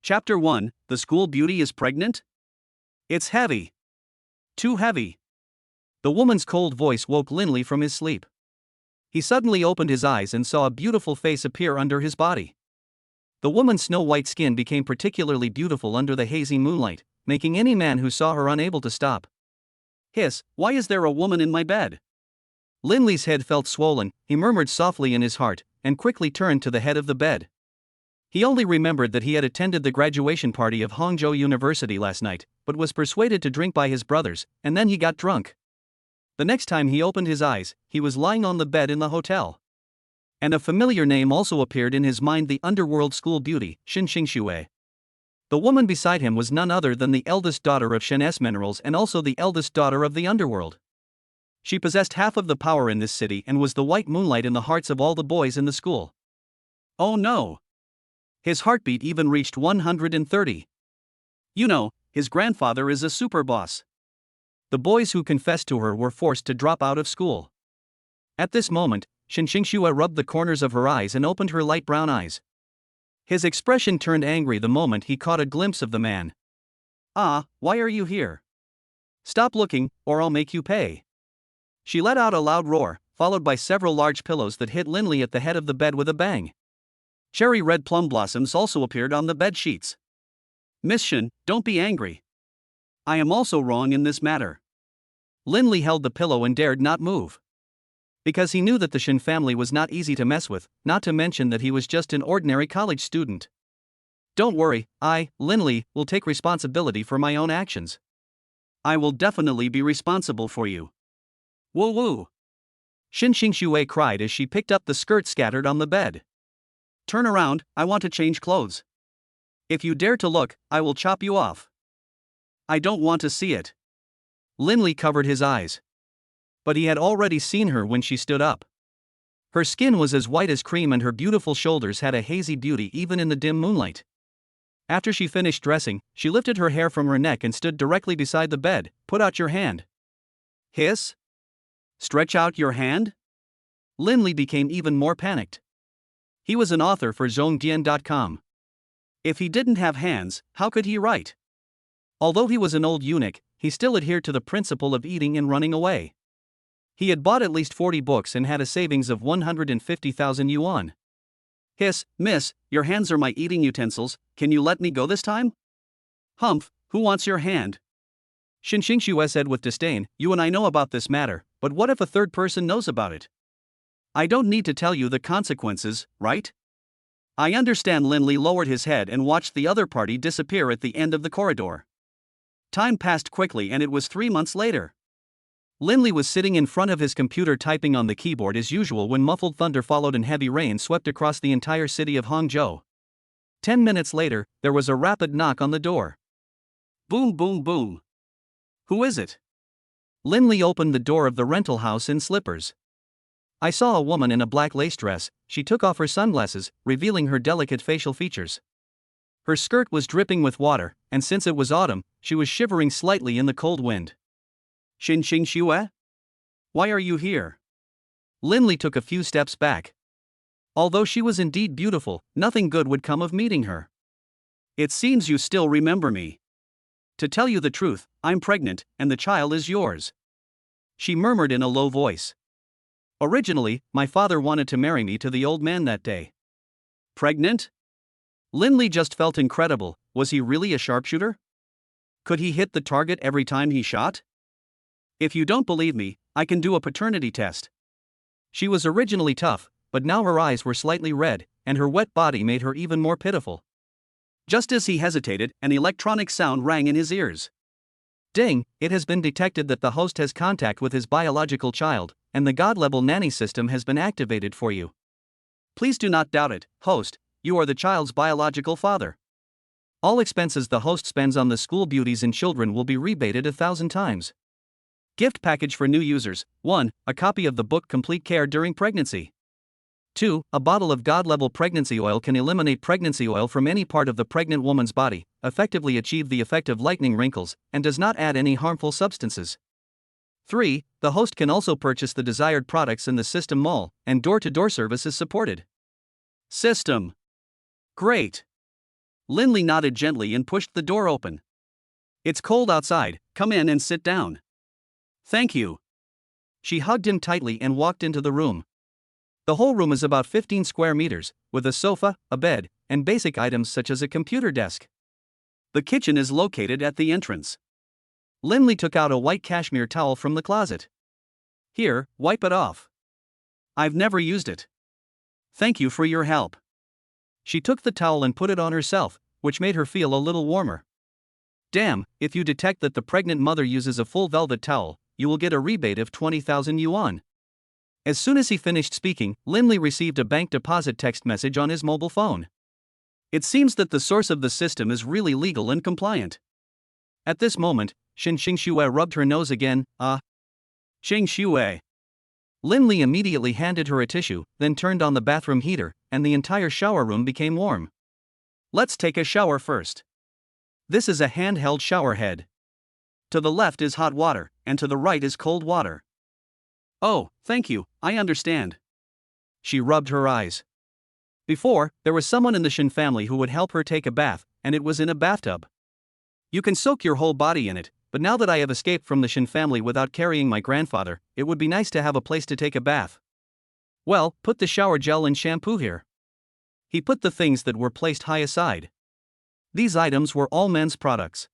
Chapter 1, The School Beauty is Pregnant? It's heavy. Too heavy. The woman's cold voice woke Linley from his sleep. He suddenly opened his eyes and saw a beautiful face appear under his body. The woman's snow-white skin became particularly beautiful under the hazy moonlight, making any man who saw her unable to stop. Hiss, why is there a woman in my bed? Linley's head felt swollen, he murmured softly in his heart, and quickly turned to the head of the bed. He only remembered that he had attended the graduation party of Hangzhou University last night, but was persuaded to drink by his brothers, and then he got drunk. The next time he opened his eyes, he was lying on the bed in the hotel. And a familiar name also appeared in his mind, the underworld school beauty, Shen Xingxue. The woman beside him was none other than the eldest daughter of Shen S. Minerals and also the eldest daughter of the underworld. She possessed half of the power in this city and was the white moonlight in the hearts of all the boys in the school. Oh no! His heartbeat even reached 130. You know, his grandfather is a super boss. The boys who confessed to her were forced to drop out of school. At this moment, Shen Xingxue rubbed the corners of her eyes and opened her light brown eyes. His expression turned angry the moment he caught a glimpse of the man. Ah, why are you here? Stop looking, or I'll make you pay. She let out a loud roar, followed by several large pillows that hit Linley at the head of the bed with a bang. Cherry red plum blossoms also appeared on the bed sheets. Miss Shen, don't be angry. I am also wrong in this matter. Linley held the pillow and dared not move. Because he knew that the Shen family was not easy to mess with, not to mention that he was just an ordinary college student. Don't worry, I, Linley, will take responsibility for my own actions. I will definitely be responsible for you. Woo woo! Shen Xingxue cried as she picked up the skirt scattered on the bed. Turn around, I want to change clothes. If you dare to look, I will chop you off. I don't want to see it. Linley covered his eyes. But he had already seen her when she stood up. Her skin was as white as cream and her beautiful shoulders had a hazy beauty even in the dim moonlight. After she finished dressing, she lifted her hair from her neck and stood directly beside the bed. Put out your hand. Hiss? Stretch out your hand? Linley became even more panicked. He was an author for Zhongdian.com. If he didn't have hands, how could he write? Although he was an old eunuch, he still adhered to the principle of eating and running away. He had bought at least 40 books and had a savings of 150,000 yuan. Hiss, miss, your hands are my eating utensils, can you let me go this time? Humph, who wants your hand? Shen Xingxue said with disdain, you and I know about this matter, but what if a third person knows about it? I don't need to tell you the consequences, right? I understand. Linley lowered his head and watched the other party disappear at the end of the corridor. Time passed quickly and it was 3 months later. Linley was sitting in front of his computer typing on the keyboard as usual when muffled thunder followed and heavy rain swept across the entire city of Hangzhou. 10 minutes later, there was a rapid knock on the door. Boom boom boom. Who is it? Linley opened the door of the rental house in slippers. I saw a woman in a black lace dress. She took off her sunglasses, revealing her delicate facial features. Her skirt was dripping with water, and since it was autumn, she was shivering slightly in the cold wind. Shen Xingxue? Why are you here? Linley took a few steps back. Although she was indeed beautiful, nothing good would come of meeting her. It seems you still remember me. To tell you the truth, I'm pregnant, and the child is yours. She murmured in a low voice. Originally, my father wanted to marry me to the old man that day. Pregnant? Linley just felt incredible. Was he really a sharpshooter? Could he hit the target every time he shot? If you don't believe me, I can do a paternity test. She was originally tough, but now her eyes were slightly red, and her wet body made her even more pitiful. Just as he hesitated, an electronic sound rang in his ears. Ding, it has been detected that the host has contact with his biological child, and the God-level nanny system has been activated for you. Please do not doubt it, host, you are the child's biological father. All expenses the host spends on the school beauties and children will be rebated 1,000 times. Gift package for new users. 1. A copy of the book Complete Care During Pregnancy. 2. A bottle of God-level pregnancy oil can eliminate pregnancy oil from any part of the pregnant woman's body, effectively achieve the effect of lightening wrinkles, and does not add any harmful substances. 3. The host can also purchase the desired products in the system mall, and door-to-door service is supported. System. Great. Lindley nodded gently and pushed the door open. It's cold outside, come in and sit down. Thank you. She hugged him tightly and walked into the room. The whole room is about 15 square meters, with a sofa, a bed, and basic items such as a computer desk. The kitchen is located at the entrance. Lindley took out a white cashmere towel from the closet. Here, wipe it off. I've never used it. Thank you for your help. She took the towel and put it on herself, which made her feel a little warmer. Damn, if you detect that the pregnant mother uses a full velvet towel, you will get a rebate of 20,000 yuan. As soon as he finished speaking, Lindley received a bank deposit text message on his mobile phone. It seems that the source of the system is really legal and compliant. At this moment, Shen Xingxue rubbed her nose again. Xingxue. Lindley immediately handed her a tissue, then turned on the bathroom heater, and the entire shower room became warm. Let's take a shower first. This is a handheld shower head. To the left is hot water, and to the right is cold water. Oh, thank you, I understand. She rubbed her eyes. Before, there was someone in the Shen family who would help her take a bath, and it was in a bathtub. You can soak your whole body in it, but now that I have escaped from the Shen family without carrying my grandfather, it would be nice to have a place to take a bath. Well, put the shower gel and shampoo here. He put the things that were placed high aside. These items were all men's products.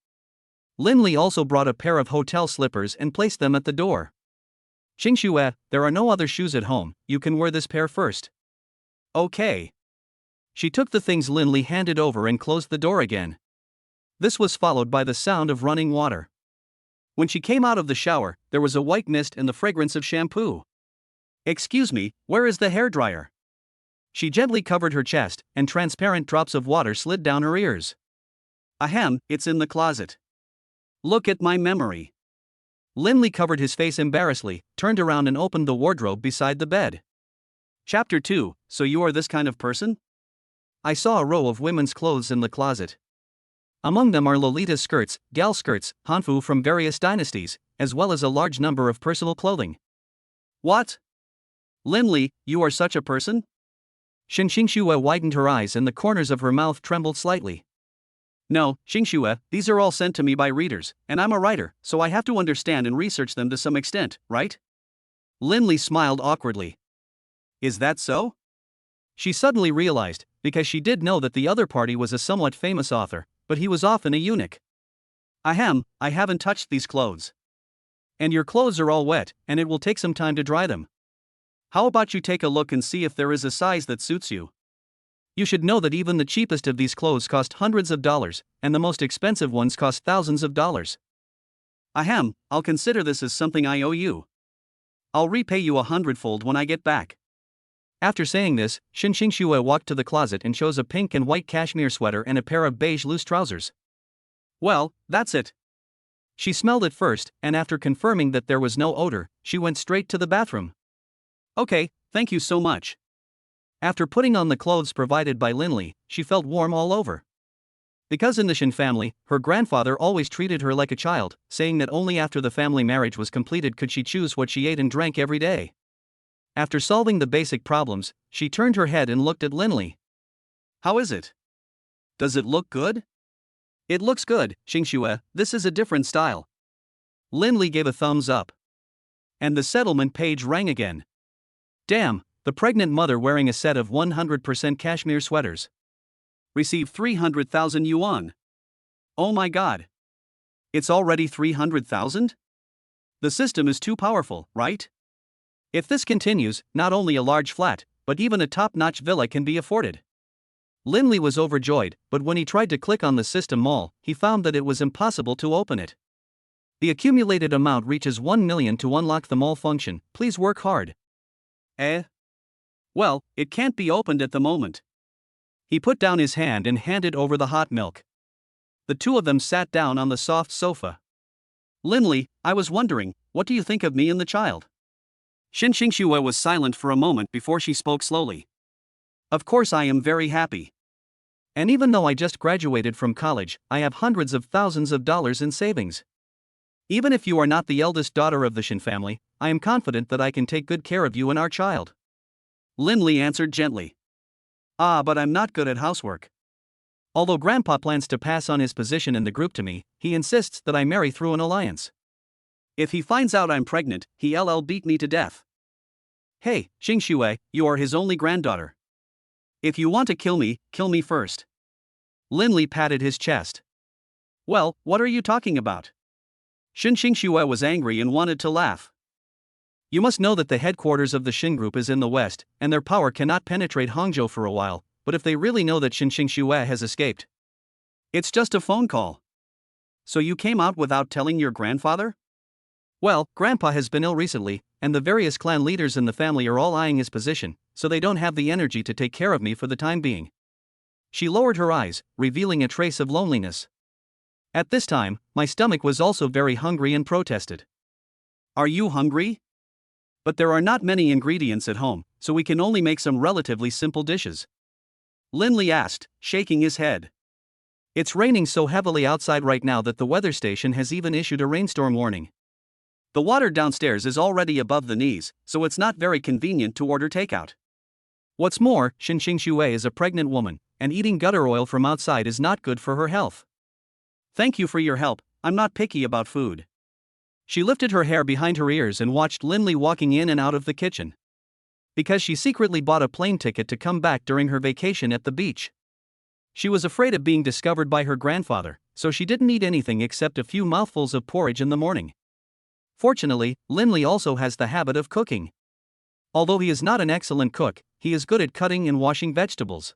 Lindley also brought a pair of hotel slippers and placed them at the door. Xingxue, there are no other shoes at home, you can wear this pair first. Okay. She took the things Lindley handed over and closed the door again. This was followed by the sound of running water. When she came out of the shower, there was a white mist and the fragrance of shampoo. Excuse me, where is the hairdryer? She gently covered her chest, and transparent drops of water slid down her ears. Ahem, it's in the closet. Look at my memory. Lindley covered his face embarrassedly, turned around and opened the wardrobe beside the bed. Chapter 2, So you are this kind of person? I saw a row of women's clothes in the closet. Among them are Lolita skirts, gal skirts, hanfu from various dynasties, as well as a large number of personal clothing. What? Lindley, you are such a person? Shen Xingxue widened her eyes and the corners of her mouth trembled slightly. No, Xingxue, these are all sent to me by readers, and I'm a writer, so I have to understand and research them to some extent, right? Lindley smiled awkwardly. Is that so? She suddenly realized, because she did know that the other party was a somewhat famous author, but he was often a eunuch. Ahem, I haven't touched these clothes. And your clothes are all wet, and it will take some time to dry them. How about you take a look and see if there is a size that suits you? You should know that even the cheapest of these clothes cost hundreds of dollars, and the most expensive ones cost thousands of dollars. Ahem, I'll consider this as something I owe you. I'll repay you 100-fold when I get back. After saying this, Shen Xingxue walked to the closet and chose a pink and white cashmere sweater and a pair of beige loose trousers. Well, that's it. She smelled it first, and after confirming that there was no odor, she went straight to the bathroom. Okay, thank you so much. After putting on the clothes provided by Lindley, she felt warm all over. Because in the Shen family, her grandfather always treated her like a child, saying that only after the family marriage was completed could she choose what she ate and drank every day. After solving the basic problems, she turned her head and looked at Lindley. How is it? Does it look good? It looks good, Xingxue, this is a different style. Lindley gave a thumbs up. And the settlement page rang again. Damn, the pregnant mother wearing a set of 100% cashmere sweaters. Received 300,000 yuan. Oh my god. It's already 300,000? The system is too powerful, right? If this continues, not only a large flat, but even a top-notch villa can be afforded. Lindley was overjoyed, but when he tried to click on the system mall, he found that it was impossible to open it. The accumulated amount reaches 1 million to unlock the mall function, please work hard. Well, it can't be opened at the moment. He put down his hand and handed over the hot milk. The two of them sat down on the soft sofa. Lindley, I was wondering, what do you think of me and the child? Shen Xingxue was silent for a moment before she spoke slowly. Of course I am very happy. And even though I just graduated from college, I have hundreds of thousands of dollars in savings. Even if you are not the eldest daughter of the Shen family, I am confident that I can take good care of you and our child. Lindley answered gently. But I'm not good at housework. Although Grandpa plans to pass on his position in the group to me, he insists that I marry through an alliance. If he finds out I'm pregnant, he'll beat me to death. Hey, Xingxue, you are his only granddaughter. If you want to kill me first. Linli patted his chest. Well, what are you talking about? Xingxue was angry and wanted to laugh. You must know that the headquarters of the Xin group is in the west, and their power cannot penetrate Hangzhou for a while, but if they really know that Xingxue has escaped. It's just a phone call. So you came out without telling your grandfather? Well, Grandpa has been ill recently, and the various clan leaders in the family are all eyeing his position, so they don't have the energy to take care of me for the time being. She lowered her eyes, revealing a trace of loneliness. At this time, my stomach was also very hungry and protested. Are you hungry? But there are not many ingredients at home, so we can only make some relatively simple dishes. Linli asked, shaking his head. It's raining so heavily outside right now that the weather station has even issued a rainstorm warning. The water downstairs is already above the knees, so it's not very convenient to order takeout. What's more, Xingxue is a pregnant woman, and eating gutter oil from outside is not good for her health. Thank you for your help, I'm not picky about food. She lifted her hair behind her ears and watched Linli walking in and out of the kitchen. Because she secretly bought a plane ticket to come back during her vacation at the beach. She was afraid of being discovered by her grandfather, so she didn't eat anything except a few mouthfuls of porridge in the morning. Fortunately, Linli also has the habit of cooking. Although he is not an excellent cook, he is good at cutting and washing vegetables.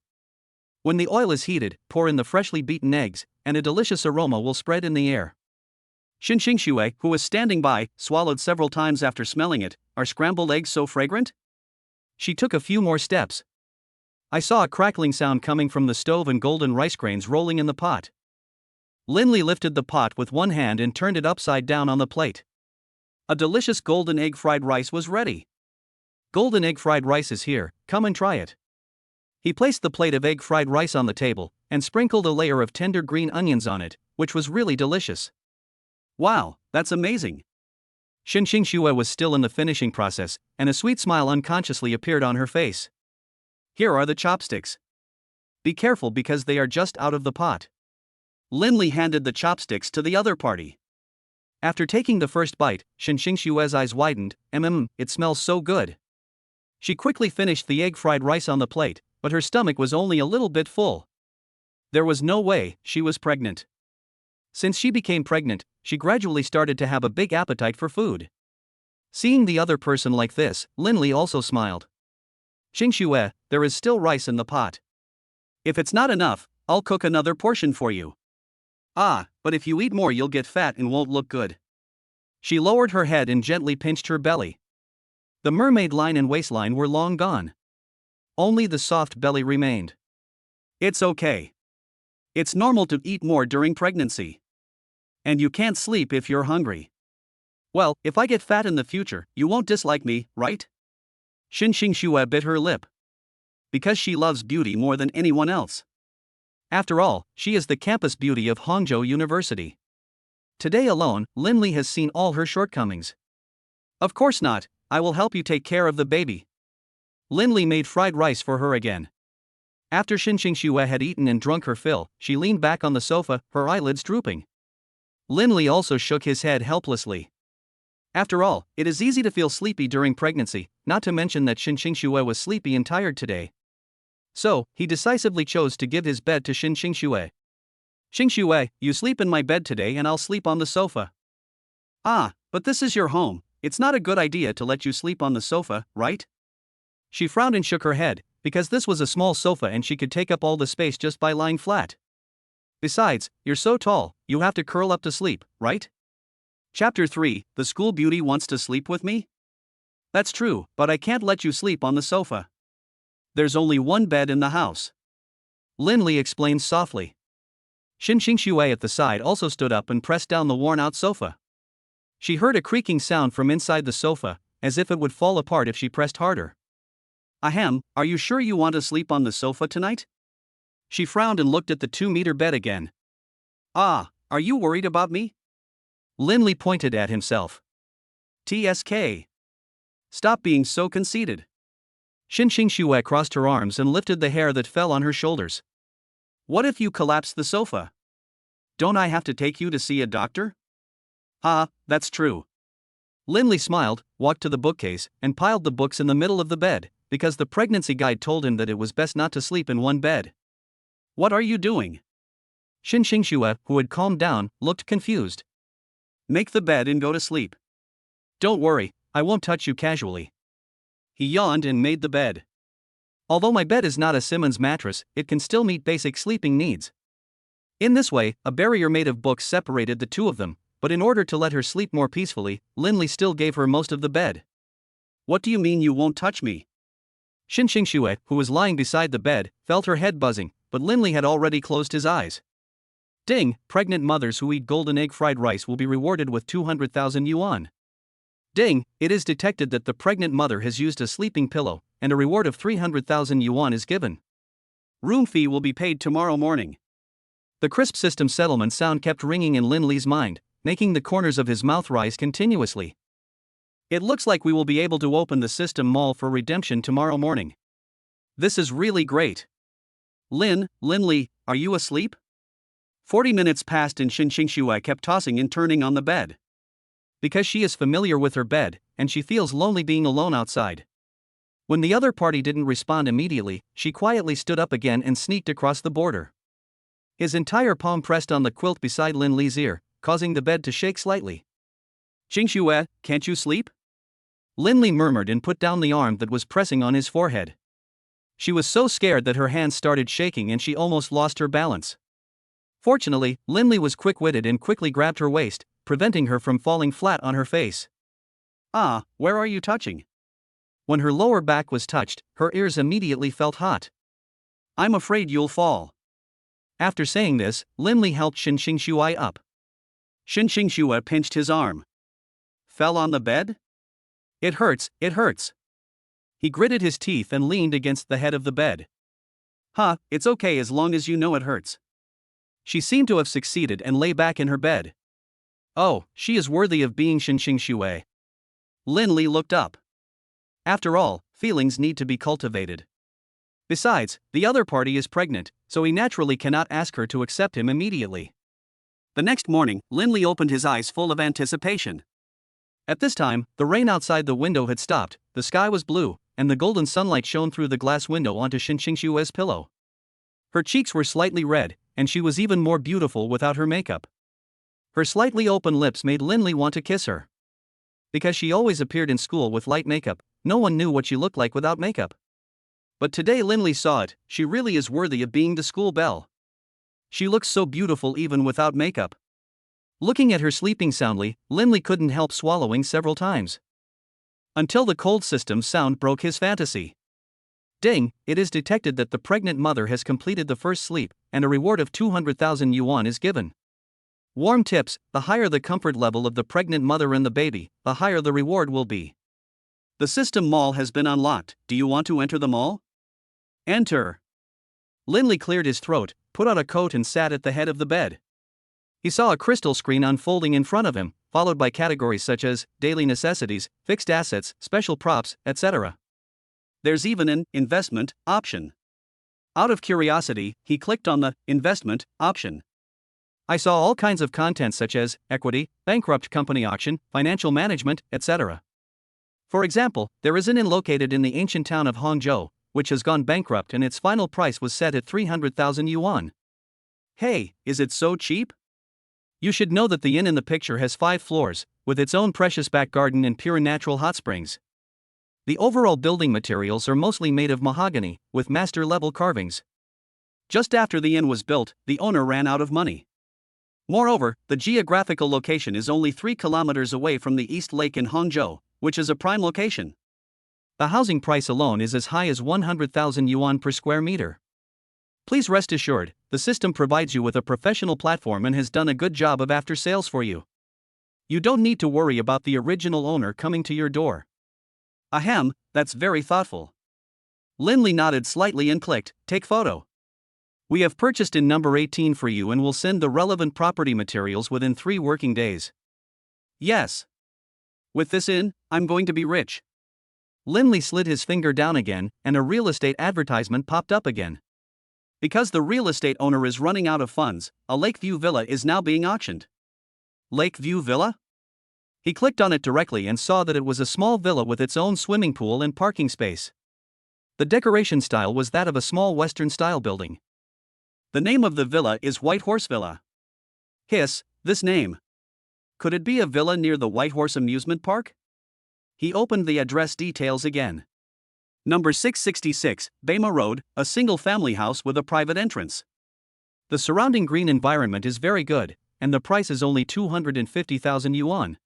When the oil is heated, pour in the freshly beaten eggs, and a delicious aroma will spread in the air. Xingxue, who was standing by, swallowed several times after smelling it. Are scrambled eggs so fragrant? She took a few more steps. I saw a crackling sound coming from the stove and golden rice grains rolling in the pot. Linli lifted the pot with one hand and turned it upside down on the plate. A delicious golden egg fried rice was ready. Golden egg fried rice is here, come and try it. He placed the plate of egg fried rice on the table, and sprinkled a layer of tender green onions on it, which was really delicious. Wow, that's amazing. Xingxue was still in the finishing process, and a sweet smile unconsciously appeared on her face. Here are the chopsticks. Be careful because they are just out of the pot. Linli handed the chopsticks to the other party. After taking the first bite, Xingxue's eyes widened. It smells so good. She quickly finished the egg fried rice on the plate, but her stomach was only a little bit full. There was no way she was pregnant. Since she became pregnant, she gradually started to have a big appetite for food. Seeing the other person like this, Linli also smiled. Xingxue, there is still rice in the pot. If it's not enough, I'll cook another portion for you. Ah, but if you eat more you'll get fat and won't look good. She lowered her head and gently pinched her belly. The mermaid line and waistline were long gone. Only the soft belly remained. It's okay. It's normal to eat more during pregnancy. And you can't sleep if you're hungry. Well, if I get fat in the future, you won't dislike me, right? Xingxue bit her lip. Because she loves beauty more than anyone else. After all, she is the campus beauty of Hangzhou University. Today alone, Linli has seen all her shortcomings. Of course not, I will help you take care of the baby. Linli made fried rice for her again. After Xingxue had eaten and drunk her fill, she leaned back on the sofa, her eyelids drooping. Linli also shook his head helplessly. After all, it is easy to feel sleepy during pregnancy, not to mention that Xingxue was sleepy and tired today. So, he decisively chose to give his bed to Xingxue. Xingxue, you sleep in my bed today and I'll sleep on the sofa. Ah, but this is your home, it's not a good idea to let you sleep on the sofa, right? She frowned and shook her head, because this was a small sofa and she could take up all the space just by lying flat. Besides, you're so tall, you have to curl up to sleep, right? Chapter 3, The School Beauty Wants to Sleep with Me? That's true, but I can't let you sleep on the sofa. There's only one bed in the house. Linli explained softly. Xingxue at the side also stood up and pressed down the worn-out sofa. She heard a creaking sound from inside the sofa, as if it would fall apart if she pressed harder. Ahem, are you sure you want to sleep on the sofa tonight? She frowned and looked at the 2-meter bed again. Ah, are you worried about me? Linli pointed at himself. TSK. Stop being so conceited. Xingxue crossed her arms and lifted the hair that fell on her shoulders. What if you collapse the sofa? Don't I have to take you to see a doctor? Ah, that's true. Linley smiled, walked to the bookcase, and piled the books in the middle of the bed, because the pregnancy guide told him that it was best not to sleep in one bed. What are you doing? Xin Xingxue, who had calmed down, looked confused. Make the bed and go to sleep. Don't worry, I won't touch you casually. He yawned and made the bed. Although my bed is not a Simmons mattress, it can still meet basic sleeping needs. In this way, a barrier made of books separated the two of them, but in order to let her sleep more peacefully, Linley still gave her most of the bed. What do you mean you won't touch me? Xin Xingxue, who was lying beside the bed, felt her head buzzing, but Linley had already closed his eyes. Ding, pregnant mothers who eat golden egg fried rice will be rewarded with 200,000 yuan. Ding, it is detected that the pregnant mother has used a sleeping pillow, and a reward of 300,000 yuan is given. Room fee will be paid tomorrow morning. The crisp system settlement sound kept ringing in Linley's mind, making the corners of his mouth rise continuously. It looks like we will be able to open the system mall for redemption tomorrow morning. This is really great. Linley, are you asleep? 40 minutes passed and Xin Xingxue kept tossing and turning on the bed. Because she is familiar with her bed, and she feels lonely being alone outside. When the other party didn't respond immediately, she quietly stood up again and sneaked across the border. His entire palm pressed on the quilt beside Linley's ear, causing the bed to shake slightly. Xingxue, can't you sleep? Linley murmured and put down the arm that was pressing on his forehead. She was so scared that her hands started shaking and she almost lost her balance. Fortunately, Linley was quick-witted and quickly grabbed her waist, preventing her from falling flat on her face. Ah, where are you touching? When her lower back was touched, her ears immediately felt hot. I'm afraid you'll fall. After saying this, Linley helped Xin Xingxue up. Xin Xingxue pinched his arm. Fell on the bed? It hurts, it hurts. He gritted his teeth and leaned against the head of the bed. It's okay as long as you know it hurts. She seemed to have succeeded and lay back in her bed. Oh, she is worthy of being Xin Xingxue. Linley looked up. After all, feelings need to be cultivated. Besides, the other party is pregnant, so he naturally cannot ask her to accept him immediately. The next morning, Linley opened his eyes full of anticipation. At this time, the rain outside the window had stopped, the sky was blue, and the golden sunlight shone through the glass window onto Xin Xingxue's pillow. Her cheeks were slightly red, and she was even more beautiful without her makeup. Her slightly open lips made Linley want to kiss her. Because she always appeared in school with light makeup, no one knew what she looked like without makeup. But today Linley saw it, she really is worthy of being the school belle. She looks so beautiful even without makeup. Looking at her sleeping soundly, Linley couldn't help swallowing several times. Until the cold system sound broke his fantasy. Ding, it is detected that the pregnant mother has completed the first sleep, and a reward of 200,000 yuan is given. Warm tips, the higher the comfort level of the pregnant mother and the baby, the higher the reward will be. The system mall has been unlocked, do you want to enter the mall? Enter. Linley cleared his throat, put on a coat and sat at the head of the bed. He saw a crystal screen unfolding in front of him, followed by categories such as daily necessities, fixed assets, special props, etc. There's even an investment option. Out of curiosity, he clicked on the investment option. I saw all kinds of content such as equity, bankrupt company auction, financial management, etc. For example, there is an inn located in the ancient town of Hangzhou, which has gone bankrupt and its final price was set at 300,000 yuan. Hey, is it so cheap? You should know that the inn in the picture has 5 floors, with its own precious back garden and pure natural hot springs. The overall building materials are mostly made of mahogany, with master-level carvings. Just after the inn was built, the owner ran out of money. Moreover, the geographical location is only 3 kilometers away from the East Lake in Hangzhou, which is a prime location. The housing price alone is as high as 100,000 yuan per square meter. Please rest assured, the system provides you with a professional platform and has done a good job of after-sales for you. You don't need to worry about the original owner coming to your door. Ahem, that's very thoughtful. Linley nodded slightly and clicked, take photo. We have purchased in number 18 for you and will send the relevant property materials within 3 working days. Yes. With this in, I'm going to be rich. Linley slid his finger down again, and a real estate advertisement popped up again. Because the real estate owner is running out of funds, a Lakeview villa is now being auctioned. Lakeview Villa? He clicked on it directly and saw that it was a small villa with its own swimming pool and parking space. The decoration style was that of a small Western-style building. The name of the villa is White Horse Villa. Hiss, this name. Could it be a villa near the White Horse Amusement Park? He opened the address details again. Number 666, Bema Road, a single-family house with a private entrance. The surrounding green environment is very good, and the price is only 250,000 yuan.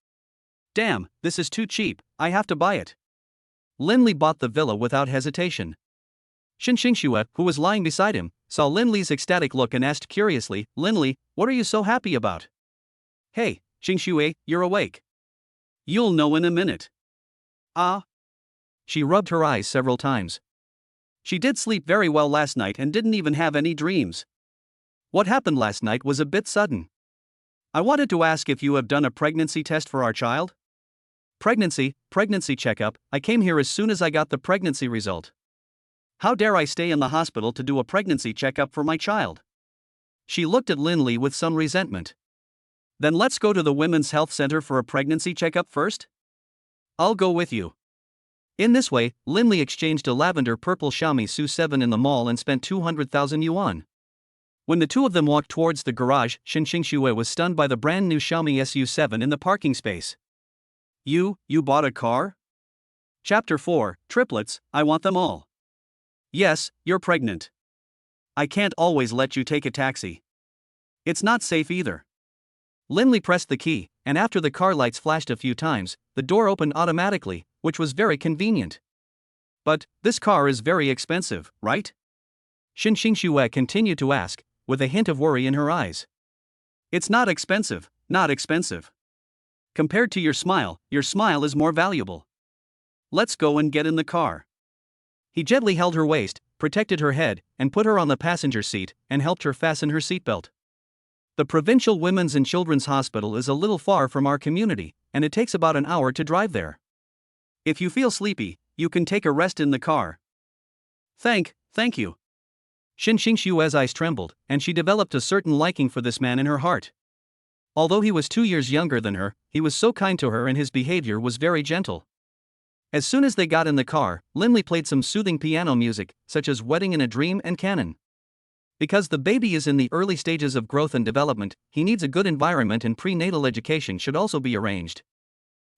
Damn, this is too cheap, I have to buy it. Lin Li bought the villa without hesitation. Shin Xingxue, who was lying beside him, saw Lin Li's ecstatic look and asked curiously, Lin Li, what are you so happy about? Hey, Xingxue, you're awake. You'll know in a minute. Ah. She rubbed her eyes several times. She did sleep very well last night and didn't even have any dreams. What happened last night was a bit sudden. I wanted to ask if you have done a pregnancy test for our child? Pregnancy checkup, I came here as soon as I got the pregnancy result. How dare I stay in the hospital to do a pregnancy checkup for my child? She looked at Lin Li with some resentment. Then let's go to the Women's Health Center for a pregnancy checkup first? I'll go with you. In this way, Lin Li exchanged a lavender-purple Xiaomi SU7 in the mall and spent 200,000 yuan. When the two of them walked towards the garage, Shin Xingxue was stunned by the brand new Xiaomi SU7 in the parking space. You bought a car? Chapter 4, Triplets, I want them all. Yes, you're pregnant. I can't always let you take a taxi. It's not safe either. Lin Li pressed the key, and after the car lights flashed a few times, the door opened automatically, which was very convenient. But, this car is very expensive, right? Shin Xingxue continued to ask, with a hint of worry in her eyes. It's not expensive, not expensive. Compared to your smile is more valuable. Let's go and get in the car. He gently held her waist, protected her head, and put her on the passenger seat, and helped her fasten her seatbelt. The Provincial Women's and Children's Hospital is a little far from our community, and it takes about an hour to drive there. If you feel sleepy, you can take a rest in the car. Thank you. Shin Xingxue's eyes trembled, and she developed a certain liking for this man in her heart. Although he was 2 years younger than her, he was so kind to her and his behavior was very gentle. As soon as they got in the car, Lin Li played some soothing piano music, such as Wedding in a Dream and Canon. Because the baby is in the early stages of growth and development, he needs a good environment and prenatal education should also be arranged.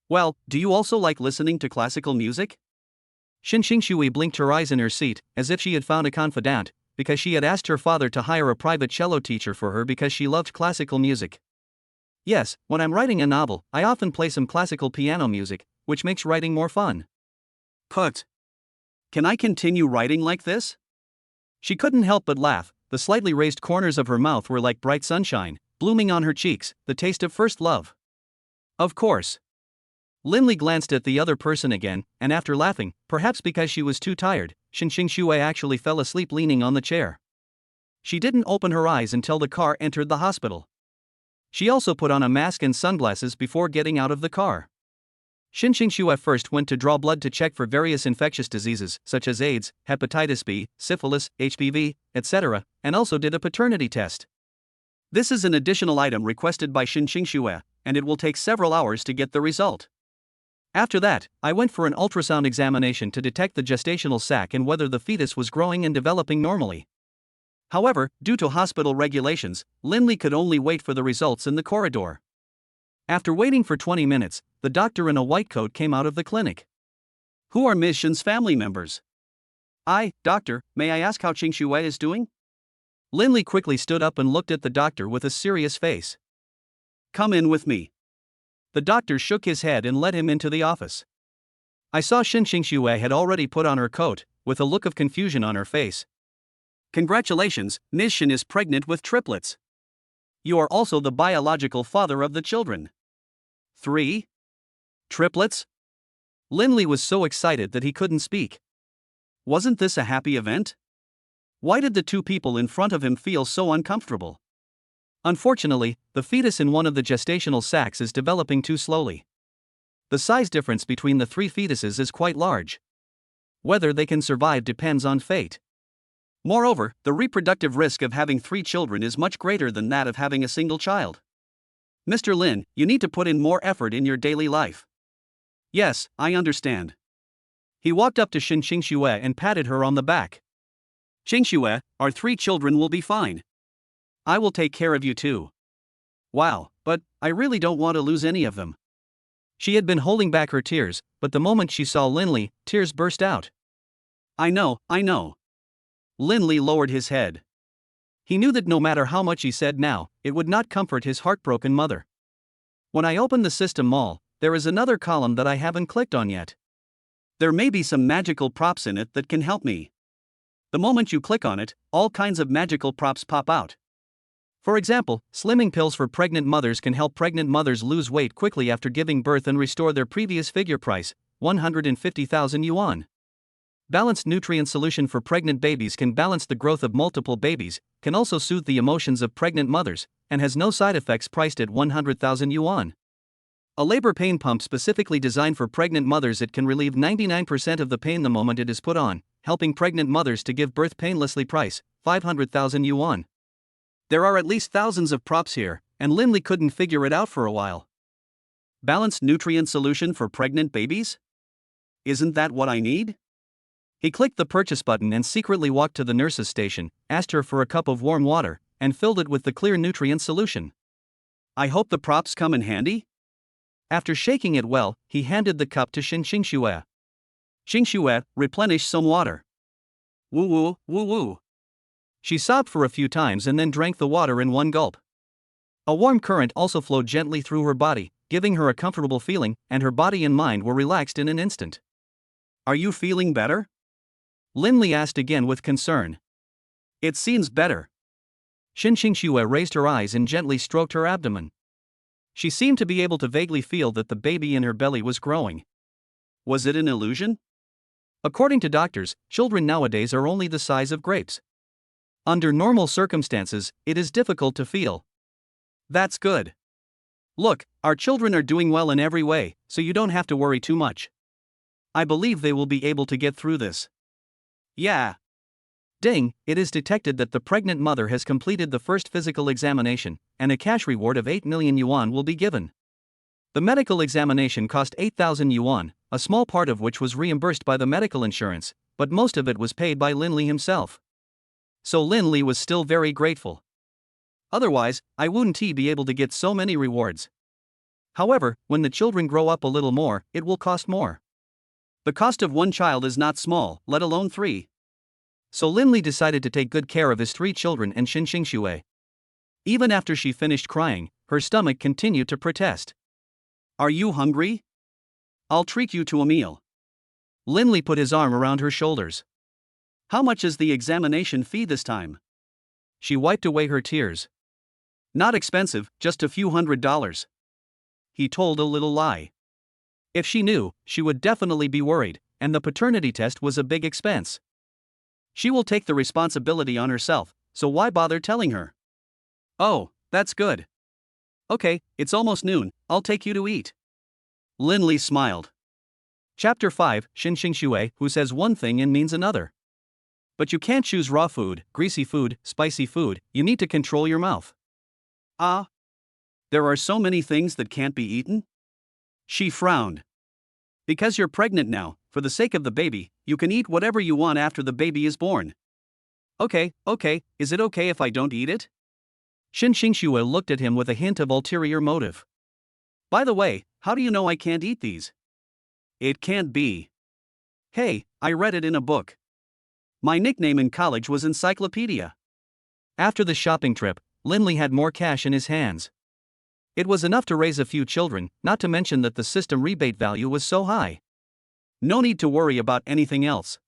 Well, do you also like listening to classical music? Shin Xingxue blinked her eyes in her seat, as if she had found a confidant, because she had asked her father to hire a private cello teacher for her because she loved classical music. Yes, when I'm writing a novel, I often play some classical piano music, which makes writing more fun. Put. Can I continue writing like this? She couldn't help but laugh. The slightly raised corners of her mouth were like bright sunshine, blooming on her cheeks, the taste of first love. Of course. Lin Li glanced at the other person again, and after laughing, perhaps because she was too tired, Shin Xingxue actually fell asleep leaning on the chair. She didn't open her eyes until the car entered the hospital. She also put on a mask and sunglasses before getting out of the car. Shin Xingxue first went to draw blood to check for various infectious diseases, such as AIDS, hepatitis B, syphilis, HPV, etc., and also did a paternity test. This is an additional item requested by Shin Xingxue, and it will take several hours to get the result. After that, I went for an ultrasound examination to detect the gestational sac and whether the fetus was growing and developing normally. However, due to hospital regulations, Lin Li could only wait for the results in the corridor. After waiting for 20 minutes, the doctor in a white coat came out of the clinic. Who are Ms. Shin's family members? Doctor, may I ask how Xingxue is doing? Lin Li quickly stood up and looked at the doctor with a serious face. Come in with me. The doctor shook his head and led him into the office. I saw Shin Xingxue had already put on her coat, with a look of confusion on her face. Congratulations, Ms. Shin is pregnant with triplets. You are also the biological father of the children. 3 triplets? Lin Li was so excited that he couldn't speak. Wasn't this a happy event? Why did the two people in front of him feel so uncomfortable? Unfortunately, the fetus in one of the gestational sacs is developing too slowly. The size difference between the 3 fetuses is quite large. Whether they can survive depends on fate. Moreover, the reproductive risk of having 3 children is much greater than that of having a single child. Mr. Lin, you need to put in more effort in your daily life. Yes, I understand. He walked up to Shin Xingxue and patted her on the back. Xingxue, our 3 children will be fine. I will take care of you too. Wow, but I really don't want to lose any of them. She had been holding back her tears, but the moment she saw Linley, tears burst out. I know. Linley lowered his head. He knew that no matter how much he said now, it would not comfort his heartbroken mother. When I open the system mall, there is another column that I haven't clicked on yet. There may be some magical props in it that can help me. The moment you click on it, all kinds of magical props pop out. For example, slimming pills for pregnant mothers can help pregnant mothers lose weight quickly after giving birth and restore their previous figure price, 150,000 yuan. Balanced nutrient solution for pregnant babies can balance the growth of multiple babies, can also soothe the emotions of pregnant mothers, and has no side effects priced at 100,000 yuan. A labor pain pump specifically designed for pregnant mothers. It can relieve 99% of the pain the moment it is put on, helping pregnant mothers to give birth painlessly. Price, 500,000 yuan. There are at least thousands of props here, and Linley couldn't figure it out for a while. Balanced nutrient solution for pregnant babies? Isn't that what I need? He clicked the purchase button and secretly walked to the nurse's station, asked her for a cup of warm water, and filled it with the clear nutrient solution. I hope the props come in handy? After shaking it well, he handed the cup to Shin Xingxue. Xingxue, replenish some water. Woo woo. She sobbed for a few times and then drank the water in one gulp. A warm current also flowed gently through her body, giving her a comfortable feeling, and her body and mind were relaxed in an instant. Are you feeling better? Linley asked again with concern. It seems better. Shin Xingxue raised her eyes and gently stroked her abdomen. She seemed to be able to vaguely feel that the baby in her belly was growing. Was it an illusion? According to doctors, children nowadays are only the size of grapes. Under normal circumstances, it is difficult to feel. That's good. Look, our children are doing well in every way, so you don't have to worry too much. I believe they will be able to get through this. Yeah. Ding, it is detected that the pregnant mother has completed the first physical examination, and a cash reward of 8 million yuan will be given. The medical examination cost 8,000 yuan, a small part of which was reimbursed by the medical insurance, but most of it was paid by Linley himself. So Linley was still very grateful. Otherwise, I wouldn't be able to get so many rewards. However, when the children grow up a little more, it will cost more. The cost of one child is not small, let alone 3. So Linley decided to take good care of his 3 children and Shin Xingxue. Even after she finished crying, her stomach continued to protest. Are you hungry? I'll treat you to a meal. Linley put his arm around her shoulders. How much is the examination fee this time? She wiped away her tears. Not expensive, just a few $100s. He told a little lie. If she knew, she would definitely be worried, and the paternity test was a big expense. She will take the responsibility on herself, so why bother telling her? Oh, that's good. Okay, it's almost noon, I'll take you to eat. Linley smiled. Chapter 5, Shin Xingxue, who says one thing and means another. But you can't choose raw food, greasy food, spicy food, you need to control your mouth. Ah? There are so many things that can't be eaten? She frowned. Because you're pregnant now, for the sake of the baby, you can eat whatever you want after the baby is born. Okay, is it okay if I don't eat it? Shin Xingxue looked at him with a hint of ulterior motive. By the way, how do you know I can't eat these? It can't be. Hey, I read it in a book. My nickname in college was Encyclopedia. After the shopping trip, Linley had more cash in his hands. It was enough to raise a few children, not to mention that the system rebate value was so high. No need to worry about anything else.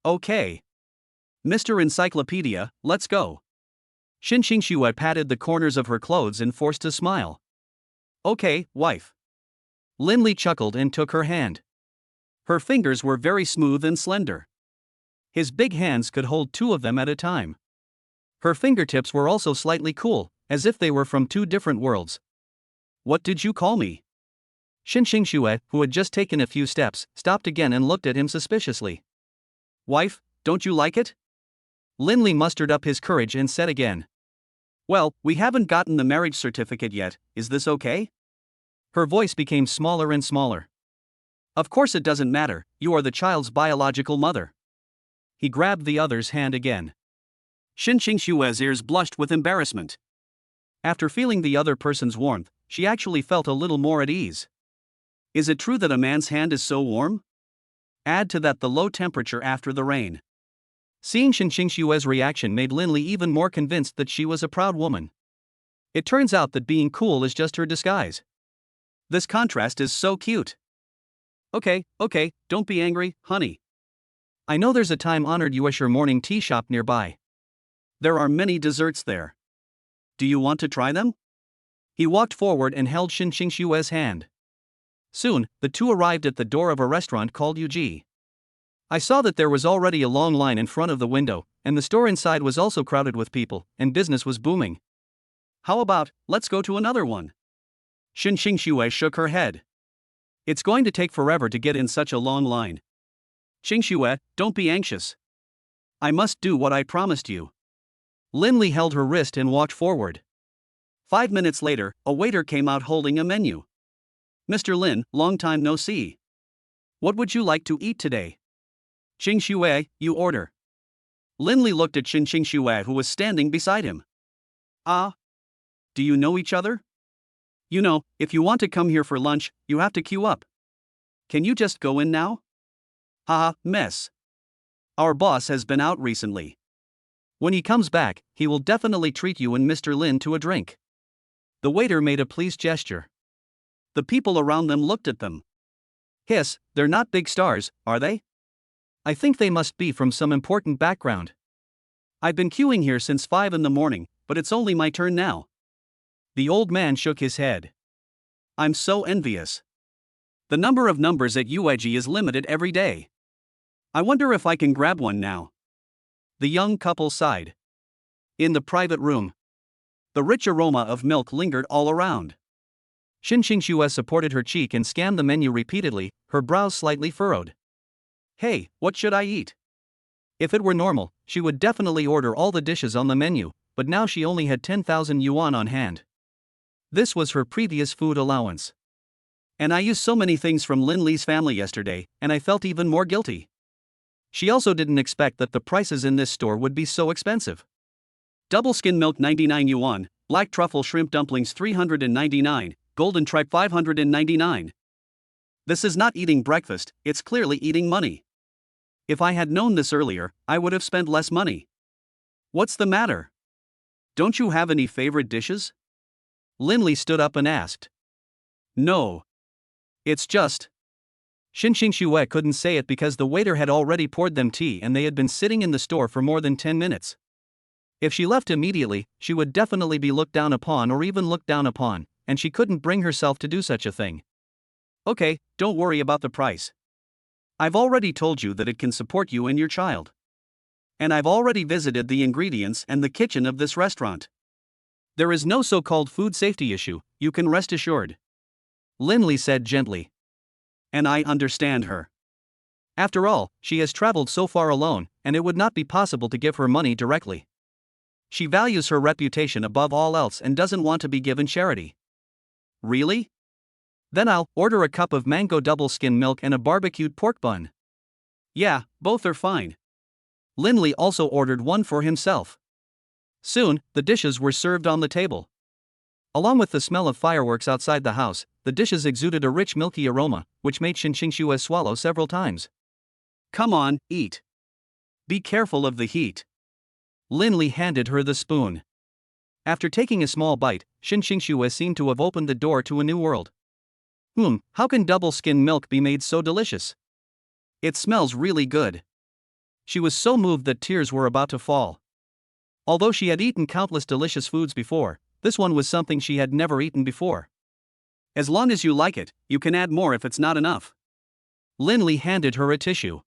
Okay. Mr. Encyclopedia, let's go. Shin Xingxue patted the corners of her clothes and forced a smile. Okay, wife. Linley chuckled and took her hand. Her fingers were very smooth and slender. His big hands could hold 2 of them at a time. Her fingertips were also slightly cool, as if they were from 2 different worlds. What did you call me? Shin Xingxue, who had just taken a few steps, stopped again and looked at him suspiciously. Wife, don't you like it? Linley mustered up his courage and said again. Well, we haven't gotten the marriage certificate yet, is this okay? Her voice became smaller and smaller. Of course it doesn't matter, you are the child's biological mother. He grabbed the other's hand again. Xin Xingshue's ears blushed with embarrassment. After feeling the other person's warmth, she actually felt a little more at ease. Is it true that a man's hand is so warm? Add to that the low temperature after the rain. Seeing Xin Xingshue's reaction made Linley even more convinced that she was a proud woman. It turns out that being cool is just her disguise. This contrast is so cute. Okay, don't be angry, honey. I know there's a time-honored Yuesher morning tea shop nearby. There are many desserts there. Do you want to try them? He walked forward and held Xin Xingshue's hand. Soon, the two arrived at the door of a restaurant called Yuji. I saw that there was already a long line in front of the window, and the store inside was also crowded with people, and business was booming. How about, let's go to another one? Xin Xingxue shook her head. It's going to take forever to get in such a long line. Xingxue, don't be anxious. I must do what I promised you. Linley held her wrist and walked forward. 5 minutes later, a waiter came out holding a menu. Mr. Lin, long time no see. What would you like to eat today? Xingxue, you order. Linley looked at Xin Xingxue, who was standing beside him. Ah? Do you know each other? You know, if you want to come here for lunch, you have to queue up. Can you just go in now? Haha, mess. Our boss has been out recently. When he comes back, he will definitely treat you and Mr. Lin to a drink. The waiter made a pleased gesture. The people around them looked at them. Hiss, they're not big stars, are they? I think they must be from some important background. I've been queuing here since 5 in the morning, but it's only my turn now. The old man shook his head. I'm so envious. The number of numbers at UEG is limited every day. I wonder if I can grab one now. The young couple sighed. In the private room, the rich aroma of milk lingered all around. Xin Xingxue supported her cheek and scanned the menu repeatedly, her brows slightly furrowed. Hey, what should I eat? If it were normal, she would definitely order all the dishes on the menu, but now she only had 10,000 yuan on hand. This was her previous food allowance. And I used so many things from Linley's family yesterday, and I felt even more guilty. She also didn't expect that the prices in this store would be so expensive. Double skim milk 99 yuan, black truffle shrimp dumplings 399, golden tripe 599. This is not eating breakfast, it's clearly eating money. If I had known this earlier, I would have spent less money. What's the matter? Don't you have any favorite dishes? Linley stood up and asked. No. It's just. Xin Xingxue couldn't say it because the waiter had already poured them tea and they had been sitting in the store for more than 10 minutes. If she left immediately, she would definitely be looked down upon or even looked down upon, and she couldn't bring herself to do such a thing. Okay, don't worry about the price. I've already told you that it can support you and your child. And I've already visited the ingredients and the kitchen of this restaurant. There is no so-called food safety issue, you can rest assured. Linley said gently. And I understand her. After all, she has traveled so far alone, and it would not be possible to give her money directly. She values her reputation above all else and doesn't want to be given charity. Really? Then I'll order a cup of mango double skim milk and a barbecued pork bun. Yeah, both are fine. Linley also ordered one for himself. Soon, the dishes were served on the table. Along with the smell of fireworks outside the house, the dishes exuded a rich milky aroma, which made Xin Xingxue swallow several times. Come on, eat. Be careful of the heat. Linley handed her the spoon. After taking a small bite, Xin Xingxue seemed to have opened the door to a new world. How can double skim milk be made so delicious? It smells really good. She was so moved that tears were about to fall. Although she had eaten countless delicious foods before, this one was something she had never eaten before. As long as you like it, you can add more if it's not enough. Linley handed her a tissue.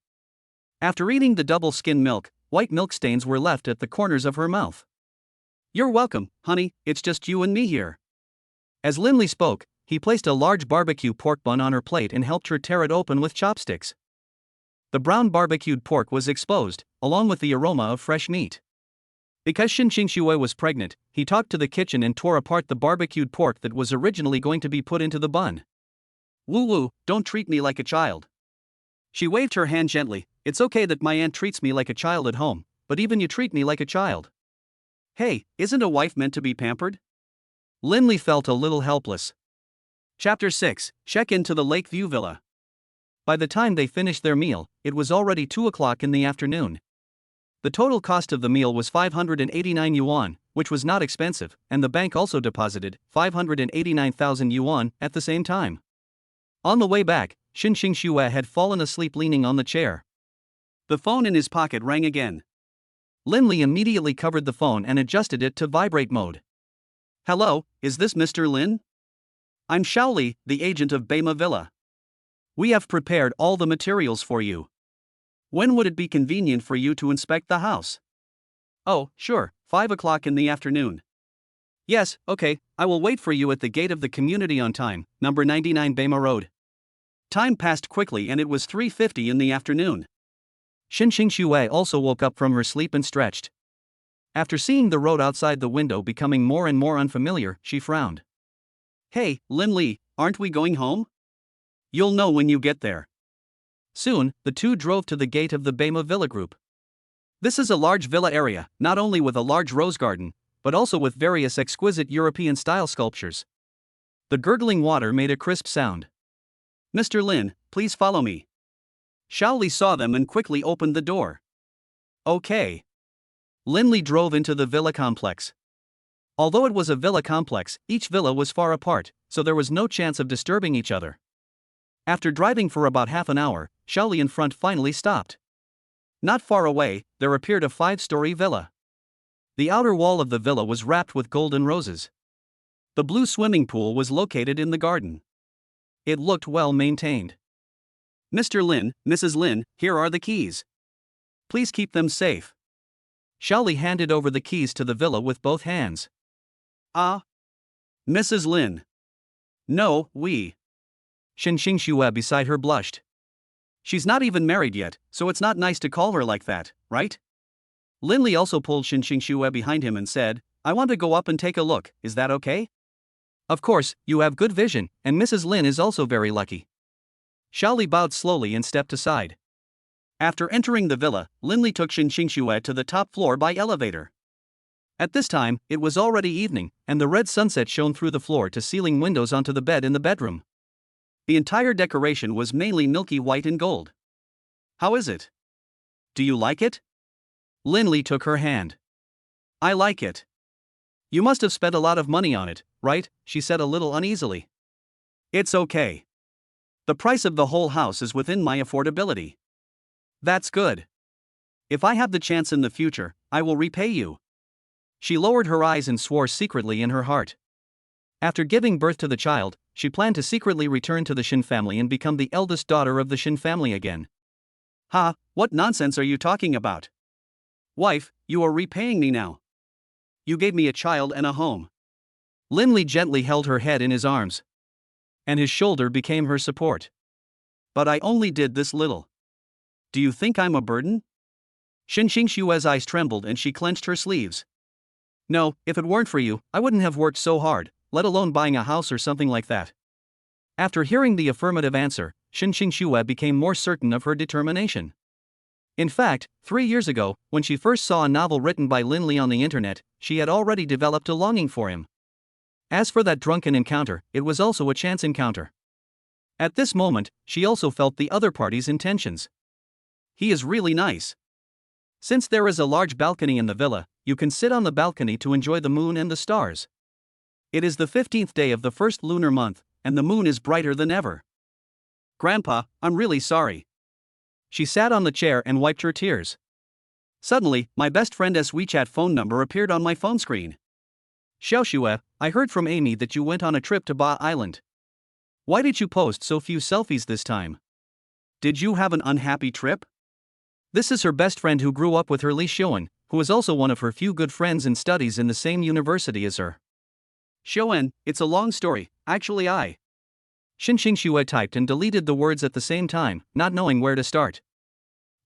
After eating the double skim milk, white milk stains were left at the corners of her mouth. You're welcome, honey, it's just you and me here. As Linley spoke, he placed a large barbecue pork bun on her plate and helped her tear it open with chopsticks. The brown barbecued pork was exposed, along with the aroma of fresh meat. Because Shin Xue was pregnant, he talked to the kitchen and tore apart the barbecued pork that was originally going to be put into the bun. Woo woo, don't treat me like a child. She waved her hand gently. It's okay that my aunt treats me like a child at home, but even you treat me like a child. Hey, isn't a wife meant to be pampered? Linley felt a little helpless. Chapter 6, Check into the Lakeview Villa. By the time they finished their meal, it was already 2 o'clock in the afternoon. The total cost of the meal was 589 yuan, which was not expensive, and the bank also deposited 589,000 yuan at the same time. On the way back, Shin Xue had fallen asleep leaning on the chair. The phone in his pocket rang again. Linley immediately covered the phone and adjusted it to vibrate mode. Hello, is this Mr. Lin? I'm Shaoli, the agent of Beima Villa. We have prepared all the materials for you. When would it be convenient for you to inspect the house? Oh, sure, 5 o'clock in the afternoon. Yes, okay, I will wait for you at the gate of the community on time, number 99 Beima Road. Time passed quickly and it was 3:50 in the afternoon. Shin Xue also woke up from her sleep and stretched. After seeing the road outside the window becoming more and more unfamiliar, she frowned. Hey, Lin Li, aren't we going home? You'll know when you get there. Soon, the two drove to the gate of the Beima Villa Group. This is a large villa area, not only with a large rose garden, but also with various exquisite European-style sculptures. The gurgling water made a crisp sound. Mr. Lin, please follow me. Shaoli saw them and quickly opened the door. Okay. Linley drove into the villa complex. Although it was a villa complex, each villa was far apart, so there was no chance of disturbing each other. After driving for about half an hour, Shaoli in front finally stopped. Not far away, there appeared a 5-story villa. The outer wall of the villa was wrapped with golden roses. The blue swimming pool was located in the garden. It looked well maintained. Mr. Lin, Mrs. Lin, here are the keys. Please keep them safe. Shaoli handed over the keys to the villa with both hands. Ah. Mrs. Lin. No, we. Shin Xue beside her blushed. She's not even married yet, so it's not nice to call her like that, right? Linley also pulled Shin Xue behind him and said, I want to go up and take a look, is that okay? Of course, you have good vision, and Mrs. Lin is also very lucky. Shaoli bowed slowly and stepped aside. After entering the villa, Linley took Shin Xue to the top floor by elevator. At this time, it was already evening, and the red sunset shone through the floor-to-ceiling windows onto the bed in the bedroom. The entire decoration was mainly milky white and gold. How is it? Do you like it? Linley took her hand. I like it. You must have spent a lot of money on it, right? She said a little uneasily. It's okay. The price of the whole house is within my affordability. That's good. If I have the chance in the future, I will repay you. She lowered her eyes and swore secretly in her heart. After giving birth to the child, she planned to secretly return to the Shin family and become the eldest daughter of the Shin family again. Ha, what nonsense are you talking about? Wife, you are repaying me now. You gave me a child and a home. Linley gently held her head in his arms. And his shoulder became her support. But I only did this little. Do you think I'm a burden? Shin Xue's eyes trembled and she clenched her sleeves. No, if it weren't for you, I wouldn't have worked so hard, let alone buying a house or something like that. After hearing the affirmative answer, Shin Xue became more certain of her determination. In fact, 3 years ago, when she first saw a novel written by Linley on the internet, she had already developed a longing for him. As for that drunken encounter, it was also a chance encounter. At this moment, she also felt the other party's intentions. He is really nice. Since there is a large balcony in the villa, you can sit on the balcony to enjoy the moon and the stars. It is the 15th day of the first lunar month, and the moon is brighter than ever. Grandpa, I'm really sorry. She sat on the chair and wiped her tears. Suddenly, my best friend's WeChat phone number appeared on my phone screen. Xiaoxue, I heard from Amy that you went on a trip to Ba Island. Why did you post so few selfies this time? Did you have an unhappy trip? This is her best friend who grew up with her Li Xiuan, who is also one of her few good friends and studies in the same university as her. Xiuan, it's a long story, actually Shin Xue typed and deleted the words at the same time, not knowing where to start.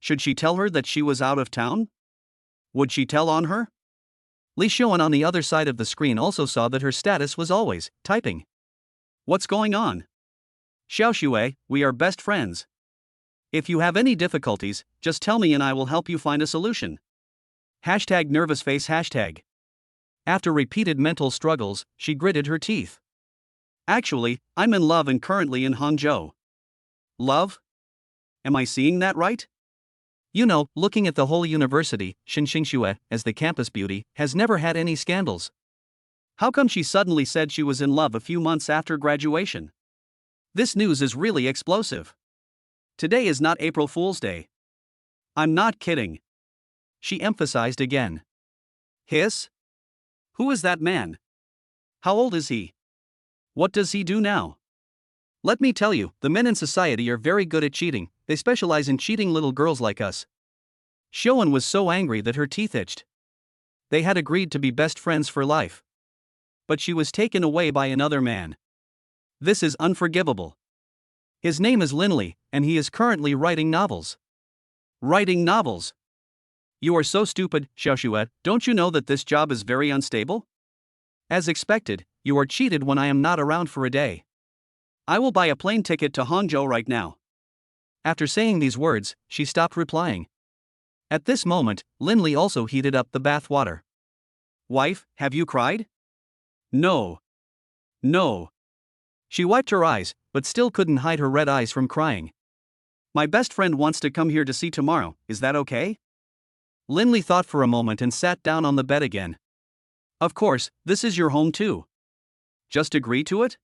Should she tell her that she was out of town? Would she tell on her? Li Xuan on the other side of the screen also saw that her status was always typing. What's going on? Xiao Xue, we are best friends. If you have any difficulties, just tell me and I will help you find a solution. Hashtag nervous face hashtag. After repeated mental struggles, she gritted her teeth. Actually, I'm in love and currently in Hangzhou. Love? Am I seeing that right? You know, looking at the whole university, Xinxue, as the campus beauty, has never had any scandals. How come she suddenly said she was in love a few months after graduation? This news is really explosive. Today is not April Fool's Day. I'm not kidding. She emphasized again. Hiss? Who is that man? How old is he? What does he do now? Let me tell you, the men in society are very good at cheating. They specialize in cheating little girls like us. Xiaoan was so angry that her teeth itched. They had agreed to be best friends for life. But she was taken away by another man. This is unforgivable. His name is Linley, and he is currently writing novels. Writing novels? You are so stupid, Xiaoxue, don't you know that this job is very unstable? As expected, you are cheated when I am not around for a day. I will buy a plane ticket to Hangzhou right now. After saying these words, she stopped replying. At this moment, Linley also heated up the bath water. Wife, have you cried? No. No. She wiped her eyes, but still couldn't hide her red eyes from crying. My best friend wants to come here to see tomorrow, is that okay? Linley thought for a moment and sat down on the bed again. Of course, this is your home too. Just agree to it?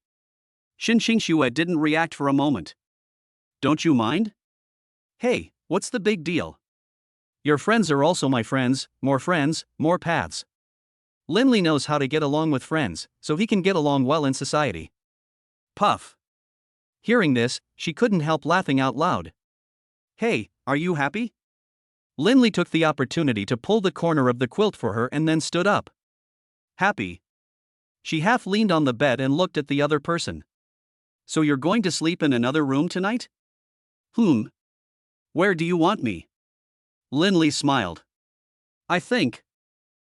Xinxue didn't react for a moment. Don't you mind? Hey, what's the big deal? Your friends are also my friends, more paths. Linley knows how to get along with friends, so he can get along well in society. Puff. Hearing this, she couldn't help laughing out loud. Hey, are you happy? Linley took the opportunity to pull the corner of the quilt for her and then stood up. Happy? She half leaned on the bed and looked at the other person. So you're going to sleep in another room tonight? Where do you want me? Linley smiled. I think.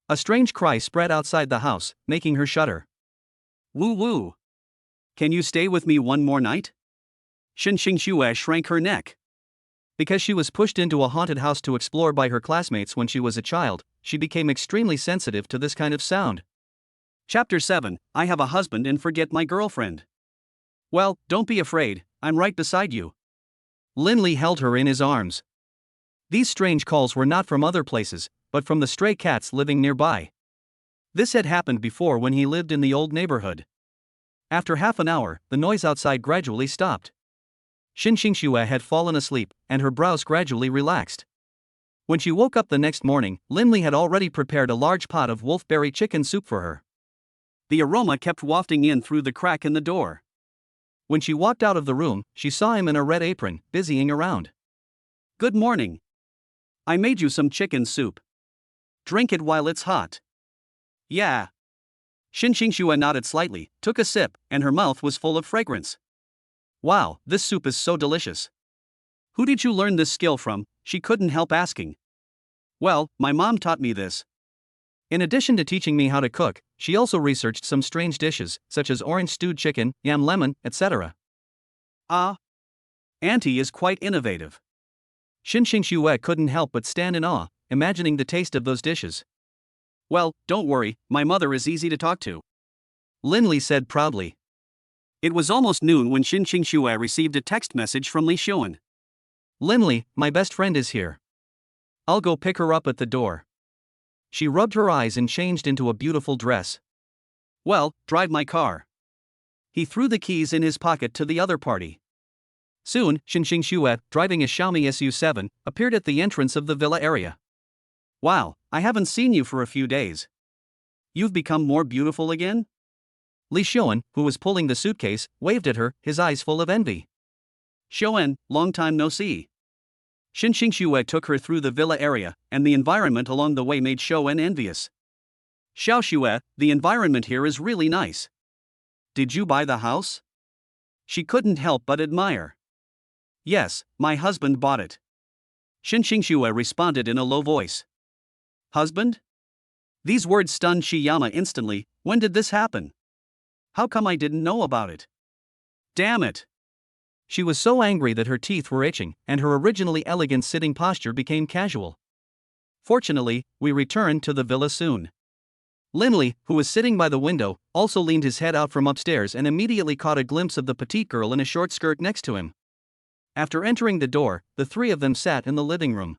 A strange cry spread outside the house, making her shudder. Woo woo. Can you stay with me one more night? Xinxue shrank her neck. Because she was pushed into a haunted house to explore by her classmates when she was a child, she became extremely sensitive to this kind of sound. Chapter 7, I have a husband and forget my girlfriend. Well, don't be afraid, I'm right beside you. Linley held her in his arms. These strange calls were not from other places, but from the stray cats living nearby. This had happened before when he lived in the old neighborhood. After half an hour, the noise outside gradually stopped. Xinxue had fallen asleep, and her brows gradually relaxed. When she woke up the next morning, Linley had already prepared a large pot of wolfberry chicken soup for her. The aroma kept wafting in through the crack in the door. When she walked out of the room, she saw him in a red apron, busying around. Good morning. I made you some chicken soup. Drink it while it's hot. Yeah. Xinxue nodded slightly, took a sip, and her mouth was full of fragrance. Wow, this soup is so delicious. Who did you learn this skill from? She couldn't help asking. Well, my mom taught me this. In addition to teaching me how to cook, she also researched some strange dishes, such as orange stewed chicken, yam lemon, etc. Ah. Auntie is quite innovative. Xinxue couldn't help but stand in awe, imagining the taste of those dishes. Well, don't worry, my mother is easy to talk to. Linley said proudly. It was almost noon when Xinxue received a text message from Li Xuan. Linley, my best friend is here. I'll go pick her up at the door. She rubbed her eyes and changed into a beautiful dress. Well, drive my car. He threw the keys in his pocket to the other party. Soon, Xinxue, driving a Xiaomi SU7, appeared at the entrance of the villa area. Wow, I haven't seen you for a few days. You've become more beautiful again? Li Xuan, who was pulling the suitcase, waved at her, his eyes full of envy. Xuan, long time no see. Xinxue took her through the villa area, and the environment along the way made Xuan envious. Xiaoxue, the environment here is really nice. Did you buy the house? She couldn't help but admire. Yes, my husband bought it. Xin Xingxue responded in a low voice. Husband? These words stunned Shiyama instantly. When did this happen? How come I didn't know about it? Damn it! She was so angry that her teeth were itching, and her originally elegant sitting posture became casual. Fortunately, we returned to the villa soon. Linley, who was sitting by the window, also leaned his head out from upstairs and immediately caught a glimpse of the petite girl in a short skirt next to him. After entering the door, the three of them sat in the living room.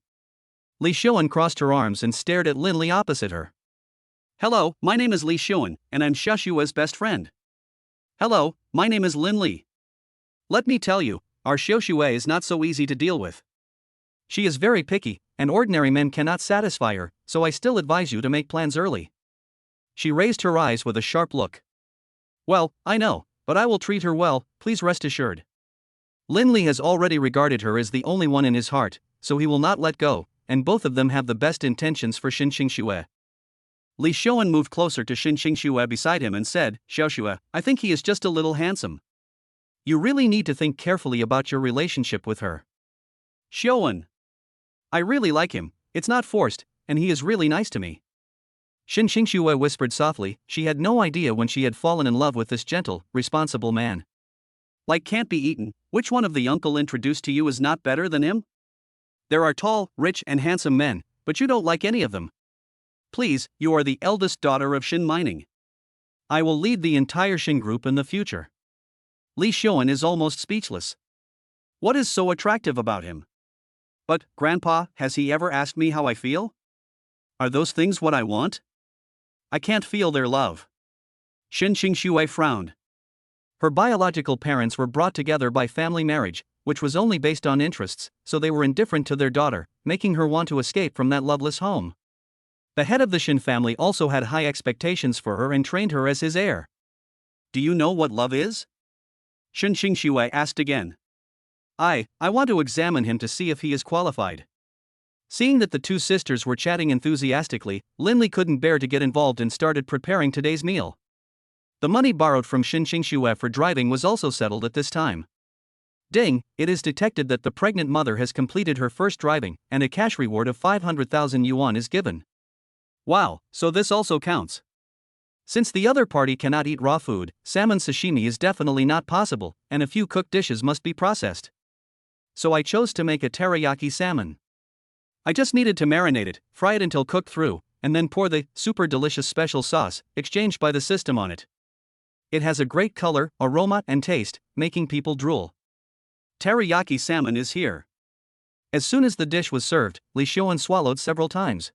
Li Xuan crossed her arms and stared at Linley opposite her. Hello, my name is Li Xuan, and I'm Xiaoshua's best friend. Hello, my name is Linley. Let me tell you, our Xiaoshue is not so easy to deal with. She is very picky, and ordinary men cannot satisfy her, so I still advise you to make plans early. She raised her eyes with a sharp look. Well, I know, but I will treat her well, please rest assured. Linley has already regarded her as the only one in his heart, so he will not let go, and both of them have the best intentions for Xin Xingxue. Li Xuan moved closer to Xin Xingxue beside him and said, Xiaoshue, I think he is just a little handsome. You really need to think carefully about your relationship with her. Xuan. I really like him, it's not forced, and he is really nice to me. Xin Xingxue whispered softly. She had no idea when she had fallen in love with this gentle, responsible man. Like can't be eaten, which one of the uncle introduced to you is not better than him? There are tall, rich and handsome men, but you don't like any of them. Please, you are the eldest daughter of Xin Mining. I will lead the entire Xin group in the future. Li Xuan is almost speechless. What is so attractive about him? But, Grandpa, has he ever asked me how I feel? Are those things what I want? I can't feel their love. Xin Xingxue frowned. Her biological parents were brought together by family marriage, which was only based on interests, so they were indifferent to their daughter, making her want to escape from that loveless home. The head of the Xin family also had high expectations for her and trained her as his heir. Do you know what love is? Xin Xingxue asked again. I want to examine him to see if he is qualified. Seeing that the two sisters were chatting enthusiastically, Linley couldn't bear to get involved and started preparing today's meal. The money borrowed from Xin Xingxue for driving was also settled at this time. Ding, it is detected that the pregnant mother has completed her first driving, and a cash reward of 500,000 yuan is given. Wow, so this also counts. Since the other party cannot eat raw food, salmon sashimi is definitely not possible, and a few cooked dishes must be processed. So I chose to make a teriyaki salmon. I just needed to marinate it, fry it until cooked through, and then pour the super delicious special sauce, exchanged by the system on it. It has a great color, aroma, and taste, making people drool. Teriyaki salmon is here. As soon as the dish was served, Li Xuan swallowed several times.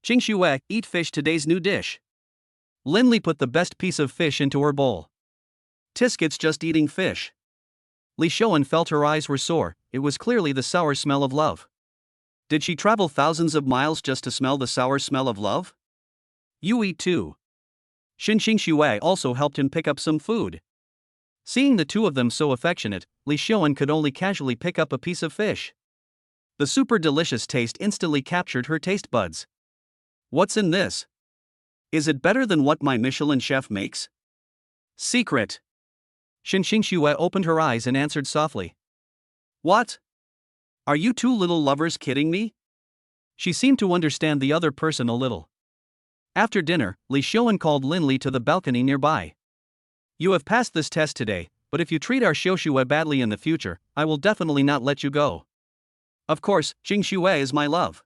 Xingxue, eat fish, today's new dish. Linley put the best piece of fish into her bowl. Tisk, it's just eating fish. Li Xuan felt her eyes were sore. It was clearly the sour smell of love. Did she travel thousands of miles just to smell the sour smell of love? You eat too. Xin Xingxue also helped him pick up some food. Seeing the two of them so affectionate, Li Xuan could only casually pick up a piece of fish. The super delicious taste instantly captured her taste buds. What's in this? Is it better than what my Michelin chef makes? Secret. Xin Xingxue opened her eyes and answered softly. What? Are you two little lovers kidding me? She seemed to understand the other person a little. After dinner, Li Xuan called Linley to the balcony nearby. You have passed this test today, but if you treat our Xiaoshue badly in the future, I will definitely not let you go. Of course, Xingxue is my love.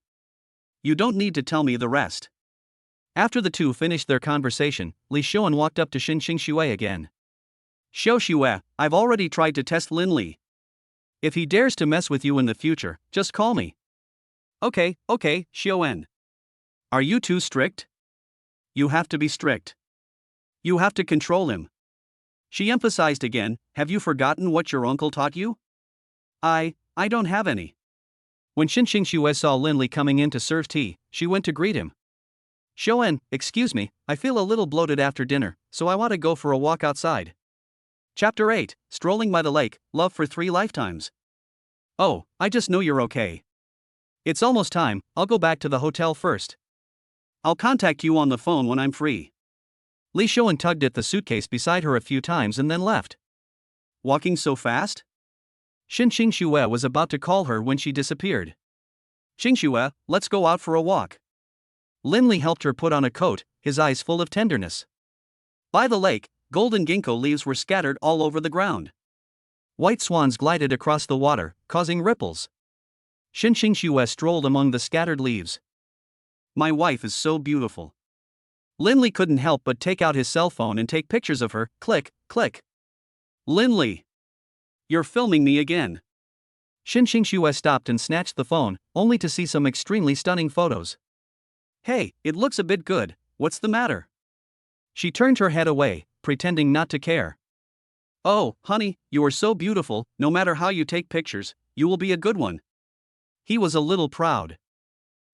You don't need to tell me the rest. After the two finished their conversation, Li Xuan walked up to Xin Xingxue again. Xiaoshue, I've already tried to test Linley. If he dares to mess with you in the future, just call me. Okay, Xuan. Are you too strict? You have to be strict. You have to control him. She emphasized again, have you forgotten what your uncle taught you? I don't have any. When Xin Xingxue saw Linley coming in to serve tea, she went to greet him. Xuan, excuse me, I feel a little bloated after dinner, so I want to go for a walk outside. Chapter 8, Strolling by the Lake, Love for 3 Lifetimes. Oh, I just know you're okay. It's almost time, I'll go back to the hotel first. I'll contact you on the phone when I'm free. Li Xuan tugged at the suitcase beside her a few times and then left. Walking so fast? Xin Xingxue was about to call her when she disappeared. Qingxue, let's go out for a walk. Linley helped her put on a coat, his eyes full of tenderness. By the lake, golden ginkgo leaves were scattered all over the ground. White swans glided across the water, causing ripples. Qingxue strolled among the scattered leaves. My wife is so beautiful. Linley couldn't help but take out his cell phone and take pictures of her. Click, click. Linley! You're filming me again. Qingxue stopped and snatched the phone, only to see some extremely stunning photos. Hey, it looks a bit good, what's the matter? She turned her head away, pretending not to care. Oh, honey, you are so beautiful, no matter how you take pictures, you will be a good one. He was a little proud.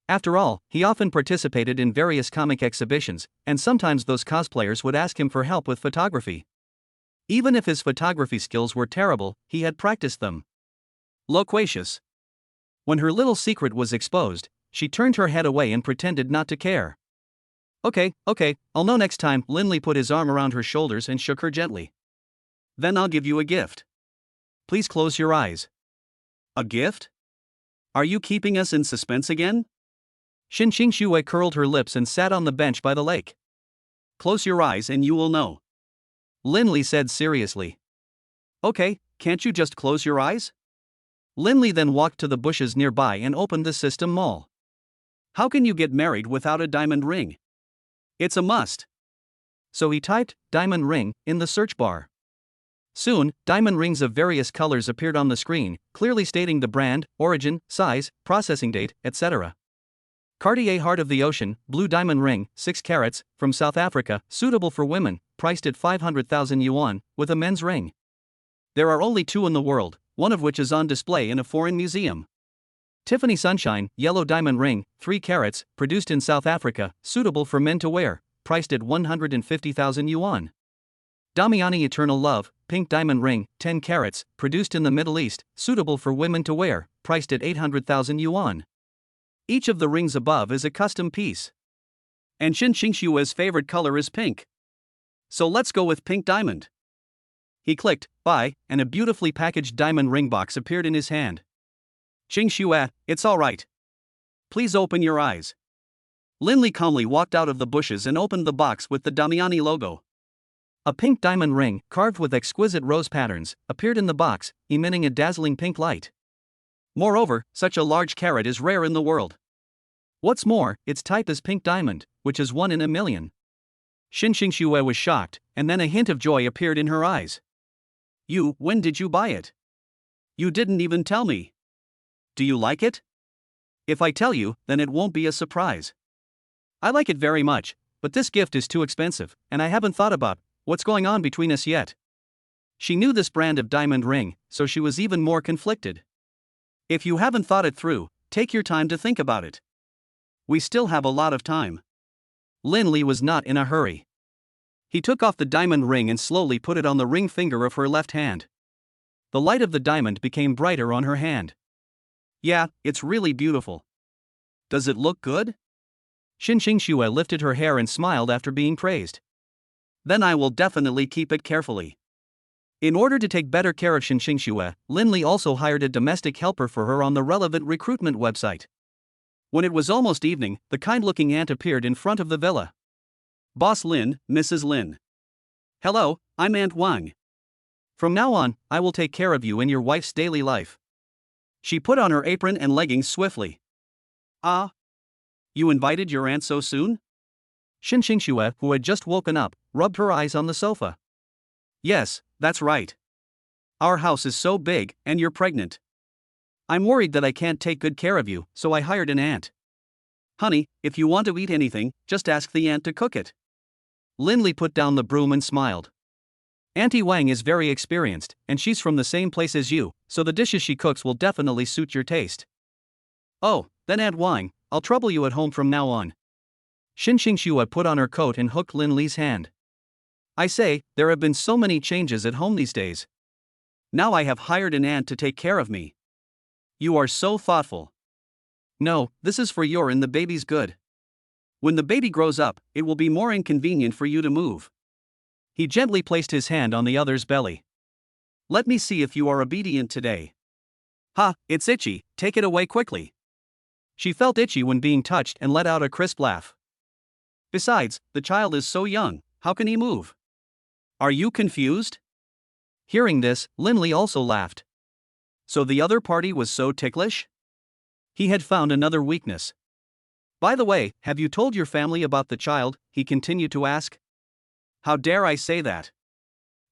After all, he often participated in various comic exhibitions, and sometimes those cosplayers would ask him for help with photography. Even if his photography skills were terrible, he had practiced them. Loquacious. When her little secret was exposed, she turned her head away and pretended not to care. Okay, I'll know next time. Linley put his arm around her shoulders and shook her gently. Then I'll give you a gift. Please close your eyes. A gift? Are you keeping us in suspense again? Qingxue curled her lips and sat on the bench by the lake. Close your eyes and you will know. Linley said seriously. Okay, can't you just close your eyes? Linley then walked to the bushes nearby and opened the system mall. How can you get married without a diamond ring? It's a must. So he typed diamond ring in the search bar. Soon, diamond rings of various colors appeared on the screen, clearly stating the brand, origin, size, processing date, etc. Cartier Heart of the Ocean, blue diamond ring, 6 carats, from South Africa, suitable for women, priced at 500,000 yuan, with a men's ring. There are only 2 in the world, one of which is on display in a foreign museum. Tiffany Sunshine, yellow diamond ring, 3 carats, produced in South Africa, suitable for men to wear, priced at 150,000 yuan. Damiani Eternal Love, pink diamond ring, 10 carats, produced in the Middle East, suitable for women to wear, priced at 800,000 yuan. Each of the rings above is a custom piece. And Qingxue's favorite color is pink. So let's go with pink diamond. He clicked buy, and a beautifully packaged diamond ring box appeared in his hand. Qingxue, it's all right. Please open your eyes. Linley calmly walked out of the bushes and opened the box with the Damiani logo. A pink diamond ring, carved with exquisite rose patterns, appeared in the box, emitting a dazzling pink light. Moreover, such a large carat is rare in the world. What's more, its type is pink diamond, which is 1 in a million. Qingxue was shocked, and then a hint of joy appeared in her eyes. When did you buy it? You didn't even tell me. Do you like it? If I tell you, then it won't be a surprise. I like it very much, but this gift is too expensive, and I haven't thought about what's going on between us yet. She knew this brand of diamond ring, so she was even more conflicted. If you haven't thought it through, take your time to think about it. We still have a lot of time. Linley was not in a hurry. He took off the diamond ring and slowly put it on the ring finger of her left hand. The light of the diamond became brighter on her hand. Yeah, it's really beautiful. Does it look good? Qingxue lifted her hair and smiled after being praised. Then I will definitely keep it carefully. In order to take better care of Qingxue, Linley also hired a domestic helper for her on the relevant recruitment website. When it was almost evening, the kind-looking aunt appeared in front of the villa. Boss Lin, Mrs. Lin. Hello, I'm Aunt Wang. From now on, I will take care of you in your wife's daily life. She put on her apron and leggings swiftly. Ah? You invited your aunt so soon? Qingxue, who had just woken up, rubbed her eyes on the sofa. Yes, that's right. Our house is so big, and you're pregnant. I'm worried that I can't take good care of you, so I hired an aunt. Honey, if you want to eat anything, just ask the aunt to cook it. Linley put down the broom and smiled. Auntie Wang is very experienced, and she's from the same place as you, so the dishes she cooks will definitely suit your taste. Oh, then Aunt Wang, I'll trouble you at home from now on. Qingxue put on her coat and hooked Linley's hand. I say, there have been so many changes at home these days. Now I have hired an aunt to take care of me. You are so thoughtful. No, this is for your and the baby's good. When the baby grows up, it will be more inconvenient for you to move. He gently placed his hand on the other's belly. Let me see if you are obedient today. Ha, it's itchy, take it away quickly. She felt itchy when being touched and let out a crisp laugh. Besides, the child is so young, how can he move? Are you confused? Hearing this, Linley also laughed. So the other party was so ticklish? He had found another weakness. By the way, have you told your family about the child? He continued to ask. How dare I say that?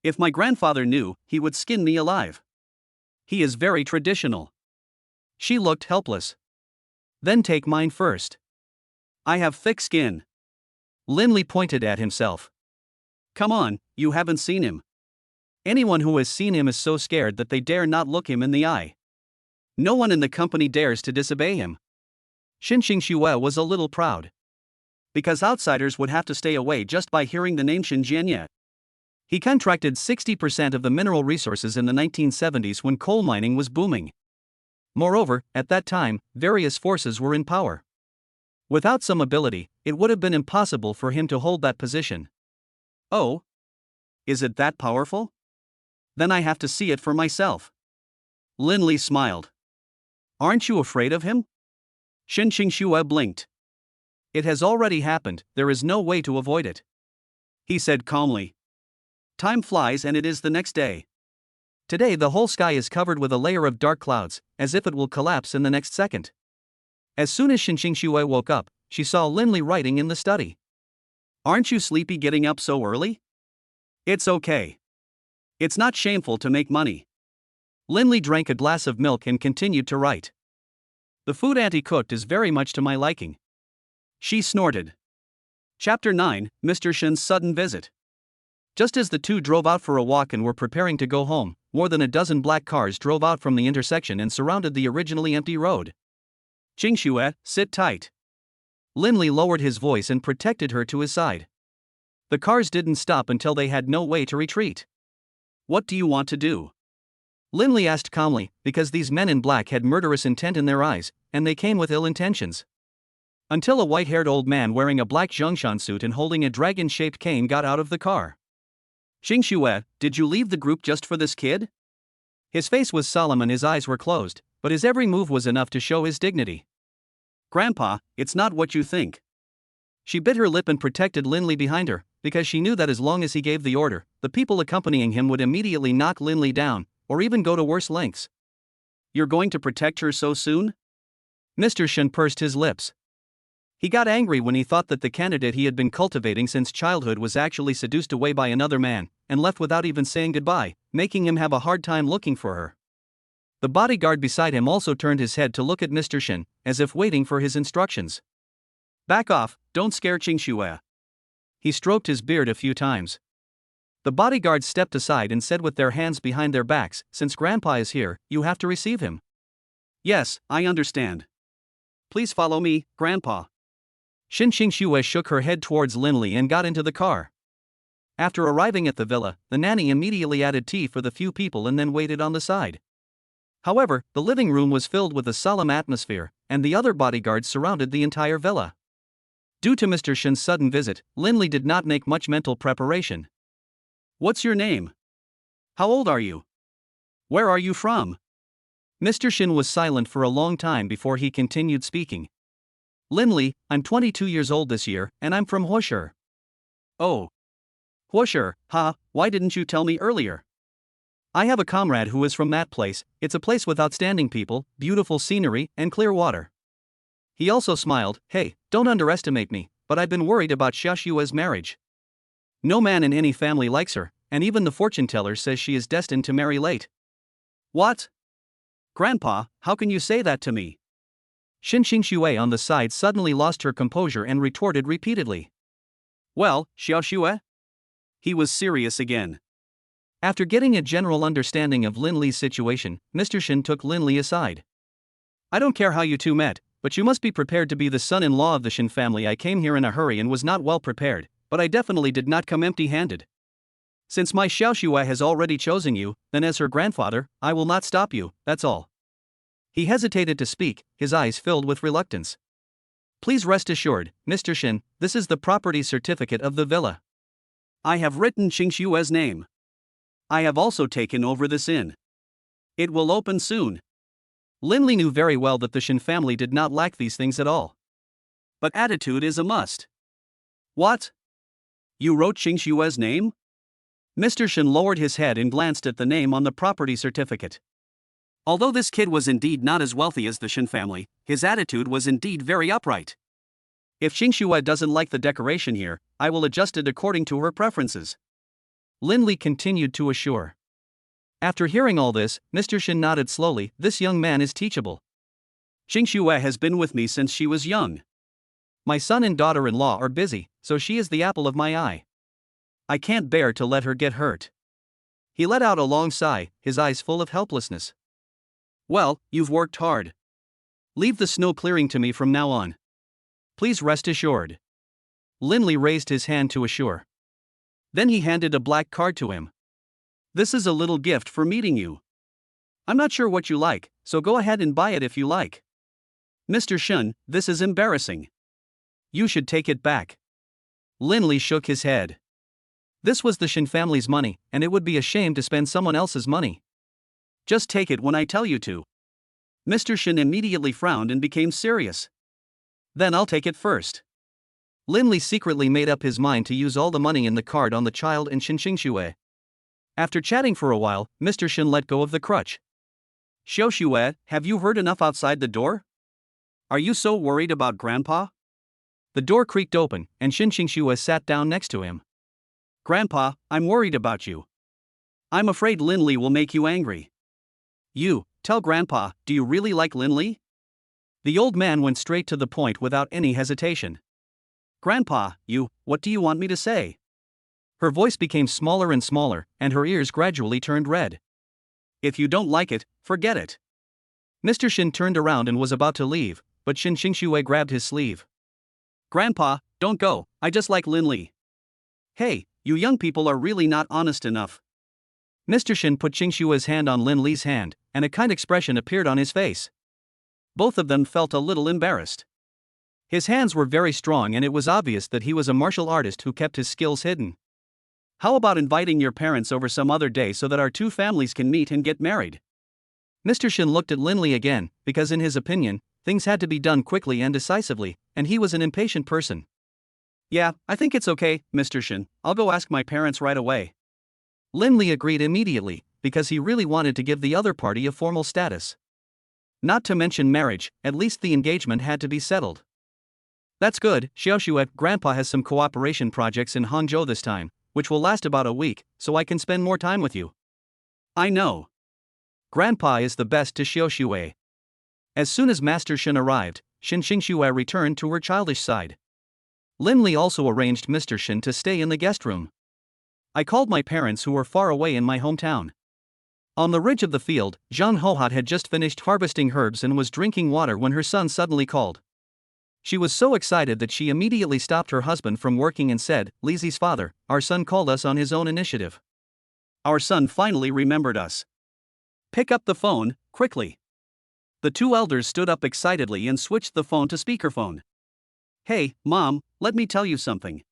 If my grandfather knew, he would skin me alive. He is very traditional. She looked helpless. Then take mine first. I have thick skin. Linley pointed at himself. Come on, you haven't seen him. Anyone who has seen him is so scared that they dare not look him in the eye. No one in the company dares to disobey him. Xinxing Xue was a little proud. Because outsiders would have to stay away just by hearing the name Xin Jianye. He contracted 60% of the mineral resources in the 1970s when coal mining was booming. Moreover, at that time, various forces were in power. Without some ability, it would have been impossible for him to hold that position. Oh? Is it that powerful? Then I have to see it for myself. Linley smiled. Aren't you afraid of him? Xinxing Xue blinked. It has already happened, there is no way to avoid it. He said calmly. Time flies and it is the next day. Today the whole sky is covered with a layer of dark clouds, as if it will collapse in the next second. As soon as Xinxing Xue woke up, she saw Linley writing in the study. Aren't you sleepy getting up so early? It's okay. It's not shameful to make money. Linley drank a glass of milk and continued to write. The food Auntie cooked is very much to my liking. She snorted. Chapter 9, Mr. Shin's Sudden Visit. Just as the two drove out for a walk and were preparing to go home, more than a dozen black cars drove out from the intersection and surrounded the originally empty road. Xingxue, sit tight. Linley lowered his voice and protected her to his side. The cars didn't stop until they had no way to retreat. What do you want to do? Linley asked calmly, because these men in black had murderous intent in their eyes, and they came with ill intentions. Until a white-haired old man wearing a black Zhongshan suit and holding a dragon-shaped cane got out of the car. Xingxue, did you leave the group just for this kid? His face was solemn and his eyes were closed, but his every move was enough to show his dignity. Grandpa, it's not what you think. She bit her lip and protected Linley behind her, because she knew that as long as he gave the order, the people accompanying him would immediately knock Linley down, or even go to worse lengths. You're going to protect her so soon? Mr. Shin pursed his lips. He got angry when he thought that the candidate he had been cultivating since childhood was actually seduced away by another man, and left without even saying goodbye, making him have a hard time looking for her. The bodyguard beside him also turned his head to look at Mr. Shin, as if waiting for his instructions. Back off, don't scare Xingxue. He stroked his beard a few times. The bodyguards stepped aside and said with their hands behind their backs, since Grandpa is here, you have to receive him. Yes, I understand. Please follow me, Grandpa. Xinxing Xue shook her head towards Linley and got into the car. After arriving at the villa, the nanny immediately added tea for the few people and then waited on the side. However, the living room was filled with a solemn atmosphere, and the other bodyguards surrounded the entire villa. Due to Mr. Shin's sudden visit, Linley did not make much mental preparation. What's your name? How old are you? Where are you from? Mr. Shin was silent for a long time before he continued speaking. Linley, I'm 22 years old this year, and I'm from Huoshi. Oh. Huoshi, why didn't you tell me earlier? I have a comrade who is from that place. It's a place with outstanding people, beautiful scenery, and clear water. He also smiled. Hey, don't underestimate me, but I've been worried about Xiaoxue's marriage. No man in any family likes her, and even the fortune teller says she is destined to marry late. What? Grandpa, how can you say that to me? Xinxing Xue on the side suddenly lost her composure and retorted repeatedly. Well, Xiaoxue? He was serious again. After getting a general understanding of Linley's situation, Mr. Shin took Linley aside. I don't care how you two met, but you must be prepared to be the son-in-law of the Shin family. I came here in a hurry and was not well prepared, but I definitely did not come empty-handed. Since my Xiaoxue has already chosen you, then as her grandfather, I will not stop you, that's all. He hesitated to speak, his eyes filled with reluctance. Please rest assured, Mr. Shin, this is the property certificate of the villa. I have written Xingxue's name. I have also taken over this inn. It will open soon. Lindley knew very well that the Shin family did not lack these things at all. But attitude is a must. What? You wrote Xingshue's name? Mr. Shin lowered his head and glanced at the name on the property certificate. Although this kid was indeed not as wealthy as the Shin family, his attitude was indeed very upright. If Xingxue doesn't like the decoration here, I will adjust it according to her preferences. Lindley continued to assure. After hearing all this, Mr. Shin nodded slowly. This young man is teachable. Xingxue has been with me since she was young. My son and daughter-in-law are busy, so she is the apple of my eye. I can't bear to let her get hurt. He let out a long sigh, his eyes full of helplessness. Well, you've worked hard. Leave the snow clearing to me from now on. Please rest assured. Lindley raised his hand to assure. Then he handed a black card to him. This is a little gift for meeting you. I'm not sure what you like, so go ahead and buy it if you like. Mr. Shin, this is embarrassing. You should take it back. Lindley shook his head. This was the Shin family's money, and it would be a shame to spend someone else's money. Just take it when I tell you to. Mr. Shin immediately frowned and became serious. Then I'll take it first. Lindley secretly made up his mind to use all the money in the card on the child and Shin Xingxue. After chatting for a while, Mr. Shin let go of the crutch. Xiaoxue, have you heard enough outside the door? Are you so worried about Grandpa? The door creaked open, and Shin Xingxue sat down next to him. Grandpa, I'm worried about you. I'm afraid Lindley will make you angry. You, tell Grandpa, do you really like Lindley? The old man went straight to the point without any hesitation. Grandpa, what do you want me to say? Her voice became smaller and smaller, and her ears gradually turned red. If you don't like it, forget it. Mr. Shin turned around and was about to leave, but Shin Xingxue grabbed his sleeve. Grandpa, don't go, I just like Lindley. Hey, you young people are really not honest enough. Mr. Shin put Xingxue's hand on Lindley's hand, and a kind expression appeared on his face. Both of them felt a little embarrassed. His hands were very strong and it was obvious that he was a martial artist who kept his skills hidden. How about inviting your parents over some other day so that our two families can meet and get married? Mr. Shin looked at Lindley again, because in his opinion, things had to be done quickly and decisively, and he was an impatient person. Yeah, I think it's okay, Mr. Shin, I'll go ask my parents right away. Lindley agreed immediately, because he really wanted to give the other party a formal status. Not to mention marriage, at least the engagement had to be settled. That's good, Xiaoxue, Grandpa has some cooperation projects in Hangzhou this time, which will last about a week, so I can spend more time with you. I know. Grandpa is the best to Xiaoxue. As soon as Master Shin arrived, Shin Xingxue returned to her childish side. Lindley also arranged Mr. Shin to stay in the guest room. I called my parents who were far away in my hometown. On the ridge of the field, Zhang Hohat had just finished harvesting herbs and was drinking water when her son suddenly called. She was so excited that she immediately stopped her husband from working and said, Lizi's father, our son called us on his own initiative. Our son finally remembered us. Pick up the phone, quickly. The two elders stood up excitedly and switched the phone to speakerphone. Hey, Mom, let me tell you something.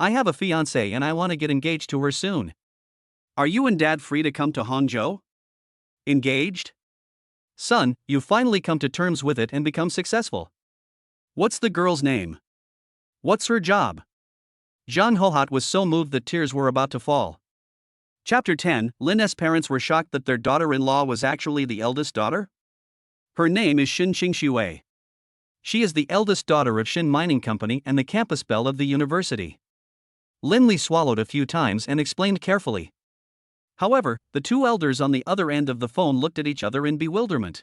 I have a fiancée and I want to get engaged to her soon. Are you and Dad free to come to Hangzhou? Engaged? Son, you've finally come to terms with it and become successful. What's the girl's name? What's her job? Zhang Hohat was so moved that tears were about to fall. Chapter 10, Lin's parents were shocked that their daughter-in-law was actually the eldest daughter. Her name is Shin Xingxue. She is the eldest daughter of Shin Mining Company and the campus belle of the university. Lindley swallowed a few times and explained carefully. However, the two elders on the other end of the phone looked at each other in bewilderment.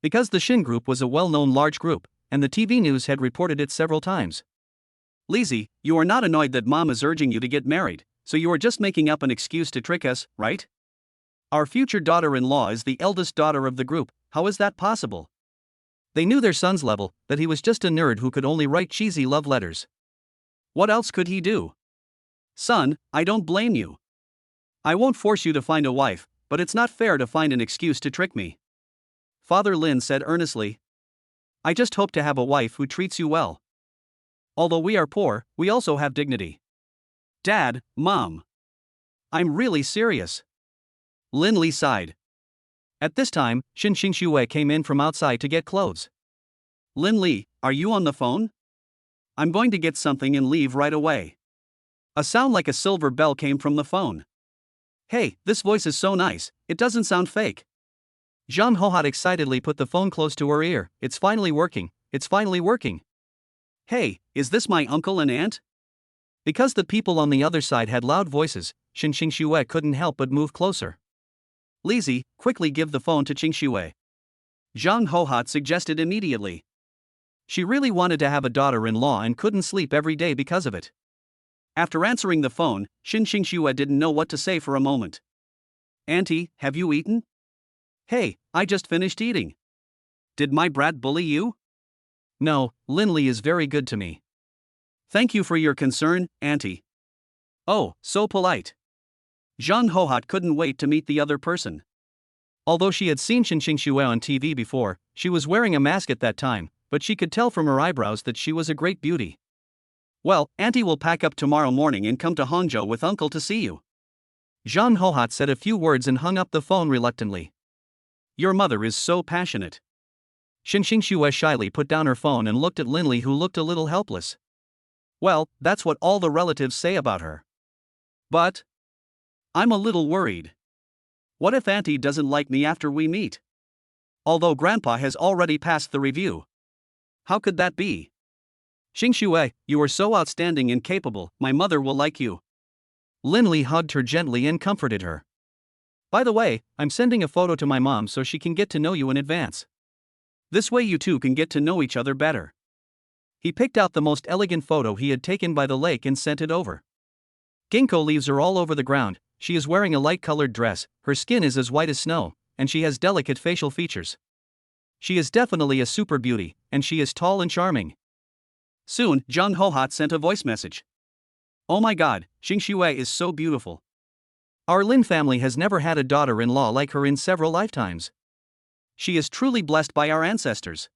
Because the Shin group was a well-known large group, and the TV news had reported it several times. Lizi, you are not annoyed that Mom is urging you to get married, so you are just making up an excuse to trick us, right? Our future daughter-in-law is the eldest daughter of the group, how is that possible? They knew their son's level, that he was just a nerd who could only write cheesy love letters. What else could he do? Son, I don't blame you. I won't force you to find a wife, but it's not fair to find an excuse to trick me. Father Lin said earnestly. I just hope to have a wife who treats you well. Although we are poor, we also have dignity. Dad, Mom. I'm really serious. Lindley sighed. At this time, Xin Xingxue came in from outside to get clothes. Lin Li, are you on the phone? I'm going to get something and leave right away. A sound like a silver bell came from the phone. Hey, this voice is so nice, it doesn't sound fake. Zhang Hohat excitedly put the phone close to her ear. It's finally working, it's finally working. Hey, is this my uncle and aunt? Because the people on the other side had loud voices, Xin Xingxue couldn't help but move closer. Lizzie, quickly give the phone to Xingxue. Zhang Hohat suggested immediately. She really wanted to have a daughter-in-law and couldn't sleep every day because of it. After answering the phone, Xin Xingxue didn't know what to say for a moment. Auntie, have you eaten? Hey, I just finished eating. Did my brat bully you? No, Lin Li is very good to me. Thank you for your concern, Auntie. Oh, so polite. Zhang Hohat couldn't wait to meet the other person. Although she had seen Xin Xingxue on TV before, she was wearing a mask at that time, but she could tell from her eyebrows that she was a great beauty. Well, Auntie will pack up tomorrow morning and come to Hangzhou with Uncle to see you. Zhang Hohat said a few words and hung up the phone reluctantly. Your mother is so passionate. Xin Xingxue shyly put down her phone and looked at Lin Li, who looked a little helpless. Well, that's what all the relatives say about her. But I'm a little worried. What if Auntie doesn't like me after we meet? Although Grandpa has already passed the review. How could that be? Xingxue, you are so outstanding and capable, my mother will like you. Lin Li hugged her gently and comforted her. By the way, I'm sending a photo to my mom so she can get to know you in advance. This way you two can get to know each other better. He picked out the most elegant photo he had taken by the lake and sent it over. Ginkgo leaves are all over the ground. She is wearing a light-colored dress, her skin is as white as snow, and she has delicate facial features. She is definitely a super beauty, and she is tall and charming. Soon, Zhang Hohat sent a voice message. Oh my god, Xingxue is so beautiful. Our Lin family has never had a daughter-in-law like her in several lifetimes. She is truly blessed by our ancestors.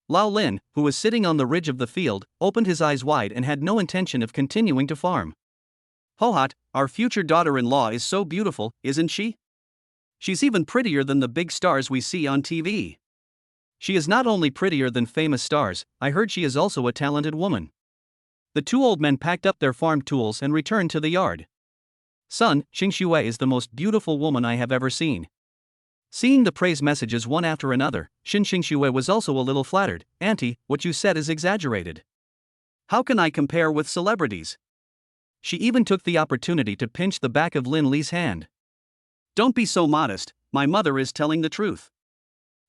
Lao Lin, who was sitting on the ridge of the field, opened his eyes wide and had no intention of continuing to farm. Hohat, our future daughter-in-law is so beautiful, isn't she? She's even prettier than the big stars we see on TV. She is not only prettier than famous stars, I heard she is also a talented woman. The two old men packed up their farm tools and returned to the yard. Son, Xingxue is the most beautiful woman I have ever seen. Seeing the praise messages one after another, Xin Xingxue was also a little flattered. Auntie, what you said is exaggerated. How can I compare with celebrities? She even took the opportunity to pinch the back of Lin Li's hand. Don't be so modest, my mother is telling the truth.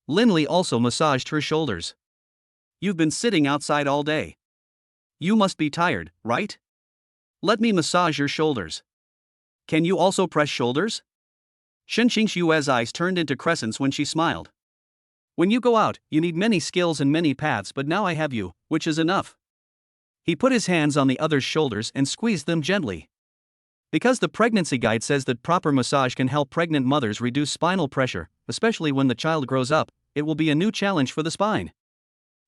Lin Li also massaged her shoulders. You've been sitting outside all day. You must be tired, right? Let me massage your shoulders. Can you also press shoulders? Xin Xingxue's eyes turned into crescents when she smiled. When you go out, you need many skills and many paths, but now I have you, which is enough. He put his hands on the other's shoulders and squeezed them gently. Because the pregnancy guide says that proper massage can help pregnant mothers reduce spinal pressure, especially when the child grows up, it will be a new challenge for the spine.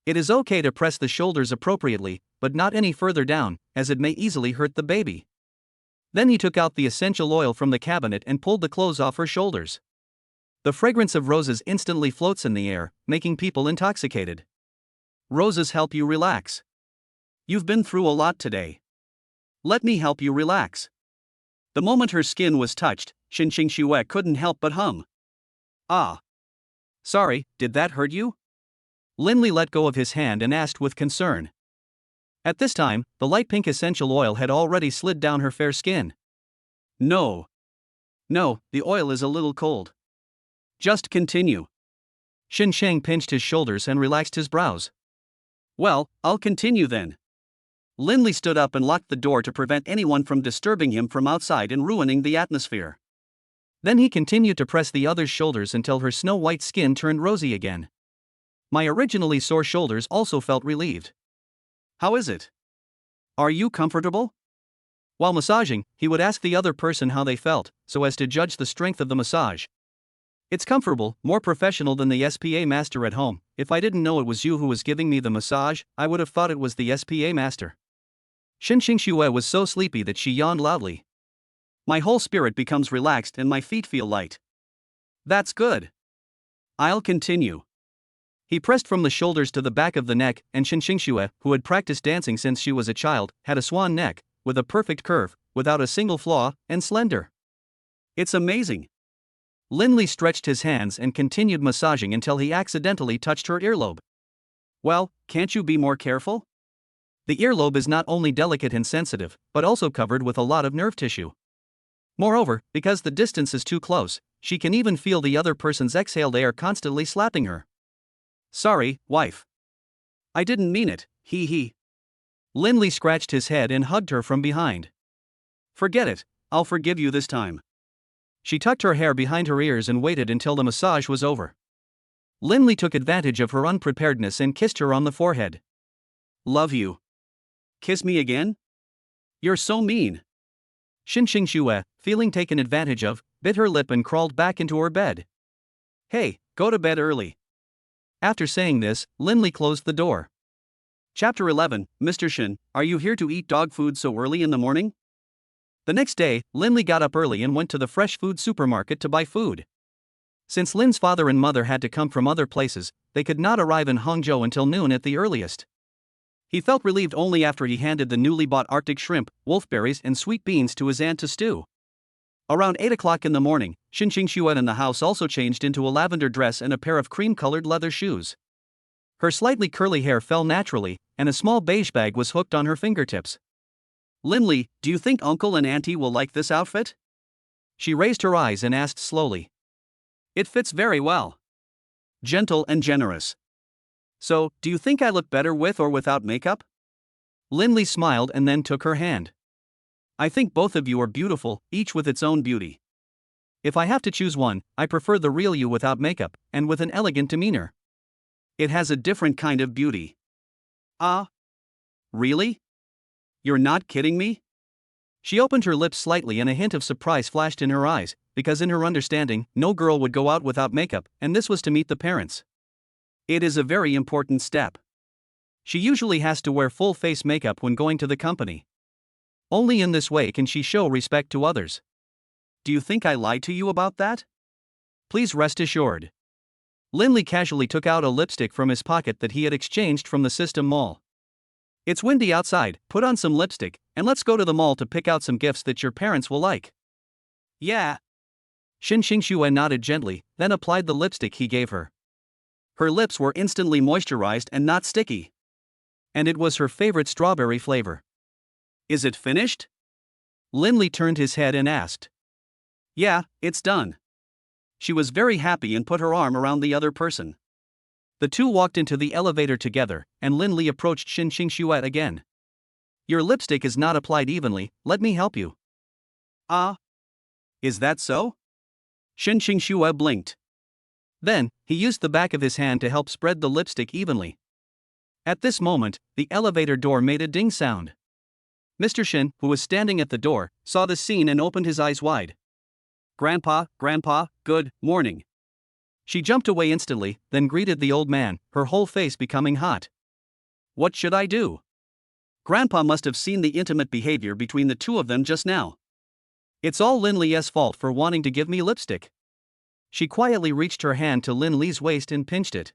It is okay to press the shoulders appropriately, but not any further down, as it may easily hurt the baby. Then he took out the essential oil from the cabinet and pulled the clothes off her shoulders. The fragrance of roses instantly floats in the air, making people intoxicated. Roses help you relax. You've been through a lot today. Let me help you relax. The moment her skin was touched, Xin Xingxue couldn't help but hum. Ah. Sorry, did that hurt you? Lin Li let go of his hand and asked with concern. At this time, the light pink essential oil had already slid down her fair skin. No. No, the oil is a little cold. Just continue. Xin Sheng pinched his shoulders and relaxed his brows. Well, I'll continue then. Lin Li stood up and locked the door to prevent anyone from disturbing him from outside and ruining the atmosphere. Then he continued to press the other's shoulders until her snow-white skin turned rosy again. My originally sore shoulders also felt relieved. How is it? Are you comfortable? While massaging, he would ask the other person how they felt, so as to judge the strength of the massage. It's comfortable, more professional than the SPA master at home. If I didn't know it was you who was giving me the massage, I would have thought it was the SPA master. Xin Xingxue was so sleepy that she yawned loudly. My whole spirit becomes relaxed and my feet feel light. That's good. I'll continue. He pressed from the shoulders to the back of the neck, and Xinxingxue, who had practiced dancing since she was a child, had a swan neck, with a perfect curve, without a single flaw, and slender. It's amazing. Linley stretched his hands and continued massaging until he accidentally touched her earlobe. Well, can't you be more careful? The earlobe is not only delicate and sensitive, but also covered with a lot of nerve tissue. Moreover, because the distance is too close, she can even feel the other person's exhaled air constantly slapping her. Sorry, wife. I didn't mean it, he. Linley scratched his head and hugged her from behind. Forget it, I'll forgive you this time. She tucked her hair behind her ears and waited until the massage was over. Linley took advantage of her unpreparedness and kissed her on the forehead. Love you. Kiss me again? You're so mean. Xinxingxue, feeling taken advantage of, bit her lip and crawled back into her bed. Hey, go to bed early. After saying this, Linley closed the door. Chapter 11, Mr. Shin, are you here to eat dog food so early in the morning? The next day, Linley got up early and went to the fresh food supermarket to buy food. Since Lin's father and mother had to come from other places, they could not arrive in Hangzhou until noon at the earliest. He felt relieved only after he handed the newly bought Arctic shrimp, wolfberries, and sweet beans to his aunt to stew. Around 8 o'clock in the morning, Xinxingxue in the house also changed into a lavender dress and a pair of cream-colored leather shoes. Her slightly curly hair fell naturally, and a small beige bag was hooked on her fingertips. Linley, do you think Uncle and Auntie will like this outfit? She raised her eyes and asked slowly. It fits very well. Gentle and generous. So, do you think I look better with or without makeup? Linley smiled and then took her hand. I think both of you are beautiful, each with its own beauty. If I have to choose one, I prefer the real you without makeup, and with an elegant demeanor. It has a different kind of beauty. Ah? Really? You're not kidding me? She opened her lips slightly and a hint of surprise flashed in her eyes, because in her understanding, no girl would go out without makeup, and this was to meet the parents. It is a very important step. She usually has to wear full face makeup when going to the company. Only in this way can she show respect to others. Do you think I lied to you about that? Please rest assured. Linley casually took out a lipstick from his pocket that he had exchanged from the System Mall. It's windy outside, put on some lipstick, and let's go to the mall to pick out some gifts that your parents will like. Yeah. Xinxingxue nodded gently, then applied the lipstick he gave her. Her lips were instantly moisturized and not sticky. And it was her favorite strawberry flavor. Is it finished? Linley turned his head and asked. Yeah, it's done. She was very happy and put her arm around the other person. The two walked into the elevator together, and Linley approached Xinxingxue again. Your lipstick is not applied evenly, let me help you. Ah? Is that so? Xinxingxue blinked. Then, he used the back of his hand to help spread the lipstick evenly. At this moment, the elevator door made a ding sound. Mr. Shin, who was standing at the door, saw the scene and opened his eyes wide. Grandpa, good morning. She jumped away instantly, then greeted the old man, her whole face becoming hot. What should I do? Grandpa must have seen the intimate behavior between the two of them just now. It's all Linley's fault for wanting to give me lipstick. She quietly reached her hand to Linley's waist and pinched it.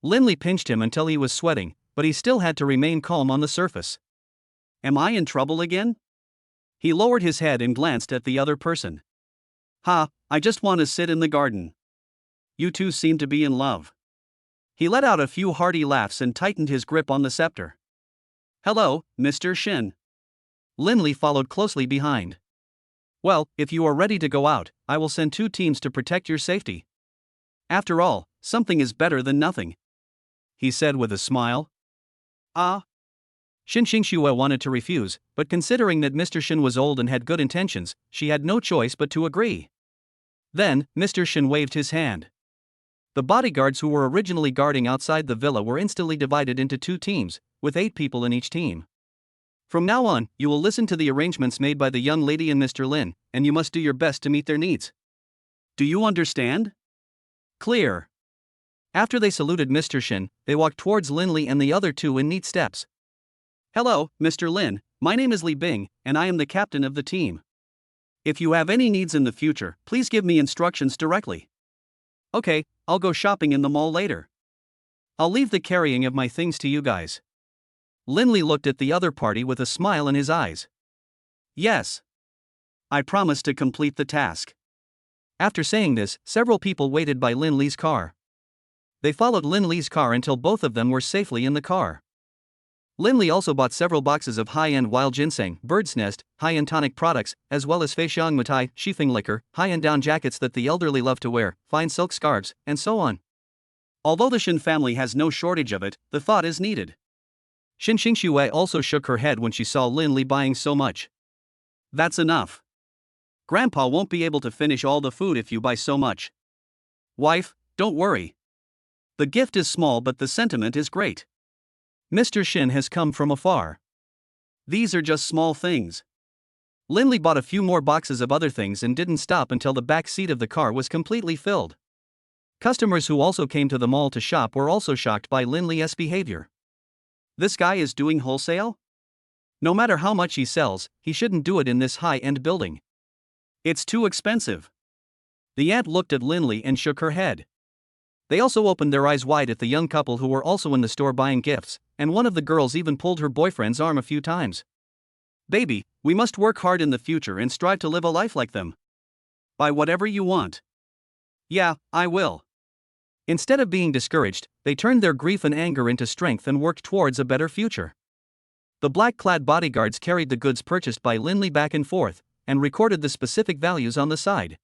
Linley pinched him until he was sweating, but he still had to remain calm on the surface. Am I in trouble again? He lowered his head and glanced at the other person. Ha, I just want to sit in the garden. You two seem to be in love. He let out a few hearty laughs and tightened his grip on the scepter. Hello, Mr. Shin. Linley followed closely behind. Well, if you are ready to go out, I will send 2 teams to protect your safety. After all, something is better than nothing. He said with a smile. Ah? Xinxingxue wanted to refuse, but considering that Mr. Shin was old and had good intentions, she had no choice but to agree. Then, Mr. Shin waved his hand. The bodyguards who were originally guarding outside the villa were instantly divided into 2 teams, with 8 people in each team. From now on, you will listen to the arrangements made by the young lady and Mr. Lin, and you must do your best to meet their needs. Do you understand? Clear. After they saluted Mr. Shin, they walked towards Linley and the other 2 in neat steps. Hello, Mr. Lin, my name is Li Bing, and I am the captain of the team. If you have any needs in the future, please give me instructions directly. Okay, I'll go shopping in the mall later. I'll leave the carrying of my things to you guys. Linley looked at the other party with a smile in his eyes. Yes. I promise to complete the task. After saying this, several people waited by Linley's car. They followed Linley's car until both of them were safely in the car. Linley also bought several boxes of high-end wild ginseng, bird's nest, high-end tonic products, as well as feixiang mitai, sheathing liquor, high-end down jackets that the elderly love to wear, fine silk scarves, and so on. Although the Shin family has no shortage of it, the thought is needed. Shin Xingxue also shook her head when she saw Linley buying so much. That's enough. Grandpa won't be able to finish all the food if you buy so much. Wife, don't worry. The gift is small but the sentiment is great. Mr. Shin has come from afar. These are just small things. Linley bought a few more boxes of other things and didn't stop until the back seat of the car was completely filled. Customers who also came to the mall to shop were also shocked by Linley's behavior. This guy is doing wholesale? No matter how much he sells, he shouldn't do it in this high-end building. It's too expensive. The aunt looked at Linley and shook her head. They also opened their eyes wide at the young couple who were also in the store buying gifts, and one of the girls even pulled her boyfriend's arm a few times. Baby, we must work hard in the future and strive to live a life like them. Buy whatever you want. Yeah, I will. Instead of being discouraged, they turned their grief and anger into strength and worked towards a better future. The black-clad bodyguards carried the goods purchased by Linley back and forth, and recorded the specific values on the side.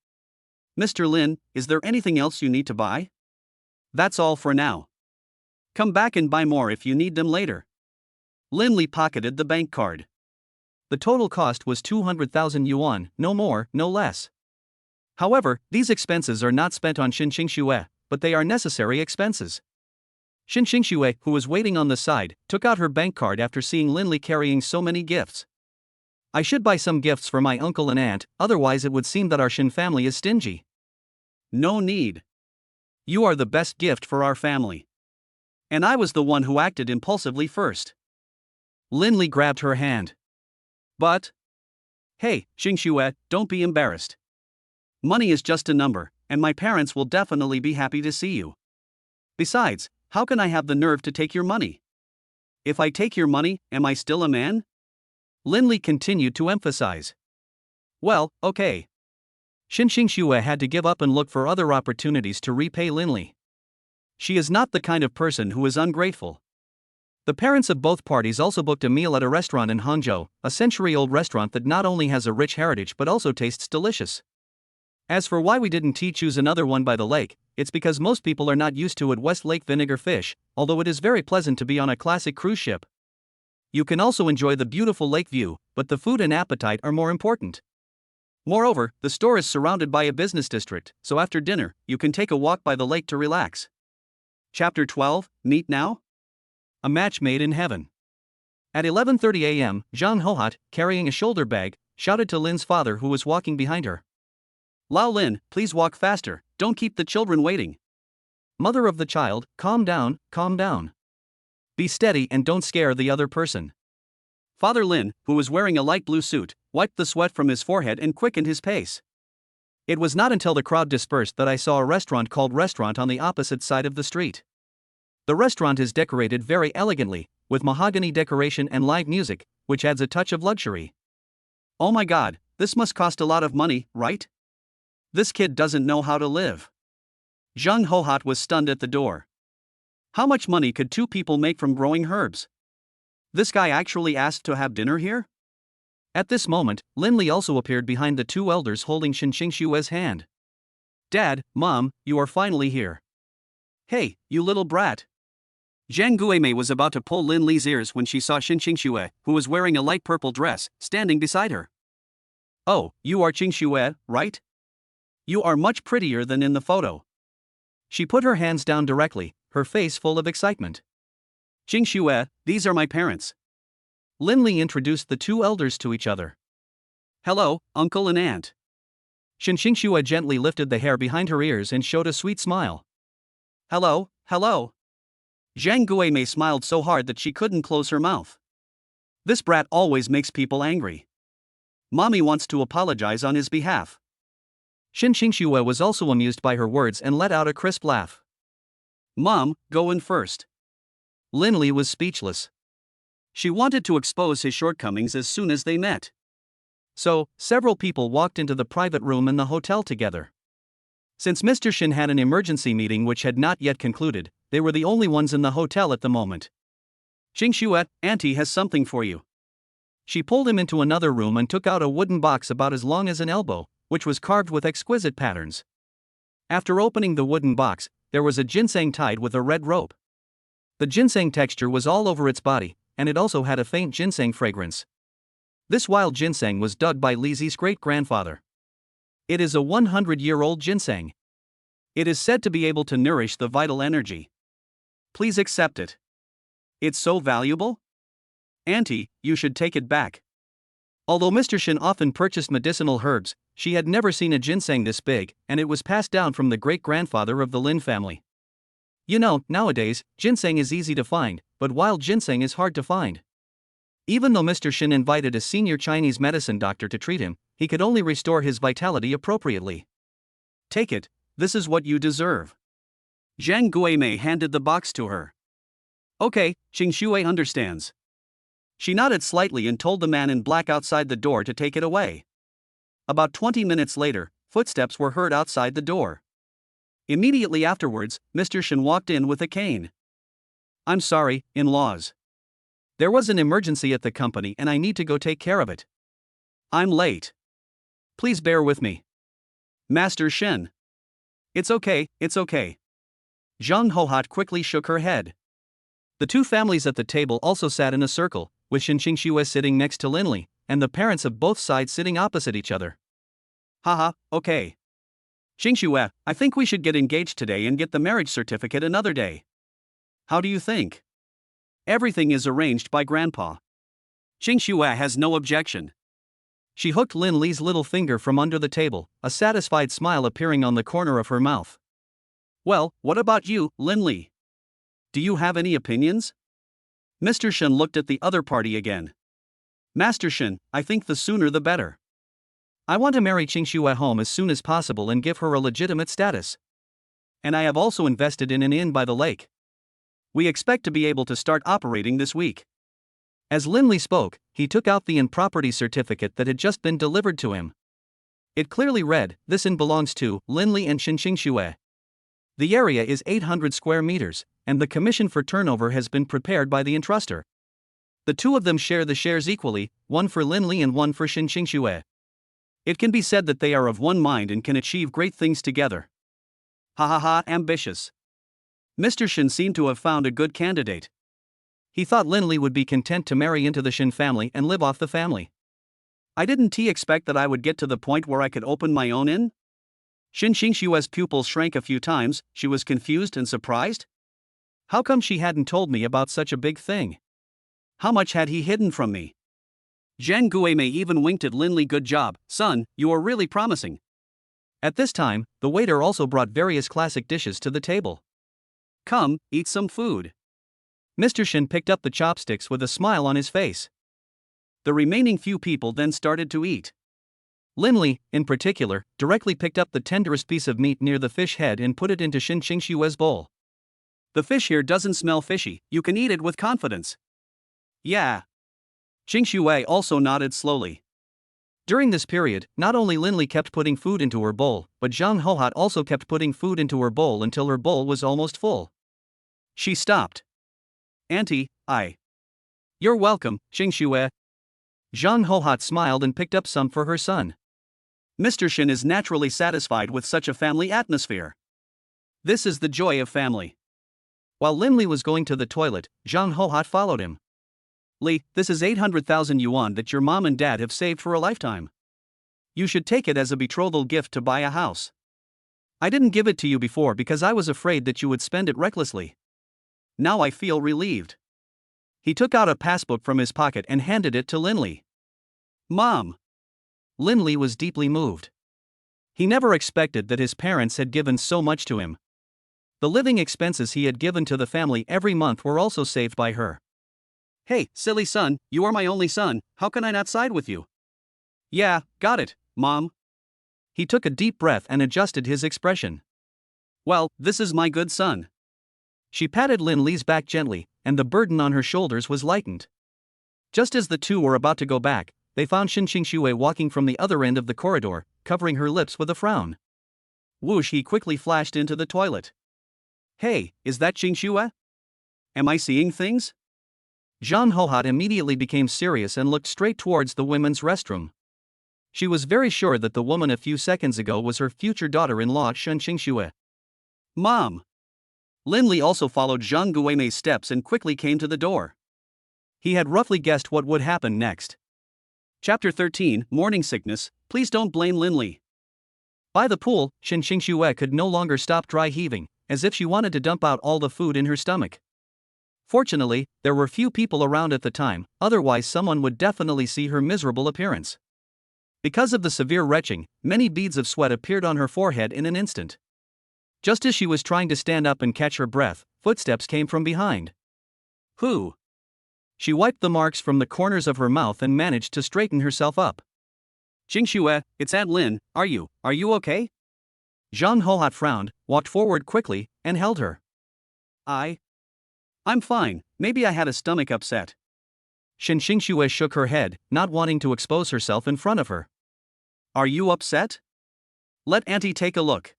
Mr. Lin, is there anything else you need to buy? That's all for now. Come back and buy more if you need them later. Linley pocketed the bank card. The total cost was 200,000 yuan, no more, no less. However, these expenses are not spent on Shin Xingxue, but they are necessary expenses. Shin Xingxue, who was waiting on the side, took out her bank card after seeing Linley carrying so many gifts. I should buy some gifts for my uncle and aunt, otherwise it would seem that our Shin family is stingy. No need. You are the best gift for our family. And I was the one who acted impulsively first. Linley grabbed her hand. But... Hey, Xingxue, don't be embarrassed. Money is just a number, and my parents will definitely be happy to see you. Besides, how can I have the nerve to take your money? If I take your money, am I still a man? Linley continued to emphasize. Well, okay. Shin Xingxue had to give up and look for other opportunities to repay Linley. She is not the kind of person who is ungrateful. The parents of both parties also booked a meal at a restaurant in Hangzhou, a century-old restaurant that not only has a rich heritage but also tastes delicious. As for why we didn't choose another one by the lake, it's because most people are not used to West Lake vinegar fish, although it is very pleasant to be on a classic cruise ship. You can also enjoy the beautiful lake view, but the food and appetite are more important. Moreover, the store is surrounded by a business district, so after dinner, you can take a walk by the lake to relax. Chapter 12, Meet Now? A Match Made in Heaven. At 11:30 a.m., Zhang Hohat, carrying a shoulder bag, shouted to Lin's father who was walking behind her. Lao Lin, please walk faster, don't keep the children waiting. Mother of the child, calm down, calm down. Be steady and don't scare the other person. Father Lin, who was wearing a light blue suit, wiped the sweat from his forehead and quickened his pace. It was not until the crowd dispersed that I saw a restaurant called Restaurant on the opposite side of the street. The restaurant is decorated very elegantly, with mahogany decoration and live music, which adds a touch of luxury. Oh my god, this must cost a lot of money, right? This kid doesn't know how to live. Zhang Hohat was stunned at the door. How much money could two people make from growing herbs? This guy actually asked to have dinner here? At this moment, Linley also appeared behind the two elders holding Shin Xingxue's hand. Dad, Mom, you are finally here. Hey, you little brat. Zhang Guimei was about to pull Linley's ears when she saw Shin Xingxue, who was wearing a light purple dress, standing beside her. Oh, you are Xingxue, right? You are much prettier than in the photo. She put her hands down directly, her face full of excitement. Xingxue, these are my parents. Linley introduced the two elders to each other. Hello, uncle and aunt. Shin Xingxue gently lifted the hair behind her ears and showed a sweet smile. Hello, hello. Zhang Guimei smiled so hard that she couldn't close her mouth. This brat always makes people angry. Mommy wants to apologize on his behalf. Shin Qingxue was also amused by her words and let out a crisp laugh. Mom, go in first. Lin Li was speechless. She wanted to expose his shortcomings as soon as they met. So, several people walked into the private room in the hotel together. Since Mr. Shin had an emergency meeting which had not yet concluded, they were the only ones in the hotel at the moment. Qingxue, Auntie has something for you. She pulled him into another room and took out a wooden box about as long as an elbow, which was carved with exquisite patterns. After opening the wooden box, there was a ginseng tied with a red rope. The ginseng texture was all over its body, and it also had a faint ginseng fragrance. This wild ginseng was dug by Li Zi's great-grandfather. It is a 100-year-old ginseng. It is said to be able to nourish the vital energy. Please accept it. It's so valuable? Auntie, you should take it back. Although Mr. Shin often purchased medicinal herbs, she had never seen a ginseng this big, and it was passed down from the great-grandfather of the Lin family. You know, nowadays, ginseng is easy to find, but wild ginseng is hard to find. Even though Mr. Shin invited a senior Chinese medicine doctor to treat him, he could only restore his vitality appropriately. Take it, this is what you deserve. Zhang Guimei handed the box to her. Okay, Qingxue understands. She nodded slightly and told the man in black outside the door to take it away. About 20 minutes later, footsteps were heard outside the door. Immediately afterwards, Mr. Shin walked in with a cane. I'm sorry, in-laws. There was an emergency at the company and I need to go take care of it. I'm late. Please bear with me. Master Shin. It's okay, it's okay. Zhang Hohat quickly shook her head. The two families at the table also sat in a circle, with Shin Qingxue sitting next to Lin Li, and the parents of both sides sitting opposite each other. Haha, okay. Qingxue, I think we should get engaged today and get the marriage certificate another day. How do you think? Everything is arranged by Grandpa. Qingxue has no objection. She hooked Lin Li's little finger from under the table, a satisfied smile appearing on the corner of her mouth. Well, what about you, Lin Li? Do you have any opinions? Mr. Shin looked at the other party again. Master Shin, I think the sooner the better. I want to marry Qingxue home as soon as possible and give her a legitimate status. And I have also invested in an inn by the lake. We expect to be able to start operating this week. As Lin Li spoke, he took out the inn property certificate that had just been delivered to him. It clearly read, "This inn belongs to Lin Li and Shin Qingxue." The area is 800 square meters, and the commission for turnover has been prepared by the entruster. The two of them share the shares equally, one for Lin Li and one for Shin Qingxue. It can be said that they are of one mind and can achieve great things together. Ha ha ha, ambitious. Mr. Shin seemed to have found a good candidate. He thought Lin Li would be content to marry into the Shin family and live off the family. I didn't expect that I would get to the point where I could open my own inn? Shin Qingxue's pupils shrank a few times. She was confused and surprised. How come she hadn't told me about such a big thing? How much had he hidden from me? Zhang Guimei even winked at Lin Li. Good job, son, you are really promising. At this time, the waiter also brought various classic dishes to the table. Come, eat some food. Mr. Shin picked up the chopsticks with a smile on his face. The remaining few people then started to eat. Lin Li, in particular, directly picked up the tenderest piece of meat near the fish head and put it into Shin Qingxue's bowl. The fish here doesn't smell fishy, you can eat it with confidence. Yeah. Qingxue also nodded slowly. During this period, not only Lin Li kept putting food into her bowl, but Zhang Hohat also kept putting food into her bowl until her bowl was almost full. She stopped. Auntie, You're welcome, Qingxue. Zhang Hohat smiled and picked up some for her son. Mr. Shin is naturally satisfied with such a family atmosphere. This is the joy of family. While Lin Li was going to the toilet, Zhang Hohat followed him. Li, this is 800,000 yuan that your mom and dad have saved for a lifetime. You should take it as a betrothal gift to buy a house. I didn't give it to you before because I was afraid that you would spend it recklessly. Now I feel relieved. He took out a passbook from his pocket and handed it to Lin Li. Mom! Lin Li was deeply moved. He never expected that his parents had given so much to him. The living expenses he had given to the family every month were also saved by her. Hey, silly son, you are my only son, how can I not side with you? Yeah, got it, Mom. He took a deep breath and adjusted his expression. Well, this is my good son. She patted Lin Li's back gently, and the burden on her shoulders was lightened. Just as the two were about to go back, they found Xinxue walking from the other end of the corridor, covering her lips with a frown. Whoosh, he quickly flashed into the toilet. Hey, is that Xinxue? Am I seeing things? Zhang Hohat immediately became serious and looked straight towards the women's restroom. She was very sure that the woman a few seconds ago was her future daughter-in-law Xinxue. Mom! Lin Li also followed Zhang Guimei's steps and quickly came to the door. He had roughly guessed what would happen next. Chapter 13, Morning Sickness. Please don't blame Lin Li. By the pool, Xinxue could no longer stop dry heaving, as if she wanted to dump out all the food in her stomach. Fortunately, there were few people around at the time, otherwise someone would definitely see her miserable appearance. Because of the severe retching, many beads of sweat appeared on her forehead in an instant. Just as she was trying to stand up and catch her breath, footsteps came from behind. Who? She wiped the marks from the corners of her mouth and managed to straighten herself up. Xinxue, it's Aunt Lin, are you okay? Zhang Hohat frowned, walked forward quickly, and held her. I'm fine, maybe I had a stomach upset. Xinxue shook her head, not wanting to expose herself in front of her. Are you upset? Let Auntie take a look.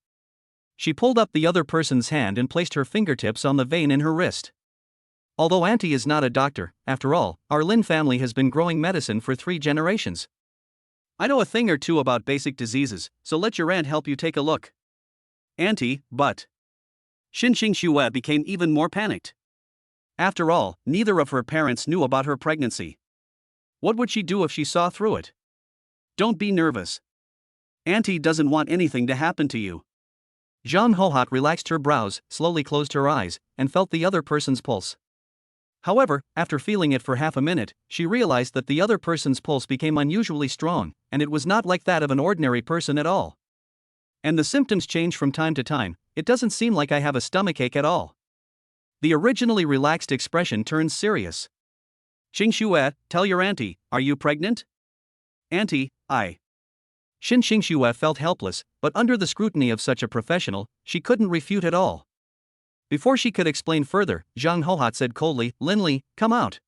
She pulled up the other person's hand and placed her fingertips on the vein in her wrist. Although Auntie is not a doctor, after all, our Lin family has been growing medicine for 3 generations. I know a thing or two about basic diseases, so let your aunt help you take a look. Auntie, but... Xinxue became even more panicked. After all, neither of her parents knew about her pregnancy. What would she do if she saw through it? Don't be nervous. Auntie doesn't want anything to happen to you. Zhang Hohat relaxed her brows, slowly closed her eyes, and felt the other person's pulse. However, after feeling it for half a minute, she realized that the other person's pulse became unusually strong, and it was not like that of an ordinary person at all. And the symptoms change from time to time. It doesn't seem like I have a stomachache at all. The originally relaxed expression turns serious. Xinxue, tell your auntie, are you pregnant? Auntie, Xinxue felt helpless, but under the scrutiny of such a professional, she couldn't refute at all. Before she could explain further, Zhang Hohat said coldly, Lin Li, come out.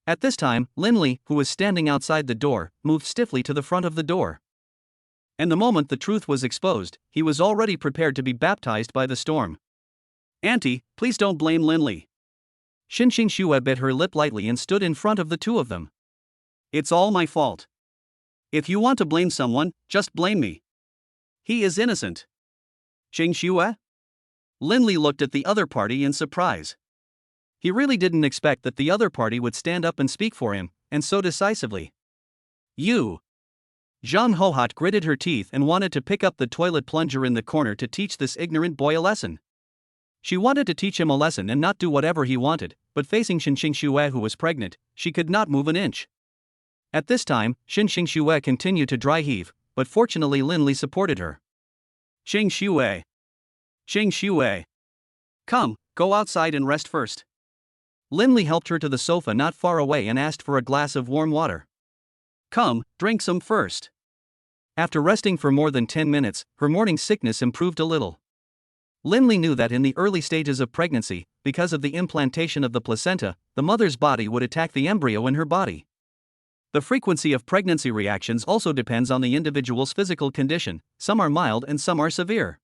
At this time, Lin Li, who was standing outside the door, moved stiffly to the front of the door. And the moment the truth was exposed, he was already prepared to be baptized by the storm. Auntie, please don't blame Lin Li. Xinxue bit her lip lightly and stood in front of the two of them. It's all my fault. If you want to blame someone, just blame me. He is innocent. Xinxue? Lin Li looked at the other party in surprise. He really didn't expect that the other party would stand up and speak for him, and so decisively. You. Zhang Hohat gritted her teeth and wanted to pick up the toilet plunger in the corner to teach this ignorant boy a lesson. She wanted to teach him a lesson and not do whatever he wanted, but facing Xinxue, who was pregnant, she could not move an inch. At this time, Xinxue continued to dry heave, but fortunately Lin Li supported her. Xinxue. Come, go outside and rest first. Lin Li helped her to the sofa not far away and asked for a glass of warm water. Come, drink some first. After resting for more than 10 minutes, her morning sickness improved a little. Lin Li knew that in the early stages of pregnancy, because of the implantation of the placenta, the mother's body would attack the embryo in her body. The frequency of pregnancy reactions also depends on the individual's physical condition. Some are mild and some are severe.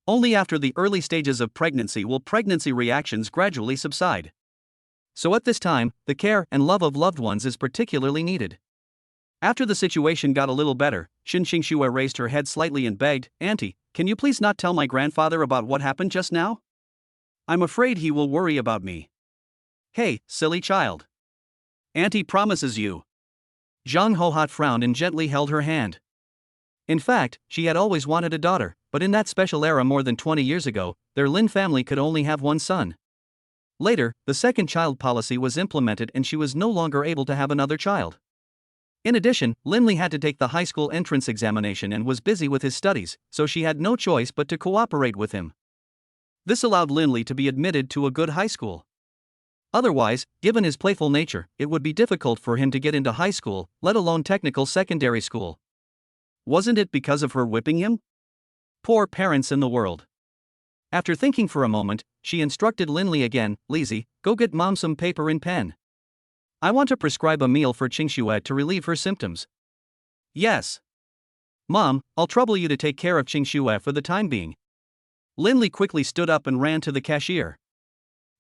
Only after the early stages of pregnancy will pregnancy reactions gradually subside. So at this time, the care and love of loved ones is particularly needed. After the situation got a little better, Xinxue raised her head slightly and begged, Auntie, can you please not tell my grandfather about what happened just now? I'm afraid he will worry about me. Hey, silly child. Auntie promises you. Zhang Hohat frowned and gently held her hand. In fact, she had always wanted a daughter, but in that special era more than 20 years ago, their Lin family could only have one son. Later, the second child policy was implemented and she was no longer able to have another child. In addition, Lin Li had to take the high school entrance examination and was busy with his studies, so she had no choice but to cooperate with him. This allowed Lin Li to be admitted to a good high school. Otherwise, given his playful nature, it would be difficult for him to get into high school, let alone technical secondary school. Wasn't it because of her whipping him? Poor parents in the world. After thinking for a moment, she instructed Linley again, Lizzie, go get Mom some paper and pen. I want to prescribe a meal for Qingxue to relieve her symptoms. Yes. Mom, I'll trouble you to take care of Qingxue for the time being. Linley quickly stood up and ran to the cashier.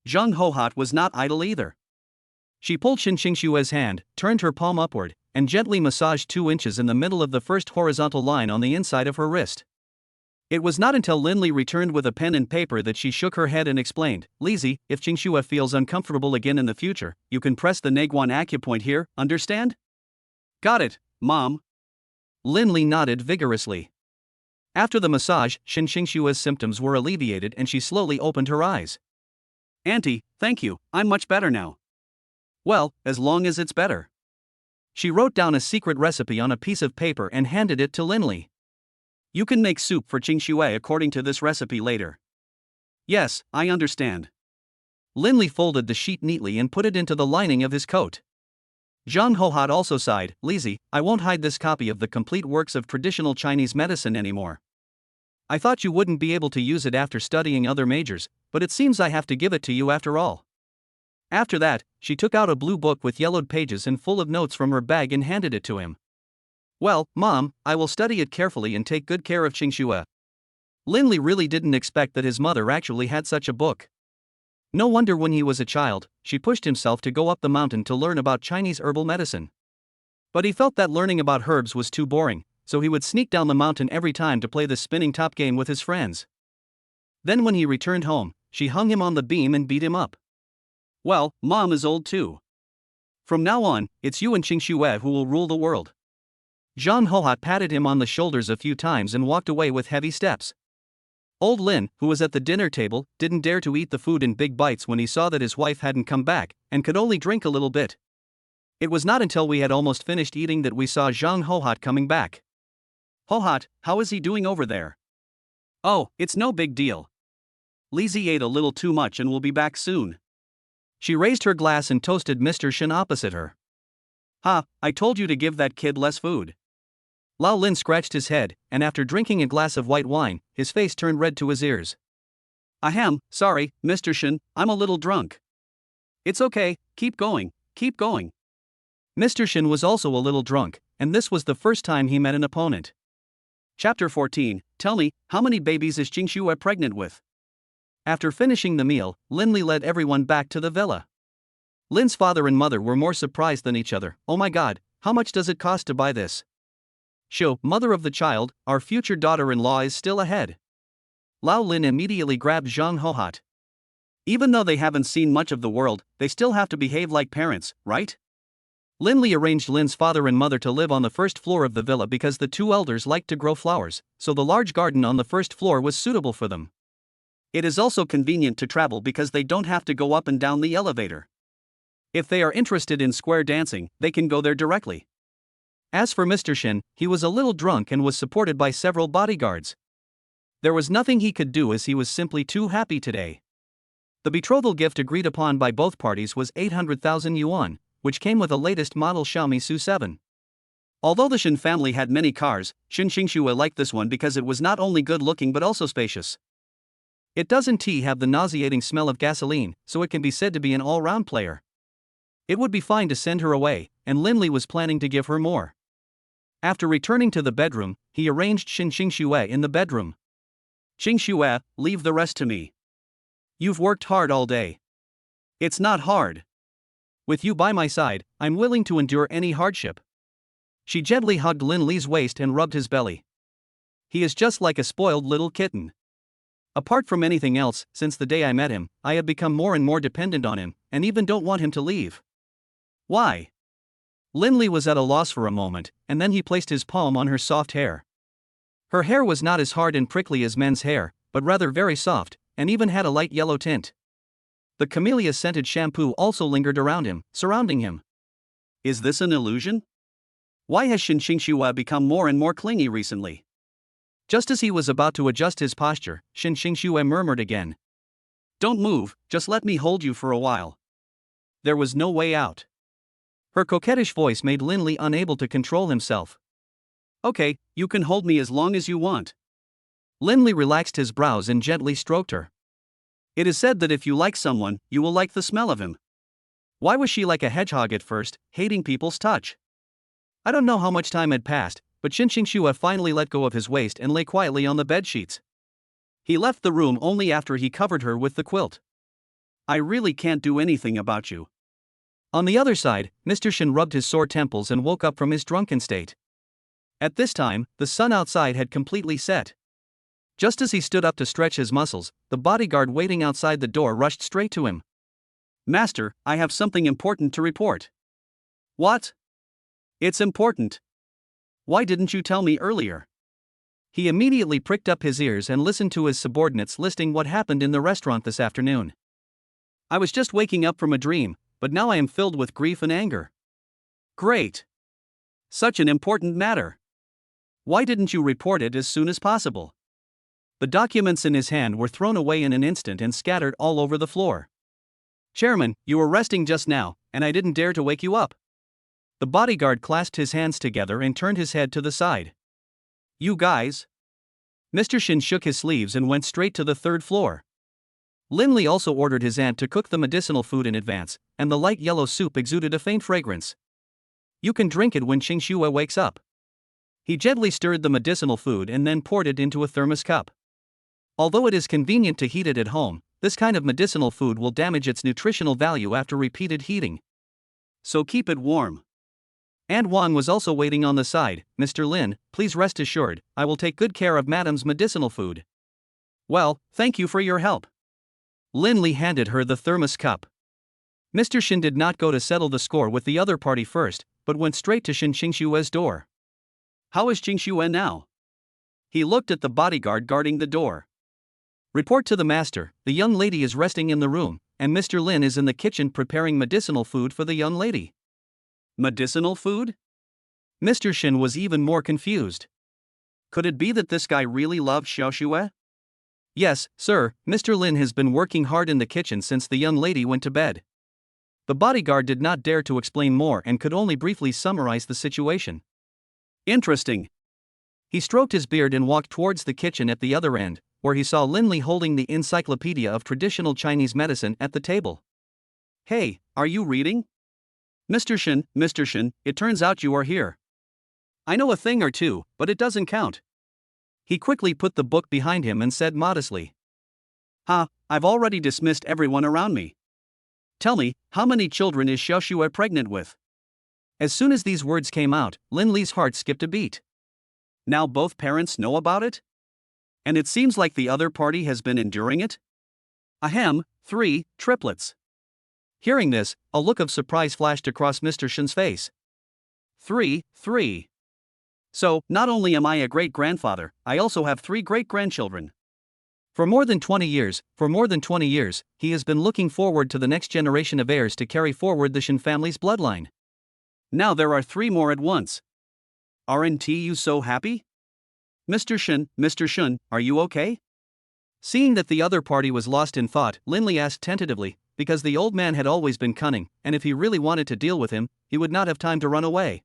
Zhang Hohat was not idle either. She pulled Qingxue's hand, turned her palm upward, and gently massaged 2 inches in the middle of the first horizontal line on the inside of her wrist. It was not until Linley returned with a pen and paper that she shook her head and explained, Lizzie, if Qingxue feels uncomfortable again in the future, you can press the Naguan acupoint here, understand? Got it, Mom. Linley nodded vigorously. After the massage, Qingxue's symptoms were alleviated and she slowly opened her eyes. Auntie, thank you, I'm much better now. Well, as long as it's better. She wrote down a secret recipe on a piece of paper and handed it to Linley. You can make soup for Qingxue according to this recipe later. Yes, I understand. Linley folded the sheet neatly and put it into the lining of his coat. Zhang Hohat also sighed, Lizzie, I won't hide this copy of the complete works of traditional Chinese medicine anymore. I thought you wouldn't be able to use it after studying other majors, but it seems I have to give it to you after all. After that, she took out a blue book with yellowed pages and full of notes from her bag and handed it to him. Well, Mom, I will study it carefully and take good care of Qingxue. Linley really didn't expect that his mother actually had such a book. No wonder when he was a child, she pushed himself to go up the mountain to learn about Chinese herbal medicine. But he felt that learning about herbs was too boring, so he would sneak down the mountain every time to play the spinning top game with his friends. Then when he returned home, she hung him on the beam and beat him up. Well, Mom is old too. From now on, it's you and Qingxue who will rule the world. Zhang Hohat patted him on the shoulders a few times and walked away with heavy steps. Old Lin, who was at the dinner table, didn't dare to eat the food in big bites when he saw that his wife hadn't come back, and could only drink a little bit. It was not until we had almost finished eating that we saw Zhang Hohat coming back. Hohat, how is he doing over there? Oh, it's no big deal. Lizzie ate a little too much and will be back soon. She raised her glass and toasted Mr. Shen opposite her. Ha, I told you to give that kid less food. Lao Lin scratched his head, and after drinking a glass of white wine, his face turned red to his ears. Ahem, sorry, Mr. Shen, I'm a little drunk. It's okay, keep going, keep going. Mr. Shen was also a little drunk, and this was the first time he met an opponent. Chapter 14, tell me, how many babies is Qingxue pregnant with? After finishing the meal, Linley led everyone back to the villa. Lin's father and mother were more surprised than each other. Oh my god, how much does it cost to buy this? Shou, mother of the child, our future daughter-in-law is still ahead. Lao Lin immediately grabbed Zhang Hohat. Even though they haven't seen much of the world, they still have to behave like parents, right? Linley arranged Lin's father and mother to live on the first floor of the villa because the two elders liked to grow flowers, so the large garden on the first floor was suitable for them. It is also convenient to travel because they don't have to go up and down the elevator. If they are interested in square dancing, they can go there directly. As for Mr. Shen, he was a little drunk and was supported by several bodyguards. There was nothing he could do as he was simply too happy today. The betrothal gift agreed upon by both parties was 800,000 yuan, which came with a latest model Xiaomi Su7. Although the Shen family had many cars, Qingxue liked this one because it was not only good looking but also spacious. It doesn't have the nauseating smell of gasoline, so it can be said to be an all-round player. It would be fine to send her away, and Linley was planning to give her more. After returning to the bedroom, he arranged Qingxue in the bedroom. Qingxue, leave the rest to me. You've worked hard all day. It's not hard. With you by my side, I'm willing to endure any hardship. She gently hugged Linley's waist and rubbed his belly. He is just like a spoiled little kitten. Apart from anything else, since the day I met him, I have become more and more dependent on him, and even don't want him to leave. Why? Linley was at a loss for a moment, and then he placed his palm on her soft hair. Her hair was not as hard and prickly as men's hair, but rather very soft, and even had a light yellow tint. The camellia-scented shampoo also lingered around him, surrounding him. Is this an illusion? Why has Qingxue become more and more clingy recently? Just as he was about to adjust his posture, Qingxue murmured again. Don't move, just let me hold you for a while. There was no way out. Her coquettish voice made Linley unable to control himself. Okay, you can hold me as long as you want. Lin relaxed his brows and gently stroked her. It is said that if you like someone, you will like the smell of him. Why was she like a hedgehog at first, hating people's touch? I don't know how much time had passed, but Shin Xingxue finally let go of his waist and lay quietly on the bedsheets. He left the room only after he covered her with the quilt. I really can't do anything about you. On the other side, Mr. Shin rubbed his sore temples and woke up from his drunken state. At this time, the sun outside had completely set. Just as he stood up to stretch his muscles, the bodyguard waiting outside the door rushed straight to him. Master, I have something important to report. What? It's important. Why didn't you tell me earlier? He immediately pricked up his ears and listened to his subordinates listing what happened in the restaurant this afternoon. I was just waking up from a dream, but now I am filled with grief and anger. Great. Such an important matter. Why didn't you report it as soon as possible? The documents in his hand were thrown away in an instant and scattered all over the floor. Chairman, you were resting just now, and I didn't dare to wake you up. The bodyguard clasped his hands together and turned his head to the side. You guys? Mr. Shin shook his sleeves and went straight to the third floor. Lin Li also ordered his aunt to cook the medicinal food in advance, and the light yellow soup exuded a faint fragrance. You can drink it when Xingxue wakes up. He gently stirred the medicinal food and then poured it into a thermos cup. Although it is convenient to heat it at home, this kind of medicinal food will damage its nutritional value after repeated heating. So keep it warm. Aunt Wang was also waiting on the side. Mr. Lin, please rest assured, I will take good care of Madam's medicinal food. Well, thank you for your help. Lin Li handed her the thermos cup. Mr. Shin did not go to settle the score with the other party first, but went straight to Shin Xingxue's door. How is Xingxue now? He looked at the bodyguard guarding the door. Report to the master, the young lady is resting in the room, and Mr. Lin is in the kitchen preparing medicinal food for the young lady. Medicinal food? Mr. Shin was even more confused. Could it be that this guy really loved Xiaoxue? Yes, sir, Mr. Lin has been working hard in the kitchen since the young lady went to bed. The bodyguard did not dare to explain more and could only briefly summarize the situation. Interesting. He stroked his beard and walked towards the kitchen at the other end, where he saw Lin Li holding the Encyclopedia of Traditional Chinese Medicine at the table. Hey, are you reading? Mr. Shin, it turns out you are here. I know a thing or two, but it doesn't count. He quickly put the book behind him and said modestly. I've already dismissed everyone around me. Tell me, how many children is Xiaoxue pregnant with? As soon as these words came out, Lin Li's heart skipped a beat. Now both parents know about it? And it seems like the other party has been enduring it? Ahem, 3 triplets. Hearing this, a look of surprise flashed across Mr. Shin's face. 3. So, not only am I a great-grandfather, I also have 3 great-grandchildren. For more than 20 years, he has been looking forward to the next generation of heirs to carry forward the Shin family's bloodline. Now there are 3 more at once. Aren't you so happy? Mr. Shin, are you okay? Seeing that the other party was lost in thought, Lin Li asked tentatively, because the old man had always been cunning, and if he really wanted to deal with him, he would not have time to run away.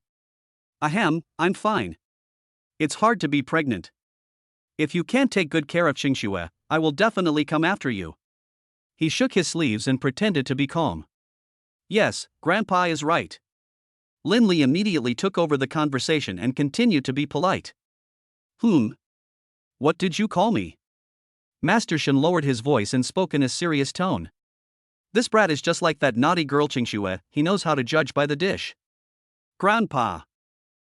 Ahem, I'm fine. It's hard to be pregnant. If you can't take good care of Xingxue, I will definitely come after you. He shook his sleeves and pretended to be calm. Yes, Grandpa is right. Lin Li immediately took over the conversation and continued to be polite. What did you call me? Master Shin lowered his voice and spoke in a serious tone. This brat is just like that naughty girl Xingxue, he knows how to judge by the dish. Grandpa.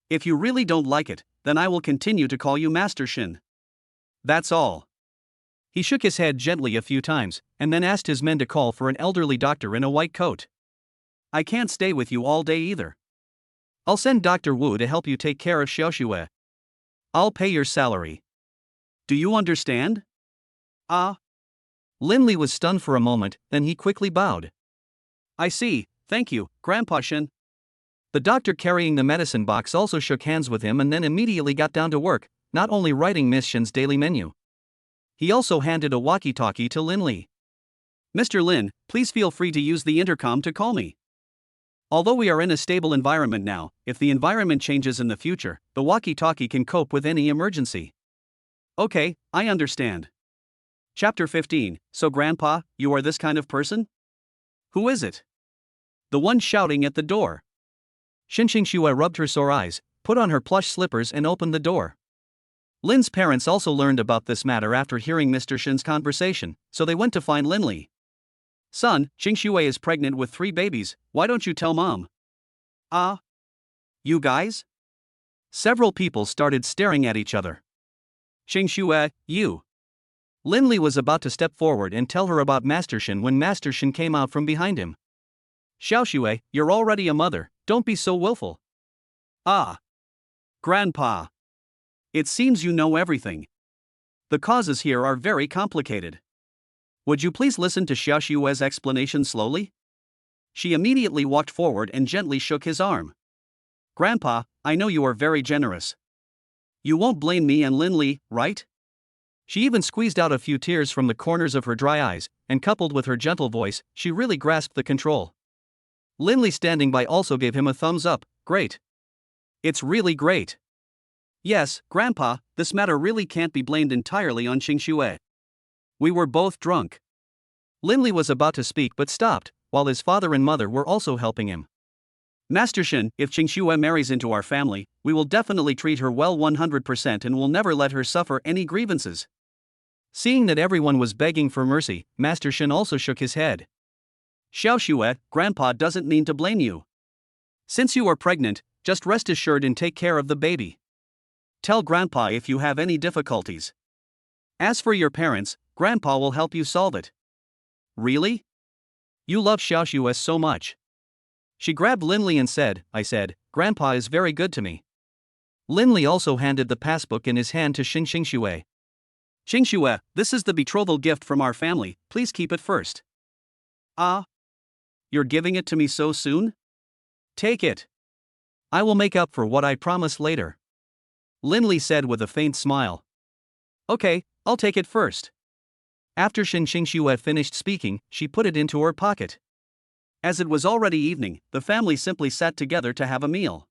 If you really don't like it, then I will continue to call you Master Shin. That's all. He shook his head gently a few times, and then asked his men to call for an elderly doctor in a white coat. I can't stay with you all day either. I'll send Dr. Wu to help you take care of Xiaoxue. I'll pay your salary. Do you understand? Lin Li was stunned for a moment, then he quickly bowed. I see, thank you, Grandpa Shin. The doctor carrying the medicine box also shook hands with him and then immediately got down to work, not only writing Miss Shin's daily menu. He also handed a walkie-talkie to Lin Li. Mr. Lin, please feel free to use the intercom to call me. Although we are in a stable environment now, if the environment changes in the future, the walkie-talkie can cope with any emergency. Okay, I understand. Chapter 15. So Grandpa, you are this kind of person? Who is it? The one shouting at the door. Xinxingxue rubbed her sore eyes, put on her plush slippers and opened the door. Lin's parents also learned about this matter after hearing Mr. Shin's conversation, so they went to find Linli. Son, Xingxue is pregnant with 3 babies, why don't you tell Mom? You guys? Several people started staring at each other. Xingxue, you. Linli was about to step forward and tell her about Master Shin when Master Shin came out from behind him. Xiaoxue, you're already a mother, don't be so willful. Grandpa. It seems you know everything. The causes here are very complicated. Would you please listen to Xiaoxue's explanation slowly? She immediately walked forward and gently shook his arm. Grandpa, I know you are very generous. You won't blame me and Linli, right? She even squeezed out a few tears from the corners of her dry eyes, and coupled with her gentle voice, she really grasped the control. Linli standing by also gave him a thumbs up. Great. It's really great. Yes, Grandpa, this matter really can't be blamed entirely on Xingxue. We were both drunk. Linli was about to speak but stopped, while his father and mother were also helping him. Master Shin, if Xingxue marries into our family, we will definitely treat her well 100% and will never let her suffer any grievances. Seeing that everyone was begging for mercy, Master Shin also shook his head. Xiaoxue, Grandpa doesn't mean to blame you. Since you are pregnant, just rest assured and take care of the baby. Tell Grandpa if you have any difficulties. As for your parents, Grandpa will help you solve it. Really? You love Xiaoxue so much. She grabbed Linli and said, I said, Grandpa is very good to me. Linli also handed the passbook in his hand to Xingxue. Xingxue, this is the betrothal gift from our family, please keep it first. You're giving it to me so soon? Take it. I will make up for what I promised later. Linli said with a faint smile. Okay, I'll take it first. After Xingxue finished speaking, she put it into her pocket. As it was already evening, the family simply sat together to have a meal.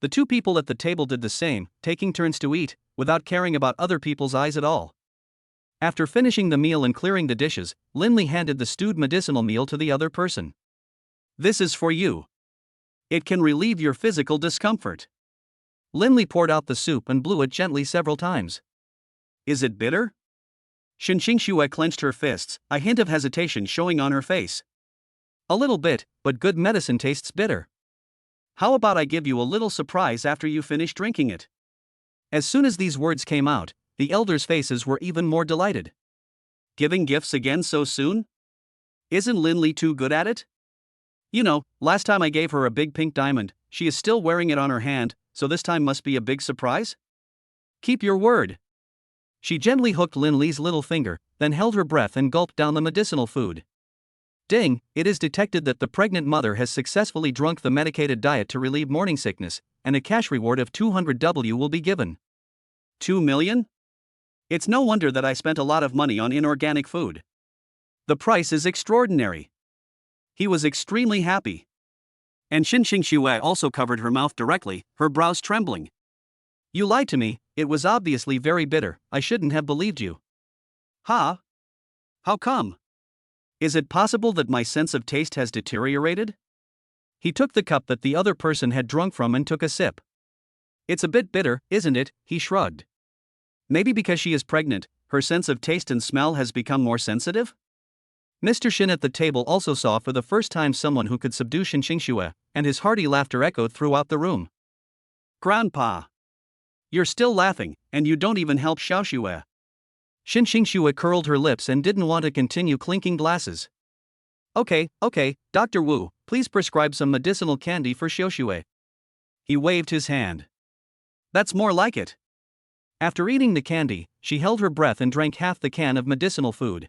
The 2 people at the table did the same, taking turns to eat, without caring about other people's eyes at all. After finishing the meal and clearing the dishes, Linli handed the stewed medicinal meal to the other person. This is for you. It can relieve your physical discomfort. Linli poured out the soup and blew it gently several times. Is it bitter? Xingxue clenched her fists, a hint of hesitation showing on her face. A little bit, but good medicine tastes bitter. How about I give you a little surprise after you finish drinking it? As soon as these words came out, the elders' faces were even more delighted. Giving gifts again so soon? Isn't Linli too good at it? You know, last time I gave her a big pink diamond, she is still wearing it on her hand, so this time must be a big surprise? Keep your word. She gently hooked Linli's little finger, then held her breath and gulped down the medicinal food. Ding, it is detected that the pregnant mother has successfully drunk the medicated diet to relieve morning sickness, and a cash reward of 200W will be given. 2 million? It's no wonder that I spent a lot of money on inorganic food. The price is extraordinary. He was extremely happy. And Xingxue also covered her mouth directly, her brows trembling. You lied to me, it was obviously very bitter, I shouldn't have believed you. How come? Is it possible that my sense of taste has deteriorated? He took the cup that the other person had drunk from and took a sip. It's a bit bitter, isn't it? He shrugged. Maybe because she is pregnant, her sense of taste and smell has become more sensitive? Mr. Shin at the table also saw for the first time someone who could subdue Xingxue, and his hearty laughter echoed throughout the room. Grandpa! You're still laughing, and you don't even help Xiaoxue. Xingxue curled her lips and didn't want to continue clinking glasses. Okay, Dr. Wu, please prescribe some medicinal candy for Xiaoxue. He waved his hand. That's more like it. After eating the candy, she held her breath and drank half the can of medicinal food.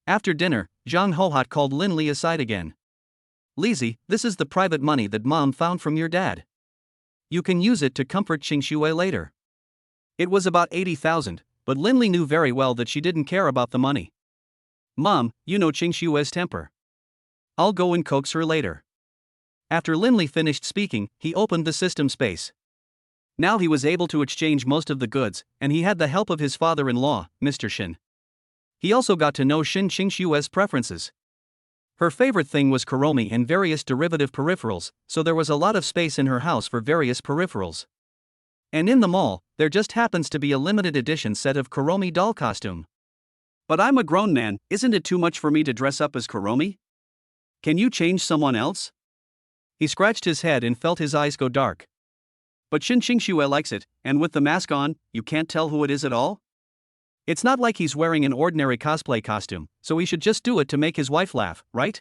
After dinner, Zhang Hohot called Linli aside again. Lizzie, this is the private money that Mom found from your dad. You can use it to comfort Xingxue later. It was about 80,000, but Linli knew very well that she didn't care about the money. Mom, you know Xingxue's temper. I'll go and coax her later. After Linley finished speaking, he opened the system space. Now he was able to exchange most of the goods, and he had the help of his father-in-law, Mr. Shin. He also got to know Shin Qingshue's preferences. Her favorite thing was Kuromi and various derivative peripherals, so there was a lot of space in her house for various peripherals. And in the mall, there just happens to be a limited edition set of Kuromi doll costume. But I'm a grown man, isn't it too much for me to dress up as Kuromi? Can you change someone else? He scratched his head and felt his eyes go dark. But Shin Qingxue likes it, and with the mask on, you can't tell who it is at all? It's not like he's wearing an ordinary cosplay costume, so he should just do it to make his wife laugh, right?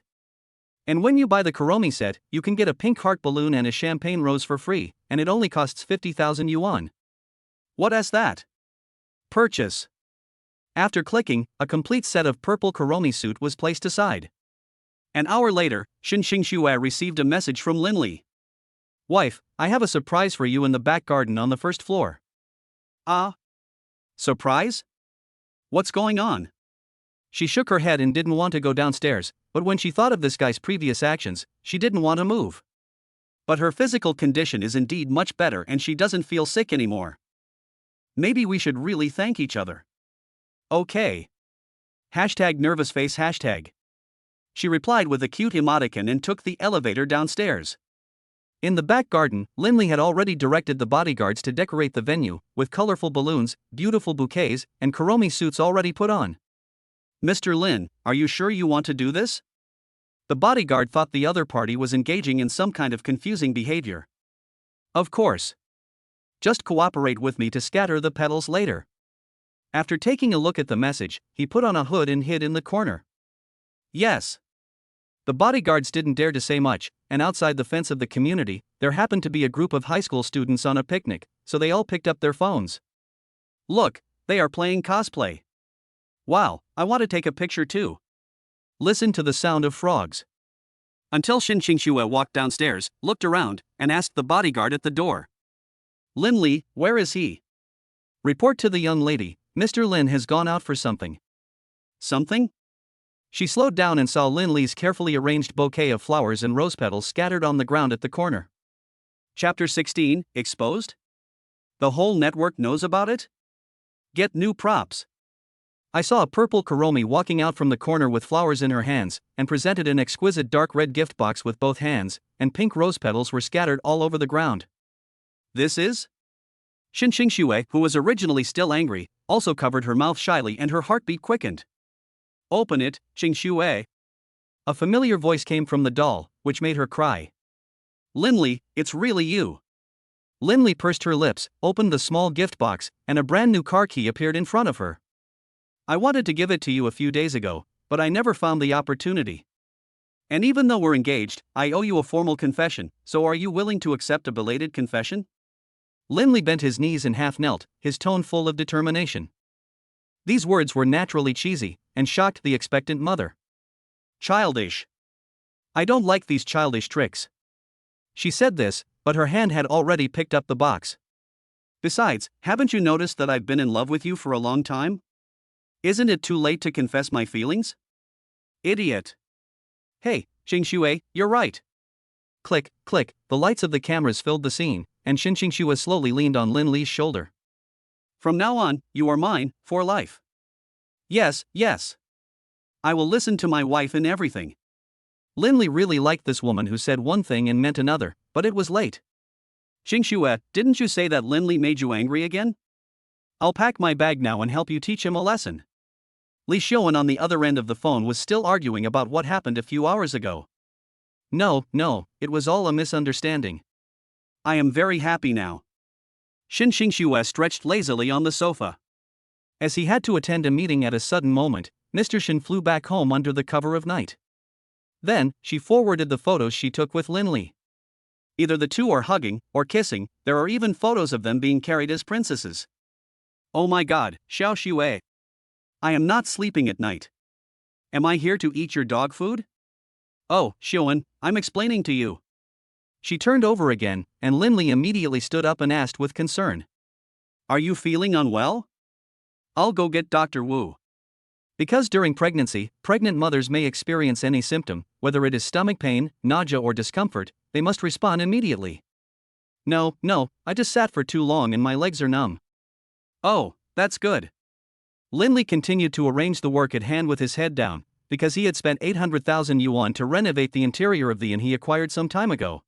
And when you buy the Kuromi set, you can get a pink heart balloon and a champagne rose for free, and it only costs 50,000 yuan. What is that? Purchase. After clicking, a complete set of purple Kuromi suit was placed aside. An hour later, Shin Qingxue received a message from Linley. Wife, I have a surprise for you in the back garden on the first floor. Ah? Surprise? What's going on? She shook her head and didn't want to go downstairs, but when she thought of this guy's previous actions, she didn't want to move. But her physical condition is indeed much better and she doesn't feel sick anymore. Maybe we should really thank each other. Okay. #nervous face #. She replied with a cute emoticon and took the elevator downstairs. In the back garden, Linley had already directed the bodyguards to decorate the venue, with colorful balloons, beautiful bouquets, and Kuromi suits already put on. Mr. Lin, are you sure you want to do this? The bodyguard thought the other party was engaging in some kind of confusing behavior. Of course. Just cooperate with me to scatter the petals later. After taking a look at the message, he put on a hood and hid in the corner. Yes. The bodyguards didn't dare to say much, and outside the fence of the community, there happened to be a group of high school students on a picnic, so they all picked up their phones. Look, they are playing cosplay. Wow, I want to take a picture too. Listen to the sound of frogs. Until Shin Qingxue walked downstairs, looked around, and asked the bodyguard at the door. Linley, where is he? Report to the young lady, Mr. Lin has gone out for something. Something? She slowed down and saw Linley's carefully arranged bouquet of flowers and rose petals scattered on the ground at the corner. Chapter 16, Exposed? The whole network knows about it? Get new props. I saw a purple Kuromi walking out from the corner with flowers in her hands, and presented an exquisite dark red gift box with both hands, and pink rose petals were scattered all over the ground. This is? Shin Qingxue, who was originally still angry, also covered her mouth shyly and her heartbeat quickened. Open it, Qingxue. A familiar voice came from the doll, which made her cry. Linley, it's really you. Linley pursed her lips, opened the small gift box, and a brand new car key appeared in front of her. I wanted to give it to you a few days ago, but I never found the opportunity. And even though we're engaged, I owe you a formal confession, so are you willing to accept a belated confession? Linley bent his knees and half knelt, his tone full of determination. These words were naturally cheesy, and shocked the expectant mother. Childish. I don't like these childish tricks. She said this, but her hand had already picked up the box. Besides, haven't you noticed that I've been in love with you for a long time? Isn't it too late to confess my feelings? Idiot. Hey, Qingxue, you're right. Click, click, the lights of the cameras filled the scene, and Shin Qingxue slowly leaned on Linley's shoulder. From now on, you are mine, for life. Yes, yes. I will listen to my wife in everything. Linley really liked this woman who said one thing and meant another, but it was late. Qingxue, didn't you say that Linley made you angry again? I'll pack my bag now and help you teach him a lesson. Li Xiaoan on the other end of the phone was still arguing about what happened a few hours ago. No, it was all a misunderstanding. I am very happy now. Shin Qingxue stretched lazily on the sofa. As he had to attend a meeting at a sudden moment, Mr. Shin flew back home under the cover of night. Then, she forwarded the photos she took with Linley. Either the two are hugging, or kissing, there are even photos of them being carried as princesses. Oh my god, Xiao Xue. I am not sleeping at night. Am I here to eat your dog food? Oh, Xiaoan, I'm explaining to you. She turned over again, and Linley immediately stood up and asked with concern. Are you feeling unwell? I'll go get Dr. Wu. Because during pregnancy, pregnant mothers may experience any symptom, whether it is stomach pain, nausea or discomfort, they must respond immediately. No, I just sat for too long and my legs are numb. Oh, that's good. Lindley continued to arrange the work at hand with his head down, because he had spent 800,000 yuan to renovate the interior of the inn he acquired some time ago.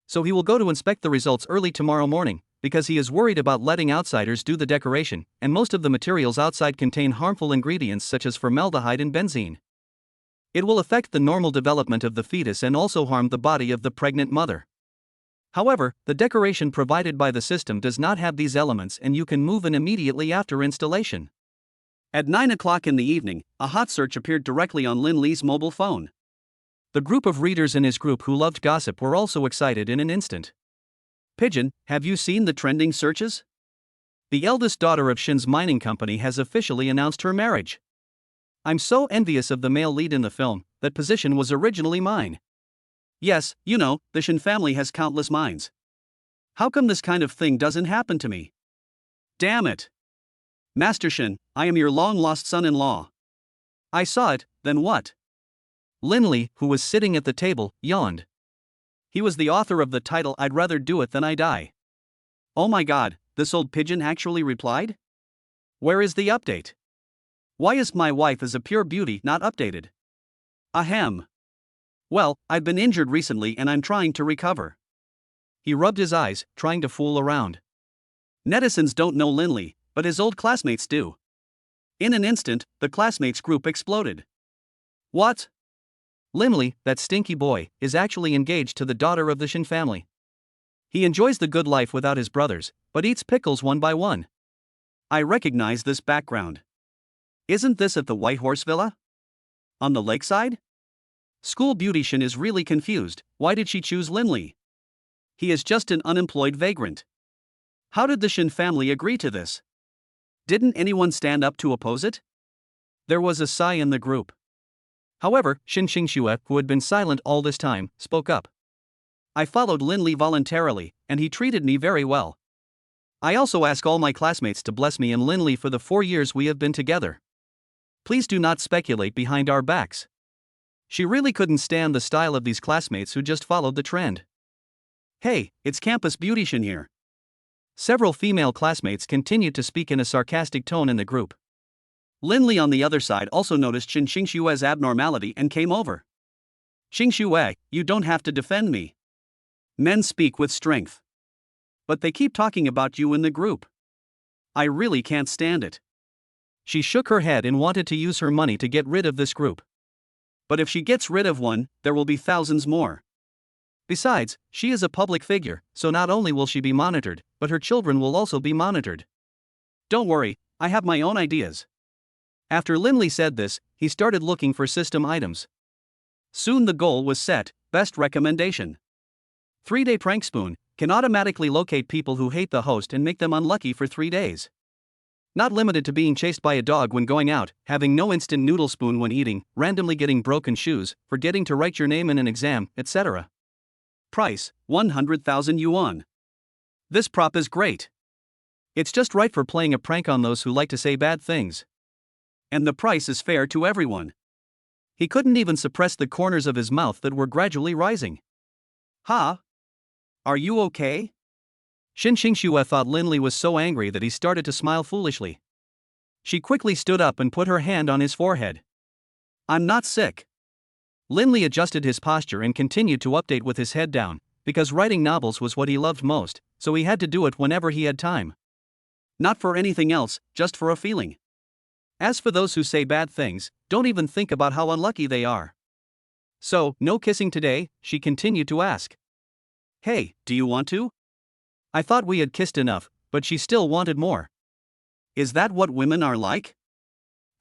So he will go to inspect the results early tomorrow morning, because he is worried about letting outsiders do the decoration, and most of the materials outside contain harmful ingredients such as formaldehyde and benzene. It will affect the normal development of the fetus and also harm the body of the pregnant mother. However, the decoration provided by the system does not have these elements and you can move in immediately after installation. At 9 o'clock in the evening, a hot search appeared directly on Lindley's mobile phone. The group of readers in his group who loved gossip were also excited in an instant. Pigeon, have you seen the trending searches? The eldest daughter of Shin's mining company has officially announced her marriage. I'm so envious of the male lead in the film, that position was originally mine. Yes, you know, the Shin family has countless mines. How come this kind of thing doesn't happen to me? Damn it. Master Shin, I am your long-lost son-in-law. I saw it, then what? Lindley, who was sitting at the table, yawned. He was the author of the title I'd Rather Do It Than I Die. Oh my god, this old pigeon actually replied? Where is the update? Why is my wife as a pure beauty not updated? Ahem. Well, I've been injured recently and I'm trying to recover. He rubbed his eyes, trying to fool around. Netizens don't know Lindley, but his old classmates do. In an instant, the classmates group exploded. What? Lindley, that stinky boy, is actually engaged to the daughter of the Shin family. He enjoys the good life without his brothers, but eats pickles one by one. I recognize this background. Isn't this at the White Horse Villa? On the lakeside? School beauty Shin is really confused. Why did she choose Lindley? He is just an unemployed vagrant. How did the Shin family agree to this? Didn't anyone stand up to oppose it? There was a sigh in the group. However, Shin Xingxue, who had been silent all this time, spoke up. I followed Lindley voluntarily, and he treated me very well. I also ask all my classmates to bless me and Lindley for the 4 years we have been together. Please do not speculate behind our backs. She really couldn't stand the style of these classmates who just followed the trend. Hey, it's campus beautician here. Several female classmates continued to speak in a sarcastic tone in the group. Lindley on the other side also noticed Shin Xingxue's abnormality and came over. Xingxue, you don't have to defend me. Men speak with strength. But they keep talking about you in the group. I really can't stand it. She shook her head and wanted to use her money to get rid of this group. But if she gets rid of one, there will be thousands more. Besides, she is a public figure, so not only will she be monitored, but her children will also be monitored. Don't worry, I have my own ideas. After Lindley said this, he started looking for system items. Soon the goal was set, best recommendation. 3-day prank spoon can automatically locate people who hate the host and make them unlucky for 3 days. Not limited to being chased by a dog when going out, having no instant noodle spoon when eating, randomly getting broken shoes, forgetting to write your name in an exam, etc. Price, 100,000 yuan. This prop is great. It's just right for playing a prank on those who like to say bad things. And the price is fair to everyone. He couldn't even suppress the corners of his mouth that were gradually rising. Ha? Are you okay? Shin Xingxue thought Lindley was so angry that he started to smile foolishly. She quickly stood up and put her hand on his forehead. I'm not sick. Lindley adjusted his posture and continued to update with his head down, because writing novels was what he loved most, so he had to do it whenever he had time. Not for anything else, just for a feeling. As for those who say bad things, don't even think about how unlucky they are. So, no kissing today? She continued to ask. Hey, do you want to? I thought we had kissed enough, but she still wanted more. Is that what women are like?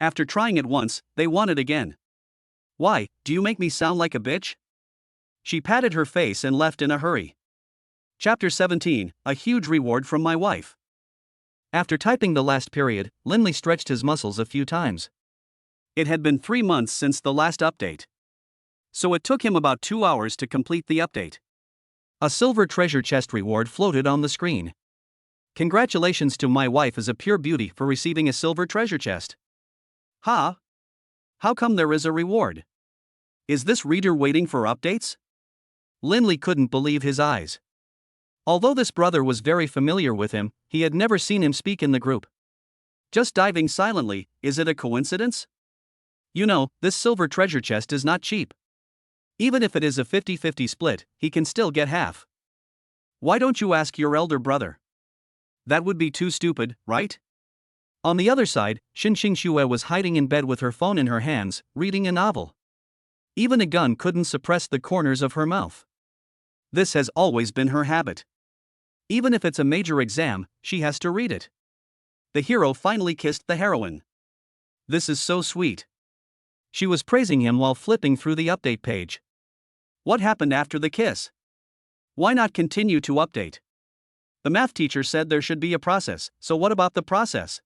After trying it once, they want it again. Why, do you make me sound like a bitch? She patted her face and left in a hurry. Chapter 17, A Huge Reward from My Wife. After typing the last period, Lindley stretched his muscles a few times. It had been 3 months since the last update. So it took him about 2 hours to complete the update. A silver treasure chest reward floated on the screen. Congratulations to my wife as a pure beauty for receiving a silver treasure chest. Huh? How come there is a reward? Is this reader waiting for updates? Lindley couldn't believe his eyes. Although this brother was very familiar with him, he had never seen him speak in the group. Just diving silently, is it a coincidence? You know, this silver treasure chest is not cheap. Even if it is a 50-50 split, he can still get half. Why don't you ask your elder brother? That would be too stupid, right? On the other side, Xinxing Xue was hiding in bed with her phone in her hands, reading a novel. Even a gun couldn't suppress the corners of her mouth. This has always been her habit. Even if it's a major exam, she has to read it. The hero finally kissed the heroine. This is so sweet. She was praising him while flipping through the update page. What happened after the kiss? Why not continue to update? The math teacher said there should be a process, so what about the process?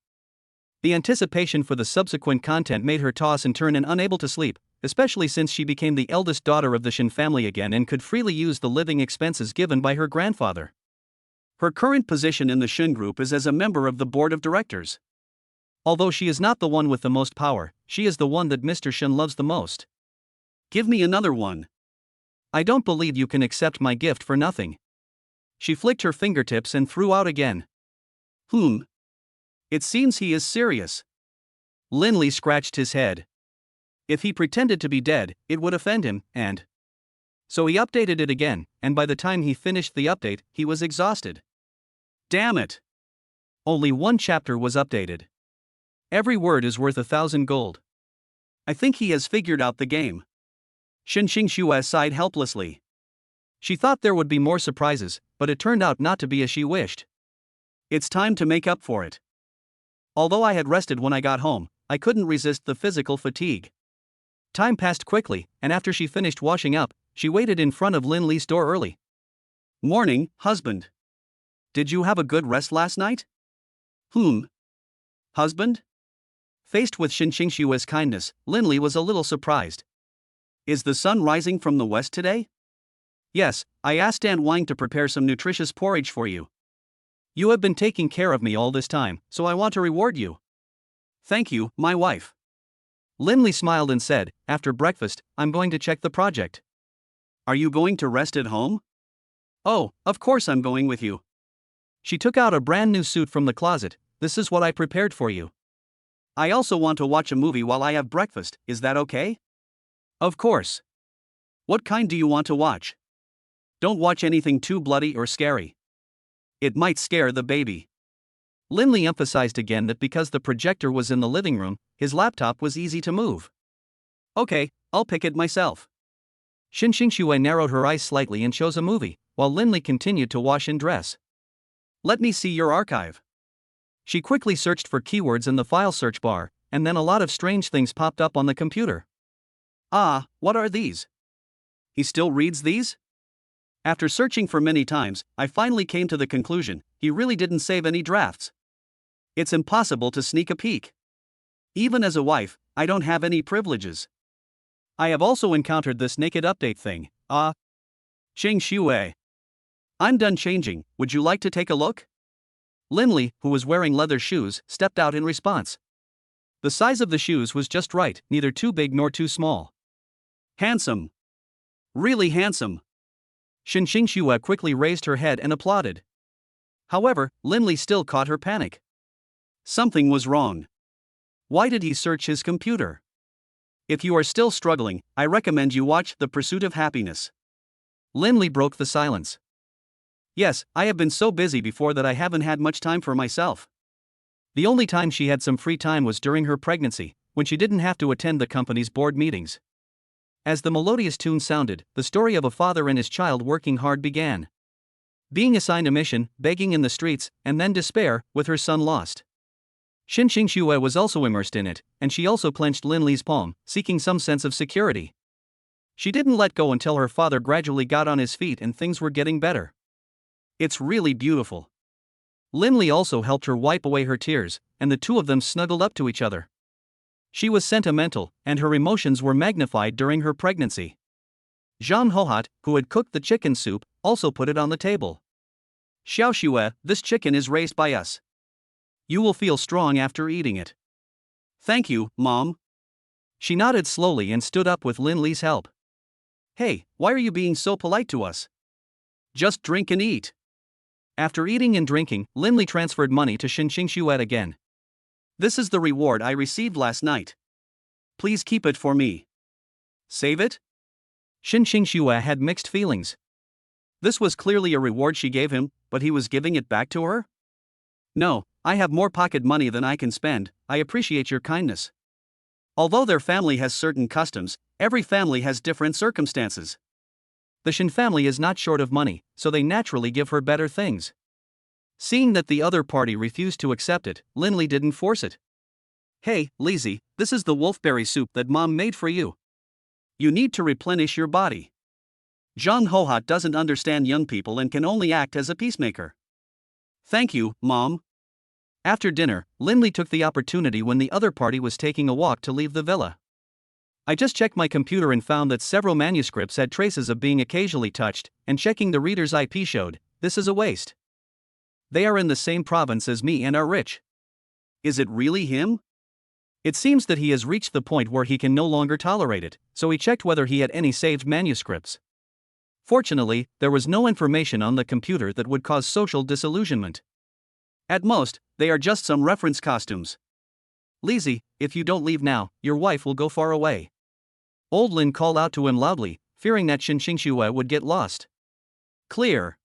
The anticipation for the subsequent content made her toss and turn and unable to sleep, especially since she became the eldest daughter of the Shin family again and could freely use the living expenses given by her grandfather. Her current position in the Shin group is as a member of the board of directors. Although she is not the one with the most power, she is the one that Mr. Shin loves the most. Give me another one. I don't believe you can accept my gift for nothing. She flicked her fingertips and threw out again. It seems he is serious. Lindley scratched his head. If he pretended to be dead, it would offend him, and so he updated it again, and by the time he finished the update, he was exhausted. Damn it! Only one chapter was updated. Every word is worth 1,000 gold. I think he has figured out the game. Xinxing Xue sighed helplessly. She thought there would be more surprises, but it turned out not to be as she wished. It's time to make up for it. Although I had rested when I got home, I couldn't resist the physical fatigue. Time passed quickly, and after she finished washing up, she waited in front of Lindley's door early. Morning, husband. Did you have a good rest last night? Husband? Faced with Xinxing Xue's kindness, Lindley was a little surprised. Is the sun rising from the west today? Yes, I asked Aunt Wang to prepare some nutritious porridge for you. You have been taking care of me all this time, so I want to reward you. Thank you, my wife. Lindley smiled and said, after breakfast, I'm going to check the project. Are you going to rest at home? Oh, of course I'm going with you. She took out a brand new suit from the closet. This is what I prepared for you. I also want to watch a movie while I have breakfast, is that okay? Of course. What kind do you want to watch? Don't watch anything too bloody or scary. It might scare the baby. Lindley emphasized again that because the projector was in the living room, his laptop was easy to move. Okay, I'll pick it myself. Xinxing Xue narrowed her eyes slightly and chose a movie, while Lindley continued to wash and dress. Let me see your archive. She quickly searched for keywords in the file search bar, and then a lot of strange things popped up on the computer. Ah, what are these? He still reads these? After searching for many times, I finally came to the conclusion, he really didn't save any drafts. It's impossible to sneak a peek. Even as a wife, I don't have any privileges. I have also encountered this naked update thing. Xing Xue. I'm done changing, would you like to take a look? Lindley, who was wearing leather shoes, stepped out in response. The size of the shoes was just right, neither too big nor too small. Handsome. Really handsome. Xinxing Xue quickly raised her head and applauded. However, Lindley still caught her panic. Something was wrong. Why did he search his computer? If you are still struggling, I recommend you watch The Pursuit of Happiness. Lindley broke the silence. Yes, I have been so busy before that I haven't had much time for myself. The only time she had some free time was during her pregnancy, when she didn't have to attend the company's board meetings. As the melodious tune sounded, the story of a father and his child working hard began. Being assigned a mission, begging in the streets, and then despair, with her son lost. Xinxing Xue was also immersed in it, and she also clenched Lindley's palm, seeking some sense of security. She didn't let go until her father gradually got on his feet and things were getting better. It's really beautiful. Lindley also helped her wipe away her tears, and the two of them snuggled up to each other. She was sentimental, and her emotions were magnified during her pregnancy. Zhang Hohat, who had cooked the chicken soup, also put it on the table. Xiao Xue, this chicken is raised by us. You will feel strong after eating it. Thank you, Mom. She nodded slowly and stood up with Lindley's help. Hey, why are you being so polite to us? Just drink and eat. After eating and drinking, Linley transferred money to Xue again. This is the reward I received last night. Please keep it for me. Save it? Xue had mixed feelings. This was clearly a reward she gave him, but he was giving it back to her? No, I have more pocket money than I can spend. I appreciate your kindness. Although their family has certain customs, every family has different circumstances. The Shin family is not short of money, so they naturally give her better things. Seeing that the other party refused to accept it, Linley didn't force it. Hey, Lizzie, this is the wolfberry soup that Mom made for you. You need to replenish your body. Zhang Hohat doesn't understand young people and can only act as a peacemaker. Thank you, Mom. After dinner, Linley took the opportunity when the other party was taking a walk to leave the villa. I just checked my computer and found that several manuscripts had traces of being occasionally touched, and checking the reader's IP showed, this is a waste. They are in the same province as me and are rich. Is it really him? It seems that he has reached the point where he can no longer tolerate it, so he checked whether he had any saved manuscripts. Fortunately, there was no information on the computer that would cause social disillusionment. At most, they are just some reference costumes. Lizzie, if you don't leave now, your wife will go far away. Old Lin called out to him loudly, fearing that Xue would get lost. Clear.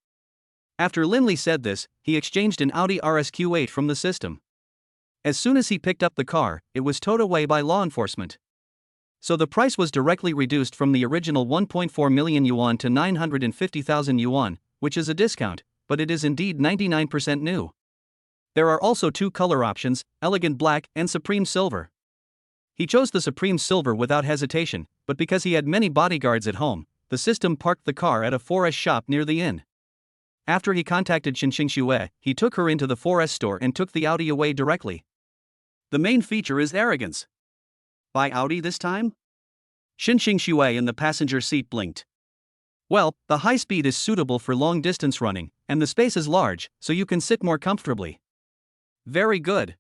After Linley said this, he exchanged an Audi RSQ8 from the system. As soon as he picked up the car, it was towed away by law enforcement. So the price was directly reduced from the original 1.4 million yuan to 950,000 yuan, which is a discount, but it is indeed 99% new. There are also two color options, Elegant Black and Supreme Silver. He chose the Supreme Silver without hesitation, but because he had many bodyguards at home, the system parked the car at a 4S shop near the inn. After he contacted Xue, he took her into the 4S store and took the Audi away directly. The main feature is arrogance. Buy Audi this time? Xue in the passenger seat blinked. Well, the high speed is suitable for long distance running, and the space is large, so you can sit more comfortably. Very good.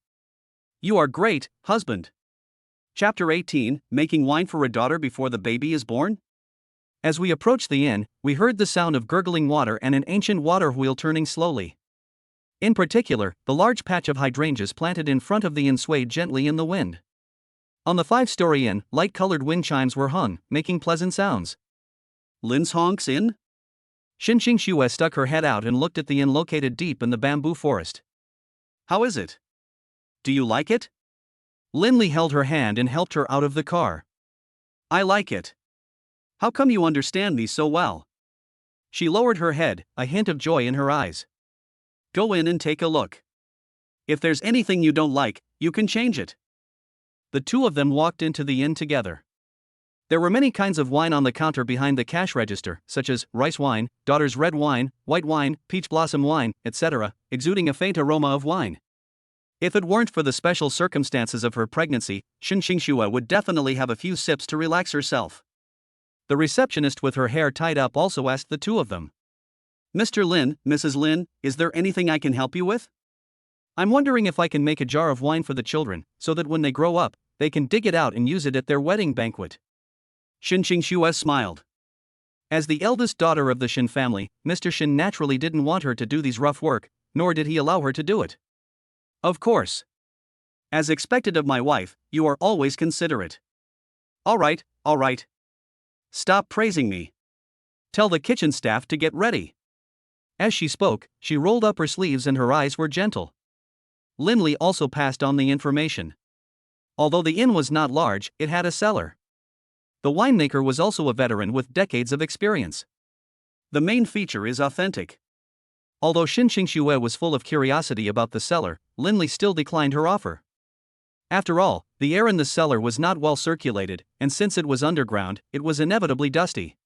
You are great, husband. Chapter 18, Making Wine for a Daughter Before the Baby is Born? As we approached the inn, we heard the sound of gurgling water and an ancient water wheel turning slowly. In particular, the large patch of hydrangeas planted in front of the inn swayed gently in the wind. On the 5-story inn, light-colored wind chimes were hung, making pleasant sounds. Lin's Honks Inn? Xue stuck her head out and looked at the inn located deep in the bamboo forest. How is it? Do you like it? Linley held her hand and helped her out of the car. I like it. How come you understand me so well? She lowered her head, a hint of joy in her eyes. Go in and take a look. If there's anything you don't like, you can change it. The two of them walked into the inn together. There were many kinds of wine on the counter behind the cash register, such as rice wine, daughter's red wine, white wine, peach blossom wine, etc., exuding a faint aroma of wine. If it weren't for the special circumstances of her pregnancy, Xue would definitely have a few sips to relax herself. The receptionist with her hair tied up also asked the two of them. Mr. Lin, Mrs. Lin, is there anything I can help you with? I'm wondering if I can make a jar of wine for the children, so that when they grow up, they can dig it out and use it at their wedding banquet. Xue smiled. As the eldest daughter of the Shin family, Mr. Shin naturally didn't want her to do these rough work, nor did he allow her to do it. Of course. As expected of my wife, you are always considerate. All right. Stop praising me. Tell the kitchen staff to get ready. As she spoke, she rolled up her sleeves and her eyes were gentle. Linley also passed on the information. Although the inn was not large, it had a cellar. The winemaker was also a veteran with decades of experience. The main feature is authentic. Although Xue was full of curiosity about the cellar, Linley still declined her offer. After all, the air in the cellar was not well circulated, and since it was underground, it was inevitably dusty.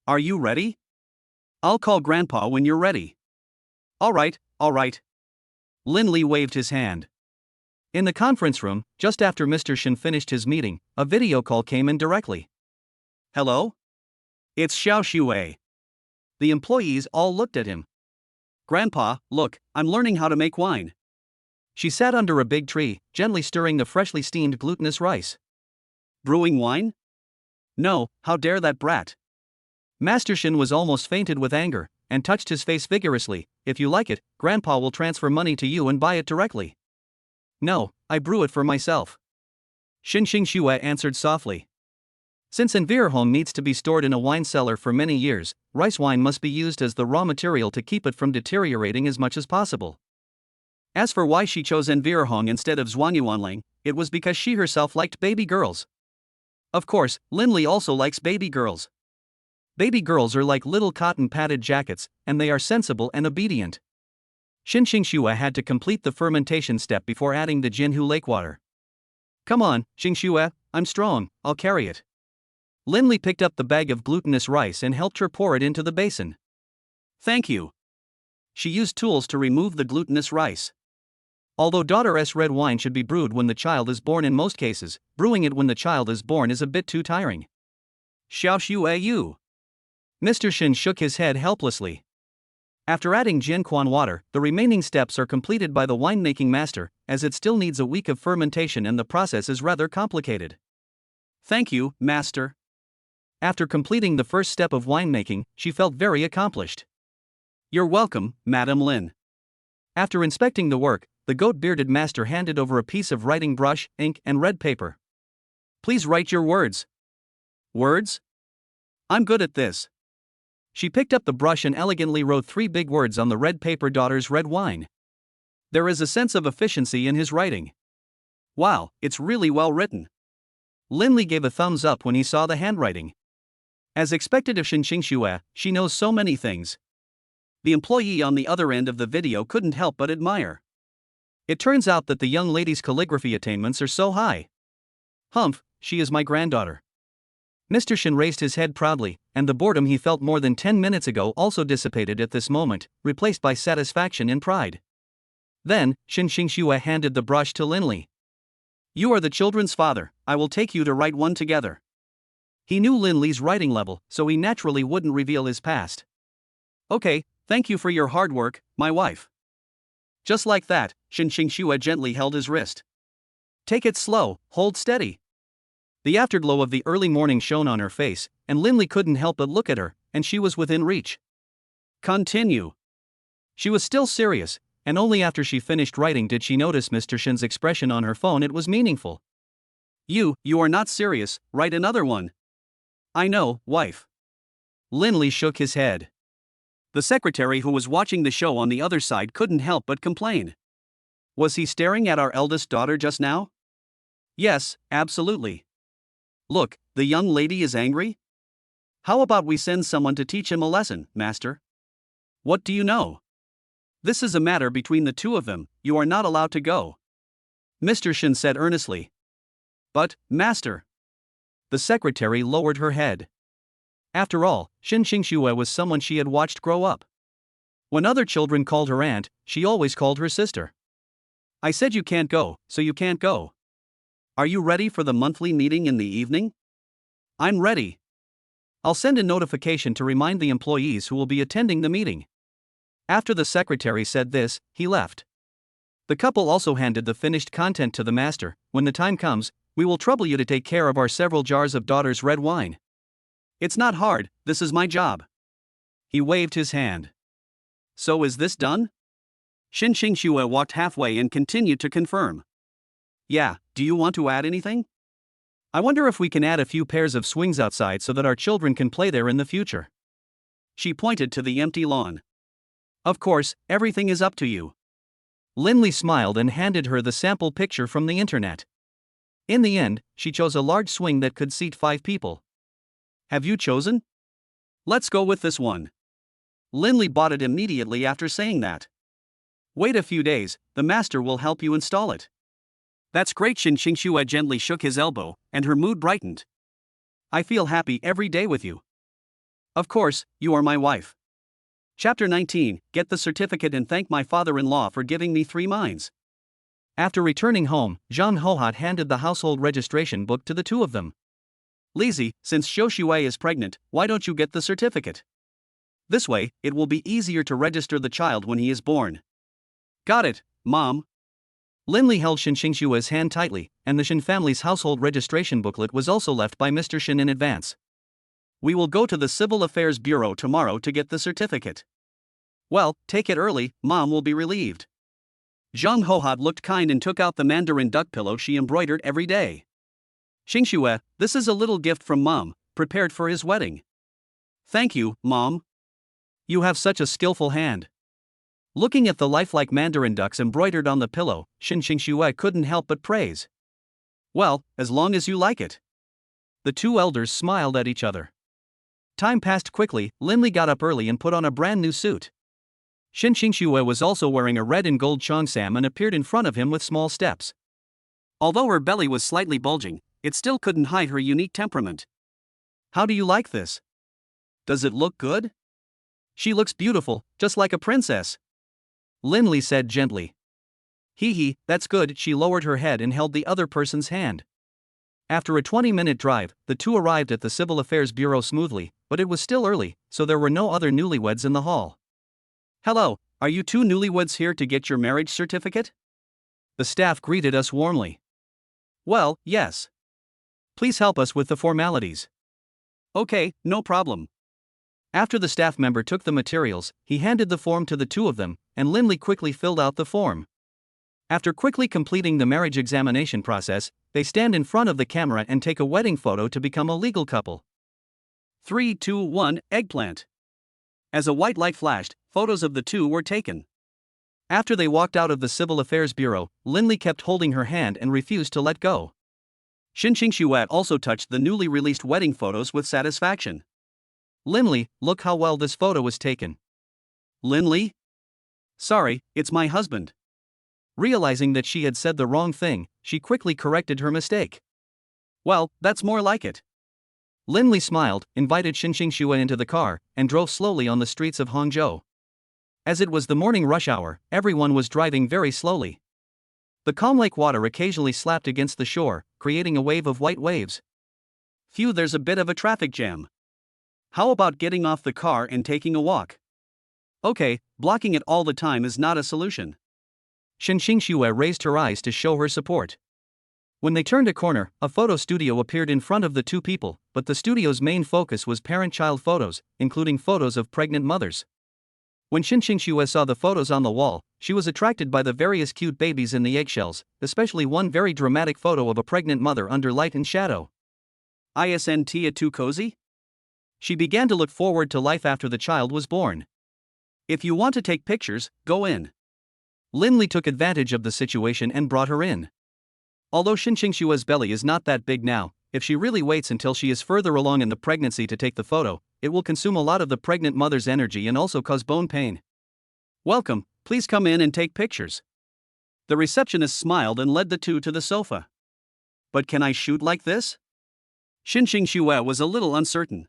Are you ready? I'll call Grandpa when you're ready. All right. Linley waved his hand. In the conference room, just after Mr. Shin finished his meeting, a video call came in directly. Hello? It's Xue. The employees all looked at him. Grandpa, look, I'm learning how to make wine. She sat under a big tree, gently stirring the freshly steamed glutinous rice. Brewing wine? No, how dare that brat? Master Shin was almost fainted with anger, and touched his face vigorously. If you like it, Grandpa will transfer money to you and buy it directly. No, I brew it for myself. Shin Xingxue answered softly. Since Envirhong needs to be stored in a wine cellar for many years, rice wine must be used as the raw material to keep it from deteriorating as much as possible. As for why she chose Envirhong instead of Zhuangyuanling, it was because she herself liked baby girls. Of course, Linli also likes baby girls. Baby girls are like little cotton padded jackets, and they are sensible and obedient. Shin Xingxue had to complete the fermentation step before adding the Jinhu lake water. Come on, Xingxue, I'm strong, I'll carry it. Linli picked up the bag of glutinous rice and helped her pour it into the basin. Thank you. She used tools to remove the glutinous rice. Although daughter's red wine should be brewed when the child is born in most cases, brewing it when the child is born is a bit too tiring. Xiaoxue Yu. Mr. Shin shook his head helplessly. After adding Jianquan water, the remaining steps are completed by the winemaking master, as it still needs a week of fermentation and the process is rather complicated. Thank you, master. After completing the first step of winemaking, she felt very accomplished. You're welcome, Madam Lin. After inspecting the work, the goat-bearded master handed over a piece of writing brush, ink, and red paper. Please write your words. Words? I'm good at this. She picked up the brush and elegantly wrote 3 big words on the red paper: daughter's red wine. There is a sense of efficiency in his writing. Wow, it's really well written. Linli gave a thumbs up when he saw the handwriting. As expected of Shin Xingxue, she knows so many things. The employee on the other end of the video couldn't help but admire. It turns out that the young lady's calligraphy attainments are so high. Humph, she is my granddaughter. Mr. Shin raised his head proudly, and the boredom he felt more than 10 minutes ago also dissipated at this moment, replaced by satisfaction and pride. Then, Shin Xingxue handed the brush to Linli. You are the children's father, I will take you to write one together. He knew Linli's writing level, so he naturally wouldn't reveal his past. Okay, thank you for your hard work, my wife. Just like that, Shin Xingxue gently held his wrist. Take it slow, hold steady. The afterglow of the early morning shone on her face, and Linli couldn't help but look at her, and she was within reach. Continue. She was still serious, and only after she finished writing did she notice Mr. Shin's expression on her phone. It was meaningful. You are not serious, write another one. I know, wife. Linli shook his head. The secretary who was watching the show on the other side couldn't help but complain. Was he staring at our eldest daughter just now? Yes, absolutely. Look, the young lady is angry? How about we send someone to teach him a lesson, master? What do you know? This is a matter between the two of them, you are not allowed to go. Mr. Shin said earnestly. But, master. The secretary lowered her head. After all, Shin Xingxue was someone she had watched grow up. When other children called her aunt, she always called her sister. I said you can't go, so you can't go. Are you ready for the monthly meeting in the evening? I'm ready. I'll send a notification to remind the employees who will be attending the meeting. After the secretary said this, he left. The couple also handed the finished content to the master. When the time comes, we will trouble you to take care of our several jars of daughter's red wine. It's not hard, this is my job. He waved his hand. So is this done? Shin Xingxue walked halfway and continued to confirm. Yeah, do you want to add anything? I wonder if we can add a few pairs of swings outside so that our children can play there in the future. She pointed to the empty lawn. Of course, everything is up to you. Linli smiled and handed her the sample picture from the internet. In the end, she chose a large swing that could seat 5 people. Have you chosen? Let's go with this one. Linli bought it immediately after saying that. Wait a few days, the master will help you install it. That's great. Shin Xingxue gently shook his elbow, and her mood brightened. I feel happy every day with you. Of course, you are my wife. Chapter 19, Get the certificate and thank my father-in-law for giving me 3 mines. After returning home, Zhang Hohat handed the household registration book to the two of them. Lizzie, since Xiaoxue is pregnant, why don't you get the certificate? This way, it will be easier to register the child when he is born. Got it, Mom. Linli held Shin Xingxue's hand tightly, and the Shin family's household registration booklet was also left by Mr. Shin in advance. We will go to the Civil Affairs Bureau tomorrow to get the certificate. Well, take it early, Mom will be relieved. Zhang Hohad looked kind and took out the mandarin duck pillow she embroidered every day. Xingxue, this is a little gift from Mom, prepared for his wedding. Thank you, Mom. You have such a skillful hand. Looking at the lifelike mandarin ducks embroidered on the pillow, Xingxue couldn't help but praise. Well, as long as you like it. The two elders smiled at each other. Time passed quickly. Linley got up early and put on a brand new suit. Xingxue was also wearing a red and gold cheongsam and appeared in front of him with small steps. Although her belly was slightly bulging, it still couldn't hide her unique temperament. How do you like this? Does it look good? She looks beautiful, just like a princess. Linley said gently. Hee, that's good. She lowered her head and held the other person's hand. After a 20-minute drive, the two arrived at the Civil Affairs Bureau smoothly, but it was still early, so there were no other newlyweds in the hall. Hello, are you two newlyweds here to get your marriage certificate? The staff greeted us warmly. Well, yes. Please help us with the formalities. Okay, no problem. After the staff member took the materials, he handed the form to the two of them, and Linley quickly filled out the form. After quickly completing the marriage examination process, they stand in front of the camera and take a wedding photo to become a legal couple. 3, 2, 1, eggplant. As a white light flashed, photos of the two were taken. After they walked out of the Civil Affairs Bureau, Linley kept holding her hand and refused to let go. Xingxue also touched the newly released wedding photos with satisfaction. Linley, look how well this photo was taken. Linley? Sorry, it's my husband. Realizing that she had said the wrong thing, she quickly corrected her mistake. Well, that's more like it. Linley smiled, invited Xingxue into the car, and drove slowly on the streets of Hangzhou. As it was the morning rush hour, everyone was driving very slowly. The calm lake water occasionally slapped against the shore, creating a wave of white waves. Phew, there's a bit of a traffic jam. How about getting off the car and taking a walk? Okay, blocking it all the time is not a solution. Xingxue raised her eyes to show her support. When they turned a corner, a photo studio appeared in front of the two people, but the studio's main focus was parent-child photos, including photos of pregnant mothers. When Xingxue saw the photos on the wall, she was attracted by the various cute babies in the eggshells, especially one very dramatic photo of a pregnant mother under light and shadow. Isn't it too cozy? She began to look forward to life after the child was born. If you want to take pictures, go in. Linley took advantage of the situation and brought her in. Although Xingxue's belly is not that big now, if she really waits until she is further along in the pregnancy to take the photo, it will consume a lot of the pregnant mother's energy and also cause bone pain. Welcome, please come in and take pictures. The receptionist smiled and led the two to the sofa. But can I shoot like this? Xingxue was a little uncertain.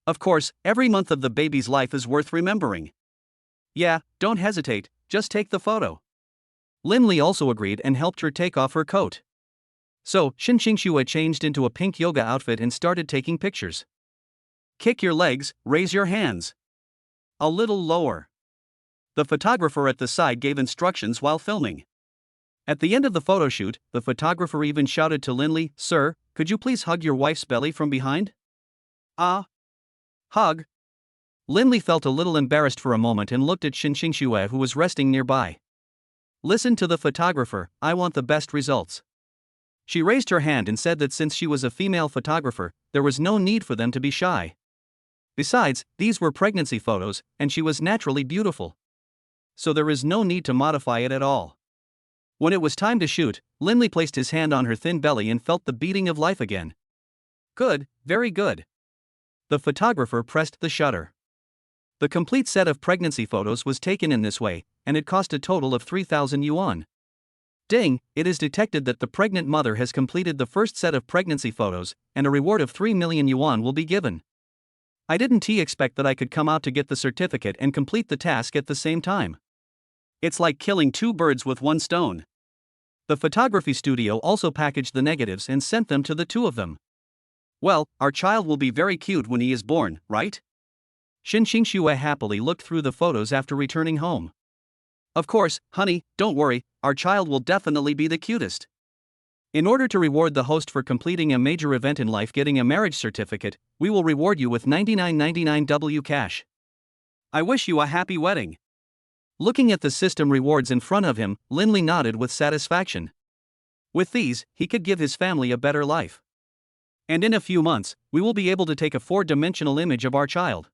Of course, every month of the baby's life is worth remembering. Yeah, don't hesitate, just take the photo. Linley also agreed and helped her take off her coat. So, Xingxue changed into a pink yoga outfit and started taking pictures. Kick your legs, raise your hands. A little lower. The photographer at the side gave instructions while filming. At the end of the photo shoot, the photographer even shouted to Linley, "Sir, could you please hug your wife's belly from behind?" Ah. Hug. Linley felt a little embarrassed for a moment and looked at Xingxue, who was resting nearby. Listen to the photographer, I want the best results. She raised her hand and said that since she was a female photographer, there was no need for them to be shy. Besides, these were pregnancy photos, and she was naturally beautiful. So there is no need to modify it at all. When it was time to shoot, Linley placed his hand on her thin belly and felt the beating of life again. Good, very good. The photographer pressed the shutter. The complete set of pregnancy photos was taken in this way, and it cost a total of 3,000 yuan. Ding, it is detected that the pregnant mother has completed the first set of pregnancy photos, and a reward of 3 million yuan will be given. I didn't expect that I could come out to get the certificate and complete the task at the same time. It's like killing two birds with one stone. The photography studio also packaged the negatives and sent them to the two of them. Well, our child will be very cute when he is born, right? Xingxue happily looked through the photos after returning home. Of course, honey, don't worry, our child will definitely be the cutest. In order to reward the host for completing a major event in life, getting a marriage certificate, we will reward you with $99.99 cash. I wish you a happy wedding. Looking at the system rewards in front of him, Linley nodded with satisfaction. With these, he could give his family a better life. And in a few months, we will be able to take a 4-dimensional image of our child.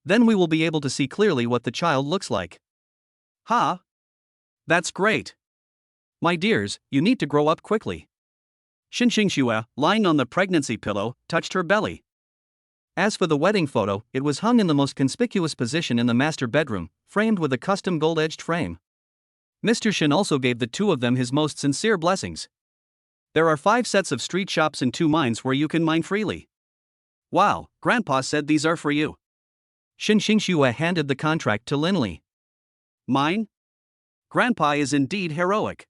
Then we will be able to see clearly what the child looks like. Ha! That's great. My dears, you need to grow up quickly. Xinxingxue, lying on the pregnancy pillow, touched her belly. As for the wedding photo, it was hung in the most conspicuous position in the master bedroom, framed with a custom gold-edged frame. Mr. Shin also gave the two of them his most sincere blessings. There are 5 sets of street shops and 2 mines where you can mine freely. Wow, Grandpa said these are for you. Xinxingxue handed the contract to Linley. Mine? Grandpa is indeed heroic.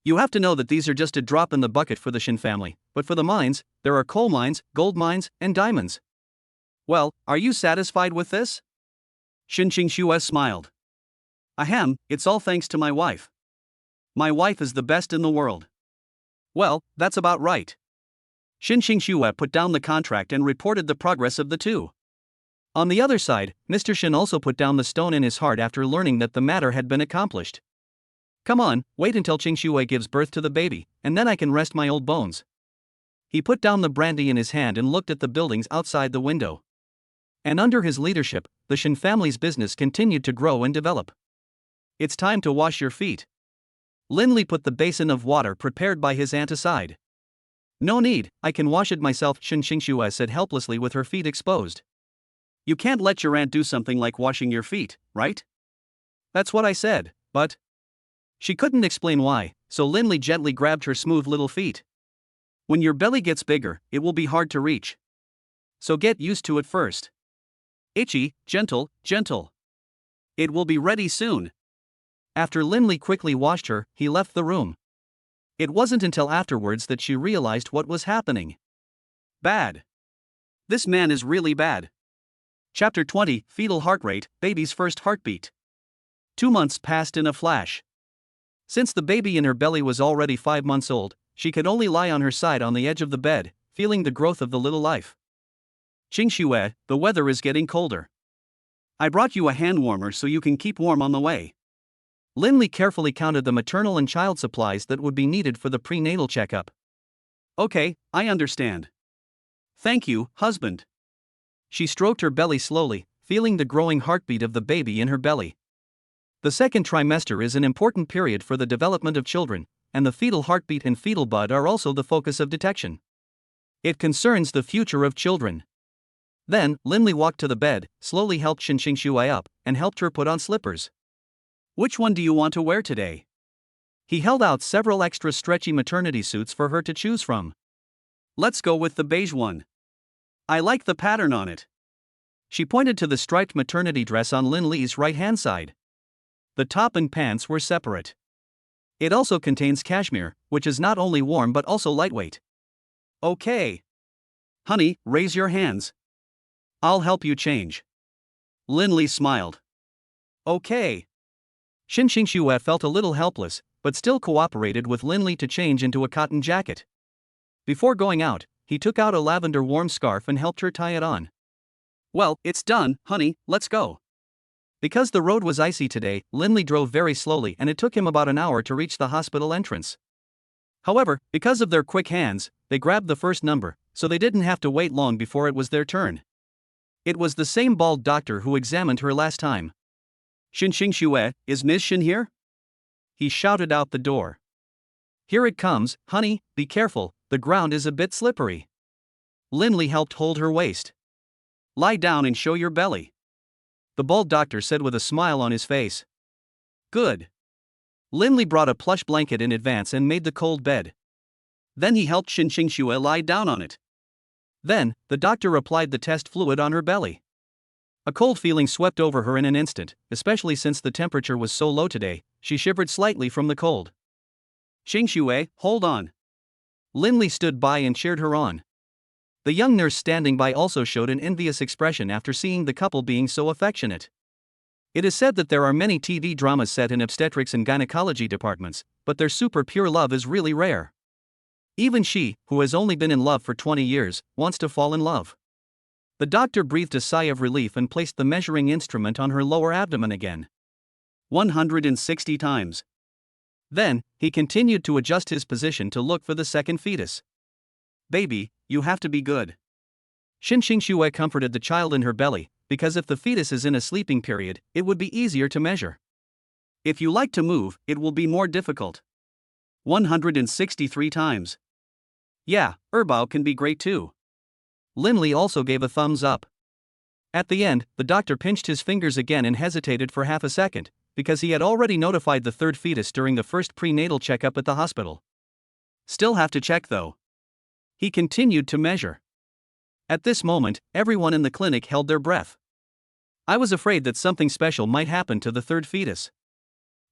You have to know that these are just a drop in the bucket for the Shin family, but for the mines, there are coal mines, gold mines, and diamonds. Well, are you satisfied with this? Xinxingxue smiled. Ahem, it's all thanks to my wife. My wife is the best in the world. Well, that's about right. Xinxingxue put down the contract and reported the progress of the two. On the other side, Mr. Shin also put down the stone in his heart after learning that the matter had been accomplished. Come on, wait until Qingxue gives birth to the baby, and then I can rest my old bones. He put down the brandy in his hand and looked at the buildings outside the window. And under his leadership, the Shin family's business continued to grow and develop. It's time to wash your feet. Linley put the basin of water prepared by his aunt aside. No need, I can wash it myself, Xinxingxue said helplessly with her feet exposed. You can't let your aunt do something like washing your feet, right? That's what I said, but... She couldn't explain why, so Linley gently grabbed her smooth little feet. When your belly gets bigger, it will be hard to reach. So get used to it first. Itchy, gentle, gentle. It will be ready soon. After Linley quickly washed her, he left the room. It wasn't until afterwards that she realized what was happening. Bad. This man is really bad. Chapter 20, Fetal Heart Rate, Baby's First Heartbeat. 2 months passed in a flash. Since the baby in her belly was already 5 months old, she could only lie on her side on the edge of the bed, feeling the growth of the little life. Qingxue, the weather is getting colder. I brought you a hand warmer so you can keep warm on the way. Linley carefully counted the maternal and child supplies that would be needed for the prenatal checkup. Okay, I understand. Thank you, husband. She stroked her belly slowly, feeling the growing heartbeat of the baby in her belly. The second trimester is an important period for the development of children, and the fetal heartbeat and fetal bud are also the focus of detection. It concerns the future of children. Then, Linley walked to the bed, slowly helped Xinxingxue up, and helped her put on slippers. Which one do you want to wear today? He held out several extra stretchy maternity suits for her to choose from. Let's go with the beige one. I like the pattern on it. She pointed to the striped maternity dress on Linley's right-hand side. The top and pants were separate. It also contains cashmere, which is not only warm but also lightweight. Okay. Honey, raise your hands. I'll help you change. Linley smiled. Okay. Xinxingxue felt a little helpless, but still cooperated with Linley to change into a cotton jacket. Before going out, he took out a lavender warm scarf and helped her tie it on. Well, it's done, honey, let's go. Because the road was icy today, Linley drove very slowly and it took him about an hour to reach the hospital entrance. However, because of their quick hands, they grabbed the first number, so they didn't have to wait long before it was their turn. It was the same bald doctor who examined her last time. Xinxingxue, is Ms. Shin here? He shouted out the door. Here it comes, honey, be careful, the ground is a bit slippery. Linley helped hold her waist. Lie down and show your belly. The bald doctor said with a smile on his face. Good. Linley brought a plush blanket in advance and made the cold bed. Then he helped Xinxingxue lie down on it. Then, the doctor applied the test fluid on her belly. A cold feeling swept over her in an instant, especially since the temperature was so low today. She shivered slightly from the cold. Xingxue, hold on. Linley stood by and cheered her on. The young nurse standing by also showed an envious expression after seeing the couple being so affectionate. It is said that there are many TV dramas set in obstetrics and gynecology departments, but their super pure love is really rare. Even she, who has only been in love for 20 years, wants to fall in love. The doctor breathed a sigh of relief and placed the measuring instrument on her lower abdomen again. 160 times. Then, he continued to adjust his position to look for the second fetus. Baby, you have to be good. Xin Xue comforted the child in her belly, because if the fetus is in a sleeping period, it would be easier to measure. If you like to move, it will be more difficult. 163 times. Yeah, Erbao can be great too. Linley also gave a thumbs up. At the end, the doctor pinched his fingers again and hesitated for half a second, because he had already notified the third fetus during the first prenatal checkup at the hospital. Still have to check though. He continued to measure. At this moment, everyone in the clinic held their breath. I was afraid that something special might happen to the third fetus.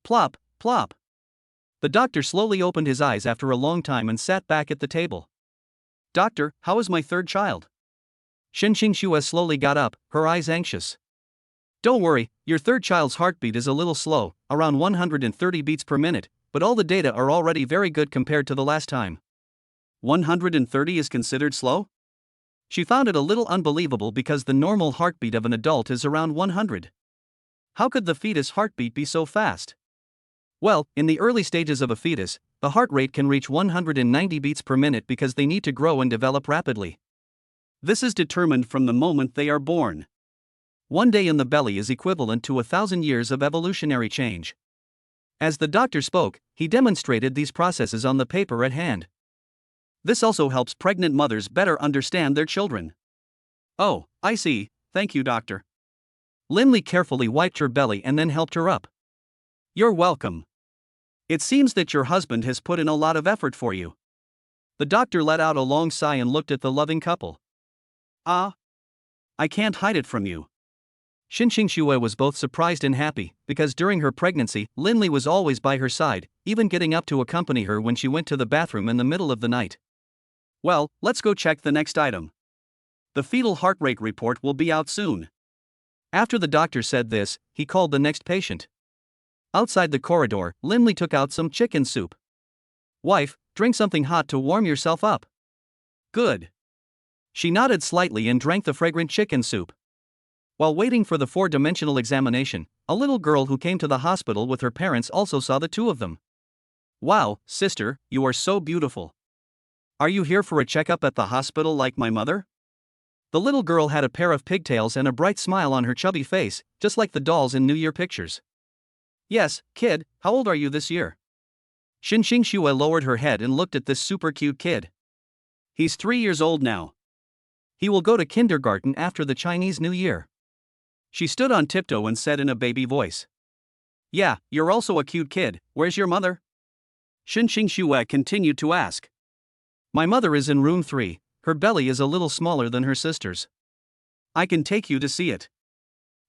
Plop, plop. The doctor slowly opened his eyes after a long time and sat back at the table. Doctor, how is my third child? Xin Xue slowly got up, her eyes anxious. Don't worry, your third child's heartbeat is a little slow, around 130 beats per minute, but all the data are already very good compared to the last time. 130 is considered slow? She found it a little unbelievable because the normal heartbeat of an adult is around 100. How could the fetus heartbeat be so fast? Well, in the early stages of a fetus, the heart rate can reach 190 beats per minute because they need to grow and develop rapidly. This is determined from the moment they are born. One day in the belly is equivalent to 1,000 years of evolutionary change. As the doctor spoke, he demonstrated these processes on the paper at hand. This also helps pregnant mothers better understand their children. Oh, I see, thank you, doctor. Linley carefully wiped her belly and then helped her up. You're welcome. It seems that your husband has put in a lot of effort for you. The doctor let out a long sigh and looked at the loving couple. Ah. I can't hide it from you. Xin Xue was both surprised and happy, because during her pregnancy, Linley was always by her side, even getting up to accompany her when she went to the bathroom in the middle of the night. Well, let's go check the next item. The fetal heart rate report will be out soon. After the doctor said this, he called the next patient. Outside the corridor, Linley took out some chicken soup. Wife, drink something hot to warm yourself up. Good. She nodded slightly and drank the fragrant chicken soup. While waiting for the four-dimensional examination, a little girl who came to the hospital with her parents also saw the two of them. Wow, sister, you are so beautiful. Are you here for a checkup at the hospital like my mother? The little girl had a pair of pigtails and a bright smile on her chubby face, just like the dolls in New Year pictures. Yes, kid, how old are you this year? Xin Xue lowered her head and looked at this super cute kid. He's 3 years old now. He will go to kindergarten after the Chinese New Year. She stood on tiptoe and said in a baby voice. Yeah, you're also a cute kid, where's your mother? Xin Xue continued to ask. My mother is in room 3, her belly is a little smaller than her sister's. I can take you to see it.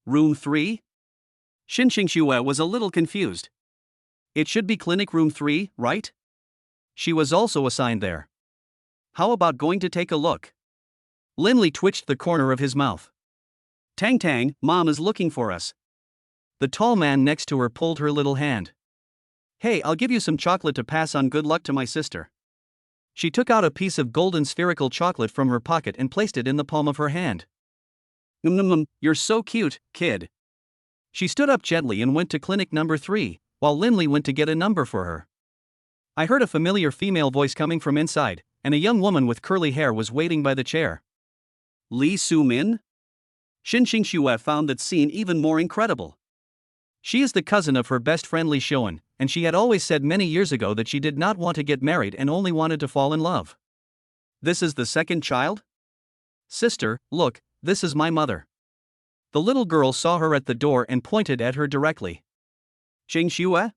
Room 3? Xin Xue was a little confused. It should be clinic room 3, right? She was also assigned there. How about going to take a look? Linley twitched the corner of his mouth. Tang Tang, Mom is looking for us. The tall man next to her pulled her little hand. Hey, I'll give you some chocolate to pass on good luck to my sister. She took out a piece of golden spherical chocolate from her pocket and placed it in the palm of her hand. You're so cute, kid. She stood up gently and went to clinic number 3, while Linley went to get a number for her. I heard a familiar female voice coming from inside, and a young woman with curly hair was waiting by the chair. Li Su-min? Xin Xue found that scene even more incredible. She is the cousin of her best friend Li Xuan, and she had always said many years ago that she did not want to get married and only wanted to fall in love. This is the second child? Sister, look, this is my mother. The little girl saw her at the door and pointed at her directly. Xing Xue?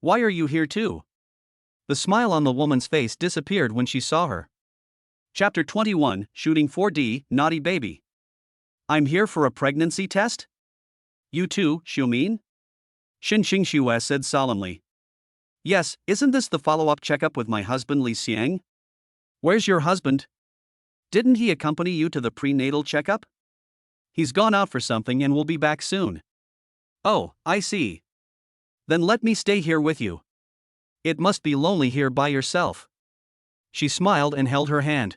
Why are you here too? The smile on the woman's face disappeared when she saw her. Chapter 21, Shooting 4D, Naughty Baby. I'm here for a pregnancy test? You too, Xiumin? Xin Xue said solemnly. Yes, isn't this the follow-up checkup with my husband Li Xiang? Where's your husband? Didn't he accompany you to the prenatal checkup? He's gone out for something and will be back soon. Oh, I see. Then let me stay here with you. It must be lonely here by yourself. She smiled and held her hand.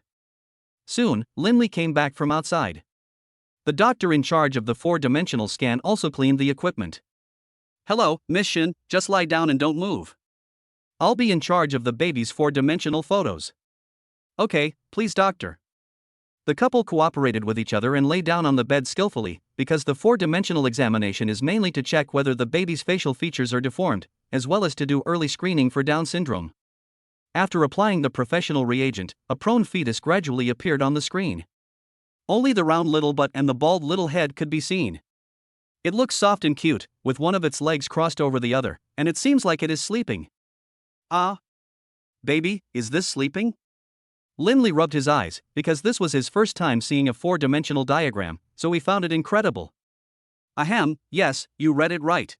Soon, Linley came back from outside. The doctor in charge of the 4-dimensional scan also cleaned the equipment. "Hello, Miss Shin, just lie down and don't move. I'll be in charge of the baby's 4-dimensional photos." "Okay, please, doctor." The couple cooperated with each other and lay down on the bed skillfully, because the 4-dimensional examination is mainly to check whether the baby's facial features are deformed, as well as to do early screening for Down syndrome. After applying the professional reagent, a prone fetus gradually appeared on the screen. Only the round little butt and the bald little head could be seen. It looks soft and cute, with one of its legs crossed over the other, and it seems like it is sleeping. "Ah. Baby, is this sleeping?" Linley rubbed his eyes, because this was his first time seeing a 4-dimensional diagram, so he found it incredible. "Ahem, yes, you read it right."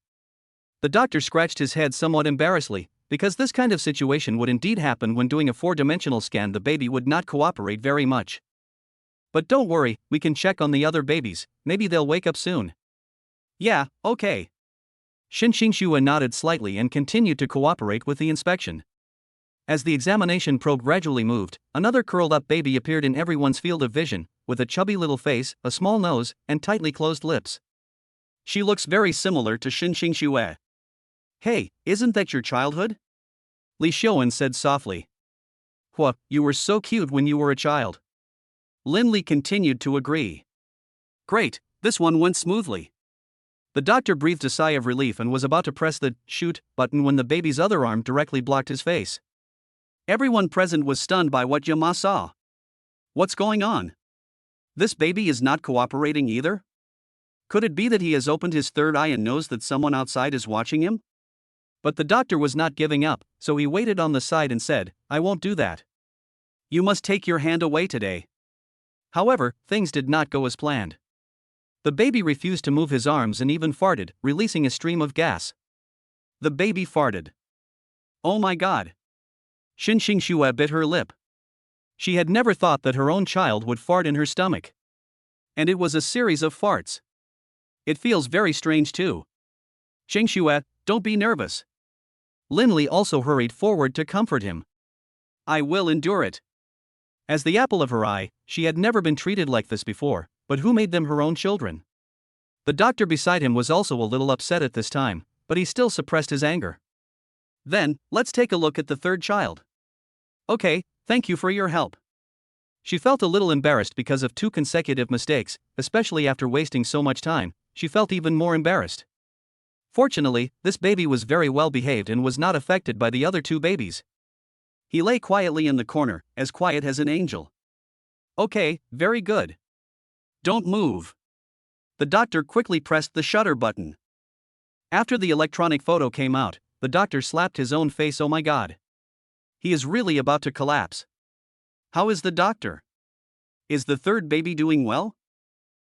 The doctor scratched his head somewhat embarrassedly, because this kind of situation would indeed happen when doing a 4-dimensional scan. The baby would not cooperate very much. "But don't worry, we can check on the other babies, maybe they'll wake up soon." "Yeah, okay." Shin Xingxue nodded slightly and continued to cooperate with the inspection. As the examination probe gradually moved, another curled-up baby appeared in everyone's field of vision, with a chubby little face, a small nose, and tightly closed lips. "She looks very similar to Shin Xingxue." "Hey, isn't that your childhood?" Li Xiuan said softly. "Hua, you were so cute when you were a child." Linley continued to agree. "Great, this one went smoothly." The doctor breathed a sigh of relief and was about to press the "shoot" button when the baby's other arm directly blocked his face. Everyone present was stunned by what Yama saw. "What's going on? This baby is not cooperating either? Could it be that he has opened his third eye and knows that someone outside is watching him?" But the doctor was not giving up, so he waited on the side and said, "I won't do that. You must take your hand away today." However, things did not go as planned. The baby refused to move his arms and even farted, releasing a stream of gas. The baby farted. "Oh my God." Shin Xingxue bit her lip. She had never thought that her own child would fart in her stomach. And it was a series of farts. It feels very strange too. "Xingxue, don't be nervous." Linley also hurried forward to comfort him. "I will endure it." As the apple of her eye, she had never been treated like this before, but who made them her own children? The doctor beside him was also a little upset at this time, but he still suppressed his anger. "Then, let's take a look at the third child." "Okay, thank you for your help." She felt a little embarrassed because of 2 consecutive mistakes, especially after wasting so much time. She felt even more embarrassed. Fortunately, this baby was very well behaved and was not affected by the other 2 babies. He lay quietly in the corner, as quiet as an angel. "Okay, very good. Don't move." The doctor quickly pressed the shutter button. After the electronic photo came out, the doctor slapped his own face. "Oh my God. He is really about to collapse." "How is the doctor? Is the third baby doing well?"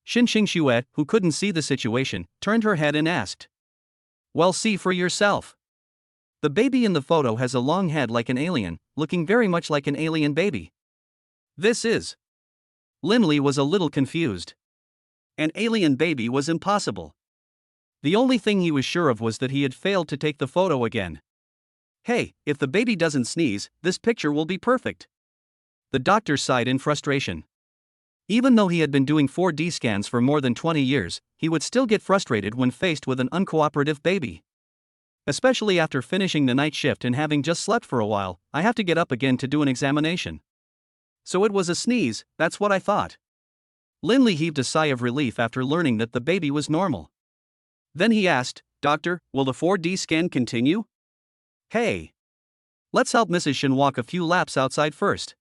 Shin Xingxue, who couldn't see the situation, turned her head and asked. "Well, see for yourself. The baby in the photo has a long head like an alien, looking very much like an alien baby." "This is..." Linley was a little confused. An alien baby was impossible. The only thing he was sure of was that he had failed to take the photo again. "Hey, if the baby doesn't sneeze, this picture will be perfect." The doctor sighed in frustration. Even though he had been doing 4D scans for more than 20 years, he would still get frustrated when faced with an uncooperative baby. "Especially after finishing the night shift and having just slept for a while, I have to get up again to do an examination. So it was a sneeze, that's what I thought." Linley heaved a sigh of relief after learning that the baby was normal. Then he asked, "Doctor, will the 4D scan continue?" "Hey. Let's help Mrs. Shin walk a few laps outside first."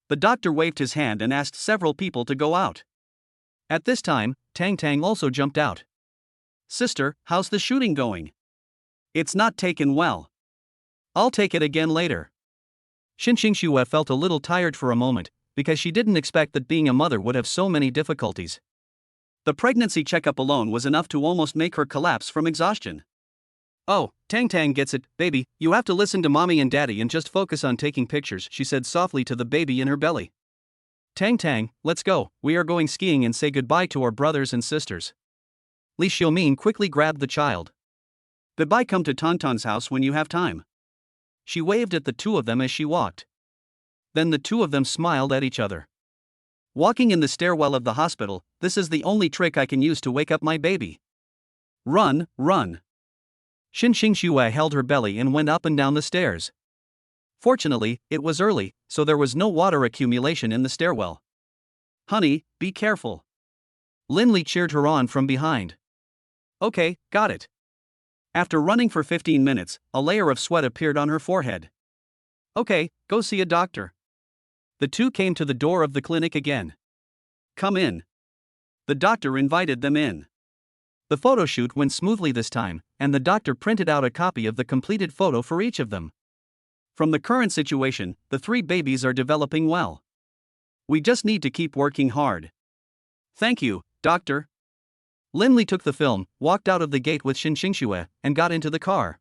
The doctor waved his hand and asked several people to go out. At this time, Tang Tang also jumped out. "Sister, how's the shooting going?" "It's not taken well." "I'll take it again later." Shin Xingxue felt a little tired for a moment, because she didn't expect that being a mother would have so many difficulties. The pregnancy checkup alone was enough to almost make her collapse from exhaustion. "Oh, Tang Tang gets it, baby, you have to listen to mommy and daddy and just focus on taking pictures," she said softly to the baby in her belly. "Tang Tang, let's go, we are going skiing and say goodbye to our brothers and sisters." Li Xiumin quickly grabbed the child. "Goodbye, come to Tonton's house when you have time." She waved at the 2 of them as she walked. Then the two of them smiled at each other. Walking in the stairwell of the hospital, this is the only trick I can use to wake up my baby. Run, run. Xin Xingxue held her belly and went up and down the stairs. Fortunately, it was early, so there was no water accumulation in the stairwell. Honey, be careful. Linley cheered her on from behind. Okay, got it. After running for 15 minutes, a layer of sweat appeared on her forehead. Okay, go see a doctor. The two came to the door of the clinic again. Come in. The doctor invited them in. The photo shoot went smoothly this time, and the doctor printed out a copy of the completed photo for each of them. From the current situation, the three babies are developing well. We just need to keep working hard. Thank you, doctor. Linley took the film, walked out of the gate with Xin Xingxue, and got into the car.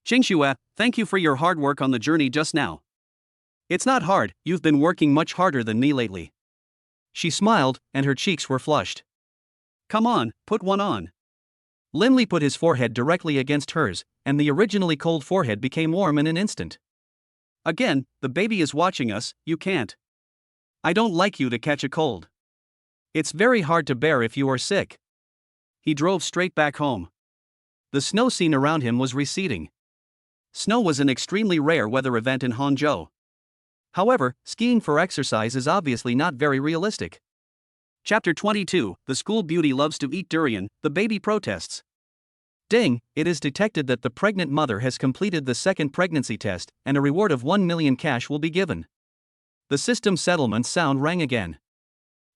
Xingxue, thank you for your hard work on the journey just now. It's not hard, you've been working much harder than me lately. She smiled, and her cheeks were flushed. Come on, put one on. Linley put his forehead directly against hers, and the originally cold forehead became warm in an instant. Again, the baby is watching us, you can't. I don't like you to catch a cold. It's very hard to bear if you are sick. He drove straight back home. The snow scene around him was receding. Snow was an extremely rare weather event in Hangzhou. However, skiing for exercise is obviously not very realistic. Chapter 22, The School Beauty Loves to Eat Durian, the Baby Protests. Ding, it is detected that the pregnant mother has completed the second pregnancy test, and a reward of 1 million cash will be given. The system settlement sound rang again.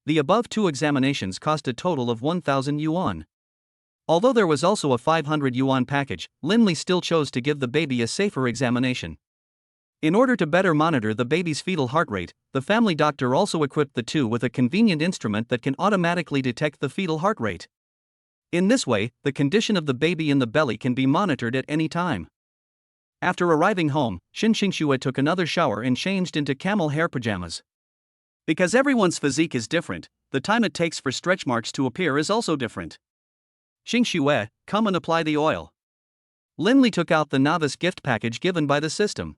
The above two examinations cost a total of 1,000 yuan. Although there was also a 500 yuan package, Linley still chose to give the baby a safer examination. In order to better monitor the baby's fetal heart rate, the family doctor also equipped the two with a convenient instrument that can automatically detect the fetal heart rate. In this way, the condition of the baby in the belly can be monitored at any time. After arriving home, Xin Xingxue took another shower and changed into camel hair pajamas. Because everyone's physique is different, the time it takes for stretch marks to appear is also different. Xingxue, come and apply the oil. Linley took out the novice gift package given by the system.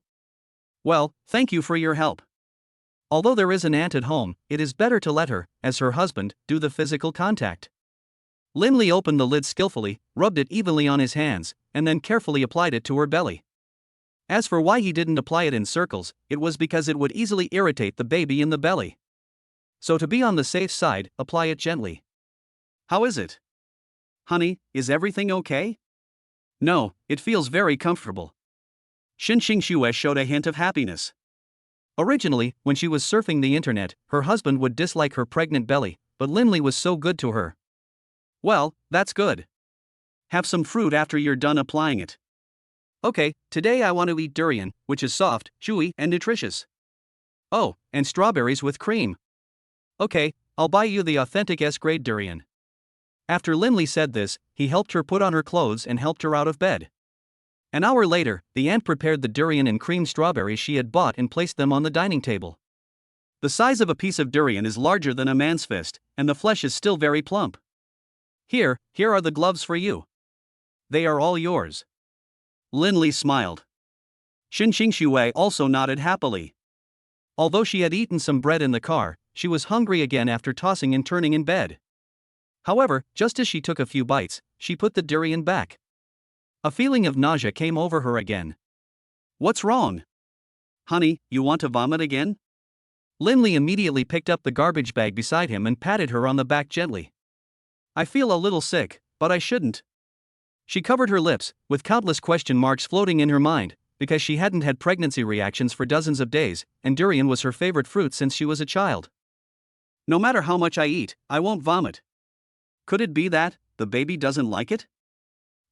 Well, thank you for your help. Although there is an aunt at home, it is better to let her, as her husband, do the physical contact. Linley opened the lid skillfully, rubbed it evenly on his hands, and then carefully applied it to her belly. As for why he didn't apply it in circles, it was because it would easily irritate the baby in the belly. So to be on the safe side, apply it gently. How is it? Honey, is everything okay? No, it feels very comfortable. Xin Xingxue showed a hint of happiness. Originally, when she was surfing the internet, her husband would dislike her pregnant belly, but Linley was so good to her. Well, that's good. Have some fruit after you're done applying it. Okay, today I want to eat durian, which is soft, chewy, and nutritious. Oh, and strawberries with cream. Okay, I'll buy you the authentic S-grade durian. After Linley said this, he helped her put on her clothes and helped her out of bed. An hour later, the aunt prepared the durian and cream strawberries she had bought and placed them on the dining table. The size of a piece of durian is larger than a man's fist, and the flesh is still very plump. Here are the gloves for you. They are all yours. Linley smiled. Xin Xingxue also nodded happily. Although she had eaten some bread in the car, she was hungry again after tossing and turning in bed. However, just as she took a few bites, she put the durian back. A feeling of nausea came over her again. What's wrong? Honey, you want to vomit again? Linley immediately picked up the garbage bag beside him and patted her on the back gently. I feel a little sick, but I shouldn't. She covered her lips, with countless question marks floating in her mind, because she hadn't had pregnancy reactions for dozens of days, and durian was her favorite fruit since she was a child. No matter how much I eat, I won't vomit. Could it be that the baby doesn't like it?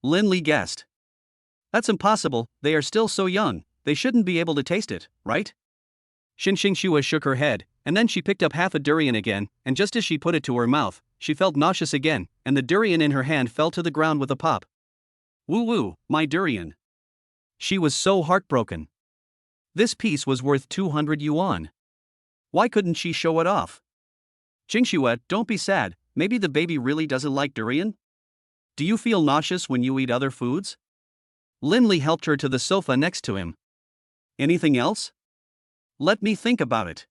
Linley guessed. That's impossible, they are still so young, they shouldn't be able to taste it, right? Xin Xingxue shook her head, and then she picked up half a durian again, and just as she put it to her mouth, she felt nauseous again, and the durian in her hand fell to the ground with a pop. Woo-woo, my durian. She was so heartbroken. This piece was worth 200 yuan. Why couldn't she show it off? Xingxue, don't be sad, maybe the baby really doesn't like durian? Do you feel nauseous when you eat other foods? Linley helped her to the sofa next to him. Anything else? Let me think about it.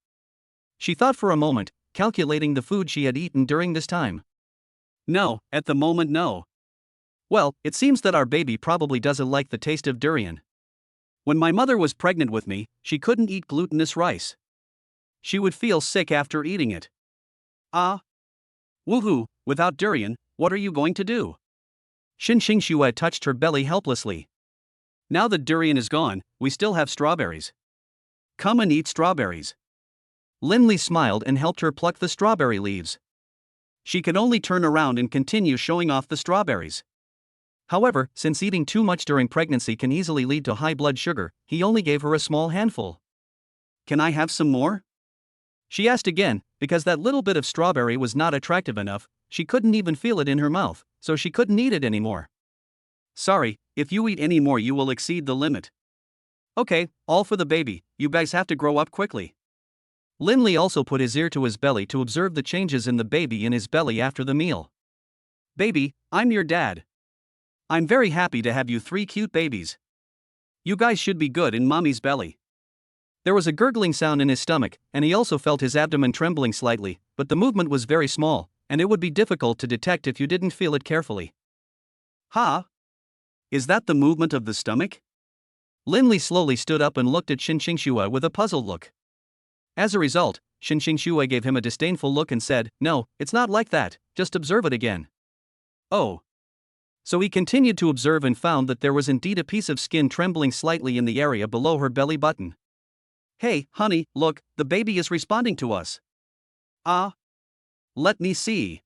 She thought for a moment, calculating the food she had eaten during this time. No, at the moment no. Well, it seems that our baby probably doesn't like the taste of durian. When my mother was pregnant with me, she couldn't eat glutinous rice. She would feel sick after eating it. Ah. Woohoo, without durian, what are you going to do? Xinxingxue touched her belly helplessly. Now that durian is gone, we still have strawberries. Come and eat strawberries. Linley smiled and helped her pluck the strawberry leaves. She could only turn around and continue showing off the strawberries. However, since eating too much during pregnancy can easily lead to high blood sugar, he only gave her a small handful. Can I have some more? She asked again, because that little bit of strawberry was not attractive enough. She couldn't even feel it in her mouth, so she couldn't eat it anymore. Sorry, if you eat any more you will exceed the limit. Okay, all for the baby, you guys have to grow up quickly. Linley also put his ear to his belly to observe the changes in the baby in his belly after the meal. Baby, I'm your dad. I'm very happy to have you 3 cute babies. You guys should be good in mommy's belly. There was a gurgling sound in his stomach, and he also felt his abdomen trembling slightly, but the movement was very small, and it would be difficult to detect if you didn't feel it carefully. Ha? Is that the movement of the stomach? Linley slowly stood up and looked at Xinxingxue with a puzzled look. As a result, Xinxingxue gave him a disdainful look and said, "No, it's not like that, just observe it again." Oh. So he continued to observe and found that there was indeed a piece of skin trembling slightly in the area below her belly button. Hey, honey, look, the baby is responding to us. Ah. Let me see.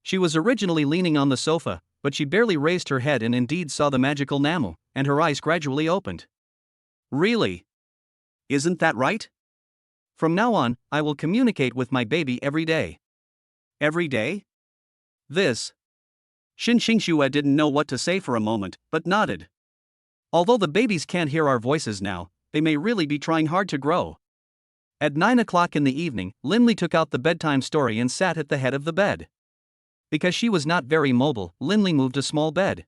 She was originally leaning on the sofa, but she barely raised her head and indeed saw the magical Namu, and her eyes gradually opened. Really? Isn't that right? From now on, I will communicate with my baby every day. Every day? This. Xinxingxue didn't know what to say for a moment, but nodded. Although the babies can't hear our voices now, they may really be trying hard to grow. At 9 o'clock in the evening, Linley took out the bedtime story and sat at the head of the bed. Because she was not very mobile, Linley moved a small bed.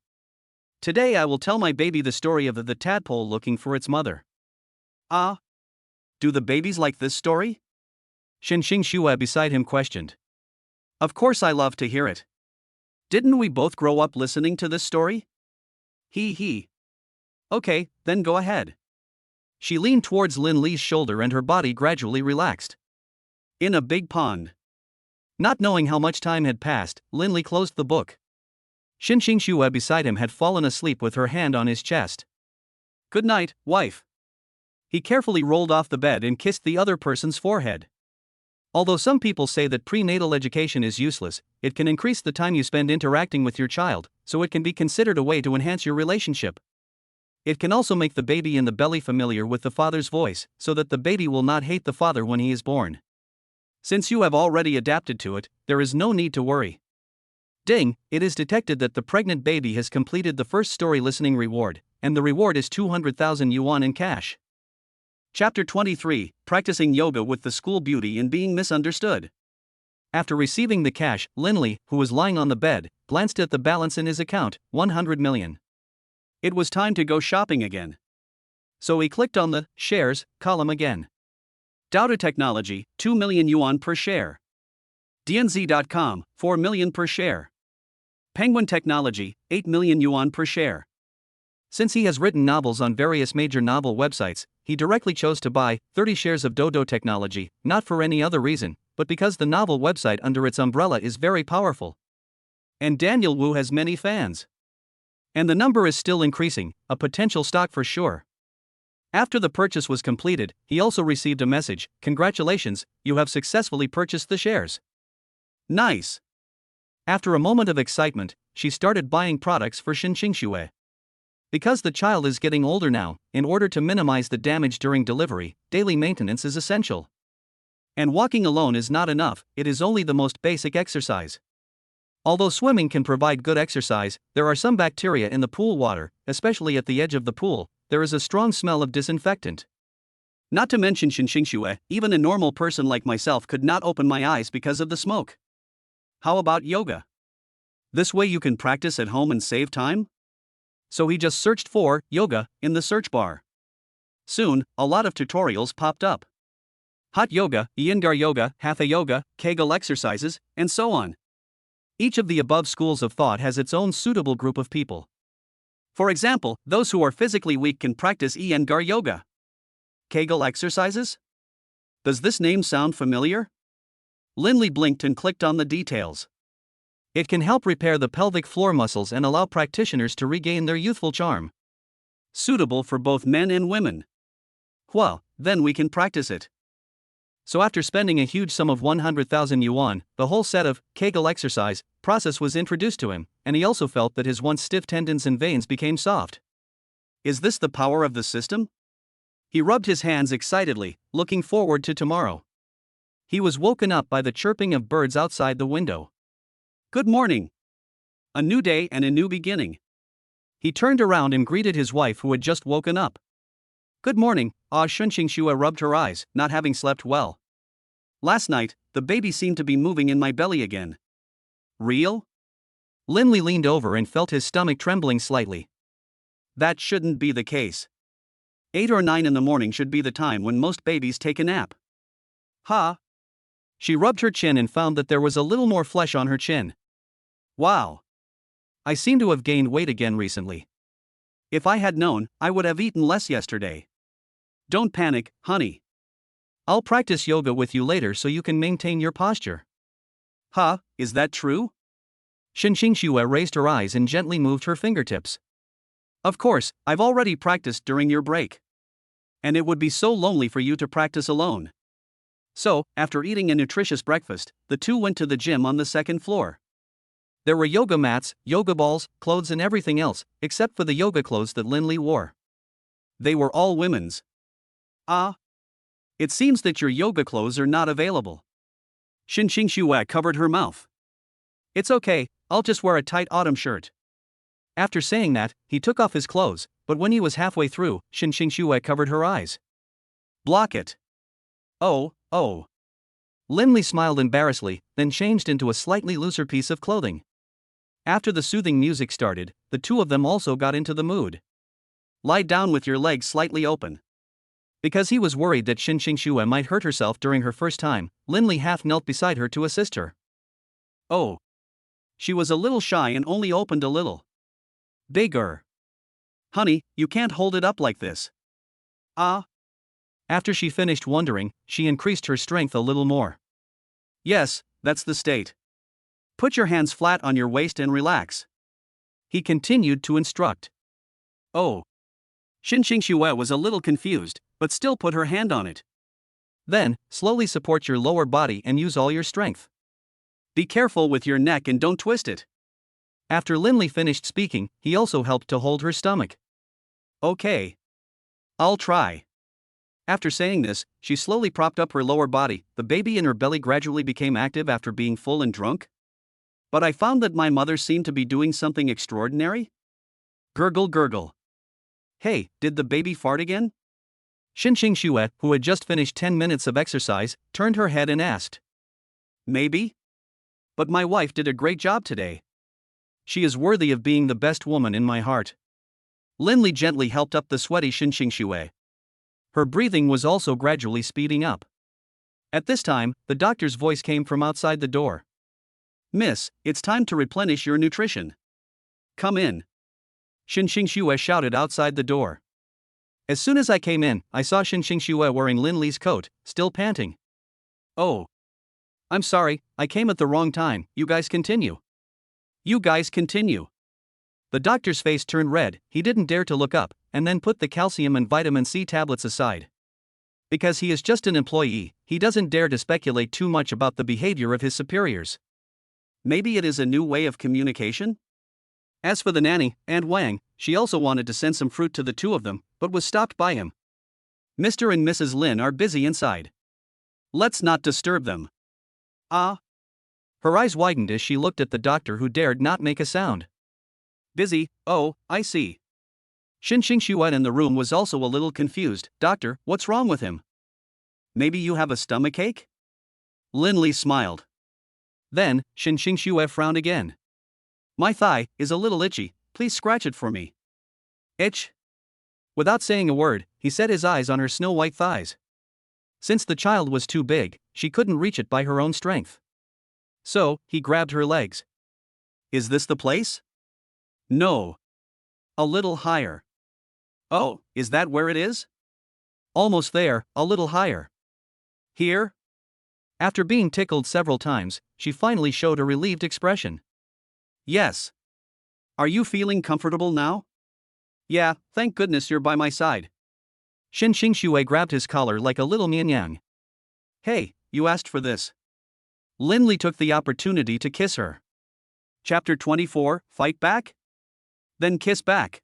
Today I will tell my baby the story of the tadpole looking for its mother. Ah. Do the babies like this story? Xinxingxue beside him questioned. Of course I love to hear it. Didn't we both grow up listening to this story? He. Okay, then go ahead. She leaned towards Linley's shoulder and her body gradually relaxed. In a big pond. Not knowing how much time had passed, Linley closed the book. Xinxingxue beside him had fallen asleep with her hand on his chest. Good night, wife. He carefully rolled off the bed and kissed the other person's forehead. Although some people say that prenatal education is useless, it can increase the time you spend interacting with your child, so it can be considered a way to enhance your relationship. It can also make the baby in the belly familiar with the father's voice, so that the baby will not hate the father when he is born. Since you have already adapted to it, there is no need to worry. Ding, it is detected that the pregnant baby has completed the first story listening reward, and the reward is 200,000 yuan in cash. Chapter 23, Practicing Yoga with the School Beauty and Being Misunderstood. After receiving the cash, Linley, who was lying on the bed, glanced at the balance in his account, 100 million. It was time to go shopping again. So he clicked on the shares column again. Doubter Technology, 2 million yuan per share. DNZ.com, 4 million per share. Penguin Technology, 8 million yuan per share. Since he has written novels on various major novel websites, he directly chose to buy 30 shares of Dodo Technology, not for any other reason, but because the novel website under its umbrella is very powerful. And Daniel Wu has many fans. And the number is still increasing, a potential stock for sure. After the purchase was completed, he also received a message, "Congratulations, you have successfully purchased the shares." Nice. After a moment of excitement, she started buying products for Xinxingxue. Because the child is getting older now, in order to minimize the damage during delivery, daily maintenance is essential. And walking alone is not enough, it is only the most basic exercise. Although swimming can provide good exercise, there are some bacteria in the pool water, especially at the edge of the pool. There is a strong smell of disinfectant. Not to mention Xinxingxue, even a normal person like myself could not open my eyes because of the smoke. How about yoga? This way you can practice at home and save time? So he just searched for yoga in the search bar. Soon, a lot of tutorials popped up. hot yoga, Iyengar yoga, hatha yoga, Kegel exercises, and so on. Each of the above schools of thought has its own suitable group of people. For example, those who are physically weak can practice Iyengar yoga. Kegel exercises? Does this name sound familiar? Lindley blinked and clicked on the details. It can help repair the pelvic floor muscles and allow practitioners to regain their youthful charm. Suitable for both men and women. Well, then we can practice it. So after spending a huge sum of 100,000 yuan, the whole set of Kegel exercise process was introduced to him, and he also felt that his once stiff tendons and veins became soft. Is this the power of the system? He rubbed his hands excitedly, looking forward to tomorrow. He was woken up by the chirping of birds outside the window. Good morning. A new day and a new beginning. He turned around and greeted his wife, who had just woken up. Good morning. Shunxingxue rubbed her eyes, not having slept well. Last night, the baby seemed to be moving in my belly again. Real? Lindley leaned over and felt his stomach trembling slightly. That shouldn't be the case. 8 or 9 in the morning should be the time when most babies take a nap. Ha! She rubbed her chin and found that there was a little more flesh on her chin. Wow! I seem to have gained weight again recently. If I had known, I would have eaten less yesterday. Don't panic, honey. I'll practice yoga with you later so you can maintain your posture. Huh, is that true? Xinxingxue raised her eyes and gently moved her fingertips. Of course, I've already practiced during your break. And it would be so lonely for you to practice alone. So, after eating a nutritious breakfast, the two went to the gym on the second floor. There were yoga mats, yoga balls, clothes and everything else, except for the yoga clothes that Lindley wore. They were all women's. Ah. It seems that your yoga clothes are not available. Xinxingxue covered her mouth. It's okay, I'll just wear a tight autumn shirt. After saying that, he took off his clothes, but when he was halfway through, Xinxingxue covered her eyes. Block it. Oh. Lindley smiled embarrassedly, then changed into a slightly looser piece of clothing. After the soothing music started, the two of them also got into the mood. Lie down with your legs slightly open. Because he was worried that Xinxingxue might hurt herself during her first time, Lindley half knelt beside her to assist her. Oh. She was a little shy and only opened a little. Bigger. Honey, you can't hold it up like this. Ah. After she finished wondering, she increased her strength a little more. Yes, that's the state. Put your hands flat on your waist and relax. He continued to instruct. Oh. Xinxingxue was a little confused, but still put her hand on it. Then, slowly support your lower body and use all your strength. Be careful with your neck and don't twist it. After Lindley finished speaking, he also helped to hold her stomach. Okay. I'll try. After saying this, she slowly propped up her lower body. The baby in her belly gradually became active after being full and drunk. But I found that my mother seemed to be doing something extraordinary. Gurgle gurgle. Hey, did the baby fart again? Xinxingxue, who had just finished 10 minutes of exercise, turned her head and asked. Maybe? But my wife did a great job today. She is worthy of being the best woman in my heart. Lindley gently helped up the sweaty Xinxingxue. Her breathing was also gradually speeding up. At this time, the doctor's voice came from outside the door. Miss, it's time to replenish your nutrition. Come in. Xinxingxue shouted outside the door. As soon as I came in, I saw Xinxingxue wearing Lindley's coat, still panting. Oh. I'm sorry, I came at the wrong time. You guys continue. You guys continue. The doctor's face turned red. He didn't dare to look up, and then put the calcium and vitamin C tablets aside. Because he is just an employee, he doesn't dare to speculate too much about the behavior of his superiors. Maybe it is a new way of communication? As for the nanny, Aunt Wang, she also wanted to send some fruit to the two of them, but was stopped by him. Mr. and Mrs. Lin are busy inside. Let's not disturb them. Ah. Her eyes widened as she looked at the doctor, who dared not make a sound. Busy, oh, I see. Xinxingxue in the room was also a little confused. Doctor, what's wrong with him? Maybe you have a stomachache? Lindley smiled. Then, Xinxingxue frowned again. My thigh is a little itchy, please scratch it for me. Itch? Without saying a word, he set his eyes on her snow-white thighs. Since the child was too big, she couldn't reach it by her own strength. So, he grabbed her legs. Is this the place? No. A little higher. Oh, is that where it is? Almost there, a little higher. Here? After being tickled several times, she finally showed a relieved expression. Yes. Are you feeling comfortable now? Yeah, thank goodness you're by my side. Shin Xingxue grabbed his collar like a little mianyang. Hey, you asked for this. Lin Li took the opportunity to kiss her. Chapter 24, Fight Back? Then kiss back.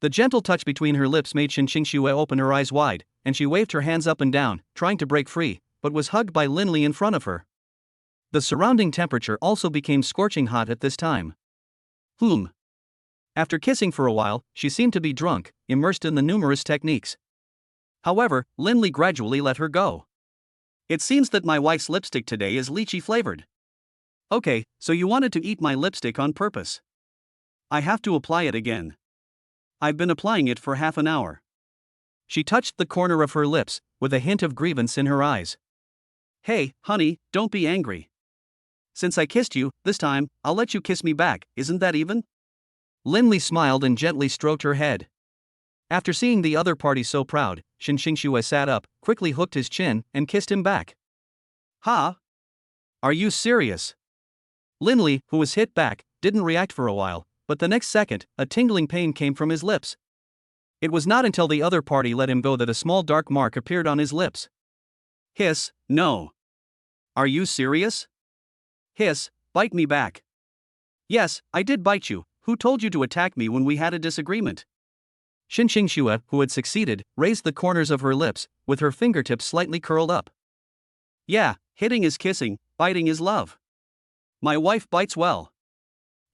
The gentle touch between her lips made Shin Xingxue open her eyes wide, and she waved her hands up and down, trying to break free, but was hugged by Lin Li in front of her. The surrounding temperature also became scorching hot at this time. After kissing for a while, she seemed to be drunk, immersed in the numerous techniques. However, Lin Li gradually let her go. It seems that my wife's lipstick today is lychee flavored. Okay, so you wanted to eat my lipstick on purpose. I have to apply it again. I've been applying it for half an hour. She touched the corner of her lips, with a hint of grievance in her eyes. Hey, honey, don't be angry. Since I kissed you, this time, I'll let you kiss me back, isn't that even? Lin Li smiled and gently stroked her head. After seeing the other party so proud, Shin Xingxue sat up, quickly hooked his chin, and kissed him back. Ha? Are you serious? Lin Li, who was hit back, didn't react for a while, but the next second, a tingling pain came from his lips. It was not until the other party let him go that a small dark mark appeared on his lips. Hiss, no. Are you serious? Hiss, bite me back. Yes, I did bite you. Who told you to attack me when we had a disagreement? Shin Xingxue, who had succeeded, raised the corners of her lips, with her fingertips slightly curled up. Yeah, hitting is kissing, biting is love. My wife bites well.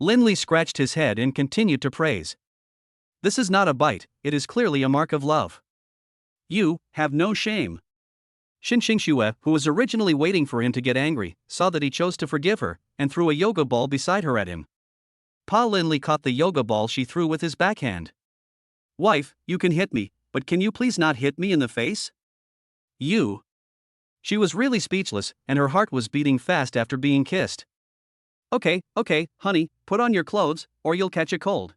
Lin Li scratched his head and continued to praise. This is not a bite, it is clearly a mark of love. You have no shame. Shin Xingxue, who was originally waiting for him to get angry, saw that he chose to forgive her, and threw a yoga ball beside her at him. Pa Lin Li caught the yoga ball she threw with his backhand. Wife, you can hit me, but can you please not hit me in the face? You. She was really speechless, and her heart was beating fast after being kissed. Okay, honey, put on your clothes, or you'll catch a cold.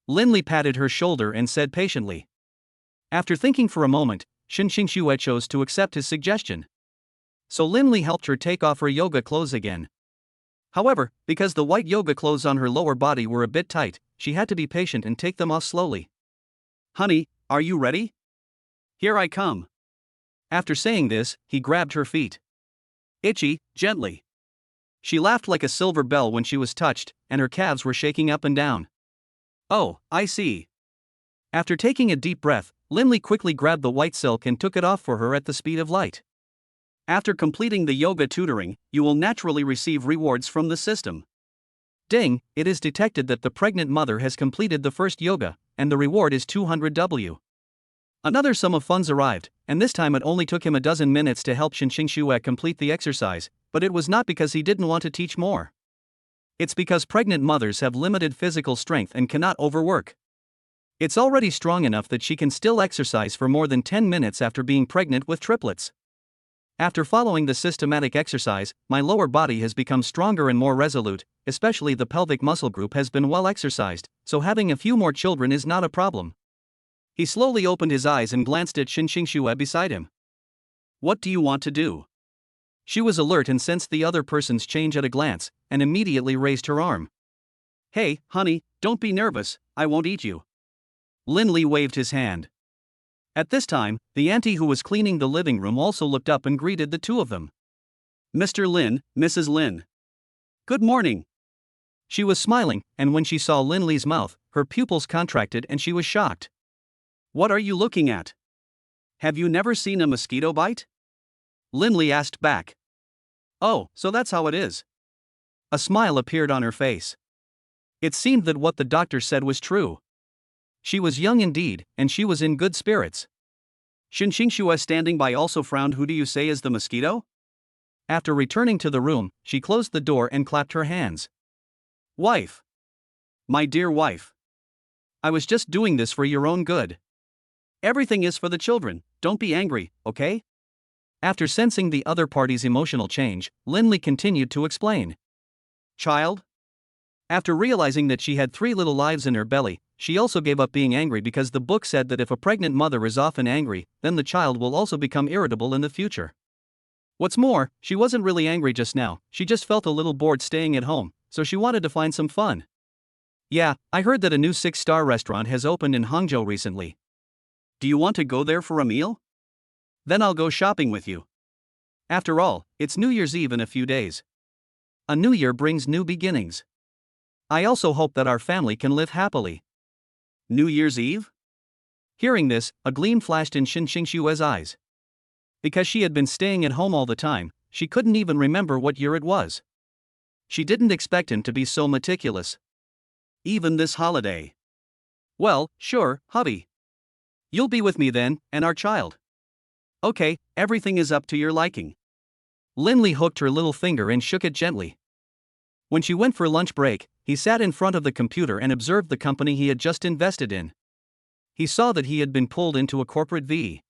Lin Li patted her shoulder and said patiently. After thinking for a moment, Shin Xingxue chose to accept his suggestion. So Lin Li helped her take off her yoga clothes again. However, because the white yoga clothes on her lower body were a bit tight, she had to be patient and take them off slowly. Honey, are you ready? Here I come. After saying this, he grabbed her feet. Itchy, gently. She laughed like a silver bell when she was touched, and her calves were shaking up and down. Oh, I see. After taking a deep breath, Lin Li quickly grabbed the white silk and took it off for her at the speed of light. After completing the yoga tutoring, you will naturally receive rewards from the system. Ding, it is detected that the pregnant mother has completed the first yoga, and the reward is 200 W. Another sum of funds arrived, and this time it only took him a dozen minutes to help Shin Xingxue complete the exercise, but it was not because he didn't want to teach more. It's because pregnant mothers have limited physical strength and cannot overwork. It's already strong enough that she can still exercise for more than 10 minutes after being pregnant with triplets. After following the systematic exercise, my lower body has become stronger and more resolute, especially the pelvic muscle group has been well exercised, so having a few more children is not a problem. He slowly opened his eyes and glanced at Shin Xingxue beside him. What do you want to do? She was alert and sensed the other person's change at a glance, and immediately raised her arm. Hey, honey, don't be nervous, I won't eat you. Lin Li waved his hand. At this time, the auntie who was cleaning the living room also looked up and greeted the two of them. Mr. Lin, Mrs. Lin. Good morning. She was smiling, and when she saw Lin Li's mouth, her pupils contracted and she was shocked. What are you looking at? Have you never seen a mosquito bite? Lin Li asked back. Oh, so that's how it is. A smile appeared on her face. It seemed that what the doctor said was true. She was young indeed, and she was in good spirits. Shin Xingxue standing by also frowned. Who do you say is the mosquito? After returning to the room, she closed the door and clapped her hands. Wife. My dear wife. I was just doing this for your own good. Everything is for the children, don't be angry, okay? After sensing the other party's emotional change, Lindley continued to explain. Child? After realizing that she had 3 little lives in her belly, she also gave up being angry because the book said that if a pregnant mother is often angry, then the child will also become irritable in the future. What's more, she wasn't really angry just now, she just felt a little bored staying at home, so she wanted to find some fun. Yeah, I heard that a new 6-star restaurant has opened in Hangzhou recently. Do you want to go there for a meal? Then I'll go shopping with you. After all, it's New Year's Eve in a few days. A new year brings new beginnings. I also hope that our family can live happily. New Year's Eve? Hearing this, a gleam flashed in Xin Xingshue's eyes. Because she had been staying at home all the time, she couldn't even remember what year it was. She didn't expect him to be so meticulous. Even this holiday. Well, sure, hubby. You'll be with me then, and our child. Okay, everything is up to your liking. Lindley hooked her little finger and shook it gently. When she went for lunch break, he sat in front of the computer and observed the company he had just invested in. He saw that he had been pulled into a corporate V.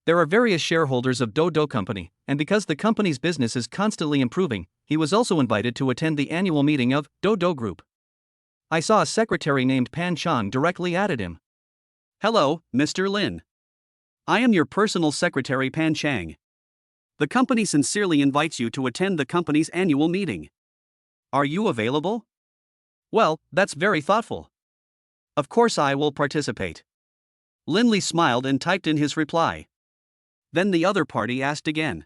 There are various shareholders of Dodo Company, and because the company's business is constantly improving, he was also invited to attend the annual meeting of Dodo Group. I saw a secretary named Pan Chan directly added him. Hello, Mr. Lin. I am your personal secretary Pan Chang. The company sincerely invites you to attend the company's annual meeting. Are you available? Well, that's very thoughtful. Of course I will participate. Lindley smiled and typed in his reply. Then the other party asked again.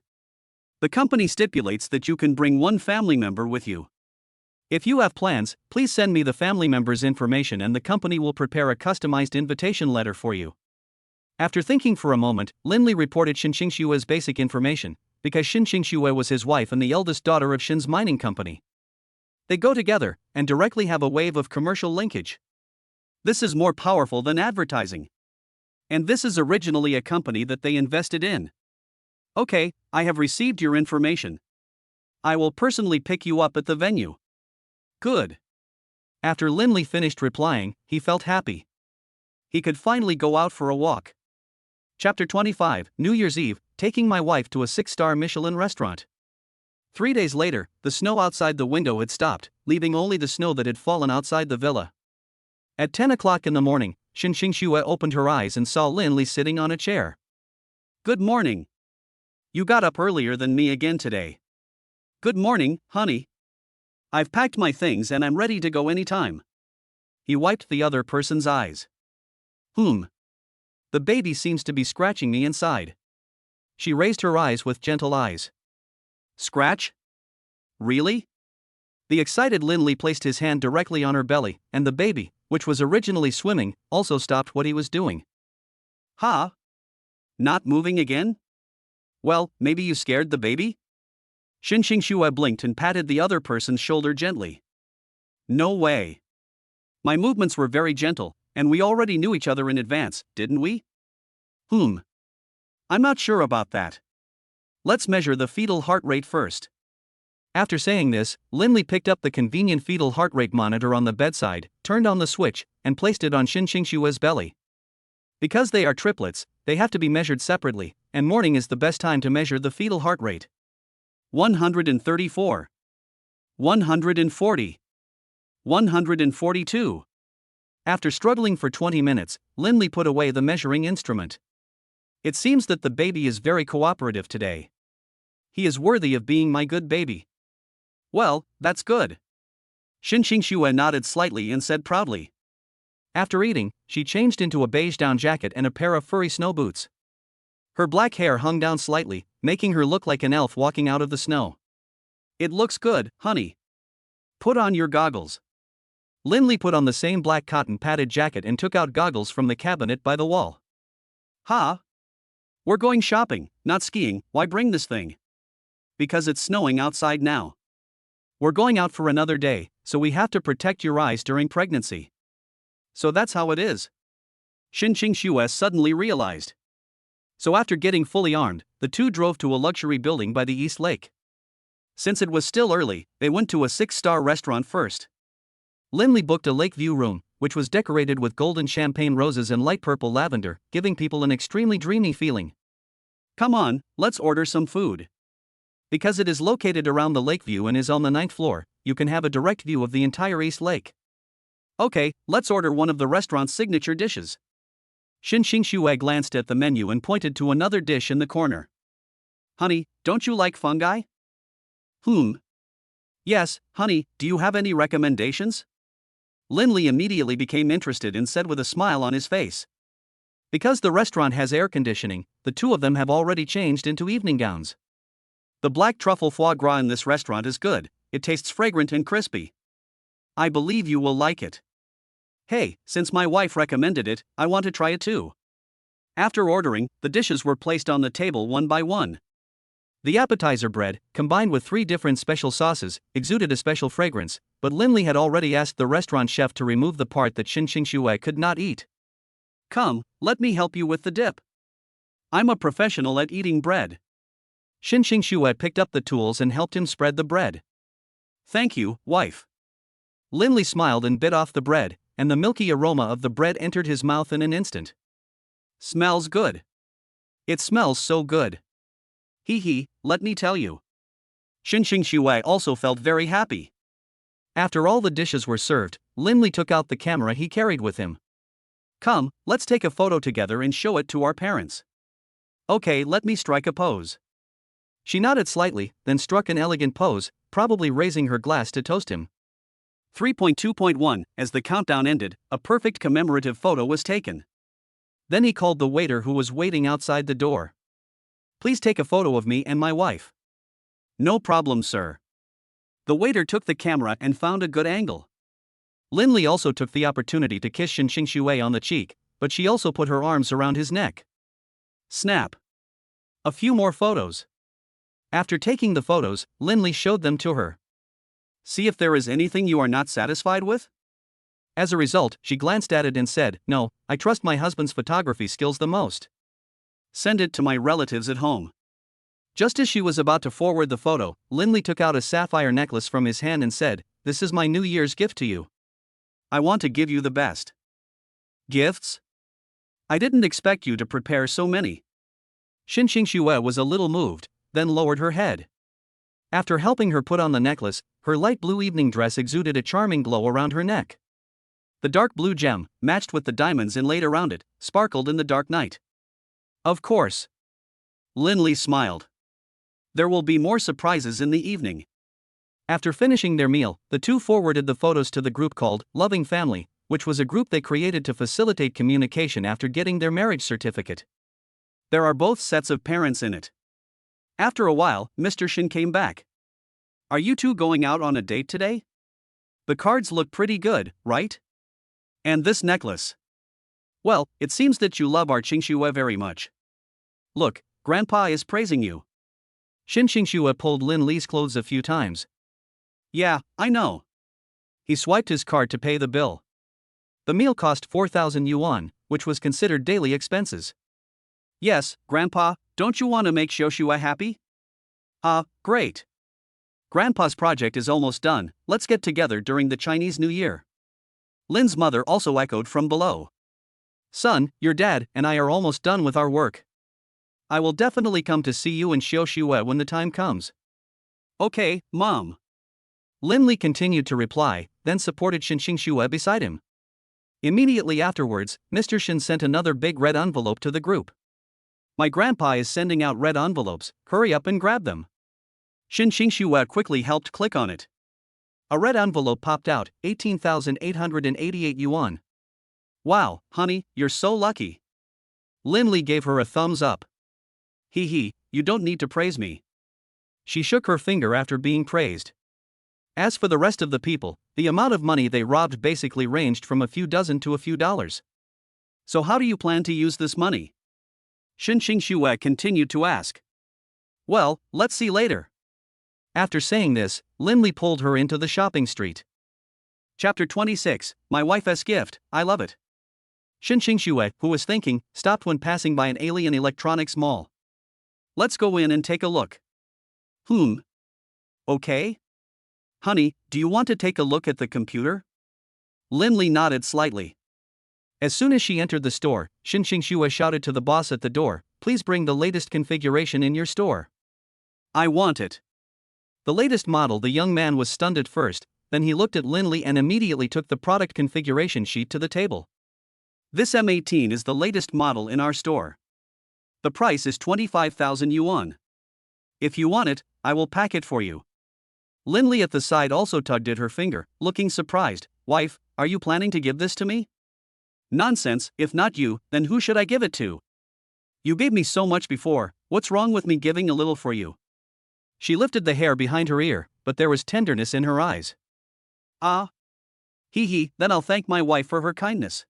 The company stipulates that you can bring one family member with you. If you have plans, please send me the family member's information and the company will prepare a customized invitation letter for you. After thinking for a moment, Lindley reported Xin Xingshue's basic information, because Xin Xingsue was his wife and the eldest daughter of Xin's mining company. They go together, and directly have a wave of commercial linkage. This is more powerful than advertising. And this is originally a company that they invested in. Okay, I have received your information. I will personally pick you up at the venue. Good. After Lindley finished replying, he felt happy. He could finally go out for a walk. Chapter 25, New Year's Eve, taking my wife to a 6-star Michelin restaurant. 3 days later, the snow outside the window had stopped, leaving only the snow that had fallen outside the villa. At 10 o'clock in the morning, Xin Xingsue opened her eyes and saw Lindley sitting on a chair. Good morning. You got up earlier than me again today. Good morning, honey. I've packed my things and I'm ready to go anytime. He wiped the other person's eyes. The baby seems to be scratching me inside. She raised her eyes with gentle eyes. Scratch? Really? The excited Lindley placed his hand directly on her belly, and the baby, which was originally swimming, also stopped what he was doing. Huh? Not moving again? Well, maybe you scared the baby? Xin Xingsue blinked and patted the other person's shoulder gently. No way. My movements were very gentle, and we already knew each other in advance, didn't we? I'm not sure about that. Let's measure the fetal heart rate first. After saying this, Lindley picked up the convenient fetal heart rate monitor on the bedside, turned on the switch, and placed it on Xin Xingshue's belly. Because they are triplets, they have to be measured separately, and morning is the best time to measure the fetal heart rate. 134. 140. 142. After struggling for 20 minutes, Lindley put away the measuring instrument. It seems that the baby is very cooperative today. He is worthy of being my good baby. Well, that's good. Xin Xingsue nodded slightly and said proudly. After eating, she changed into a beige down jacket and a pair of furry snow boots. Her black hair hung down slightly, making her look like an elf walking out of the snow. It looks good, honey. Put on your goggles. Lindley put on the same black cotton padded jacket and took out goggles from the cabinet by the wall. We're going shopping, not skiing. Why bring this thing? Because it's snowing outside now. We're going out for another day, so we have to protect your eyes during pregnancy. So that's how it is. Xin Xingsue suddenly realized. So after getting fully armed, the two drove to a luxury building by the East Lake. Since it was still early, they went to a 6-star restaurant first. Lindley booked a lake view room, which was decorated with golden champagne roses and light purple lavender, giving people an extremely dreamy feeling. Come on, let's order some food. Because it is located around the lake view and is on the 9th floor, you can have a direct view of the entire East Lake. Okay, let's order one of the restaurant's signature dishes. Xin Xingxue glanced at the menu and pointed to another dish in the corner. Honey, don't you like fungi? Yes, honey, do you have any recommendations? Linley immediately became interested and said with a smile on his face. Because the restaurant has air conditioning, the two of them have already changed into evening gowns. The black truffle foie gras in this restaurant is good, it tastes fragrant and crispy. I believe you will like it. Hey, since my wife recommended it, I want to try it too. After ordering, the dishes were placed on the table one by one. The appetizer bread, combined with 3 different special sauces, exuded a special fragrance, but Linley had already asked the restaurant chef to remove the part that Xin Xingxue could not eat. Come, let me help you with the dip. I'm a professional at eating bread. Xin Xingxue picked up the tools and helped him spread the bread. Thank you, wife. Linley smiled and bit off the bread, and the milky aroma of the bread entered his mouth in an instant. Smells good. It smells so good. Let me tell you. Xin Xingxue also felt very happy. After all the dishes were served, Linley took out the camera he carried with him. Come, let's take a photo together and show it to our parents. Okay, let me strike a pose. She nodded slightly, then struck an elegant pose, probably raising her glass to toast him. 3.2.1 As the countdown ended, a perfect commemorative photo was taken. Then he called the waiter who was waiting outside the door. Please take a photo of me and my wife. No problem, sir. The waiter took the camera and found a good angle. Linley also took the opportunity to kiss Xin Xingxue on the cheek, but she also put her arms around his neck. Snap. A few more photos. After taking the photos, Linley showed them to her. See if there is anything you are not satisfied with? As a result, she glanced at it and said, No, I trust my husband's photography skills the most. Send it to my relatives at home. Just as she was about to forward the photo, Linley took out a sapphire necklace from his hand and said, This is my New Year's gift to you. I want to give you the best. Gifts? I didn't expect you to prepare so many. Xin Xingxue was a little moved, then lowered her head. After helping her put on the necklace, her light blue evening dress exuded a charming glow around her neck. The dark blue gem, matched with the diamonds inlaid around it, sparkled in the dark night. Of course. Linley smiled. There will be more surprises in the evening. After finishing their meal, the two forwarded the photos to the group called Loving Family, which was a group they created to facilitate communication after getting their marriage certificate. There are both sets of parents in it. After a while, Mr. Shin came back. Are you two going out on a date today? The cards look pretty good, right? And this necklace. Well, it seems that you love our Xingxue very much. Look, Grandpa is praising you. Xin Xingxue pulled Linley's clothes a few times. Yeah, I know. He swiped his card to pay the bill. The meal cost 4,000 yuan, which was considered daily expenses. Yes, Grandpa, don't you want to make Xiaoxue happy? Great. Grandpa's project is almost done, let's get together during the Chinese New Year. Lin's mother also echoed from below. Son, your dad and I are almost done with our work. I will definitely come to see you and Xiaoxue when the time comes. Okay, Mom. Linley continued to reply, then supported Xin Xingxue beside him. Immediately afterwards, Mr. Shin sent another big red envelope to the group. My grandpa is sending out red envelopes, hurry up and grab them. Xin Xingxue quickly helped click on it. A red envelope popped out, 18,888 yuan. Wow, honey, you're so lucky. Linley gave her a thumbs up. You don't need to praise me. She shook her finger after being praised. As for the rest of the people, the amount of money they robbed basically ranged from a few dozen to a few dollars. So how do you plan to use this money? Xin Xingxue continued to ask. Well, let's see later. After saying this, Linley pulled her into the shopping street. Chapter 26, My Wife's Gift, I Love It. Xin Xingxue, who was thinking, stopped when passing by an alien electronics mall. Let's go in and take a look. Okay? Honey, do you want to take a look at the computer? Linley nodded slightly. As soon as she entered the store, Xin Xingxue shouted to the boss at the door, please bring the latest configuration in your store. I want it. The latest model. The young man was stunned at first, then he looked at Lindley and immediately took the product configuration sheet to the table. This M18 is the latest model in our store. The price is 25,000 yuan. If you want it, I will pack it for you. Lindley at the side also tugged at her finger, looking surprised. Wife, are you planning to give this to me? Nonsense, if not you, then who should I give it to? You gave me so much before, what's wrong with me giving a little for you? She lifted the hair behind her ear, but there was tenderness in her eyes. Ah. Hee, then I'll thank my wife for her kindness.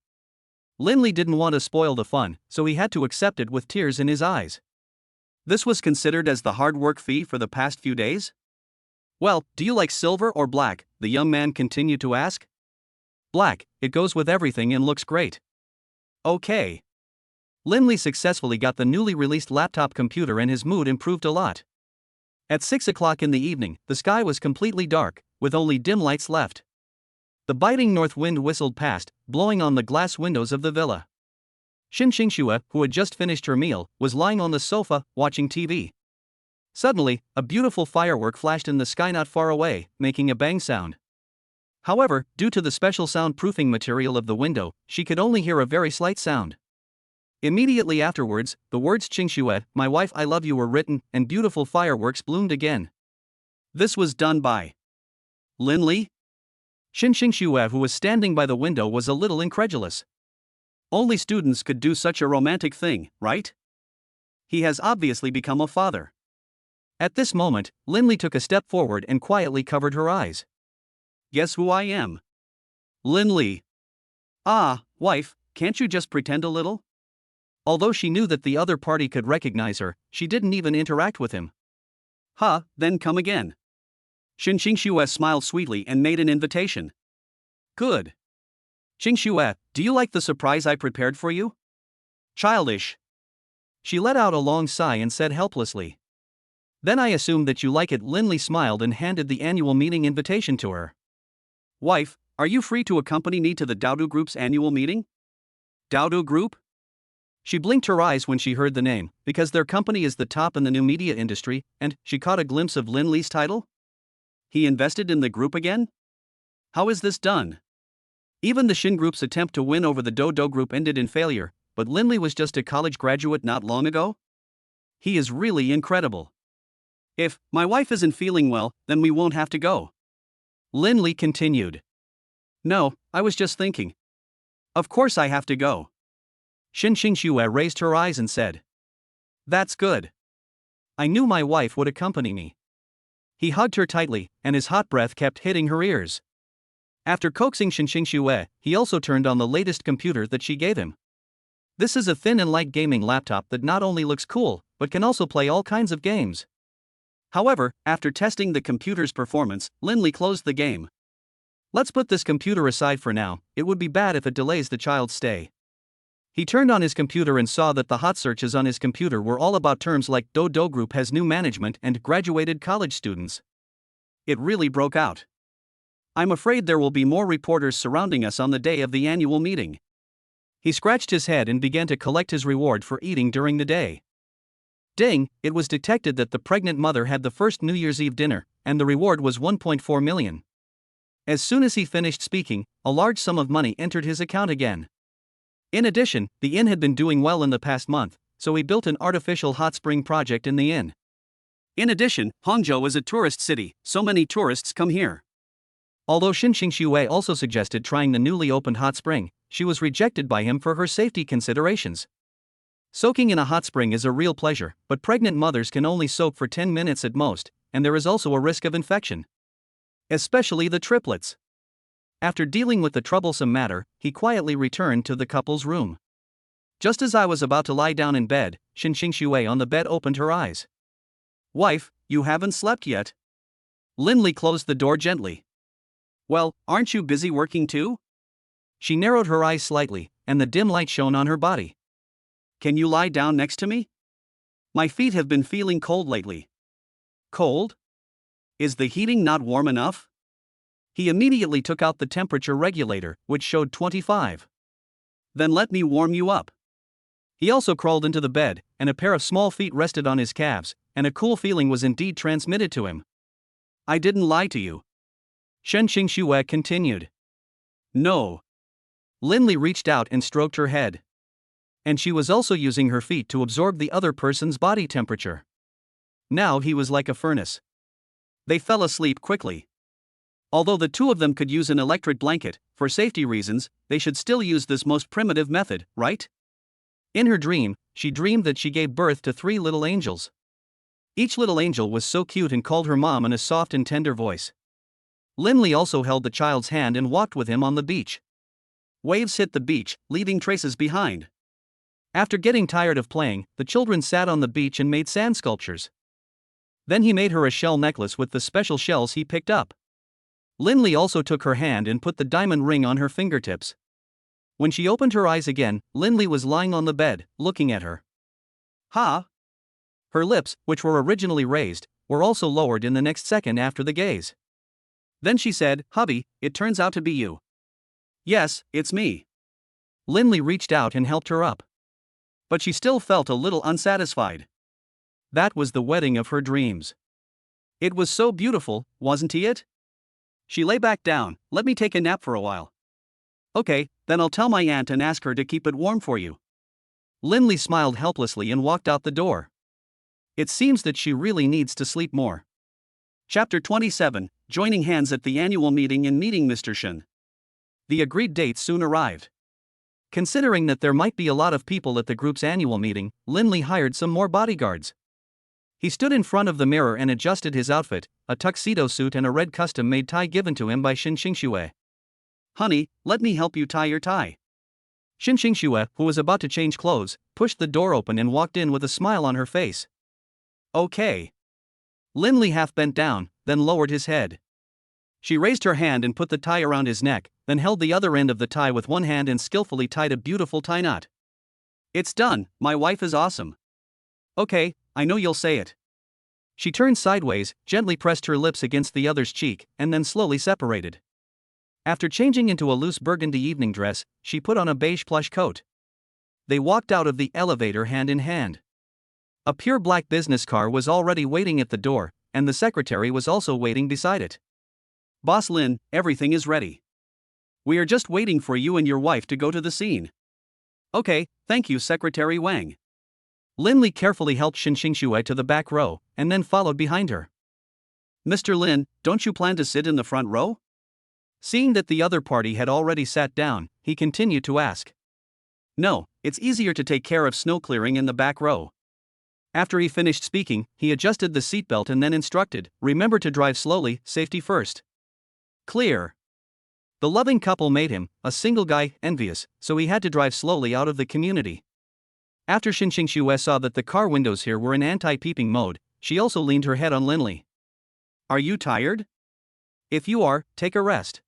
Lindley didn't want to spoil the fun, so he had to accept it with tears in his eyes. This was considered as the hard work fee for the past few days? Well, do you like silver or black? The young man continued to ask. Black, it goes with everything and looks great. Okay. Lindley successfully got the newly released laptop computer and his mood improved a lot. At 6 o'clock in the evening, the sky was completely dark, with only dim lights left. The biting north wind whistled past, blowing on the glass windows of the villa. Xin Xingxue, who had just finished her meal, was lying on the sofa, watching TV. Suddenly, a beautiful firework flashed in the sky not far away, making a bang sound. However, due to the special soundproofing material of the window, she could only hear a very slight sound. Immediately afterwards, the words Xingxue, my wife I love you were written, and beautiful fireworks bloomed again. This was done by Lindley? Xin Xingxue, who was standing by the window, was a little incredulous. Only students could do such a romantic thing, right? He has obviously become a father. At this moment, Lindley took a step forward and quietly covered her eyes. Guess who I am? Lindley. Ah, wife, can't you just pretend a little? Although she knew that the other party could recognize her, she didn't even interact with him. Then come again. Xin Xingxue smiled sweetly and made an invitation. Good. Xingxue, do you like the surprise I prepared for you? Childish. She let out a long sigh and said helplessly. Then I assume that you like it. Lindley smiled and handed the annual meeting invitation to her. Wife, are you free to accompany me to the Daodu Group's annual meeting? Daodu Group? She blinked her eyes when she heard the name, because their company is the top in the new media industry, and she caught a glimpse of Lindley's title. He invested in the group again? How is this done? Even the Xin Group's attempt to win over the Dodo Group ended in failure, but Lindley was just a college graduate not long ago? He is really incredible. If my wife isn't feeling well, then we won't have to go. Lindley continued. No, I was just thinking. Of course I have to go. Xin Xingxue raised her eyes and said. That's good. I knew my wife would accompany me. He hugged her tightly, and his hot breath kept hitting her ears. After coaxing Xin Xingxue, he also turned on the latest computer that she gave him. This is a thin and light gaming laptop that not only looks cool, but can also play all kinds of games. However, after testing the computer's performance, Lindley closed the game. Let's put this computer aside for now, it would be bad if it delays the child's stay. He turned on his computer and saw that the hot searches on his computer were all about terms like Dodo Group has new management and graduated college students. It really broke out. I'm afraid there will be more reporters surrounding us on the day of the annual meeting. He scratched his head and began to collect his reward for eating during the day. Ding, it was detected that the pregnant mother had the first New Year's Eve dinner, and the reward was 1.4 million. As soon as he finished speaking, a large sum of money entered his account again. In addition, the inn had been doing well in the past month, so he built an artificial hot spring project in the inn. In addition, Hangzhou is a tourist city, so many tourists come here. Although Xin Xingxue also suggested trying the newly opened hot spring, she was rejected by him for her safety considerations. Soaking in a hot spring is a real pleasure, but pregnant mothers can only soak for 10 minutes at most, and there is also a risk of infection. Especially the triplets. After dealing with the troublesome matter, he quietly returned to the couple's room. Just as I was about to lie down in bed, Xin Xingxue on the bed opened her eyes. Wife, you haven't slept yet? Lindley closed the door gently. Well, aren't you busy working too? She narrowed her eyes slightly, and the dim light shone on her body. Can you lie down next to me? My feet have been feeling cold lately. Cold? Is the heating not warm enough? He immediately took out the temperature regulator, which showed 25. Then let me warm you up. He also crawled into the bed, and a pair of small feet rested on his calves, and a cool feeling was indeed transmitted to him. I didn't lie to you. Shen Qingxue continued. No. Linley reached out and stroked her head. And she was also using her feet to absorb the other person's body temperature. Now he was like a furnace. They fell asleep quickly. Although the two of them could use an electric blanket, for safety reasons, they should still use this most primitive method, right? In her dream, she dreamed that she gave birth to 3 little angels. Each little angel was so cute and called her mom in a soft and tender voice. Linley also held the child's hand and walked with him on the beach. Waves hit the beach, leaving traces behind. After getting tired of playing, the children sat on the beach and made sand sculptures. Then he made her a shell necklace with the special shells he picked up. Linley also took her hand and put the diamond ring on her fingertips. When she opened her eyes again, Linley was lying on the bed, looking at her. Ha! Her lips, which were originally raised, were also lowered in the next second after the gaze. Then she said, "Hubby, it turns out to be you." "Yes, it's me." Linley reached out and helped her up. But she still felt a little unsatisfied. That was the wedding of her dreams. It was so beautiful, wasn't it? She lay back down. "Let me take a nap for a while." "Okay, then I'll tell my aunt and ask her to keep it warm for you." Linley smiled helplessly and walked out the door. It seems that she really needs to sleep more. Chapter 27, Joining Hands at the Annual Meeting and Meeting Mr. Shen. The agreed date soon arrived. Considering that there might be a lot of people at the group's annual meeting, Linley hired some more bodyguards. He stood in front of the mirror and adjusted his outfit, a tuxedo suit and a red custom-made tie given to him by Shen Qingxue. "Honey, let me help you tie your tie." Shen Qingxue, who was about to change clothes, pushed the door open and walked in with a smile on her face. "Okay." Linley half bent down, then lowered his head. She raised her hand and put the tie around his neck, then held the other end of the tie with one hand and skillfully tied a beautiful tie knot. "It's done, my wife is awesome." "Okay, I know you'll say it." She turned sideways, gently pressed her lips against the other's cheek, and then slowly separated. After changing into a loose burgundy evening dress, she put on a beige plush coat. They walked out of the elevator hand in hand. A pure black business car was already waiting at the door, and the secretary was also waiting beside it. "Boss Lin, everything is ready. We are just waiting for you and your wife to go to the scene." "Okay, thank you, Secretary Wang." Linley carefully helped Shen Qingxue to the back row, and then followed behind her. "Mr. Lin, don't you plan to sit in the front row?" Seeing that the other party had already sat down, he continued to ask. "No, it's easier to take care of snow clearing in the back row." After he finished speaking, he adjusted the seatbelt and then instructed, "Remember to drive slowly, safety first." Clear. The loving couple made him, a single guy, envious, so he had to drive slowly out of the community. After Shen Qingxue saw that the car windows here were in anti-peeping mode, she also leaned her head on Linley. "Are you tired? If you are, take a rest.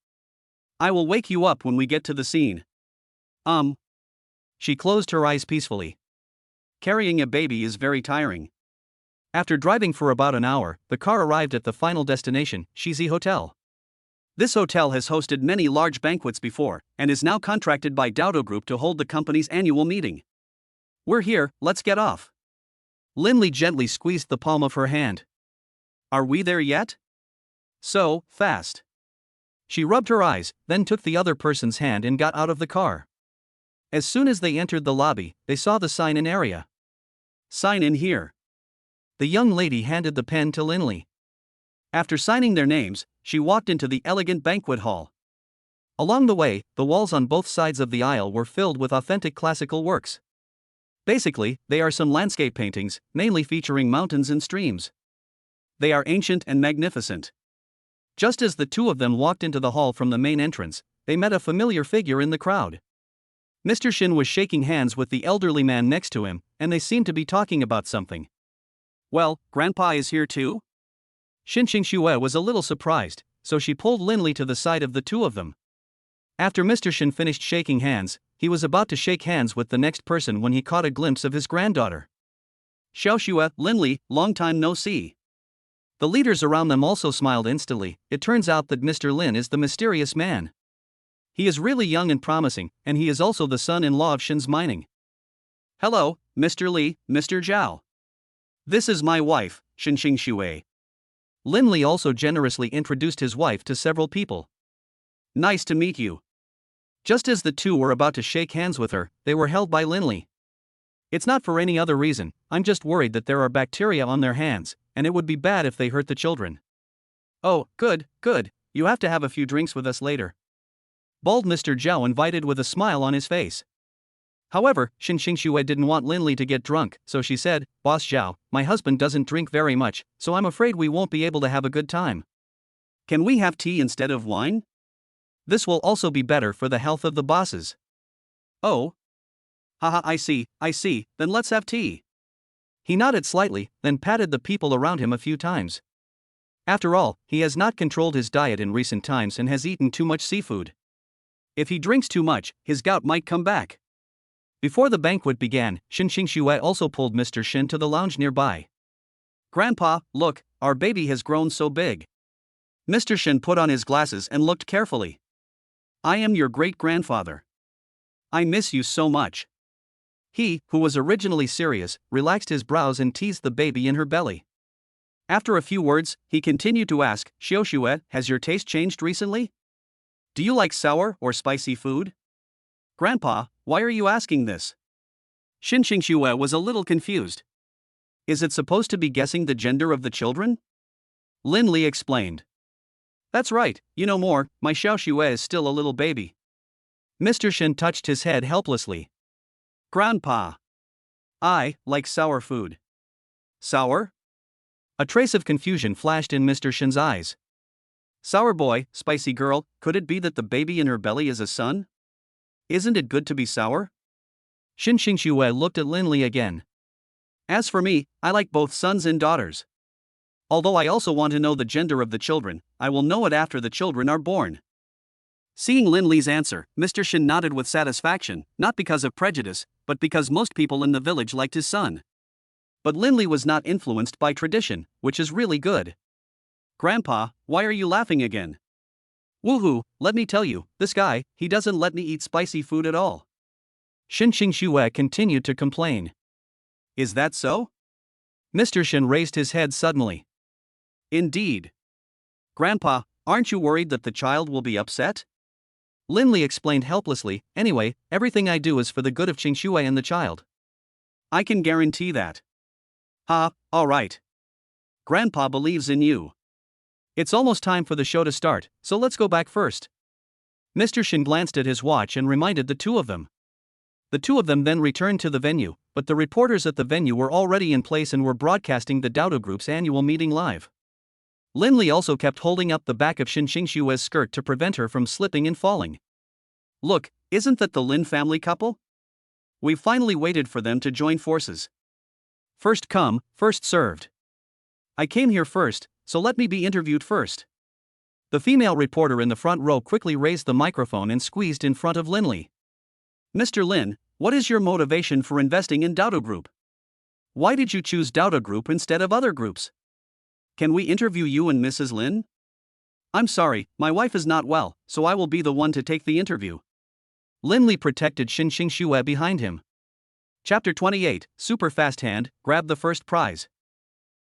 I will wake you up when we get to the scene." She closed her eyes peacefully. Carrying a baby is very tiring. After driving for about an hour, the car arrived at the final destination, Shizi Hotel. This hotel has hosted many large banquets before, and is now contracted by Dowdo Group to hold the company's annual meeting. "We're here, let's get off." Linley gently squeezed the palm of her hand. "Are we there yet? So fast." She rubbed her eyes, then took the other person's hand and got out of the car. As soon as they entered the lobby, they saw the sign-in area. "Sign in here." The young lady handed the pen to Linley. After signing their names, she walked into the elegant banquet hall. Along the way, the walls on both sides of the aisle were filled with authentic classical works. Basically, they are some landscape paintings, mainly featuring mountains and streams. They are ancient and magnificent. Just as the two of them walked into the hall from the main entrance, they met a familiar figure in the crowd. Mr. Shin was shaking hands with the elderly man next to him, and they seemed to be talking about something. "Well, Grandpa is here too?" Shen Qingxue was a little surprised, so she pulled Linley to the side of the two of them. After Mr. Shin finished shaking hands, he was about to shake hands with the next person when he caught a glimpse of his granddaughter. "Xiaoxue, Linley, long time no see." The leaders around them also smiled instantly. It turns out that Mr. Lin is the mysterious man. He is really young and promising, and he is also the son-in-law of Shin's Mining. Hello, Mr. Li, Mr. Zhao. This is my wife, Xinxing Xue. Lin Li also generously introduced his wife to several people. Nice to meet you. Just as the two were about to shake hands with her, they were held by Lin Li. It's not for any other reason, I'm just worried that there are bacteria on their hands, and it would be bad if they hurt the children. Oh, good, good, you have to have a few drinks with us later. Bald Mr. Zhao invited with a smile on his face. However, Xinxing Xue didn't want Lin Li to get drunk, so she said, Boss Zhao, my husband doesn't drink very much, so I'm afraid we won't be able to have a good time. Can we have tea instead of wine? This will also be better for the health of the bosses. Oh. Haha, I see, then let's have tea. He nodded slightly, then patted the people around him a few times. After all, he has not controlled his diet in recent times and has eaten too much seafood. If he drinks too much, his gout might come back. Before the banquet began, Xinxing Xue also pulled Mr. Shin to the lounge nearby. Grandpa, look, our baby has grown so big. Mr. Shin put on his glasses and looked carefully. I am your great-grandfather. I miss you so much. He, who was originally serious, relaxed his brows and teased the baby in her belly. After a few words, he continued to ask, Xiao Xue, has your taste changed recently? Do you like sour or spicy food? Grandpa, why are you asking this? Xinxing Xue was a little confused. Is it supposed to be guessing the gender of the children? Lin Li explained. That's right, you know more, my Xiao Xue is still a little baby. Mr. Shin touched his head helplessly. Grandpa. I like sour food. Sour? A trace of confusion flashed in Mr. Shin's eyes. Sour boy, spicy girl, could it be that the baby in her belly is a son? Isn't it good to be sour? Xinxing Xue looked at Lin Li again. As for me, I like both sons and daughters. Although I also want to know the gender of the children, I will know it after the children are born. Seeing Lin Li's answer, Mr. Shin nodded with satisfaction, not because of prejudice, but because most people in the village liked his son. But Lin Li was not influenced by tradition, which is really good. Grandpa, why are you laughing again? Woohoo, let me tell you, this guy, he doesn't let me eat spicy food at all. Xinxing Xue continued to complain. Is that so? Mr. Shin raised his head suddenly. Indeed. Grandpa, aren't you worried that the child will be upset? Lin Li explained helplessly, anyway, everything I do is for the good of Xing Xue and the child. I can guarantee that. Alright. Grandpa believes in you. It's almost time for the show to start, so let's go back first. Mr. Shin glanced at his watch and reminded the two of them. The two of them then returned to the venue, but the reporters at the venue were already in place and were broadcasting the Dodo Group's annual meeting live. Lin Li also kept holding up the back of Xinxing Xue's skirt to prevent her from slipping and falling. Look, isn't that the Lin family couple? We finally waited for them to join forces. First come, first served. I came here first, so let me be interviewed first. The female reporter in the front row quickly raised the microphone and squeezed in front of Lin Li. Mr. Lin, what is your motivation for investing in Dodo Group? Why did you choose Dodo Group instead of other groups? Can we interview you and Mrs. Lin? I'm sorry, my wife is not well, so I will be the one to take the interview. Lin Li protected Xinxing Xue behind him. Chapter 28, Super Fast Hand, grab the first prize.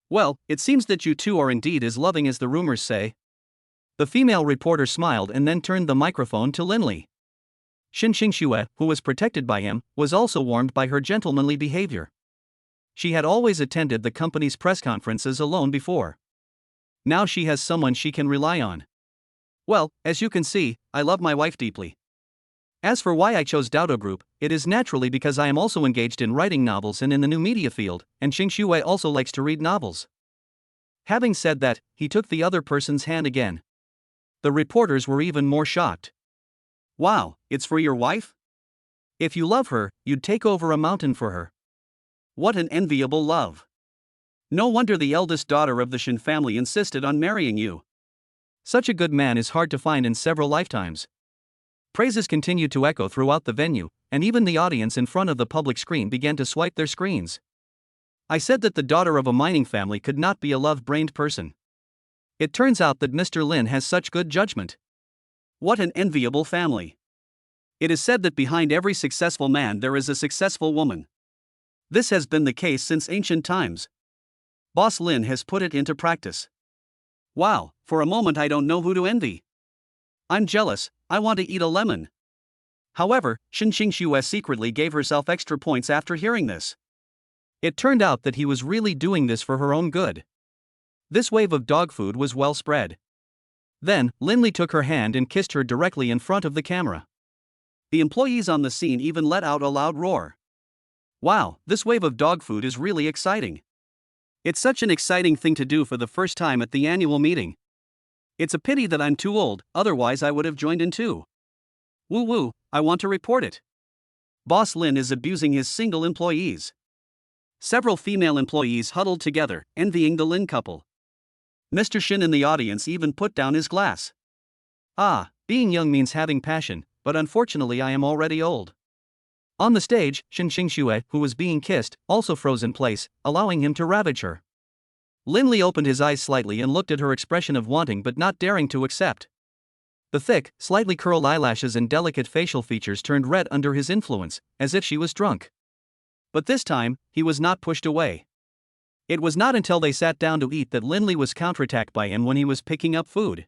Well, it seems that you two are indeed as loving as the rumors say. The female reporter smiled and then turned the microphone to Lin Li. Xinxing Xue, who was protected by him, was also warmed by her gentlemanly behavior. She had always attended the company's press conferences alone before. Now she has someone she can rely on. Well, as you can see, I love my wife deeply. As for why I chose Dodo Group, it is naturally because I am also engaged in writing novels and in the new media field, and Xing Xue also likes to read novels. Having said that, he took the other person's hand again. The reporters were even more shocked. Wow, it's for your wife? If you love her, you'd take over a mountain for her. What an enviable love. No wonder the eldest daughter of the Shin family insisted on marrying you. Such a good man is hard to find in several lifetimes. Praises continued to echo throughout the venue, and even the audience in front of the public screen began to swipe their screens. I said that the daughter of a mining family could not be a love-brained person. It turns out that Mr. Lin has such good judgment. What an enviable family. It is said that behind every successful man there is a successful woman. This has been the case since ancient times. Boss Lin has put it into practice. Wow, for a moment I don't know who to envy. I'm jealous, I want to eat a lemon. However, Shen Xingxue secretly gave herself extra points after hearing this. It turned out that he was really doing this for her own good. This wave of dog food was well spread. Then, Linley took her hand and kissed her directly in front of the camera. The employees on the scene even let out a loud roar. Wow, this wave of dog food is really exciting. It's such an exciting thing to do for the first time at the annual meeting. It's a pity that I'm too old, otherwise I would have joined in too. Woo woo, I want to report it. Boss Lin is abusing his single employees. Several female employees huddled together, envying the Lin couple. Mr. Shin in the audience even put down his glass. Ah, being young means having passion, but unfortunately I am already old. On the stage, Shen Xingxue, who was being kissed, also froze in place, allowing him to ravage her. Linley opened his eyes slightly and looked at her expression of wanting but not daring to accept. The thick, slightly curled eyelashes and delicate facial features turned red under his influence, as if she was drunk. But this time, he was not pushed away. It was not until they sat down to eat that Linley was counterattacked by him when he was picking up food.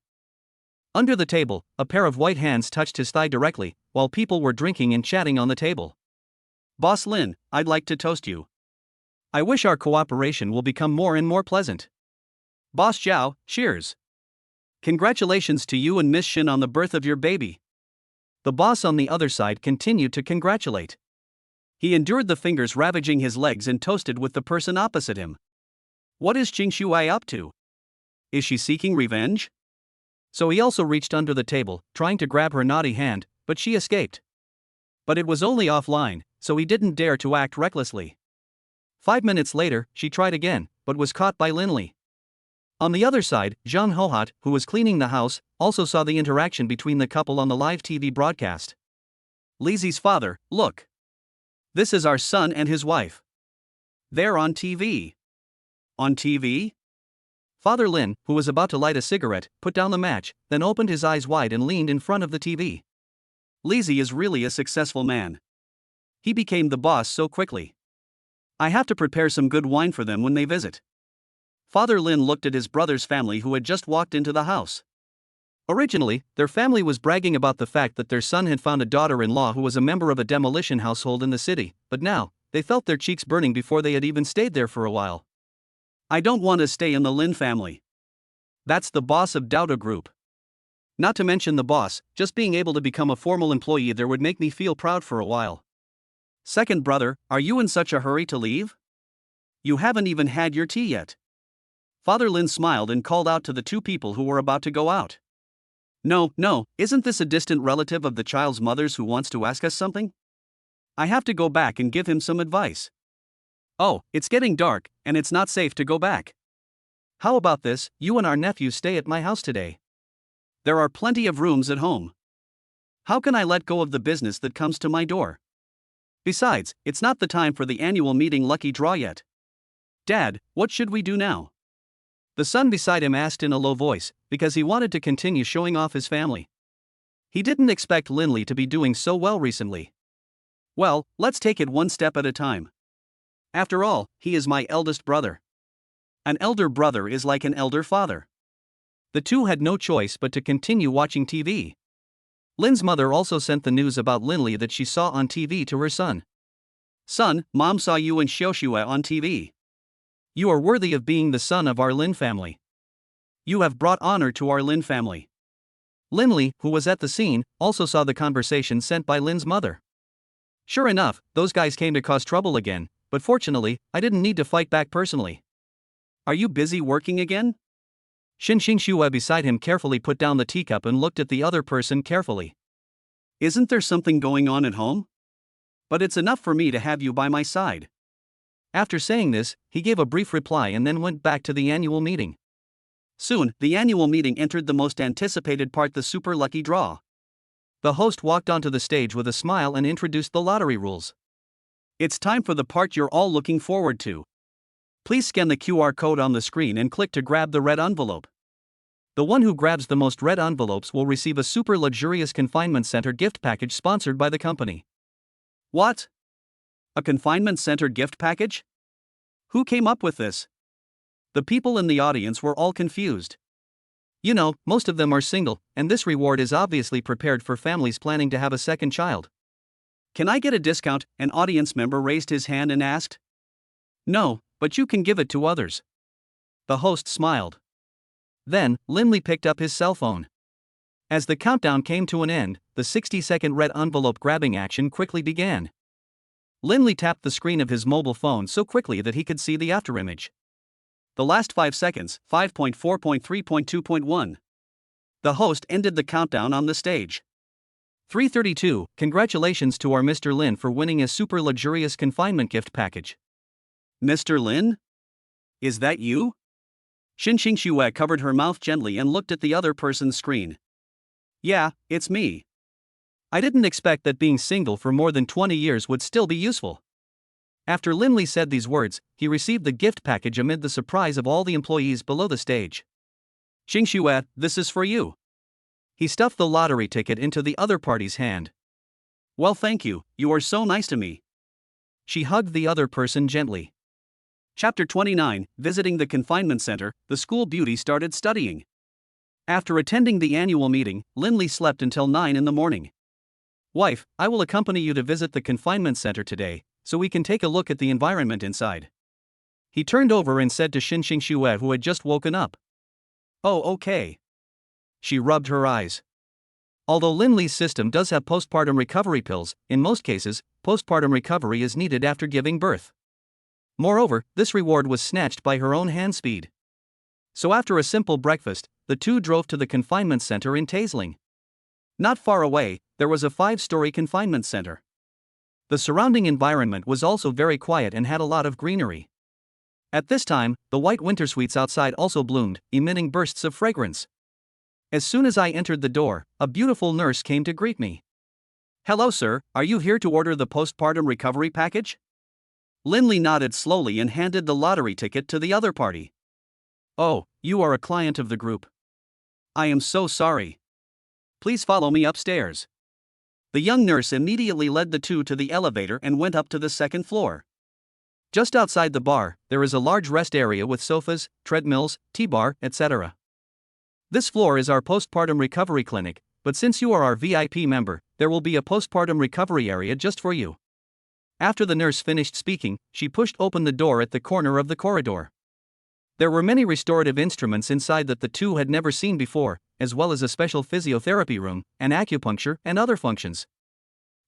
Under the table, a pair of white hands touched his thigh directly, while people were drinking and chatting on the table. Boss Lin, I'd like to toast you. I wish our cooperation will become more and more pleasant. Boss Zhao, cheers. Congratulations to you and Miss Shin on the birth of your baby. The boss on the other side continued to congratulate. He endured the fingers ravaging his legs and toasted with the person opposite him. What is Xingxue up to? Is she seeking revenge? So he also reached under the table, trying to grab her naughty hand, but she escaped. But it was only offline, so he didn't dare to act recklessly. 5 minutes later, she tried again, but was caught by Linley. On the other side, Zhang Hohat, who was cleaning the house, also saw the interaction between the couple on the live TV broadcast. Lizi's father, look. This is our son and his wife. They're on TV. On TV? Father Lin, who was about to light a cigarette, put down the match, then opened his eyes wide and leaned in front of the TV. Lizi is really a successful man. He became the boss so quickly. I have to prepare some good wine for them when they visit. Father Lin looked at his brother's family who had just walked into the house. Originally, their family was bragging about the fact that their son had found a daughter-in-law who was a member of a demolition household in the city, but now, they felt their cheeks burning before they had even stayed there for a while. I don't want to stay in the Lin family. That's the boss of Douda Group. Not to mention the boss, just being able to become a formal employee there would make me feel proud for a while. Second brother, are you in such a hurry to leave? You haven't even had your tea yet. Father Lin smiled and called out to the two people who were about to go out. No, isn't this a distant relative of the child's mother's who wants to ask us something? I have to go back and give him some advice. Oh, it's getting dark, and it's not safe to go back. How about this, you and our nephew stay at my house today? There are plenty of rooms at home. How can I let go of the business that comes to my door? Besides, it's not the time for the annual meeting lucky draw yet. Dad, what should we do now? The son beside him asked in a low voice, because he wanted to continue showing off his family. He didn't expect Linley to be doing so well recently. Well, let's take it one step at a time. After all, he is my eldest brother. An elder brother is like an elder father. The two had no choice but to continue watching TV. Lin's mother also sent the news about Linley that she saw on TV to her son. Son, Mom saw you and Xiaoxue on TV. You are worthy of being the son of our Lin family. You have brought honor to our Lin family. Linley, who was at the scene, also saw the conversation sent by Lin's mother. Sure enough, those guys came to cause trouble again, but fortunately, I didn't need to fight back personally. Are you busy working again? Shen Xingxue beside him carefully put down the teacup and looked at the other person carefully. Isn't there something going on at home? But it's enough for me to have you by my side. After saying this, he gave a brief reply and then went back to the annual meeting. Soon, the annual meeting entered the most anticipated part, the super lucky draw. The host walked onto the stage with a smile and introduced the lottery rules. It's time for the part you're all looking forward to. Please scan the QR code on the screen and click to grab the red envelope. The one who grabs the most red envelopes will receive a super luxurious confinement center gift package sponsored by the company. What? A confinement center gift package? Who came up with this? The people in the audience were all confused. You know, most of them are single, and this reward is obviously prepared for families planning to have a second child. Can I get a discount? An audience member raised his hand and asked. No, but you can give it to others. The host smiled. Then, Lindley picked up his cell phone. As the countdown came to an end, the 60-second red envelope grabbing action quickly began. Lindley tapped the screen of his mobile phone so quickly that he could see the afterimage. The last 5 seconds, 5.4.3.2.1. The host ended the countdown on the stage. 3:32. Congratulations to our Mr. Lin for winning a super luxurious confinement gift package. Mr. Lin? Is that you? Xinxing Xue covered her mouth gently and looked at the other person's screen. Yeah, it's me. I didn't expect that being single for more than 20 years would still be useful. After Lindley said these words, he received the gift package amid the surprise of all the employees below the stage. Xingxue, this is for you. He stuffed the lottery ticket into the other party's hand. Well, thank you, you are so nice to me. She hugged the other person gently. Chapter 29, Visiting the Confinement Center, the school beauty started studying. After attending the annual meeting, Lindley slept until 9 in the morning. Wife, I will accompany you to visit the confinement center today, so we can take a look at the environment inside. He turned over and said to Xinxing Xue, who had just woken up. Oh, okay. She rubbed her eyes. Although Lindley's system does have postpartum recovery pills, in most cases, postpartum recovery is needed after giving birth. Moreover, this reward was snatched by her own hand speed. So after a simple breakfast, the two drove to the confinement center in Taisling. Not far away, there was a 5-story confinement center. The surrounding environment was also very quiet and had a lot of greenery. At this time, the white winter sweets outside also bloomed, emitting bursts of fragrance. As soon as I entered the door, a beautiful nurse came to greet me. Hello, sir, are you here to order the postpartum recovery package? Lindley nodded slowly and handed the lottery ticket to the other party. Oh, you are a client of the group. I am so sorry. Please follow me upstairs. The young nurse immediately led the two to the elevator and went up to the second floor. Just outside the bar, there is a large rest area with sofas, treadmills, T-bar, etc. This floor is our postpartum recovery clinic, but since you are our VIP member, there will be a postpartum recovery area just for you. After the nurse finished speaking, she pushed open the door at the corner of the corridor. There were many restorative instruments inside that the two had never seen before, as well as a special physiotherapy room, and acupuncture, and other functions.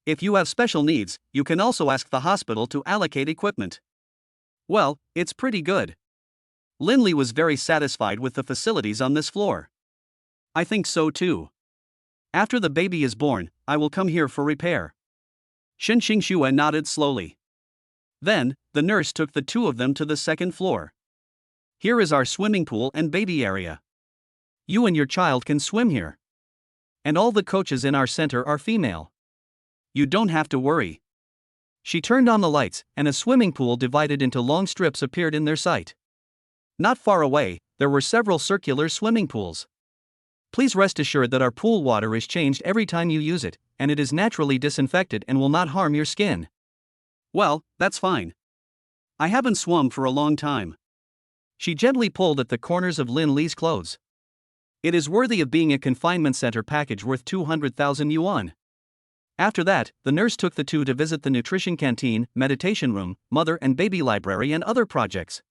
If you have special needs, you can also ask the hospital to allocate equipment. Well, it's pretty good. Lindley was very satisfied with the facilities on this floor. I think so too. After the baby is born, I will come here for repair. Xinxing Xue nodded slowly. Then, the nurse took the two of them to the second floor. Here is our swimming pool and baby area. You and your child can swim here. And all the coaches in our center are female. You don't have to worry. She turned on the lights, and a swimming pool divided into long strips appeared in their sight. Not far away, there were several circular swimming pools. Please rest assured that our pool water is changed every time you use it, and it is naturally disinfected and will not harm your skin. Well, that's fine. I haven't swum for a long time. She gently pulled at the corners of Lindley's clothes. It is worthy of being a confinement center package worth 200,000 yuan. After that, the nurse took the two to visit the nutrition canteen, meditation room, mother and baby library and other projects.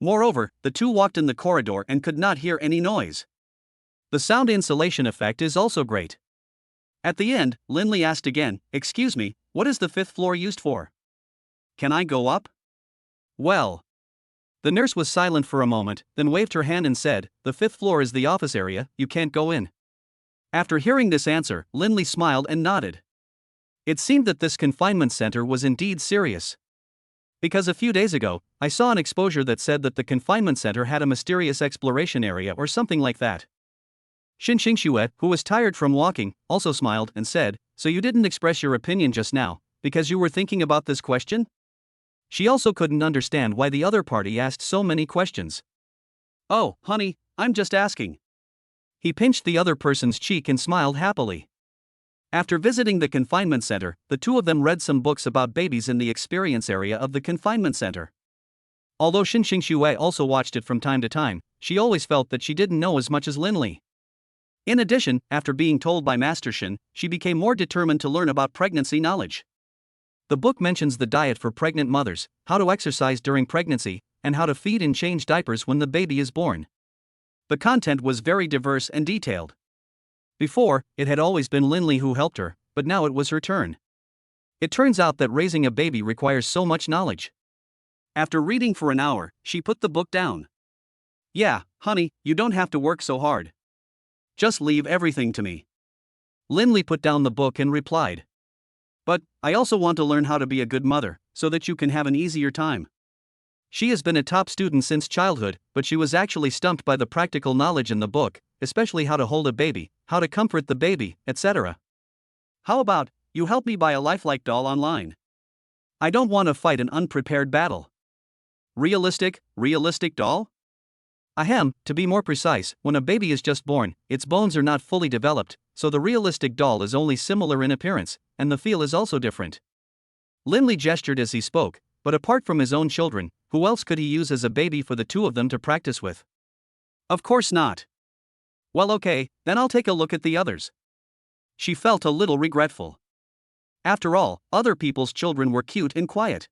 Moreover, the two walked in the corridor and could not hear any noise. The sound insulation effect is also great. At the end, Lindley asked again, "Excuse me, what is the 5th floor used for? Can I go up?" Well. The nurse was silent for a moment, then waved her hand and said, "The 5th floor is the office area, you can't go in." After hearing this answer, Lindley smiled and nodded. It seemed that this confinement center was indeed serious. Because a few days ago, I saw an exposure that said that the confinement center had a mysterious exploration area or something like that. Xinxing Xue, who was tired from walking, also smiled and said, "So you didn't express your opinion just now, because you were thinking about this question?" She also couldn't understand why the other party asked so many questions. "Oh, honey, I'm just asking." He pinched the other person's cheek and smiled happily. After visiting the confinement center, the two of them read some books about babies in the experience area of the confinement center. Although Xinxing Xue also watched it from time to time, she always felt that she didn't know as much as Linli. In addition, after being told by Master Shin, she became more determined to learn about pregnancy knowledge. The book mentions the diet for pregnant mothers, how to exercise during pregnancy, and how to feed and change diapers when the baby is born. The content was very diverse and detailed. Before, it had always been Linli who helped her, but now it was her turn. It turns out that raising a baby requires so much knowledge. After reading for an hour, she put the book down. Yeah, honey, you don't have to work so hard. Just leave everything to me. Linli put down the book and replied. But, I also want to learn how to be a good mother, so that you can have an easier time. She has been a top student since childhood, but she was actually stumped by the practical knowledge in the book, especially how to hold a baby, how to comfort the baby, etc. How about, you help me buy a lifelike doll online? I don't want to fight an unprepared battle. Realistic doll? Ahem, to be more precise, when a baby is just born, its bones are not fully developed, so the realistic doll is only similar in appearance, and the feel is also different. Linli gestured as he spoke, but apart from his own children, who else could he use as a baby for the two of them to practice with? Of course not. Well, okay, then I'll take a look at the others. She felt a little regretful. After all, other people's children were cute and quiet.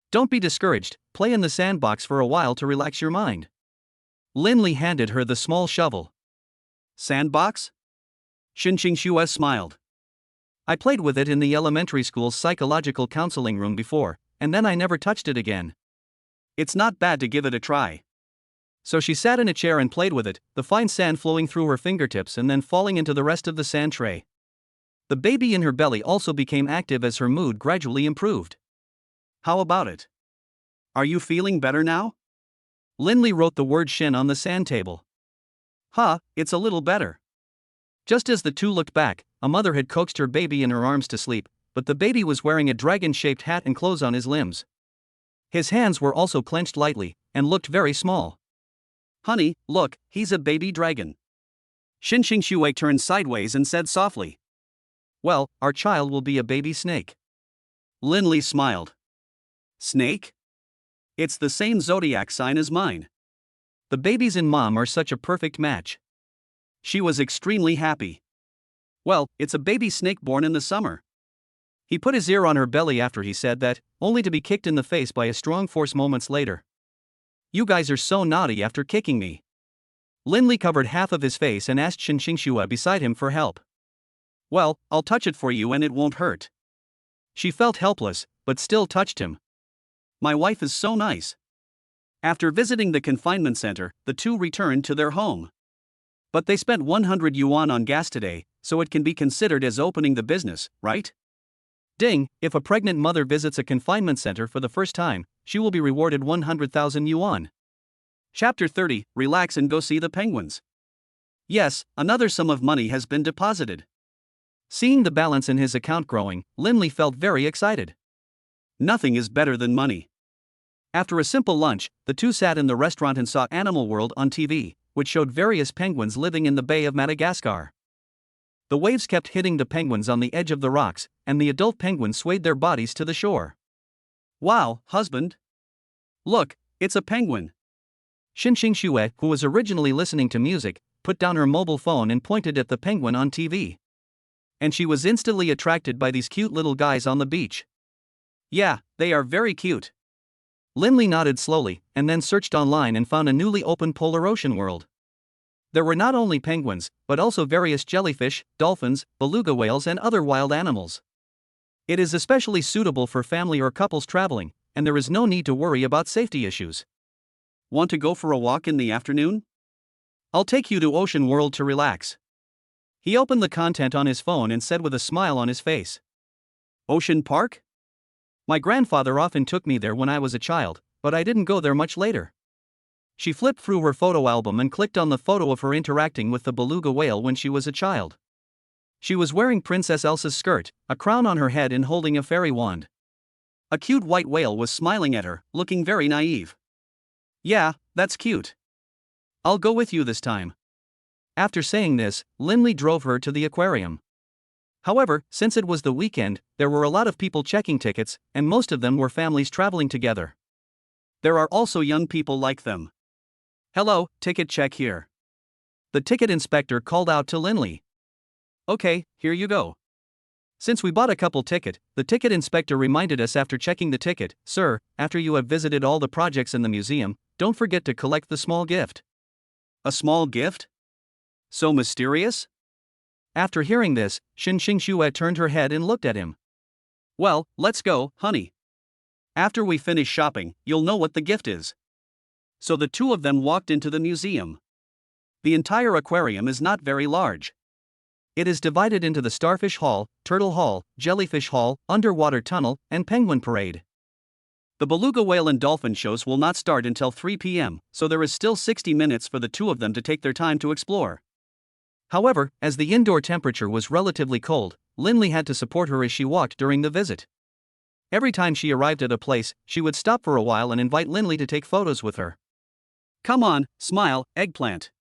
Don't be discouraged, play in the sandbox for a while to relax your mind. Linli handed her the small shovel. Sandbox? Xinxing Xue smiled. I played with it in the elementary school's psychological counseling room before, and then I never touched it again. It's not bad to give it a try. So she sat in a chair and played with it, the fine sand flowing through her fingertips and then falling into the rest of the sand tray. The baby in her belly also became active as her mood gradually improved. How about it? Are you feeling better now? Linli wrote the word Shin on the sand table. It's a little better. Just as the two looked back, a mother had coaxed her baby in her arms to sleep, but the baby was wearing a dragon-shaped hat and clothes on his limbs. His hands were also clenched lightly, and looked very small. Honey, look, he's a baby dragon. Xinxing Xue turned sideways and said softly. Well, our child will be a baby snake. Linli smiled. Snake? It's the same zodiac sign as mine. The babies in Mom are such a perfect match. She was extremely happy. Well, it's a baby snake born in the summer. He put his ear on her belly after he said that, only to be kicked in the face by a strong force moments later. You guys are so naughty after kicking me. Linli covered half of his face and asked Xinxing Xue beside him for help. Well, I'll touch it for you and it won't hurt. She felt helpless, but still touched him. My wife is so nice. After visiting the confinement center, the two returned to their home. But they spent 100 yuan on gas today, so it can be considered as opening the business, right? Ding, if a pregnant mother visits a confinement center for the first time, she will be rewarded 100,000 yuan. Chapter 30, Relax and go see the penguins. Yes, another sum of money has been deposited. Seeing the balance in his account growing, Linli felt very excited. Nothing is better than money. After a simple lunch, the two sat in the restaurant and saw Animal World on TV, which showed various penguins living in the Bay of Madagascar. The waves kept hitting the penguins on the edge of the rocks, and the adult penguins swayed their bodies to the shore. Wow, husband! Look, it's a penguin! Xinxing Xue, who was originally listening to music, put down her mobile phone and pointed at the penguin on TV. And she was instantly attracted by these cute little guys on the beach. Yeah, they are very cute. Linli nodded slowly, and then searched online and found a newly opened polar ocean world. There were not only penguins, but also various jellyfish, dolphins, beluga whales and other wild animals. It is especially suitable for family or couples traveling, and there is no need to worry about safety issues. Want to go for a walk in the afternoon? I'll take you to Ocean World to relax. He opened the content on his phone and said with a smile on his face. Ocean Park? My grandfather often took me there when I was a child, but I didn't go there much later. She flipped through her photo album and clicked on the photo of her interacting with the beluga whale when she was a child. She was wearing Princess Elsa's skirt, a crown on her head and holding a fairy wand. A cute white whale was smiling at her, looking very naive. Yeah, that's cute. I'll go with you this time. After saying this, Linli drove her to the aquarium. However, since it was the weekend, there were a lot of people checking tickets, and most of them were families traveling together. There are also young people like them. "Hello, ticket check here." The ticket inspector called out to Linley. "Okay, here you go." "Since we bought a couple ticket," the ticket inspector reminded us after checking the ticket, "Sir, after you have visited all the projects in the museum, don't forget to collect the small gift." A small gift? So mysterious? After hearing this, Xue turned her head and looked at him. "Well, let's go, honey. After we finish shopping, you'll know what the gift is." So the two of them walked into the museum. The entire aquarium is not very large. It is divided into the Starfish Hall, Turtle Hall, Jellyfish Hall, Underwater Tunnel, and Penguin Parade. The beluga whale and dolphin shows will not start until 3 p.m., so there is still 60 minutes for the two of them to take their time to explore. However, as the indoor temperature was relatively cold, Linley had to support her as she walked during the visit. Every time she arrived at a place, she would stop for a while and invite Linley to take photos with her. "Come on, smile, eggplant."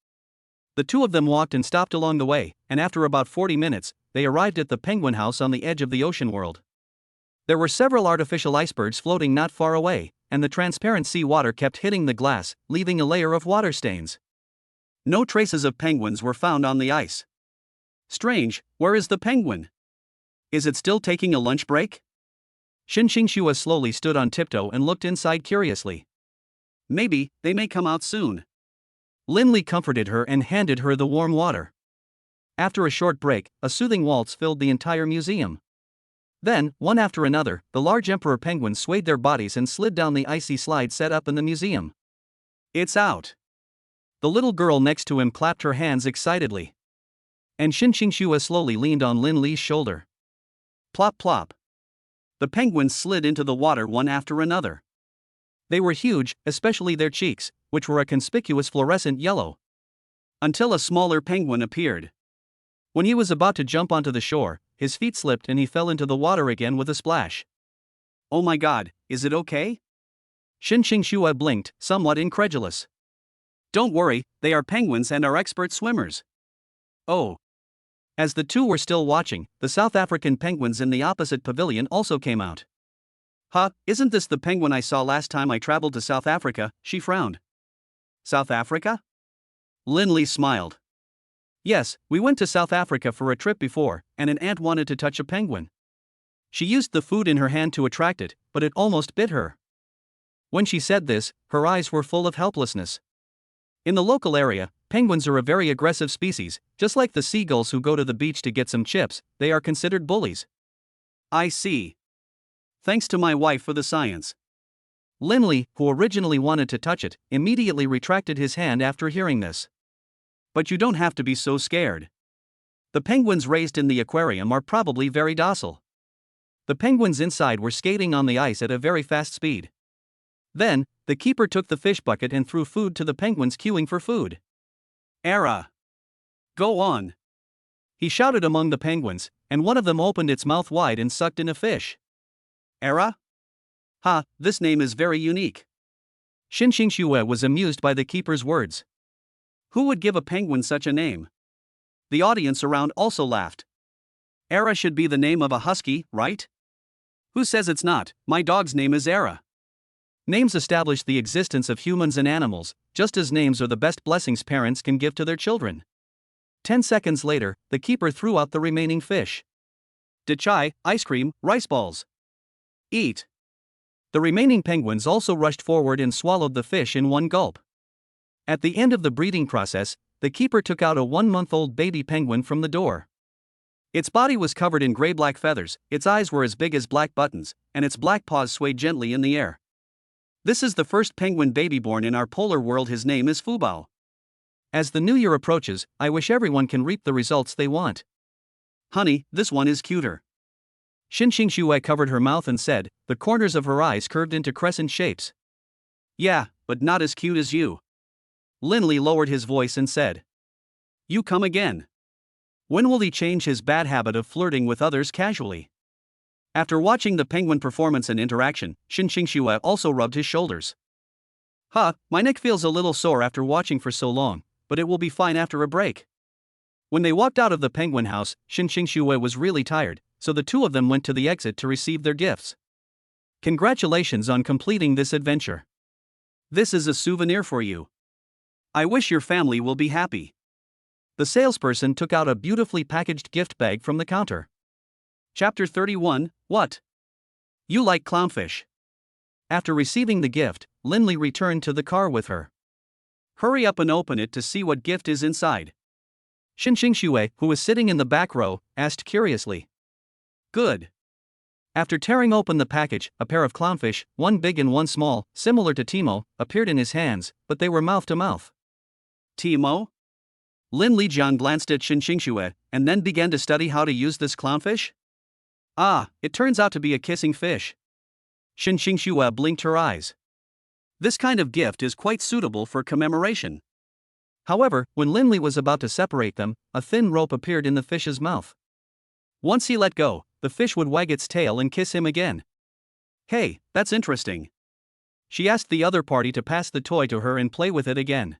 The two of them walked and stopped along the way, and after about 40 minutes, they arrived at the penguin house on the edge of the ocean world. There were several artificial icebergs floating not far away, and the transparent sea water kept hitting the glass, leaving a layer of water stains. No traces of penguins were found on the ice. Strange, where is the penguin? Is it still taking a lunch break? Xue slowly stood on tiptoe and looked inside curiously. "Maybe, they may come out soon." Linley comforted her and handed her the warm water. After a short break, a soothing waltz filled the entire museum. Then, one after another, the large emperor penguins swayed their bodies and slid down the icy slide set up in the museum. "It's out." The little girl next to him clapped her hands excitedly. And Xue slowly leaned on Linley's shoulder. Plop plop. The penguins slid into the water one after another. They were huge, especially their cheeks, which were a conspicuous fluorescent yellow. Until a smaller penguin appeared. When he was about to jump onto the shore, his feet slipped and he fell into the water again with a splash. "Oh my god, is it okay?" Xue blinked, somewhat incredulous. "Don't worry, they are penguins and are expert swimmers." "Oh." As the two were still watching, the South African penguins in the opposite pavilion also came out. "Huh, isn't this the penguin I saw last time I traveled to South Africa?" she frowned. "South Africa?" Linley smiled. "Yes, we went to South Africa for a trip before, and an ant wanted to touch a penguin. She used the food in her hand to attract it, but it almost bit her." When she said this, her eyes were full of helplessness. In the local area, penguins are a very aggressive species, just like the seagulls who go to the beach to get some chips, they are considered bullies. "I see. Thanks to my wife for the science." Linley, who originally wanted to touch it, immediately retracted his hand after hearing this. "But you don't have to be so scared. The penguins raised in the aquarium are probably very docile." The penguins inside were skating on the ice at a very fast speed. Then, the keeper took the fish bucket and threw food to the penguins queuing for food. "Era! Go on!" he shouted among the penguins, and one of them opened its mouth wide and sucked in a fish. "Era? Ha, this name is very unique." Xue was amused by the keeper's words. Who would give a penguin such a name? The audience around also laughed. "Era should be the name of a husky, right?" "Who says it's not? My dog's name is Era." Names establish the existence of humans and animals, just as names are the best blessings parents can give to their children. 10 seconds later, the keeper threw out the remaining fish. "Chai, ice cream, rice balls. Eat." The remaining penguins also rushed forward and swallowed the fish in one gulp. At the end of the breeding process, the keeper took out a 1-month-old baby penguin from the door. Its body was covered in gray-black feathers, its eyes were as big as black buttons, and its black paws swayed gently in the air. This is the first penguin baby born in our polar world. His name is Fubao. As the new year approaches, I wish everyone can reap the results they want. Honey, this one is cuter. Xue covered her mouth and said, the corners of her eyes curved into crescent shapes. Yeah, but not as cute as you. Linley lowered his voice and said. You come again. When will he change his bad habit of flirting with others casually? After watching the penguin performance and interaction, Xue also rubbed his shoulders. My neck feels a little sore after watching for so long, but it will be fine after a break. When they walked out of the penguin house, Shin Xingxue was really tired, so the two of them went to the exit to receive their gifts. Congratulations on completing this adventure. This is a souvenir for you. I wish your family will be happy. The salesperson took out a beautifully packaged gift bag from the counter. Chapter 31, What? You like clownfish? After receiving the gift, Linley returned to the car with her. Hurry up and open it to see what gift is inside. Shin Xingxue, who was sitting in the back row, asked curiously. Good. After tearing open the package, a pair of clownfish, one big and one small, similar to Timo, appeared in his hands, but they were mouth to mouth. Timo? Lin Lijiang glanced at Shin Xingxue, and then began to study how to use this clownfish? Ah, it turns out to be a kissing fish. Shin Xingxue blinked her eyes. This kind of gift is quite suitable for commemoration. However, when Linley was about to separate them, a thin rope appeared in the fish's mouth. Once he let go, the fish would wag its tail and kiss him again. Hey, that's interesting. She asked the other party to pass the toy to her and play with it again.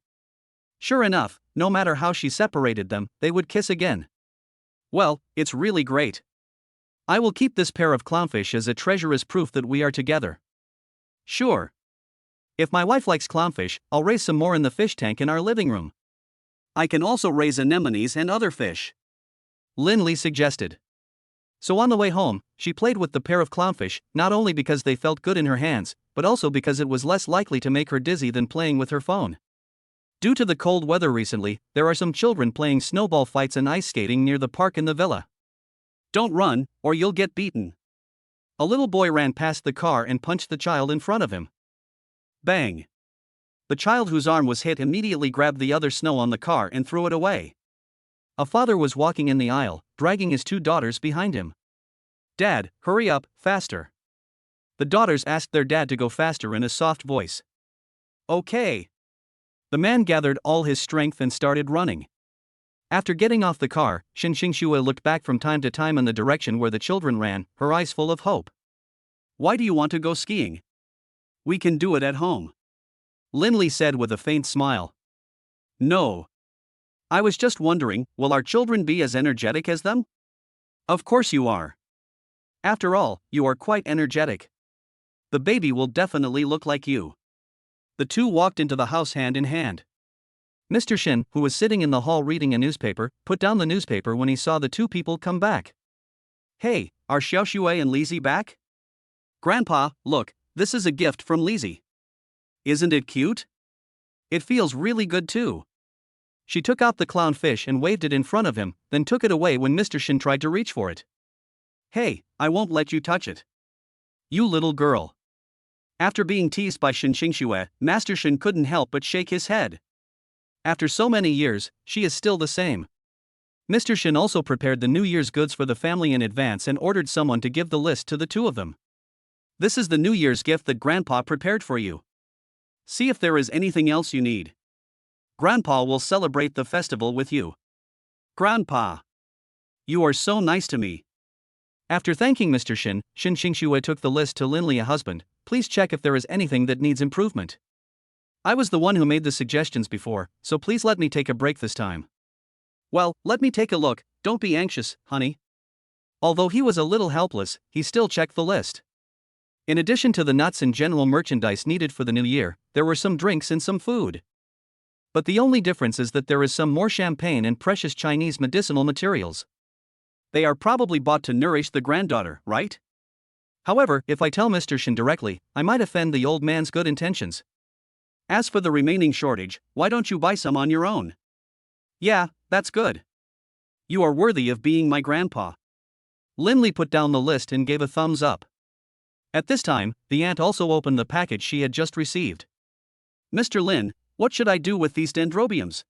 Sure enough, no matter how she separated them, they would kiss again. Well, it's really great. I will keep this pair of clownfish as a treasure as proof that we are together. Sure. If my wife likes clownfish, I'll raise some more in the fish tank in our living room. I can also raise anemones and other fish. Linley suggested. So on the way home, she played with the pair of clownfish, not only because they felt good in her hands, but also because it was less likely to make her dizzy than playing with her phone. Due to the cold weather recently, there are some children playing snowball fights and ice skating near the park in the villa. Don't run, or you'll get beaten. A little boy ran past the car and punched the child in front of him. Bang! The child whose arm was hit immediately grabbed the other snow on the car and threw it away. A father was walking in the aisle, dragging his two daughters behind him. Dad, hurry up, faster. The daughters asked their dad to go faster in a soft voice. Okay. The man gathered all his strength and started running. After getting off the car, Shin Xingxue looked back from time to time in the direction where the children ran, her eyes full of hope. Why do you want to go skiing? We can do it at home. Linley said with a faint smile. No. I was just wondering, will our children be as energetic as them? Of course you are. After all, you are quite energetic. The baby will definitely look like you. The two walked into the house hand in hand. Mr. Shin, who was sitting in the hall reading a newspaper, put down the newspaper when he saw the two people come back. Hey, are Xiaoxue and Lizzie back? Grandpa, look, this is a gift from Lizzie. Isn't it cute? It feels really good too. She took out the clownfish and waved it in front of him, then took it away when Mr. Shin tried to reach for it. Hey, I won't let you touch it. You little girl. After being teased by Shin Xingxue, Master Shin couldn't help but shake his head. After so many years, she is still the same. Mr. Shin also prepared the New Year's goods for the family in advance and ordered someone to give the list to the two of them. This is the New Year's gift that Grandpa prepared for you. See if there is anything else you need. Grandpa will celebrate the festival with you. Grandpa. You are so nice to me. After thanking Mr. Shin, Shin Xingxue took the list to Linley, a husband. Please check if there is anything that needs improvement. I was the one who made the suggestions before, so please let me take a break this time. Well, let me take a look, don't be anxious, honey. Although he was a little helpless, he still checked the list. In addition to the nuts and general merchandise needed for the new year, there were some drinks and some food. But the only difference is that there is some more champagne and precious Chinese medicinal materials. They are probably bought to nourish the granddaughter, right? However, if I tell Mr. Shin directly, I might offend the old man's good intentions. As for the remaining shortage, why don't you buy some on your own? Yeah, that's good. You are worthy of being my grandpa. Linley put down the list and gave a thumbs up. At this time, the aunt also opened the package she had just received. Mr. Lin, what should I do with these dendrobiums?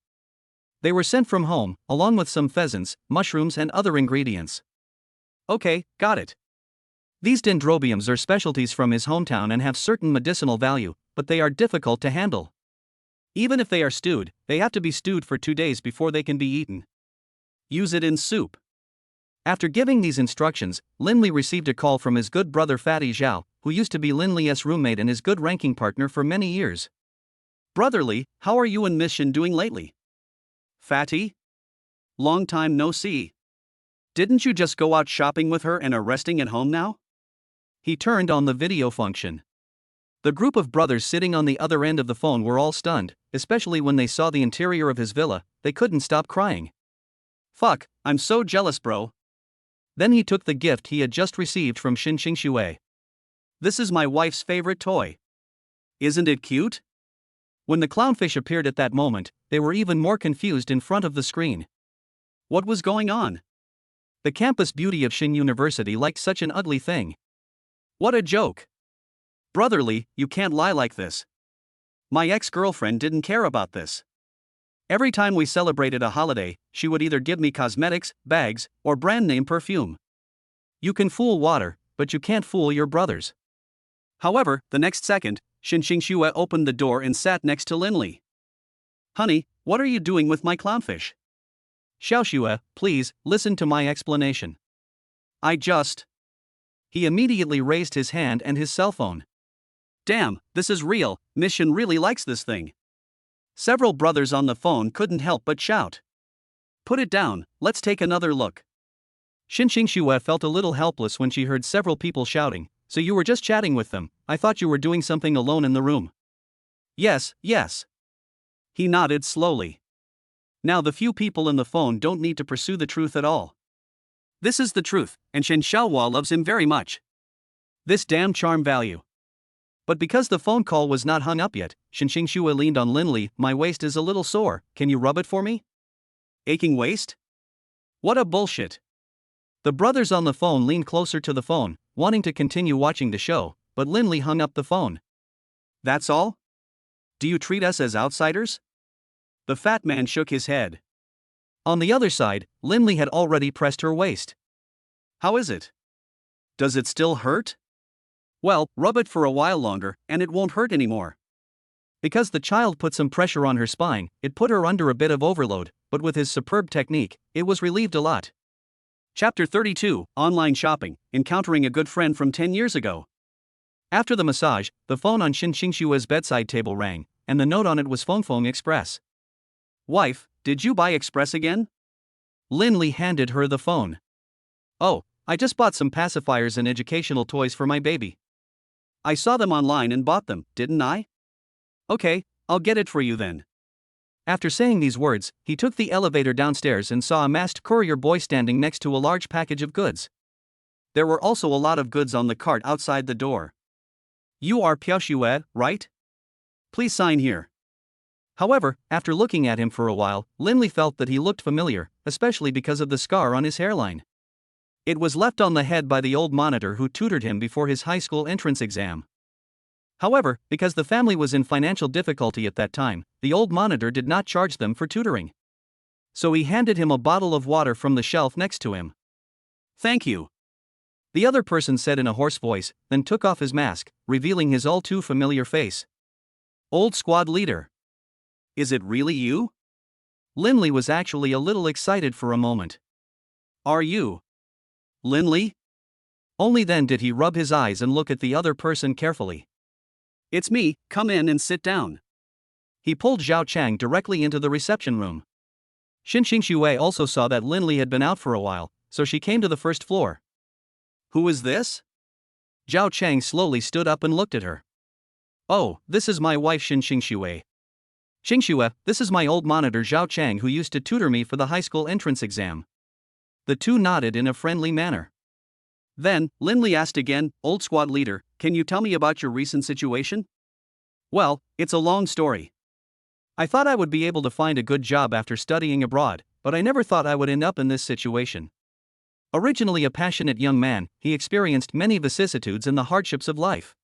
They were sent from home, along with some pheasants, mushrooms and other ingredients. Okay, got it. These dendrobiums are specialties from his hometown and have certain medicinal value, but they are difficult to handle. Even if they are stewed, they have to be stewed for 2 days before they can be eaten. Use it in soup. After giving these instructions, Linley received a call from his good brother Fatty Zhao, who used to be Linley's roommate and his good ranking partner for many years. Brotherly, how are you and Miss Shin doing lately? Fatty? Long time no see. Didn't you just go out shopping with her and are resting at home now? He turned on the video function. The group of brothers sitting on the other end of the phone were all stunned, especially when they saw the interior of his villa. They couldn't stop crying. Fuck, I'm so jealous, bro. Then he took the gift he had just received from Xue. This is my wife's favorite toy. Isn't it cute? When the clownfish appeared at that moment, they were even more confused in front of the screen. What was going on? The campus beauty of Xin University liked such an ugly thing. What a joke. Brotherly, you can't lie like this. My ex-girlfriend didn't care about this. Every time we celebrated a holiday, she would either give me cosmetics, bags, or brand name perfume. You can fool water, but you can't fool your brothers. However, the next second, Xue opened the door and sat next to Linley. Honey, what are you doing with my clownfish? Xiaoxue, please, listen to my explanation. He immediately raised his hand and his cell phone. Damn, this is real, Miss Xin really likes this thing. Several brothers on the phone couldn't help but shout. Put it down, let's take another look. Xue felt a little helpless when she heard several people shouting. So you were just chatting with them? I thought you were doing something alone in the room. Yes. He nodded slowly. Now the few people in the phone don't need to pursue the truth at all. This is the truth, and Shen Xiaohua loves him very much. This damn charm value. But because the phone call was not hung up yet, Xue leaned on Linley. My waist is a little sore, can you rub it for me? Aching waist? What a bullshit. The brothers on the phone leaned closer to the phone, wanting to continue watching the show, but Linley hung up the phone. That's all? Do you treat us as outsiders? The fat man shook his head. On the other side, Linley had already pressed her waist. How is it? Does it still hurt? Well, rub it for a while longer, and it won't hurt anymore. Because the child put some pressure on her spine, it put her under a bit of overload, but with his superb technique, it was relieved a lot. Chapter 32, Online Shopping, Encountering a Good Friend from 10 Years Ago. After the massage, the phone on Xue's bedside table rang, and the note on it was Feng Express. Wife, did you buy Express again? Linley handed her the phone. Oh, I just bought some pacifiers and educational toys for my baby. I saw them online and bought them, didn't I? Okay, I'll get it for you then. After saying these words, he took the elevator downstairs and saw a masked courier boy standing next to a large package of goods. There were also a lot of goods on the cart outside the door. You are Xiaoxue, right? Please sign here. However, after looking at him for a while, Linley felt that he looked familiar, especially because of the scar on his hairline. It was left on the head by the old monitor who tutored him before his high school entrance exam. However, because the family was in financial difficulty at that time, the old monitor did not charge them for tutoring. So he handed him a bottle of water from the shelf next to him. Thank you. The other person said in a hoarse voice, then took off his mask, revealing his all too familiar face. Old squad leader. Is it really you? Linley was actually a little excited for a moment. Are you Linley? Only then did he rub his eyes and look at the other person carefully. It's me, come in and sit down. He pulled Zhao Chang directly into the reception room. Xue also saw that Linley had been out for a while, so she came to the first floor. Who is this? Zhao Chang slowly stood up and looked at her. Oh, this is my wife Xingxue. Xingxue, this is my old monitor Zhao Chang who used to tutor me for the high school entrance exam. The two nodded in a friendly manner. Then, Linley asked again, Old squad leader, can you tell me about your recent situation? Well, it's a long story. I thought I would be able to find a good job after studying abroad, but I never thought I would end up in this situation. Originally a passionate young man, he experienced many vicissitudes and the hardships of life.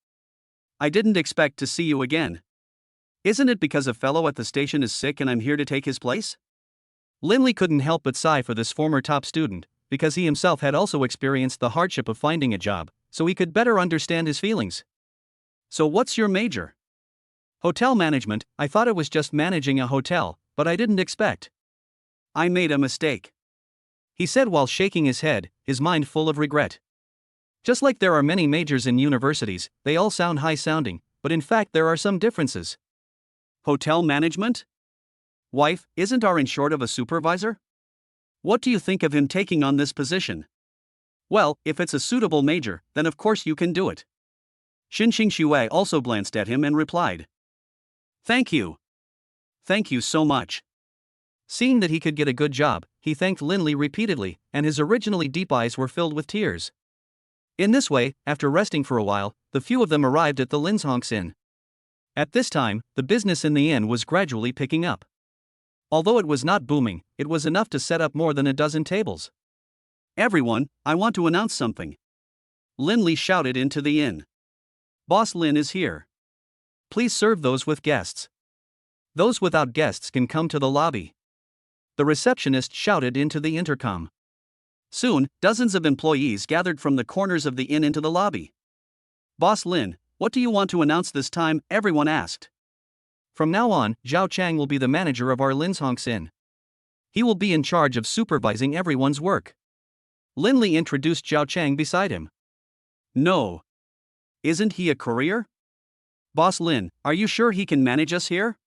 I didn't expect to see you again. Isn't it because a fellow at the station is sick and I'm here to take his place? Linley couldn't help but sigh for this former top student, because he himself had also experienced the hardship of finding a job, so he could better understand his feelings. So what's your major? Hotel management. I thought it was just managing a hotel, but I didn't expect. I made a mistake, he said while shaking his head, his mind full of regret. Just like there are many majors in universities, they all sound high-sounding, but in fact there are some differences. Hotel management? Wife, isn't our in short of a supervisor? What do you think of him taking on this position? Well, if it's a suitable major, then of course you can do it. Xin Xue also glanced at him and replied. Thank you. Thank you so much. Seeing that he could get a good job, he thanked Lin Li repeatedly, and his originally deep eyes were filled with tears. In this way, after resting for a while, the few of them arrived at the Linzhong's Inn. At this time, the business in the inn was gradually picking up. Although it was not booming, it was enough to set up more than a dozen tables. Everyone, I want to announce something. Lin Li shouted into the inn. Boss Lin is here. Please serve those with guests. Those without guests can come to the lobby. The receptionist shouted into the intercom. Soon, dozens of employees gathered from the corners of the inn into the lobby. Boss Lin, what do you want to announce this time? Everyone asked. From now on, Zhao Chang will be the manager of our Linzhong's Inn. He will be in charge of supervising everyone's work. Lin Li introduced Zhao Chang beside him. No. Isn't he a courier? Boss Lin, are you sure he can manage us here?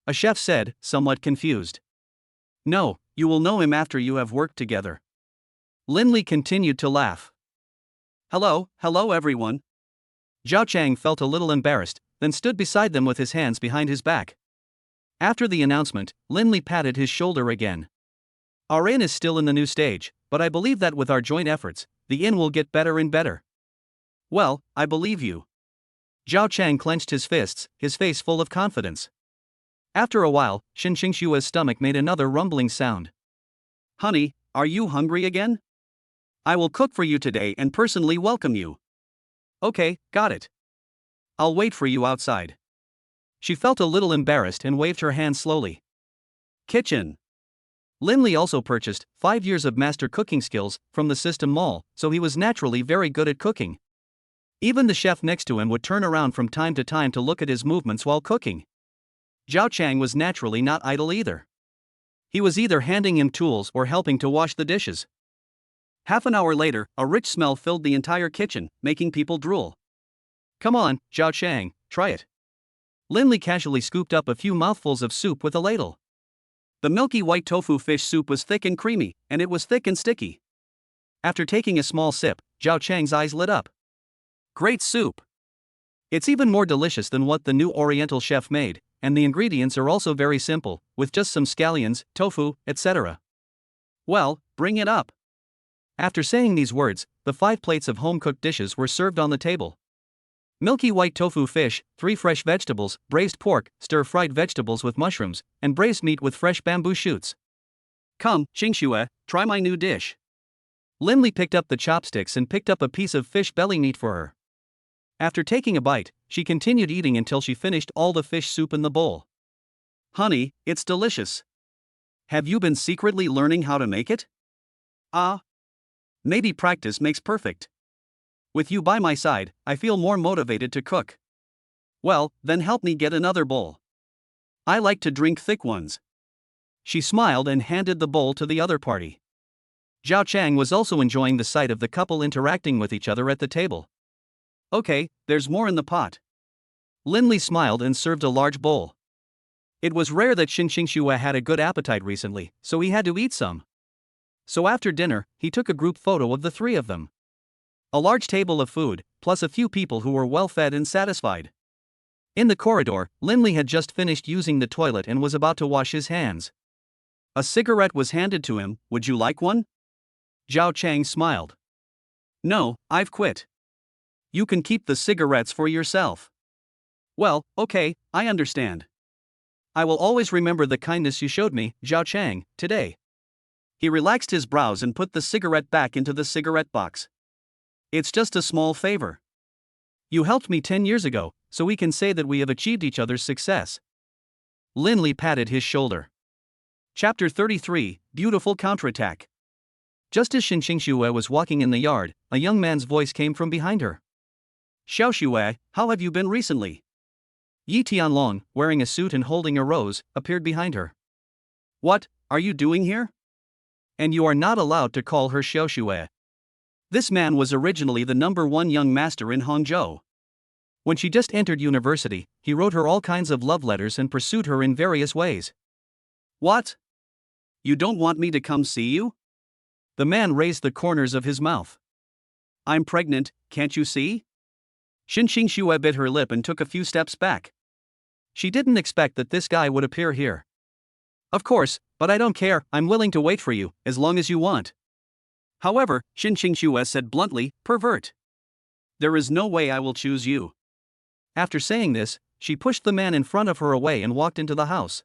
A chef said, somewhat confused. No, you will know him after you have worked together. Lin Li continued to laugh. Hello everyone. Zhao Chang felt a little embarrassed, then stood beside them with his hands behind his back. After the announcement, Lin Li patted his shoulder again. Our inn is still in the new stage, but I believe that with our joint efforts, the inn will get better and better. Well, I believe you. Zhao Chang clenched his fists, his face full of confidence. After a while, Xin Xue's stomach made another rumbling sound. Honey, are you hungry again? I will cook for you today and personally welcome you. Okay, got it. I'll wait for you outside. She felt a little embarrassed and waved her hand slowly. Kitchen. Lin Li also purchased 5 years of master cooking skills from the System Mall, so he was naturally very good at cooking. Even the chef next to him would turn around from time to time to look at his movements while cooking. Zhao Chang was naturally not idle either. He was either handing him tools or helping to wash the dishes. Half an hour later, a rich smell filled the entire kitchen, making people drool. Come on, Zhao Chang, try it. Lin Li casually scooped up a few mouthfuls of soup with a ladle. The milky white tofu fish soup was thick and creamy, and it was thick and sticky. After taking a small sip, Zhao Chang's eyes lit up. Great soup! It's even more delicious than what the new Oriental chef made, and the ingredients are also very simple, with just some scallions, tofu, etc. Well, bring it up. After saying these words, the 5 plates of home-cooked dishes were served on the table. Milky white tofu fish, 3 fresh vegetables, braised pork, stir-fried vegetables with mushrooms, and braised meat with fresh bamboo shoots. Come, Xingxue, try my new dish. Lin Li picked up the chopsticks and picked up a piece of fish belly meat for her. After taking a bite, she continued eating until she finished all the fish soup in the bowl. Honey, it's delicious. Have you been secretly learning how to make it? Maybe practice makes perfect. With you by my side, I feel more motivated to cook. Well, then help me get another bowl. I like to drink thick ones. She smiled and handed the bowl to the other party. Zhao Chang was also enjoying the sight of the couple interacting with each other at the table. Okay, there's more in the pot. Lin Li smiled and served a large bowl. It was rare that Xin Xue had a good appetite recently, so he had to eat some. So after dinner, he took a group photo of the 3 of them. A large table of food, plus a few people who were well fed and satisfied. In the corridor, Lin Li had just finished using the toilet and was about to wash his hands. A cigarette was handed to him. Would you like one? Zhao Chang smiled. No, I've quit. You can keep the cigarettes for yourself. Well, okay, I understand. I will always remember the kindness you showed me, Zhao Chang, today. He relaxed his brows and put the cigarette back into the cigarette box. It's just a small favor. You helped me 10 years ago, so we can say that we have achieved each other's success. Lin Li patted his shoulder. Chapter 33, Beautiful Counterattack. Just as Xin Xue was walking in the yard, a young man's voice came from behind her. Xiao Xue, how have you been recently? Yi Tianlong, wearing a suit and holding a rose, appeared behind her. What are you doing here? And you are not allowed to call her Xiao Xue. This man was originally the #1 young master in Hangzhou. When she just entered university, he wrote her all kinds of love letters and pursued her in various ways. What? You don't want me to come see you? The man raised the corners of his mouth. I'm pregnant, can't you see? Shin Xingxue bit her lip and took a few steps back. She didn't expect that this guy would appear here. Of course, but I don't care, I'm willing to wait for you, as long as you want. However, Shin Xingxue said bluntly, pervert. There is no way I will choose you. After saying this, she pushed the man in front of her away and walked into the house.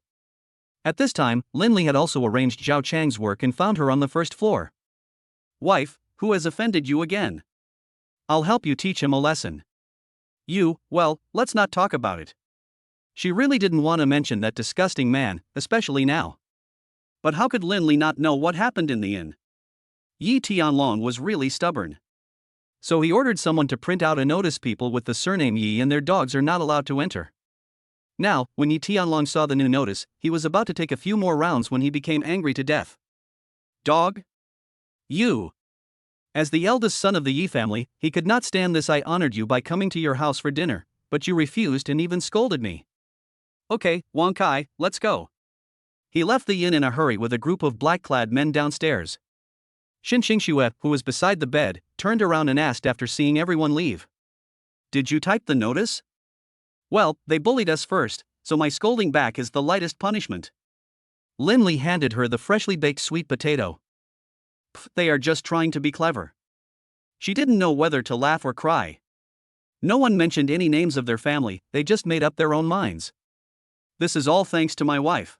At this time, Lin Li had also arranged Zhao Chang's work and found her on the first floor. Wife, who has offended you again? I'll help you teach him a lesson. You, well, let's not talk about it. She really didn't want to mention that disgusting man, especially now. But how could Lin Li not know what happened in the inn? Yi Tianlong was really stubborn. So he ordered someone to print out a notice people with the surname Yi and their dogs are not allowed to enter. Now, when Yi Tianlong saw the new notice, he was about to take a few more rounds when he became angry to death. Dog? You. As the eldest son of the Yi family, he could not stand this. I honored you by coming to your house for dinner, but you refused and even scolded me. Okay, Wang Kai, let's go. He left the inn in a hurry with a group of black-clad men downstairs. Shin Xingxue, who was beside the bed, turned around and asked after seeing everyone leave. Did you type the notice? Well, they bullied us first, so my scolding back is the lightest punishment. Lin Li handed her the freshly baked sweet potato. Pff, they are just trying to be clever. She didn't know whether to laugh or cry. No one mentioned any names of their family, they just made up their own minds. This is all thanks to my wife.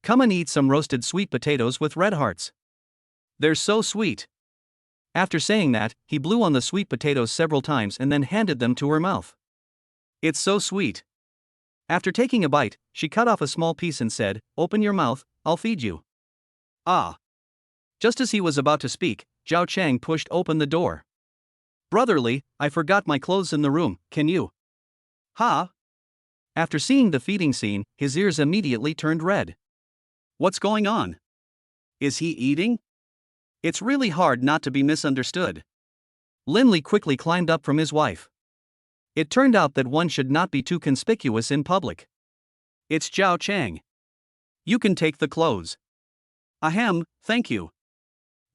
Come and eat some roasted sweet potatoes with red hearts. They're so sweet. After saying that, he blew on the sweet potatoes several times and then handed them to her mouth. It's so sweet. After taking a bite, she cut off a small piece and said, "Open your mouth, I'll feed you." Ah. Just as he was about to speak, Zhao Chang pushed open the door. Brotherly, I forgot my clothes in the room, can you? Ha? After seeing the feeding scene, his ears immediately turned red. What's going on? Is he eating? It's really hard not to be misunderstood. Lin Li quickly climbed up from his wife. It turned out that one should not be too conspicuous in public. It's Zhao Chang. You can take the clothes. Ahem, thank you.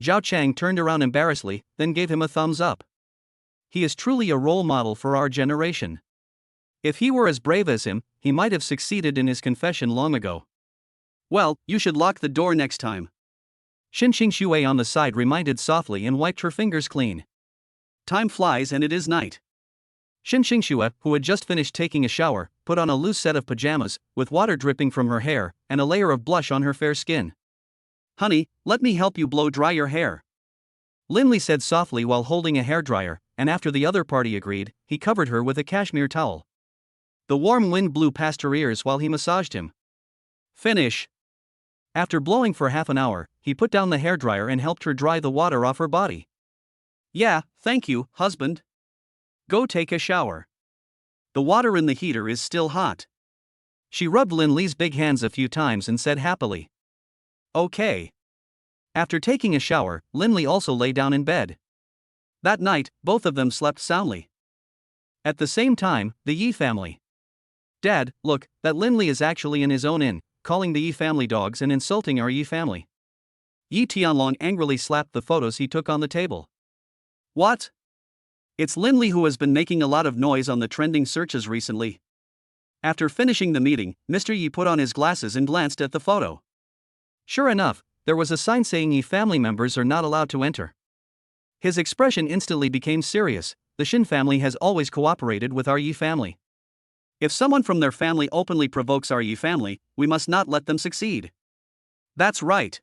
Zhao Chang turned around embarrassedly, then gave him a thumbs up. He is truly a role model for our generation. If he were as brave as him, he might have succeeded in his confession long ago. Well, you should lock the door next time. Shin Xingxue on the side reminded softly and wiped her fingers clean. Time flies and it is night. Shin Xingxue, who had just finished taking a shower, put on a loose set of pajamas, with water dripping from her hair, and a layer of blush on her fair skin. Honey, let me help you blow dry your hair. Lin Li said softly while holding a hairdryer, and after the other party agreed, he covered her with a cashmere towel. The warm wind blew past her ears while he massaged him. Finish. After blowing for half an hour, he put down the hairdryer and helped her dry the water off her body. Yeah, thank you, husband. Go take a shower. The water in the heater is still hot. She rubbed Lin Li's big hands a few times and said happily. Okay. After taking a shower, Lin Li also lay down in bed. That night, both of them slept soundly. At the same time, the Yi family. Dad, look, that Lin Li is actually in his own inn, calling the Yi family dogs and insulting our Yi family. Yi Tianlong angrily slapped the photos he took on the table. What? It's Lin Li who has been making a lot of noise on the trending searches recently. After finishing the meeting, Mr. Yi put on his glasses and glanced at the photo. Sure enough, there was a sign saying Yi family members are not allowed to enter. His expression instantly became serious. The Shin family has always cooperated with our Yi family. If someone from their family openly provokes our Yi family, we must not let them succeed. That's right.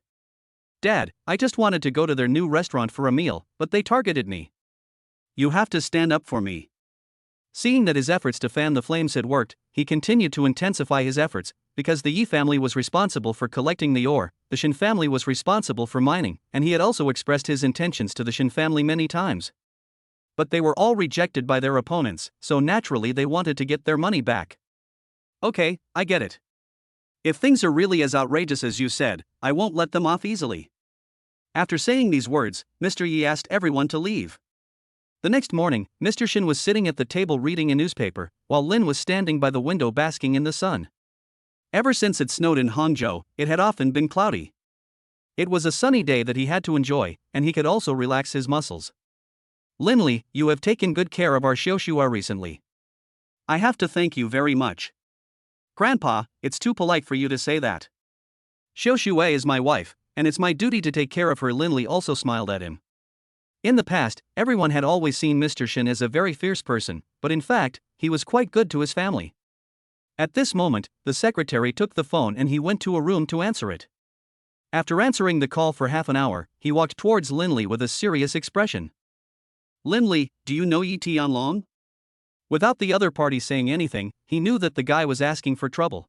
Dad, I just wanted to go to their new restaurant for a meal, but they targeted me. You have to stand up for me. Seeing that his efforts to fan the flames had worked, he continued to intensify his efforts, because the Yi family was responsible for collecting the ore, the Shin family was responsible for mining, and he had also expressed his intentions to the Shin family many times. But they were all rejected by their opponents, so naturally they wanted to get their money back. Okay, I get it. If things are really as outrageous as you said, I won't let them off easily. After saying these words, Mr. Yi asked everyone to leave. The next morning, Mr. Shin was sitting at the table reading a newspaper, while Lin was standing by the window basking in the sun. Ever since it snowed in Hangzhou, it had often been cloudy. It was a sunny day that he had to enjoy, and he could also relax his muscles. Linley, you have taken good care of our Xiaoxua recently. I have to thank you very much. Grandpa, it's too polite for you to say that. Xiaoxua is my wife, and it's my duty to take care of her. Linley also smiled at him. In the past, everyone had always seen Mr. Shin as a very fierce person, but in fact, he was quite good to his family. At this moment, the secretary took the phone and he went to a room to answer it. After answering the call for half an hour, he walked towards Linley with a serious expression. Linley, do you know Yi Tianlong? Without the other party saying anything, he knew that the guy was asking for trouble.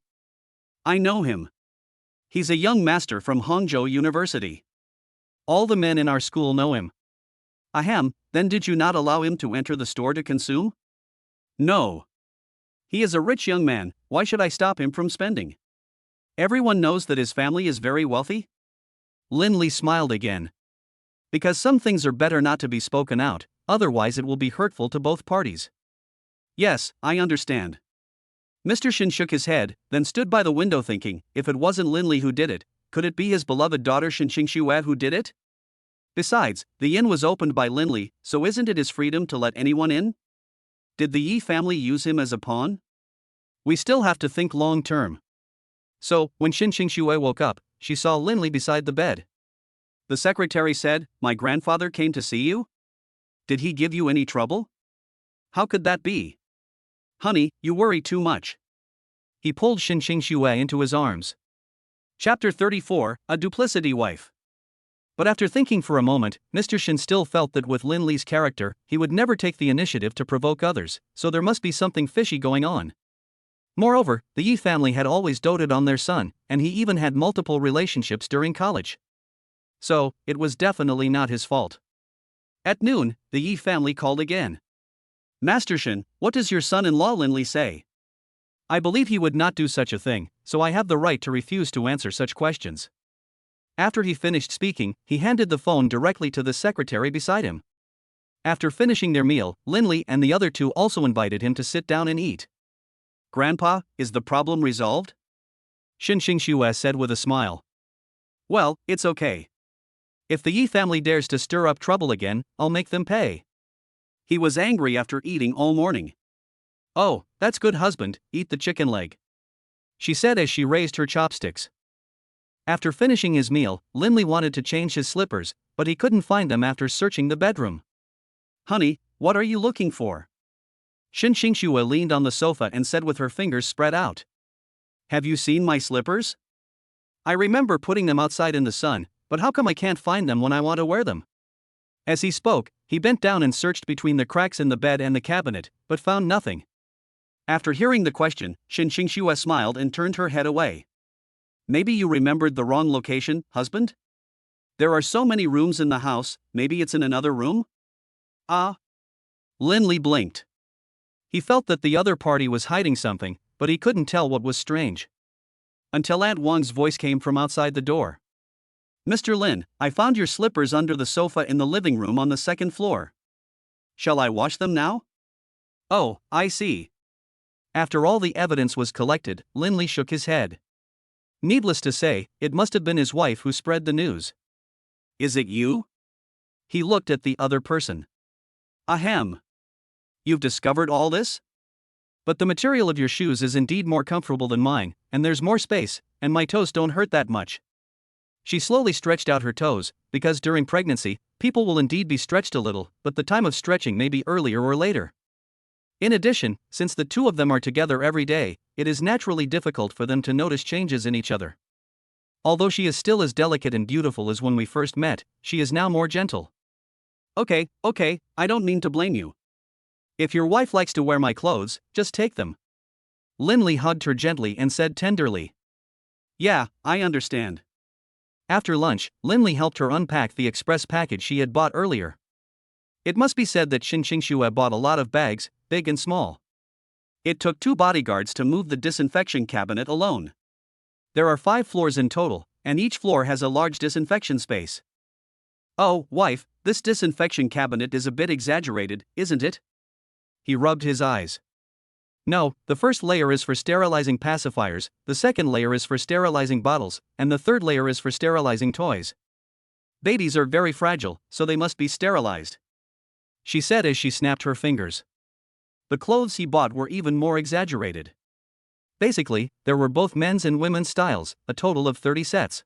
I know him. He's a young master from Hangzhou University. All the men in our school know him. Ahem, then did you not allow him to enter the store to consume? No. He is a rich young man, why should I stop him from spending? Everyone knows that his family is very wealthy? Linley smiled again. Because some things are better not to be spoken out, otherwise it will be hurtful to both parties. Yes, I understand. Mr. Shin shook his head, then stood by the window thinking, if it wasn't Linley who did it, could it be his beloved daughter Shin Xingxue who did it? Besides, the inn was opened by Linley, so isn't it his freedom to let anyone in? Did the Yi family use him as a pawn? We still have to think long term. So, when Shin Xingxue woke up, she saw Linley beside the bed. The secretary said, my grandfather came to see you? Did he give you any trouble? How could that be? Honey, you worry too much. He pulled Shin Xingxue into his arms. Chapter 34, A Duplicity Wife. But after thinking for a moment, Mr. Shin still felt that with Linley's character, he would never take the initiative to provoke others, so there must be something fishy going on. Moreover, the Yi family had always doted on their son, and he even had multiple relationships during college. So, it was definitely not his fault. At noon, the Yi family called again. Master Shin, what does your son-in-law Linley say? I believe he would not do such a thing, so I have the right to refuse to answer such questions. After he finished speaking, he handed the phone directly to the secretary beside him. After finishing their meal, Linley and the other two also invited him to sit down and eat. Grandpa, is the problem resolved? Shin Xingxue said with a smile. Well, it's okay. If the Yi family dares to stir up trouble again, I'll make them pay. He was angry after eating all morning. Oh, that's good husband, eat the chicken leg. She said as she raised her chopsticks. After finishing his meal, Linley wanted to change his slippers, but he couldn't find them after searching the bedroom. Honey, what are you looking for? Shin Xingxue leaned on the sofa and said with her fingers spread out. Have you seen my slippers? I remember putting them outside in the sun, but how come I can't find them when I want to wear them? As he spoke, he bent down and searched between the cracks in the bed and the cabinet, but found nothing. After hearing the question, Shin Xingxue smiled and turned her head away. Maybe you remembered the wrong location, husband? There are so many rooms in the house, maybe it's in another room? Ah. Linley blinked. He felt that the other party was hiding something, but he couldn't tell what was strange. Until Aunt Wang's voice came from outside the door. Mr. Lin, I found your slippers under the sofa in the living room on the second floor. Shall I wash them now? Oh, I see. After all the evidence was collected, Linley shook his head. Needless to say, it must have been his wife who spread the news. Is it you? He looked at the other person. Ahem. You've discovered all this? But the material of your shoes is indeed more comfortable than mine, and there's more space, and my toes don't hurt that much. She slowly stretched out her toes, because during pregnancy, people will indeed be stretched a little, but the time of stretching may be earlier or later. In addition, since the two of them are together every day, it is naturally difficult for them to notice changes in each other. Although she is still as delicate and beautiful as when we first met, she is now more gentle. Okay, I don't mean to blame you. If your wife likes to wear my clothes, just take them. Linley hugged her gently and said tenderly. Yeah, I understand. After lunch, Linley helped her unpack the express package she had bought earlier. It must be said that Shin Xingxue bought a lot of bags, big and small. It took 2 bodyguards to move the disinfection cabinet alone. There are 5 floors in total, and each floor has a large disinfection space. Oh, wife, this disinfection cabinet is a bit exaggerated, isn't it? He rubbed his eyes. No, the first layer is for sterilizing pacifiers, the second layer is for sterilizing bottles, and the third layer is for sterilizing toys. Babies are very fragile, so they must be sterilized, she said as she snapped her fingers. The clothes he bought were even more exaggerated. Basically, there were both men's and women's styles, a total of 30 sets.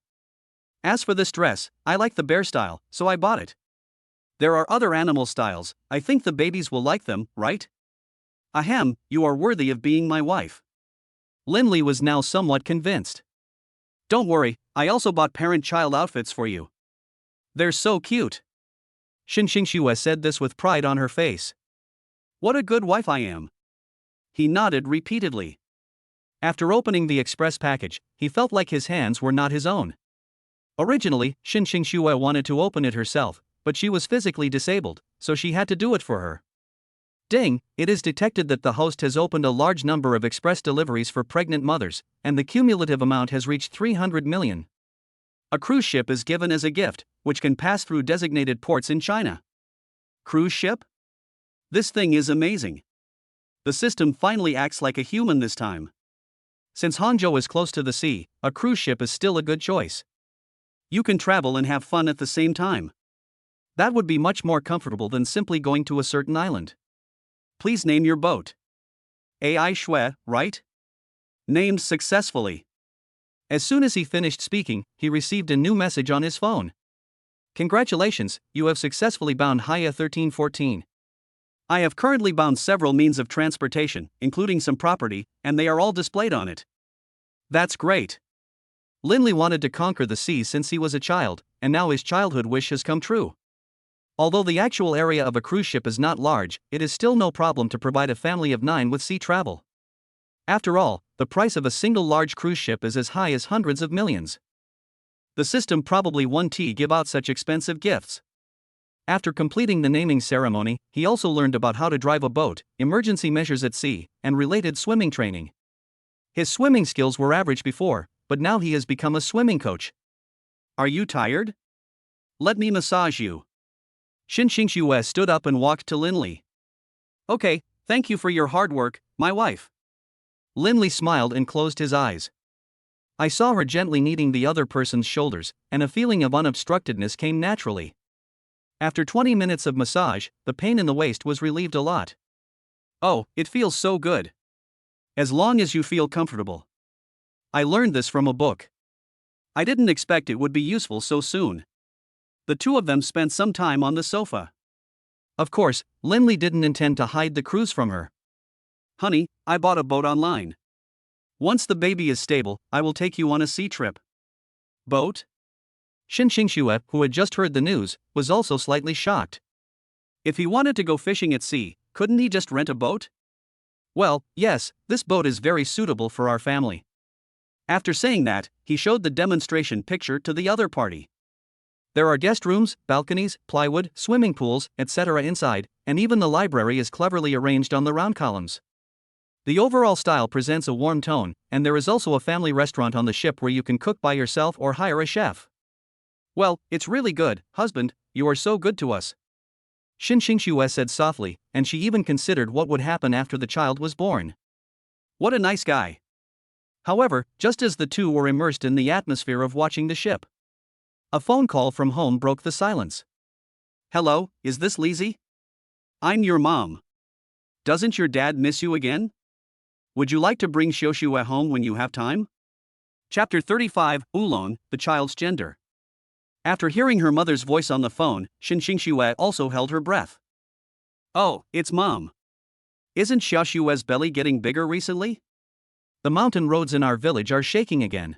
As for this dress, I like the bear style, so I bought it. There are other animal styles, I think the babies will like them, right? Ahem, you are worthy of being my wife. Linley was now somewhat convinced. Don't worry, I also bought parent-child outfits for you. They're so cute. Shin Xingxue said this with pride on her face. What a good wife I am. He nodded repeatedly. After opening the express package, he felt like his hands were not his own. Originally, Shin Xingxue wanted to open it herself, but she was physically disabled, so she had to do it for her. Ding, it is detected that the host has opened a large number of express deliveries for pregnant mothers, and the cumulative amount has reached 300 million. A cruise ship is given as a gift, which can pass through designated ports in China. Cruise ship? This thing is amazing. The system finally acts like a human this time. Since Hangzhou is close to the sea, a cruise ship is still a good choice. You can travel and have fun at the same time. That would be much more comfortable than simply going to a certain island. Please name your boat. AI Shui, right? Named successfully. As soon as he finished speaking, he received a new message on his phone. Congratulations, you have successfully bound Haya 1314. I have currently bound several means of transportation, including some property, and they are all displayed on it. That's great. Linley wanted to conquer the sea since he was a child, and now his childhood wish has come true. Although the actual area of a cruise ship is not large, it is still no problem to provide a family of 9 with sea travel. After all, the price of a single large cruise ship is as high as hundreds of millions. The system probably won't give out such expensive gifts. After completing the naming ceremony, he also learned about how to drive a boat, emergency measures at sea, and related swimming training. His swimming skills were average before, but now he has become a swimming coach. Are you tired? Let me massage you. Shin Xingxue stood up and walked to Linley. Okay, thank you for your hard work, my wife. Linley smiled and closed his eyes. I saw her gently kneading the other person's shoulders, and a feeling of unobstructedness came naturally. After 20 minutes of massage, the pain in the waist was relieved a lot. Oh, it feels so good. As long as you feel comfortable. I learned this from a book. I didn't expect it would be useful so soon. The two of them spent some time on the sofa. Of course, Linley didn't intend to hide the cruise from her. Honey, I bought a boat online. Once the baby is stable, I will take you on a sea trip. Boat? Shin Xingxue, who had just heard the news, was also slightly shocked. If he wanted to go fishing at sea, couldn't he just rent a boat? Well, yes, this boat is very suitable for our family. After saying that, he showed the demonstration picture to the other party. There are guest rooms, balconies, plywood, swimming pools, etc. inside, and even the library is cleverly arranged on the round columns. The overall style presents a warm tone, and there is also a family restaurant on the ship where you can cook by yourself or hire a chef. Well, it's really good, husband, you are so good to us. Shin Xingxue said softly, and she even considered what would happen after the child was born. What a nice guy. However, just as the two were immersed in the atmosphere of watching the ship, a phone call from home broke the silence. Hello, is this Lizzie? I'm your mom. Doesn't your dad miss you again? Would you like to bring Xiaoxue home when you have time? Chapter 35, Oolong, the child's gender. After hearing her mother's voice on the phone, Shin Xingxue also held her breath. Oh, it's Mom. Isn't Xiaoxue's belly getting bigger recently? The mountain roads in our village are shaking again.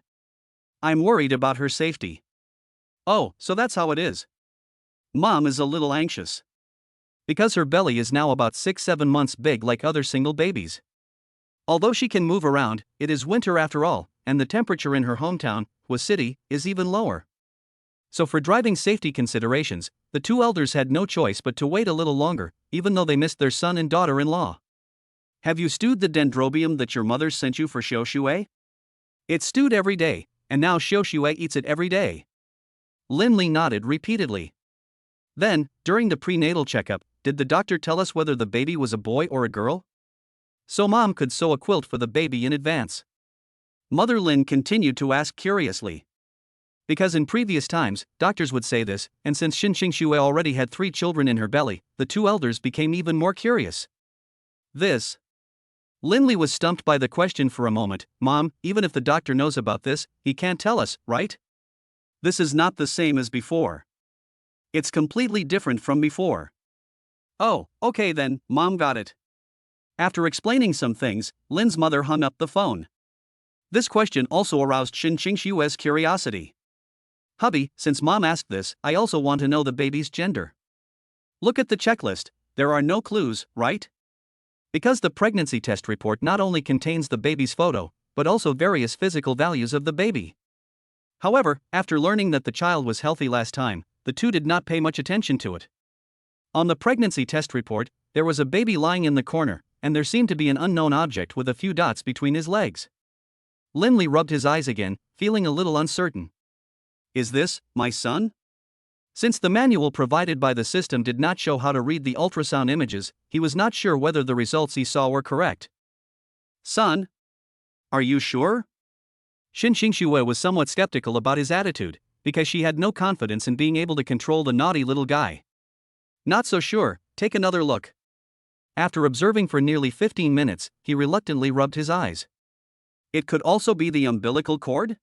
I'm worried about her safety. Oh, so that's how it is. Mom is a little anxious. Because her belly is now about 6-7 months big like other single babies. Although she can move around, it is winter after all, and the temperature in her hometown, Hua City, is even lower. So for driving safety considerations, the two elders had no choice but to wait a little longer, even though they missed their son and daughter-in-law. Have you stewed the dendrobium that your mother sent you for Xiaoxue? It's stewed every day, and now Xiaoxue eats it every day. Linley nodded repeatedly. Then, during the prenatal checkup, did the doctor tell us whether the baby was a boy or a girl? So Mom could sew a quilt for the baby in advance. Mother Lin continued to ask curiously. Because in previous times, doctors would say this, and since Xin Xingxue already had 3 children in her belly, the 2 elders became even more curious. This. Linley was stumped by the question for a moment. Mom, even if the doctor knows about this, he can't tell us, right? This is not the same as before. It's completely different from before. Oh, okay then, Mom got it. After explaining some things, Lin's mother hung up the phone. This question also aroused Xin Xingxue's curiosity. Hubby, since Mom asked this, I also want to know the baby's gender. Look at the checklist, there are no clues, right? Because the pregnancy test report not only contains the baby's photo, but also various physical values of the baby. However, after learning that the child was healthy last time, the 2 did not pay much attention to it. On the pregnancy test report, there was a baby lying in the corner, and there seemed to be an unknown object with a few dots between his legs. Linley rubbed his eyes again, feeling a little uncertain. Is this my son? Since the manual provided by the system did not show how to read the ultrasound images, he was not sure whether the results he saw were correct. Son? Are you sure? Xin Xingxue was somewhat skeptical about his attitude, because she had no confidence in being able to control the naughty little guy. Not so sure, take another look. After observing for nearly 15 minutes, he reluctantly rubbed his eyes. It could also be the umbilical cord?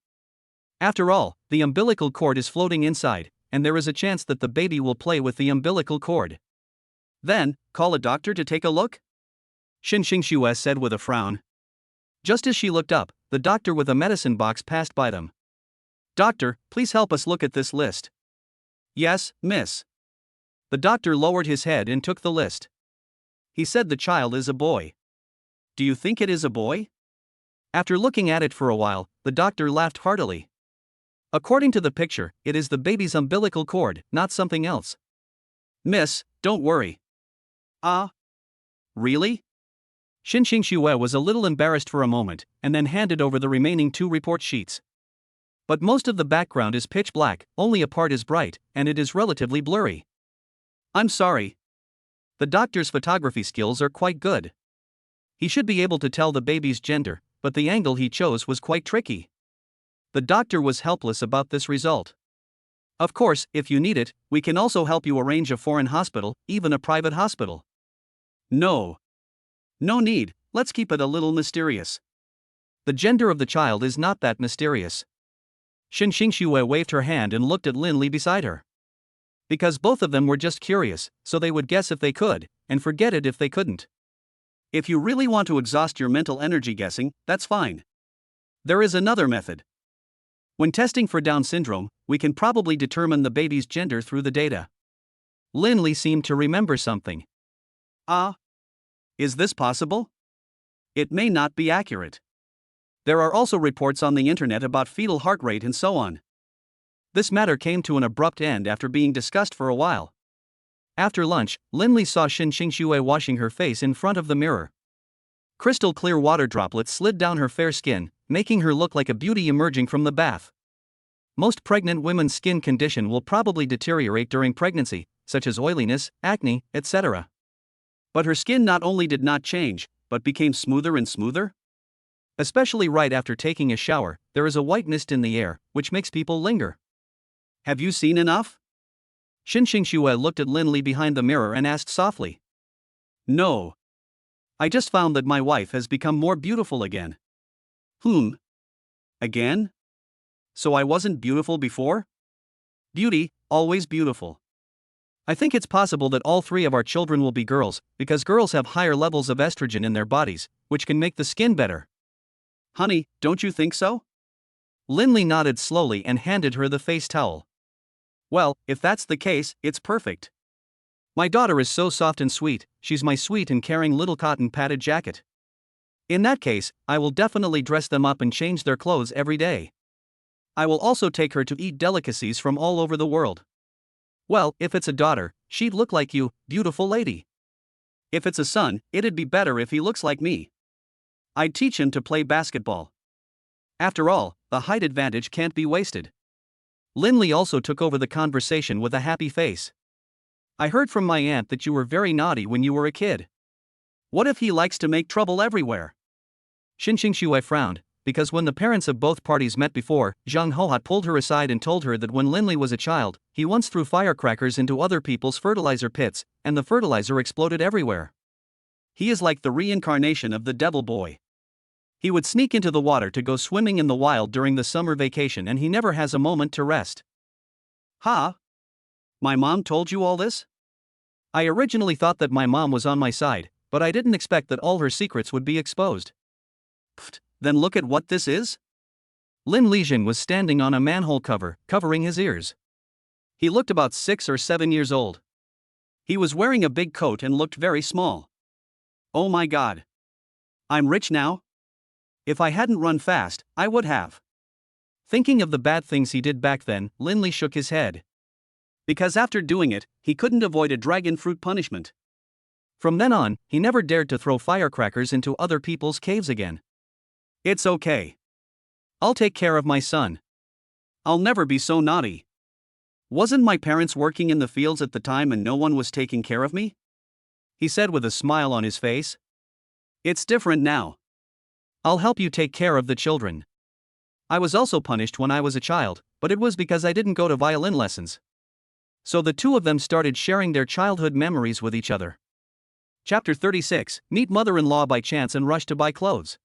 After all, the umbilical cord is floating inside, and there is a chance that the baby will play with the umbilical cord. Then, call a doctor to take a look? Xin Xingxue said with a frown. Just as she looked up, the doctor with a medicine box passed by them. Doctor, please help us look at this list. Yes, miss. The doctor lowered his head and took the list. He said the child is a boy. Do you think it is a boy? After looking at it for a while, the doctor laughed heartily. According to the picture, it is the baby's umbilical cord, not something else. Miss, don't worry. Ah? Really? Xin Xingxue was a little embarrassed for a moment, and then handed over the remaining 2 report sheets. But most of the background is pitch black, only a part is bright, and it is relatively blurry. I'm sorry. The doctor's photography skills are quite good. He should be able to tell the baby's gender, but the angle he chose was quite tricky. The doctor was helpless about this result. Of course, if you need it, we can also help you arrange a foreign hospital, even a private hospital. No. No need, let's keep it a little mysterious. The gender of the child is not that mysterious. Xin Xingxue waved her hand and looked at Linley beside her. Because both of them were just curious, so they would guess if they could, and forget it if they couldn't. If you really want to exhaust your mental energy guessing, that's fine. There is another method. When testing for Down syndrome, we can probably determine the baby's gender through the data. Linley seemed to remember something. Ah? Is this possible? It may not be accurate. There are also reports on the internet about fetal heart rate and so on. This matter came to an abrupt end after being discussed for a while. After lunch, Linley saw Xin Xingxue washing her face in front of the mirror. Crystal clear water droplets slid down her fair skin, making her look like a beauty emerging from the bath. Most pregnant women's skin condition will probably deteriorate during pregnancy, such as oiliness, acne, etc. But her skin not only did not change, but became smoother and smoother. Especially right after taking a shower, there is a white mist in the air, which makes people linger. Have you seen enough? Xin Xingxue looked at Linley behind the mirror and asked softly. No. I just found that my wife has become more beautiful again. Again? So I wasn't beautiful before? Beauty, always beautiful. I think it's possible that all 3 of our children will be girls, because girls have higher levels of estrogen in their bodies, which can make the skin better. Honey, don't you think so? Linley nodded slowly and handed her the face towel. Well, if that's the case, it's perfect. My daughter is so soft and sweet, she's my sweet and caring little cotton padded jacket. In that case, I will definitely dress them up and change their clothes every day. I will also take her to eat delicacies from all over the world. Well, if it's a daughter, she'd look like you, beautiful lady. If it's a son, it'd be better if he looks like me. I'd teach him to play basketball. After all, the height advantage can't be wasted. Linley also took over the conversation with a happy face. I heard from my aunt that you were very naughty when you were a kid. What if he likes to make trouble everywhere? Xin Xingxue frowned, because when the parents of both parties met before, Zhang Hohat pulled her aside and told her that when Linley was a child, he once threw firecrackers into other people's fertilizer pits, and the fertilizer exploded everywhere. He is like the reincarnation of the devil boy. He would sneak into the water to go swimming in the wild during the summer vacation, and he never has a moment to rest. Ha! My mom told you all this? I originally thought that my mom was on my side, but I didn't expect that all her secrets would be exposed. Pfft, then look at what this is? Lin Lijin was standing on a manhole cover, covering his ears. He looked about 6 or 7 years old. He was wearing a big coat and looked very small. Oh my god. I'm rich now? If I hadn't run fast, I would have. Thinking of the bad things he did back then, Linley shook his head. Because after doing it, he couldn't avoid a dragon fruit punishment. From then on, he never dared to throw firecrackers into other people's caves again. It's okay. I'll take care of my son. I'll never be so naughty. Wasn't my parents working in the fields at the time and no one was taking care of me? He said with a smile on his face. It's different now. I'll help you take care of the children. I was also punished when I was a child, but it was because I didn't go to violin lessons. So the two of them started sharing their childhood memories with each other. Chapter 36, Meet Mother-in-Law by chance and rush to buy clothes.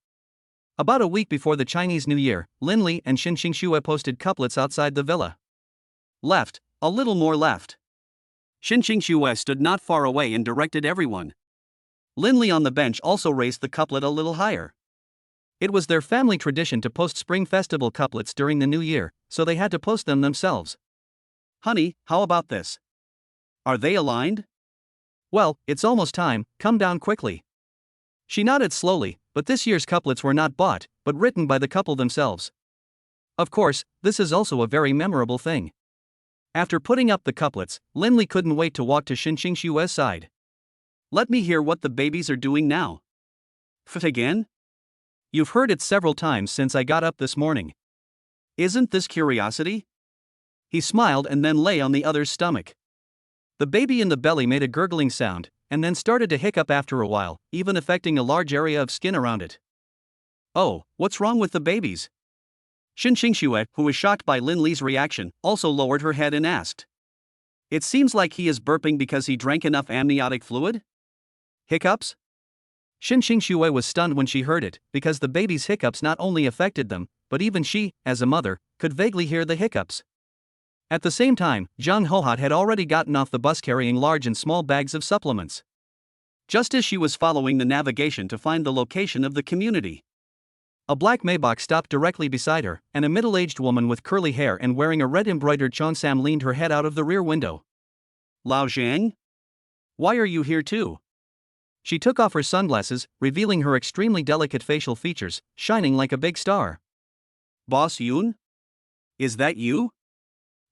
About a week before the Chinese New Year, Lin Li and Xin Xingxue posted couplets outside the villa. Left, a little more left. Xin Xingxue stood not far away and directed everyone. Lin Li on the bench also raised the couplet a little higher. It was their family tradition to post Spring Festival couplets during the New Year, so they had to post them themselves. Honey, how about this? Are they aligned? Well, it's almost time, come down quickly. She nodded slowly, but this year's couplets were not bought, but written by the couple themselves. Of course, this is also a very memorable thing. After putting up the couplets, Lin Li couldn't wait to walk to Xin Xingxue's side. Let me hear what the babies are doing now. F again? You've heard it several times since I got up this morning. Isn't this curiosity? He smiled and then lay on the other's stomach. The baby in the belly made a gurgling sound, and then started to hiccup after a while, even affecting a large area of skin around it. Oh, what's wrong with the babies? Xin Xingxue, who was shocked by Lin Li's reaction, also lowered her head and asked. It seems like he is burping because he drank enough amniotic fluid? Hiccups? Xin Xingxue was stunned when she heard it, because the baby's hiccups not only affected them, but even she, as a mother, could vaguely hear the hiccups. At the same time, Zhang Hohat had already gotten off the bus carrying large and small bags of supplements. Just as she was following the navigation to find the location of the community, a black Maybach stopped directly beside her, and a middle-aged woman with curly hair and wearing a red embroidered cheongsam leaned her head out of the rear window. Lao Zhang? Why are you here too? She took off her sunglasses, revealing her extremely delicate facial features, shining like a big star. Boss Yun? Is that you?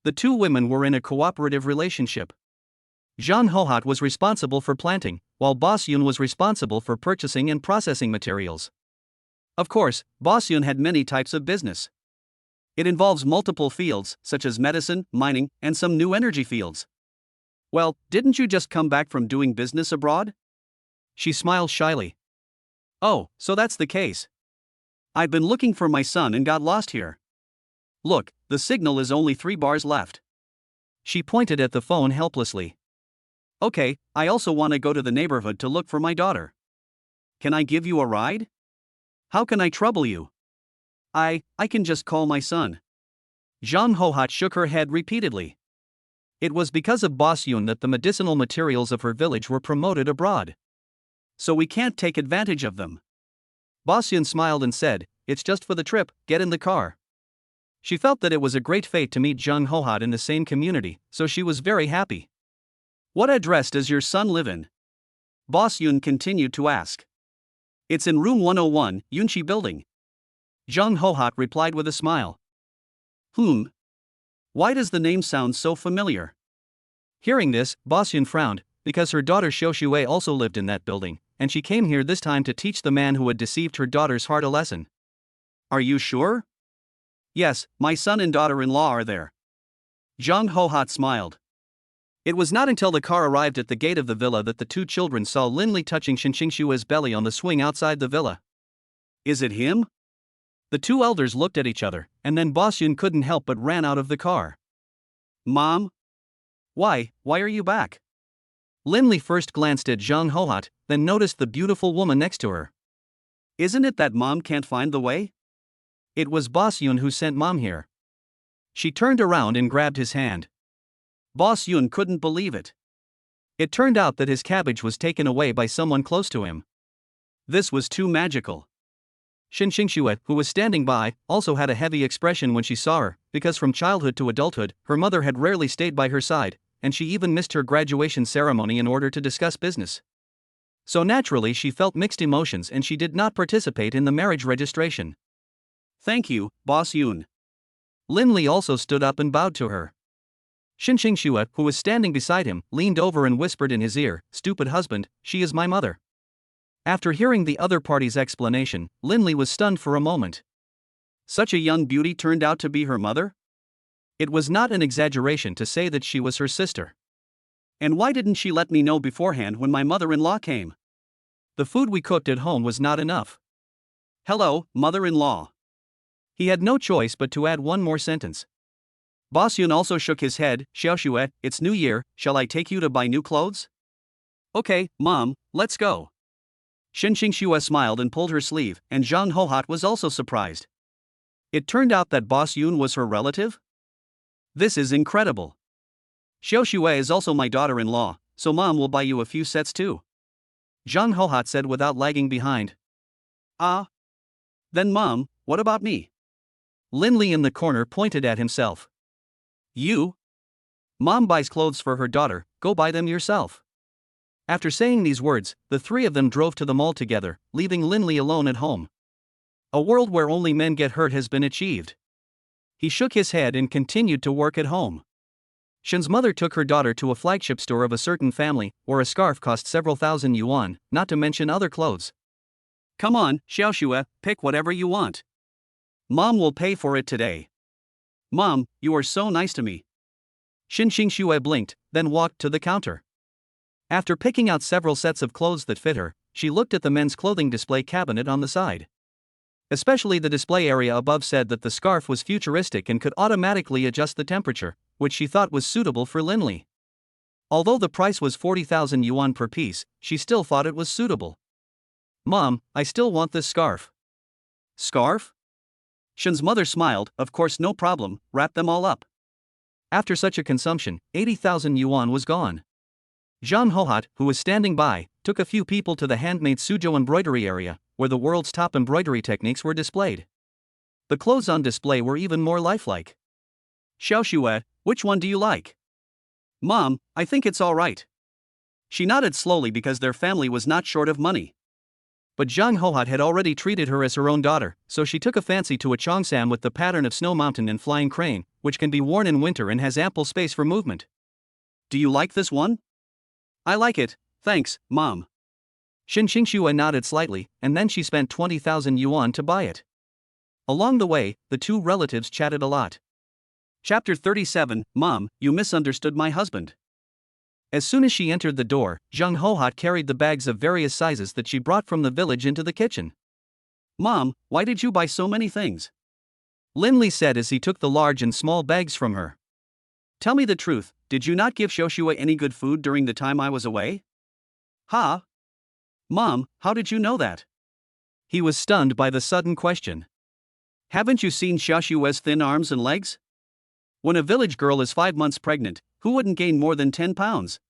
The two women were in a cooperative relationship. Zhang Hohat was responsible for planting, while Boss Yun was responsible for purchasing and processing materials. Of course, Boss Yun had many types of business. It involves multiple fields, such as medicine, mining, and some new energy fields. Well, didn't you just come back from doing business abroad? She smiled shyly. Oh, so that's the case. I've been looking for my son and got lost here. Look, the signal is only 3 bars left. She pointed at the phone helplessly. Okay, I also want to go to the neighborhood to look for my daughter. Can I give you a ride? How can I trouble you? I can just call my son. Zhang Hohat shook her head repeatedly. It was because of Boss Yun that the medicinal materials of her village were promoted abroad. So we can't take advantage of them. Boss Yun smiled and said, it's just for the trip, get in the car. She felt that it was a great fate to meet Zhang Hohat in the same community, so she was very happy. What address does your son live in? Boss Yun continued to ask. It's in room 101, Yunqi building. Zhang Hohat replied with a smile. Why does the name sound so familiar? Hearing this, Boss Yun frowned, because her daughter Xiao Xue also lived in that building, and she came here this time to teach the man who had deceived her daughter's heart a lesson. Are you sure? Yes, my son and daughter-in-law are there. Zhang Hohat smiled. It was not until the car arrived at the gate of the villa that the two children saw Lin Li touching Xin Xingxue's belly on the swing outside the villa. Is it him? The two elders looked at each other, and then Boss Yun couldn't help but ran out of the car. Mom? Why are you back? Lin Li first glanced at Zhang Hohat, then noticed the beautiful woman next to her. Isn't it that Mom can't find the way? It was Boss Yun who sent Mom here. She turned around and grabbed his hand. Boss Yun couldn't believe it. It turned out that his cabbage was taken away by someone close to him. This was too magical. Xin Xingxue, who was standing by, also had a heavy expression when she saw her, because from childhood to adulthood, her mother had rarely stayed by her side, and she even missed her graduation ceremony in order to discuss business. So naturally she felt mixed emotions and she did not participate in the marriage registration. Thank you, Boss Yun. Lin Li also stood up and bowed to her. Xin Xingxue, who was standing beside him, leaned over and whispered in his ear, "Stupid husband, she is my mother." After hearing the other party's explanation, Lin Li was stunned for a moment. Such a young beauty turned out to be her mother? It was not an exaggeration to say that she was her sister. And why didn't she let me know beforehand when my mother-in-law came? The food we cooked at home was not enough. Hello, mother-in-law. He had no choice but to add one more sentence. Boss Yun also shook his head. "Xiaoxue, it's New Year, shall I take you to buy new clothes?" "Okay, Mom, let's go." Xin Xingxue smiled and pulled her sleeve, and Zhang Hohat was also surprised. It turned out that Boss Yun was her relative? This is incredible. "Xiaoxue is also my daughter-in-law, so Mom will buy you a few sets too," Zhang Hohat said without lagging behind. "Ah. Then Mom, what about me?" Lin Li in the corner pointed at himself. "You? Mom buys clothes for her daughter, go buy them yourself." After saying these words, the three of them drove to the mall together, leaving Lin Li alone at home. A world where only men get hurt has been achieved. He shook his head and continued to work at home. Shen's mother took her daughter to a flagship store of a certain family, where a scarf cost several thousand yuan, not to mention other clothes. "Come on, Xiaoxue, pick whatever you want. Mom will pay for it today." "Mom, you are so nice to me." Xin Xingxue blinked, then walked to the counter. After picking out several sets of clothes that fit her, she looked at the men's clothing display cabinet on the side. Especially the display area above said that the scarf was futuristic and could automatically adjust the temperature, which she thought was suitable for Lin Li. Although the price was 40,000 yuan per piece, she still thought it was suitable. "Mom, I still want this scarf." "Scarf?" Shen's mother smiled. "Of course, no problem, wrap them all up." After such a consumption, 80,000 yuan was gone. Zhang Hohat, who was standing by, took a few people to the handmade Suzhou embroidery area, where the world's top embroidery techniques were displayed. The clothes on display were even more lifelike. "Xiaoxue, which one do you like?" "Mom, I think it's all right." She nodded slowly because their family was not short of money. But Zhang Hohat had already treated her as her own daughter, so she took a fancy to a cheongsam with the pattern of snow mountain and flying crane, which can be worn in winter and has ample space for movement. "Do you like this one?" "I like it, thanks, Mom." Xin Xingxue nodded slightly, and then she spent 20,000 yuan to buy it. Along the way, the two relatives chatted a lot. Chapter 37, Mom, you misunderstood my husband. As soon as she entered the door, Zhang Hohat carried the bags of various sizes that she brought from the village into the kitchen. "Mom, why did you buy so many things?" Lin Li said as he took the large and small bags from her. "Tell me the truth, did you not give Xiaoxue any good food during the time I was away?" "Ha? Mom, how did you know that?" He was stunned by the sudden question. "Haven't you seen Xiaoxue's thin arms and legs? When a village girl is 5 months pregnant, who wouldn't gain more than 10 pounds?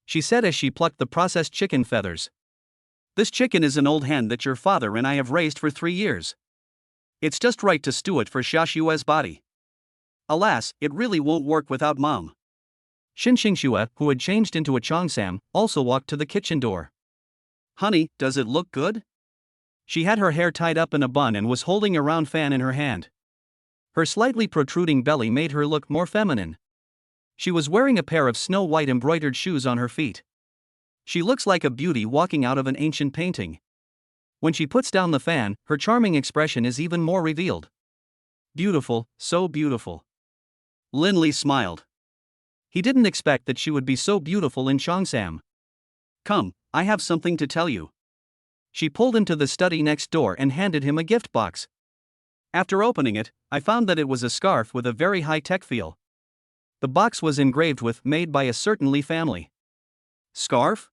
She said as she plucked the processed chicken feathers. "This chicken is an old hen that your father and I have raised for 3 years. It's just right to stew it for Xiaoxue's body. Alas, it really won't work without Mom." Xin Xingxue, who had changed into a cheongsam, also walked to the kitchen door. "Honey, does it look good?" She had her hair tied up in a bun and was holding a round fan in her hand. Her slightly protruding belly made her look more feminine. She was wearing a pair of snow-white embroidered shoes on her feet. She looks like a beauty walking out of an ancient painting. When she puts down the fan, her charming expression is even more revealed. "Beautiful, so beautiful." Lin Li smiled. He didn't expect that she would be so beautiful in cheongsam. "Come, I have something to tell you." She pulled him to the study next door and handed him a gift box. After opening it, I found that it was a scarf with a very high-tech feel. The box was engraved with "Made by a certain Lee family." Scarf?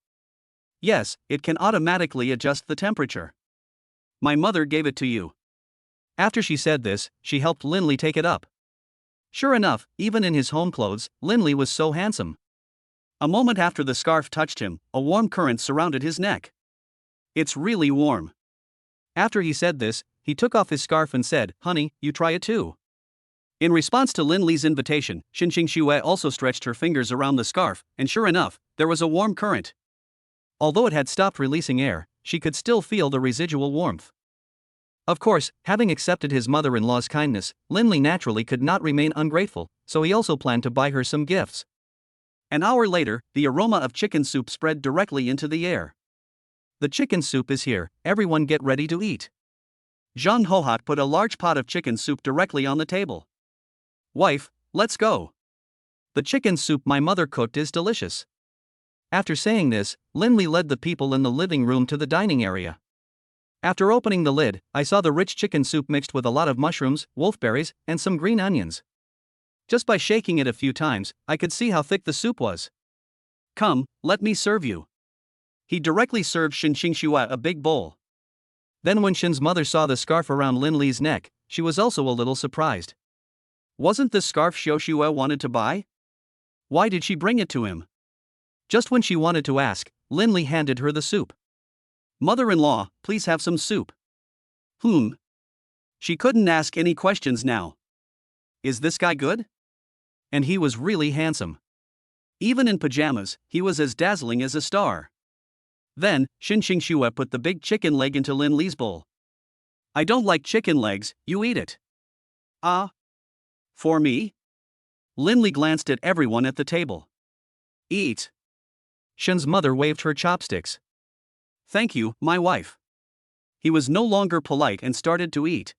Yes, it can automatically adjust the temperature. My mother gave it to you. After she said this, she helped Linley take it up. Sure enough, even in his home clothes, Linley was so handsome. A moment after the scarf touched him, a warm current surrounded his neck. It's really warm. After he said this, he took off his scarf and said, "Honey, you try it too." In response to Linley's invitation, Xinqing Xue also stretched her fingers around the scarf, and sure enough, there was a warm current. Although it had stopped releasing air, she could still feel the residual warmth. Of course, having accepted his mother-in-law's kindness, Linley naturally could not remain ungrateful, so he also planned to buy her some gifts. An hour later, the aroma of chicken soup spread directly into the air. "The chicken soup is here, everyone get ready to eat." Zhang Hohat put a large pot of chicken soup directly on the table. "Wife, let's go. The chicken soup my mother cooked is delicious." After saying this, Linley led the people in the living room to the dining area. After opening the lid, I saw the rich chicken soup mixed with a lot of mushrooms, wolfberries, and some green onions. Just by shaking it a few times, I could see how thick the soup was. "Come, let me serve you." He directly served Xinqing Xue a big bowl. Then when Shin's mother saw the scarf around Linley's neck, she was also a little surprised. Wasn't this scarf Xiao Xue wanted to buy? Why did she bring it to him? Just when she wanted to ask, Linley handed her the soup. "Mother-in-law, please have some soup." She couldn't ask any questions now. Is this guy good? And he was really handsome. Even in pajamas, he was as dazzling as a star. Then, Xinqing Xue put the big chicken leg into Linley's bowl. "I don't like chicken legs, you eat it." "Ah? For me?" Linley glanced at everyone at the table. "Eat." Shin's mother waved her chopsticks. "Thank you, my wife." He was no longer polite and started to eat.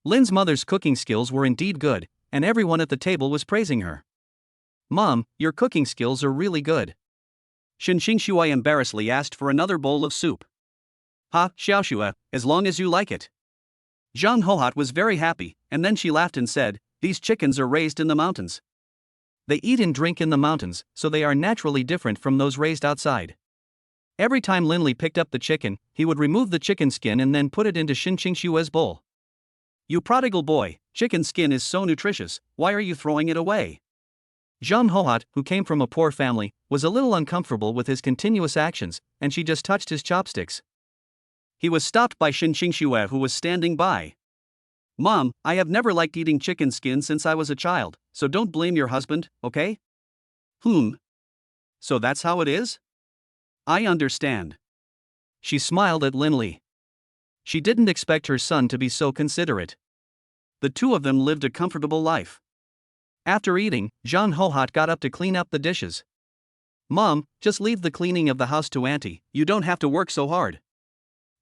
Lin's mother's cooking skills were indeed good, and everyone at the table was praising her. "Mom, your cooking skills are really good." Xinqing Xue embarrassedly asked for another bowl of soup. "Ha, Xiao Xue, as long as you like it." Zhang Hohat was very happy, and then she laughed and said, "These chickens are raised in the mountains. They eat and drink in the mountains, so they are naturally different from those raised outside." Every time Linley picked up the chicken, he would remove the chicken skin and then put it into Xinqing Xue's bowl. "You prodigal boy, chicken skin is so nutritious, why are you throwing it away?" Zhang Hohat, who came from a poor family, was a little uncomfortable with his continuous actions, and she just touched his chopsticks. He was stopped by Xinqing Xue, who was standing by. "Mom, I have never liked eating chicken skin since I was a child, so don't blame your husband, okay?" So that's how it is? I understand. She smiled at Linley. She didn't expect her son to be so considerate. The two of them lived a comfortable life. After eating, Zhang Hohat got up to clean up the dishes. "Mom, just leave the cleaning of the house to Auntie, you don't have to work so hard."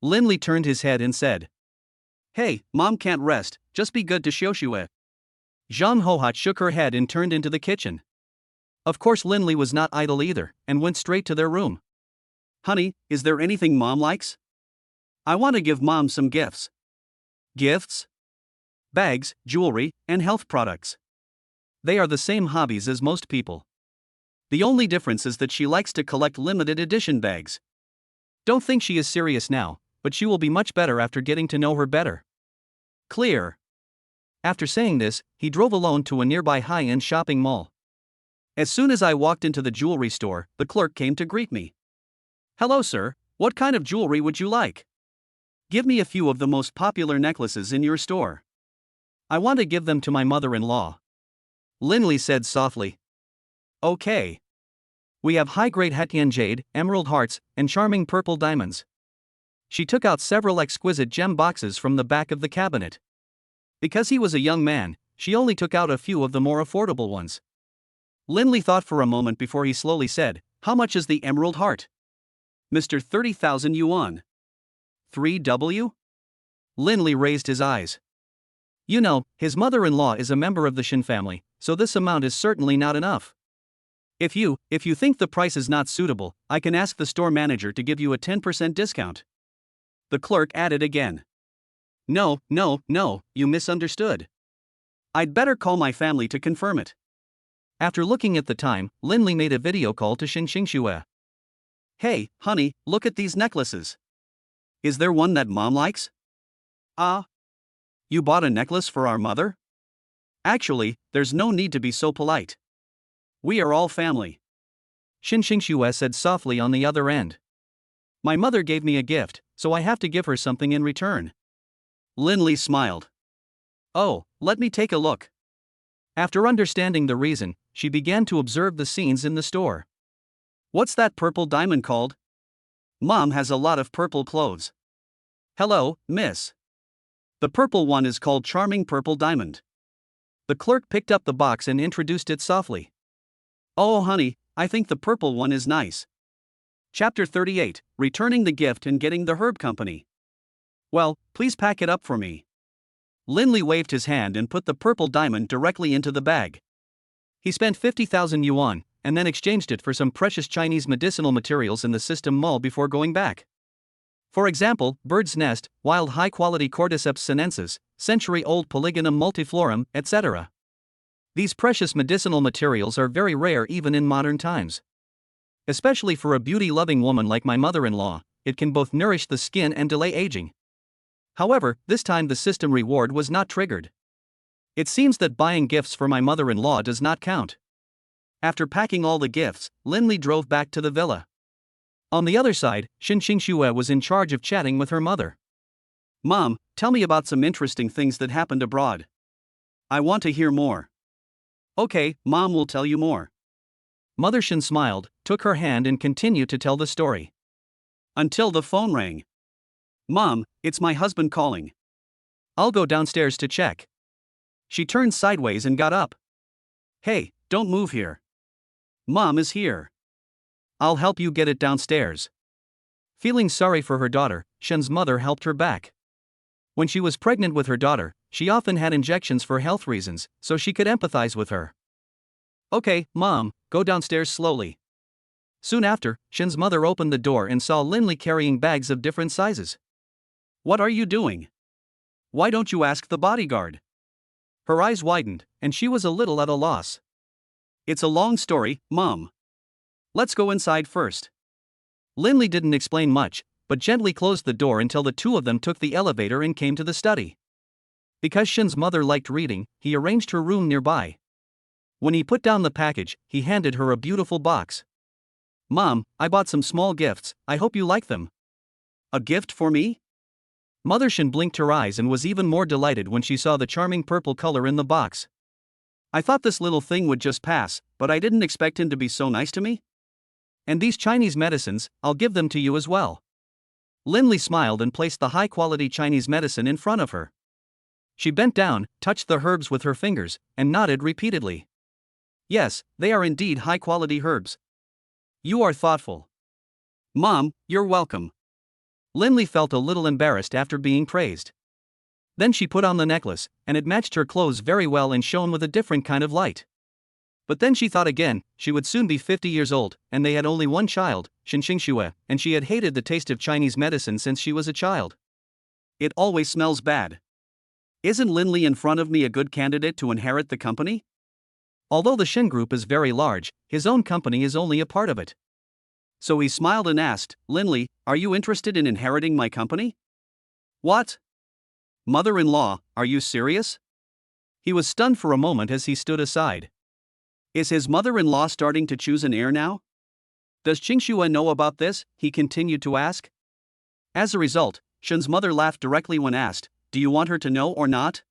Linley turned his head and said, "Hey, Mom can't rest, just be good to Xiaoxue." Zhang Hohat shook her head and turned into the kitchen. Of course Linley was not idle either, and went straight to their room. "Honey, is there anything Mom likes? I want to give Mom some gifts." "Gifts?" "Bags, jewelry, and health products. They are the same hobbies as most people. The only difference is that she likes to collect limited edition bags. Don't think she is serious now, but she will be much better after getting to know her better." Clear. After saying this, he drove alone to a nearby high-end shopping mall. As soon as I walked into the jewelry store, the clerk came to greet me. "Hello sir, what kind of jewelry would you like? Give me a few of the most popular necklaces in your store. I want to give them to my mother-in-law." Linley said softly. "Okay. We have high-grade Hetyan jade, emerald hearts, and charming purple diamonds." She took out several exquisite gem boxes from the back of the cabinet. Because he was a young man, she only took out a few of the more affordable ones. Linley thought for a moment before he slowly said, "How much is the emerald heart?" "Mr. 30,000 yuan. 3W? Linley raised his eyes. You know, his mother-in-law is a member of the Shin family, so this amount is certainly not enough. If you think the price is not suitable, I can ask the store manager to give you a 10% discount." The clerk added again. No, no, no, you misunderstood. I'd better call my family to confirm it. After looking at the time, Linley made a video call to Xinxue. Hey, honey, look at these necklaces. Is there one that mom likes? Ah. You bought a necklace for our mother? Actually, there's no need to be so polite. We are all family. Xinxue said softly on the other end. My mother gave me a gift, so I have to give her something in return. Linley smiled. Oh, let me take a look. After understanding the reason, she began to observe the scenes in the store. What's that purple diamond called? Mom has a lot of purple clothes. Hello, miss. The purple one is called Charming Purple Diamond. The clerk picked up the box and introduced it softly. Oh honey, I think the purple one is nice. Chapter 38, Returning the Gift and Getting the Herb Company. Well, please pack it up for me. Linley waved his hand and put the purple diamond directly into the bag. He spent 50,000 yuan, and then exchanged it for some precious Chinese medicinal materials in the System Mall before going back. For example, bird's nest, wild high-quality Cordyceps sinensis, century-old Polygonum multiflorum, etc. These precious medicinal materials are very rare even in modern times. Especially for a beauty-loving woman like my mother-in-law, it can both nourish the skin and delay aging. However, this time the system reward was not triggered. It seems that buying gifts for my mother-in-law does not count. After packing all the gifts, Linley drove back to the villa. On the other side, Xinxue was in charge of chatting with her mother. Mom, tell me about some interesting things that happened abroad. I want to hear more. Okay, Mom will tell you more. Mother Shin smiled, took her hand and continued to tell the story. Until the phone rang. Mom, it's my husband calling. I'll go downstairs to check. She turned sideways and got up. Hey, don't move here. Mom is here. I'll help you get it downstairs. Feeling sorry for her daughter, Shen's mother helped her back. When she was pregnant with her daughter, she often had injections for health reasons, so she could empathize with her. Okay, Mom, go downstairs slowly. Soon after, Shen's mother opened the door and saw Linley carrying bags of different sizes. What are you doing? Why don't you ask the bodyguard? Her eyes widened, and she was a little at a loss. It's a long story, Mom. Let's go inside first. Linley didn't explain much, but gently closed the door until the two of them took the elevator and came to the study. Because Shen's mother liked reading, he arranged her room nearby. When he put down the package, he handed her a beautiful box. Mom, I bought some small gifts, I hope you like them. A gift for me? Mother Shen blinked her eyes and was even more delighted when she saw the charming purple color in the box. I thought this little thing would just pass, but I didn't expect him to be so nice to me. And these Chinese medicines, I'll give them to you as well. Linley smiled and placed the high-quality Chinese medicine in front of her. She bent down, touched the herbs with her fingers, and nodded repeatedly. Yes, they are indeed high-quality herbs. You are thoughtful. Mom, you're welcome. Linley felt a little embarrassed after being praised. Then she put on the necklace, and it matched her clothes very well and shone with a different kind of light. But then she thought again, she would soon be 50 years old, and they had only one child, Xinxue, and she had hated the taste of Chinese medicine since she was a child. It always smells bad. Isn't Linley in front of me a good candidate to inherit the company? Although the Shin Group is very large, his own company is only a part of it. So he smiled and asked, Linley, are you interested in inheriting my company? What? Mother-in-law, are you serious? He was stunned for a moment as he stood aside. Is his mother-in-law starting to choose an heir now? Does Xinxue know about this? He continued to ask. As a result, Shen's mother laughed directly when asked, do you want her to know or not?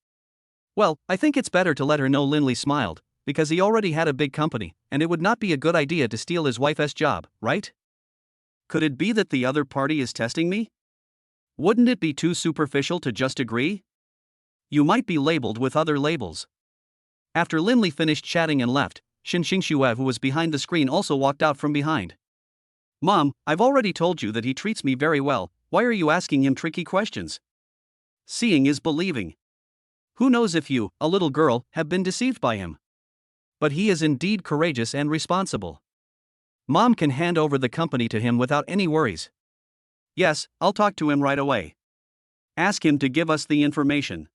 Well, I think it's better to let her know. Linley smiled, because he already had a big company, and it would not be a good idea to steal his wife's job, right? Could it be that the other party is testing me? Wouldn't it be too superficial to just agree? You might be labeled with other labels. After Linley finished chatting and left, Xinxue, who was behind the screen, also walked out from behind. Mom, I've already told you that he treats me very well, why are you asking him tricky questions? Seeing is believing. Who knows if you, a little girl, have been deceived by him? But he is indeed courageous and responsible. Mom can hand over the company to him without any worries. Yes, I'll talk to him right away. Ask him to give us the information.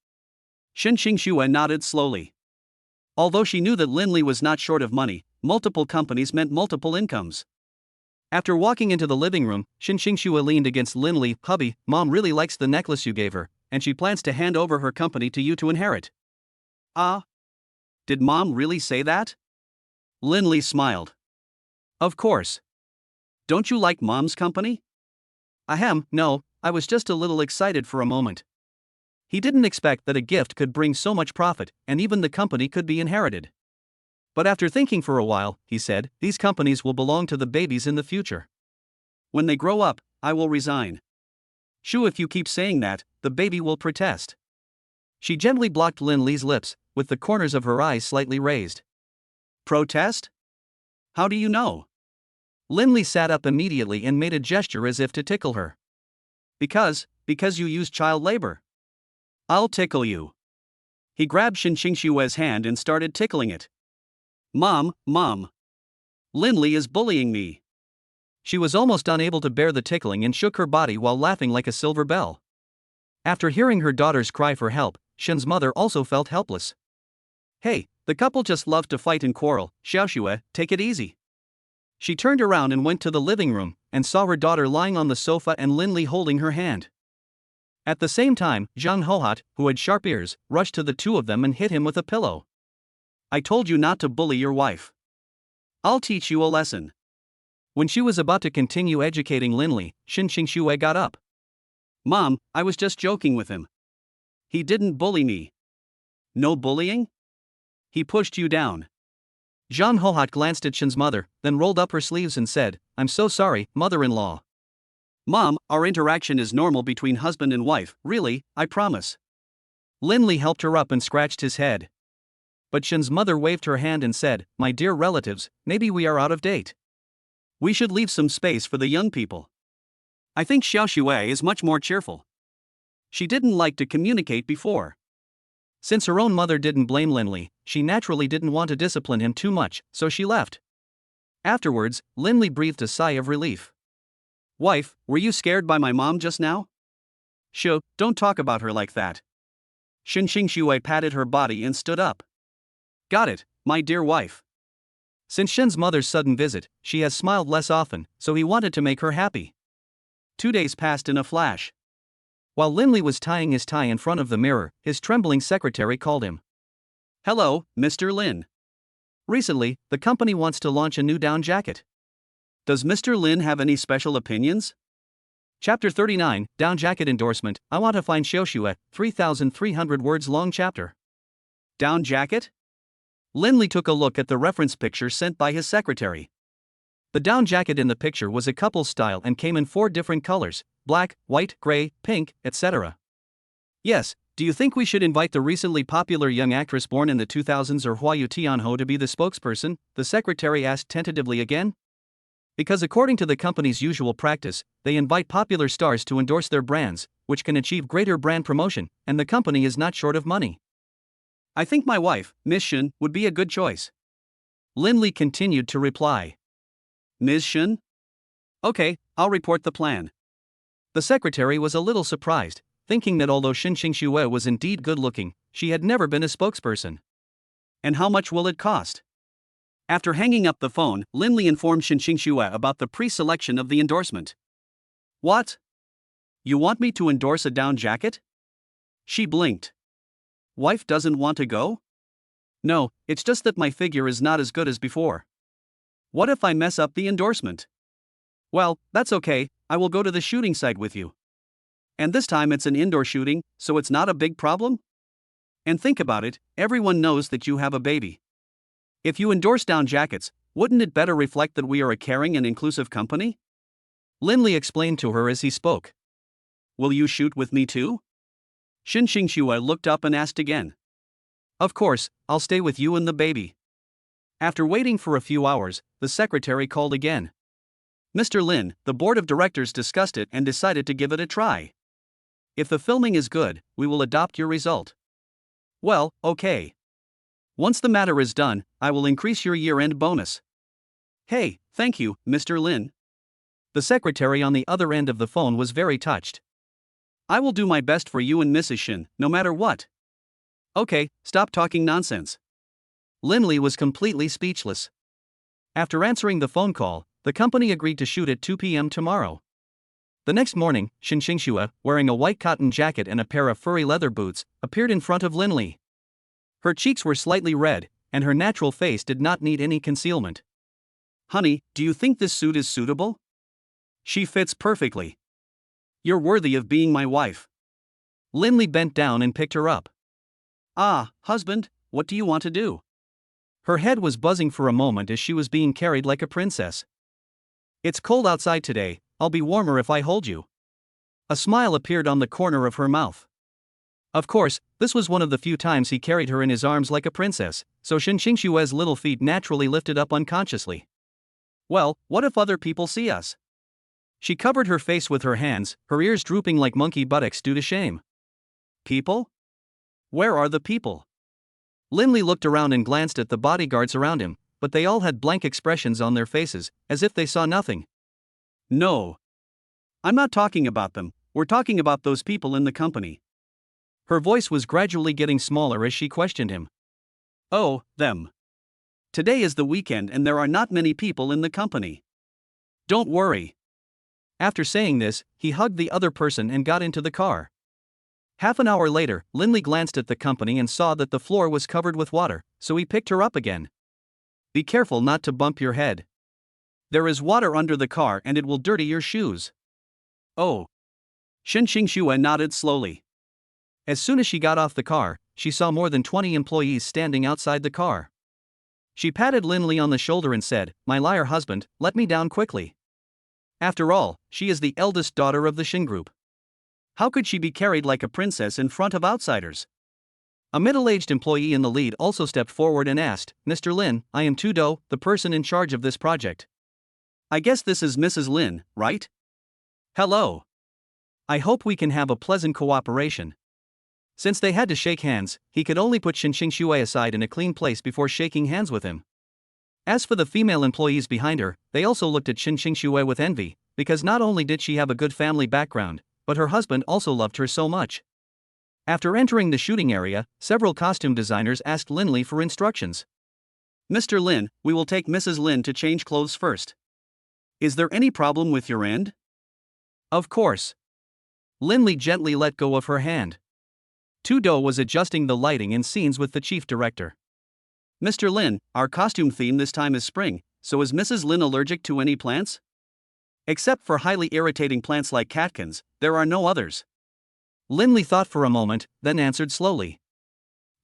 Shen Xingxue nodded slowly. Although she knew that Linley was not short of money, multiple companies meant multiple incomes. After walking into the living room, Shen Xingxue leaned against Linley. Hubby, Mom really likes the necklace you gave her, and she plans to hand over her company to you to inherit. Ah? Did Mom really say that? Linley smiled. Of course. Don't you like Mom's company? Ahem, no, I was just a little excited for a moment. He didn't expect that a gift could bring so much profit, and even the company could be inherited. But after thinking for a while, he said, these companies will belong to the babies in the future. When they grow up, I will resign. Shoo, if you keep saying that, the baby will protest. She gently blocked Linley's lips, with the corners of her eyes slightly raised. Protest? How do you know? Linley sat up immediately and made a gesture as if to tickle her. Because you use child labor. I'll tickle you. He grabbed Shen Xingxue's hand and started tickling it. Mom. Linley is bullying me. She was almost unable to bear the tickling and shook her body while laughing like a silver bell. After hearing her daughter's cry for help, Shen's mother also felt helpless. Hey, the couple just love to fight and quarrel, Xiaoxue, take it easy. She turned around and went to the living room, and saw her daughter lying on the sofa and Linley holding her hand. At the same time, Zhang Hohat, who had sharp ears, rushed to the two of them and hit him with a pillow. I told you not to bully your wife. I'll teach you a lesson. When she was about to continue educating Linley, Shen Xingxue got up. Mom, I was just joking with him. He didn't bully me. No bullying? He pushed you down. Zhang Hohat glanced at Shen's mother, then rolled up her sleeves and said, I'm so sorry, mother-in-law. Mom, our interaction is normal between husband and wife, really, I promise. Linley helped her up and scratched his head. But Shen's mother waved her hand and said, my dear relatives, maybe we are out of date. We should leave some space for the young people. I think Xiaoxue is much more cheerful. She didn't like to communicate before. Since her own mother didn't blame Linley, she naturally didn't want to discipline him too much, so she left. Afterwards, Linley breathed a sigh of relief. Wife, were you scared by my mom just now? Shoo, don't talk about her like that. Shen Xingxue patted her body and stood up. Got it, my dear wife. Since Shen's mother's sudden visit, she has smiled less often, so he wanted to make her happy. 2 days passed in a flash. While Linley was tying his tie in front of the mirror, his trembling secretary called him. Hello, Mr. Lin. Recently, the company wants to launch a new down jacket. Does Mr. Lin have any special opinions? Chapter 39, Down Jacket Endorsement. I want to find Xiaoxue, 3,300 words long chapter. Down jacket? Linley took a look at the reference picture sent by his secretary. The down jacket in the picture was a couple style and came in 4 different colors: black, white, gray, pink, etc. Yes, do you think we should invite the recently popular young actress born in the 2000s or Huayu Tianho to be the spokesperson? The secretary asked tentatively again. Because according to the company's usual practice, they invite popular stars to endorse their brands, which can achieve greater brand promotion, and the company is not short of money. I think my wife, Miss Shen, would be a good choice. Linley continued to reply. Ms. Shen? Okay, I'll report the plan. The secretary was a little surprised, thinking that although Shen Xingxue was indeed good-looking, she had never been a spokesperson. And how much will it cost? After hanging up the phone, Linley informed Shen Xingxue about the pre-selection of the endorsement. What? You want me to endorse a down jacket? She blinked. Wife doesn't want to go? No, it's just that my figure is not as good as before. What if I mess up the endorsement? Well, that's okay, I will go to the shooting site with you. And this time it's an indoor shooting, so it's not a big problem? And think about it, everyone knows that you have a baby. If you endorse down jackets, wouldn't it better reflect that we are a caring and inclusive company? Linley explained to her as he spoke. Will you shoot with me too? Shen Xingxue looked up and asked again. Of course, I'll stay with you and the baby. After waiting for a few hours, the secretary called again. Mr. Lin, the board of directors discussed it and decided to give it a try. If the filming is good, we will adopt your result. Well, okay. Once the matter is done, I will increase your year-end bonus. Hey, thank you, Mr. Lin. The secretary on the other end of the phone was very touched. I will do my best for you and Mrs. Shin, no matter what. Okay, stop talking nonsense. Linley was completely speechless. After answering the phone call, the company agreed to shoot at 2 p.m. tomorrow. The next morning, Shin Xingxue, wearing a white cotton jacket and a pair of furry leather boots, appeared in front of Linley. Her cheeks were slightly red, and her natural face did not need any concealment. Honey, do you think this suit is suitable? She fits perfectly. You're worthy of being my wife. Linley bent down and picked her up. Ah, husband, what do you want to do? Her head was buzzing for a moment as she was being carried like a princess. It's cold outside today, I'll be warmer if I hold you. A smile appeared on the corner of her mouth. Of course, this was one of the few times he carried her in his arms like a princess, so Shin Xingxue's little feet naturally lifted up unconsciously. Well, what if other people see us? She covered her face with her hands, her ears drooping like monkey buttocks due to shame. People? Where are the people? Linley looked around and glanced at the bodyguards around him, but they all had blank expressions on their faces, as if they saw nothing. No. I'm not talking about them, we're talking about those people in the company. Her voice was gradually getting smaller as she questioned him. Oh, them. Today is the weekend and there are not many people in the company. Don't worry. After saying this, he hugged the other person and got into the car. Half an hour later, Linley glanced at the company and saw that the floor was covered with water, so he picked her up again. Be careful not to bump your head. There is water under the car and it will dirty your shoes. Oh. Shin Xingxue nodded slowly. As soon as she got off the car, she saw more than 20 employees standing outside the car. She patted Linley on the shoulder and said, "My liar husband, let me down quickly." After all, she is the eldest daughter of the Shin Group. How could she be carried like a princess in front of outsiders? A middle-aged employee in the lead also stepped forward and asked, "Mr. Lin, I am Tu-do, the person in charge of this project. I guess this is Mrs. Lin, right? Hello. I hope we can have a pleasant cooperation." Since they had to shake hands, he could only put Shin Xingxue aside in a clean place before shaking hands with him. As for the female employees behind her, they also looked at Shin Xingxue with envy, because not only did she have a good family background, but her husband also loved her so much. After entering the shooting area, several costume designers asked Linley for instructions. "Mr. Lin, we will take Mrs. Lin to change clothes first. Is there any problem with your end?" "Of course." Linley gently let go of her hand. Tu-do was adjusting the lighting and scenes with the chief director. "Mr. Lin, our costume theme this time is spring, so is Mrs. Lin allergic to any plants?" "Except for highly irritating plants like catkins, there are no others." Linley thought for a moment, then answered slowly.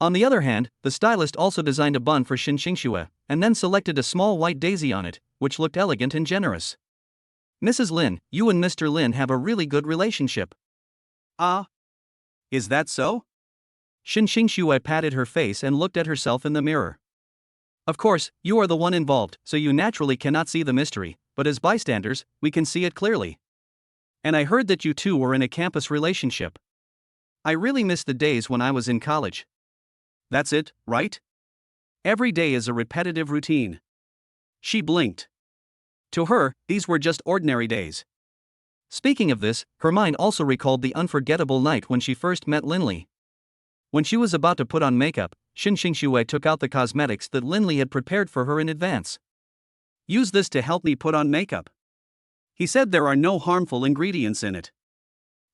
On the other hand, the stylist also designed a bun for Shin Xingxue, and then selected a small white daisy on it, which looked elegant and generous. "Mrs. Lin, you and Mr. Lin have a really good relationship." "Ah? Is that so?" Shin Xingxue patted her face and looked at herself in the mirror. "Of course, you are the one involved, so you naturally cannot see the mystery, but as bystanders, we can see it clearly. And I heard that you two were in a campus relationship. I really miss the days when I was in college." "That's it, right? Every day is a repetitive routine." She blinked. To her, these were just ordinary days. Speaking of this, her mind also recalled the unforgettable night when she first met Linley. When she was about to put on makeup, Shin Xingxue took out the cosmetics that Linley had prepared for her in advance. "Use this to help me put on makeup. He said there are no harmful ingredients in it."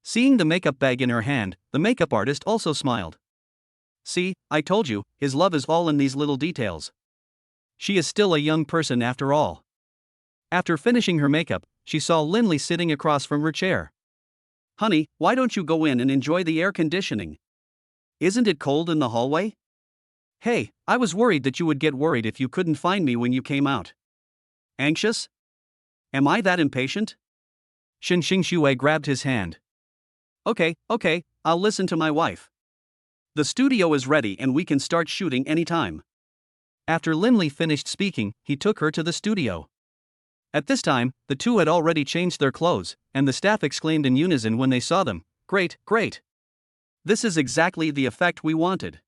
Seeing the makeup bag in her hand, the makeup artist also smiled. "See, I told you, his love is all in these little details. She is still a young person after all." After finishing her makeup, she saw Linley sitting across from her chair. "Honey, why don't you go in and enjoy the air conditioning? Isn't it cold in the hallway?" "Hey, I was worried that you would get worried if you couldn't find me when you came out." "Anxious? Am I that impatient?" Shin Xingxue grabbed his hand. Okay, I'll listen to my wife. The studio is ready and we can start shooting anytime." After Linley finished speaking, he took her to the studio. At this time, the two had already changed their clothes, and the staff exclaimed in unison when they saw them, "Great, great! This is exactly the effect we wanted."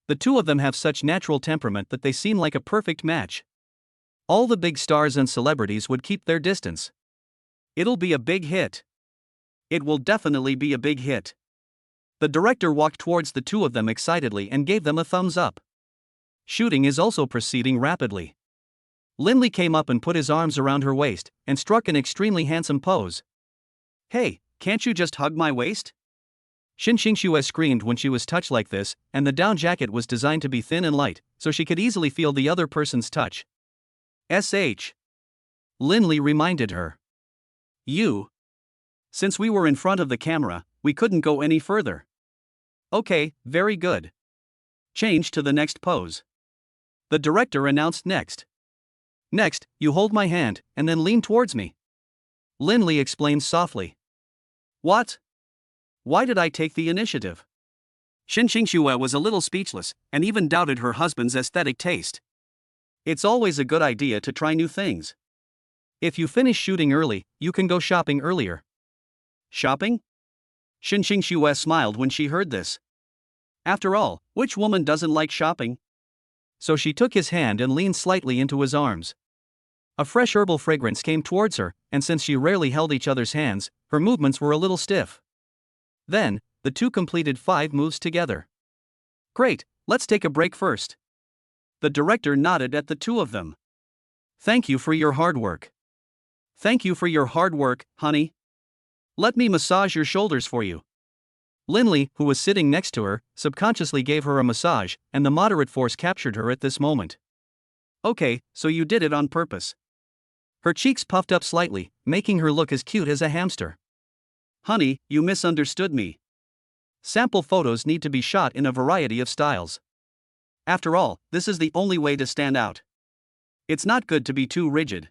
The two of them have such natural temperament that they seem like a perfect match. All the big stars and celebrities would keep their distance. It'll be a big hit. It will definitely be a big hit. The director walked towards the two of them excitedly and gave them a thumbs up. Shooting is also proceeding rapidly. Lindley came up and put his arms around her waist and struck an extremely handsome pose. "Hey, can't you just hug my waist?" Shin Xingxue screamed when she was touched like this, and the down jacket was designed to be thin and light, so she could easily feel the other person's touch. Lindley reminded her. Since we were in front of the camera, we couldn't go any further. Okay, very good. Change to the next pose. The director announced next. Next, you hold my hand, and then lean towards me. Lindley explained softly. What? Why did I take the initiative? Shin Xingxue was a little speechless, and even doubted her husband's aesthetic taste. It's always a good idea to try new things. If you finish shooting early, you can go shopping earlier. Shopping? Shin Xingxue smiled when she heard this. After all, which woman doesn't like shopping? So she took his hand and leaned slightly into his arms. A fresh herbal fragrance came towards her, and since she rarely held each other's hands, her movements were a little stiff. Then, the two completed 5 moves together. Great, let's take a break first. The director nodded at the two of them. Thank you for your hard work. Thank you for your hard work, honey. Let me massage your shoulders for you. Lindley, who was sitting next to her, subconsciously gave her a massage, and the moderate force captured her at this moment. Okay, so you did it on purpose. Her cheeks puffed up slightly, making her look as cute as a hamster. Honey, you misunderstood me. Sample photos need to be shot in a variety of styles. After all, this is the only way to stand out. It's not good to be too rigid.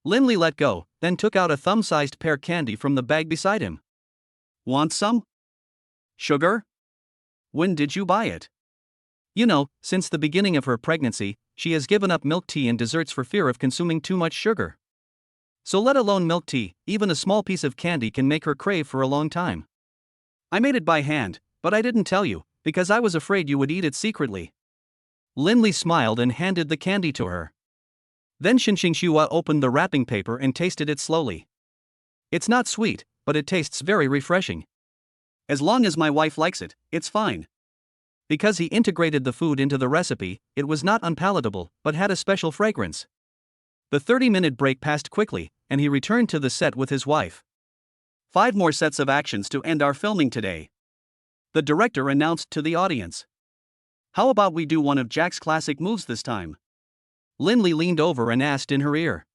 Lindley let go, then took out a thumb-sized pear candy from the bag beside him. Want some? Sugar? When did you buy it? You know, since the beginning of her pregnancy, she has given up milk tea and desserts for fear of consuming too much sugar. So let alone milk tea, even a small piece of candy can make her crave for a long time. I made it by hand, but I didn't tell you, because I was afraid you would eat it secretly. Lindley smiled and handed the candy to her. Then Shin Xingxue opened the wrapping paper and tasted it slowly. It's not sweet, but it tastes very refreshing. As long as my wife likes it, it's fine. Because he integrated the food into the recipe, it was not unpalatable, but had a special fragrance. The 30-minute break passed quickly, and he returned to the set with his wife. 5 more sets of actions to end our filming today. The director announced to the audience. How about we do one of Jack's classic moves this time? Lindley leaned over and asked in her ear.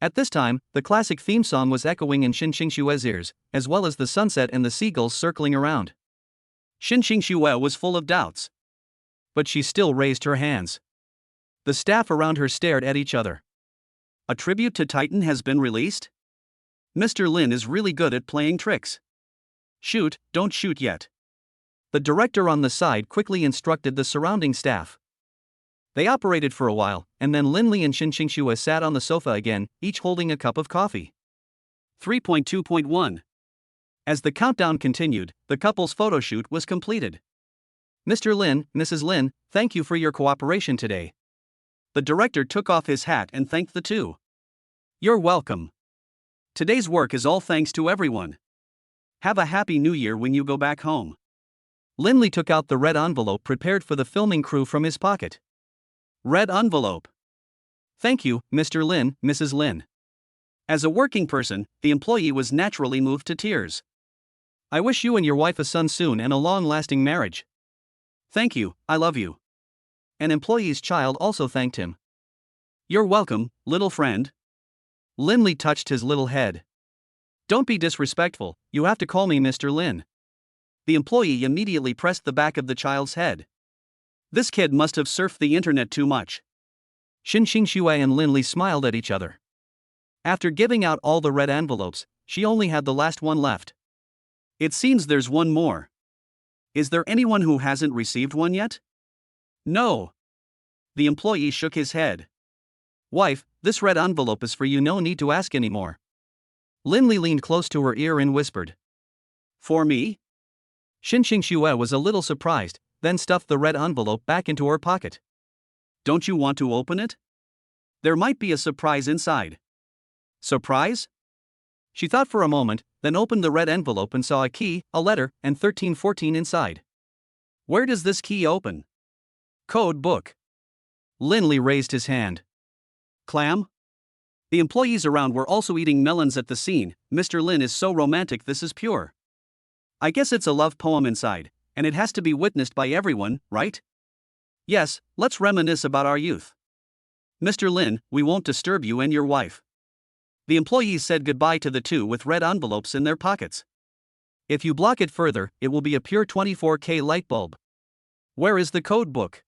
At this time, the classic theme song was echoing in Shin Xingxue's ears, as well as the sunset and the seagulls circling around. Shin Xingxue was full of doubts. But she still raised her hands. The staff around her stared at each other. A tribute to Titan has been released? Mr. Lin is really good at playing tricks. Shoot, don't shoot yet. The director on the side quickly instructed the surrounding staff. They operated for a while, and then Lindley and Shin Xingxue sat on the sofa again, each holding a cup of coffee. 3.2.1 As the countdown continued, the couple's photoshoot was completed. Mr. Lin, Mrs. Lin, thank you for your cooperation today. The director took off his hat and thanked the two. You're welcome. Today's work is all thanks to everyone. Have a happy new year when you go back home. Lindley took out the red envelope prepared for the filming crew from his pocket. Red envelope. Thank you, Mr. Lin, Mrs. Lin. As a working person, the employee was naturally moved to tears. I wish you and your wife a son soon and a long-lasting marriage. Thank you, I love you. An employee's child also thanked him. You're welcome, little friend. Lindley touched his little head. Don't be disrespectful, you have to call me Mr. Lin. The employee immediately pressed the back of the child's head. This kid must have surfed the internet too much. Shin Xingxue and Lindley smiled at each other. After giving out all the red envelopes, she only had the last one left. It seems there's one more. Is there anyone who hasn't received one yet? No. The employee shook his head. Wife, this red envelope is for you, no need to ask anymore. Lindley leaned close to her ear and whispered. For me? Shin Xingxue was a little surprised, then stuffed the red envelope back into her pocket. Don't you want to open it? There might be a surprise inside. Surprise? She thought for a moment, then opened the red envelope and saw a key, a letter, and 1314 inside. Where does this key open? Code book. Linley raised his hand. Clam? The employees around were also eating melons at the scene. Mr. Lin is so romantic, this is pure. I guess it's a love poem inside, and it has to be witnessed by everyone, right? Yes, let's reminisce about our youth. Mr. Lin, we won't disturb you and your wife. The employees said goodbye to the two with red envelopes in their pockets. If you block it further, it will be a pure 24K light bulb. Where is the code book?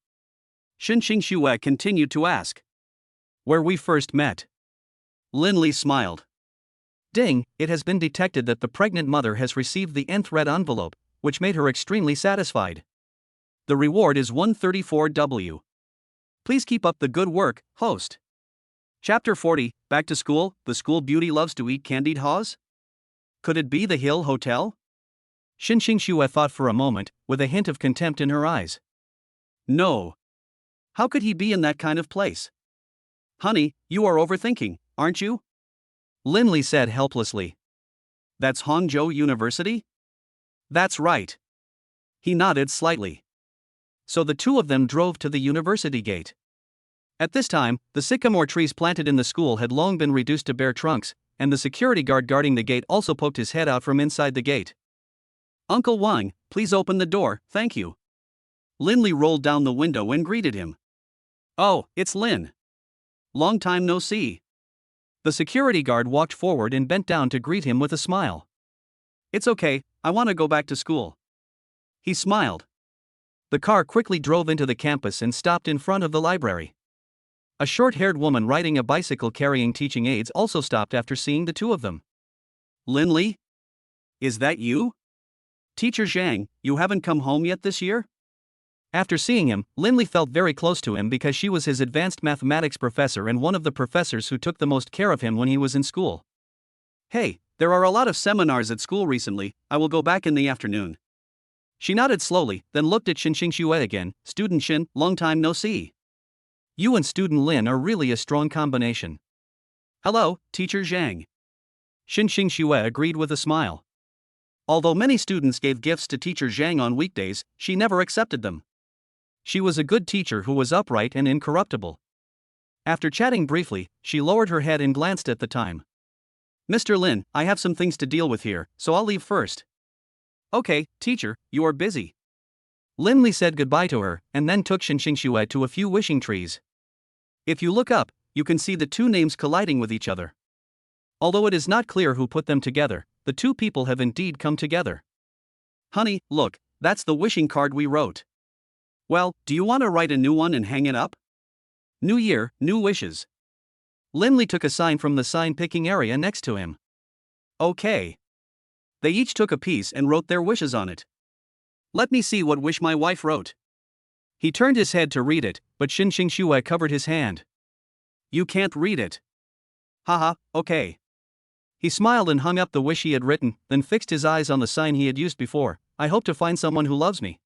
Xin Xue continued to ask. Where we first met. Linley smiled. Ding, it has been detected that the pregnant mother has received the nth red envelope, which made her extremely satisfied. The reward is 134W. Please keep up the good work, host. Chapter 40, Back to School, The School Beauty Loves to Eat Candied Haws? Could it be the Hill Hotel? Xin Xue thought for a moment, with a hint of contempt in her eyes. No. How could he be in that kind of place? Honey, you are overthinking, aren't you? Linley said helplessly. That's Hangzhou University? That's right. He nodded slightly. So the two of them drove to the university gate. At this time, the sycamore trees planted in the school had long been reduced to bare trunks, and the security guard guarding the gate also poked his head out from inside the gate. Uncle Wang, please open the door, thank you. Linley rolled down the window and greeted him. Oh, it's Lin. Long time no see. The security guard walked forward and bent down to greet him with a smile. It's okay, I want to go back to school. He smiled. The car quickly drove into the campus and stopped in front of the library. A short-haired woman riding a bicycle carrying teaching aids also stopped after seeing the two of them. Linley? Is that you? Teacher Zhang, you haven't come home yet this year? After seeing him, Linley felt very close to him because she was his advanced mathematics professor and one of the professors who took the most care of him when he was in school. Hey, there are a lot of seminars at school recently, I will go back in the afternoon. She nodded slowly, then looked at Xin Xue again. Student Xin, long time no see. You and Student Lin are really a strong combination. Hello, Teacher Zhang. Xin Xue agreed with a smile. Although many students gave gifts to Teacher Zhang on weekdays, she never accepted them. She was a good teacher who was upright and incorruptible. After chatting briefly, she lowered her head and glanced at the time. Mr. Lin, I have some things to deal with here, so I'll leave first. Okay, teacher, you are busy. Linley said goodbye to her, and then took Xin Xue to a few wishing trees. If you look up, you can see the two names colliding with each other. Although it is not clear who put them together, the two people have indeed come together. Honey, look, that's the wishing card we wrote. Well, do you want to write a new one and hang it up? New year, new wishes. Linley took a sign from the sign-picking area next to him. Okay. They each took a piece and wrote their wishes on it. Let me see what wish my wife wrote. He turned his head to read it, but Xin Xue covered his hand. You can't read it. Haha, okay. He smiled and hung up the wish he had written, then fixed his eyes on the sign he had used before. I hope to find someone who loves me.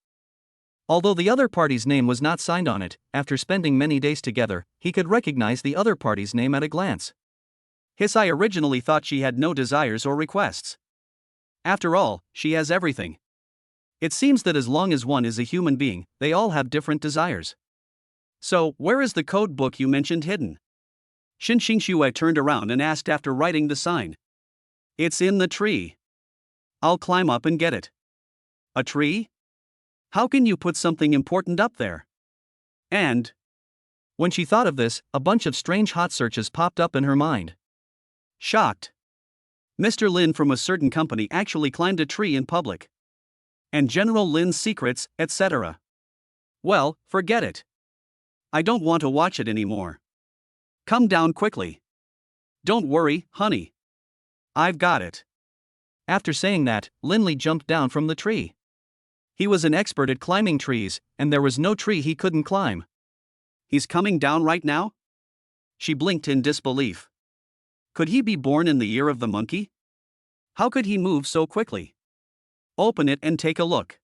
Although the other party's name was not signed on it, after spending many days together, he could recognize the other party's name at a glance. Hisai originally thought she had no desires or requests. After all, she has everything. It seems that as long as one is a human being, they all have different desires. So, where is the code book you mentioned hidden? Xin Xue turned around and asked after writing the sign. It's in the tree. I'll climb up and get it. A tree? How can you put something important up there? And when she thought of this, a bunch of strange hot searches popped up in her mind. Shocked. Mr. Lin from a certain company actually climbed a tree in public. And General Lin's secrets, etc. Well, forget it. I don't want to watch it anymore. Come down quickly. Don't worry, honey. I've got it. After saying that, Linley jumped down from the tree. He was an expert at climbing trees, and there was no tree he couldn't climb. He's coming down right now? She blinked in disbelief. Could he be born in the year of the monkey? How could he move so quickly? Open it and take a look.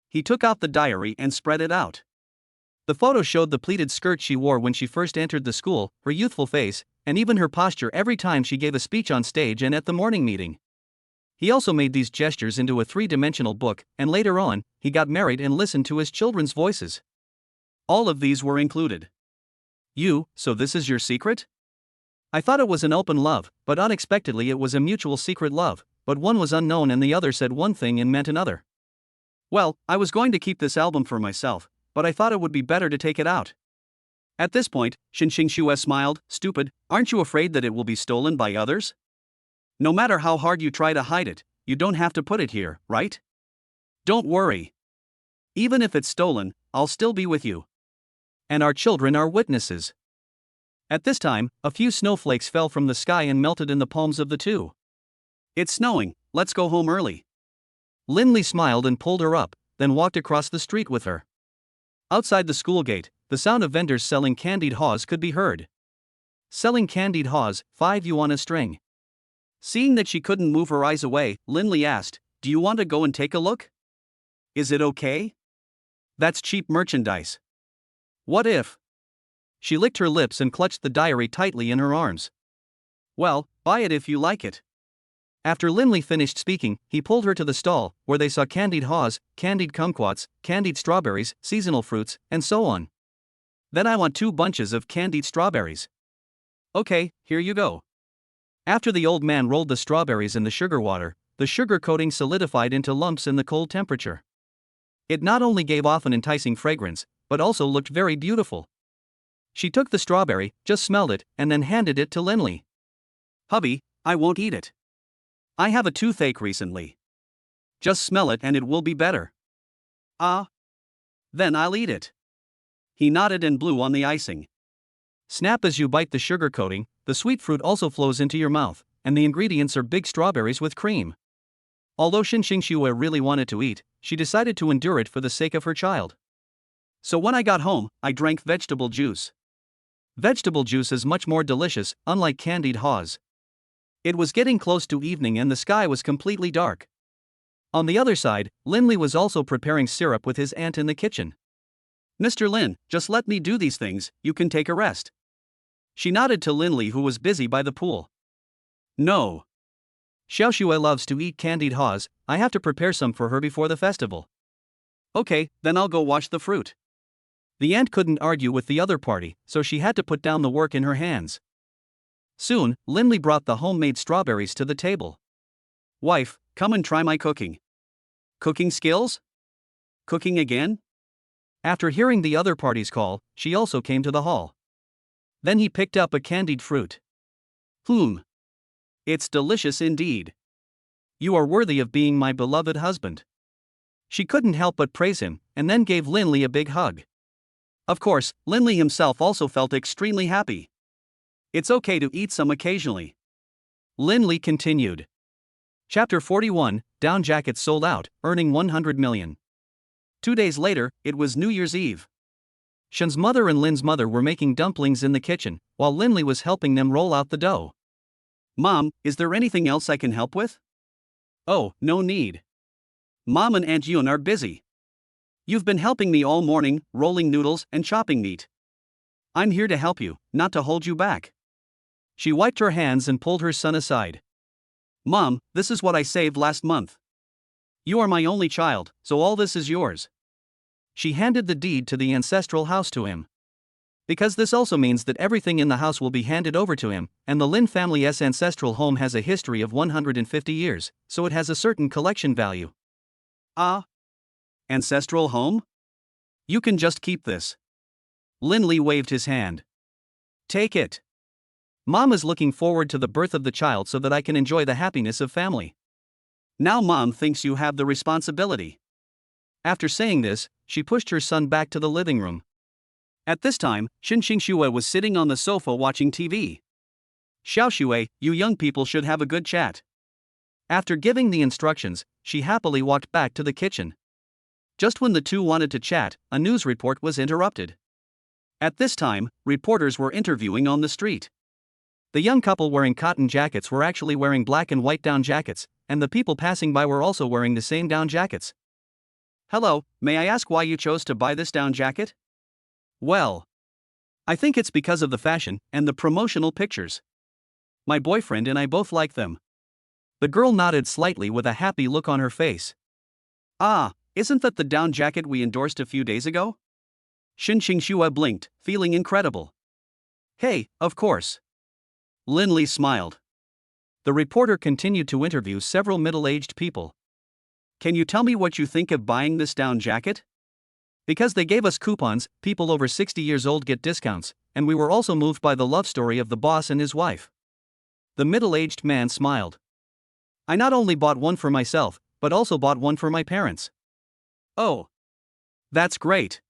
He took out the diary and spread it out. The photo showed the pleated skirt she wore when she first entered the school, her youthful face, and even her posture every time she gave a speech on stage and at the morning meeting. He also made these gestures into a three-dimensional book, and later on, he got married and listened to his children's voices. All of these were included. So this is your secret? I thought it was an open love, but unexpectedly it was a mutual secret love, but one was unknown and the other said one thing and meant another. Well, I was going to keep this album for myself, but I thought it would be better to take it out. At this point, Xinxing Xue smiled. Stupid, aren't you afraid that it will be stolen by others? No matter how hard you try to hide it, you don't have to put it here, right? Don't worry. Even if it's stolen, I'll still be with you. And our children are witnesses. At this time, a few snowflakes fell from the sky and melted in the palms of the two. It's snowing, let's go home early. Linley smiled and pulled her up, then walked across the street with her. Outside the school gate, the sound of vendors selling candied haws could be heard. Selling candied haws, 5 yuan a string. Seeing that she couldn't move her eyes away, Linley asked, "Do you want to go and take a look? Is it okay? That's cheap merchandise. What if?" She licked her lips and clutched the diary tightly in her arms. "Well, buy it if you like it." After Linley finished speaking, he pulled her to the stall, where they saw candied haws, candied kumquats, candied strawberries, seasonal fruits, and so on. "Then I want 2 bunches of candied strawberries." "Okay, here you go." After the old man rolled the strawberries in the sugar water, the sugar coating solidified into lumps in the cold temperature. It not only gave off an enticing fragrance, but also looked very beautiful. She took the strawberry, just smelled it, and then handed it to Linley. "Hubby, I won't eat it. I have a toothache recently. Just smell it and it will be better." "Ah. Then I'll eat it." He nodded and blew on the icing. Snap! As you bite the sugar coating, the sweet fruit also flows into your mouth, and the ingredients are big strawberries with cream. Although Xinxing Xue really wanted to eat, she decided to endure it for the sake of her child. "So when I got home, I drank vegetable juice. Vegetable juice is much more delicious, unlike candied haws." It was getting close to evening and the sky was completely dark. On the other side, Linley was also preparing syrup with his aunt in the kitchen. "Mr. Lin, just let me do these things, you can take a rest." She nodded to Linley, who was busy by the pool. "No. Xiaoxue loves to eat candied haws, I have to prepare some for her before the festival." "Okay, then I'll go wash the fruit." The aunt couldn't argue with the other party, so she had to put down the work in her hands. Soon, Linley brought the homemade strawberries to the table. "Wife, come and try my cooking." "Cooking skills? Cooking again?" After hearing the other party's call, she also came to the hall. Then he picked up a candied fruit. It's delicious indeed. You are worthy of being my beloved husband." She couldn't help but praise him, and then gave Linley a big hug. Of course, Linley himself also felt extremely happy. It's okay to eat some occasionally. Linley continued. Chapter 41, Down jackets sold out, earning 100 million. 2 days later, it was New Year's Eve. Shen's mother and Lin's mother were making dumplings in the kitchen, while Linley was helping them roll out the dough. "Mom, is there anything else I can help with?" "Oh, no need. Mom and Aunt Yun are busy. You've been helping me all morning, rolling noodles and chopping meat. I'm here to help you, not to hold you back." She wiped her hands and pulled her son aside. "Mom, this is what I saved last month. You are my only child, so all this is yours." She handed the deed to the ancestral house to him. Because this also means that everything in the house will be handed over to him, and the Lin family's ancestral home has a history of 150 years, so it has a certain collection value. "Ah. Ancestral home? You can just keep this." Linley waved his hand. "Take it. Mom is looking forward to the birth of the child so that I can enjoy the happiness of family. Now Mom thinks you have the responsibility." After saying this, she pushed her son back to the living room. At this time, Xinxing Xue was sitting on the sofa watching TV. "Xiaoxue, you young people should have a good chat." After giving the instructions, she happily walked back to the kitchen. Just when the two wanted to chat, a news report was interrupted. At this time, reporters were interviewing on the street. The young couple wearing cotton jackets were actually wearing black and white down jackets, and the people passing by were also wearing the same down jackets. "Hello, may I ask why you chose to buy this down jacket?" Well, I think it's because of the fashion and the promotional pictures. My boyfriend and I both like them. The girl nodded slightly with a happy look on her face. Ah, isn't that the down jacket we endorsed a few days ago? Shin Xingxue blinked, feeling incredible. Hey, of course. Linley smiled. The reporter continued to interview several middle-aged people. Can you tell me what you think of buying this down jacket? Because they gave us coupons, people over 60 years old get discounts, and we were also moved by the love story of the boss and his wife. The middle-aged man smiled. I not only bought one for myself, but also bought one for my parents. Oh. That's great.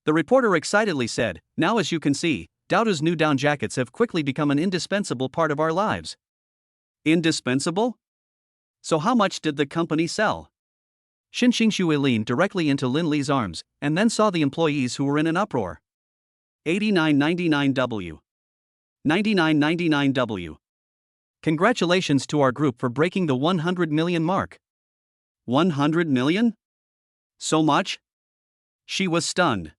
The reporter excitedly said, now as you can see, Dowda's new down jackets have quickly become an indispensable part of our lives. Indispensable? So how much did the company sell? Shin Xingxue leaned directly into Linley's arms, and then saw the employees who were in an uproar. 89.99 $99.99. Congratulations to our group for breaking the 100 million mark. 100 million? So much? She was stunned.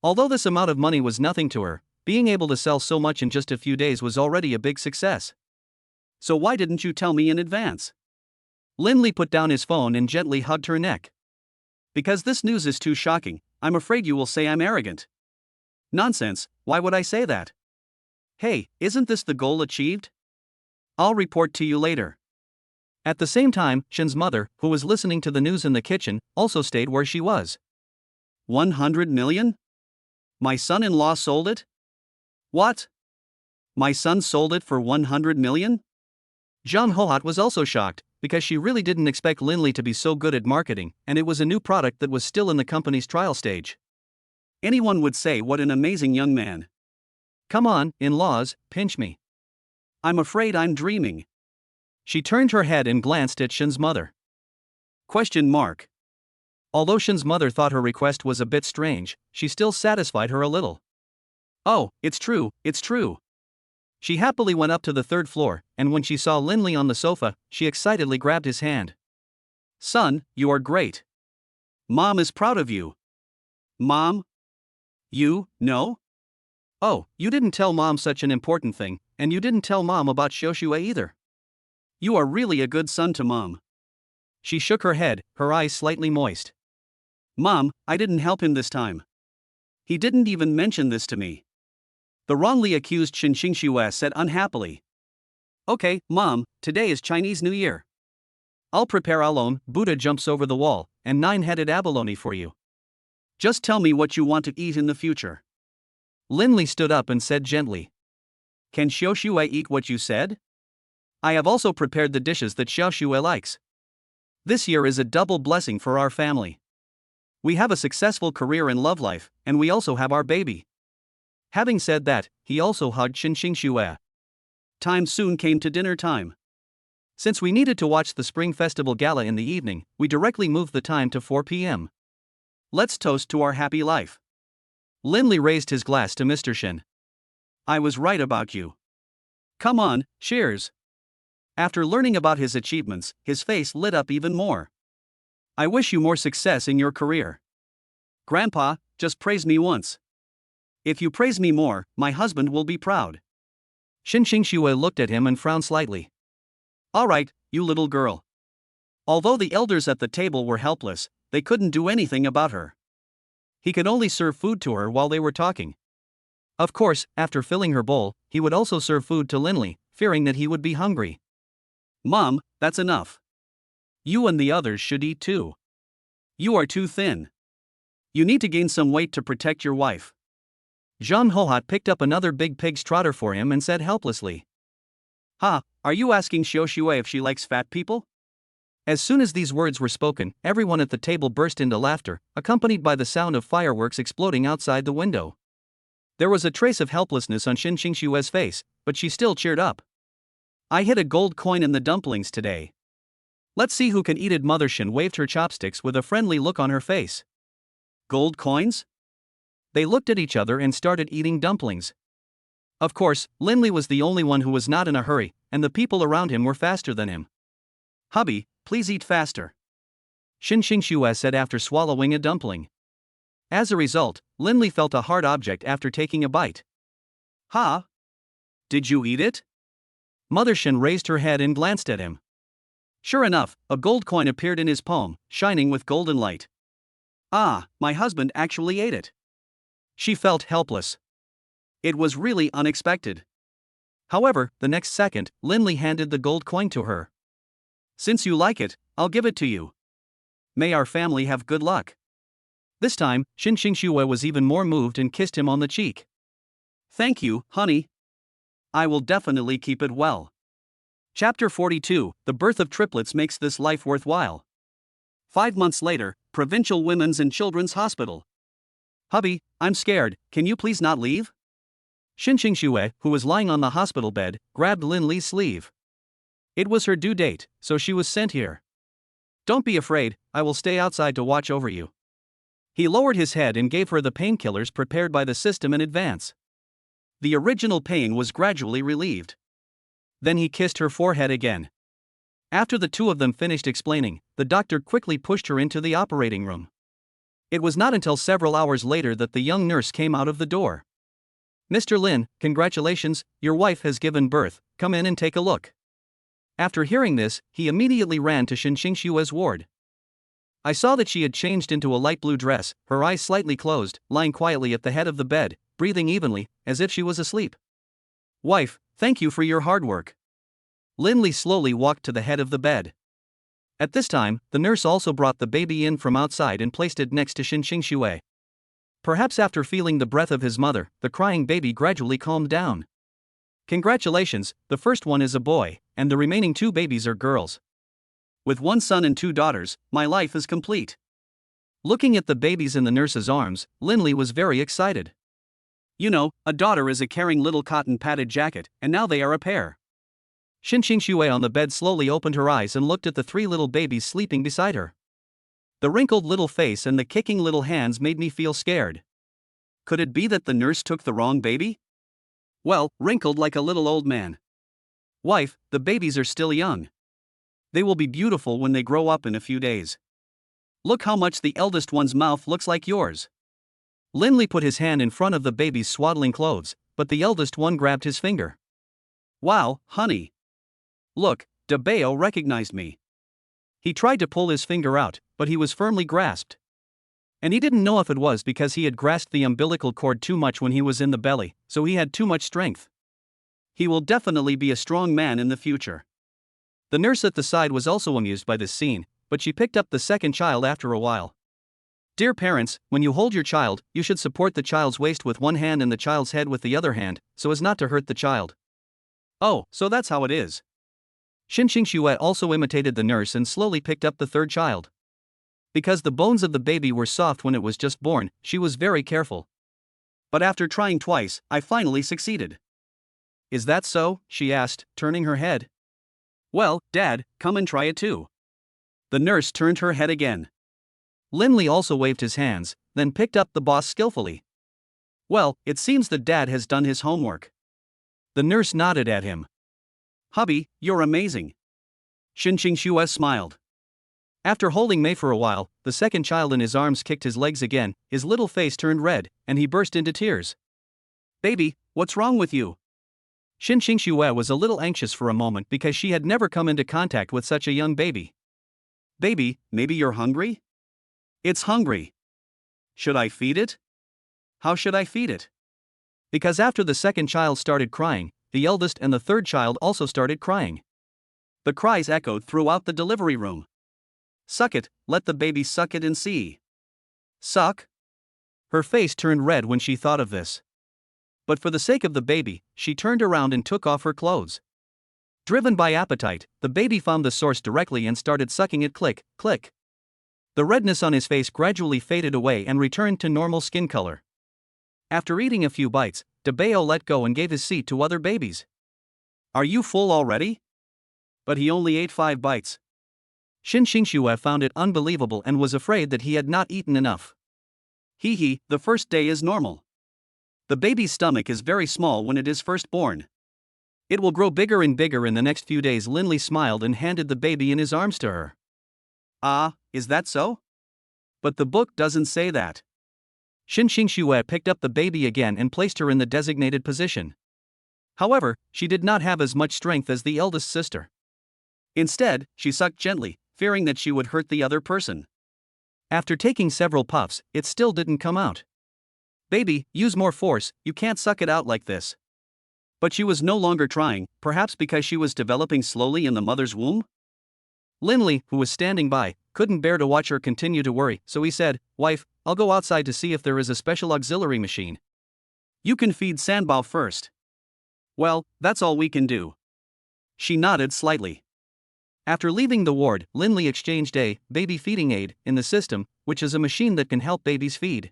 Although this amount of money was nothing to her, being able to sell so much in just a few days was already a big success. So why didn't you tell me in advance? Linley put down his phone and gently hugged her neck. Because this news is too shocking, I'm afraid you will say I'm arrogant. Nonsense, why would I say that? Hey, isn't this the goal achieved? I'll report to you later. At the same time, Shin's mother, who was listening to the news in the kitchen, also stayed where she was. 100 million? My son-in-law sold it? What? My son sold it for 100 million? Zhang Hohat was also shocked, because she really didn't expect Linley to be so good at marketing, and it was a new product that was still in the company's trial stage. Anyone would say what an amazing young man. Come on, in-laws, pinch me. I'm afraid I'm dreaming. She turned her head and glanced at Shin's mother. Question mark. Although Shin's mother thought her request was a bit strange, she still satisfied her a little. Oh, it's true, it's true. She happily went up to the third floor, and when she saw Linley on the sofa, she excitedly grabbed his hand. Son, you are great. Mom is proud of you. Mom? You, no? Oh, you didn't tell Mom such an important thing, and you didn't tell Mom about Xiaoxue either. You are really a good son to Mom. She shook her head, her eyes slightly moist. Mom, I didn't help him this time. He didn't even mention this to me. The wrongly accused Shin Xingxue said unhappily. Okay, Mom, today is Chinese New Year. I'll prepare Alone, Buddha jumps over the wall, and 9-headed abalone for you. Just tell me what you want to eat in the future. Linley stood up and said gently. Can Xiaoxue eat what you said? I have also prepared the dishes that Xiaoxue likes. This year is a double blessing for our family. We have a successful career and love life, and we also have our baby. Having said that, he also hugged Shin Xingxue. Time soon came to dinner time. Since we needed to watch the Spring Festival Gala in the evening, we directly moved the time to 4 p.m. Let's toast to our happy life. Linley raised his glass to Mr. Shin. I was right about you. Come on, cheers. After learning about his achievements, his face lit up even more. I wish you more success in your career. Grandpa, just praise me once. If you praise me more, my husband will be proud. Shin Xingxue looked at him and frowned slightly. All right, you little girl. Although the elders at the table were helpless, they couldn't do anything about her. He could only serve food to her while they were talking. Of course, after filling her bowl, he would also serve food to Linley, fearing that he would be hungry. Mom, that's enough. You and the others should eat too. You are too thin. You need to gain some weight to protect your wife. Zhang Hohat picked up another big pig's trotter for him and said helplessly. Ha, are you asking Xiaoxue if she likes fat people? As soon as these words were spoken, everyone at the table burst into laughter, accompanied by the sound of fireworks exploding outside the window. There was a trace of helplessness on Shin Xingxue's face, but she still cheered up. I hit a gold coin in the dumplings today. Let's see who can eat it. Mother Shin waved her chopsticks with a friendly look on her face. Gold coins? They looked at each other and started eating dumplings. Of course, Linley was the only one who was not in a hurry, and the people around him were faster than him. Hubby, please eat faster. Shin Xingxue said after swallowing a dumpling. As a result, Lindley felt a hard object after taking a bite. Huh? Did you eat it? Mother Shin raised her head and glanced at him. Sure enough, a gold coin appeared in his palm, shining with golden light. Ah, my husband actually ate it. She felt helpless. It was really unexpected. However, the next second, Lindley handed the gold coin to her. Since you like it, I'll give it to you. May our family have good luck. This time, Shin Xingxue was even more moved and kissed him on the cheek. Thank you, honey. I will definitely keep it well. Chapter 42, The Birth of Triplets Makes This Life Worthwhile. 5 months later, Provincial Women's and Children's Hospital. Hubby, I'm scared, can you please not leave? Shin Xingxue, who was lying on the hospital bed, grabbed Lindley's sleeve. It was her due date, so she was sent here. Don't be afraid, I will stay outside to watch over you. He lowered his head and gave her the painkillers prepared by the system in advance. The original pain was gradually relieved. Then he kissed her forehead again. After the two of them finished explaining, the doctor quickly pushed her into the operating room. It was not until several hours later that the young nurse came out of the door. Mr. Lin, congratulations, your wife has given birth, come in and take a look. After hearing this, he immediately ran to Shin Xingxue's ward. I saw that she had changed into a light blue dress, her eyes slightly closed, lying quietly at the head of the bed, breathing evenly, as if she was asleep. Wife, thank you for your hard work. Lindley slowly walked to the head of the bed. At this time, the nurse also brought the baby in from outside and placed it next to Shin Xingxue. Perhaps after feeling the breath of his mother, the crying baby gradually calmed down. Congratulations, the first one is a boy, and the remaining 2 babies are girls. With 1 son and 2 daughters, my life is complete. Looking at the babies in the nurse's arms, Lindley was very excited. You know, a daughter is a caring little cotton padded jacket, and now they are a pair. Shin Xingxue on the bed slowly opened her eyes and looked at the 3 little babies sleeping beside her. The wrinkled little face and the kicking little hands made me feel scared. Could it be that the nurse took the wrong baby? Well, wrinkled like a little old man. Wife, the babies are still young. They will be beautiful when they grow up in a few days. Look how much the eldest one's mouth looks like yours. Lindley put his hand in front of the baby's swaddling clothes, but the eldest one grabbed his finger. Wow, honey. Look, Dabeo recognized me. He tried to pull his finger out, but he was firmly grasped. And he didn't know if it was because he had grasped the umbilical cord too much when he was in the belly, so he had too much strength. He will definitely be a strong man in the future. The nurse at the side was also amused by this scene, but she picked up the second child after a while. Dear parents, when you hold your child, you should support the child's waist with one hand and the child's head with the other hand, so as not to hurt the child. Oh, so that's how it is. Shin Xingxue also imitated the nurse and slowly picked up the third child. Because the bones of the baby were soft when it was just born, she was very careful. But after trying twice, I finally succeeded. Is that so? She asked, turning her head. Well, Dad, come and try it too. The nurse turned her head again. Lindley also waved his hands, then picked up the boss skillfully. Well, it seems that Dad has done his homework. The nurse nodded at him. Hubby, you're amazing. Shin Xingxue smiled. After holding Mei for a while, the second child in his arms kicked his legs again, his little face turned red, and he burst into tears. Baby, what's wrong with you? Shin Xingxue was a little anxious for a moment because she had never come into contact with such a young baby. Baby, maybe you're hungry? It's hungry. Should I feed it? How should I feed it? Because after the second child started crying, the eldest and the third child also started crying. The cries echoed throughout the delivery room. Suck it, let the baby suck it and see. Suck? Her face turned red when she thought of this. But for the sake of the baby, she turned around and took off her clothes. Driven by appetite, the baby found the source directly and started sucking it click, click. The redness on his face gradually faded away and returned to normal skin color. After eating a few bites, Dabeo let go and gave his seat to other babies. Are you full already? But he only ate 5 bites. Shin Xingxue found it unbelievable and was afraid that he had not eaten enough. Hee, the first day is normal. The baby's stomach is very small when it is first born. It will grow bigger and bigger in the next few days. Lindley smiled and handed the baby in his arms to her. Ah, is that so? But the book doesn't say that. Xin Xingxue picked up the baby again and placed her in the designated position. However, she did not have as much strength as the eldest sister. Instead, she sucked gently, fearing that she would hurt the other person. After taking several puffs, it still didn't come out. "Baby, use more force, you can't suck it out like this." But she was no longer trying, perhaps because she was developing slowly in the mother's womb? Linley, who was standing by, couldn't bear to watch her continue to worry, so he said, "Wife, I'll go outside to see if there is a special auxiliary machine. You can feed Sanbao first." "Well, that's all we can do." She nodded slightly. After leaving the ward, Linley exchanged a baby feeding aid in the system, which is a machine that can help babies feed.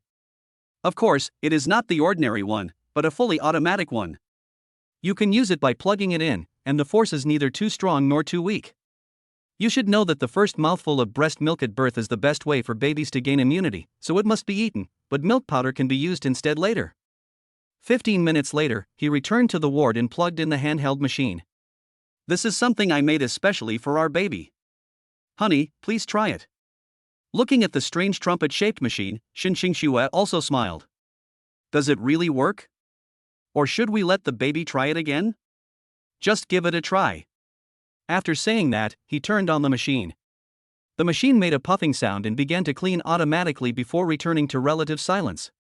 Of course, it is not the ordinary one, but a fully automatic one. You can use it by plugging it in, and the force is neither too strong nor too weak. You should know that the first mouthful of breast milk at birth is the best way for babies to gain immunity, so it must be eaten, but milk powder can be used instead later. 15 minutes later, he returned to the ward and plugged in the handheld machine. "This is something I made especially for our baby. Honey, please try it." Looking at the strange trumpet-shaped machine, Xin Xingxue also smiled. "Does it really work? Or should we let the baby try it again? Just give it a try." After saying that, he turned on the machine. The machine made a puffing sound and began to clean automatically before returning to relative silence.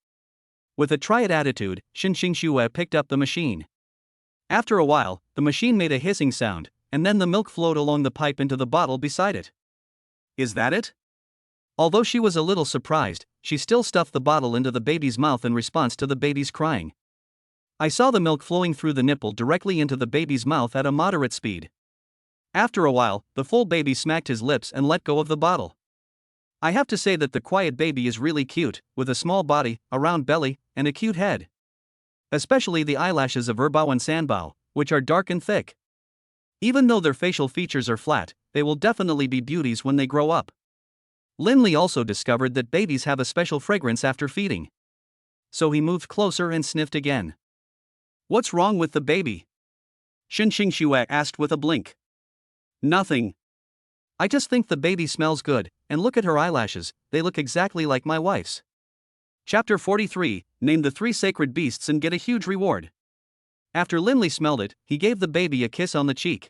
With a try-it attitude, Xin Xingxue picked up the machine. After a while, the machine made a hissing sound, and then the milk flowed along the pipe into the bottle beside it. "Is that it?" Although she was a little surprised, she still stuffed the bottle into the baby's mouth in response to the baby's crying. I saw the milk flowing through the nipple directly into the baby's mouth at a moderate speed. After a while, the full baby smacked his lips and let go of the bottle. I have to say that the quiet baby is really cute, with a small body, a round belly, and a cute head. Especially the eyelashes of Erbao and Sanbao, which are dark and thick. Even though their facial features are flat, they will definitely be beauties when they grow up. Linley also discovered that babies have a special fragrance after feeding. So he moved closer and sniffed again. "What's wrong with the baby?" Xin Xingxue asked with a blink. "Nothing. I just think the baby smells good, and look at her eyelashes, they look exactly like my wife's." Chapter 43, Name the 3 sacred beasts and get a huge reward. After Linley smelled it, he gave the baby a kiss on the cheek.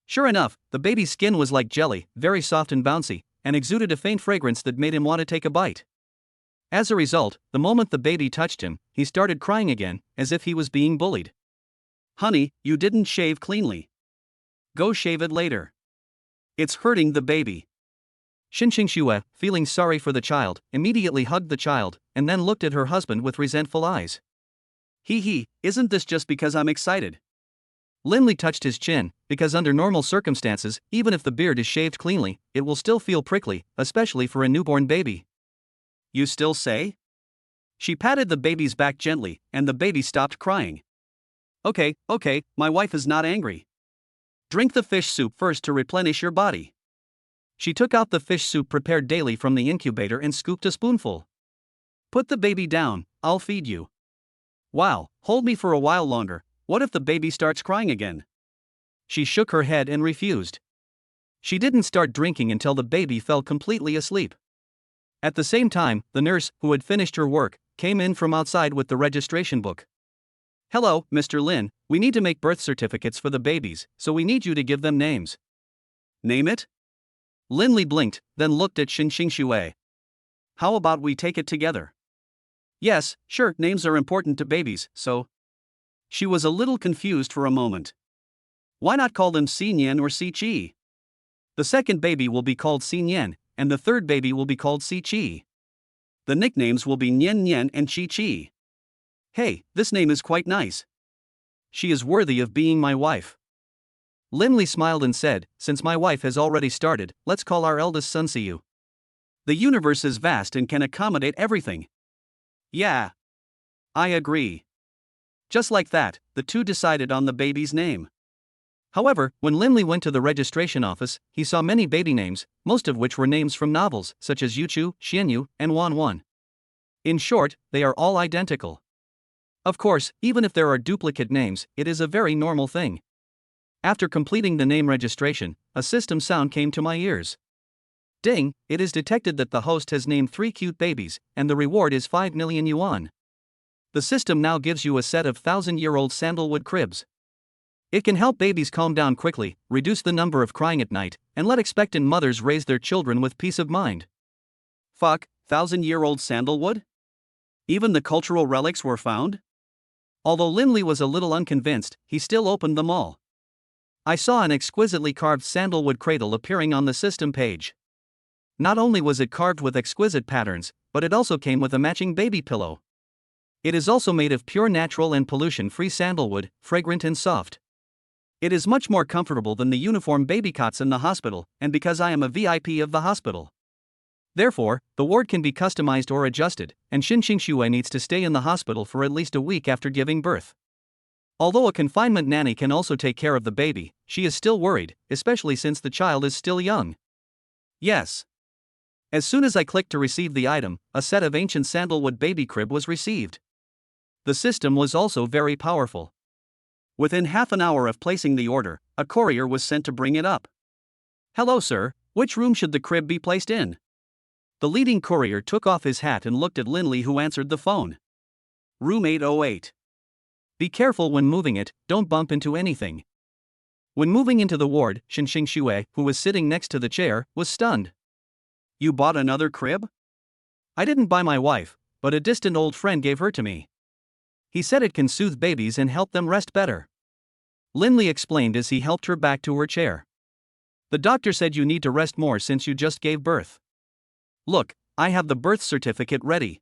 Sure enough, the baby's skin was like jelly, very soft and bouncy, and exuded a faint fragrance that made him want to take a bite. As a result, the moment the baby touched him, he started crying again, as if he was being bullied. "Honey, you didn't shave cleanly. Go shave it later. It's hurting the baby." Xin Xingxue, feeling sorry for the child, immediately hugged the child, and then looked at her husband with resentful eyes. He, isn't this just because I'm excited?" Linley touched his chin, because under normal circumstances, even if the beard is shaved cleanly, it will still feel prickly, especially for a newborn baby. "You still say?" She patted the baby's back gently, and the baby stopped crying. Okay, my wife is not angry. Drink the fish soup first to replenish your body." She took out the fish soup prepared daily from the incubator and scooped a spoonful. "Put the baby down, I'll feed you." "Wow, hold me for a while longer, what if the baby starts crying again?" She shook her head and refused. She didn't start drinking until the baby fell completely asleep. At the same time, the nurse, who had finished her work, came in from outside with the registration book. "Hello, Mr. Lin, we need to make birth certificates for the babies, so we need you to give them names." "Name it?" Linley blinked, then looked at Xin Xingxue. "How about we take it together?" "Yes, sure, names are important to babies, so." She was a little confused for a moment. "Why not call them Si Nian or Si Chi? The second baby will be called Si Nian, and the third baby will be called Si Chi. The nicknames will be Nian Nian and Chi Chi. Hey, this name is quite nice. She is worthy of being my wife." Linley smiled and said, "Since my wife has already started, let's call our eldest son Siyu. The universe is vast and can accommodate everything." "Yeah. I agree." Just like that, the two decided on the baby's name. However, when Linley went to the registration office, he saw many baby names, most of which were names from novels, such as Yuchu, Xianyu, and Wanwan. In short, they are all identical. Of course, even if there are duplicate names, it is a very normal thing. After completing the name registration, a system sound came to my ears. Ding, it is detected that the host has named 3 cute babies, and the reward is 5 million yuan. The system now gives you a set of 1,000-year-old sandalwood cribs. It can help babies calm down quickly, reduce the number of crying at night, and let expectant mothers raise their children with peace of mind. Fuck, 1,000-year-old sandalwood? Even the cultural relics were found? Although Linley was a little unconvinced, he still opened them all. I saw an exquisitely carved sandalwood cradle appearing on the system page. Not only was it carved with exquisite patterns, but it also came with a matching baby pillow. It is also made of pure natural and pollution-free sandalwood, fragrant and soft. It is much more comfortable than the uniform baby cots in the hospital, and because I am a VIP of the hospital. Therefore, the ward can be customized or adjusted, and Xin Xingxue needs to stay in the hospital for at least a week after giving birth. Although a confinement nanny can also take care of the baby, she is still worried, especially since the child is still young. Yes. As soon as I clicked to receive the item, a set of ancient sandalwood baby crib was received. The system was also very powerful. Within half an hour of placing the order, a courier was sent to bring it up. Hello, sir, which room should the crib be placed in? The leading courier took off his hat and looked at Linley, who answered the phone. Room 808. Be careful when moving it, don't bump into anything. When moving into the ward, Xin Xingxue, who was sitting next to the chair, was stunned. You bought another crib? I didn't buy my wife, but a distant old friend gave her to me. He said it can soothe babies and help them rest better. Linley explained as he helped her back to her chair. The doctor said you need to rest more since you just gave birth. Look, I have the birth certificate ready.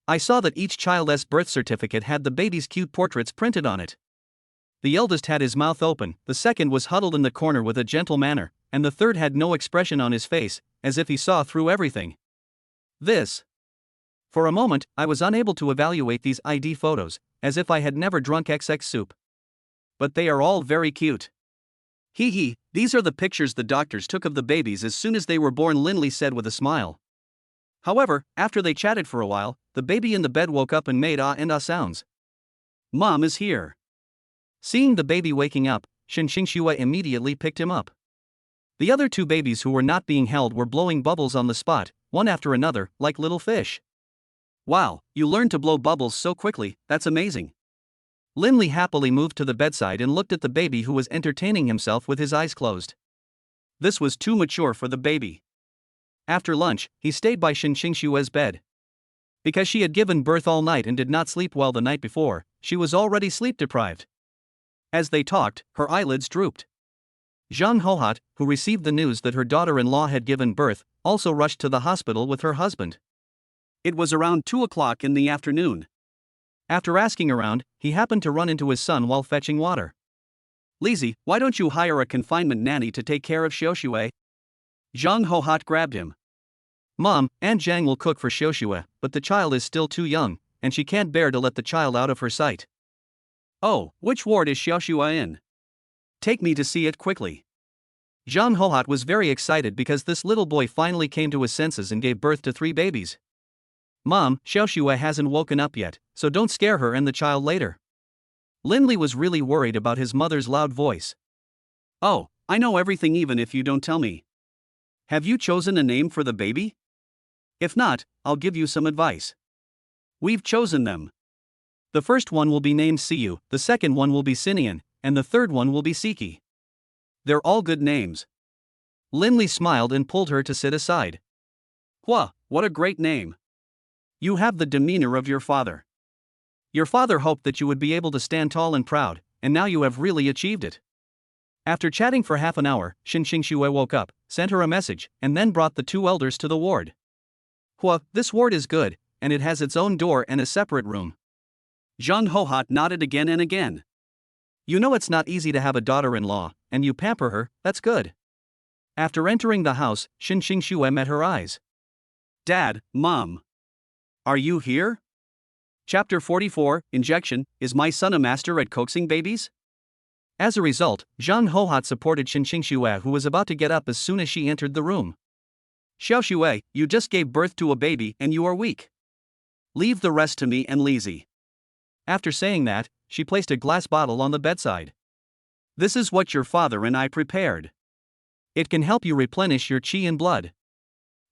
I saw that each child's birth certificate had the baby's cute portraits printed on it. The eldest had his mouth open, the second was huddled in the corner with a gentle manner, and the third had no expression on his face, as if he saw through everything. For a moment, I was unable to evaluate these ID photos, as if I had never drunk XX soup. But they are all very cute. These are the pictures the doctors took of the babies as soon as they were born, Linley said with a smile. However, after they chatted for a while, the baby in the bed woke up and made ah and ah sounds. Mom is here. Seeing the baby waking up, Xin Xingxue immediately picked him up. The other 2 babies who were not being held were blowing bubbles on the spot, one after another, like little fish. Wow, you learned to blow bubbles so quickly, that's amazing. Linley happily moved to the bedside and looked at the baby, who was entertaining himself with his eyes closed. This was too mature for the baby. After lunch, he stayed by Xin Xingxue's bed. Because she had given birth all night and did not sleep well the night before, she was already sleep deprived. As they talked, her eyelids drooped. Zhang Hohat, who received the news that her daughter-in-law had given birth, also rushed to the hospital with her husband. It was around 2 o'clock in the afternoon. After asking around, he happened to run into his son while fetching water. Lizzie, why don't you hire a confinement nanny to take care of Xiaoxue? Zhang Hohat grabbed him. Mom, Aunt Zhang will cook for Xiaoxue, but the child is still too young, and she can't bear to let the child out of her sight. Oh, which ward is Xiaoxue in? Take me to see it quickly. Zhang Hohat was very excited because this little boy finally came to his senses and gave birth to 3 babies. Mom, Xiaoxue hasn't woken up yet, so don't scare her and the child later. Linley was really worried about his mother's loud voice. Oh, I know everything even if you don't tell me. Have you chosen a name for the baby? If not, I'll give you some advice. We've chosen them. The first one will be named Siyu, the second one will be Sinian, and the third one will be Siki. They're all good names. Linley smiled and pulled her to sit aside. Hua, what a great name. You have the demeanor of your father. Your father hoped that you would be able to stand tall and proud, and now you have really achieved it. After chatting for half an hour, Xin Xingxue woke up, sent her a message, and then brought the 2 elders to the ward. Hua, this ward is good, and it has its own door and a separate room. Zhang Hohat nodded again and again. You know it's not easy to have a daughter-in-law, and you pamper her, that's good. After entering the house, Xin Xingxue met her eyes. Dad, Mom. Are you here? Chapter 44, Injection, Is My Son a Master at Coaxing Babies? As a result, Zhang Hohat supported Xin Xingxue, who was about to get up as soon as she entered the room. Xiaoxue, you just gave birth to a baby and you are weak. Leave the rest to me and Lizzie. After saying that, she placed a glass bottle on the bedside. This is what your father and I prepared. It can help you replenish your qi and blood.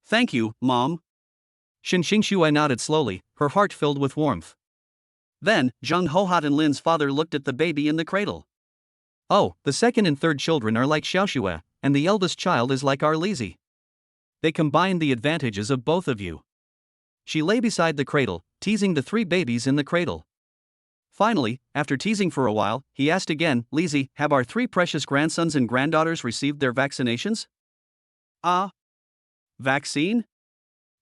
Thank you, Mom. Shin Xingxue nodded slowly, her heart filled with warmth. Then, Zhang Hohat and Lin's father looked at the baby in the cradle. Oh, the second and third children are like Xiaoxue, and the eldest child is like our Lizzie. They combine the advantages of both of you. She lay beside the cradle, teasing the three babies in the cradle. Finally, after teasing for a while, he asked again, Lizzie, have our three precious grandsons and granddaughters received their vaccinations? Ah? Vaccine?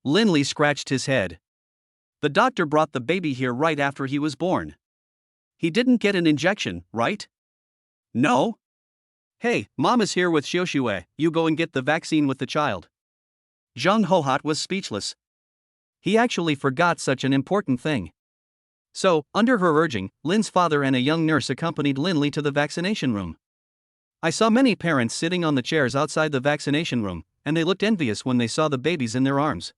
Linley scratched his head. The doctor brought the baby here right after he was born. He didn't get an injection, right? No? Hey, Mom is here with Xiaoxue, you go and get the vaccine with the child. Zhang Hohat was speechless. He actually forgot such an important thing. So, under her urging, Lin's father and a young nurse accompanied Linley to the vaccination room. I saw many parents sitting on the chairs outside the vaccination room, and they looked envious when they saw the babies in their arms.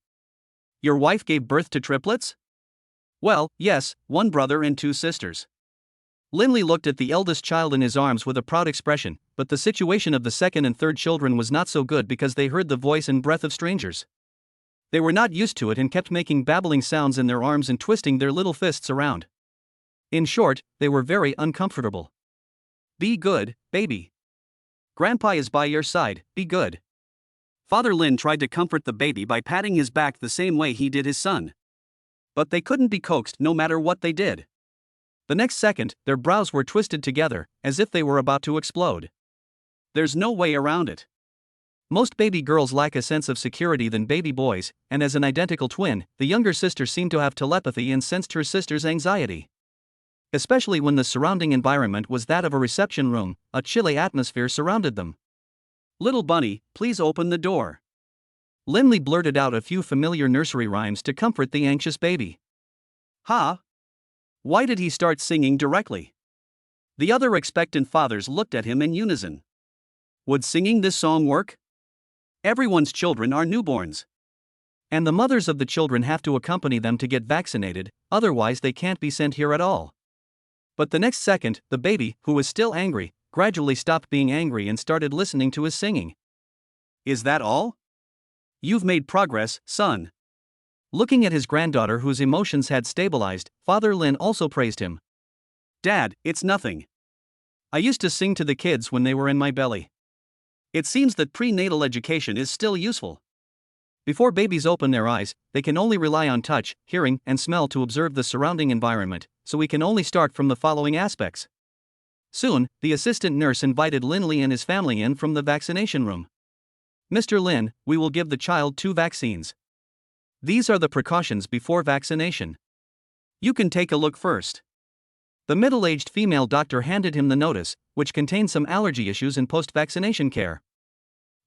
Your wife gave birth to triplets? Well, yes, one brother and two sisters. Linley looked at the eldest child in his arms with a proud expression, but the situation of the second and third children was not so good because they heard the voice and breath of strangers. They were not used to it and kept making babbling sounds in their arms and twisting their little fists around. In short, they were very uncomfortable. Be good, baby. Grandpa is by your side, be good. Father Lin tried to comfort the baby by patting his back the same way he did his son. But they couldn't be coaxed no matter what they did. The next second, their brows were twisted together, as if they were about to explode. There's no way around it. Most baby girls lack a sense of security than baby boys, and as an identical twin, the younger sister seemed to have telepathy and sensed her sister's anxiety. Especially when the surrounding environment was that of a reception room, a chilly atmosphere surrounded them. Little bunny, please open the door. Linley blurted out a few familiar nursery rhymes to comfort the anxious baby. Ha! Why did he start singing directly? The other expectant fathers looked at him in unison. Would singing this song work? Everyone's children are newborns. And the mothers of the children have to accompany them to get vaccinated, otherwise they can't be sent here at all. But the next second, the baby, who was still angry, gradually stopped being angry and started listening to his singing. Is that all? You've made progress, son. Looking at his granddaughter whose emotions had stabilized, Father Lin also praised him. Dad, it's nothing. I used to sing to the kids when they were in my belly. It seems that prenatal education is still useful. Before babies open their eyes, they can only rely on touch, hearing, and smell to observe the surrounding environment, so we can only start from the following aspects. Soon, the assistant nurse invited Linley and his family in from the vaccination room. Mr. Lin, we will give the child 2 vaccines. These are the precautions before vaccination. You can take a look first. The middle-aged female doctor handed him the notice, which contained some allergy issues and post-vaccination care.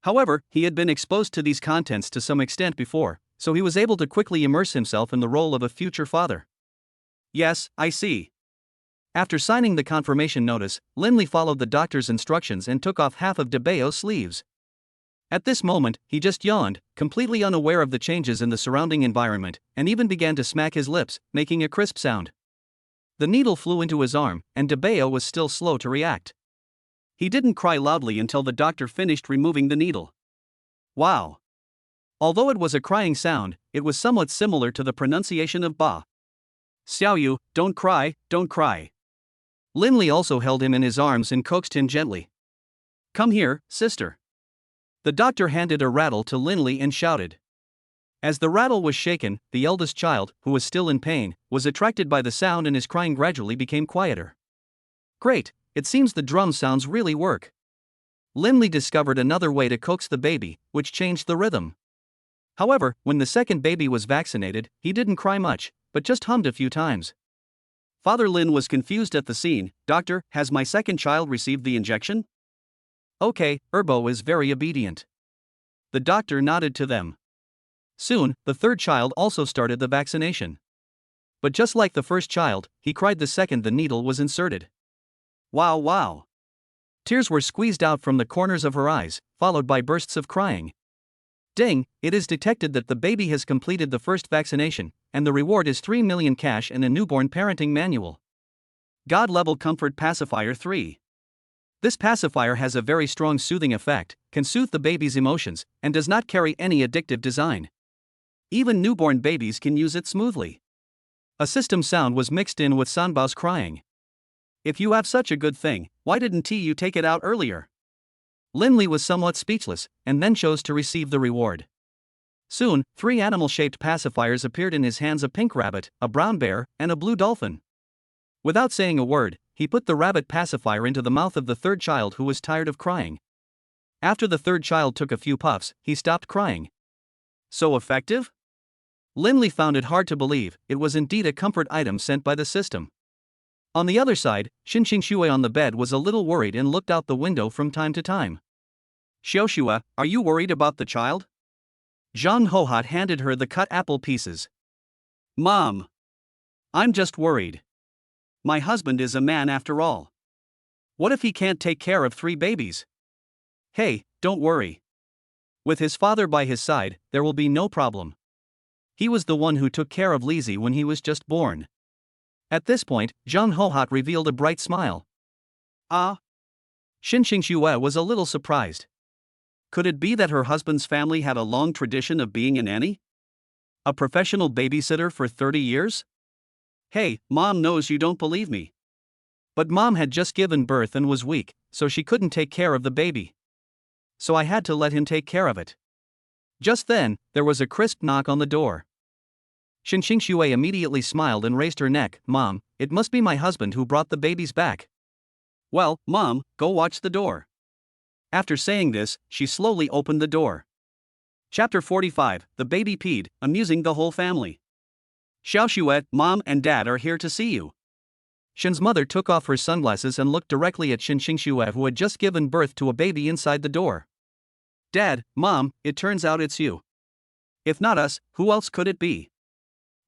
However, he had been exposed to these contents to some extent before, so he was able to quickly immerse himself in the role of a future father. Yes, I see. After signing the confirmation notice, Linley followed the doctor's instructions and took off half of Debayo's sleeves. At this moment, he just yawned, completely unaware of the changes in the surrounding environment, and even began to smack his lips, making a crisp sound. The needle flew into his arm, and Debayo was still slow to react. He didn't cry loudly until the doctor finished removing the needle. Wow! Although it was a crying sound, it was somewhat similar to the pronunciation of ba. Xiaoyu, don't cry, don't cry. Linley also held him in his arms and coaxed him gently. Come here, sister. The doctor handed a rattle to Linley and shouted. As the rattle was shaken, the eldest child, who was still in pain, was attracted by the sound and his crying gradually became quieter. Great, it seems the drum sounds really work. Linley discovered another way to coax the baby, which changed the rhythm. However, when the second baby was vaccinated, he didn't cry much, but just hummed a few times. Father Lin was confused at the scene. Doctor, has my second child received the injection? Okay, Erbo is very obedient. The doctor nodded to them. Soon, the third child also started the vaccination. But just like the first child, he cried the second the needle was inserted. Wow, wow. Tears were squeezed out from the corners of her eyes, followed by bursts of crying. Ding, it is detected that the baby has completed the first vaccination, and the reward is 3 million cash and a newborn parenting manual. God Level Comfort Pacifier 3. This pacifier has a very strong soothing effect, can soothe the baby's emotions, and does not carry any addictive design. Even newborn babies can use it smoothly. A system sound was mixed in with Sanbao's crying. If you have such a good thing, why didn't you take it out earlier? Linley was somewhat speechless, and then chose to receive the reward. Soon, 3 animal-shaped pacifiers appeared in his hands: a pink rabbit, a brown bear, and a blue dolphin. Without saying a word, he put the rabbit pacifier into the mouth of the third child, who was tired of crying. After the third child took a few puffs, he stopped crying. So effective? Linley found it hard to believe it was indeed a comfort item sent by the system. On the other side, Xinxing on the bed was a little worried and looked out the window from time to time. Xiaoxue, are you worried about the child? Zhang Hohat handed her the cut apple pieces. Mom. I'm just worried. My husband is a man after all. What if he can't take care of 3 babies? Hey, don't worry. With his father by his side, there will be no problem. He was the one who took care of Lizzie when he was just born. At this point, Zhang Hohat revealed a bright smile. Ah. Xinxing was a little surprised. Could it be that her husband's family had a long tradition of being a nanny? A professional babysitter for 30 years? Hey, Mom knows you don't believe me. But Mom had just given birth and was weak, so she couldn't take care of the baby. So I had to let him take care of it. Just then, there was a crisp knock on the door. Xinxing immediately smiled and raised her neck. Mom, it must be my husband who brought the babies back. Well, Mom, go watch the door. After saying this, she slowly opened the door. Chapter 45, The Baby Peed, amusing the whole family. Xiaoxue, Mom and Dad are here to see you. Shen's mother took off her sunglasses and looked directly at Xinxing, who had just given birth to a baby inside the door. Dad, Mom, it turns out it's you. If not us, who else could it be?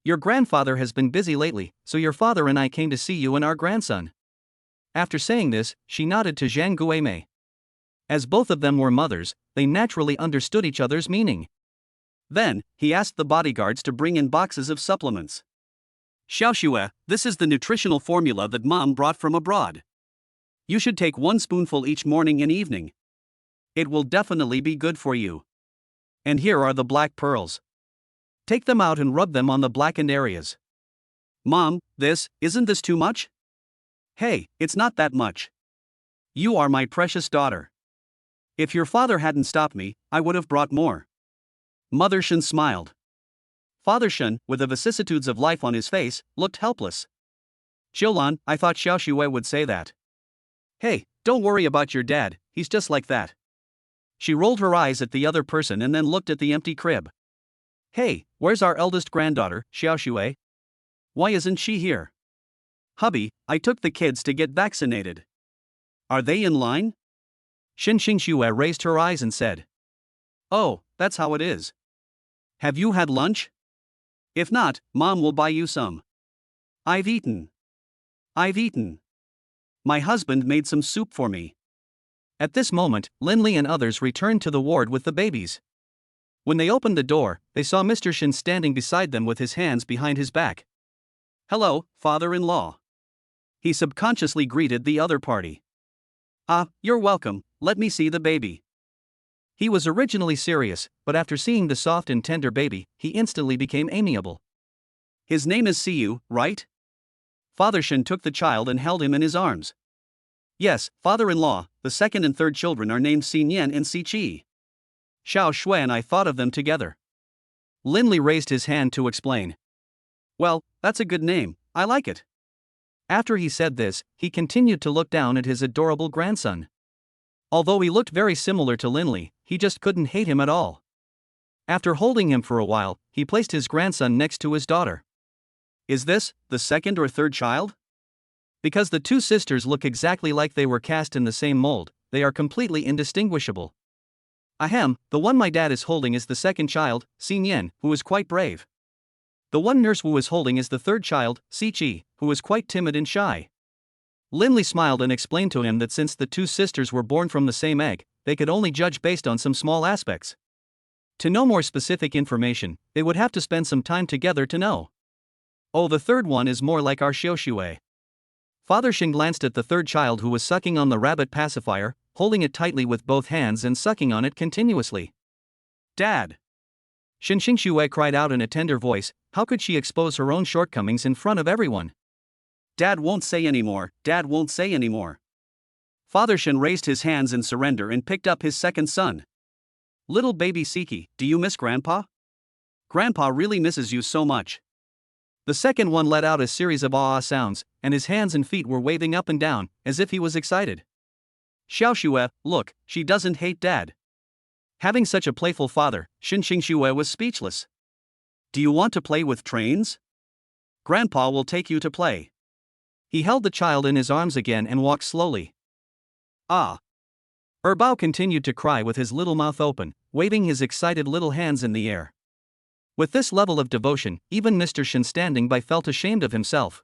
Your grandfather has been busy lately, so your father and I came to see you and our grandson. After saying this, she nodded to Zhang Guimei. As both of them were mothers, they naturally understood each other's meaning. Then, he asked the bodyguards to bring in boxes of supplements. Xiaoxue, this is the nutritional formula that Mom brought from abroad. You should take 1 spoonful each morning and evening. It will definitely be good for you. And here are the black pearls. Take them out and rub them on the blackened areas. Mom, isn't this too much? Hey, it's not that much. You are my precious daughter. If your father hadn't stopped me, I would have brought more. Mother Shen smiled. Father Shen, with the vicissitudes of life on his face, looked helpless. Xiulan, I thought Xiaoxue would say that. Hey, don't worry about your dad, he's just like that. She rolled her eyes at the other person and then looked at the empty crib. Hey, where's our eldest granddaughter, Xiaoxue? Why isn't she here? Hubby, I took the kids to get vaccinated. Are they in line? Xinxing raised her eyes and said. Oh, that's how it is. Have you had lunch? If not, Mom will buy you some. I've eaten. My husband made some soup for me. At this moment, Linley and others returned to the ward with the babies. When they opened the door, they saw Mr. Shen standing beside them with his hands behind his back. Hello, father-in-law. He subconsciously greeted the other party. Ah, you're welcome, let me see the baby. He was originally serious, but after seeing the soft and tender baby, he instantly became amiable. His name is Siyu, right? Father Shen took the child and held him in his arms. Yes, father-in-law, the second and third children are named Xinyan and Siqi. Xiaoxue and I thought of them together. Linley raised his hand to explain. Well, that's a good name, I like it. After he said this, he continued to look down at his adorable grandson. Although he looked very similar to Linley, he just couldn't hate him at all. After holding him for a while, he placed his grandson next to his daughter. Is this the second or third child? Because the 2 sisters look exactly like they were cast in the same mold, they are completely indistinguishable. Ahem, the one my dad is holding is the second child, Xinyan, who is quite brave. The one Nurse Wu is holding is the third child, Siqi, who is quite timid and shy. Linley smiled and explained to him that since the 2 sisters were born from the same egg, they could only judge based on some small aspects. To know more specific information, they would have to spend some time together to know. Oh, the third one is more like our Xiaoxue. Father Shen glanced at the third child who was sucking on the rabbit pacifier, holding it tightly with both hands and sucking on it continuously. Dad! Shin Xingxue cried out in a tender voice. How could she expose her own shortcomings in front of everyone? Dad won't say anymore, Dad won't say anymore. Father Shin raised his hands in surrender and picked up his second son. Little baby Siki, do you miss Grandpa? Grandpa really misses you so much. The second one let out a series of ah sounds, and his hands and feet were waving up and down, as if he was excited. Xiaoxue, look, she doesn't hate Dad. Having such a playful father, Shin Xingxue was speechless. Do you want to play with trains? Grandpa will take you to play. He held the child in his arms again and walked slowly. Ah! Erbao continued to cry with his little mouth open, waving his excited little hands in the air. With this level of devotion, even Mr. Shin standing by felt ashamed of himself.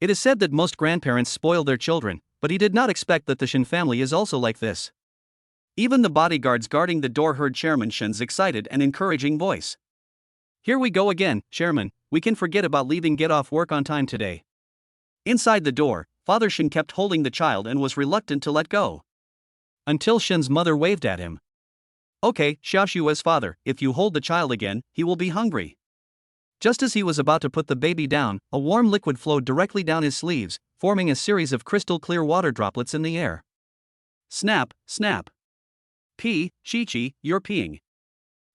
It is said that most grandparents spoil their children, but he did not expect that the Shin family is also like this. Even the bodyguards guarding the door heard Chairman Shin's excited and encouraging voice. Here we go again, Chairman, we can forget about leaving get off work on time today. Inside the door, Father Shin kept holding the child and was reluctant to let go. Until Shin's mother waved at him. Okay, Xiaoxue's father, if you hold the child again, he will be hungry. Just as he was about to put the baby down, a warm liquid flowed directly down his sleeves, forming a series of crystal clear water droplets in the air. Snap, snap. Pee, Chi-Chi, you're peeing.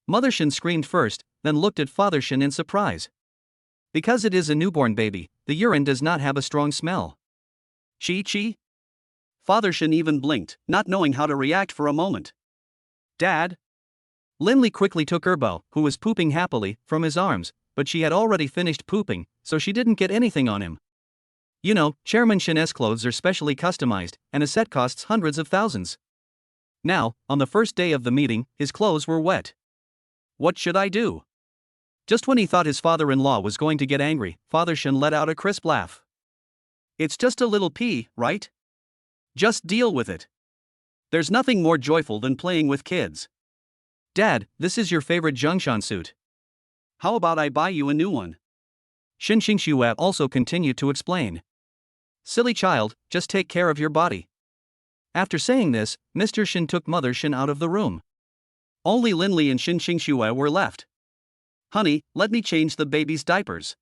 Mother Shin screamed first, then looked at Father Shin in surprise. Because it is a newborn baby, the urine does not have a strong smell. Chi-Chi? Father Shin even blinked, not knowing how to react for a moment. Dad? Linli quickly took Erbao, who was pooping happily, from his arms, but she had already finished pooping, so she didn't get anything on him. You know, Chairman Shin's clothes are specially customized, and a set costs hundreds of thousands. Now, on the first day of the meeting, his clothes were wet. What should I do? Just when he thought his father-in-law was going to get angry, Father Shin let out a crisp laugh. It's just a little pee, right? Just deal with it. There's nothing more joyful than playing with kids. Dad, this is your favorite Zhongshan suit. How about I buy you a new one? Shin Xingxue also continued to explain. Silly child, just take care of your body. After saying this, Mr. Shin took Mother Shin out of the room. Only Linli and Shin Xingxue were left. Honey, let me change the baby's diapers.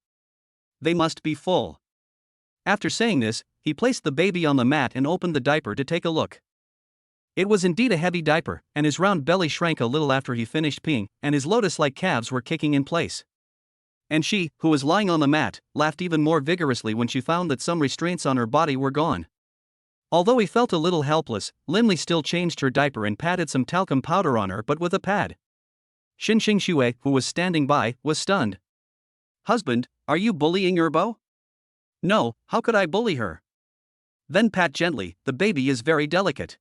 They must be full. After saying this, he placed the baby on the mat and opened the diaper to take a look. It was indeed a heavy diaper, and his round belly shrank a little after he finished peeing, and his lotus-like calves were kicking in place. And she, who was lying on the mat, laughed even more vigorously when she found that some restraints on her body were gone. Although he felt a little helpless, Linli still changed her diaper and patted some talcum powder on her, but with a pad. Shin Xingxue, who was standing by, was stunned. Husband, are you bullying Erbao? No, how could I bully her? Then pat gently, the baby is very delicate.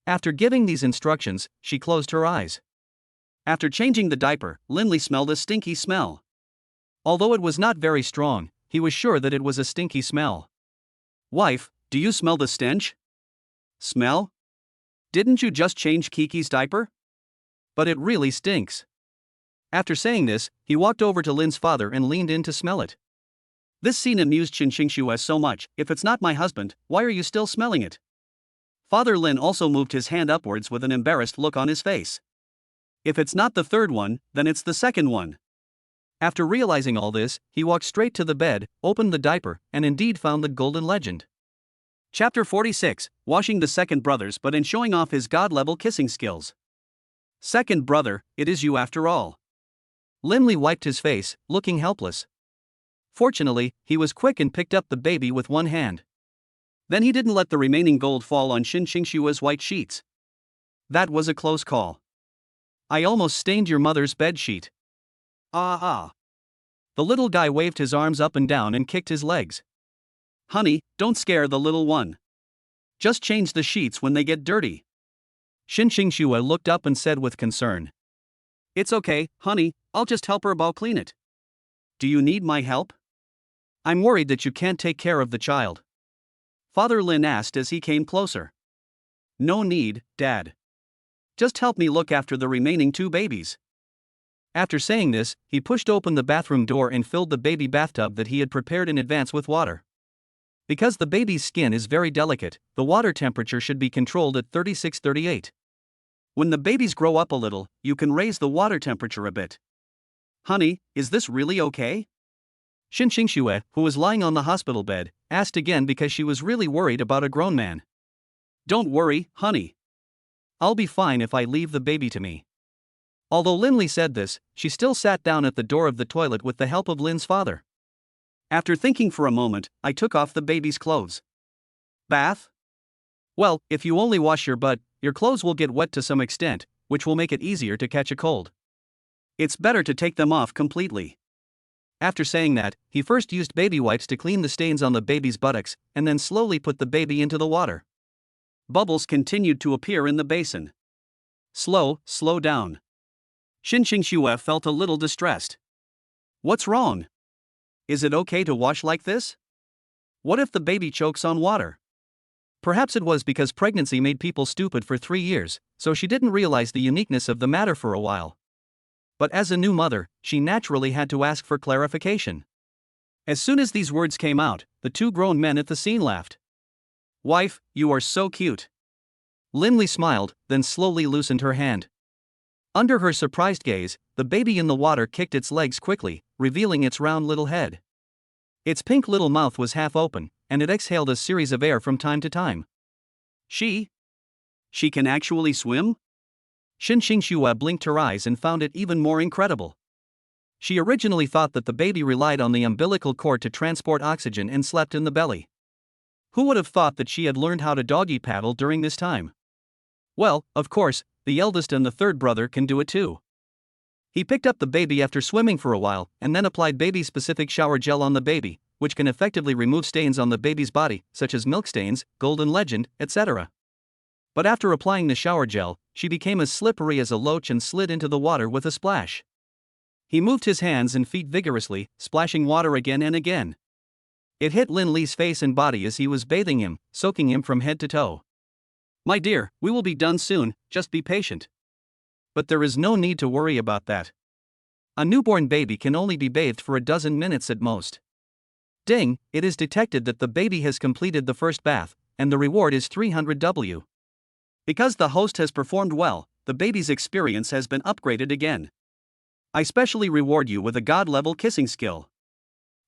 After giving these instructions, she closed her eyes. After changing the diaper, Linli smelled a stinky smell. Although it was not very strong, he was sure that it was a stinky smell. Wife, do you smell the stench? Smell? Didn't you just change Kiki's diaper? But it really stinks. After saying this, he walked over to Lin's father and leaned in to smell it. This scene amused Shin Xingxue so much. If it's not my husband, why are you still smelling it? Father Lin also moved his hand upwards with an embarrassed look on his face. If it's not the third one, then it's the second one. After realizing all this, he walked straight to the bed, opened the diaper, and indeed found the golden legend. Chapter 46, Washing the Second Brothers but in showing off his god-level kissing skills. Second brother, it is you after all. Linli wiped his face, looking helpless. Fortunately, he was quick and picked up the baby with one hand. Then he didn't let the remaining gold fall on Shin Xingxue's white sheets. That was a close call. I almost stained your mother's bed sheet. Ah. The little guy waved his arms up and down and kicked his legs. Honey, don't scare the little one. Just change the sheets when they get dirty. Shin Xingxue looked up and said with concern. It's okay, honey, I'll just help Erbao clean it. Do you need my help? I'm worried that you can't take care of the child. Father Lin asked as he came closer. No need, Dad. Just help me look after the remaining two babies. After saying this, he pushed open the bathroom door and filled the baby bathtub that he had prepared in advance with water. Because the baby's skin is very delicate, the water temperature should be controlled at 36-38. When the babies grow up a little, you can raise the water temperature a bit. Honey, is this really okay? Shin Xingxue, who was lying on the hospital bed, asked again because she was really worried about a grown man. Don't worry, honey. I'll be fine if I leave the baby to me. Although Linley said this, she still sat down at the door of the toilet with the help of Lin's father. After thinking for a moment, I took off the baby's clothes. Bath? Well, if you only wash your butt, your clothes will get wet to some extent, which will make it easier to catch a cold. It's better to take them off completely. After saying that, he first used baby wipes to clean the stains on the baby's buttocks, and then slowly put the baby into the water. Bubbles continued to appear in the basin. Slow down. Shin Xingxue felt a little distressed. What's wrong? Is it okay to wash like this? What if the baby chokes on water? Perhaps it was because pregnancy made people stupid for 3 years, so she didn't realize the uniqueness of the matter for a while. But as a new mother, she naturally had to ask for clarification. As soon as these words came out, the two grown men at the scene laughed. Wife, you are so cute. Linley smiled, then slowly loosened her hand. Under her surprised gaze, the baby in the water kicked its legs quickly, revealing its round little head. Its pink little mouth was half open, and it exhaled a series of air from time to time. She can actually swim? Shin Xingxue blinked her eyes and found it even more incredible. She originally thought that the baby relied on the umbilical cord to transport oxygen and slept in the belly. Who would have thought that she had learned how to doggy paddle during this time? Well, of course, the eldest and the third brother can do it too. He picked up the baby after swimming for a while and then applied baby-specific shower gel on the baby, which can effectively remove stains on the baby's body, such as milk stains, golden legend, etc. But after applying the shower gel, she became as slippery as a loach and slid into the water with a splash. He moved his hands and feet vigorously, splashing water again and again. It hit Linley's face and body as he was bathing him, soaking him from head to toe. My dear, we will be done soon, just be patient. But there is no need to worry about that. A newborn baby can only be bathed for a dozen minutes at most. Ding, it is detected that the baby has completed the first bath, and the reward is 300W. Because the host has performed well, the baby's experience has been upgraded again. I specially reward you with a god-level kissing skill.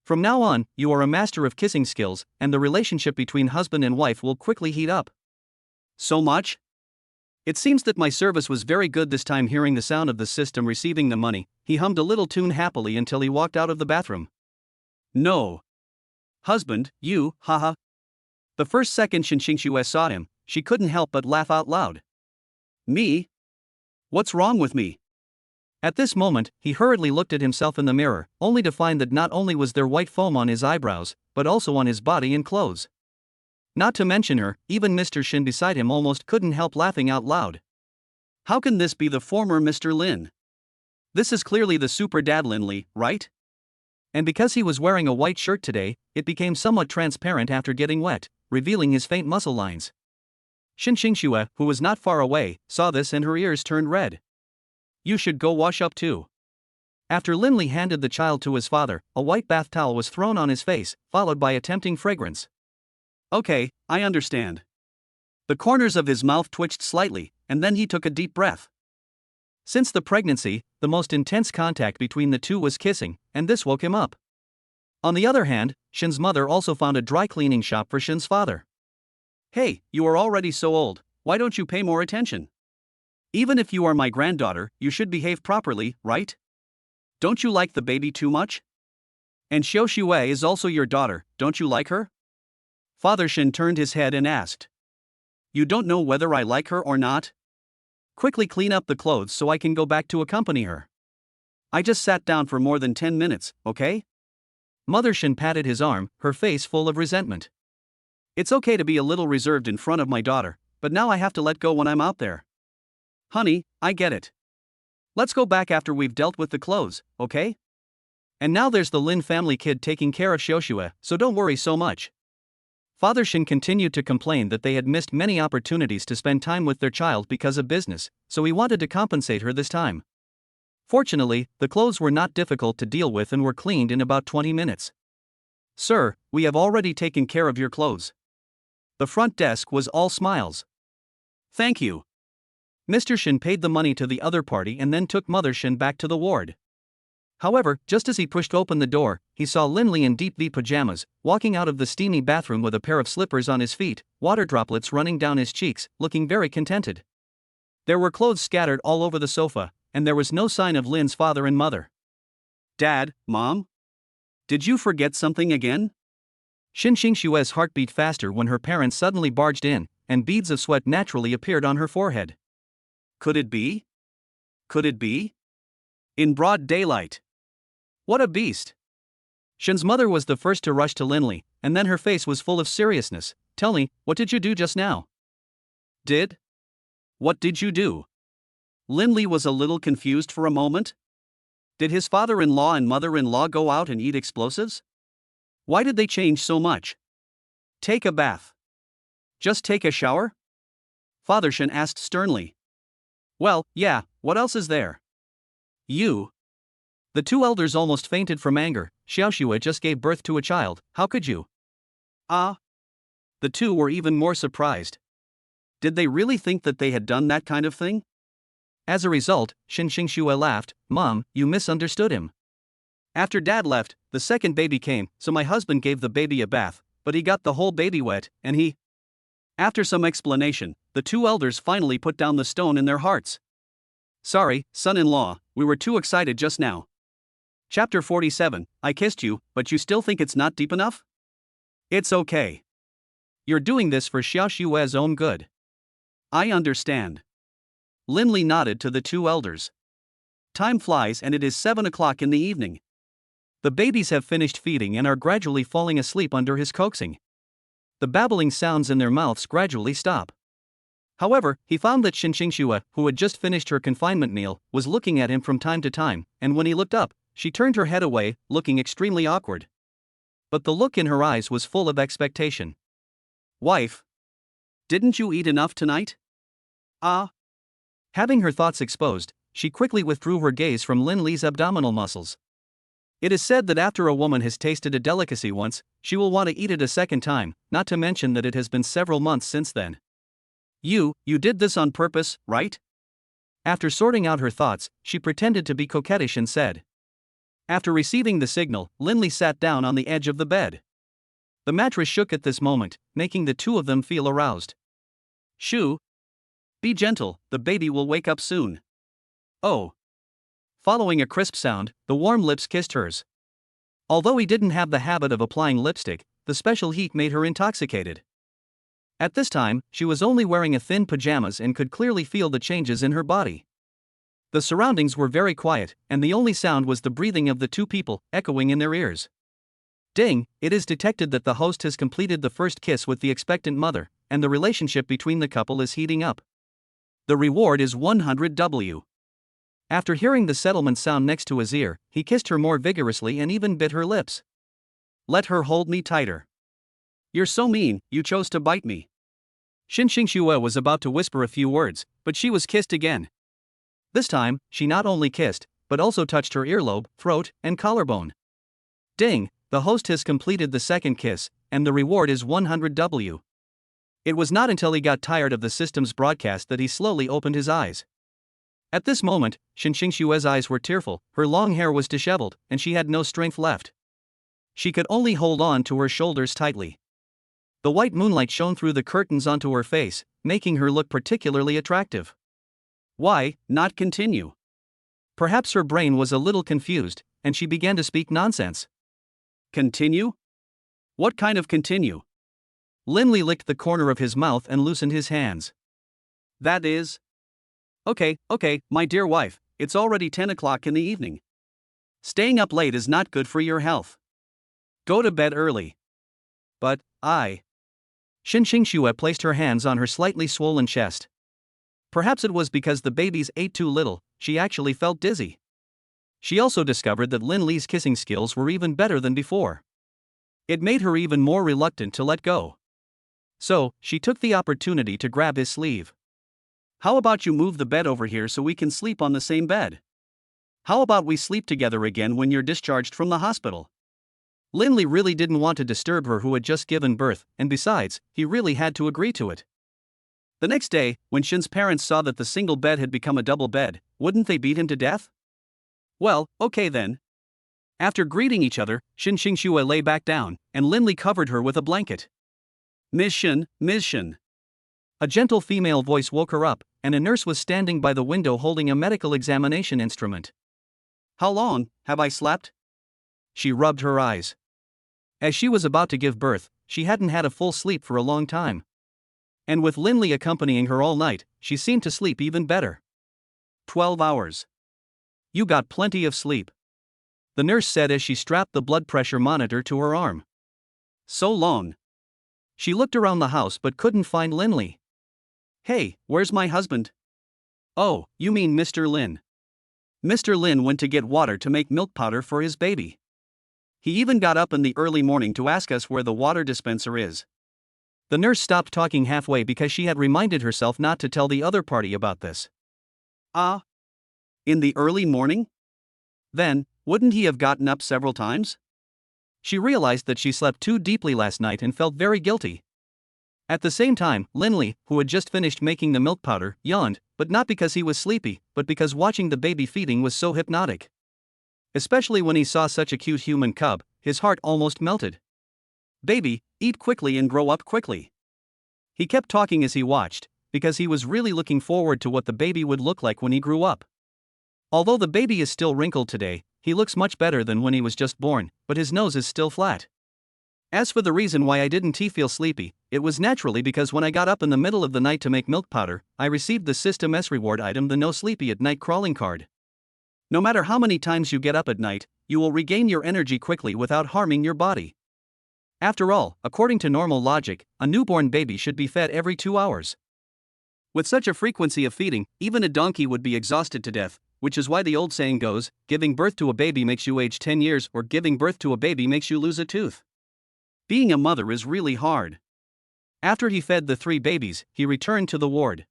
From now on, you are a master of kissing skills, and the relationship between husband and wife will quickly heat up. So much? It seems that my service was very good this time. Hearing the sound of the system receiving the money, he hummed a little tune happily until he walked out of the bathroom. No. Husband, you, haha. The first second Shin Xingxue saw him, she couldn't help but laugh out loud. Me? What's wrong with me? At this moment, he hurriedly looked at himself in the mirror, only to find that not only was there white foam on his eyebrows, but also on his body and clothes. Not to mention her, even Mr. Shin beside him almost couldn't help laughing out loud. How can this be the former Mr. Lin? This is clearly the super dad Linley, right? And because he was wearing a white shirt today, it became somewhat transparent after getting wet, revealing his faint muscle lines. Shin Xingxue, who was not far away, saw this and her ears turned red. You should go wash up too. After Linley handed the child to his father, a white bath towel was thrown on his face, followed by a tempting fragrance. Okay, I understand. The corners of his mouth twitched slightly, and then he took a deep breath. Since the pregnancy, the most intense contact between the two was kissing, and this woke him up. On the other hand, Shin's mother also found a dry cleaning shop for Shin's father. Hey, you are already so old, why don't you pay more attention? Even if you are my granddaughter, you should behave properly, right? Don't you like the baby too much? And Xiao Xue is also your daughter, don't you like her? Father Shin turned his head and asked. You don't know whether I like her or not? Quickly clean up the clothes so I can go back to accompany her. I just sat down for more than 10 minutes, okay? Mother Shin patted his arm, her face full of resentment. It's okay to be a little reserved in front of my daughter, but now I have to let go when I'm out there. Honey, I get it. Let's go back after we've dealt with the clothes, okay? And now there's the Lin family kid taking care of Xiaoxue, so don't worry so much. Father Shin continued to complain that they had missed many opportunities to spend time with their child because of business, so he wanted to compensate her this time. Fortunately, the clothes were not difficult to deal with and were cleaned in about 20 minutes. Sir, we have already taken care of your clothes. The front desk was all smiles. Thank you. Mr. Shin paid the money to the other party and then took Mother Shin back to the ward. However, just as he pushed open the door, he saw Linley in deep V pajamas, walking out of the steamy bathroom with a pair of slippers on his feet, water droplets running down his cheeks, looking very contented. There were clothes scattered all over the sofa, and there was no sign of Lin's father and mother. Dad, Mom? Did you forget something again? Shin Xingshue's heart beat faster when her parents suddenly barged in, and beads of sweat naturally appeared on her forehead. Could it be? Could it be? In broad daylight. What a beast! Shin's mother was the first to rush to Linley, and then her face was full of seriousness. Tell me, what did you do just now? What did you do? Linley was a little confused for a moment. Did his father-in-law and mother-in-law go out and eat explosives? Why did they change so much? Take a bath. Just take a shower? Father Shin asked sternly. Well, yeah, what else is there? You. The two elders almost fainted from anger. Xiaoxue just gave birth to a child, how could you? Ah. The two were even more surprised. Did they really think that they had done that kind of thing? As a result, Shin Xingsue laughed. Mom, you misunderstood him. After Dad left, the second baby came, so my husband gave the baby a bath, but he got the whole baby wet, and he... After some explanation, the two elders finally put down the stone in their hearts. Sorry, son-in-law, we were too excited just now. Chapter 47, I kissed you, but you still think it's not deep enough? It's okay. You're doing this for Xiaoxue's own good. I understand. Linley nodded to the two elders. Time flies and it is 7 o'clock in the evening. The babies have finished feeding and are gradually falling asleep under his coaxing. The babbling sounds in their mouths gradually stop. However, he found that Shin Xingsue, who had just finished her confinement meal, was looking at him from time to time, and when he looked up, she turned her head away, looking extremely awkward. But the look in her eyes was full of expectation. Wife? Didn't you eat enough tonight? Ah. Having her thoughts exposed, she quickly withdrew her gaze from Linley's abdominal muscles. It is said that after a woman has tasted a delicacy once, she will want to eat it a second time, not to mention that it has been several months since then. You did this on purpose, right? After sorting out her thoughts, she pretended to be coquettish and said. After receiving the signal, Linley sat down on the edge of the bed. The mattress shook at this moment, making the two of them feel aroused. Shoo! Be gentle, the baby will wake up soon. Oh! Following a crisp sound, the warm lips kissed hers. Although he didn't have the habit of applying lipstick, the special heat made her intoxicated. At this time, she was only wearing a thin pajamas and could clearly feel the changes in her body. The surroundings were very quiet, and the only sound was the breathing of the two people, echoing in their ears. Ding, it is detected that the host has completed the first kiss with the expectant mother, and the relationship between the couple is heating up. The reward is 100W. After hearing the settlement sound next to his ear, he kissed her more vigorously and even bit her lips. Let her hold me tighter. You're so mean, you chose to bite me. Shin Xingsue was about to whisper a few words, but she was kissed again. This time, she not only kissed, but also touched her earlobe, throat, and collarbone. Ding, the host has completed the second kiss, and the reward is 100W. It was not until he got tired of the system's broadcast that he slowly opened his eyes. At this moment, Shin Xingshue's eyes were tearful, her long hair was disheveled, and she had no strength left. She could only hold on to her shoulders tightly. The white moonlight shone through the curtains onto her face, making her look particularly attractive. Why not continue? Perhaps her brain was a little confused, and she began to speak nonsense. Continue? What kind of continue? Linley licked the corner of his mouth and loosened his hands. That is... Okay, my dear wife, it's already 10 o'clock in the evening. Staying up late is not good for your health. Go to bed early. But, Shin Xingsue placed her hands on her slightly swollen chest. Perhaps it was because the babies ate too little, she actually felt dizzy. She also discovered that Linley's kissing skills were even better than before. It made her even more reluctant to let go. So, she took the opportunity to grab his sleeve. How about you move the bed over here so we can sleep on the same bed? How about we sleep together again when you're discharged from the hospital? Linley really didn't want to disturb her who had just given birth, and besides, he really had to agree to it. The next day, when Shin's parents saw that the single bed had become a double bed, wouldn't they beat him to death? Well, okay then. After greeting each other, Shin Xingxue lay back down, and Linley covered her with a blanket. Ms. Shin, Ms. Shin. A gentle female voice woke her up, and a nurse was standing by the window holding a medical examination instrument. How long have I slept? She rubbed her eyes. As she was about to give birth, she hadn't had a full sleep for a long time. And with Linley accompanying her all night, she seemed to sleep even better. 12 hours. You got plenty of sleep, the nurse said as she strapped the blood pressure monitor to her arm. So long. She looked around the house but couldn't find Linley. Hey, where's my husband? Oh, you mean Mr. Lin. Mr. Lin went to get water to make milk powder for his baby. He even got up in the early morning to ask us where the water dispenser is. The nurse stopped talking halfway because she had reminded herself not to tell the other party about this. Ah? In the early morning? Then, wouldn't he have gotten up several times? She realized that she slept too deeply last night and felt very guilty. At the same time, Linley, who had just finished making the milk powder, yawned, but not because he was sleepy, but because watching the baby feeding was so hypnotic. Especially when he saw such a cute human cub, his heart almost melted. Baby, eat quickly and grow up quickly. He kept talking as he watched, because he was really looking forward to what the baby would look like when he grew up. Although the baby is still wrinkled today, he looks much better than when he was just born, but his nose is still flat. As for the reason why I didn't feel sleepy, it was naturally because when I got up in the middle of the night to make milk powder, I received the System S reward item, the No Sleepy at Night crawling card. No matter how many times you get up at night, you will regain your energy quickly without harming your body. After all, according to normal logic, a newborn baby should be fed every 2 hours. With such a frequency of feeding, even a donkey would be exhausted to death, which is why the old saying goes, giving birth to a baby makes you age 10 years or giving birth to a baby makes you lose a tooth. Being a mother is really hard. After he fed the 3 babies, he returned to the ward.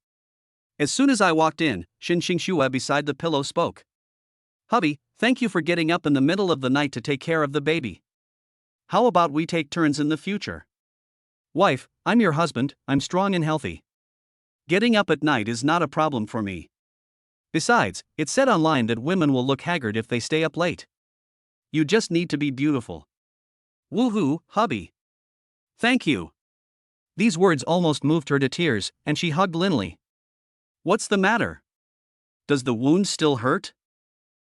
As soon as I walked in, Shin Xingxue beside the pillow spoke. Hubby, thank you for getting up in the middle of the night to take care of the baby. How about we take turns in the future? Wife, I'm your husband, I'm strong and healthy. Getting up at night is not a problem for me. Besides, it's said online that women will look haggard if they stay up late. You just need to be beautiful. Woohoo, hubby. Thank you. These words almost moved her to tears, and she hugged Linley. What's the matter? Does the wound still hurt?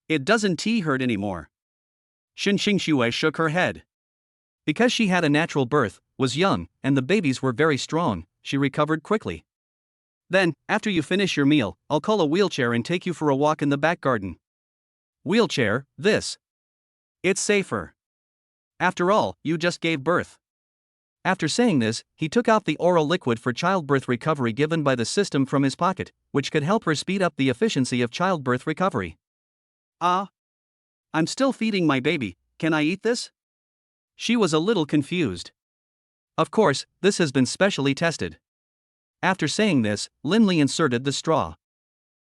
It doesn't hurt anymore. Shin Xingxue shook her head. Because she had a natural birth, was young, and the babies were very strong, she recovered quickly. Then, after you finish your meal, I'll call a wheelchair and take you for a walk in the back garden. Wheelchair, this. It's safer. After all, you just gave birth. After saying this, he took out the oral liquid for childbirth recovery given by the system from his pocket, which could help her speed up the efficiency of childbirth recovery. I'm still feeding my baby, can I eat this? She was a little confused. Of course, this has been specially tested. After saying this, Linley inserted the straw.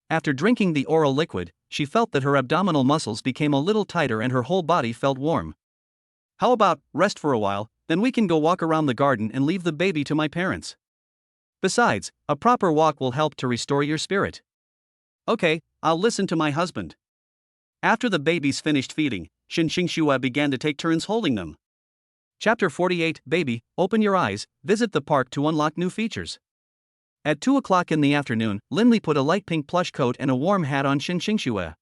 After drinking the oral liquid, she felt that her abdominal muscles became a little tighter and her whole body felt warm. How about rest for a while, then we can go walk around the garden and leave the baby to my parents. Besides, a proper walk will help to restore your spirit. Okay, I'll listen to my husband. After the babies finished feeding, Shin Xingxue began to take turns holding them. Chapter 48, Baby, Open Your Eyes, Visit the Park to Unlock New Features. At 2 o'clock in the afternoon, Linley put a light pink plush coat and a warm hat on Shin Xingxue.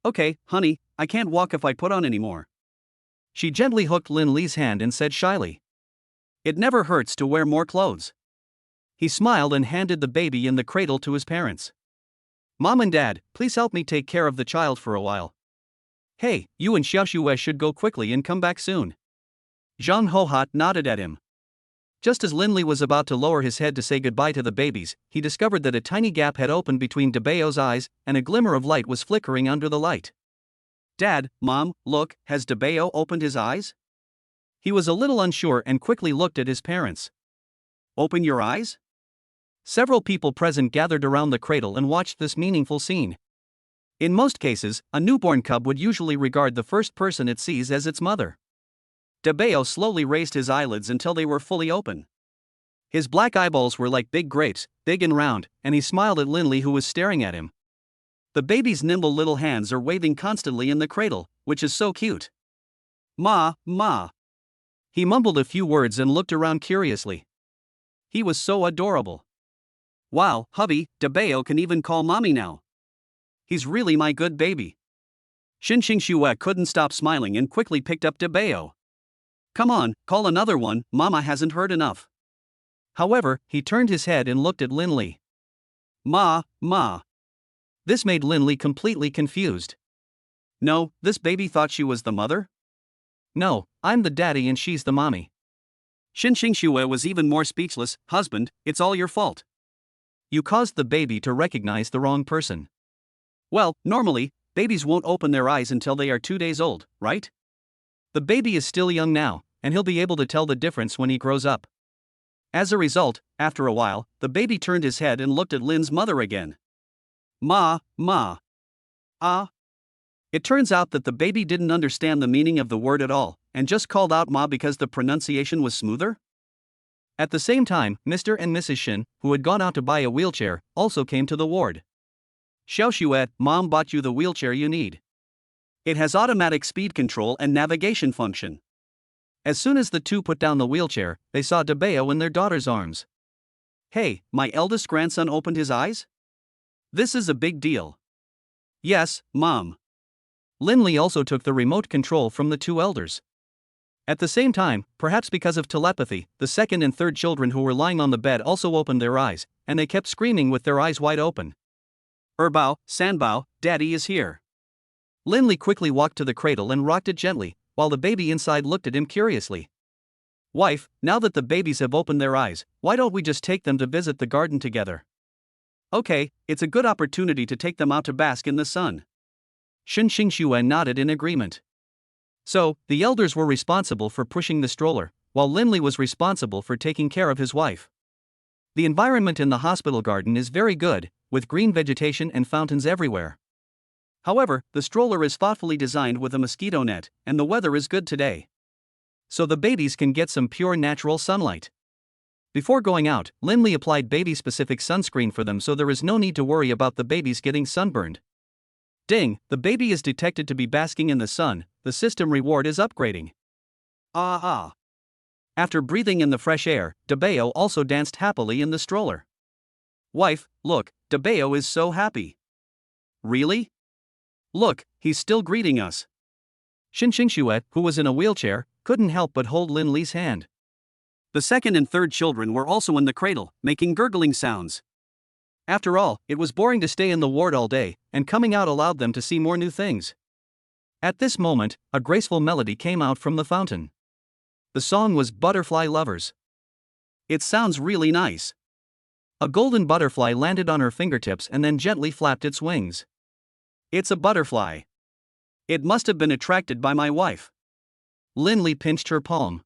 Okay, honey, I can't walk if I put on any more. She gently hooked Linley's hand and said shyly. It never hurts to wear more clothes. He smiled and handed the baby in the cradle to his parents. Mom and Dad, please help me take care of the child for a while. Hey, you and Xiaoxue should go quickly and come back soon. Zhang Hohat nodded at him. Just as Linley was about to lower his head to say goodbye to the babies, he discovered that a tiny gap had opened between Debao's eyes, and a glimmer of light was flickering under the light. Dad, Mom, look, has Debao opened his eyes? He was a little unsure and quickly looked at his parents. Open your eyes? Several people present gathered around the cradle and watched this meaningful scene. In most cases, a newborn cub would usually regard the first person it sees as its mother. Debeo slowly raised his eyelids until they were fully open. His black eyeballs were like big grapes, big and round, and he smiled at Linley, who was staring at him. The baby's nimble little hands are waving constantly in the cradle, which is so cute. Ma, ma. He mumbled a few words and looked around curiously. He was so adorable. Wow, hubby, Debeo can even call mommy now. He's really my good baby. Xinxing Xue couldn't stop smiling and quickly picked up Debeo. Come on, call another one, mama hasn't heard enough. However, he turned his head and looked at Linley. Ma, ma. This made Linley completely confused. No, this baby thought she was the mother? No, I'm the daddy and she's the mommy. Xinxing Xue was even more speechless. Husband, it's all your fault. You caused the baby to recognize the wrong person. Well, normally, babies won't open their eyes until they are 2 days old, right? The baby is still young now, and he'll be able to tell the difference when he grows up. As a result, after a while, the baby turned his head and looked at Lin's mother again. Ma, ma. Ah. It turns out that the baby didn't understand the meaning of the word at all, and just called out ma because the pronunciation was smoother? At the same time, Mr. and Mrs. Shin, who had gone out to buy a wheelchair, also came to the ward. Xiaoshuet, Mom bought you the wheelchair you need. It has automatic speed control and navigation function. As soon as the two put down the wheelchair, they saw Debeo in their daughter's arms. Hey, my eldest grandson opened his eyes? This is a big deal. Yes, Mom. Linley also took the remote control from the two elders. At the same time, perhaps because of telepathy, the second and third children who were lying on the bed also opened their eyes, and they kept screaming with their eyes wide open. Erbao, Sanbao, Daddy is here. Linley quickly walked to the cradle and rocked it gently, while the baby inside looked at him curiously. Wife, now that the babies have opened their eyes, why don't we just take them to visit the garden together? Okay, it's a good opportunity to take them out to bask in the sun. Xinxing Xue nodded in agreement. So, the elders were responsible for pushing the stroller, while Linley was responsible for taking care of his wife. The environment in the hospital garden is very good, with green vegetation and fountains everywhere. However, the stroller is thoughtfully designed with a mosquito net, and the weather is good today. So the babies can get some pure natural sunlight. Before going out, Linley applied baby-specific sunscreen for them, so there is no need to worry about the babies getting sunburned. Ding, the baby is detected to be basking in the sun, the system reward is upgrading. Ah ah. After breathing in the fresh air, Debeo also danced happily in the stroller. Wife, look, Debeo is so happy. Really? Look, he's still greeting us. Xinxing Xue, who was in a wheelchair, couldn't help but hold Linley's hand. The second and third children were also in the cradle, making gurgling sounds. After all, it was boring to stay in the ward all day, and coming out allowed them to see more new things. At this moment, a graceful melody came out from the fountain. The song was Butterfly Lovers. It sounds really nice. A golden butterfly landed on her fingertips and then gently flapped its wings. It's a butterfly. It must have been attracted by my wife. Linley pinched her palm.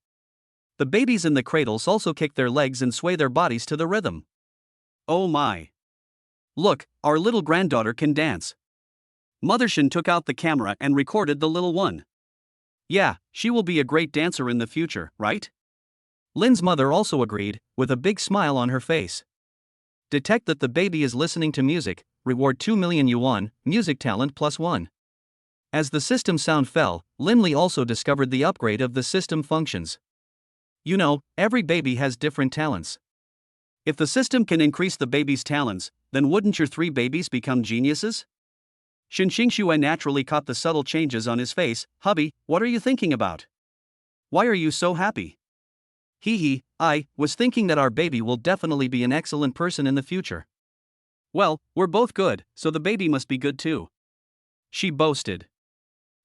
The babies in the cradles also kick their legs and sway their bodies to the rhythm. Oh my. Look, our little granddaughter can dance. Mothershin took out the camera and recorded the little one. Yeah, she will be a great dancer in the future, right? Lin's mother also agreed, with a big smile on her face. Detect that the baby is listening to music, reward 2 million yuan, music talent +1. As the system sound fell, Linley also discovered the upgrade of the system functions. You know, every baby has different talents. If the system can increase the baby's talents, then wouldn't your 3 babies become geniuses? Xinxing Xue naturally caught the subtle changes on his face. Hubby, what are you thinking about? Why are you so happy? Hee, I was thinking that our baby will definitely be an excellent person in the future. Well, we're both good, so the baby must be good too. She boasted.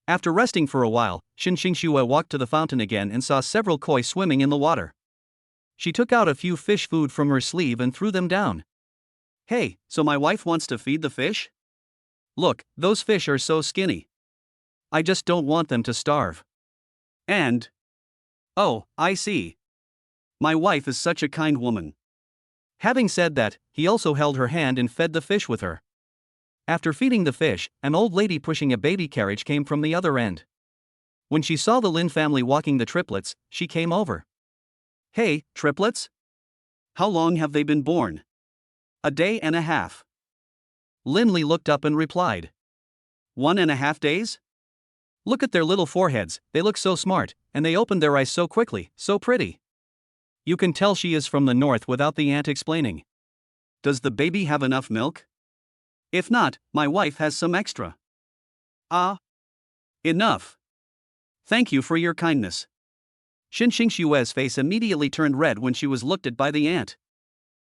After resting for a while, Xinxing Xue walked to the fountain again and saw several koi swimming in the water. She took out a few fish food from her sleeve and threw them down. Hey, so my wife wants to feed the fish? Look, those fish are so skinny. I just don't want them to starve. And... oh, I see. My wife is such a kind woman. Having said that, he also held her hand and fed the fish with her. After feeding the fish, an old lady pushing a baby carriage came from the other end. When she saw the Lin family walking the triplets, she came over. Hey, triplets? How long have they been born? A day and a half. Linley looked up and replied. 1.5 days? Look at their little foreheads, they look so smart, and they opened their eyes so quickly, so pretty. You can tell she is from the north without the aunt explaining. Does the baby have enough milk? If not, my wife has some extra. Ah. Enough. Thank you for your kindness. Xinxingxue's face immediately turned red when she was looked at by the aunt.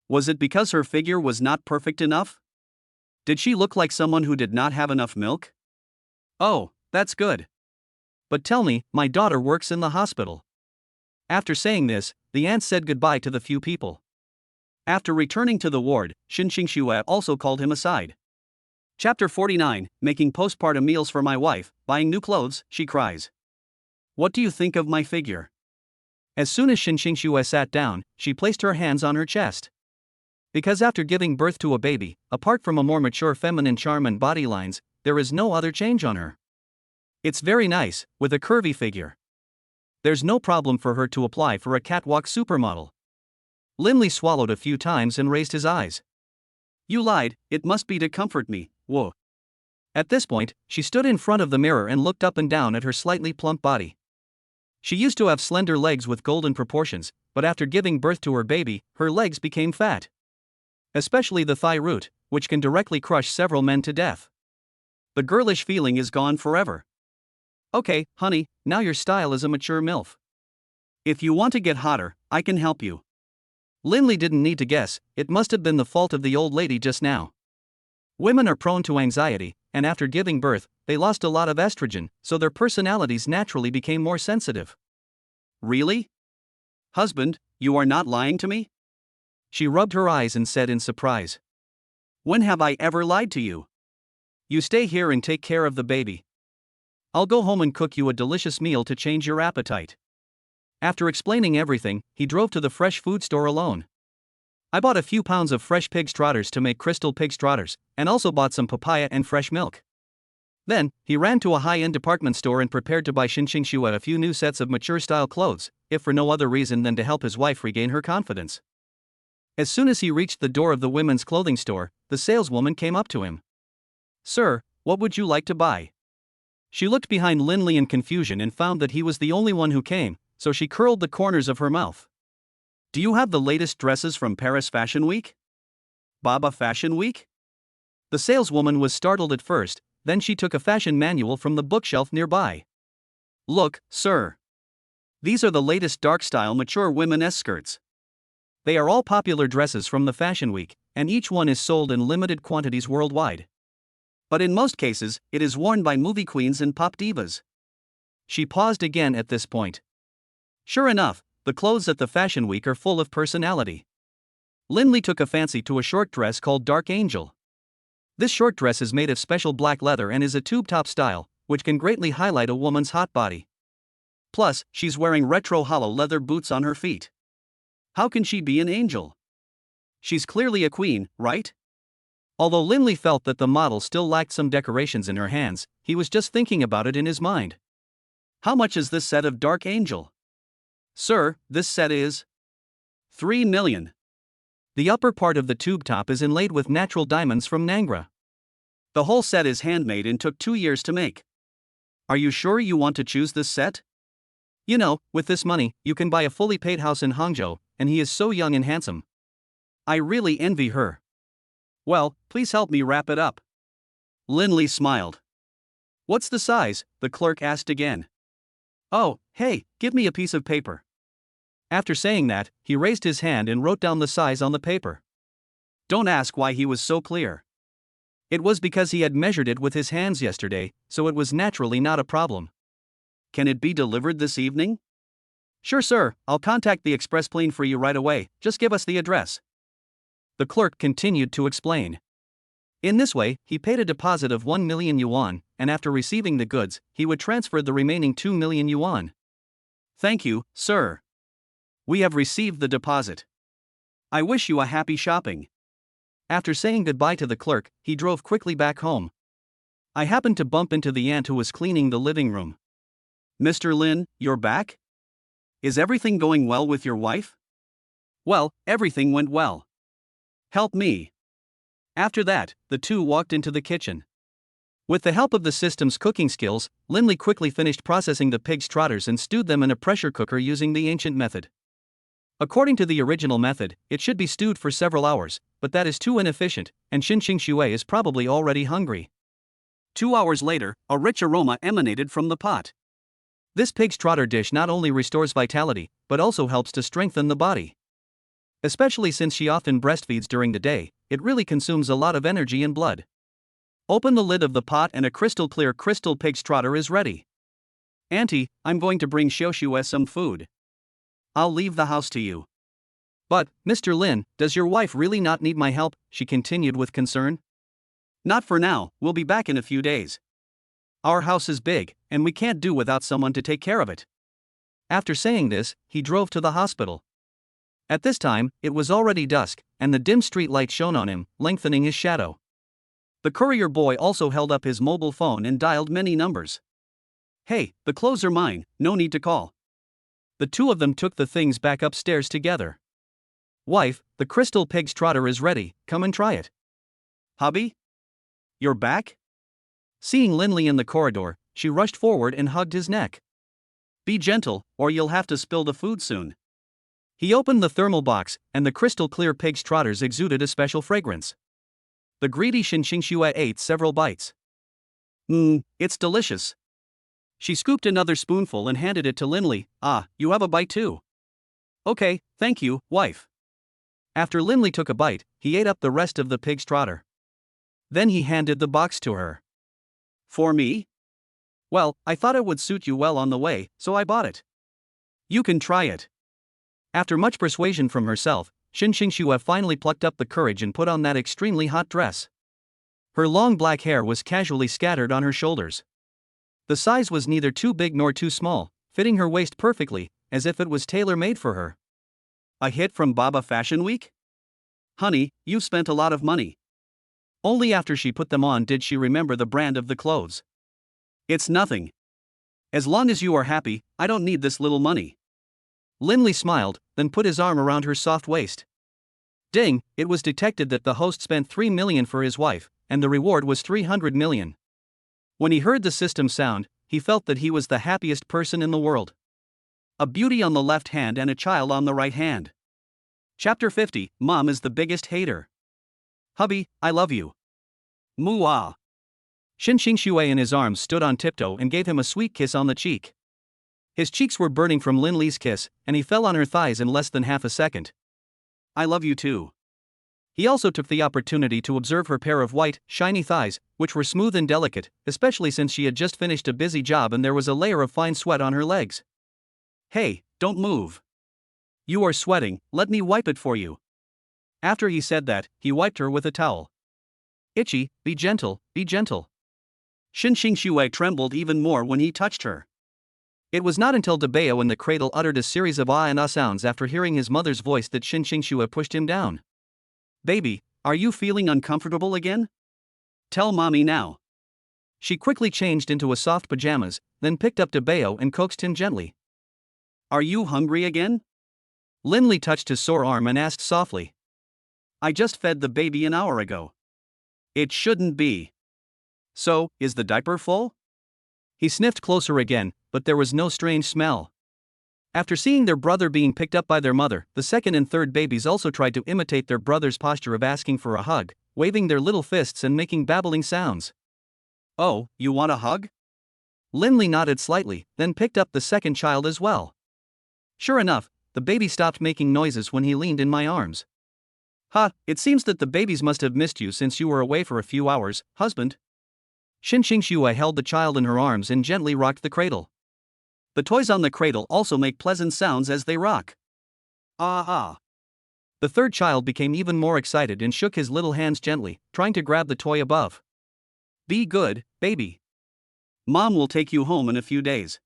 Was it because her figure was not perfect enough? Did she look like someone who did not have enough milk? Oh, that's good. But tell me, my daughter works in the hospital. After saying this, the aunt said goodbye to the few people. After returning to the ward, Xinxingxue also called him aside. Chapter 49, Making Postpartum Meals for My Wife, Buying New Clothes, she cries. What do you think of my figure? As soon as Xinxingxue sat down, she placed her hands on her chest. Because after giving birth to a baby, apart from a more mature feminine charm and body lines, there is no other change on her. It's very nice, with a curvy figure. There's no problem for her to apply for a catwalk supermodel. Linley swallowed a few times and raised his eyes. You lied, it must be to comfort me, whoa. At this point, she stood in front of the mirror and looked up and down at her slightly plump body. She used to have slender legs with golden proportions, but after giving birth to her baby, her legs became fat. Especially the thigh root, which can directly crush several men to death. The girlish feeling is gone forever. Okay, honey, now your style is a mature MILF. If you want to get hotter, I can help you. Linley didn't need to guess, it must have been the fault of the old lady just now. Women are prone to anxiety, and after giving birth, they lost a lot of estrogen, so their personalities naturally became more sensitive. Really? Husband, you are not lying to me? She rubbed her eyes and said in surprise. When have I ever lied to you? You stay here and take care of the baby. I'll go home and cook you a delicious meal to change your appetite. After explaining everything, he drove to the fresh food store alone. I bought a few pounds of fresh pig strotters to make crystal pig strotters, and also bought some papaya and fresh milk. Then, he ran to a high-end department store and prepared to buy Xinxingxue a few new sets of mature-style clothes, if for no other reason than to help his wife regain her confidence. As soon as he reached the door of the women's clothing store, the saleswoman came up to him. Sir, what would you like to buy? She looked behind Linley in confusion and found that he was the only one who came, so she curled the corners of her mouth. Do you have the latest dresses from Paris Fashion Week? Baba Fashion Week? The saleswoman was startled at first, then she took a fashion manual from the bookshelf nearby. Look, sir. These are the latest dark-style mature women's skirts. They are all popular dresses from the Fashion Week, and each one is sold in limited quantities worldwide. But in most cases, it is worn by movie queens and pop divas. She paused again at this point. Sure enough, the clothes at the Fashion Week are full of personality. Linley took a fancy to a short dress called Dark Angel. This short dress is made of special black leather and is a tube-top style, which can greatly highlight a woman's hot body. Plus, she's wearing retro hollow leather boots on her feet. How can she be an angel? She's clearly a queen, right? Although Linley felt that the model still lacked some decorations in her hands, he was just thinking about it in his mind. How much is this set of Dark Angel? Sir, this set is 3 million. The upper part of the tube top is inlaid with natural diamonds from Nangra. The whole set is handmade and took 2 years to make. Are you sure you want to choose this set? You know, with this money, you can buy a fully paid house in Hangzhou, and he is so young and handsome. I really envy her. Well, please help me wrap it up. Linley smiled. What's the size? The clerk asked again. Oh, hey, give me a piece of paper. After saying that, he raised his hand and wrote down the size on the paper. Don't ask why he was so clear. It was because he had measured it with his hands yesterday, so it was naturally not a problem. Can it be delivered this evening? Sure, sir, I'll contact the express plane for you right away, just give us the address. The clerk continued to explain. In this way, he paid a deposit of 1 million yuan, and after receiving the goods, he would transfer the remaining 2 million yuan. Thank you, sir. We have received the deposit. I wish you a happy shopping. After saying goodbye to the clerk, he drove quickly back home. I happened to bump into the aunt who was cleaning the living room. Mr. Lin, you're back? Is everything going well with your wife? Well, everything went well. Help me. After that, the two walked into the kitchen. With the help of the system's cooking skills, Linley quickly finished processing the pig's trotters and stewed them in a pressure cooker using the ancient method. According to the original method, it should be stewed for several hours, but that is too inefficient, and Xinxing Xue is probably already hungry. 2 hours later, a rich aroma emanated from the pot. This pig's trotter dish not only restores vitality, but also helps to strengthen the body. Especially since she often breastfeeds during the day, it really consumes a lot of energy and blood. Open the lid of the pot and a crystal clear crystal pig's trotter is ready. Auntie, I'm going to bring Xiaoxue some food. I'll leave the house to you. But, Mr. Lin, does your wife really not need my help? She continued with concern. Not for now, we'll be back in a few days. Our house is big, and we can't do without someone to take care of it. After saying this, he drove to the hospital. At this time, it was already dusk, and the dim street light shone on him, lengthening his shadow. The courier boy also held up his mobile phone and dialed many numbers. Hey, the clothes are mine, no need to call. The two of them took the things back upstairs together. Wife, the crystal pig's trotter is ready, come and try it. Hubby? You're back? Seeing Linley in the corridor, she rushed forward and hugged his neck. Be gentle, or you'll have to spill the food soon. He opened the thermal box, and the crystal clear pig's trotters exuded a special fragrance. The greedy Xinxing Xue ate several bites. It's delicious. She scooped another spoonful and handed it to Linley. Ah, you have a bite too. Okay, thank you, wife. After Linley took a bite, he ate up the rest of the pig's trotter. Then he handed the box to her. For me? Well, I thought it would suit you well on the way, so I bought it. You can try it. After much persuasion from herself, Xinxing Xue finally plucked up the courage and put on that extremely hot dress. Her long black hair was casually scattered on her shoulders. The size was neither too big nor too small, fitting her waist perfectly, as if it was tailor-made for her. A hit from Baba Fashion Week? Honey, you've spent a lot of money. Only after she put them on did she remember the brand of the clothes. It's nothing. As long as you are happy, I don't need this little money. Linley smiled, then put his arm around her soft waist. Ding, it was detected that the host spent 3 million for his wife, and the reward was 300 million. When he heard the system sound, he felt that he was the happiest person in the world. A beauty on the left hand and a child on the right hand. Chapter 50, Mom is the biggest hater. Hubby, I love you. Moo-ah. Xinxing Xue in his arms stood on tiptoe and gave him a sweet kiss on the cheek. His cheeks were burning from Linley's kiss, and he fell on her thighs in less than half a second. I love you too. He also took the opportunity to observe her pair of white, shiny thighs, which were smooth and delicate, especially since she had just finished a busy job and there was a layer of fine sweat on her legs. Hey, don't move. You are sweating, let me wipe it for you. After he said that, he wiped her with a towel. Itchy, be gentle, be gentle. Xinxing Xue trembled even more when he touched her. It was not until Debeo in the cradle uttered a series of ah and ah sounds after hearing his mother's voice that Xinxing Xue pushed him down. Baby, are you feeling uncomfortable again? Tell mommy now. She quickly changed into a soft pajamas, then picked up Debeo and coaxed him gently. Are you hungry again? Linley touched his sore arm and asked softly. I just fed the baby an hour ago. It shouldn't be. So, is the diaper full? He sniffed closer again, but there was no strange smell. After seeing their brother being picked up by their mother, the second and third babies also tried to imitate their brother's posture of asking for a hug, waving their little fists and making babbling sounds. Oh, you want a hug? Linley nodded slightly, then picked up the second child as well. Sure enough, the baby stopped making noises when he leaned in my arms. It seems that the babies must have missed you since you were away for a few hours, husband. Xinxing Xue held the child in her arms and gently rocked the cradle. The toys on the cradle also make pleasant sounds as they rock. Ah ah. The third child became even more excited and shook his little hands gently, trying to grab the toy above. Be good, baby. Mom will take you home in a few days.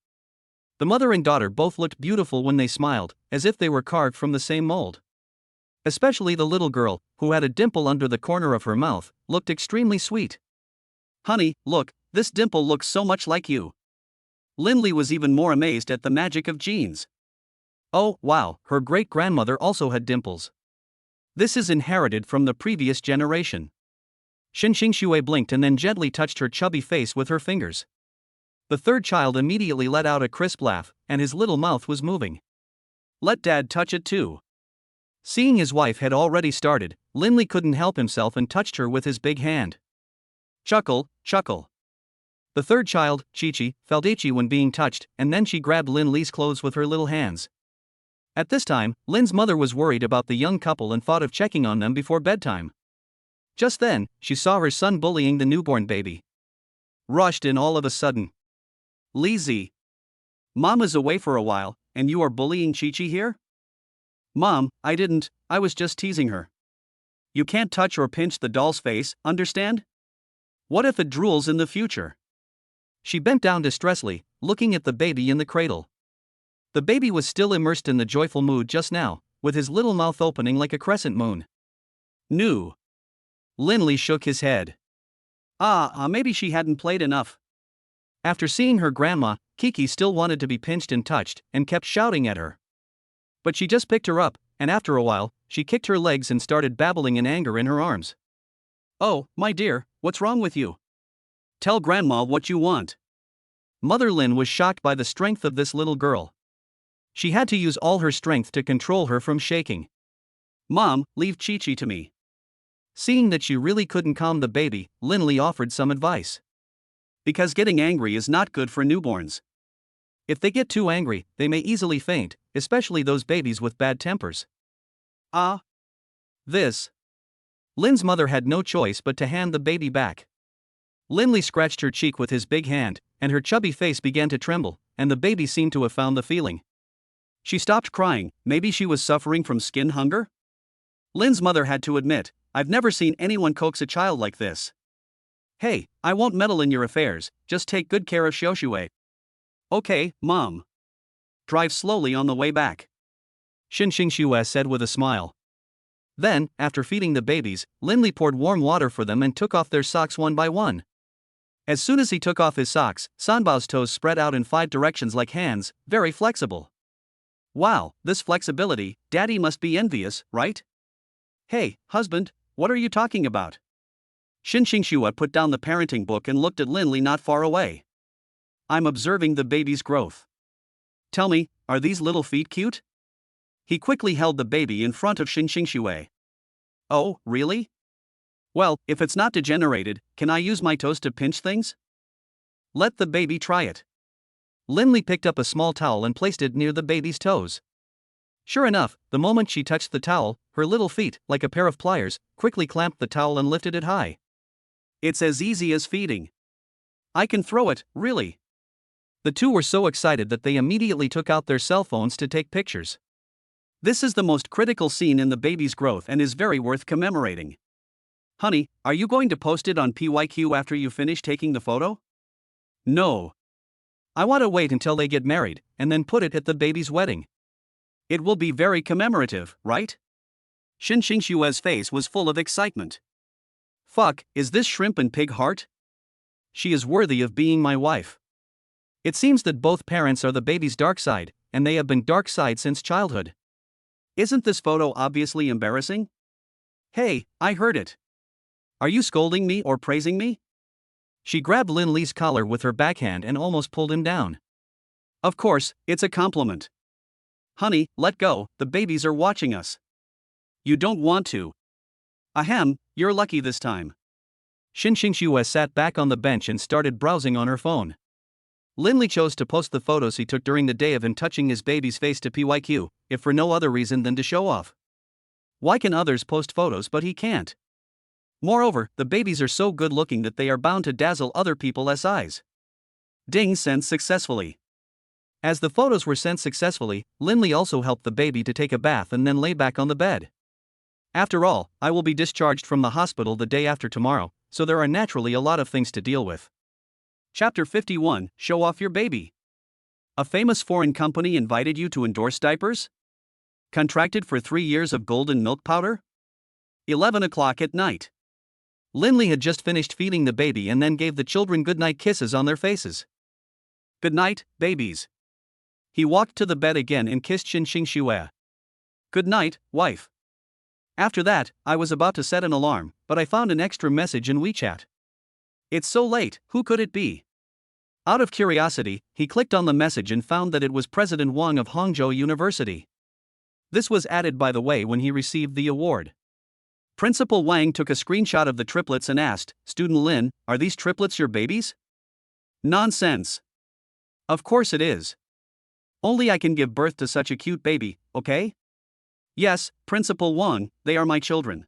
The mother and daughter both looked beautiful when they smiled, as if they were carved from the same mold. Especially the little girl, who had a dimple under the corner of her mouth, looked extremely sweet. Honey, look, this dimple looks so much like you. Lindley was even more amazed at the magic of genes. Oh, wow, her great-grandmother also had dimples. This is inherited from the previous generation. Xinxingxue blinked and then gently touched her chubby face with her fingers. The third child immediately let out a crisp laugh, and his little mouth was moving. Let Dad touch it too. Seeing his wife had already started, Lindley couldn't help himself and touched her with his big hand. Chuckle, chuckle. The third child, Chi-Chi, felt itchy when being touched, and then she grabbed Lindley's clothes with her little hands. At this time, Lin's mother was worried about the young couple and thought of checking on them before bedtime. Just then, she saw her son bullying the newborn baby. Rushed in all of a sudden. Lizzie. Mom is away for a while, and you are bullying Chi-Chi here? Mom, I didn't, I was just teasing her. You can't touch or pinch the doll's face, understand? What if it drools in the future? She bent down distressfully, looking at the baby in the cradle. The baby was still immersed in the joyful mood just now, with his little mouth opening like a crescent moon. New. Lindley shook his head. Maybe she hadn't played enough. After seeing her grandma, Kiki still wanted to be pinched and touched, and kept shouting at her. But she just picked her up, and after a while, she kicked her legs and started babbling in anger in her arms. Oh, my dear, what's wrong with you? Tell Grandma what you want. Mother Lin was shocked by the strength of this little girl. She had to use all her strength to control her from shaking. Mom, leave Chi-Chi to me. Seeing that she really couldn't calm the baby, Lindley offered some advice. Because getting angry is not good for newborns. If they get too angry, they may easily faint, especially those babies with bad tempers. This. Lin's mother had no choice but to hand the baby back. Lindley scratched her cheek with his big hand, and her chubby face began to tremble, and the baby seemed to have found the feeling. She stopped crying, maybe she was suffering from skin hunger? Lin's mother had to admit, I've never seen anyone coax a child like this. Hey, I won't meddle in your affairs, just take good care of Xiaoxue. Okay, Mom. Drive slowly on the way back. Xinxingxue said with a smile. Then, after feeding the babies, Lindley poured warm water for them and took off their socks one by one. As soon as he took off his socks, Sanbao's toes spread out in 5 directions like hands, very flexible. Wow, this flexibility, Daddy must be envious, right? Hey, husband, what are you talking about? Xinxingxue put down the parenting book and looked at Lindley not far away. I'm observing the baby's growth. Tell me, are these little feet cute? He quickly held the baby in front of Xinxingxue. Oh, really? Well, if it's not degenerated, can I use my toes to pinch things? Let the baby try it. Lindley picked up a small towel and placed it near the baby's toes. Sure enough, the moment she touched the towel, her little feet, like a pair of pliers, quickly clamped the towel and lifted it high. It's as easy as feeding. I can throw it, really. The two were so excited that they immediately took out their cell phones to take pictures. This is the most critical scene in the baby's growth and is very worth commemorating. Honey, are you going to post it on PYQ after you finish taking the photo? No. I want to wait until they get married, and then put it at the baby's wedding. It will be very commemorative, right? Xinxingxue's face was full of excitement. Fuck, is this shrimp and pig heart? She is worthy of being my wife. It seems that both parents are the baby's dark side, and they have been dark side since childhood. Isn't this photo obviously embarrassing? Hey, I heard it. Are you scolding me or praising me? She grabbed Lindley's collar with her backhand and almost pulled him down. Of course, it's a compliment. Honey, let go, the babies are watching us. You don't want to. Ahem, you're lucky this time. Xinxingxue sat back on the bench and started browsing on her phone. Lindley chose to post the photos he took during the day of him touching his baby's face to PYQ, if for no other reason than to show off. Why can others post photos but he can't? Moreover, the babies are so good looking that they are bound to dazzle other people's eyes. Ding sent successfully. As the photos were sent successfully, Lindley also helped the baby to take a bath and then lay back on the bed. After all, I will be discharged from the hospital the day after tomorrow, so there are naturally a lot of things to deal with. Chapter 51, Show Off Your Baby. A famous foreign company invited you to endorse diapers? Contracted for 3 years of golden milk powder? 11 o'clock at night. Lindley had just finished feeding the baby and then gave the children goodnight kisses on their faces. Good night, babies. He walked to the bed again and kissed Xin Xingxue. Good night, wife. After that, I was about to set an alarm, but I found an extra message in WeChat. It's so late, who could it be? Out of curiosity, he clicked on the message and found that it was President Wang of Hangzhou University. This was added, by the way, when he received the award. Principal Wang took a screenshot of the triplets and asked, Student Lin, are these triplets your babies? Nonsense. Of course it is. Only I can give birth to such a cute baby, okay? Yes, Principal Wang, they are my children.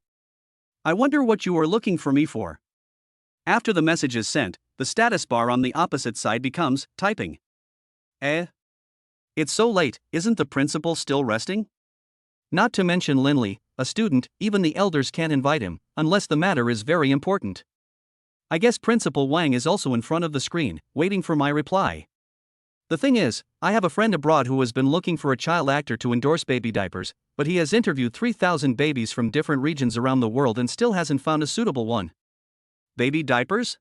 I wonder what you are looking for me for. After the message is sent, the status bar on the opposite side becomes typing. It's so late, isn't the principal still resting? Not to mention Linley, a student, even the elders can't invite him, unless the matter is very important. I guess Principal Wang is also in front of the screen, waiting for my reply. The thing is, I have a friend abroad who has been looking for a child actor to endorse baby diapers, but he has interviewed 3,000 babies from different regions around the world and still hasn't found a suitable one. Baby diapers?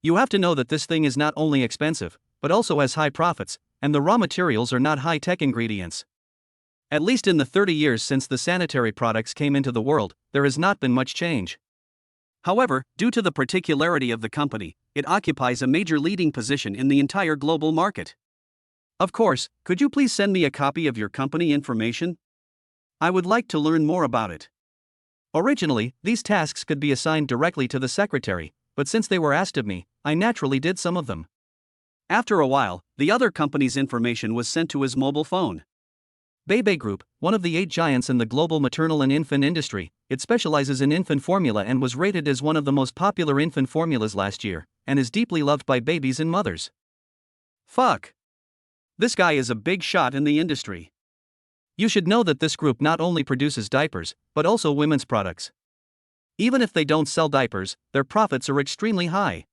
You have to know that this thing is not only expensive, but also has high profits, and the raw materials are not high-tech ingredients. At least in the 30 years since the sanitary products came into the world, there has not been much change. However, due to the particularity of the company, it occupies a major leading position in the entire global market. Of course, could you please send me a copy of your company information? I would like to learn more about it. Originally, these tasks could be assigned directly to the secretary, but since they were asked of me, I naturally did some of them. After a while, the other company's information was sent to his mobile phone. Bebe Group, one of the 8 giants in the global maternal and infant industry, it specializes in infant formula and was rated as one of the most popular infant formulas last year, and is deeply loved by babies and mothers. Fuck. This guy is a big shot in the industry. You should know that this group not only produces diapers, but also women's products. Even if they don't sell diapers, their profits are extremely high.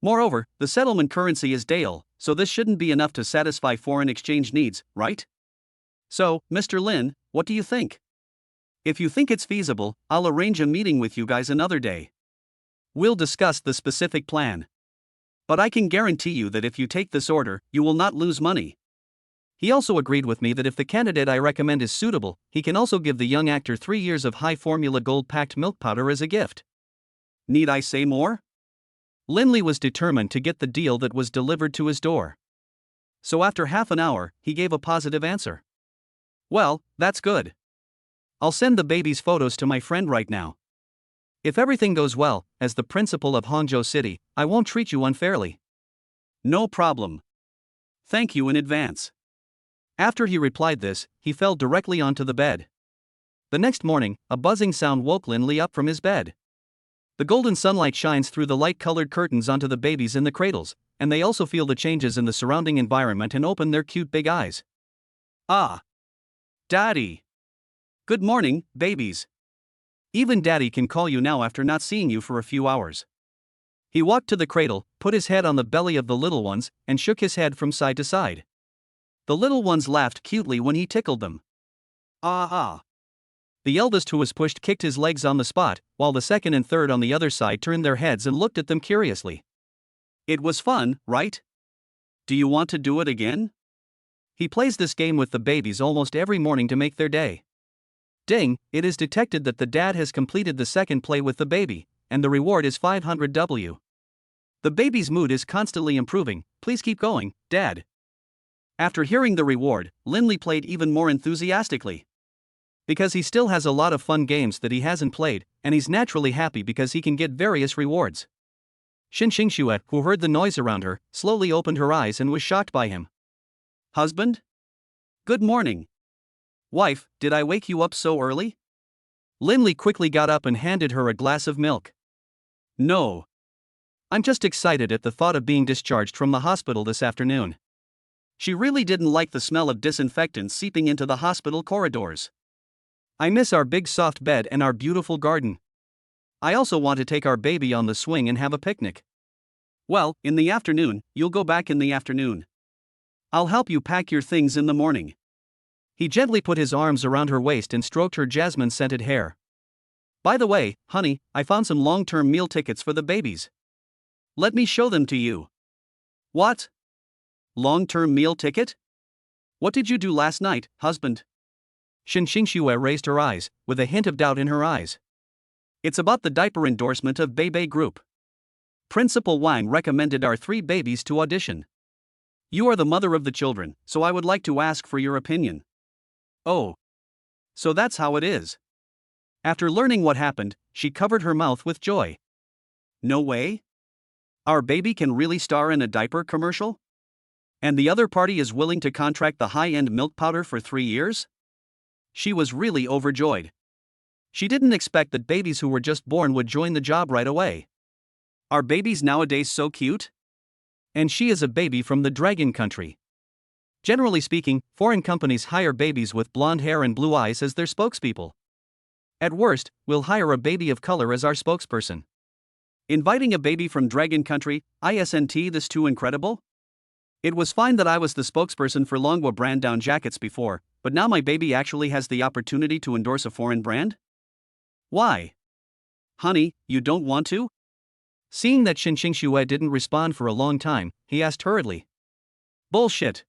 Moreover, the settlement currency is Dale, so this shouldn't be enough to satisfy foreign exchange needs, right? So, Mr. Lin, what do you think? If you think it's feasible, I'll arrange a meeting with you guys another day. We'll discuss the specific plan. But I can guarantee you that if you take this order, you will not lose money. He also agreed with me that if the candidate I recommend is suitable, he can also give the young actor 3 years of high-formula gold-packed milk powder as a gift. Need I say more? Linley was determined to get the deal that was delivered to his door. So after half an hour, he gave a positive answer. Well, that's good. I'll send the baby's photos to my friend right now. If everything goes well, as the principal of Hangzhou City, I won't treat you unfairly. No problem. Thank you in advance. After he replied this, he fell directly onto the bed. The next morning, a buzzing sound woke Linley up from his bed. The golden sunlight shines through the light-colored curtains onto the babies in the cradles, and they also feel the changes in the surrounding environment and open their cute big eyes. Ah! Daddy! Good morning, babies. Even Daddy can call you now after not seeing you for a few hours. He walked to the cradle, put his head on the belly of the little ones, and shook his head from side to side. The little ones laughed cutely when he tickled them. Ah. The eldest, who was pushed, kicked his legs on the spot, while the second and third on the other side turned their heads and looked at them curiously. It was fun, right? Do you want to do it again? He plays this game with the babies almost every morning to make their day. Ding, it is detected that the dad has completed the second play with the baby, and the reward is 500W. The baby's mood is constantly improving. Please keep going, Dad. After hearing the reward, Linley played even more enthusiastically. Because he still has a lot of fun games that he hasn't played, and he's naturally happy because he can get various rewards. Xin Xingxue, who heard the noise around her, slowly opened her eyes and was shocked by him. Husband? Good morning. Wife, did I wake you up so early? Linley quickly got up and handed her a glass of milk. No. I'm just excited at the thought of being discharged from the hospital this afternoon. She really didn't like the smell of disinfectant seeping into the hospital corridors. I miss our big soft bed and our beautiful garden. I also want to take our baby on the swing and have a picnic. Well, in the afternoon, you'll go back in the afternoon. I'll help you pack your things in the morning. He gently put his arms around her waist and stroked her jasmine-scented hair. By the way, honey, I found some long-term meal tickets for the babies. Let me show them to you. What? Long-term meal ticket? What did you do last night, husband? Shin Xingxue raised her eyes, with a hint of doubt in her eyes. It's about the diaper endorsement of Beibei Group. Principal Wang recommended our 3 babies to audition. You are the mother of the children, so I would like to ask for your opinion. Oh. So that's how it is. After learning what happened, she covered her mouth with joy. No way? Our baby can really star in a diaper commercial? And the other party is willing to contract the high-end milk powder for 3 years? She was really overjoyed. She didn't expect that babies who were just born would join the job right away. Are babies nowadays so cute? And she is a baby from the dragon country. Generally speaking, foreign companies hire babies with blonde hair and blue eyes as their spokespeople. At worst, we'll hire a baby of color as our spokesperson. Inviting a baby from dragon country, isn't this too incredible? It was fine that I was the spokesperson for Longwa brand down jackets before, but now my baby actually has the opportunity to endorse a foreign brand? Why? Honey, you don't want to? Seeing that Shin Xingxue didn't respond for a long time, he asked hurriedly. Bullshit.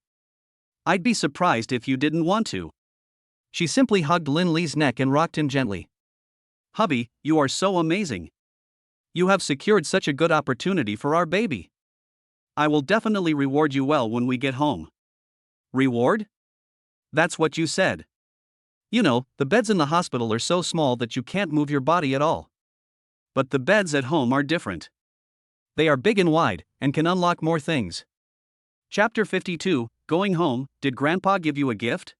I'd be surprised if you didn't want to. She simply hugged Lin Li's neck and rocked him gently. Hubby, you are so amazing. You have secured such a good opportunity for our baby. I will definitely reward you well when we get home. Reward? That's what you said. You know, the beds in the hospital are so small that you can't move your body at all. But the beds at home are different. They are big and wide, and can unlock more things. Chapter 52, Going Home, Did Grandpa Give You a Gift?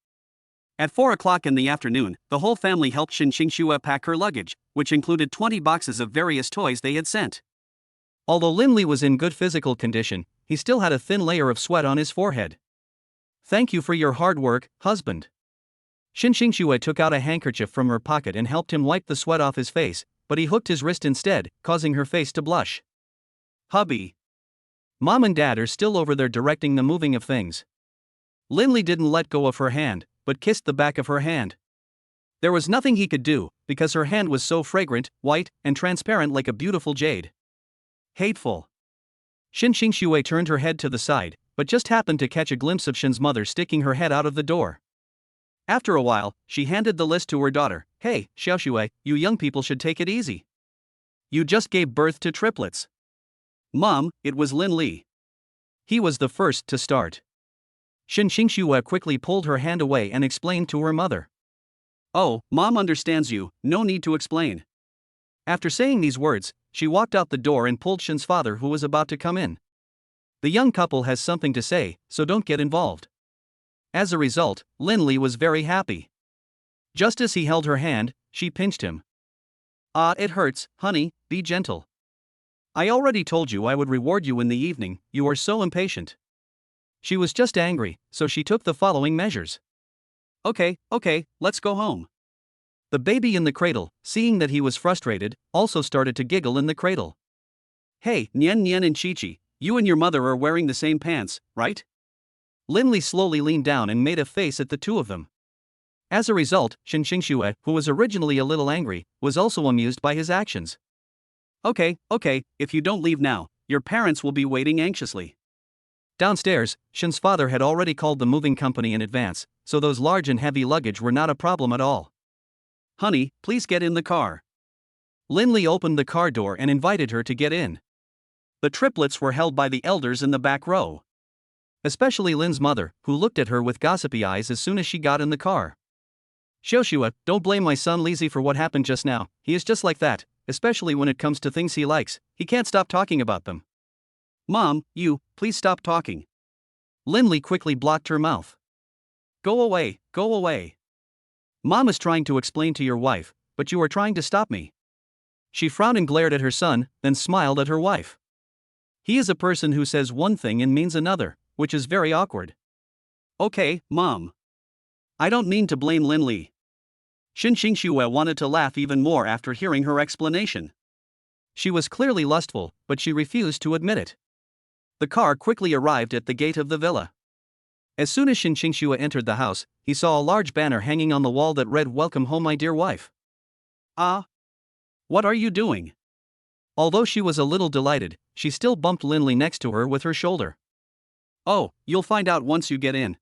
At 4 o'clock in the afternoon, the whole family helped Shin Xingxue pack her luggage, which included 20 boxes of various toys they had sent. Although Lin Li was in good physical condition, he still had a thin layer of sweat on his forehead. Thank you for your hard work, husband. Shin Xingxue took out a handkerchief from her pocket and helped him wipe the sweat off his face, but he hooked his wrist instead, causing her face to blush. Hubby. Mom and Dad are still over there directing the moving of things. Lin Li didn't let go of her hand, but kissed the back of her hand. There was nothing he could do, because her hand was so fragrant, white, and transparent like a beautiful jade. Hateful. Shin Xingxue turned her head to the side, but just happened to catch a glimpse of Shin's mother sticking her head out of the door. After a while, she handed the list to her daughter. Hey, Xiaoxue, you young people should take it easy. You just gave birth to triplets. Mom, it was Lin Li. He was the first to start. Shin Xingxue quickly pulled her hand away and explained to her mother. Oh, Mom understands you, no need to explain. After saying these words, she walked out the door and pulled Shin's father, who was about to come in. The young couple has something to say, so don't get involved. As a result, Lin Li was very happy. Just as he held her hand, she pinched him. Ah, it hurts, honey, be gentle. I already told you I would reward you in the evening, you are so impatient. She was just angry, so she took the following measures. Okay, let's go home. The baby in the cradle, seeing that he was frustrated, also started to giggle in the cradle. Hey, Nian Nian and Chi Chi, you and your mother are wearing the same pants, right? Lin Li slowly leaned down and made a face at the two of them. As a result, Shin Xingxue, who was originally a little angry, was also amused by his actions. Okay, if you don't leave now, your parents will be waiting anxiously. Downstairs, Shin's father had already called the moving company in advance, so those large and heavy luggage were not a problem at all. Honey, please get in the car. Lin Li opened the car door and invited her to get in. The triplets were held by the elders in the back row. Especially Lin's mother, who looked at her with gossipy eyes as soon as she got in the car. Xiaoxue, don't blame my son Lizzie for what happened just now, he is just like that, especially when it comes to things he likes, he can't stop talking about them. Mom, please stop talking. Lin Li quickly blocked her mouth. Go away. Mom is trying to explain to your wife, but you are trying to stop me. She frowned and glared at her son, then smiled at her wife. He is a person who says one thing and means another, which is very awkward. Okay, Mom. I don't mean to blame Lin Li. Shin Xingxue wanted to laugh even more after hearing her explanation. She was clearly lustful, but she refused to admit it. The car quickly arrived at the gate of the villa. As soon as Shin Xingxue entered the house, he saw a large banner hanging on the wall that read, "Welcome home, my dear wife." Ah? What are you doing? Although she was a little delighted, she still bumped Lin Li next to her with her shoulder. Oh, you'll find out once you get in.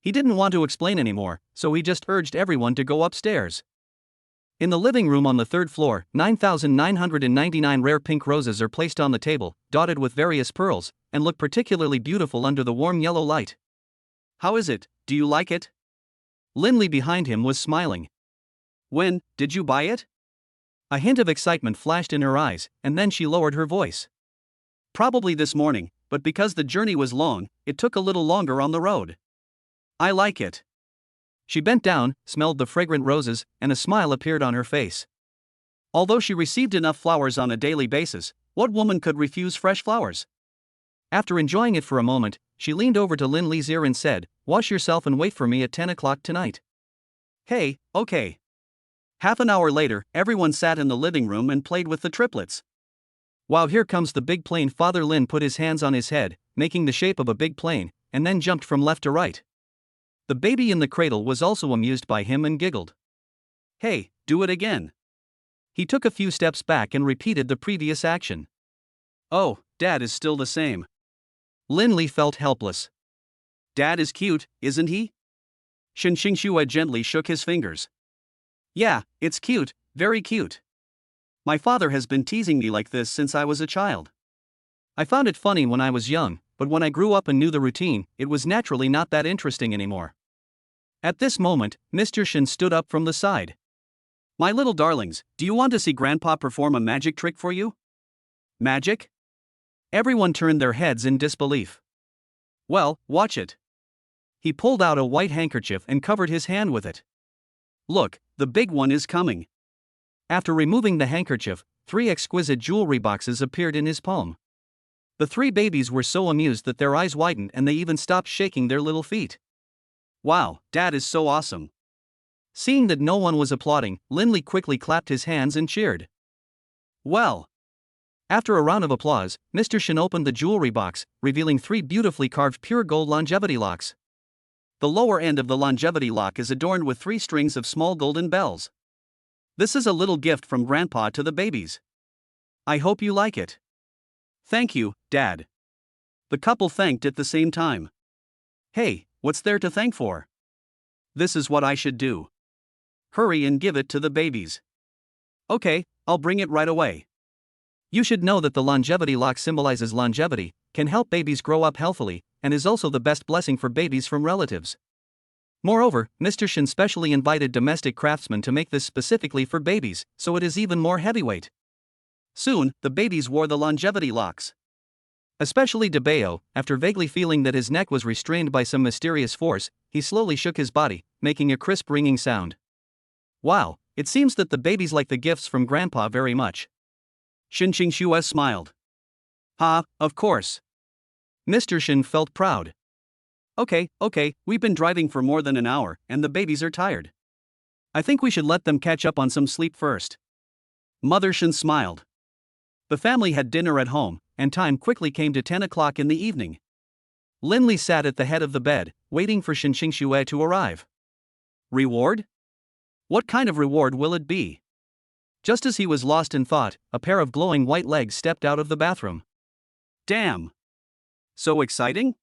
He didn't want to explain anymore, so he just urged everyone to go upstairs. In the living room on the third floor, 9,999 rare pink roses are placed on the table, dotted with various pearls, and look particularly beautiful under the warm yellow light. How is it? Do you like it? Linley behind him was smiling. When did you buy it? A hint of excitement flashed in her eyes, and then she lowered her voice. Probably this morning, but because the journey was long, it took a little longer on the road. I like it. She bent down, smelled the fragrant roses, and a smile appeared on her face. Although she received enough flowers on a daily basis, what woman could refuse fresh flowers? After enjoying it for a moment, she leaned over to Linley's ear and said, "Wash yourself and wait for me at 10 o'clock tonight." Hey, okay. Half an hour later, everyone sat in the living room and played with the triplets. Wow, here comes the big plane. Father Lin put his hands on his head, making the shape of a big plane, and then jumped from left to right. The baby in the cradle was also amused by him and giggled. Hey, do it again. He took a few steps back and repeated the previous action. Oh, Dad is still the same. Linley felt helpless. Dad is cute, isn't he? Shen Xingxue gently shook his fingers. Yeah, it's cute, very cute. My father has been teasing me like this since I was a child. I found it funny when I was young, but when I grew up and knew the routine, it was naturally not that interesting anymore. At this moment, Mr. Shen stood up from the side. My little darlings, do you want to see Grandpa perform a magic trick for you? Magic? Everyone turned their heads in disbelief. Well, watch it. He pulled out a white handkerchief and covered his hand with it. Look, the big one is coming. After removing the handkerchief, 3 exquisite jewelry boxes appeared in his palm. The 3 babies were so amused that their eyes widened and they even stopped shaking their little feet. Wow, Dad is so awesome. Seeing that no one was applauding, Linley quickly clapped his hands and cheered. Well. After a round of applause, Mr. Shen opened the jewelry box, revealing 3 beautifully carved pure gold longevity locks. The lower end of the longevity lock is adorned with 3 strings of small golden bells. This is a little gift from Grandpa to the babies. I hope you like it. Thank you, Dad. The couple thanked at the same time. Hey, what's there to thank for? This is what I should do. Hurry and give it to the babies. Okay, I'll bring it right away. You should know that the longevity lock symbolizes longevity, can help babies grow up healthily, and is also the best blessing for babies from relatives. Moreover, Mr. Shen specially invited domestic craftsmen to make this specifically for babies, so it is even more heavyweight. Soon, the babies wore the longevity locks. Especially DeBeo, after vaguely feeling that his neck was restrained by some mysterious force, he slowly shook his body, making a crisp ringing sound. Wow, it seems that the babies like the gifts from Grandpa very much. Shen Xingxue smiled. Of course. Mr. Shen felt proud. Okay, we've been driving for more than an hour, and the babies are tired. I think we should let them catch up on some sleep first. Mother Shen smiled. The family had dinner at home, and time quickly came to 10 o'clock in the evening. Linley sat at the head of the bed, waiting for Shen Xingxue to arrive. Reward? What kind of reward will it be? Just as he was lost in thought, a pair of glowing white legs stepped out of the bathroom. Damn! So exciting?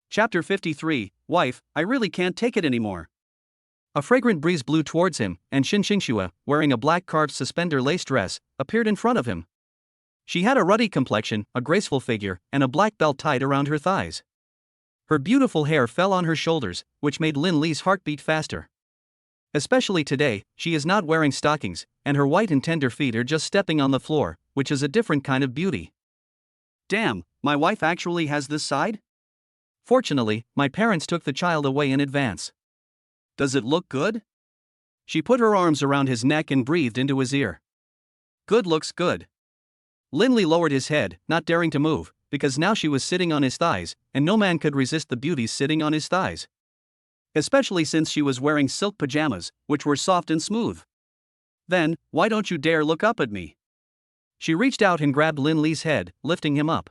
Chapter 53, Wife, I really can't take it anymore. A fragrant breeze blew towards him, and Shen Xingxue, wearing a black carved suspender lace dress, appeared in front of him. She had a ruddy complexion, a graceful figure, and a black belt tied around her thighs. Her beautiful hair fell on her shoulders, which made Linley's heart beat faster. Especially today, she is not wearing stockings, and her white and tender feet are just stepping on the floor, which is a different kind of beauty. Damn, my wife actually has this side? Fortunately, my parents took the child away in advance. Does it look good? She put her arms around his neck and breathed into his ear. Good looks good. Linley lowered his head, not daring to move, because now she was sitting on his thighs, and no man could resist the beauties sitting on his thighs. Especially since she was wearing silk pajamas, which were soft and smooth. Then, why don't you dare look up at me? She reached out and grabbed Linley's head, lifting him up.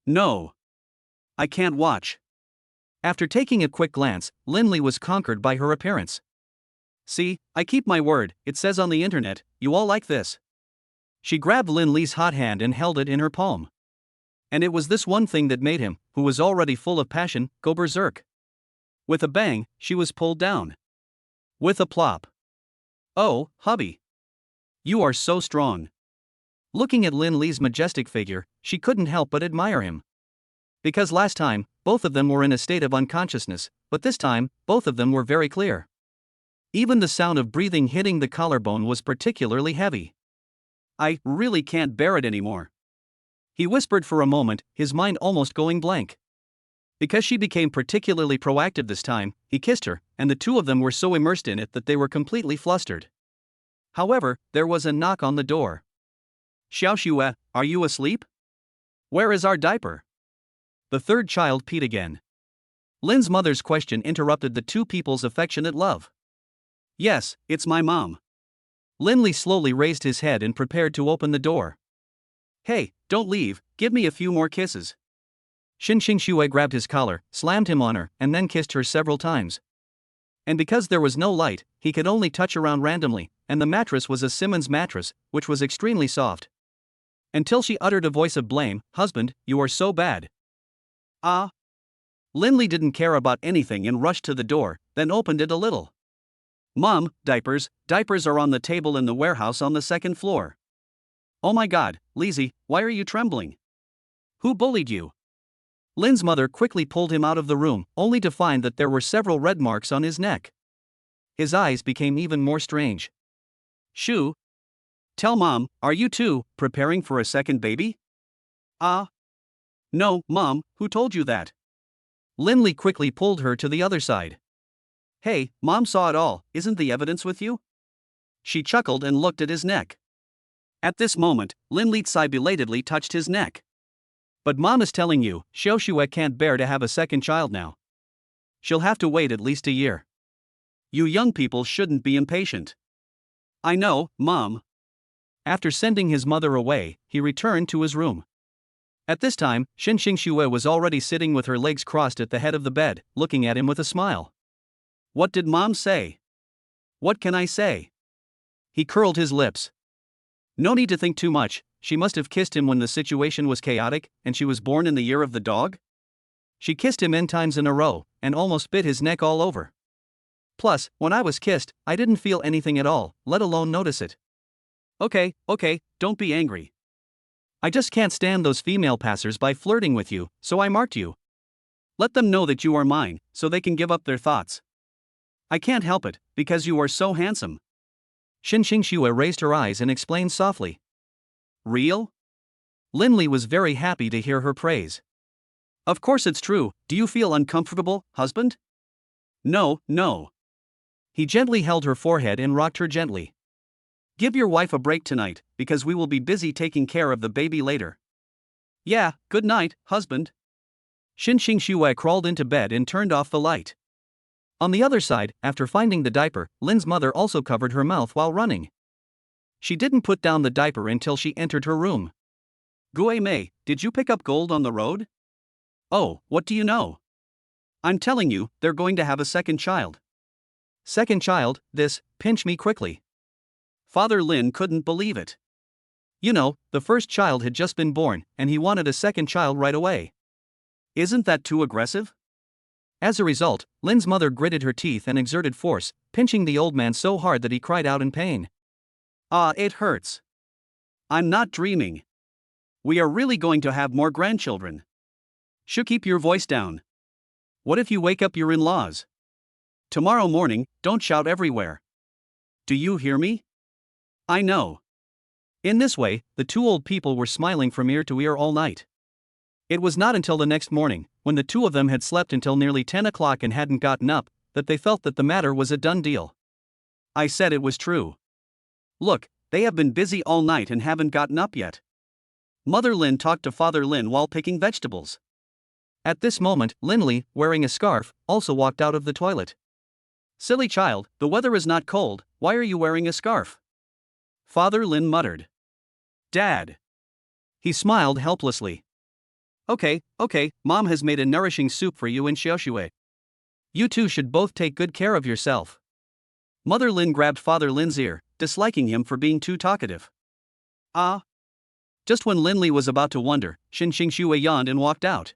No. I can't watch. After taking a quick glance, Linley was conquered by her appearance. See, I keep my word, it says on the internet, you all like this. She grabbed Linley's hot hand and held it in her palm. And it was this one thing that made him, who was already full of passion, go berserk. With a bang, she was pulled down. With a plop. Oh, hubby. You are so strong. Looking at Lin Li's majestic figure, she couldn't help but admire him. Because last time, both of them were in a state of unconsciousness, but this time, both of them were very clear. Even the sound of breathing hitting the collarbone was particularly heavy. I really can't bear it anymore. He whispered for a moment, his mind almost going blank. Because she became particularly proactive this time, he kissed her, and the two of them were so immersed in it that they were completely flustered. However, there was a knock on the door. Xiaoxue, are you asleep? Where is our diaper? The third child peed again. Lin's mother's question interrupted the two people's affectionate love. Yes, it's my mom. Lin Li slowly raised his head and prepared to open the door. Hey, don't leave, give me a few more kisses. Xin Xingxue grabbed his collar, slammed him on her, and then kissed her several times. And because there was no light, he could only touch around randomly, and the mattress was a Simmons mattress, which was extremely soft. Until she uttered a voice of blame, husband, you are so bad. Ah. Lin Li didn't care about anything and rushed to the door, then opened it a little. Mom, diapers are on the table in the warehouse on the second floor. Oh my god, Lizzie, why are you trembling? Who bullied you? Lin's mother quickly pulled him out of the room, only to find that there were several red marks on his neck. His eyes became even more strange. Shoo. Tell mom, are you too preparing for a second baby? Ah. No, mom, who told you that? Lin Li quickly pulled her to the other side. Hey, mom saw it all, isn't the evidence with you? She chuckled and looked at his neck. At this moment, Lin Li belatedly touched his neck. But mom is telling you, Xiaoxue can't bear to have a second child now. She'll have to wait at least a year. You young people shouldn't be impatient. I know, mom. After sending his mother away, he returned to his room. At this time, Xin Xingxue was already sitting with her legs crossed at the head of the bed, looking at him with a smile. What did mom say? What can I say? He curled his lips. No need to think too much, she must have kissed him when the situation was chaotic, and she was born in the year of the dog? She kissed him n times in a row, and almost bit his neck all over. Plus, when I was kissed, I didn't feel anything at all, let alone notice it. Okay, don't be angry. I just can't stand those female passers-by flirting with you, so I marked you. Let them know that you are mine, so they can give up their thoughts. I can't help it, because you are so handsome. Xin Xingxue raised her eyes and explained softly. Real? Lin Li was very happy to hear her praise. Of course it's true, do you feel uncomfortable, husband? No. He gently held her forehead and rocked her gently. Give your wife a break tonight, because we will be busy taking care of the baby later. Yeah, good night, husband. Xin Xingxue crawled into bed and turned off the light. On the other side, after finding the diaper, Lin's mother also covered her mouth while running. She didn't put down the diaper until she entered her room. Gue Mei, did you pick up gold on the road? Oh, what do you know? I'm telling you, they're going to have a second child. Second child, pinch me quickly. Father Lin couldn't believe it. You know, the first child had just been born, and he wanted a second child right away. Isn't that too aggressive? As a result, Lin's mother gritted her teeth and exerted force, pinching the old man so hard that he cried out in pain. Ah, it hurts. I'm not dreaming. We are really going to have more grandchildren. Should keep your voice down. What if you wake up your in-laws? Tomorrow morning, don't shout everywhere. Do you hear me? I know. In this way, the two old people were smiling from ear to ear all night. It was not until the next morning, when the two of them had slept until nearly 10 o'clock and hadn't gotten up, that they felt that the matter was a done deal. I said it was true. Look, they have been busy all night and haven't gotten up yet. Mother Lin talked to Father Lin while picking vegetables. At this moment, Lin Li, wearing a scarf, also walked out of the toilet. Silly child, the weather is not cold, why are you wearing a scarf? Father Lin muttered. Dad. He smiled helplessly. Okay, mom has made a nourishing soup for you and Xiaoxue. You two should both take good care of yourself. Mother Lin grabbed Father Lin's ear, disliking him for being too talkative. Ah. Just when Lindley was about to wonder, Shin Xingxue yawned and walked out.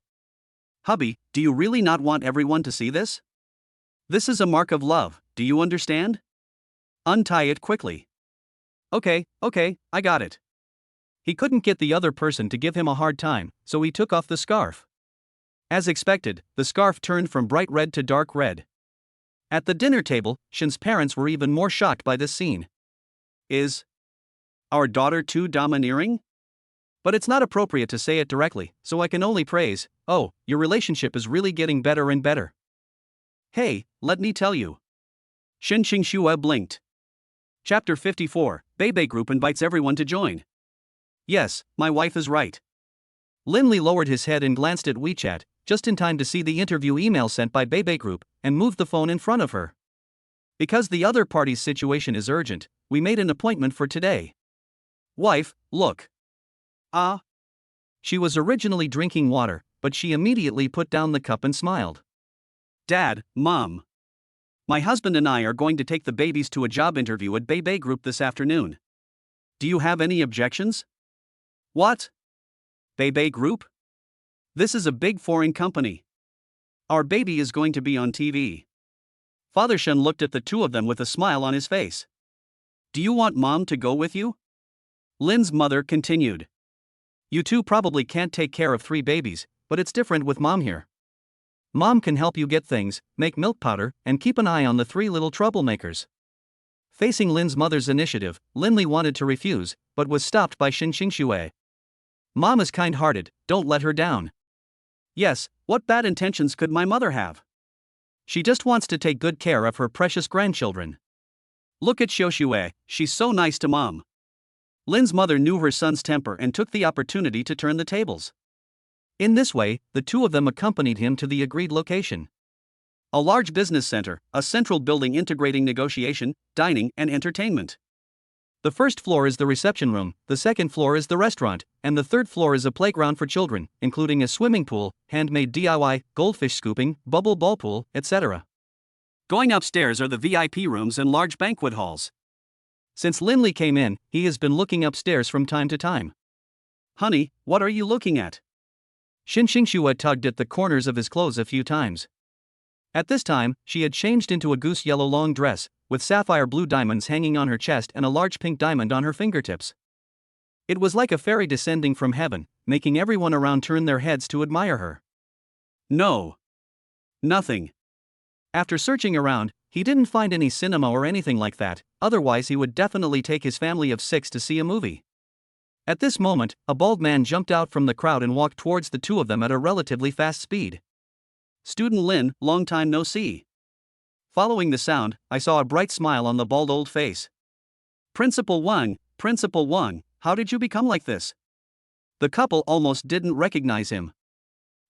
Hubby, do you really not want everyone to see this? This is a mark of love, do you understand? Untie it quickly. Okay, I got it. He couldn't get the other person to give him a hard time, so he took off the scarf. As expected, the scarf turned from bright red to dark red. At the dinner table, Shin's parents were even more shocked by this scene. Is our daughter too domineering? But it's not appropriate to say it directly, so I can only praise, oh, your relationship is really getting better and better. Hey, let me tell you. Shin Xingxue blinked. Chapter 54, Beibei Group invites everyone to join. Yes, my wife is right. Lindley lowered his head and glanced at WeChat, just in time to see the interview email sent by Beibei Group, and moved the phone in front of her. Because the other party's situation is urgent, we made an appointment for today. Wife, look. Ah. She was originally drinking water, but she immediately put down the cup and smiled. Dad, Mom. My husband and I are going to take the babies to a job interview at Beibei Group this afternoon. Do you have any objections? What? Beibei Group? This is a big foreign company. Our baby is going to be on TV. Father Shen looked at the two of them with a smile on his face. Do you want Mom to go with you? Lin's mother continued. You two probably can't take care of 3 babies, but it's different with Mom here. Mom can help you get things, make milk powder, and keep an eye on the 3 little troublemakers. Facing Lin's mother's initiative, Lindley wanted to refuse, but was stopped by Shin Xingxue. Mom is kind-hearted, don't let her down. Yes, what bad intentions could my mother have? She just wants to take good care of her precious grandchildren. Look at Xiaoxue, she's so nice to Mom. Lin's mother knew her son's temper and took the opportunity to turn the tables. In this way, the two of them accompanied him to the agreed location. A large business center, a central building integrating negotiation, dining, and entertainment. The first floor is the reception room, the second floor is the restaurant, and the third floor is a playground for children, including a swimming pool, handmade DIY, goldfish scooping, bubble ball pool, etc. Going upstairs are the VIP rooms and large banquet halls. Since Lindley came in, he has been looking upstairs from time to time. Honey, what are you looking at? Shin Xingxue tugged at the corners of his clothes a few times. At this time, she had changed into a goose yellow long dress, with sapphire blue diamonds hanging on her chest and a large pink diamond on her fingertips. It was like a fairy descending from heaven, making everyone around turn their heads to admire her. No. Nothing. After searching around, he didn't find any cinema or anything like that, otherwise he would definitely take his family of 6 to see a movie. At this moment, a bald man jumped out from the crowd and walked towards the two of them at a relatively fast speed. Student Lin, long time no see. Following the sound, I saw a bright smile on the bald old face. Principal Wang, how did you become like this? The couple almost didn't recognize him.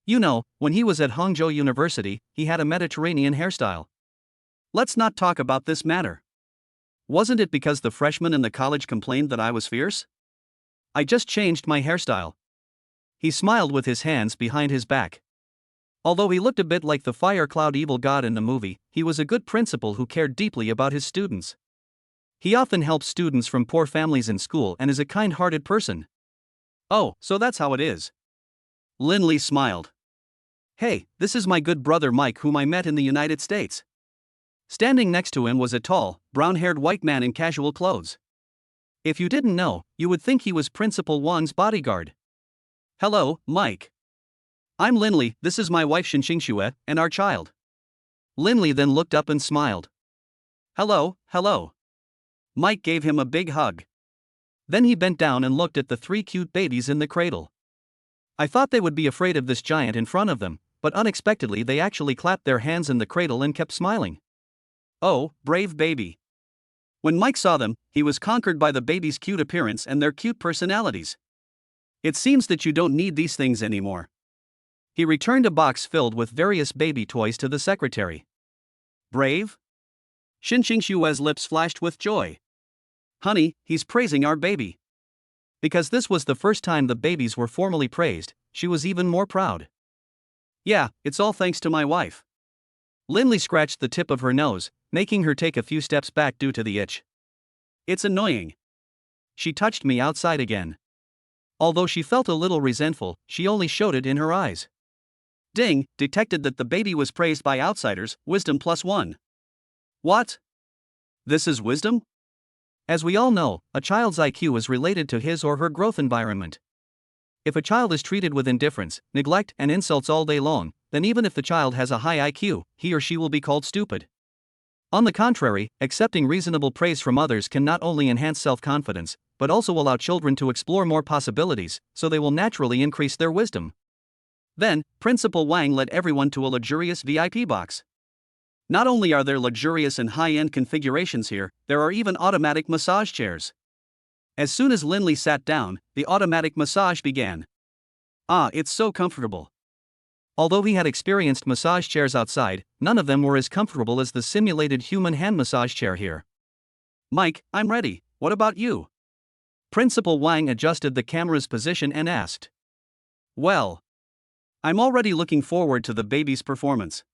You know, when he was at Hangzhou University, he had a Mediterranean hairstyle. Let's not talk about this matter. Wasn't it because the freshmen in the college complained that I was fierce? I just changed my hairstyle. He smiled with his hands behind his back. Although he looked a bit like the fire cloud evil god in the movie, he was a good principal who cared deeply about his students. He often helps students from poor families in school and is a kind-hearted person. Oh, so that's how it is. Lindley smiled. Hey, this is my good brother Mike whom I met in the United States. Standing next to him was a tall, brown-haired white man in casual clothes. If you didn't know, you would think he was Principal Wang's bodyguard. Hello, Mike. I'm Lindley, this is my wife Shin Xingxue, and our child. Lindley then looked up and smiled. Hello. Mike gave him a big hug. Then he bent down and looked at the 3 cute babies in the cradle. I thought they would be afraid of this giant in front of them, but unexpectedly they actually clapped their hands in the cradle and kept smiling. Oh, brave baby. When Mike saw them, he was conquered by the baby's cute appearance and their cute personalities. It seems that you don't need these things anymore. He returned a box filled with various baby toys to the secretary. Brave? Shin Xingxue's lips flashed with joy. Honey, he's praising our baby. Because this was the first time the babies were formally praised, she was even more proud. Yeah, it's all thanks to my wife. Lindley scratched the tip of her nose, making her take a few steps back due to the itch. It's annoying. She touched me outside again. Although she felt a little resentful, she only showed it in her eyes. Ding, detected that the baby was praised by outsiders, wisdom +1. What? This is wisdom? As we all know, a child's IQ is related to his or her growth environment. If a child is treated with indifference, neglect, and insults all day long, then even if the child has a high IQ, he or she will be called stupid. On the contrary, accepting reasonable praise from others can not only enhance self-confidence, but also allow children to explore more possibilities, so they will naturally increase their wisdom. Then, Principal Wang led everyone to a luxurious VIP box. Not only are there luxurious and high-end configurations here, there are even automatic massage chairs. As soon as Lin Li sat down, the automatic massage began. Ah, it's so comfortable. Although he had experienced massage chairs outside, none of them were as comfortable as the simulated human hand massage chair here. Mike, I'm ready, what about you? Principal Wang adjusted the camera's position and asked. Well, I'm already looking forward to the baby's performance.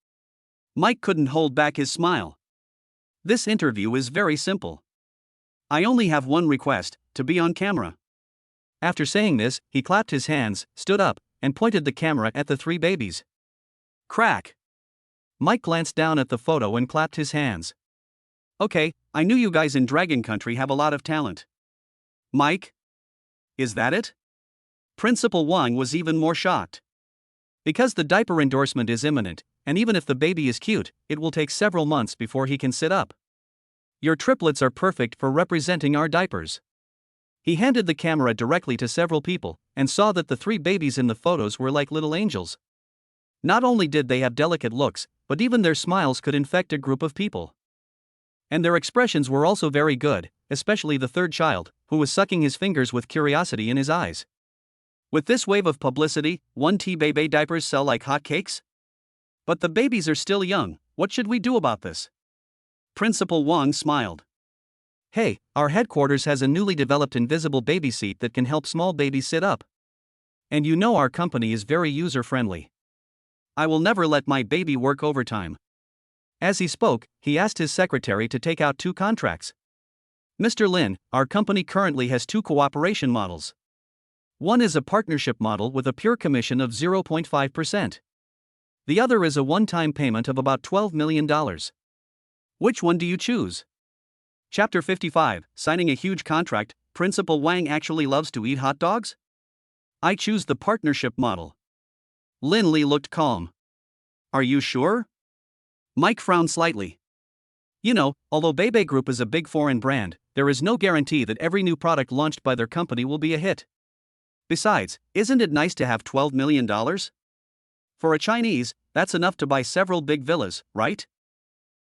Mike couldn't hold back his smile. This interview is very simple. I only have one request, to be on camera. After saying this, he clapped his hands, stood up, and pointed the camera at the 3 babies. Crack! Mike glanced down at the photo and clapped his hands. Okay, I knew you guys in Dragon Country have a lot of talent. Mike? Is that it? Principal Wang was even more shocked. Because the diaper endorsement is imminent, and even if the baby is cute, it will take several months before he can sit up. Your triplets are perfect for representing our diapers. He handed the camera directly to several people, and saw that the 3 babies in the photos were like little angels. Not only did they have delicate looks, but even their smiles could infect a group of people. And their expressions were also very good, especially the 3rd child, who was sucking his fingers with curiosity in his eyes. With this wave of publicity, 1T baby diapers sell like hotcakes? But the babies are still young, what should we do about this? Principal Wang smiled. Hey, our headquarters has a newly developed invisible baby seat that can help small babies sit up. And you know our company is very user-friendly. I will never let my baby work overtime. As he spoke, he asked his secretary to take out 2 contracts. Mr. Lin, our company currently has 2 cooperation models. One is a partnership model with a pure commission of 0.5%. The other is a one-time payment of about $12 million. Which one do you choose? Chapter 55, Signing a Huge Contract, Principal Wang actually loves to eat hot dogs? I choose the partnership model. Lin Li looked calm. Are you sure? Mike frowned slightly. You know, although Bebe Group is a big foreign brand, there is no guarantee that every new product launched by their company will be a hit. Besides, isn't it nice to have $12 million? For a Chinese, that's enough to buy several big villas, right?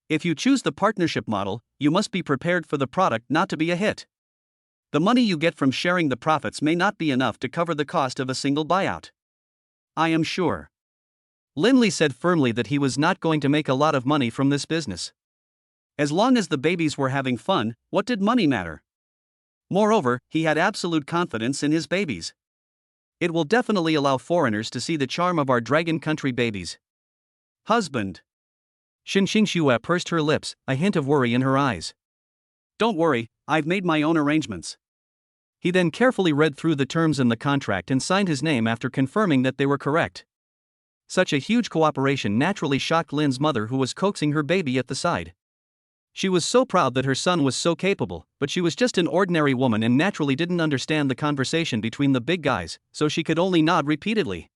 If you choose the partnership model, you must be prepared for the product not to be a hit. The money you get from sharing the profits may not be enough to cover the cost of a single buyout. I am sure. Lin Li said firmly that he was not going to make a lot of money from this business. As long as the babies were having fun, what did money matter? Moreover, he had absolute confidence in his babies. It will definitely allow foreigners to see the charm of our Dragon Country babies. Husband. Xin Xingxue pursed her lips, a hint of worry in her eyes. Don't worry, I've made my own arrangements. He then carefully read through the terms in the contract and signed his name after confirming that they were correct. Such a huge cooperation naturally shocked Lin's mother, who was coaxing her baby at the side. She was so proud that her son was so capable, but she was just an ordinary woman and naturally didn't understand the conversation between the big guys, so she could only nod repeatedly.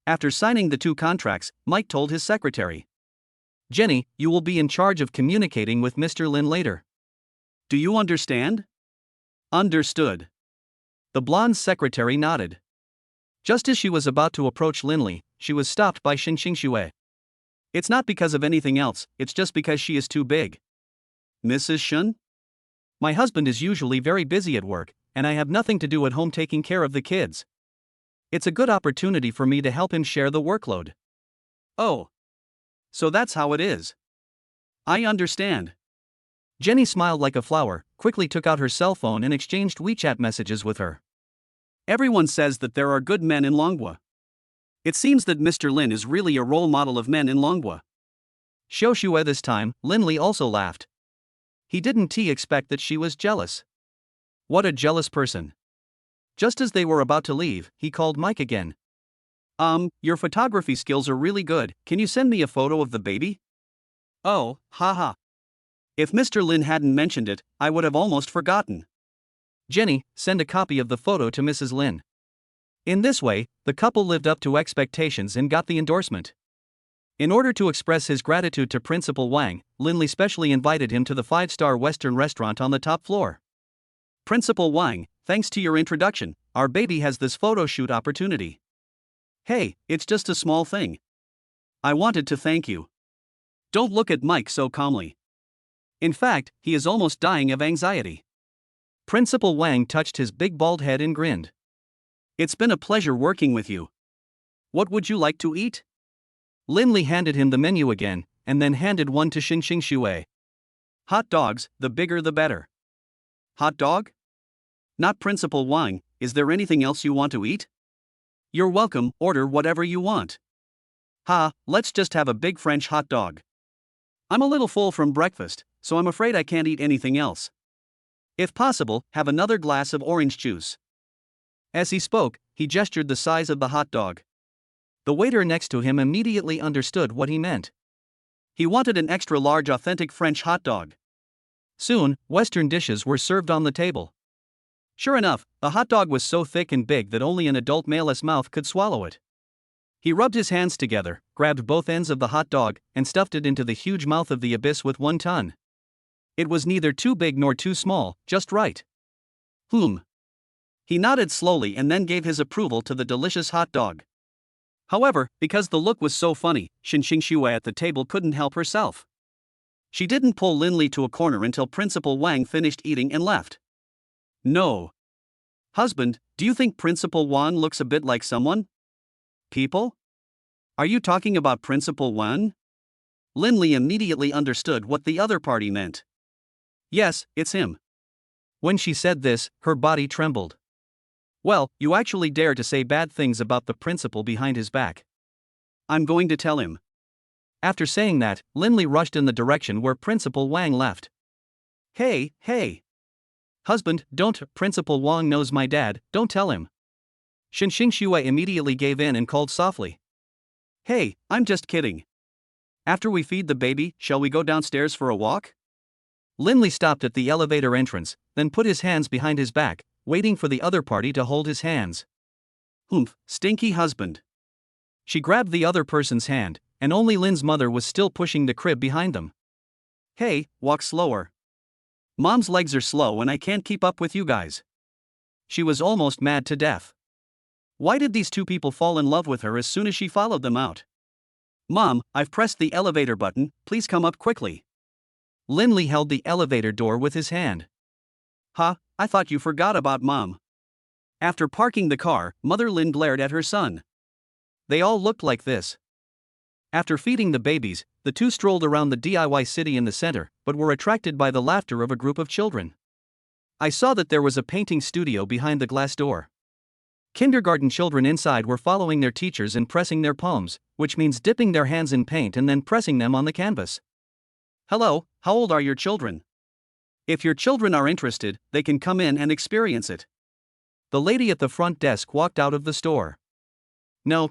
After signing the 2 contracts, Mike told his secretary. Jenny, you will be in charge of communicating with Mr. Lin later. Do you understand? Understood. The blonde secretary nodded. Just as she was about to approach Lin Li, she was stopped by Xin Xingxue. It's not because of anything else, it's just because she is too big. Mrs. Shun? My husband is usually very busy at work, and I have nothing to do at home taking care of the kids. It's a good opportunity for me to help him share the workload. Oh. So that's how it is. I understand. Jenny smiled like a flower, quickly took out her cell phone and exchanged WeChat messages with her. Everyone says that there are good men in Longhua. It seems that Mr. Lin is really a role model of men in Longhua. Xiaoxue this time, Lin Li also laughed. He didn't expect that she was jealous. What a jealous person. Just as they were about to leave, he called Mike again. Your photography skills are really good. Can you send me a photo of the baby? Oh, haha. If Mr. Lin hadn't mentioned it, I would have almost forgotten. Jenny, send a copy of the photo to Mrs. Lin. In this way, the couple lived up to expectations and got the endorsement. In order to express his gratitude to Principal Wang, Linley specially invited him to the 5-star Western restaurant on the top floor. Principal Wang, thanks to your introduction, our baby has this photo shoot opportunity. Hey, it's just a small thing. I wanted to thank you. Don't look at Mike so calmly. In fact, he is almost dying of anxiety. Principal Wang touched his big bald head and grinned. It's been a pleasure working with you. What would you like to eat? Linley handed him the menu again, and then handed one to Xinxing Xue. Hot dogs, the bigger the better. Hot dog? Not Principal Wang, is there anything else you want to eat? You're welcome, order whatever you want. Let's just have a big French hot dog. I'm a little full from breakfast, so I'm afraid I can't eat anything else. If possible, have another glass of orange juice. As he spoke, he gestured the size of the hot dog. The waiter next to him immediately understood what he meant. He wanted an extra large authentic French hot dog. Soon, Western dishes were served on the table. Sure enough, the hot dog was so thick and big that only an adult male's mouth could swallow it. He rubbed his hands together, grabbed both ends of the hot dog, and stuffed it into the huge mouth of the abyss with one tongue. It was neither too big nor too small, just right. He nodded slowly and then gave his approval to the delicious hot dog. However, because the look was so funny, Xinxing Xue at the table couldn't help herself. She didn't pull Linley to a corner until Principal Wang finished eating and left. No. Husband, do you think Principal Wang looks a bit like someone? People? Are you talking about Principal Wang? Linley immediately understood what the other party meant. Yes, it's him. When she said this, her body trembled. Well, you actually dare to say bad things about the principal behind his back. I'm going to tell him. After saying that, Linley rushed in the direction where Principal Wang left. Hey. Husband, don't, Principal Wang knows my dad, don't tell him. Xinxing Xue immediately gave in and called softly. Hey, I'm just kidding. After we feed the baby, shall we go downstairs for a walk? Linley stopped at the elevator entrance, then put his hands behind his back, waiting for the other party to hold his hands. Stinky husband. She grabbed the other person's hand, and only Lin's mother was still pushing the crib behind them. Hey, walk slower. Mom's legs are slow and I can't keep up with you guys. She was almost mad to death. Why did these two people fall in love with her as soon as she followed them out? Mom, I've pressed the elevator button, please come up quickly. Linley held the elevator door with his hand. I thought you forgot about Mom. After parking the car, Mother Lin glared at her son. They all looked like this. After feeding the babies, the two strolled around the DIY city in the center, but were attracted by the laughter of a group of children. I saw that there was a painting studio behind the glass door. Kindergarten children inside were following their teachers and pressing their palms, which means dipping their hands in paint and then pressing them on the canvas. Hello, how old are your children? If your children are interested, they can come in and experience it. The lady at the front desk walked out of the store. No,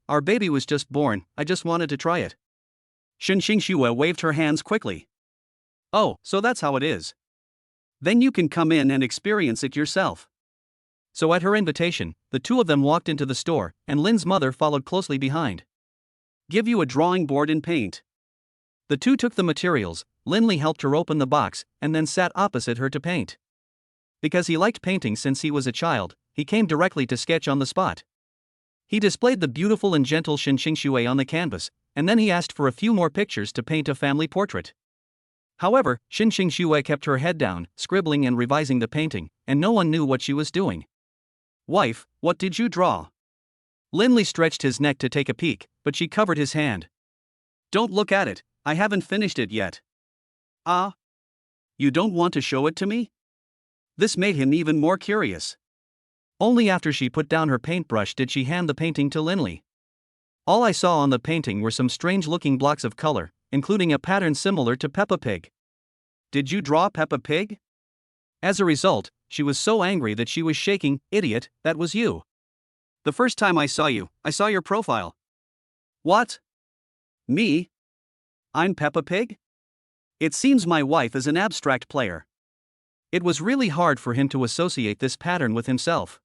our baby was just born, I just wanted to try it. Xinxing Xue waved her hands quickly. Oh, so that's how it is. Then you can come in and experience it yourself. So at her invitation, the two of them walked into the store, and Lin's mother followed closely behind. Give you a drawing board and paint. The two took the materials, Linley helped her open the box, and then sat opposite her to paint. Because he liked painting since he was a child, he came directly to sketch on the spot. He displayed the beautiful and gentle Xinxing Xue on the canvas, and then he asked for a few more pictures to paint a family portrait. However, Xinxing Xue kept her head down, scribbling and revising the painting, and no one knew what she was doing. Wife, what did you draw? Linley stretched his neck to take a peek, but she covered his hand. Don't look at it, I haven't finished it yet. You don't want to show it to me? This made him even more curious. Only after she put down her paintbrush did she hand the painting to Linley. All I saw on the painting were some strange-looking blocks of color, including a pattern similar to Peppa Pig. Did you draw Peppa Pig? As a result, she was so angry that she was shaking. Idiot, that was you. The first time I saw you, I saw your profile. What? Me? I'm Peppa Pig? It seems my wife is an abstract player. It was really hard for him to associate this pattern with himself.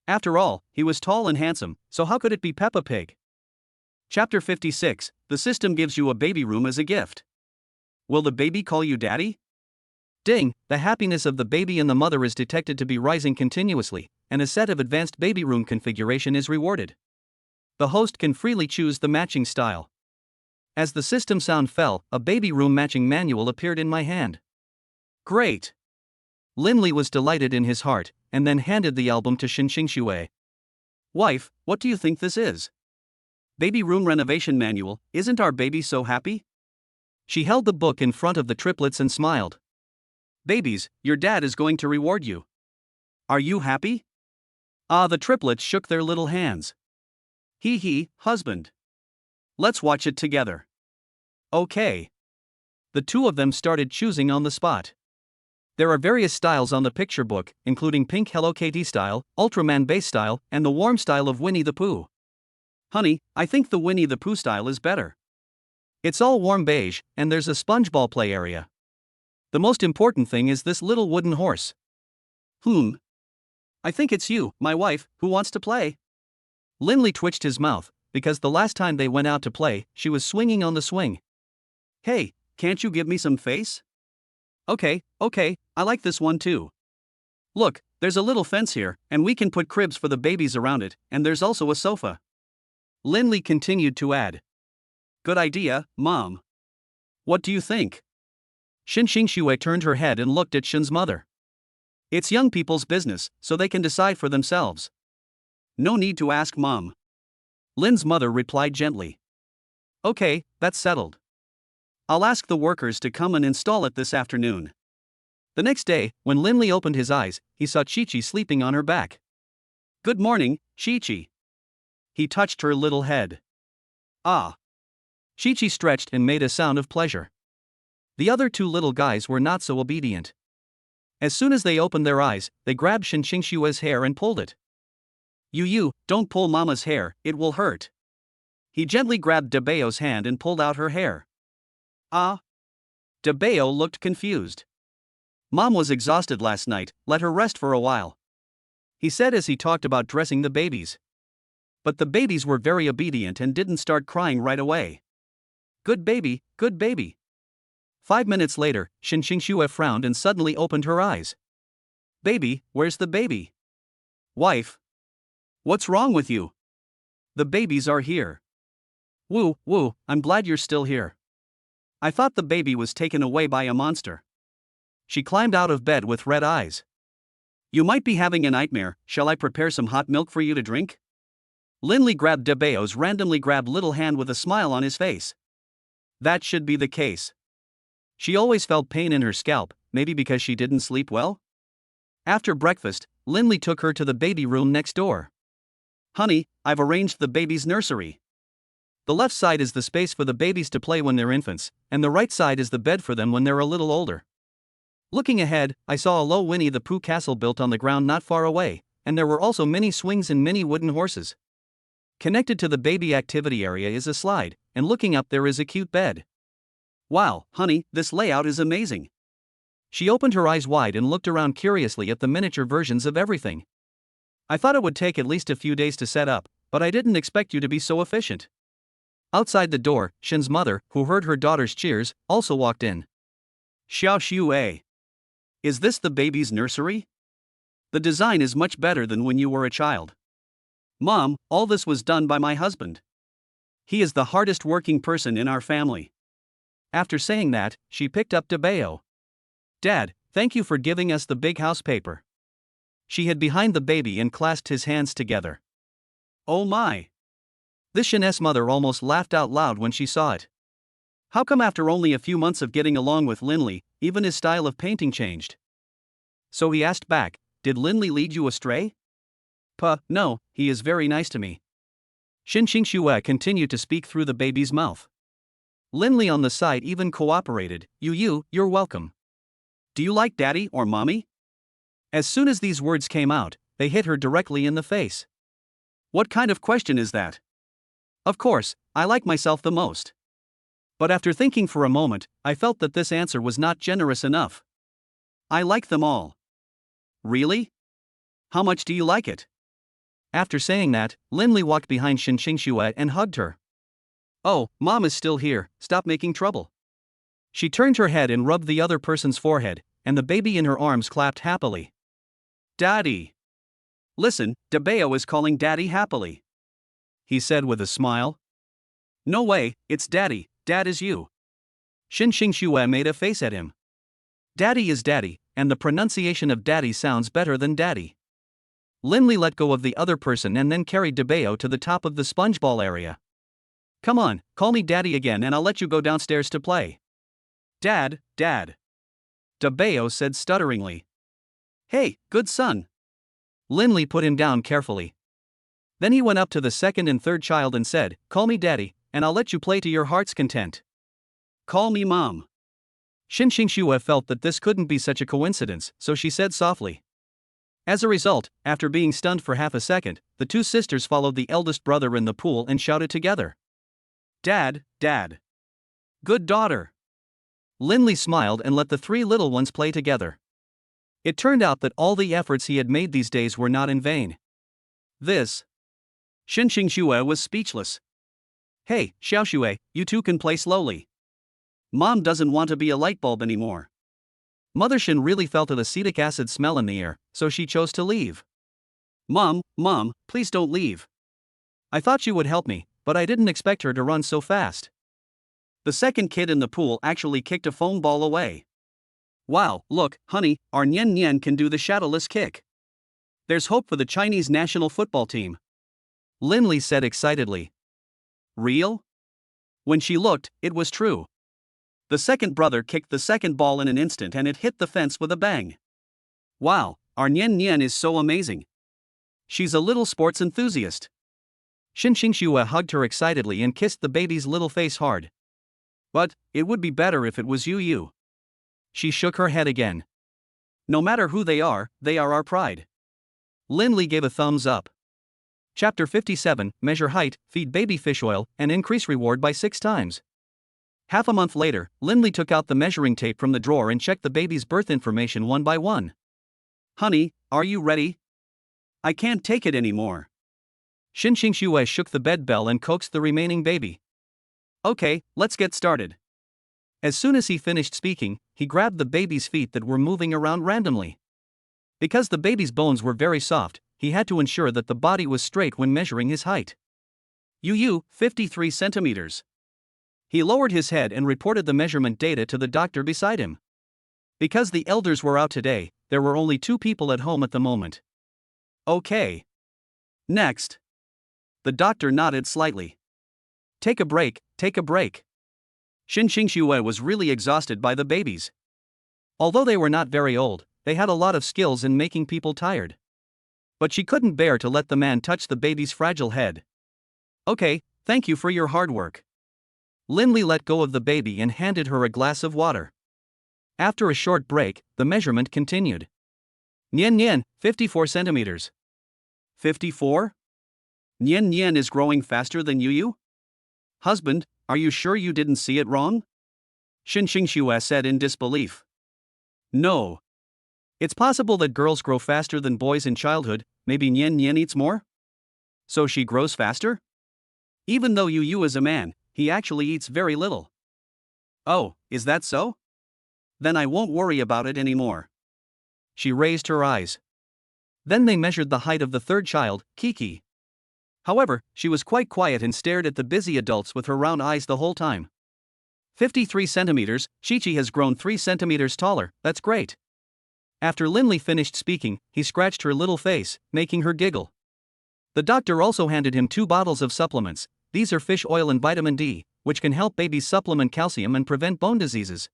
After all, he was tall and handsome, so how could it be Peppa Pig? Chapter 56, The system gives you a baby room as a gift. Will the baby call you daddy? Ding, the happiness of the baby and the mother is detected to be rising continuously, and a set of advanced baby room configuration is rewarded. The host can freely choose the matching style. As the system sound fell, a baby room matching manual appeared in my hand. Great! Linley was delighted in his heart, and then handed the album to Shui. Wife, what do you think this is? Baby room renovation manual, isn't our baby so happy? She held the book in front of the triplets and smiled. Babies, your dad is going to reward you. Are you happy? The triplets shook their little hands. Hee, husband. Let's watch it together. Okay. The two of them started choosing on the spot. There are various styles on the picture book, including pink Hello Kitty style, Ultraman base style, and the warm style of Winnie the Pooh. Honey, I think the Winnie the Pooh style is better. It's all warm beige, and there's a spongeball play area. The most important thing is this little wooden horse. I think it's you, my wife, who wants to play. Linley twitched his mouth, because the last time they went out to play, she was swinging on the swing. Hey, can't you give me some face? Okay, I like this one too. Look, there's a little fence here, and we can put cribs for the babies around it, and there's also a sofa. Linley continued to add. Good idea, Mom. What do you think? Shui turned her head and looked at Shin's mother. It's young people's business, so they can decide for themselves. No need to ask Mom. Lin's mother replied gently. Okay, that's settled. I'll ask the workers to come and install it this afternoon. The next day, when Linley opened his eyes, he saw Chi-Chi sleeping on her back. Good morning, Chi-Chi. He touched her little head. Ah. Chi-Chi stretched and made a sound of pleasure. The other two little guys were not so obedient. As soon as they opened their eyes, they grabbed Shui's hair and pulled it. You, don't pull Mama's hair, it will hurt. He gently grabbed Debeo's hand and pulled out her hair. Ah. Debeo looked confused. Mom was exhausted last night, let her rest for a while. He said as he talked about dressing the babies. But the babies were very obedient and didn't start crying right away. Good baby, good baby. 5 minutes later, Shui frowned and suddenly opened her eyes. Baby, where's the baby? Wife. What's wrong with you? The babies are here. Woo, I'm glad you're still here. I thought the baby was taken away by a monster. She climbed out of bed with red eyes. You might be having a nightmare, shall I prepare some hot milk for you to drink? Linley grabbed Debeo's randomly grabbed little hand with a smile on his face. That should be the case. She always felt pain in her scalp, maybe because she didn't sleep well? After breakfast, Linley took her to the baby room next door. Honey, I've arranged the baby's nursery. The left side is the space for the babies to play when they're infants, and the right side is the bed for them when they're a little older. Looking ahead, I saw a low Winnie the Pooh castle built on the ground not far away, and there were also many swings and many wooden horses. Connected to the baby activity area is a slide, and looking up there is a cute bed. Wow, honey, this layout is amazing. She opened her eyes wide and looked around curiously at the miniature versions of everything. I thought it would take at least a few days to set up, but I didn't expect you to be so efficient. Outside the door, Shin's mother, who heard her daughter's cheers, also walked in. Shui. Is this the baby's nursery? The design is much better than when you were a child. Mom, all this was done by my husband. He is the hardest working person in our family. After saying that, she picked up Debeo. Dad, thank you for giving us the big house paper. She hid behind the baby and clasped his hands together. Oh my! This Shin's mother almost laughed out loud when she saw it. How come after only a few months of getting along with Linley, even his style of painting changed? So he asked back, did Linley lead you astray? No, he is very nice to me. Shui continued to speak through the baby's mouth. Linley on the side even cooperated. You're welcome. Do you like daddy or mommy? As soon as these words came out, they hit her directly in the face. What kind of question is that? Of course, I like myself the most. But after thinking for a moment, I felt that this answer was not generous enough. I like them all. Really? How much do you like it? After saying that, Linley walked behind Xinxingxue and hugged her. Oh, Mom is still here, stop making trouble. She turned her head and rubbed the other person's forehead, and the baby in her arms clapped happily. Daddy! Listen, Dabeo is calling Daddy happily. He said with a smile. No way, it's Daddy, Dad is you. Xinxingxue made a face at him. Daddy is Daddy, and the pronunciation of Daddy sounds better than Daddy. Linley let go of the other person and then carried Dabeo to the top of the sponge ball area. Come on, call me Daddy again and I'll let you go downstairs to play. Dad, Dad. Dabeo said stutteringly. Hey, good son. Linley put him down carefully. Then he went up to the second and third child and said, Call me Daddy, and I'll let you play to your heart's content. Call me Mom. Xinxingxue felt that this couldn't be such a coincidence, so she said softly. As a result, after being stunned for half a second, the two sisters followed the eldest brother in the pool and shouted together. Dad, Dad. Good daughter. Linley smiled and let the three little ones play together. It turned out that all the efforts he had made these days were not in vain. Xinxingxue was speechless. Hey, Xiaoxue, you two can play slowly. Mom doesn't want to be a light bulb anymore. Mother Xin really felt an acetic acid smell in the air, so she chose to leave. Mom, please don't leave. I thought you would help me, but I didn't expect her to run so fast. The second kid in the pool actually kicked a foam ball away. Wow, look, honey, our Nian Nian can do the shadowless kick. There's hope for the Chinese national football team. Linley said excitedly. Real? When she looked, it was true. The second brother kicked the second ball in an instant and it hit the fence with a bang. Wow, our Nian Nian is so amazing. She's a little sports enthusiast. Xinxingxue hugged her excitedly and kissed the baby's little face hard. But, it would be better if it was you. She shook her head again. No matter who they are our pride. Linley gave a thumbs up. Chapter 57, Measure height, feed baby fish oil, and increase reward by 6 times. Half a month later, Linley took out the measuring tape from the drawer and checked the baby's birth information one by one. Honey, are you ready? I can't take it anymore. Xinxingxue shook the bed bell and coaxed the remaining baby. Okay, let's get started. As soon as he finished speaking, he grabbed the baby's feet that were moving around randomly. Because the baby's bones were very soft, he had to ensure that the body was straight when measuring his height. 53 centimeters. He lowered his head and reported the measurement data to the doctor beside him. Because the elders were out today, there were only 2 people at home at the moment. Okay. Next. The doctor nodded slightly. Take a break. Xinxingxue was really exhausted by the babies. Although they were not very old, they had a lot of skills in making people tired. But she couldn't bear to let the man touch the baby's fragile head. Okay, thank you for your hard work. Linley let go of the baby and handed her a glass of water. After a short break, the measurement continued. Nian Nian, 54 centimeters. 54? Nian Nian is growing faster than you? Husband, are you sure you didn't see it wrong? Xinxingxue said in disbelief. No. It's possible that girls grow faster than boys in childhood, maybe Nian Nian eats more? So she grows faster? Even though Yu is a man, he actually eats very little. Oh, is that so? Then I won't worry about it anymore. She raised her eyes. Then they measured the height of the third child, Kiki. However, she was quite quiet and stared at the busy adults with her round eyes the whole time. 53 centimeters, Chi-Chi has grown 3 centimeters taller, that's great. After Linley finished speaking, he scratched her little face, making her giggle. The doctor also handed him 2 bottles of supplements. These are fish oil and vitamin D, which can help babies supplement calcium and prevent bone diseases.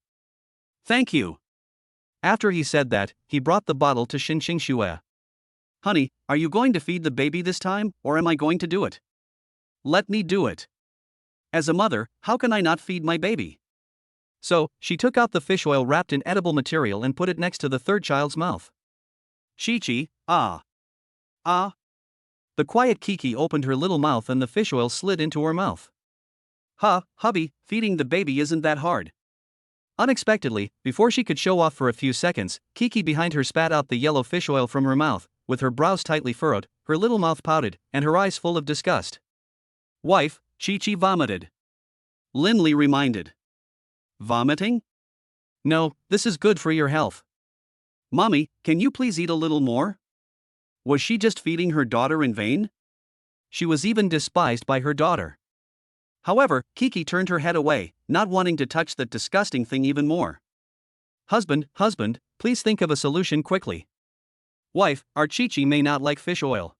Thank you. After he said that, he brought the bottle to Xinxingxue. Honey, are you going to feed the baby this time, or am I going to do it? Let me do it. As a mother, how can I not feed my baby? So, she took out the fish oil wrapped in edible material and put it next to the third child's mouth. Chi-Chi, ah. Ah. The quiet Kiki opened her little mouth and the fish oil slid into her mouth. Hubby, feeding the baby isn't that hard. Unexpectedly, before she could show off for a few seconds, Kiki behind her spat out the yellow fish oil from her mouth, with her brows tightly furrowed, her little mouth pouted, and her eyes full of disgust. Wife, Chi-Chi vomited. Lindley reminded. Vomiting? No, this is good for your health. Mommy, can you please eat a little more? Was she just feeding her daughter in vain? She was even despised by her daughter. However, Kiki turned her head away, not wanting to touch that disgusting thing even more. Husband, please think of a solution quickly. Wife, our Chi-Chi may not like fish oil.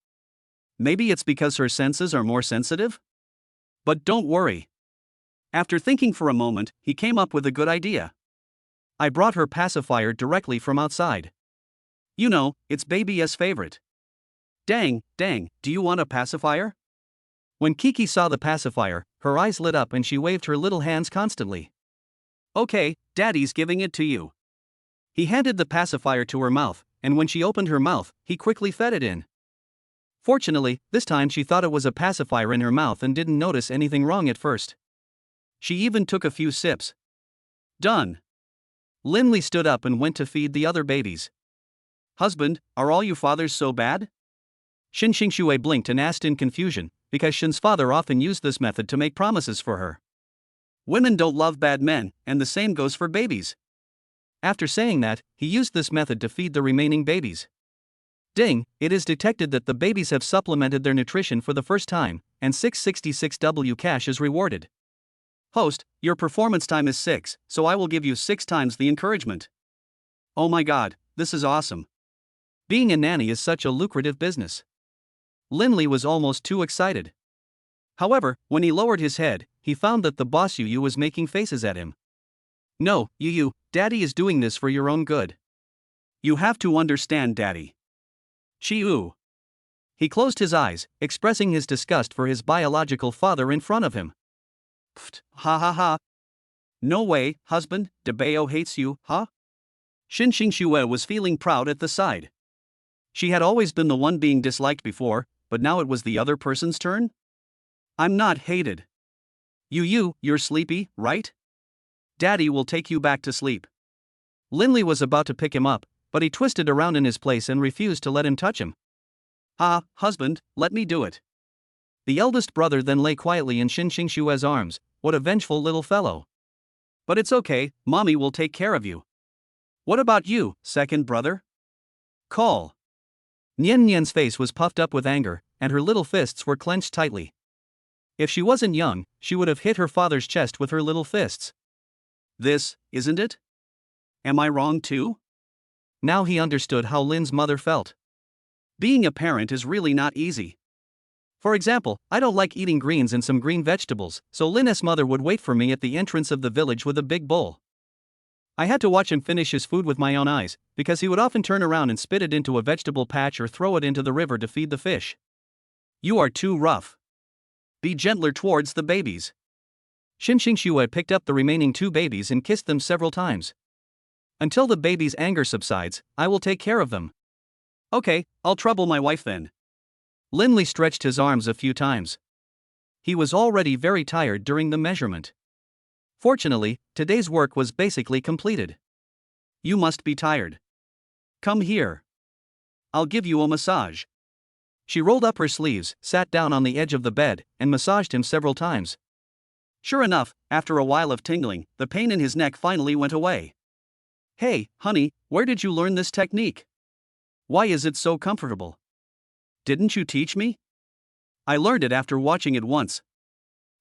Maybe it's because her senses are more sensitive? But don't worry. After thinking for a moment, he came up with a good idea. I brought her pacifier directly from outside. You know, it's baby's favorite. Dang, do you want a pacifier? When Kiki saw the pacifier, her eyes lit up and she waved her little hands constantly. Okay, Daddy's giving it to you. He handed the pacifier to her mouth, and when she opened her mouth, he quickly fed it in. Fortunately, this time she thought it was a pacifier in her mouth and didn't notice anything wrong at first. She even took a few sips. Done. Lindley stood up and went to feed the other babies. Husband, are all you fathers so bad? Shin Xingxue blinked and asked in confusion, because Shin's father often used this method to make promises for her. Women don't love bad men, and the same goes for babies. After saying that, he used this method to feed the remaining babies. Ding, it is detected that the babies have supplemented their nutrition for the first time, and 666W cash is rewarded. Host, your performance time is 6, so I will give you 6 times the encouragement. Oh my god, this is awesome. Being a nanny is such a lucrative business. Lindley was almost too excited. However, when he lowered his head, he found that the boss Yu was making faces at him. No, Yu, Daddy is doing this for your own good. You have to understand, Daddy. Chi-Yu. He closed his eyes, expressing his disgust for his biological father in front of him. Pfft, ha. No way, husband, Debao hates you, huh? Shin Xingxue was feeling proud at the side. She had always been the one being disliked before, but now it was the other person's turn? I'm not hated. Yu, you're sleepy, right? Daddy will take you back to sleep. Lindley was about to pick him up, but he twisted around in his place and refused to let him touch him. Husband, let me do it. The eldest brother then lay quietly in Shin Xingxue's arms. What a vengeful little fellow. But it's okay, Mommy will take care of you. What about you, second brother? Call. Nian's face was puffed up with anger, and her little fists were clenched tightly. If she wasn't young, she would have hit her father's chest with her little fists. This, isn't it? Am I wrong too? Now he understood how Lin's mother felt. Being a parent is really not easy. For example, I don't like eating greens and some green vegetables, so Lin's mother would wait for me at the entrance of the village with a big bowl. I had to watch him finish his food with my own eyes, because he would often turn around and spit it into a vegetable patch or throw it into the river to feed the fish. You are too rough. Be gentler towards the babies. Shin Xingxue picked up the remaining 2 babies and kissed them several times. Until the babies' anger subsides, I will take care of them. Okay, I'll trouble my wife then. Lindley stretched his arms a few times. He was already very tired during the measurement. Fortunately, today's work was basically completed. You must be tired. Come here. I'll give you a massage. She rolled up her sleeves, sat down on the edge of the bed, and massaged him several times. Sure enough, after a while of tingling, the pain in his neck finally went away. Hey, honey, where did you learn this technique? Why is it so comfortable? Didn't you teach me? I learned it after watching it once.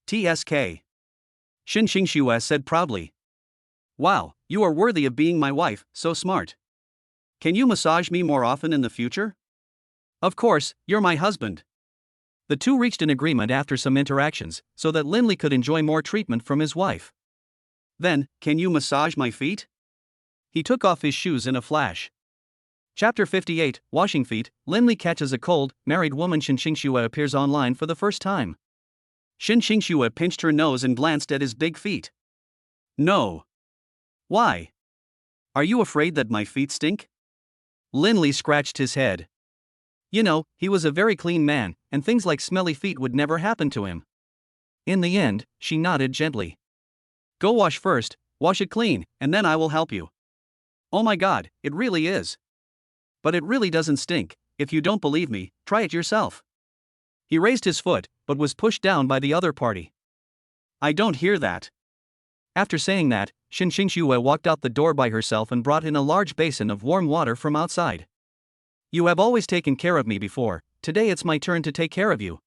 TSK. Shin Xingxue said proudly. Wow, you are worthy of being my wife, so smart. Can you massage me more often in the future? Of course, you're my husband. The two reached an agreement after some interactions, so that Lindley could enjoy more treatment from his wife. Then, can you massage my feet? He took off his shoes in a flash. Chapter 58, Washing Feet. Lindley catches a cold. Married woman Shin Xingxue appears online for the first time. Shin Xingxue pinched her nose and glanced at his big feet. No. Why? Are you afraid that my feet stink? Linley scratched his head. You know, he was a very clean man, and things like smelly feet would never happen to him. In the end, she nodded gently. Go wash first, wash it clean, and then I will help you. Oh my God, it really is. But it really doesn't stink. If you don't believe me, try it yourself. He raised his foot, but was pushed down by the other party. I don't hear that. After saying that, Xinxue walked out the door by herself and brought in a large basin of warm water from outside. You have always taken care of me before, today it's my turn to take care of you.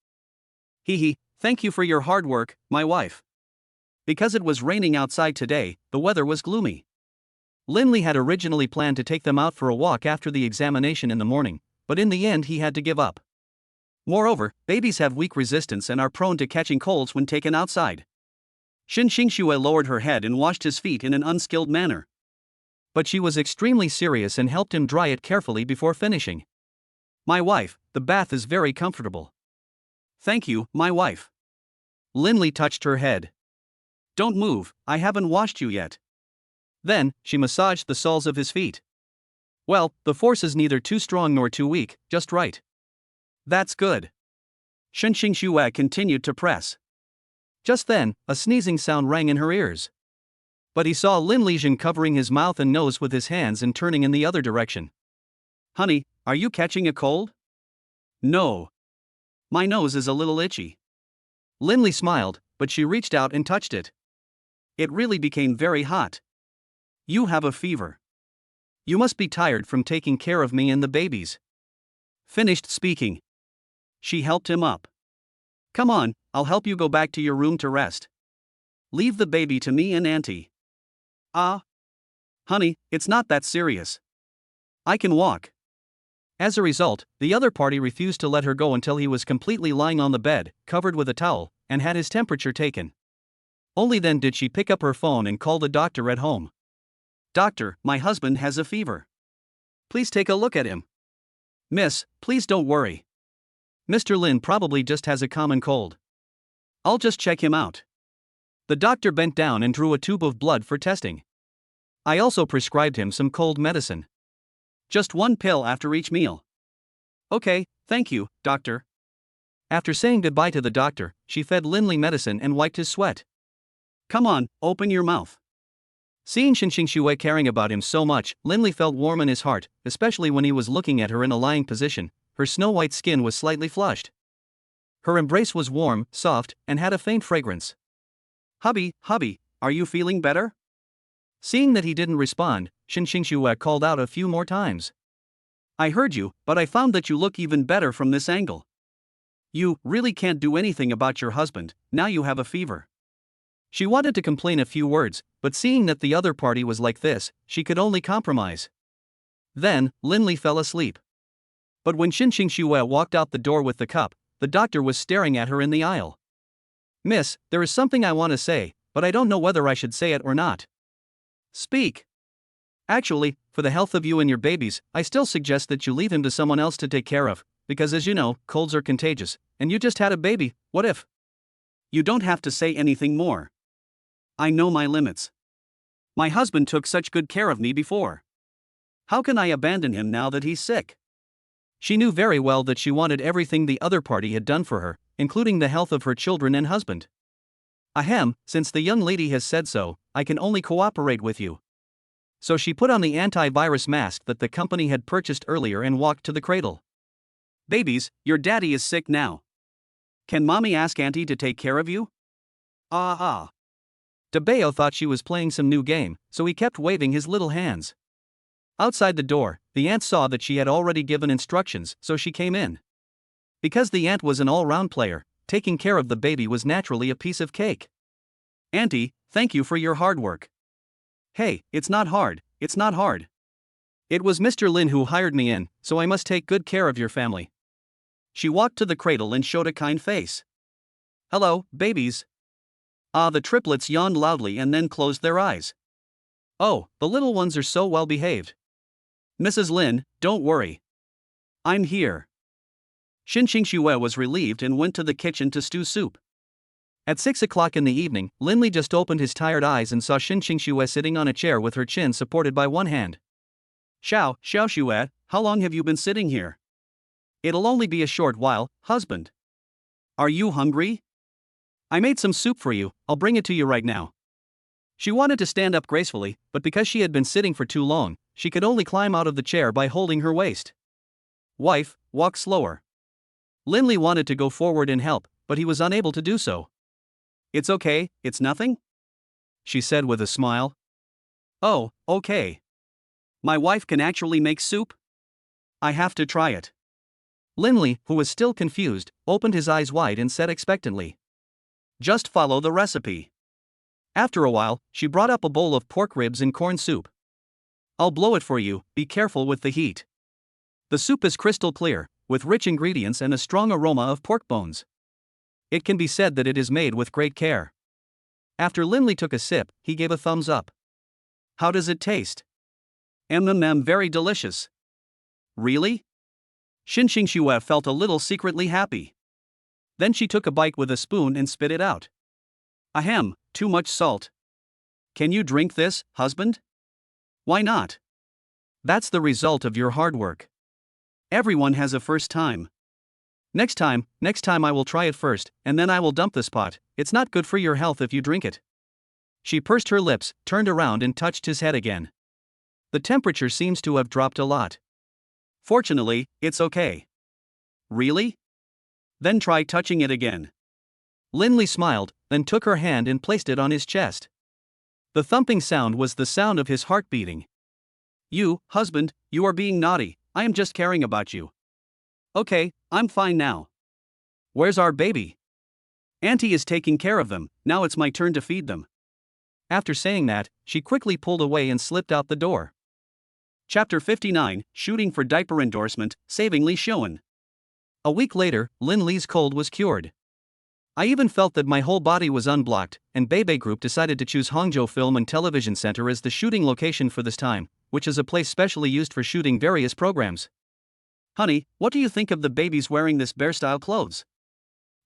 Hee, thank you for your hard work, my wife. Because it was raining outside today, the weather was gloomy. Linley had originally planned to take them out for a walk after the examination in the morning, but in the end he had to give up. Moreover, babies have weak resistance and are prone to catching colds when taken outside. Xinxue lowered her head and washed his feet in an unskilled manner. But she was extremely serious and helped him dry it carefully before finishing. My wife, the bath is very comfortable. Thank you, my wife. Linley touched her head. Don't move, I haven't washed you yet. Then, she massaged the soles of his feet. Well, the force is neither too strong nor too weak, just right. That's good. Xinxue continued to press. Just then, a sneezing sound rang in her ears. But he saw Lin Lijun covering his mouth and nose with his hands and turning in the other direction. Honey, are you catching a cold? No. My nose is a little itchy. Linley smiled, but she reached out and touched it. It really became very hot. You have a fever. You must be tired from taking care of me and the babies. Finished speaking. She helped him up. Come on, I'll help you go back to your room to rest. Leave the baby to me and Auntie. Honey, it's not that serious. I can walk. As a result, the other party refused to let her go until he was completely lying on the bed, covered with a towel, and had his temperature taken. Only then did she pick up her phone and call the doctor at home. Doctor, my husband has a fever. Please take a look at him. Miss, please don't worry. Mr. Lin probably just has a common cold. I'll just check him out. The doctor bent down and drew a tube of blood for testing. I also prescribed him some cold medicine. Just one pill after each meal. Okay, thank you, doctor. After saying goodbye to the doctor, she fed Linley medicine and wiped his sweat. Come on, open your mouth. Seeing Xinxue caring about him so much, Linley felt warm in his heart, especially when he was looking at her in a lying position. Her snow-white skin was slightly flushed. Her embrace was warm, soft, and had a faint fragrance. Hubby, are you feeling better? Seeing that he didn't respond, Xinxue called out a few more times. I heard you, but I found that you look even better from this angle. You really can't do anything about your husband, now you have a fever. She wanted to complain a few words, but seeing that the other party was like this, she could only compromise. Then, Linley fell asleep. But when Xinxue walked out the door with the cup, the doctor was staring at her in the aisle. Miss, there is something I want to say, but I don't know whether I should say it or not. Speak. Actually, for the health of you and your babies, I still suggest that you leave him to someone else to take care of, because as you know, colds are contagious, and you just had a baby, what if? You don't have to say anything more. I know my limits. My husband took such good care of me before. How can I abandon him now that he's sick? She knew very well that she wanted everything the other party had done for her, including the health of her children and husband. Ahem, since the young lady has said so, I can only cooperate with you. So she put on the antivirus mask that the company had purchased earlier and walked to the cradle. Babies, your daddy is sick now. Can mommy ask Auntie to take care of you? Debeo thought she was playing some new game, so he kept waving his little hands. Outside the door, the aunt saw that she had already given instructions, so she came in. Because the aunt was an all-round player, taking care of the baby was naturally a piece of cake. Auntie, thank you for your hard work. Hey, it's not hard. It was Mr. Lin who hired me in, so I must take good care of your family. She walked to the cradle and showed a kind face. Hello, babies. The triplets yawned loudly and then closed their eyes. Oh, the little ones are so well behaved. Mrs. Lin, don't worry. I'm here. Xinxue was relieved and went to the kitchen to stew soup. At 6 o'clock in the evening, Linley just opened his tired eyes and saw Xinxue sitting on a chair with her chin supported by one hand. Xiao Xue, how long have you been sitting here? It'll only be a short while, husband. Are you hungry? I made some soup for you, I'll bring it to you right now. She wanted to stand up gracefully, but because she had been sitting for too long, she could only climb out of the chair by holding her waist. Wife, walk slower. Linley wanted to go forward and help, but he was unable to do so. It's okay, it's nothing? She said with a smile. Oh, okay. My wife can actually make soup? I have to try it. Linley, who was still confused, opened his eyes wide and said expectantly. Just follow the recipe. After a while, she brought up a bowl of pork ribs and corn soup. I'll blow it for you, be careful with the heat. The soup is crystal clear, with rich ingredients and a strong aroma of pork bones. It can be said that it is made with great care. After Linley took a sip, he gave a thumbs up. How does it taste? Very delicious. Really? Xinxing Xue felt a little secretly happy. Then she took a bite with a spoon and spit it out. Ahem, too much salt. Can you drink this, husband? Why not? That's the result of your hard work. Everyone has a first time. Next time I will try it first, and then I will dump this pot. It's not good for your health if you drink it. She pursed her lips, turned around and touched his head again. The temperature seems to have dropped a lot. Fortunately, it's okay. Really? Then try touching it again. Linley smiled, then took her hand and placed it on his chest. The thumping sound was the sound of his heart beating. You, husband, you are being naughty, I am just caring about you. Okay, I'm fine now. Where's our baby? Auntie is taking care of them, now it's my turn to feed them. After saying that, she quickly pulled away and slipped out the door. Chapter 59, Shooting for Diaper Endorsement, Saving Li Xiaowen. A week later, Lin Li's cold was cured. I even felt that my whole body was unblocked, and Beibei Group decided to choose Hangzhou Film and Television Center as the shooting location for this time, which is a place specially used for shooting various programs. Honey, what do you think of the babies wearing this bear-style clothes?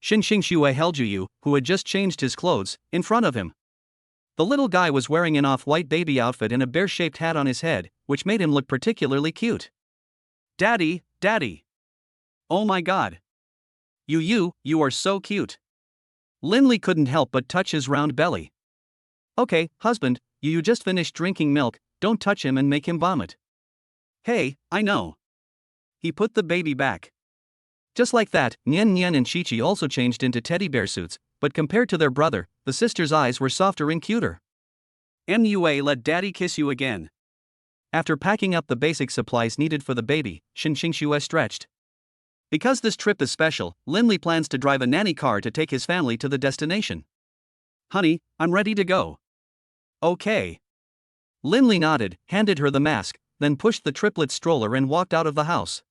Xinxing Xue held Yu, who had just changed his clothes, in front of him. The little guy was wearing an off-white baby outfit and a bear-shaped hat on his head, which made him look particularly cute. Daddy, Daddy! Oh my god! You are so cute! Linley couldn't help but touch his round belly. Okay, husband, you just finished drinking milk, don't touch him and make him vomit. Hey, I know. He put the baby back. Just like that, Nian Nian and Chi also changed into teddy bear suits, but compared to their brother, the sisters' eyes were softer and cuter. Mua, let daddy kiss you again. After packing up the basic supplies needed for the baby, Xinxing Xue stretched. Because this trip is special, Linley plans to drive a nanny car to take his family to the destination. Honey, I'm ready to go. Okay. Linley nodded, handed her the mask, then pushed the triplet stroller and walked out of the house.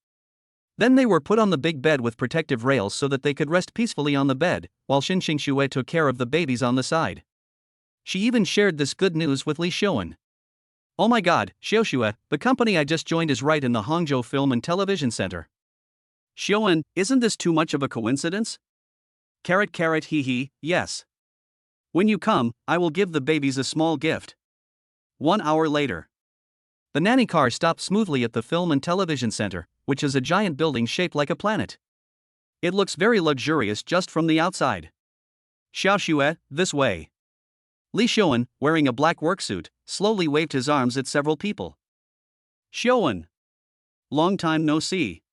Then they were put on the big bed with protective rails so that they could rest peacefully on the bed, while Xinxing Xue took care of the babies on the side. She even shared this good news with Li Xiaowen. Oh my god, Xiaoxue, the company I just joined is right in the Hangzhou Film and Television Center. Xiaowen, isn't this too much of a coincidence? Hee hee, yes. When you come, I will give the babies a small gift. 1 hour later. The nanny car stopped smoothly at the Film and Television Center, which is a giant building shaped like a planet. It looks very luxurious just from the outside. Xiaoxue, this way. Li Xiaowen, wearing a black worksuit, slowly waved his arms at several people. Xiaowen. Long time no see.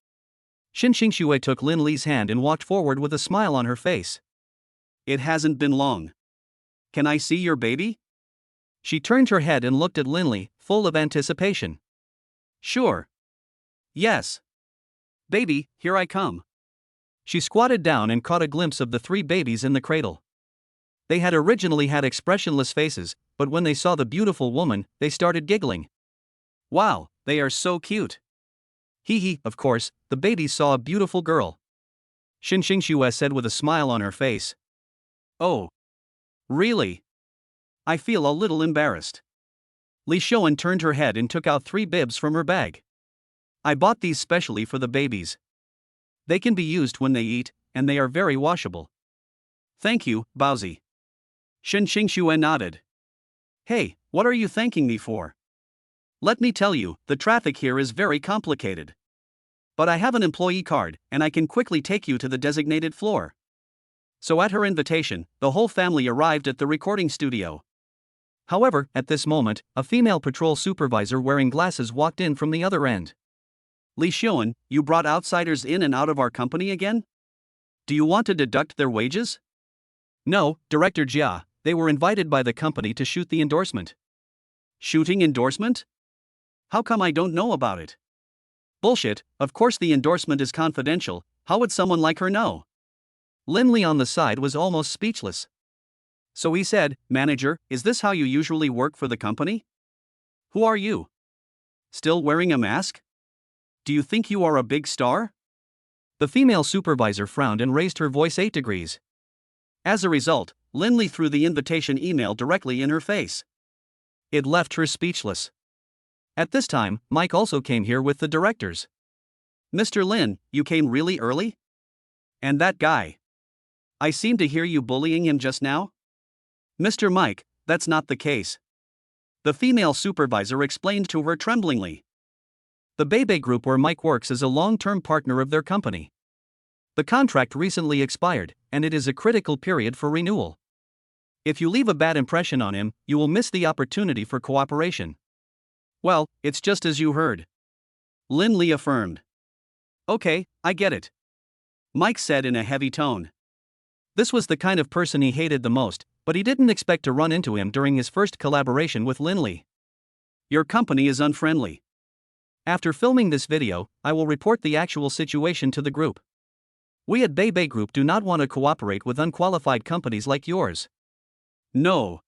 Xinxing Xue took Lin Li's hand and walked forward with a smile on her face. It hasn't been long. Can I see your baby? She turned her head and looked at Lin Li, full of anticipation. Sure. Yes. Baby, here I come. She squatted down and caught a glimpse of the 3 babies in the cradle. They had originally had expressionless faces, but when they saw the beautiful woman, they started giggling. Wow, they are so cute. Hee hee, of course, the babies saw a beautiful girl. Xinxing Xue said with a smile on her face. Oh. Really? I feel a little embarrassed. Li Xiaowen turned her head and took out 3 bibs from her bag. I bought these specially for the babies. They can be used when they eat, and they are very washable. Thank you, Baozi. Xinxing Xue nodded. Hey, what are you thanking me for? Let me tell you, the traffic here is very complicated. But I have an employee card, and I can quickly take you to the designated floor. So at her invitation, the whole family arrived at the recording studio. However, at this moment, a female patrol supervisor wearing glasses walked in from the other end. Li Xian, you brought outsiders in and out of our company again? Do you want to deduct their wages? No, Director Jia, they were invited by the company to shoot the endorsement. Shooting endorsement? How come I don't know about it? Bullshit, of course the endorsement is confidential, how would someone like her know? Lin Li on the side was almost speechless. So he said, Manager, is this how you usually work for the company? Who are you? Still wearing a mask? Do you think you are a big star? The female supervisor frowned and raised her voice 8 degrees. As a result, Lin Li threw the invitation email directly in her face. It left her speechless. At this time, Mike also came here with the directors. Mr. Lin, you came really early? And that guy? I seem to hear you bullying him just now? Mr. Mike, that's not the case. The female supervisor explained to her tremblingly. The Bebe Group where Mike works is a long-term partner of their company. The contract recently expired, and it is a critical period for renewal. If you leave a bad impression on him, you will miss the opportunity for cooperation. Well, it's just as you heard. Lin Li affirmed. Okay, I get it. Mike said in a heavy tone. This was the kind of person he hated the most, but he didn't expect to run into him during his first collaboration with Lin Li. Your company is unfriendly. After filming this video, I will report the actual situation to the group. We at Bebe Group do not want to cooperate with unqualified companies like yours. No.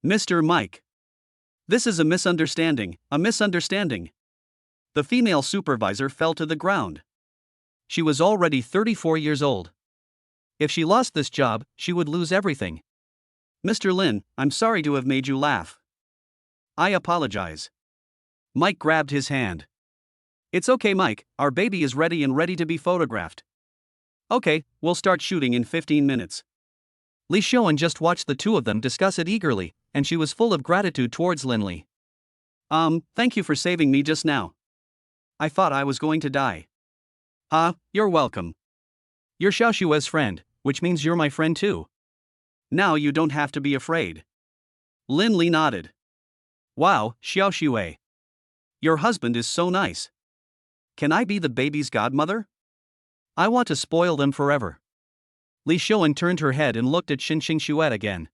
Mr. Mike. This is a misunderstanding, a misunderstanding. The female supervisor fell to the ground. She was already 34 years old. If she lost this job, she would lose everything. Mr. Lin, I'm sorry to have made you laugh. I apologize. Mike grabbed his hand. It's okay, Mike, our baby is ready and ready to be photographed. Okay, we'll start shooting in 15 minutes. Li Xian just watched the two of them discuss it eagerly, and she was full of gratitude towards Lin Li. Thank you for saving me just now. I thought I was going to die. You're welcome. You're Xiaoshue's friend, which means you're my friend too. Now you don't have to be afraid. Lin Li nodded. Wow, Xiaoshue. Your husband is so nice. Can I be the baby's godmother? I want to spoil them forever. Li Xian turned her head and looked at Xinxing again.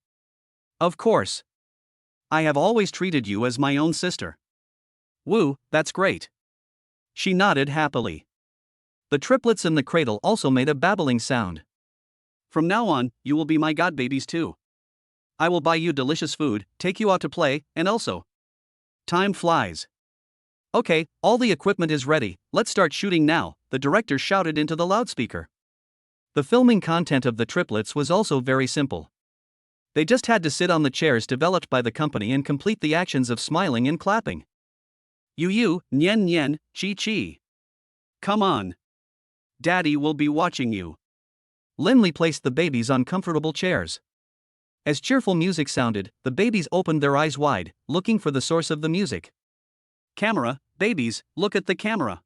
Of course. I have always treated you as my own sister. Woo, that's great. She nodded happily. The triplets in the cradle also made a babbling sound. From now on, you will be my godbabies too. I will buy you delicious food, take you out to play, and also. Time flies. Okay, all the equipment is ready, let's start shooting now, the director shouted into the loudspeaker. The filming content of the triplets was also very simple. They just had to sit on the chairs developed by the company and complete the actions of smiling and clapping. Yu, Nian Nian, Chi Chi. Come on. Daddy will be watching you. Lin Li placed the babies on comfortable chairs. As cheerful music sounded, the babies opened their eyes wide, looking for the source of the music. Camera, babies, look at the camera.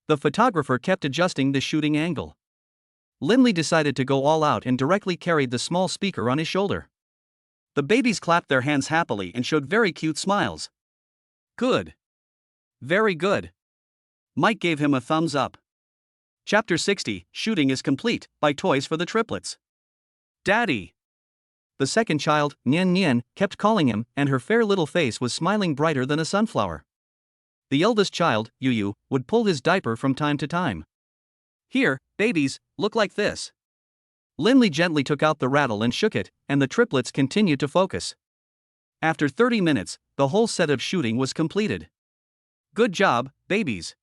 The photographer kept adjusting the shooting angle. Lin Li decided to go all out and directly carried the small speaker on his shoulder. The babies clapped their hands happily and showed very cute smiles. Good. Very good. Mike gave him a thumbs up. Chapter 60, Shooting is complete, by Toys for the Triplets. Daddy. The second child, Nian Nian, kept calling him, and her fair little face was smiling brighter than a sunflower. The eldest child, Yu, would pull his diaper from time to time. Here, babies, look like this. Lin Li gently took out the rattle and shook it, and the triplets continued to focus. After 30 minutes, the whole set of shooting was completed. Good job, babies.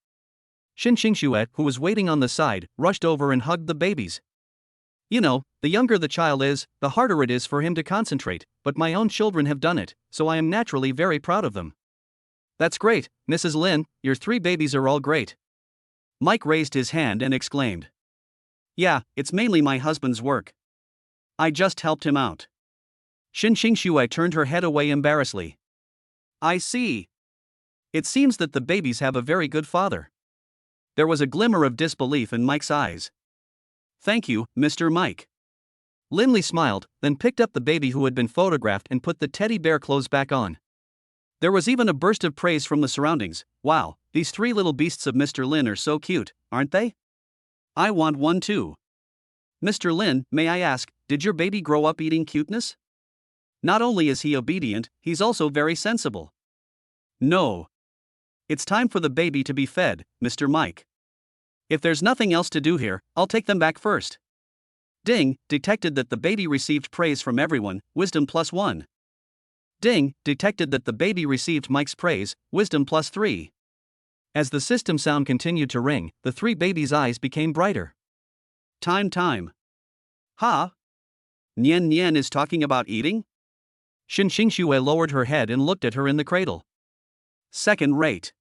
Xinxing, who was waiting on the side, rushed over and hugged the babies. You know, the younger the child is, the harder it is for him to concentrate, but my own children have done it, so I am naturally very proud of them. That's great, Mrs. Lin, your 3 babies are all great. Mike raised his hand and exclaimed. Yeah, it's mainly my husband's work. I just helped him out. Xinxing turned her head away embarrassedly. I see. It seems that the babies have a very good father. There was a glimmer of disbelief in Mike's eyes. Thank you, Mr. Mike. Lindley smiled, then picked up the baby who had been photographed and put the teddy bear clothes back on. There was even a burst of praise from the surroundings. Wow, these three little beasts of Mr. Lin are so cute, aren't they? I want one too. Mr. Lin, may I ask, did your baby grow up eating cuteness? Not only is he obedient, he's also very sensible. No. It's time for the baby to be fed, Mr. Mike. If there's nothing else to do here, I'll take them back first. Ding, detected that the baby received praise from everyone, wisdom +1. Ding, detected that the baby received Mike's praise, wisdom +3. As the system sound continued to ring, the three babies' eyes became brighter. Time. Ha? Nian Nian is talking about eating? Xin Xingxue lowered her head and looked at her in the cradle. Second rate.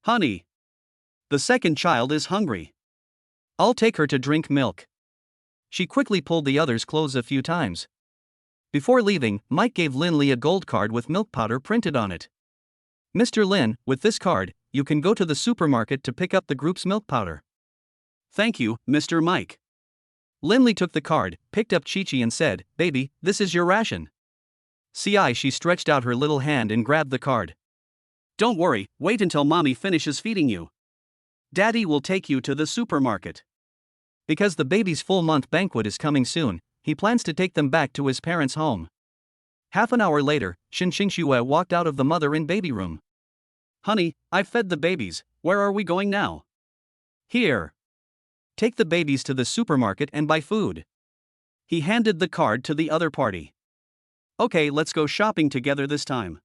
Honey. The second child is hungry. I'll take her to drink milk. She quickly pulled the others' clothes a few times. Before leaving, Mike gave Lin-Li a gold card with milk powder printed on it. Mr. Lin, with this card, you can go to the supermarket to pick up the group's milk powder. Thank you, Mr. Mike. Lin-Li took the card, picked up Chi-Chi and said, Baby, this is your ration. She stretched out her little hand and grabbed the card. Don't worry, wait until mommy finishes feeding you. Daddy will take you to the supermarket. Because the baby's full-month banquet is coming soon, he plans to take them back to his parents' home. Half an hour later, Xin Xingxue walked out of the mother and baby room. Honey, I've fed the babies, where are we going now? Here. Take the babies to the supermarket and buy food. He handed the card to the other party. Okay, let's go shopping together this time.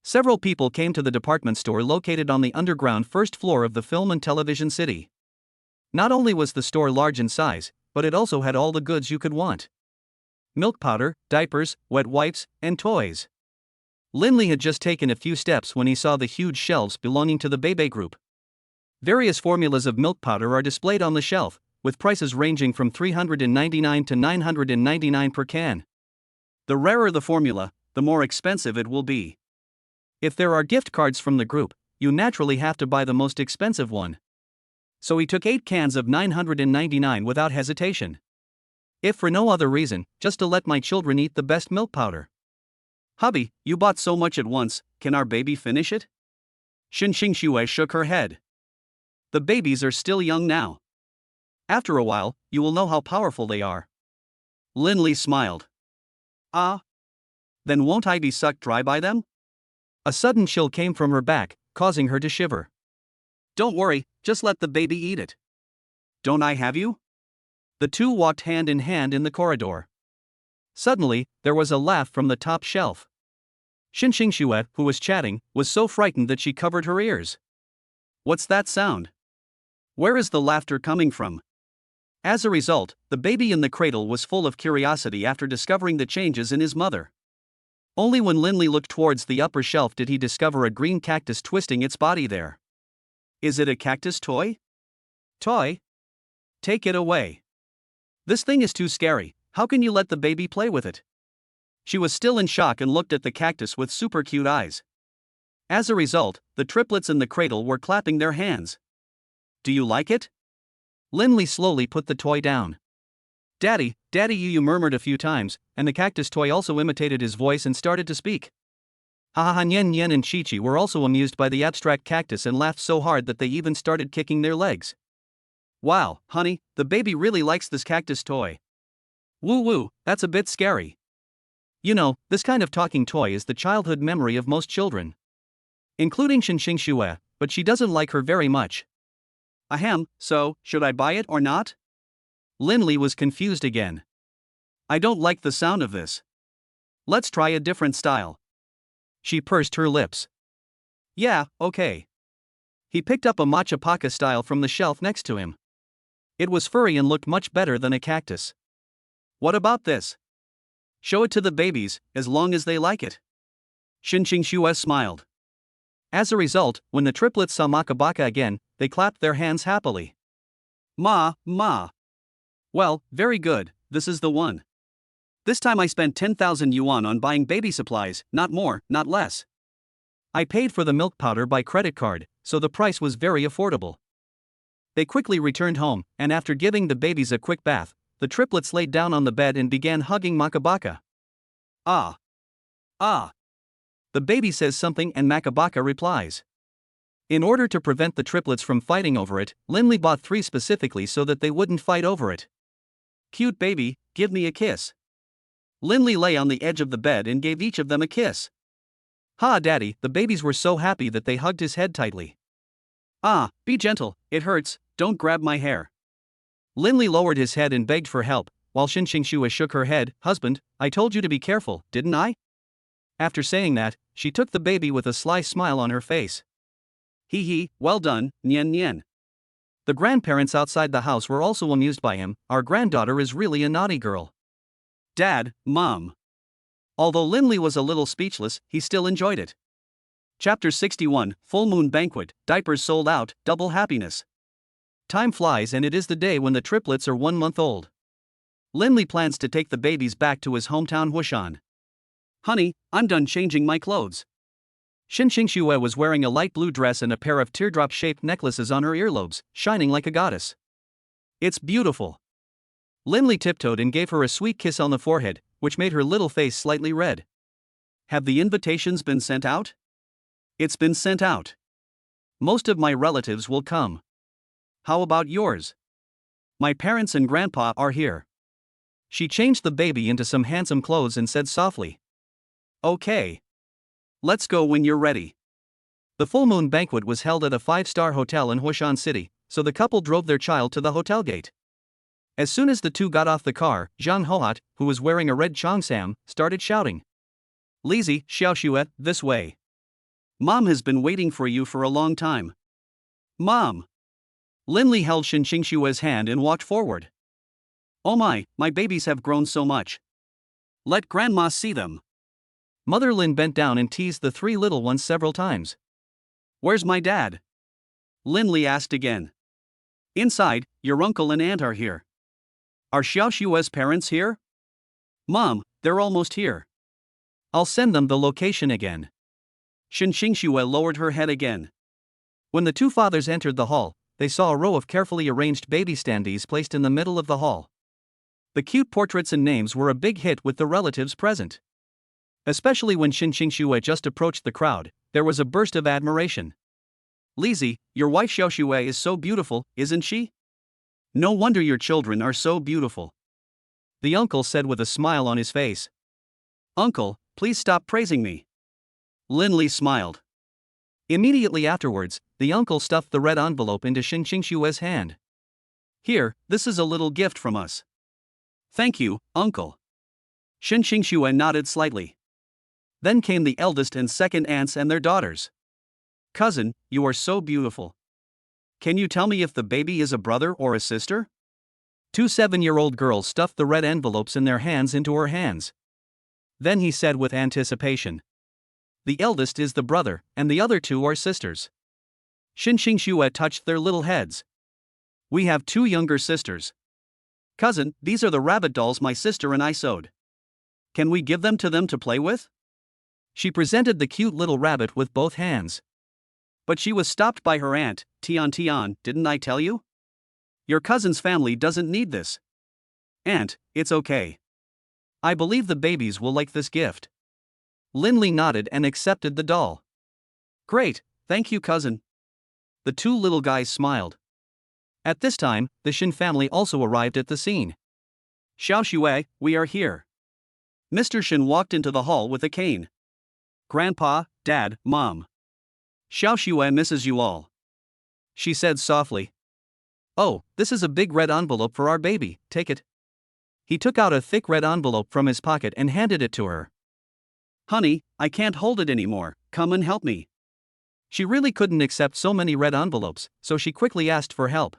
Several people came to the department store located on the underground first floor of the film and television city. Not only was the store large in size, but it also had all the goods you could want. Milk powder, diapers, wet wipes, and toys. Lin-Li had just taken a few steps when he saw the huge shelves belonging to the Bebe Group. Various formulas of milk powder are displayed on the shelf, with prices ranging from $399 to $999 per can. The rarer the formula, the more expensive it will be. If there are gift cards from the group, you naturally have to buy the most expensive one. So he took 8 cans of $999 without hesitation. If for no other reason, just to let my children eat the best milk powder. Hubby, you bought so much at once, can our baby finish it? Xin Xingxue shook her head. The babies are still young now. After a while, you will know how powerful they are. Lin-Li smiled. Ah? Then won't I be sucked dry by them? A sudden chill came from her back, causing her to shiver. Don't worry, just let the baby eat it. Don't I have you? The two walked hand in hand in the corridor. Suddenly, there was a laugh from the top shelf. Xin Xingxue, who was chatting, was so frightened that she covered her ears. What's that sound? Where is the laughter coming from? As a result, the baby in the cradle was full of curiosity after discovering the changes in his mother. Only when Lin-Li looked towards the upper shelf did he discover a green cactus twisting its body there. Is it a cactus toy? Toy? Take it away. This thing is too scary, how can you let the baby play with it? She was still in shock and looked at the cactus with super cute eyes. As a result, the triplets in the cradle were clapping their hands. Do you like it? Lin-Li slowly put the toy down. Daddy, Daddy, you murmured a few times, and the cactus toy also imitated his voice and started to speak. Ha Nian Nian and Chi-Chi were also amused by the abstract cactus and laughed so hard that they even started kicking their legs. Wow, honey, the baby really likes this cactus toy. Woo, that's a bit scary. You know, this kind of talking toy is the childhood memory of most children. Including Xin Xingxue, but she doesn't like her very much. Ahem, so, should I buy it or not? Lin-Li was confused again. I don't like the sound of this. Let's try a different style. She pursed her lips. Yeah, okay. He picked up a matcha paka style from the shelf next to him. It was furry and looked much better than a cactus. What about this? Show it to the babies, as long as they like it. Xin Xingxue smiled. As a result, when the triplets saw Makabaka again, they clapped their hands happily. Ma. Well, very good, this is the one. This time I spent 10,000 yuan on buying baby supplies, not more, not less. I paid for the milk powder by credit card, so the price was very affordable. They quickly returned home, and after giving the babies a quick bath, the triplets laid down on the bed and began hugging Makabaka. Ah! Ah! The baby says something and Makabaka replies. In order to prevent the triplets from fighting over it, Linley bought 3 specifically so that they wouldn't fight over it. Cute baby, give me a kiss. Linley lay on the edge of the bed and gave each of them a kiss. Ha, Daddy, the babies were so happy that they hugged his head tightly. Ah, be gentle, it hurts, don't grab my hair. Linley lowered his head and begged for help, while Shinshingshua shook her head. Husband, I told you to be careful, didn't I? After saying that, she took the baby with a sly smile on her face. Hee hee, well done, Nyen Nyen. The grandparents outside the house were also amused by him. Our granddaughter is really a naughty girl. Dad, Mom. Although Linley was a little speechless, he still enjoyed it. Chapter 61, Full Moon Banquet, Diapers Sold Out, Double Happiness. Time flies and it is the day when the triplets are 1 month old. Linley plans to take the babies back to his hometown Hushan. Honey, I'm done changing my clothes. Shinshingshua was wearing a light blue dress and a pair of teardrop-shaped necklaces on her earlobes, shining like a goddess. It's beautiful. Linley tiptoed and gave her a sweet kiss on the forehead, which made her little face slightly red. Have the invitations been sent out? It's been sent out. Most of my relatives will come. How about yours? My parents and grandpa are here. She changed the baby into some handsome clothes and said softly. Okay. Let's go when you're ready. The full moon banquet was held at a 5-star hotel in Hoshan City, so the couple drove their child to the hotel gate. As soon as the two got off the car, Zhang Hoat, who was wearing a red cheongsam, started shouting. Lizzie, Xiaoxue, this way. Mom has been waiting for you for a long time. Mom! Linley held Shinshingxue's hand and walked forward. Oh my babies have grown so much. Let Grandma see them. Mother Lin bent down and teased the 3 little ones several times. Where's my dad? Linley asked again. Inside, your uncle and aunt are here. Are Xiaoxue's parents here? Mom, they're almost here. I'll send them the location again. Shinshingxue lowered her head again. When the 2 fathers entered the hall, they saw a row of carefully arranged baby standees placed in the middle of the hall. The cute portraits and names were a big hit with the relatives present. Especially when Shinshingxue just approached the crowd, there was a burst of admiration. Lizzie, your wife Xiaoxue is so beautiful, isn't she? No wonder your children are so beautiful. The uncle said with a smile on his face. Uncle, please stop praising me. Linley smiled. Immediately afterwards, the uncle stuffed the red envelope into Shinshingxue's hand. Here, this is a little gift from us. Thank you, uncle. Shinshingxue nodded slightly. Then came the eldest and second aunts and their daughters. Cousin, you are so beautiful. Can you tell me if the baby is a brother or a sister? 2 7-year-old girls stuffed the red envelopes in their hands into her hands. Then he said with anticipation. The eldest is the brother, and the other 2 are sisters. Shinshingxue touched their little heads. We have 2 younger sisters. Cousin, these are the rabbit dolls my sister and I sewed. Can we give them to play with? She presented the cute little rabbit with both hands. But she was stopped by her aunt. Tian, didn't I tell you? Your cousin's family doesn't need this. Aunt, it's okay. I believe the babies will like this gift. Linley nodded and accepted the doll. Great, thank you, cousin. The 2 little guys smiled. At this time, the Shin family also arrived at the scene. Xiaoxue, we are here. Mr. Shin walked into the hall with a cane. Grandpa, Dad, Mom. Xiaoxue misses you all. She said softly. Oh, this is a big red envelope for our baby, take it. He took out a thick red envelope from his pocket and handed it to her. Honey, I can't hold it anymore, come and help me. She really couldn't accept so many red envelopes, so she quickly asked for help.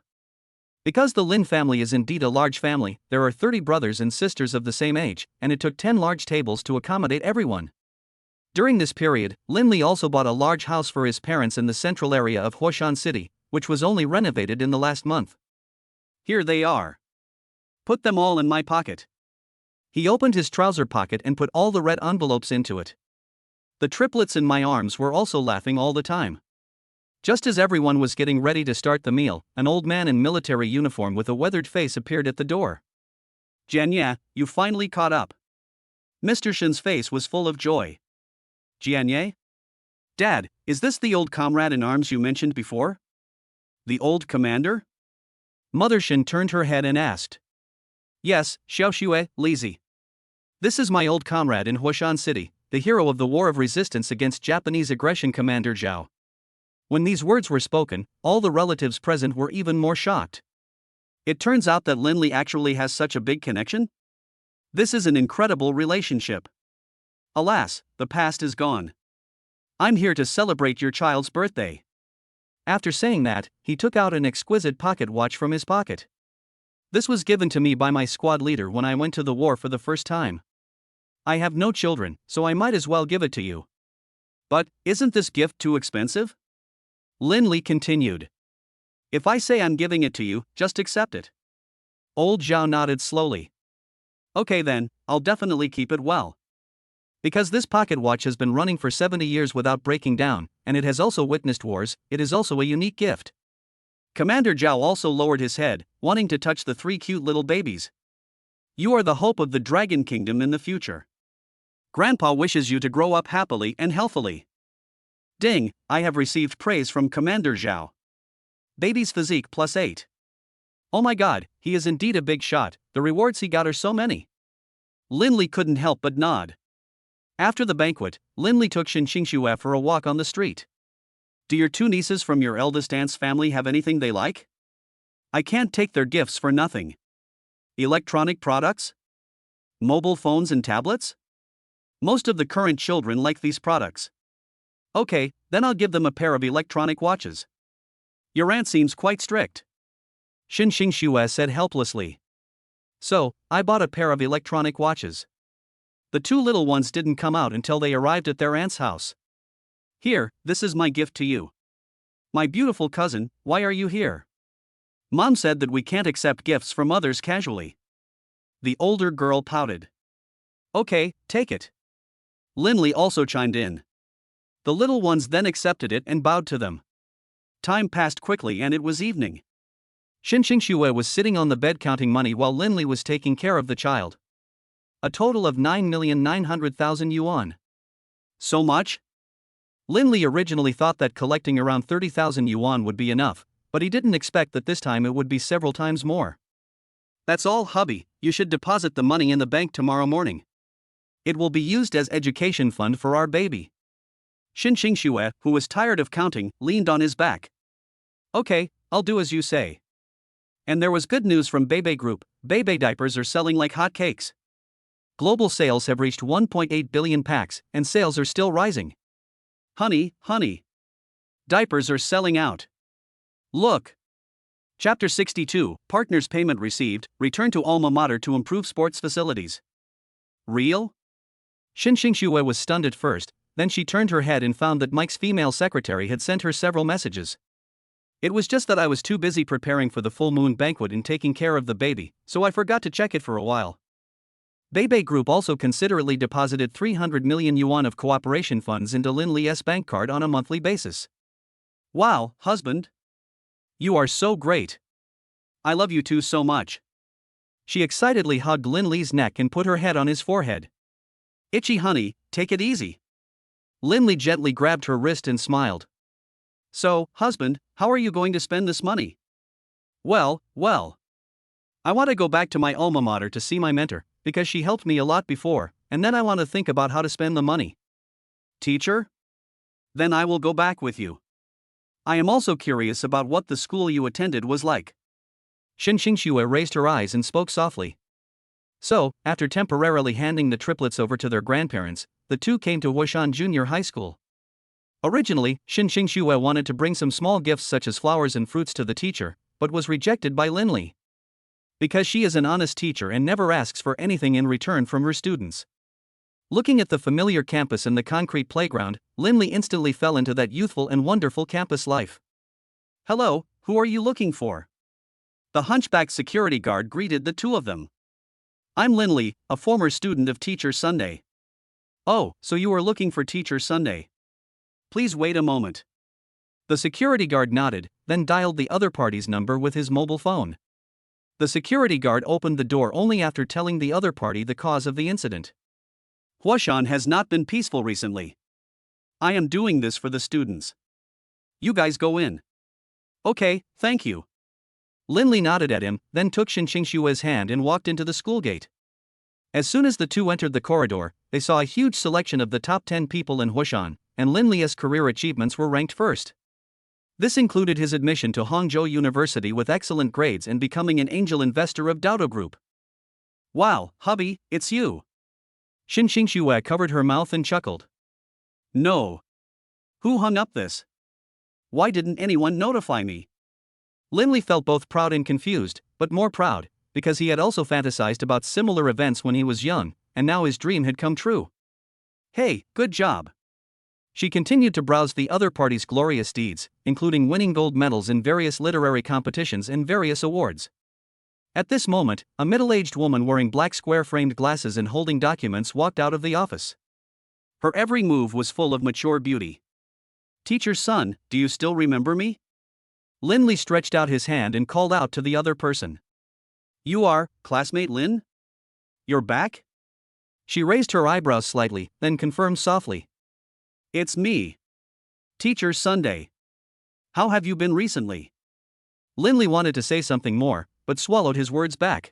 Because the Lin family is indeed a large family, there are 30 brothers and sisters of the same age, and it took 10 large tables to accommodate everyone. During this period, Linley also bought a large house for his parents in the central area of Huashan City, which was only renovated in the last month. Here they are. Put them all in my pocket. He opened his trouser pocket and put all the red envelopes into it. The triplets in my arms were also laughing all the time. Just as everyone was getting ready to start the meal, an old man in military uniform with a weathered face appeared at the door. "Jianye, you finally caught up." Mr. Shin's face was full of joy. "Jianye? Dad, is this the old comrade in arms you mentioned before? The old commander?" Mother Shin turned her head and asked. "Yes, Xiaoxue, Lizi. This is my old comrade in Huashan City, the hero of the War of Resistance against Japanese aggression, Commander Zhao." When these words were spoken, all the relatives present were even more shocked. It turns out that Lin Li actually has such a big connection? This is an incredible relationship. Alas, the past is gone. I'm here to celebrate your child's birthday. After saying that, he took out an exquisite pocket watch from his pocket. This was given to me by my squad leader when I went to the war for the first time. I have no children, so I might as well give it to you. But, isn't this gift too expensive? Lin Li continued. If I say I'm giving it to you, just accept it. Old Zhao nodded slowly. Okay then, I'll definitely keep it well. Because this pocket watch has been running for 70 years without breaking down, and it has also witnessed wars, it is also a unique gift. Commander Zhao also lowered his head, wanting to touch the 3 cute little babies. You are the hope of the Dragon Kingdom in the future. Grandpa wishes you to grow up happily and healthily. Ding, I have received praise from Commander Zhao. Baby's physique +8. Oh my god, he is indeed a big shot, the rewards he got are so many. Lin Li couldn't help but nod. After the banquet, Lin Li took Shin Xingxue for a walk on the street. Do your 2 nieces from your eldest aunt's family have anything they like? I can't take their gifts for nothing. Electronic products? Mobile phones and tablets? Most of the current children like these products. Okay, then I'll give them a pair of electronic watches. Your aunt seems quite strict. Shin Xingxue said helplessly. So, I bought a pair of electronic watches. The 2 little ones didn't come out until they arrived at their aunt's house. Here, this is my gift to you. My beautiful cousin, why are you here? Mom said that we can't accept gifts from others casually. The older girl pouted. Okay, take it. Lin Li also chimed in. The little ones then accepted it and bowed to them. Time passed quickly and it was evening. Shin Xingxue was sitting on the bed counting money while Lin Li was taking care of the child. A total of 9,900,000 yuan. So much? Lin Li originally thought that collecting around 30,000 yuan would be enough, but he didn't expect that this time it would be several times more. That's all, hubby, you should deposit the money in the bank tomorrow morning. It will be used as education fund for our baby. Shin Xingxue, who was tired of counting, leaned on his back. Okay, I'll do as you say. And there was good news from Bebe Group. Bebe diapers are selling like hotcakes. Global sales have reached 1.8 billion packs, and sales are still rising. Honey, diapers are selling out. Look. Chapter 62, Partners Payment Received, Return to Alma Mater to Improve Sports Facilities. Real? Shin Xingxue was stunned at first, then she turned her head and found that Mike's female secretary had sent her several messages. It was just that I was too busy preparing for the full moon banquet and taking care of the baby, so I forgot to check it for a while. Bebe Group also considerately deposited 300 million yuan of cooperation funds into Lin Li's bank card on a monthly basis. Wow, husband. You are so great. I love you too so much. She excitedly hugged Lin Li's neck and put her head on his forehead. Itchy honey, take it easy. Lin Li gently grabbed her wrist and smiled. So, husband, how are you going to spend this money? Well. I want to go back to my alma mater to see my mentor, because she helped me a lot before, and then I want to think about how to spend the money. Teacher? Then I will go back with you. I am also curious about what the school you attended was like. Shin Xingxue raised her eyes and spoke softly. So, after temporarily handing the triplets over to their grandparents, the 2 came to Huashan Junior High School. Originally, Shin Xingxue wanted to bring some small gifts such as flowers and fruits to the teacher, but was rejected by Lin Li. Because she is an honest teacher and never asks for anything in return from her students. Looking at the familiar campus and the concrete playground, Lin Li instantly fell into that youthful and wonderful campus life. Hello, who are you looking for? The hunchback security guard greeted the 2 of them. I'm Lin Li, a former student of Teacher Sunday. Oh, so you are looking for Teacher Sunday. Please wait a moment. The security guard nodded, then dialed the other party's number with his mobile phone. The security guard opened the door only after telling the other party the cause of the incident. Huashan has not been peaceful recently. I am doing this for the students. You guys go in. Okay, thank you. Linley nodded at him, then took Xinxingxue's hand and walked into the school gate. As soon as the two entered the corridor, they saw a huge selection of the top 10 people in Huashan, and Linley's career achievements were ranked first. This included his admission to Hangzhou University with excellent grades and becoming an angel investor of Dodo Group. Wow, hubby, it's you. Xinxingxue covered her mouth and chuckled. No. Who hung up this? Why didn't anyone notify me? Linley felt both proud and confused, but more proud, because he had also fantasized about similar events when he was young, and now his dream had come true. Hey, good job. She continued to browse the other party's glorious deeds, including winning gold medals in various literary competitions and various awards. At this moment, a middle-aged woman wearing black square-framed glasses and holding documents walked out of the office. Her every move was full of mature beauty. Teacher's son, do you still remember me? Linley stretched out his hand and called out to the other person. You are, classmate Lin? You're back? She raised her eyebrows slightly, then confirmed softly. It's me. Teacher Sunday. How have you been recently? Linley wanted to say something more, but swallowed his words back.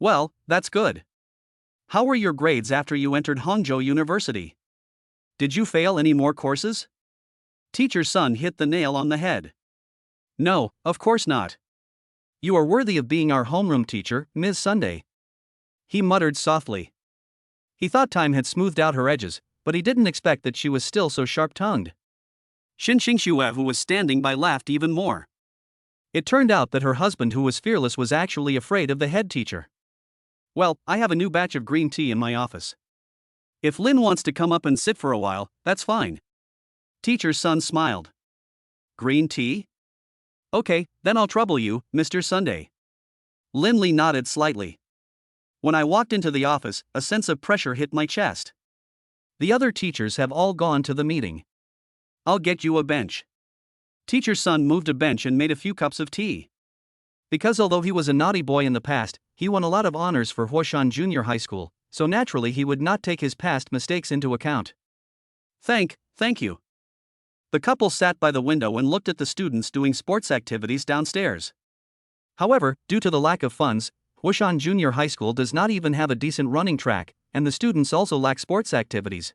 Well, that's good. How were your grades after you entered Hangzhou University? Did you fail any more courses? Teacher's son hit the nail on the head. No, of course not. You are worthy of being our homeroom teacher, Ms. Sunday. He muttered softly. He thought time had smoothed out her edges, but he didn't expect that she was still so sharp-tongued. Xinxingxue, who was standing by, laughed even more. It turned out that her husband, who was fearless, was actually afraid of the head teacher. Well, I have a new batch of green tea in my office. If Lin wants to come up and sit for a while, that's fine. Teacher's son smiled. Green tea? Okay, then I'll trouble you, Mr. Sunday. Linley nodded slightly. When I walked into the office, a sense of pressure hit my chest. The other teachers have all gone to the meeting. I'll get you a bench. Teacher's son moved a bench and made a few cups of tea. Because although he was a naughty boy in the past, he won a lot of honors for Huashan Junior High School, so naturally he would not take his past mistakes into account. Thank you. The couple sat by the window and looked at the students doing sports activities downstairs. However, due to the lack of funds, Huashan Junior High School does not even have a decent running track, and the students also lack sports activities.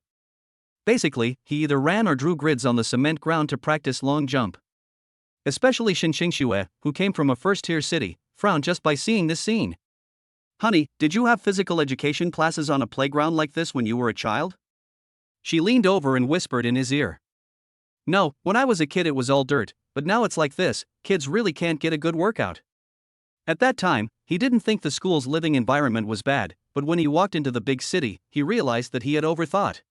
Basically, he either ran or drew grids on the cement ground to practice long jump. Especially Xinxingxue, who came from a first-tier city, frowned just by seeing this scene. Honey, did you have physical education classes on a playground like this when you were a child? She leaned over and whispered in his ear. No, when I was a kid it was all dirt, but now it's like this, kids really can't get a good workout. At that time, he didn't think the school's living environment was bad, but when he walked into the big city, he realized that he had overthought.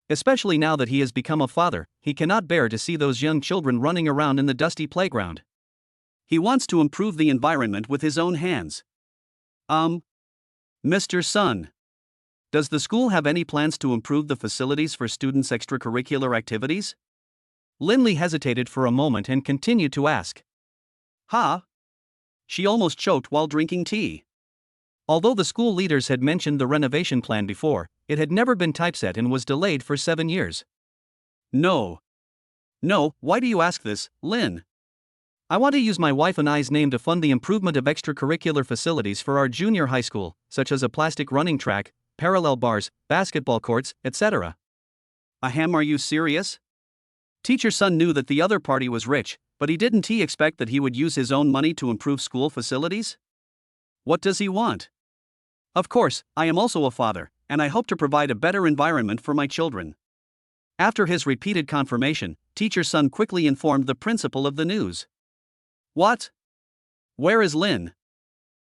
Especially now that he has become a father, he cannot bear to see those young children running around in the dusty playground. He wants to improve the environment with his own hands. Mr. Sun. Does the school have any plans to improve the facilities for students' extracurricular activities? Linley hesitated for a moment and continued to ask. Huh? She almost choked while drinking tea. Although the school leaders had mentioned the renovation plan before, it had never been typeset and was delayed for 7 years. No, why do you ask this, Lin? I want to use my wife and I's name to fund the improvement of extracurricular facilities for our junior high school, such as a plastic running track, parallel bars, basketball courts, etc. Ahem, are you serious? Teacher's son knew that the other party was rich, but didn't he expect that he would use his own money to improve school facilities? What does he want? Of course, I am also a father, and I hope to provide a better environment for my children. After his repeated confirmation, Teacher's son quickly informed the principal of the news. What? Where is Lin?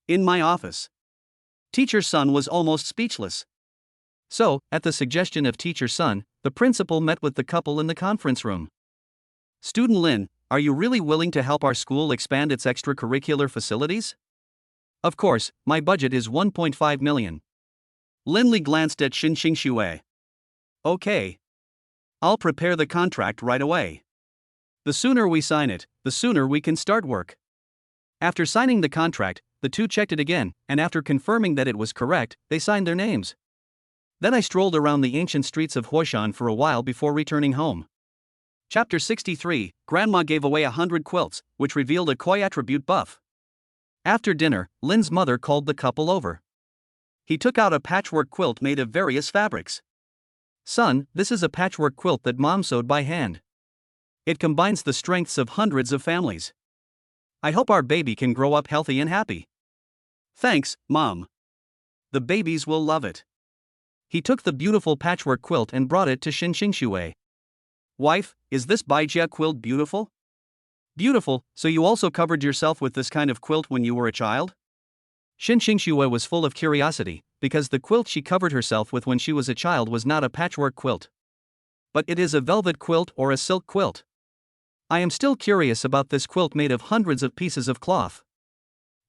In my office. Teacher's son was almost speechless. So, at the suggestion of Teacher's son, the principal met with the couple in the conference room. Student Lin, are you really willing to help our school expand its extracurricular facilities? Of course, my budget is 1.5 million. Linley glanced at Xinxingxue. Okay. I'll prepare the contract right away. The sooner we sign it, the sooner we can start work. After signing the contract, the two checked it again, and after confirming that it was correct, they signed their names. Then I strolled around the ancient streets of Horshan for a while before returning home. Chapter 63, Grandma gave away 100 quilts, which revealed a koi attribute buff. After dinner, Lin's mother called the couple over. He took out a patchwork quilt made of various fabrics. Son, this is a patchwork quilt that Mom sewed by hand. It combines the strengths of hundreds of families. I hope our baby can grow up healthy and happy. Thanks, Mom. The babies will love it. He took the beautiful patchwork quilt and brought it to Xinxing. Wife, is this baijia quilt beautiful? Beautiful, so you also covered yourself with this kind of quilt when you were a child? Xinxing was full of curiosity, because the quilt she covered herself with when she was a child was not a patchwork quilt. But it is a velvet quilt or a silk quilt. I am still curious about this quilt made of hundreds of pieces of cloth.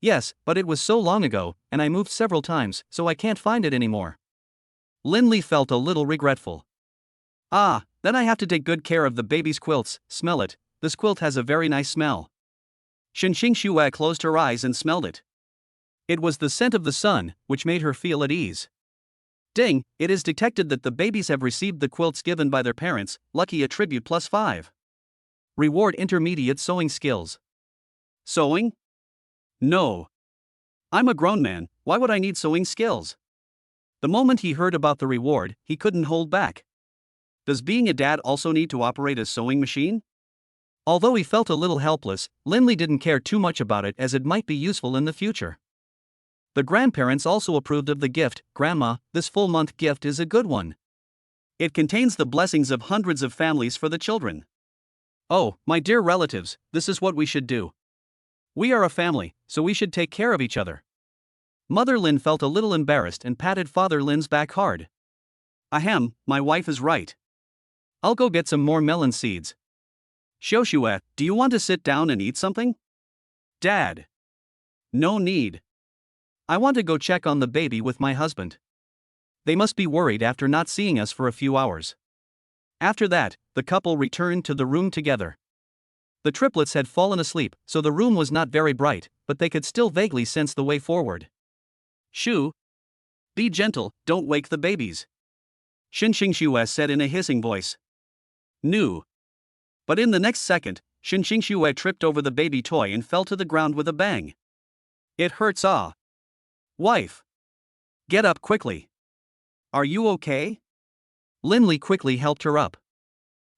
Yes, but it was so long ago, and I moved several times, so I can't find it anymore. Linley felt a little regretful. Ah, then I have to take good care of the baby's quilts. Smell it, this quilt has a very nice smell. Xinxing closed her eyes and smelled it. It was the scent of the sun, which made her feel at ease. Ding, it is detected that the babies have received the quilts given by their parents, lucky attribute +5. Reward intermediate sewing skills. Sewing? No. I'm a grown man, why would I need sewing skills? The moment he heard about the reward, he couldn't hold back. Does being a dad also need to operate a sewing machine? Although he felt a little helpless, Linley didn't care too much about it as it might be useful in the future. The grandparents also approved of the gift. Grandma, this full-month gift is a good one. It contains the blessings of hundreds of families for the children. Oh, my dear relatives, this is what we should do. We are a family, so we should take care of each other. Mother Lin felt a little embarrassed and patted Father Lin's back hard. Ahem, my wife is right. I'll go get some more melon seeds. Xiaoxue, do you want to sit down and eat something? Dad. No need. I want to go check on the baby with my husband. They must be worried after not seeing us for a few hours. After that, the couple returned to the room together. The triplets had fallen asleep, so the room was not very bright, but they could still vaguely sense the way forward. Shu. Be gentle, don't wake the babies. Xinxing said in a hissing voice. No. But in the next second, Xinxing tripped over the baby toy and fell to the ground with a bang. It hurts. Wife. Get up quickly. Are you okay? Linley quickly helped her up.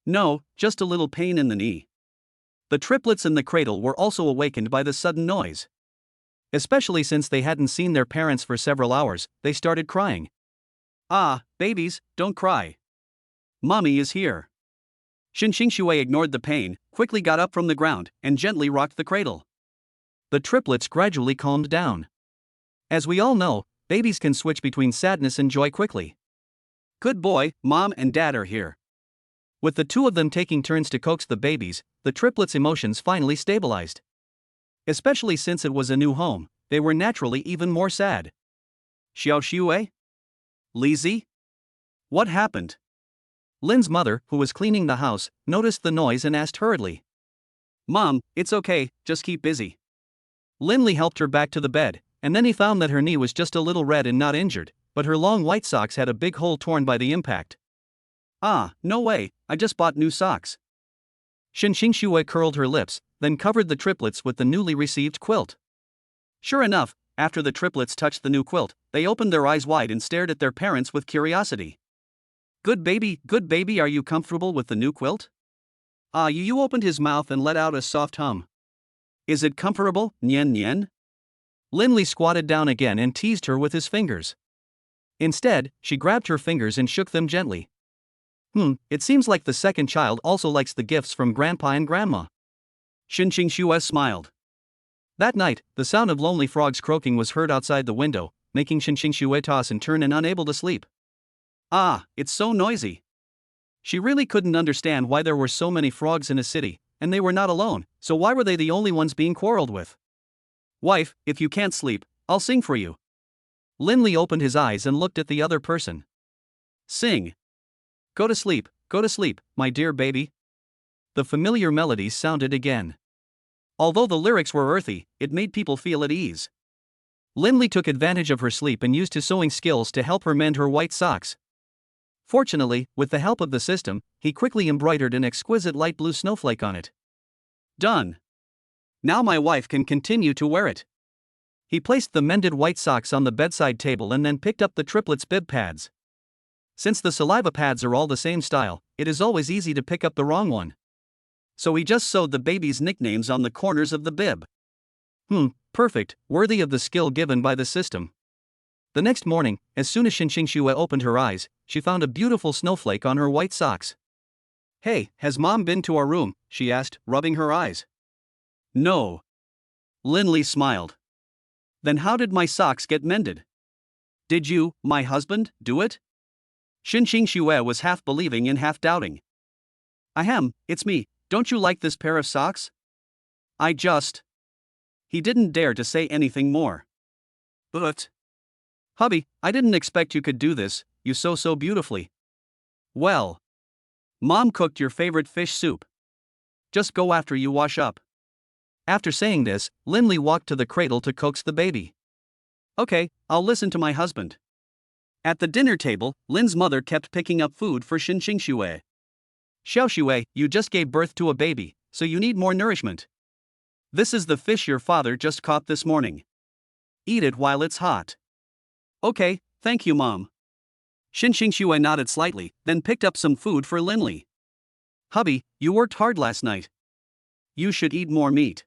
No, just a little pain in the knee. The triplets in the cradle were also awakened by the sudden noise. Especially since they hadn't seen their parents for several hours, they started crying. Ah, babies, don't cry. Mommy is here. Xinxing ignored the pain, quickly got up from the ground, and gently rocked the cradle. The triplets gradually calmed down. As we all know, babies can switch between sadness and joy quickly. Good boy, Mom and Dad are here. With the two of them taking turns to coax the babies, the triplets' emotions finally stabilized. Especially since it was a new home, they were naturally even more sad. Xiaoxue? Lizzie? What happened? Lin's mother, who was cleaning the house, noticed the noise and asked hurriedly. Mom, it's okay, just keep busy. Linley helped her back to the bed, and then he found that her knee was just a little red and not injured, but her long white socks had a big hole torn by the impact. Ah, no way, I just bought new socks. Xinxing curled her lips, then covered the triplets with the newly received quilt. Sure enough, after the triplets touched the new quilt, they opened their eyes wide and stared at their parents with curiosity. Good baby, are you comfortable with the new quilt? Yu opened his mouth and let out a soft hum. Is it comfortable, Nian Nian? Linley squatted down again and teased her with his fingers. Instead, she grabbed her fingers and shook them gently. It seems like the second child also likes the gifts from Grandpa and Grandma. Xinxing smiled. That night, the sound of lonely frogs croaking was heard outside the window, making Xinxing toss and turn and unable to sleep. Ah, it's so noisy. She really couldn't understand why there were so many frogs in a city, and they were not alone, so why were they the only ones being quarreled with? Wife, if you can't sleep, I'll sing for you. Linley opened his eyes and looked at the other person. Sing. go to sleep, my dear baby. The familiar melodies sounded again. Although the lyrics were earthy, it made people feel at ease. Lindley took advantage of her sleep and used his sewing skills to help her mend her white socks. Fortunately, with the help of the system, he quickly embroidered an exquisite light blue snowflake on it. Done. Now my wife can continue to wear it. He placed the mended white socks on the bedside table and then picked up the triplets' bib pads. Since the saliva pads are all the same style, it is always easy to pick up the wrong one. So he just sewed the baby's nicknames on the corners of the bib. Perfect, worthy of the skill given by the system. The next morning, as soon as Xinxingxue opened her eyes, she found a beautiful snowflake on her white socks. Hey, has Mom been to our room? She asked, rubbing her eyes. No. Lindley smiled. Then how did my socks get mended? Did you, my husband, do it? Xinxingxue was half believing and half doubting. Ahem, it's me, don't you like this pair of socks? He didn't dare to say anything more. But, hubby, I didn't expect you could do this, you sew so beautifully. Well, Mom cooked your favorite fish soup. Just go after you wash up. After saying this, Lindley walked to the cradle to coax the baby. Okay, I'll listen to my husband. At the dinner table, Lin's mother kept picking up food for Xinxingxue. Xiaoxue, you just gave birth to a baby, so you need more nourishment. This is the fish your father just caught this morning. Eat it while it's hot. Okay, thank you, Mom. Xinxingxue nodded slightly, then picked up some food for Lindley. Hubby, you worked hard last night. You should eat more meat.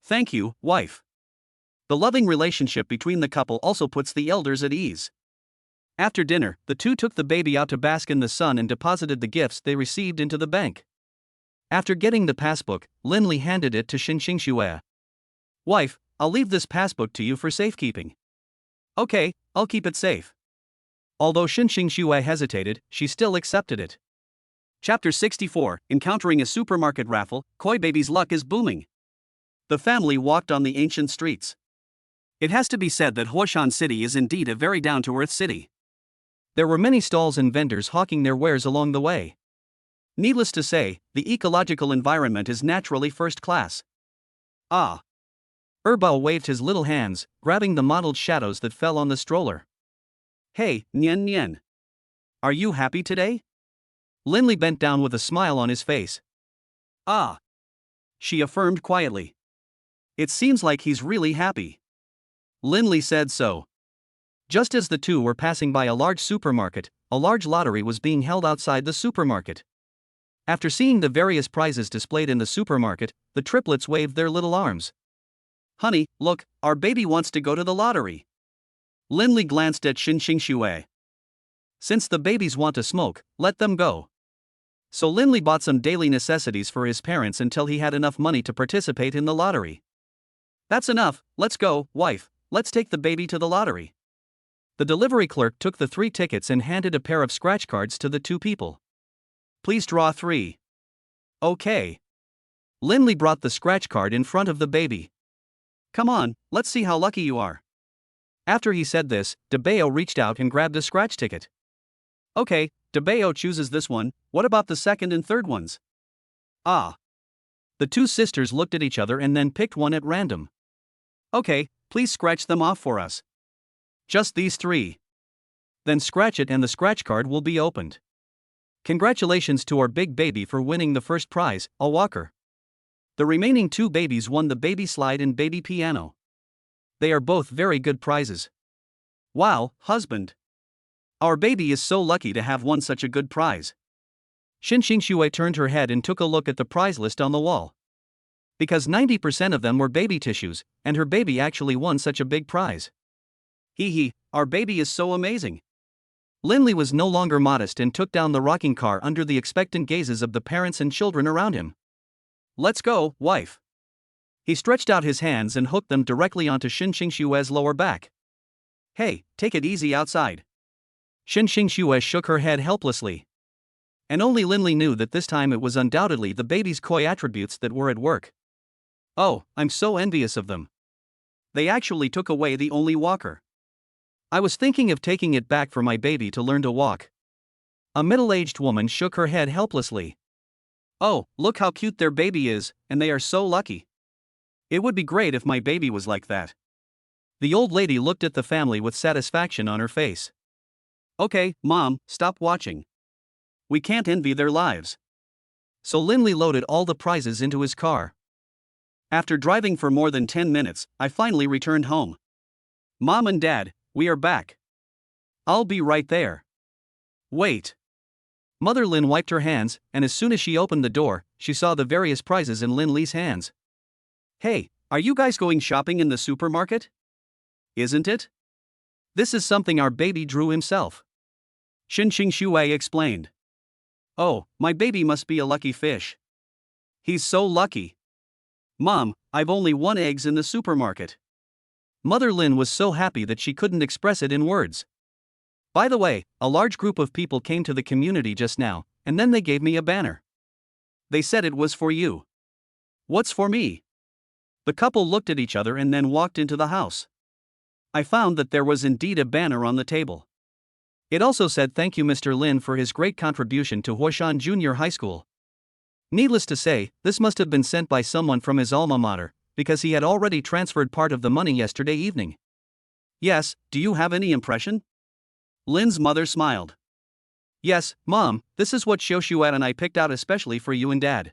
Thank you, wife. The loving relationship between the couple also puts the elders at ease. After dinner, the two took the baby out to bask in the sun and deposited the gifts they received into the bank. After getting the passbook, Lindley handed it to Xinxingxue. Wife, I'll leave this passbook to you for safekeeping. Okay, I'll keep it safe. Although Xinxingxue hesitated, she still accepted it. Chapter 64, Encountering a Supermarket Raffle, Koi Baby's luck is booming. The family walked on the ancient streets. It has to be said that Huashan City is indeed a very down-to-earth city. There were many stalls and vendors hawking their wares along the way. Needless to say, the ecological environment is naturally first class. Ah! Erbao waved his little hands, grabbing the mottled shadows that fell on the stroller. Hey, Nian Nian. Are you happy today? Lindley bent down with a smile on his face. Ah! She affirmed quietly. It seems like he's really happy. Lindley said so. Just as the two were passing by a large supermarket, a large lottery was being held outside the supermarket. After seeing the various prizes displayed in the supermarket, the triplets waved their little arms. Honey, look, our baby wants to go to the lottery. Lindley glanced at Xinxingxue. Since the babies want to smoke, let them go. So Lindley bought some daily necessities for his parents until he had enough money to participate in the lottery. That's enough, let's go, wife, let's take the baby to the lottery. The delivery clerk took the 3 tickets and handed a pair of scratch cards to the 2 people. Please draw 3. Okay. Lindley brought the scratch card in front of the baby. Come on, let's see how lucky you are. After he said this, DeBeo reached out and grabbed a scratch ticket. Okay, DeBeo chooses this one, what about the second and third ones? Ah. The 2 sisters looked at each other and then picked one at random. Okay, please scratch them off for us. Just these 3. Then scratch it and the scratch card will be opened. Congratulations to our big baby for winning the first prize, a walker. The remaining 2 babies won the baby slide and baby piano. They are both very good prizes. Wow, husband. Our baby is so lucky to have won such a good prize. Xinxingxue turned her head and took a look at the prize list on the wall. Because 90% of them were baby tissues, and her baby actually won such a big prize. Hee, our baby is so amazing. Lindley was no longer modest and took down the rocking car under the expectant gazes of the parents and children around him. Let's go, wife. He stretched out his hands and hooked them directly onto Xinxingxue's lower back. Hey, take it easy outside. Xinxingxue shook her head helplessly. And only Lindley knew that this time it was undoubtedly the baby's koi attributes that were at work. Oh, I'm so envious of them. They actually took away the only walker. I was thinking of taking it back for my baby to learn to walk. A middle-aged woman shook her head helplessly. Oh, look how cute their baby is, and they are so lucky. It would be great if my baby was like that. The old lady looked at the family with satisfaction on her face. Okay, Mom, stop watching. We can't envy their lives. So Lindley loaded all the prizes into his car. After driving for more than 10 minutes, I finally returned home. Mom and Dad, we are back. I'll be right there. Wait. Mother Lin wiped her hands, and as soon as she opened the door, she saw the various prizes in Lindley's hands. Hey, are you guys going shopping in the supermarket? Isn't it? This is something our baby drew himself. Xinxing Shui explained. Oh, my baby must be a lucky fish. He's so lucky. Mom, I've only won eggs in the supermarket. Mother Lin was so happy that she couldn't express it in words. By the way, a large group of people came to the community just now, and then they gave me a banner. They said it was for you. What's for me? The couple looked at each other and then walked into the house. I found that there was indeed a banner on the table. It also said thank you Mr. Lin for his great contribution to Huashan Junior High School. Needless to say, this must have been sent by someone from his alma mater, because he had already transferred part of the money yesterday evening. Yes, do you have any impression? Lin's mother smiled. Yes, Mom, this is what Xiaoshuat and I picked out especially for you and Dad.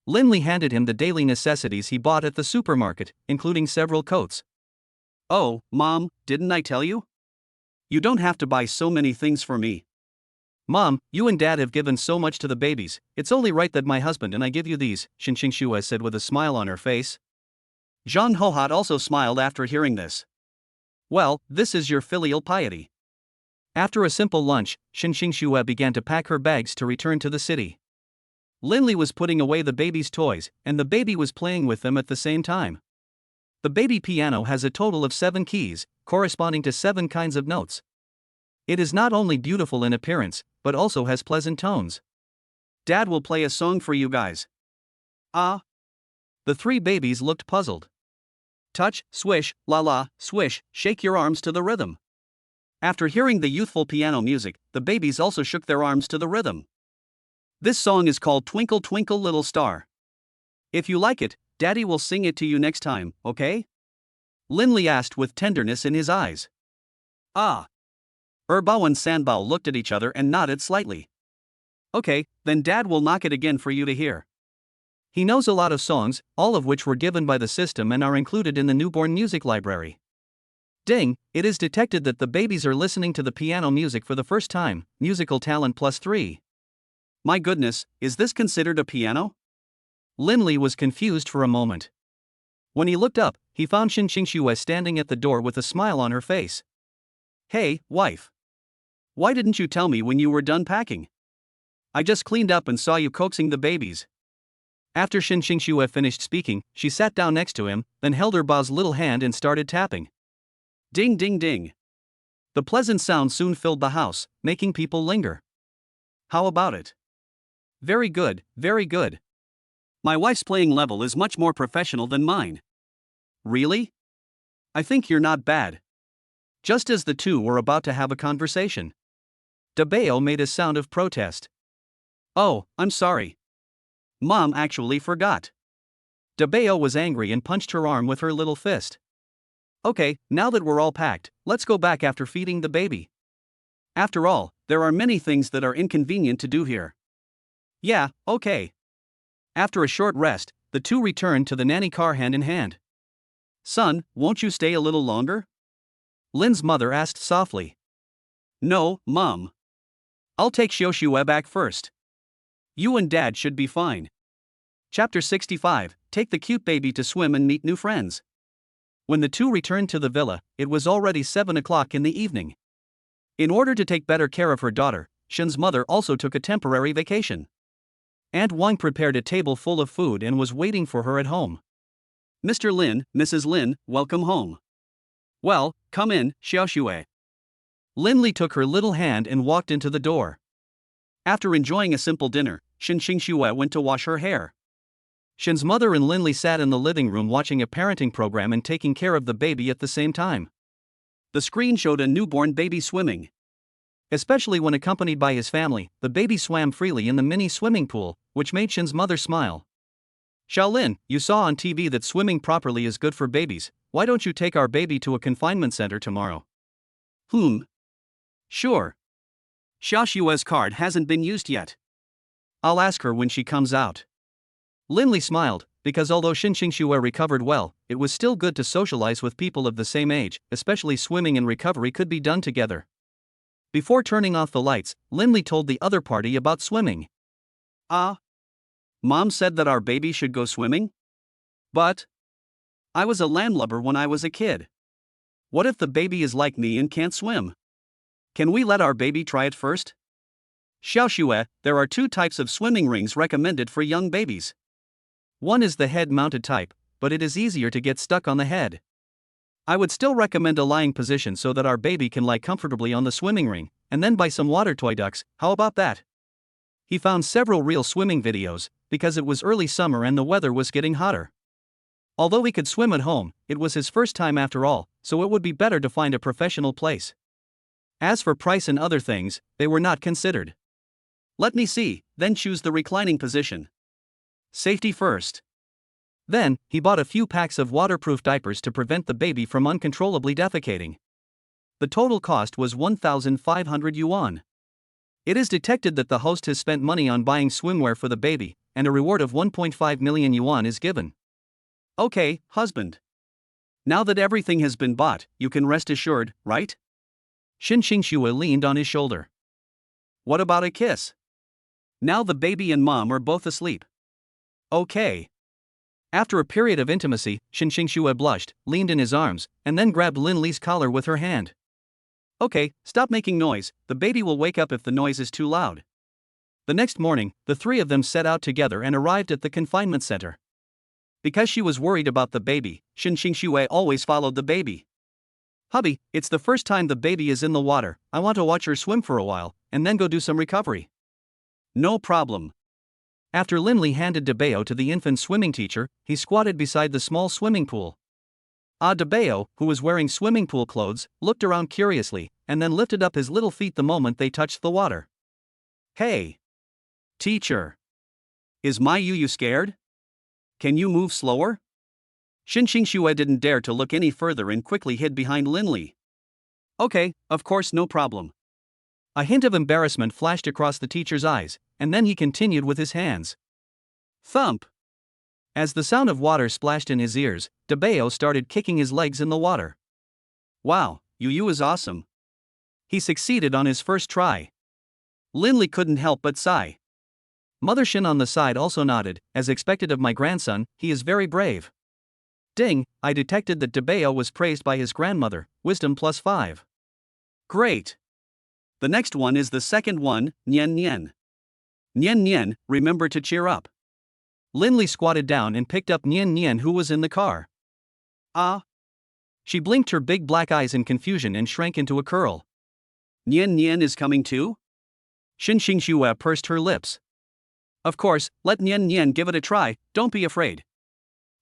Lindley handed him the daily necessities he bought at the supermarket, including several coats. Oh, Mom, didn't I tell you? You don't have to buy so many things for me. Mom, you and Dad have given so much to the babies, it's only right that my husband and I give you these, Xinxing Shui said with a smile on her face. Zhang Hohat also smiled after hearing this. Well, this is your filial piety. After a simple lunch, Xinxing Shui began to pack her bags to return to the city. Lindley was putting away the baby's toys, and the baby was playing with them at the same time. The baby piano has a total of 7 keys, corresponding to 7 kinds of notes. It is not only beautiful in appearance, but also has pleasant tones. Dad will play a song for you guys. Ah. The 3 babies looked puzzled. Touch, swish, la la, swish, shake your arms to the rhythm. After hearing the youthful piano music, the babies also shook their arms to the rhythm. This song is called Twinkle Twinkle Little Star. If you like it, Daddy will sing it to you next time, okay? Lindley asked with tenderness in his eyes. Ah. Erbao and Sanbao looked at each other and nodded slightly. Okay, then Dad will knock it again for you to hear. He knows a lot of songs, all of which were given by the system and are included in the newborn music library. Ding, it is detected that the babies are listening to the piano music for the first time, musical talent +3. My goodness, is this considered a piano? Lindley was confused for a moment. When he looked up, he found Xinxing Shui standing at the door with a smile on her face. Hey, wife. Why didn't you tell me when you were done packing? I just cleaned up and saw you coaxing the babies. After Xinxing Shui finished speaking, she sat down next to him, then held her Ba's little hand and started tapping. Ding ding ding. The pleasant sound soon filled the house, making people linger. How about it? Very good, very good. My wife's playing level is much more professional than mine. Really? I think you're not bad. Just as the two were about to have a conversation, Dabeo made a sound of protest. Oh, I'm sorry. Mom actually forgot. Dabeo was angry and punched her arm with her little fist. Okay, now that we're all packed, let's go back after feeding the baby. After all, there are many things that are inconvenient to do here. Yeah, okay. After a short rest, the two returned to the nanny car hand in hand. Son, won't you stay a little longer? Lin's mother asked softly. No, Mom. I'll take Xiaoshuai back first. You and Dad should be fine. Chapter 65, Take the cute baby to swim and meet new friends. When the two returned to the villa, it was already 7 o'clock in the evening. In order to take better care of her daughter, Shen's mother also took a temporary vacation. Aunt Wang prepared a table full of food and was waiting for her at home. Mr. Lin, Mrs. Lin, welcome home. Well, come in, Xiaoshuai. Lindley took her little hand and walked into the door. After enjoying a simple dinner, Xinxing Shui went to wash her hair. Shen's mother and Lindley sat in the living room watching a parenting program and taking care of the baby at the same time. The screen showed a newborn baby swimming. Especially when accompanied by his family, the baby swam freely in the mini swimming pool, which made Shin's mother smile. Xiaolin, you saw on TV that swimming properly is good for babies. Why don't you take our baby to a confinement center tomorrow? Sure. Xiaoxue's card hasn't been used yet. I'll ask her when she comes out. Linli smiled, because although Xinxue recovered well, it was still good to socialize with people of the same age, especially swimming and recovery could be done together. Before turning off the lights, Linli told the other party about swimming. Mom said that our baby should go swimming? But I was a landlubber when I was a kid. What if the baby is like me and can't swim? Can we let our baby try it first? Xiaoxue, there are 2 types of swimming rings recommended for young babies. One is the head-mounted type, but it is easier to get stuck on the head. I would still recommend a lying position so that our baby can lie comfortably on the swimming ring, and then buy some water toy ducks. How about that? He found several real swimming videos, because it was early summer and the weather was getting hotter. Although he could swim at home, it was his first time after all, so it would be better to find a professional place. As for price and other things, they were not considered. Let me see, then choose the reclining position. Safety first. Then, he bought a few packs of waterproof diapers to prevent the baby from uncontrollably defecating. The total cost was 1,500 yuan. It is detected that the host has spent money on buying swimwear for the baby, and a reward of 1.5 million yuan is given. Okay, husband. Now that everything has been bought, you can rest assured, right? Xinxue leaned on his shoulder. What about a kiss? Now the baby and mom are both asleep. Okay. After a period of intimacy, Xinxue blushed, leaned in his arms, and then grabbed Lin Li's collar with her hand. Okay, stop making noise, the baby will wake up if the noise is too loud. The next morning, the 3 of them set out together and arrived at the confinement center. Because she was worried about the baby, Xinxue always followed the baby. Hubby, it's the first time the baby is in the water, I want to watch her swim for a while, and then go do some recovery. No problem. After Linli handed Debeo to the infant swimming teacher, he squatted beside the small swimming pool. Debeo, who was wearing swimming pool clothes, looked around curiously, and then lifted up his little feet the moment they touched the water. Hey! Teacher! Is my Yuyu scared? Can you move slower? Xinxue didn't dare to look any further and quickly hid behind Linli. Okay, of course, no problem. A hint of embarrassment flashed across the teacher's eyes, and then he continued with his hands. Thump! As the sound of water splashed in his ears, Debeo started kicking his legs in the water. Wow, Yuyu is awesome. He succeeded on his first try. Linli couldn't help but sigh. Mother Shin on the side also nodded, as expected of my grandson, he is very brave. Ding, I detected that Debeo was praised by his grandmother, wisdom +5. Great. The next one is the second one, Nian Nian. Nian Nian, remember to cheer up. Linli squatted down and picked up Nian Nian who was in the car. She blinked her big black eyes in confusion and shrank into a curl. Nian Nian is coming too? Xinxue pursed her lips. Of course, let Nian Nian give it a try, don't be afraid.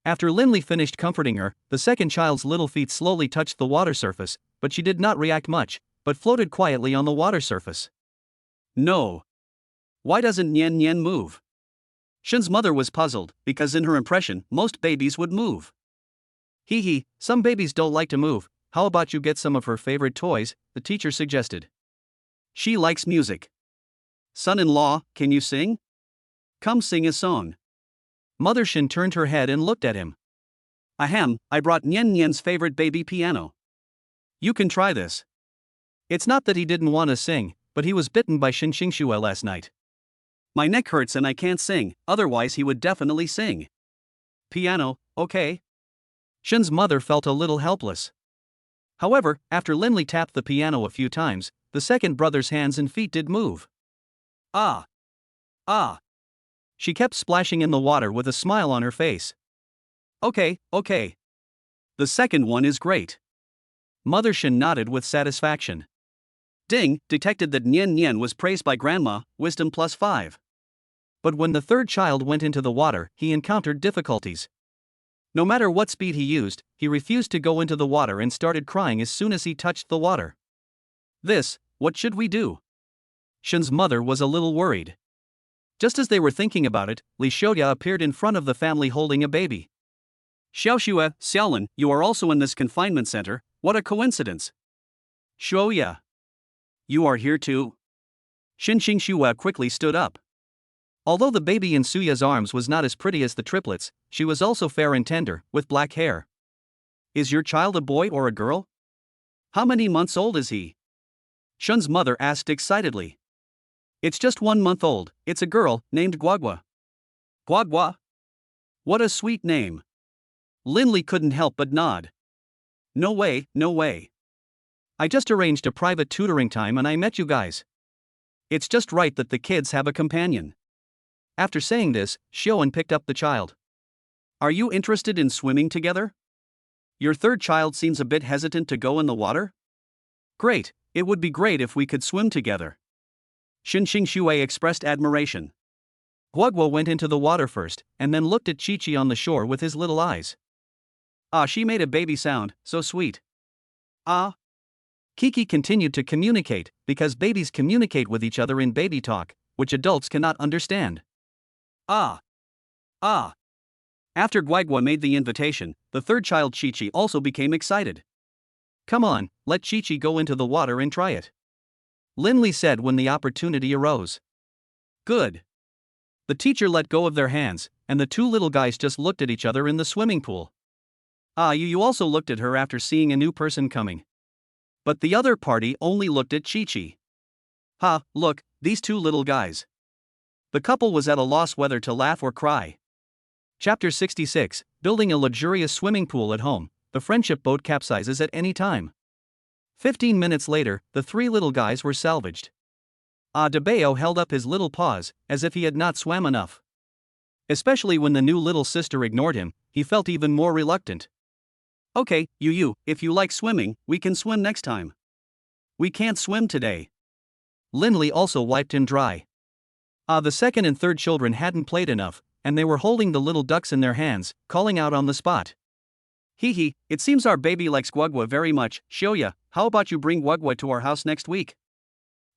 After Linli finished comforting her, the second child's little feet slowly touched the water surface, but she did not react much, but floated quietly on the water surface. No. Why doesn't Nian Nian move? Shin's mother was puzzled, because in her impression, most babies would move. Hee, some babies don't like to move, how about you get some of her favorite toys, the teacher suggested. She likes music. Son-in-law, can you sing? Come sing a song. Mother Shin turned her head and looked at him. Ahem, I brought Nian Nian's favorite baby piano. You can try this. It's not that he didn't want to sing, but he was bitten by Xinxue last night. My neck hurts and I can't sing, otherwise he would definitely sing. Piano, okay. Shin's mother felt a little helpless. However, after Linli tapped the piano a few times, the second brother's hands and feet did move. Ah! She kept splashing in the water with a smile on her face. Okay. The second one is great. Mother Shin nodded with satisfaction. Ding, detected that Nian Nian was praised by grandma, wisdom +5. But when the third child went into the water, he encountered difficulties. No matter what speed he used, he refused to go into the water and started crying as soon as he touched the water. This what should we do? Shen's mother was a little worried. Just as they were thinking about it, Li Xiaoya appeared in front of the family holding a baby. Xiaoxue, Xiaolin, you are also in this confinement center, what a coincidence. Xiaoya. You are here too? Xin Xue quickly stood up. Although the baby in Suya's arms was not as pretty as the triplets, she was also fair and tender, with black hair. Is your child a boy or a girl? How many months old is he? Shun's mother asked excitedly. It's just 1 month old, it's a girl, named Guagua. Guagua? What a sweet name. Linley couldn't help but nod. No way, no way. I just arranged a private tutoring time and I met you guys. It's just right that the kids have a companion. After saying this, Xiaoan picked up the child. Are you interested in swimming together? Your third child seems a bit hesitant to go in the water? Great, it would be great if we could swim together. Xin Xue expressed admiration. Guagua went into the water first, and then looked at Chi-Chi on the shore with his little eyes. Ah, she made a baby sound, so sweet. Ah. Kiki continued to communicate, because babies communicate with each other in baby talk, which adults cannot understand. Ah. Ah. After Guagua made the invitation, the third child Chi-Chi also became excited. Come on, let Chi-Chi go into the water and try it. Linley said when the opportunity arose. Good. The teacher let go of their hands, and the two little guys just looked at each other in the swimming pool. Ah, you also looked at her after seeing a new person coming. But the other party only looked at Chi-Chi. Ha, look, these two little guys. The couple was at a loss whether to laugh or cry. Chapter 66, Building a luxurious swimming pool at home, the friendship boat capsizes at any time. 15 minutes later, the three little guys were salvaged. Debeo held up his little paws, as if he had not swam enough. Especially when the new little sister ignored him, he felt even more reluctant. Okay, if you like swimming, we can swim next time. We can't swim today. Linley also wiped him dry. The second and third children hadn't played enough, and they were holding the little ducks in their hands, calling out on the spot. Hee, it seems our baby likes Guagua very much. Xiaoya, how about you bring Guagua to our house next week?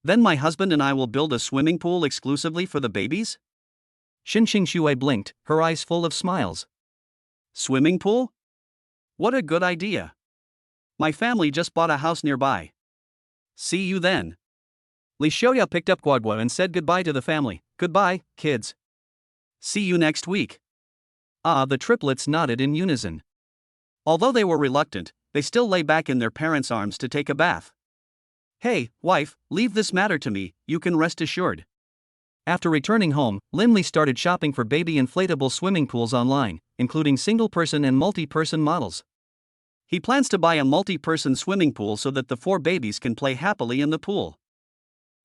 Then my husband and I will build a swimming pool exclusively for the babies? Xin Xue blinked, her eyes full of smiles. Swimming pool? What a good idea. My family just bought a house nearby. See you then. Li Xiaoya picked up Guagua and said goodbye to the family. Goodbye, kids. See you next week. The triplets nodded in unison. Although they were reluctant, they still lay back in their parents' arms to take a bath. Hey, wife, leave this matter to me, you can rest assured. After returning home, Linley started shopping for baby inflatable swimming pools online, including single-person and multi-person models. He plans to buy a multi-person swimming pool so that the 4 babies can play happily in the pool.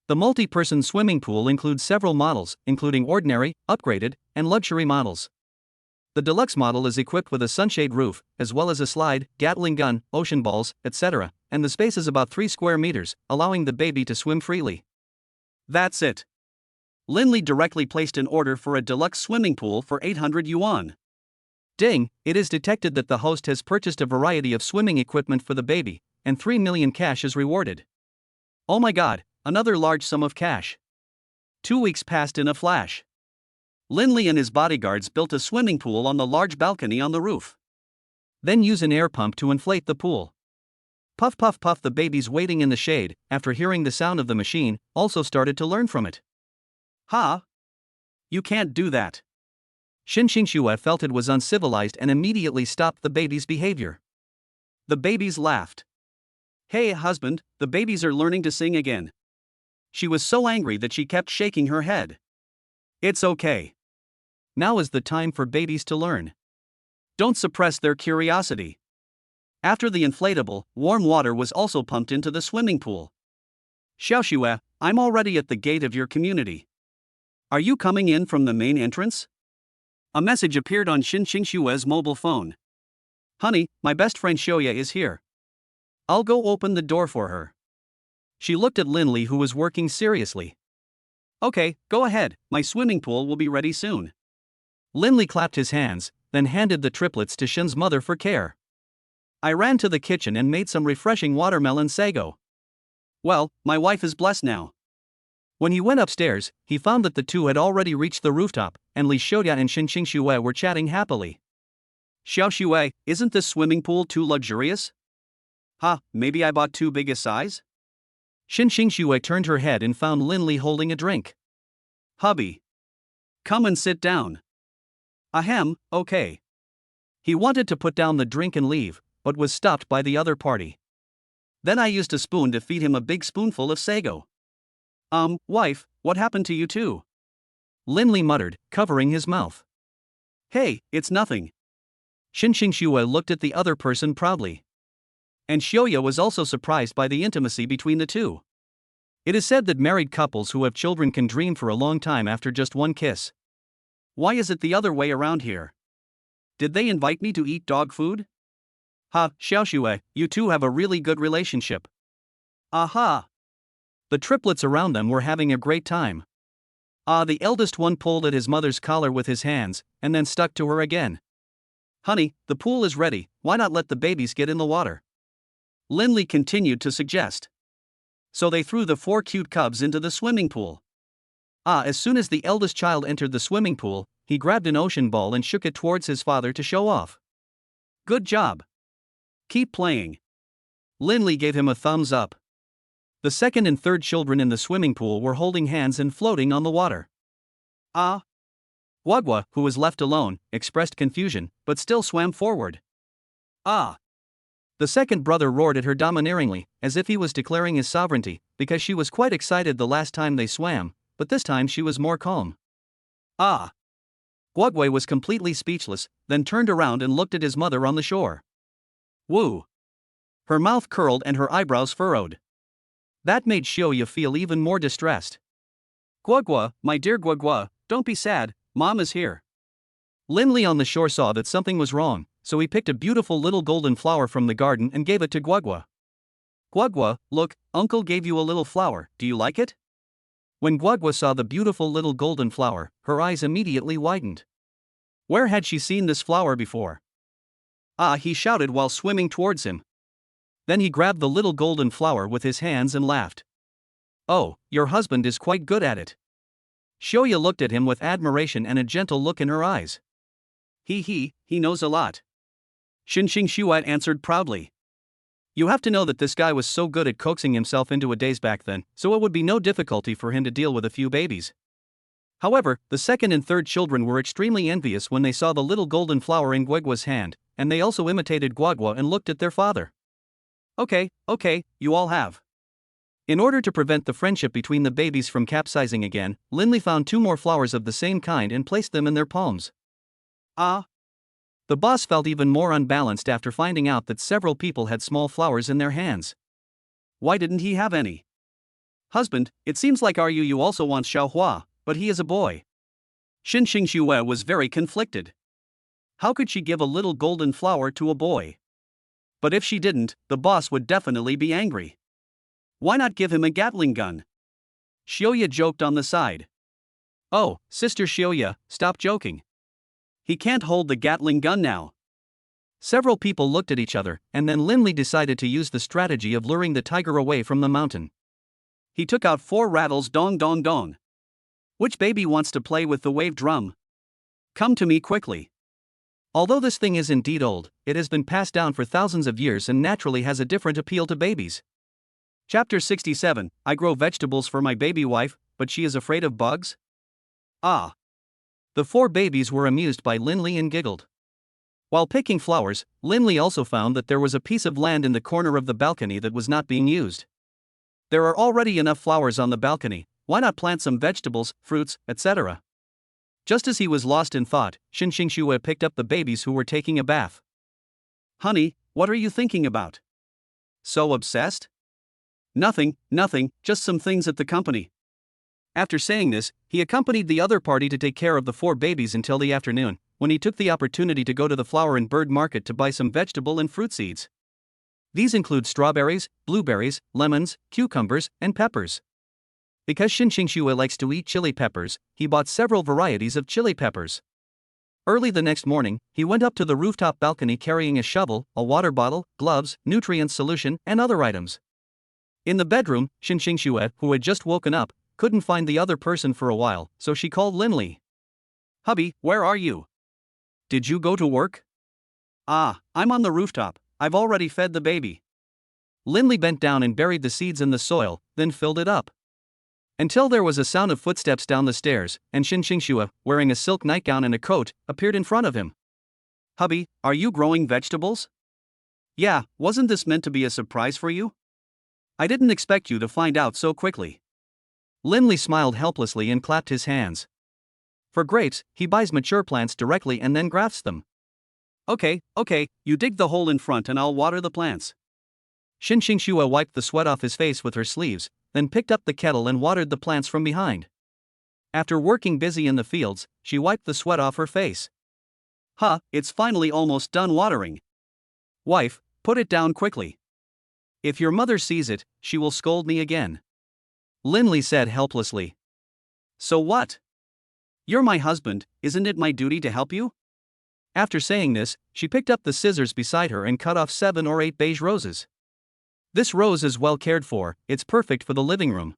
The multi-person swimming pool includes several models, including ordinary, upgraded, and luxury models. The deluxe model is equipped with a sunshade roof, as well as a slide, Gatling gun, ocean balls, etc., and the space is about 3 square meters, allowing the baby to swim freely. That's it. Linley directly placed an order for a deluxe swimming pool for 800 yuan. Ding, it is detected that the host has purchased a variety of swimming equipment for the baby, and 3 million cash is rewarded. Oh my god, another large sum of cash. 2 weeks passed in a flash. Linley and his bodyguards built a swimming pool on the large balcony on the roof. Then use an air pump to inflate the pool. Puff puff puff, the babies waiting in the shade, after hearing the sound of the machine, also started to learn from it. Ha! You can't do that. Xin Xue felt it was uncivilized and immediately stopped the baby's behavior. The babies laughed. Hey husband, the babies are learning to sing again. She was so angry that she kept shaking her head. It's okay. Now is the time for babies to learn. Don't suppress their curiosity. After the inflatable, warm water was also pumped into the swimming pool. Xiaoxue, I'm already at the gate of your community. Are you coming in from the main entrance? A message appeared on Xin Xue's mobile phone. Honey, my best friend Xiaoya is here. I'll go open the door for her. She looked at Linley, who was working seriously. Okay, go ahead, my swimming pool will be ready soon. Linley clapped his hands, then handed the triplets to Shen's mother for care. I ran to the kitchen and made some refreshing watermelon sago. Well, my wife is blessed now. When he went upstairs, he found that the two had already reached the rooftop, and Li Xiaoya and Xin Xue were chatting happily. Xiao Xue, isn't this swimming pool too luxurious? Maybe I bought too big a size? Xin Xue turned her head and found Lin Li holding a drink. Hubby. Come and sit down. Ahem, okay. He wanted to put down the drink and leave, but was stopped by the other party. Then I used a spoon to feed him a big spoonful of sago. Wife, what happened to you too? Lin Li muttered, covering his mouth. Hey, it's nothing. Xin Xue looked at the other person proudly. And Xiaoya was also surprised by the intimacy between the two. It is said that married couples who have children can dream for a long time after just one kiss. Why is it the other way around here? Did they invite me to eat dog food? Xiao Xue, you two have a really good relationship. Aha! The triplets around them were having a great time. The eldest one pulled at his mother's collar with his hands, and then stuck to her again. Honey, the pool is ready, why not let the babies get in the water? Lin Li continued to suggest. So they threw the 4 cute cubs into the swimming pool. As soon as the eldest child entered the swimming pool, he grabbed an ocean ball and shook it towards his father to show off. Good job. Keep playing. Lin Li gave him a thumbs up. The second and third children in the swimming pool were holding hands and floating on the water. Guagua, who was left alone, expressed confusion, but still swam forward. The second brother roared at her domineeringly, as if he was declaring his sovereignty, because she was quite excited the last time they swam, but this time she was more calm. Guagua was completely speechless, then turned around and looked at his mother on the shore. Woo! Her mouth curled and her eyebrows furrowed. That made Xiaoya feel even more distressed. Guagua, my dear Guagua, don't be sad, Mom is here. Lin Li on the shore saw that something was wrong, so he picked a beautiful little golden flower from the garden and gave it to Guagua. Guagua, look, Uncle gave you a little flower, do you like it? When Guagua saw the beautiful little golden flower, her eyes immediately widened. Where had she seen this flower before? He shouted while swimming towards him. Then he grabbed the little golden flower with his hands and laughed. Oh, your husband is quite good at it. Xiaoya looked at him with admiration and a gentle look in her eyes. He knows a lot. Xin Xue answered proudly. You have to know that this guy was so good at coaxing himself into a daze back then, so it would be no difficulty for him to deal with a few babies. However, the second and third children were extremely envious when they saw the little golden flower in Guagua's hand, and they also imitated Guagua and looked at their father. Okay, you all have. In order to prevent the friendship between the babies from capsizing again, Lin Li found 2 more flowers of the same kind and placed them in their palms. The boss felt even more unbalanced after finding out that several people had small flowers in their hands. Why didn't he have any? Husband, it seems like you also want Xiaohua, but he is a boy. Xin Xue was very conflicted. How could she give a little golden flower to a boy? But if she didn't, the boss would definitely be angry. Why not give him a Gatling gun? Xiaoya joked on the side. Oh, Sister Xiaoya, stop joking. He can't hold the Gatling gun now. Several people looked at each other, and then Lin Li decided to use the strategy of luring the tiger away from the mountain. He took out 4 rattles, dong dong dong. Which baby wants to play with the wave drum? Come to me quickly. Although this thing is indeed old, it has been passed down for thousands of years and naturally has a different appeal to babies. Chapter 67, I grow vegetables for my baby wife, but she is afraid of bugs? The 4 babies were amused by Lin Li and giggled. While picking flowers, Lin Li also found that there was a piece of land in the corner of the balcony that was not being used. There are already enough flowers on the balcony, why not plant some vegetables, fruits, etc.? Just as he was lost in thought, Xin Xue picked up the babies who were taking a bath. Honey, what are you thinking about? So obsessed? Nothing, just some things at the company. After saying this, he accompanied the other party to take care of the 4 babies until the afternoon, when he took the opportunity to go to the flower and bird market to buy some vegetable and fruit seeds. These include strawberries, blueberries, lemons, cucumbers, and peppers. Because Xin Xue likes to eat chili peppers, he bought several varieties of chili peppers. Early the next morning, he went up to the rooftop balcony carrying a shovel, a water bottle, gloves, nutrient solution, and other items. In the bedroom, Xinxue, who had just woken up, couldn't find the other person for a while, so she called Linley. Hubby, where are you? Did you go to work? Ah, I'm on the rooftop. I've already fed the baby. Linley bent down and buried the seeds in the soil, then filled it up. Until there was a sound of footsteps down the stairs, and Xinxue, wearing a silk nightgown and a coat, appeared in front of him. Hubby, are you growing vegetables? Yeah, wasn't this meant to be a surprise for you? I didn't expect you to find out so quickly. Linley smiled helplessly and clapped his hands. For grapes, he buys mature plants directly and then grafts them. Okay, you dig the hole in front and I'll water the plants. Xinxue wiped the sweat off his face with her sleeves, then picked up the kettle and watered the plants from behind. After working busy in the fields, she wiped the sweat off her face. It's finally almost done watering. Wife, put it down quickly. If your mother sees it, she will scold me again. Linley said helplessly. So what? You're my husband, isn't it my duty to help you? After saying this, she picked up the scissors beside her and cut off 7 or 8 beige roses. This rose is well cared for, it's perfect for the living room.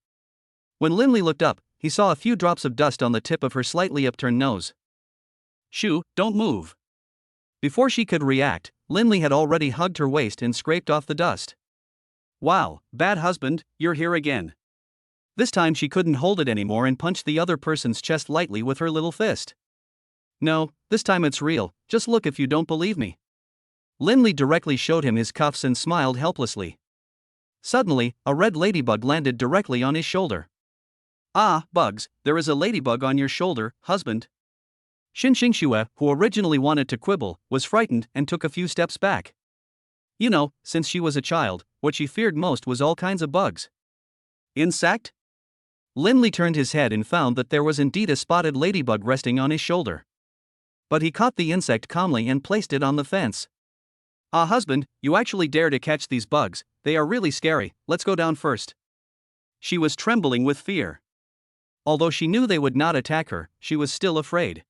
When Linley looked up, he saw a few drops of dust on the tip of her slightly upturned nose. Shoo, don't move. Before she could react, Linley had already hugged her waist and scraped off the dust. Wow, bad husband, you're here again. This time she couldn't hold it anymore and punched the other person's chest lightly with her little fist. No, this time it's real, just look if you don't believe me. Linley directly showed him his cuffs and smiled helplessly. Suddenly, a red ladybug landed directly on his shoulder. Ah, Bugs, there is a ladybug on your shoulder, husband. Xinxue, who originally wanted to quibble, was frightened and took a few steps back. You know, since she was a child, what she feared most was all kinds of bugs. Insect? Linley turned his head and found that there was indeed a spotted ladybug resting on his shoulder. But he caught the insect calmly and placed it on the fence. Ah, husband, you actually dare to catch these bugs, they are really scary, let's go down first. She was trembling with fear. Although she knew they would not attack her, she was still afraid.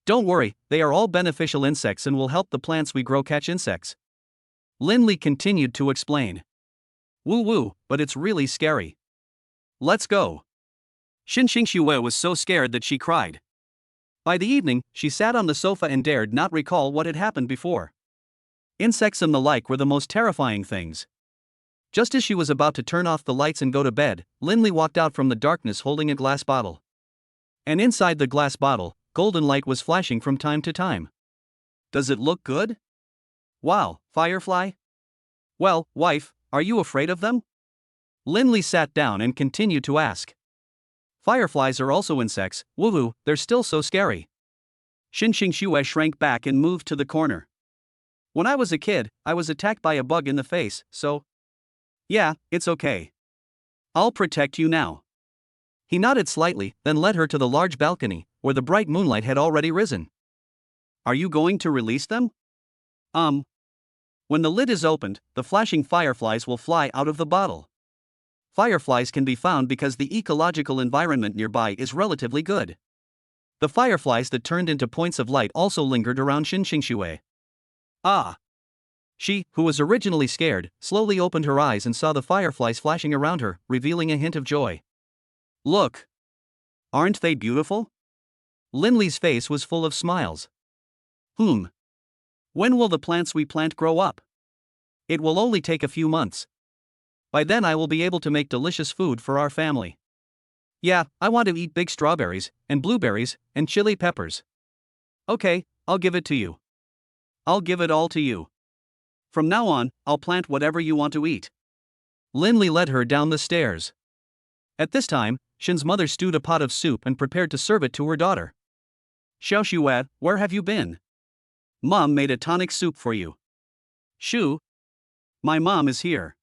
Don't worry, they are all beneficial insects and will help the plants we grow catch insects. Linley continued to explain. Woo, but it's really scary. Let's go. Xinxue was so scared that she cried. By the evening, she sat on the sofa and dared not recall what had happened before. Insects and the like were the most terrifying things. Just as she was about to turn off the lights and go to bed, Linley walked out from the darkness holding a glass bottle. And inside the glass bottle, golden light was flashing from time to time. Does it look good? Wow, firefly? Well, wife, are you afraid of them? Linley sat down and continued to ask. Fireflies are also insects, woohoo, they're still so scary. Xinxue shrank back and moved to the corner. When I was a kid, I was attacked by a bug in the face, so. Yeah, it's okay. I'll protect you now. He nodded slightly, then led her to the large balcony, where the bright moonlight had already risen. Are you going to release them? When the lid is opened, the flashing fireflies will fly out of the bottle. Fireflies can be found because the ecological environment nearby is relatively good. The fireflies that turned into points of light also lingered around Xinxue. Ah! She, who was originally scared, slowly opened her eyes and saw the fireflies flashing around her, revealing a hint of joy. Look! Aren't they beautiful? Linley's face was full of smiles. When will the plants we plant grow up? It will only take a few months. By then I will be able to make delicious food for our family. Yeah, I want to eat big strawberries, and blueberries, and chili peppers. Okay, I'll give it to you. I'll give it all to you. From now on, I'll plant whatever you want to eat. Linley led her down the stairs. At this time, Shin's mother stewed a pot of soup and prepared to serve it to her daughter. Xiaoxue, where have you been? Mom made a tonic soup for you. Shu? My mom is here.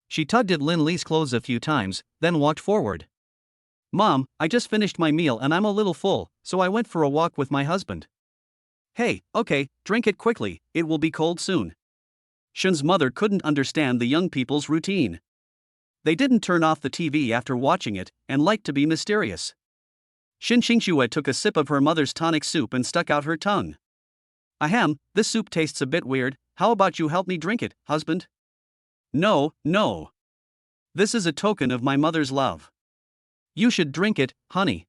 She tugged at Linley's clothes a few times, then walked forward. Mom, I just finished my meal and I'm a little full, so I went for a walk with my husband. Hey, okay, drink it quickly, it will be cold soon. Shin's mother couldn't understand the young people's routine. They didn't turn off the TV after watching it, and liked to be mysterious. Xinxue took a sip of her mother's tonic soup and stuck out her tongue. Ahem, this soup tastes a bit weird, how about you help me drink it, husband? No. This is a token of my mother's love. You should drink it, honey.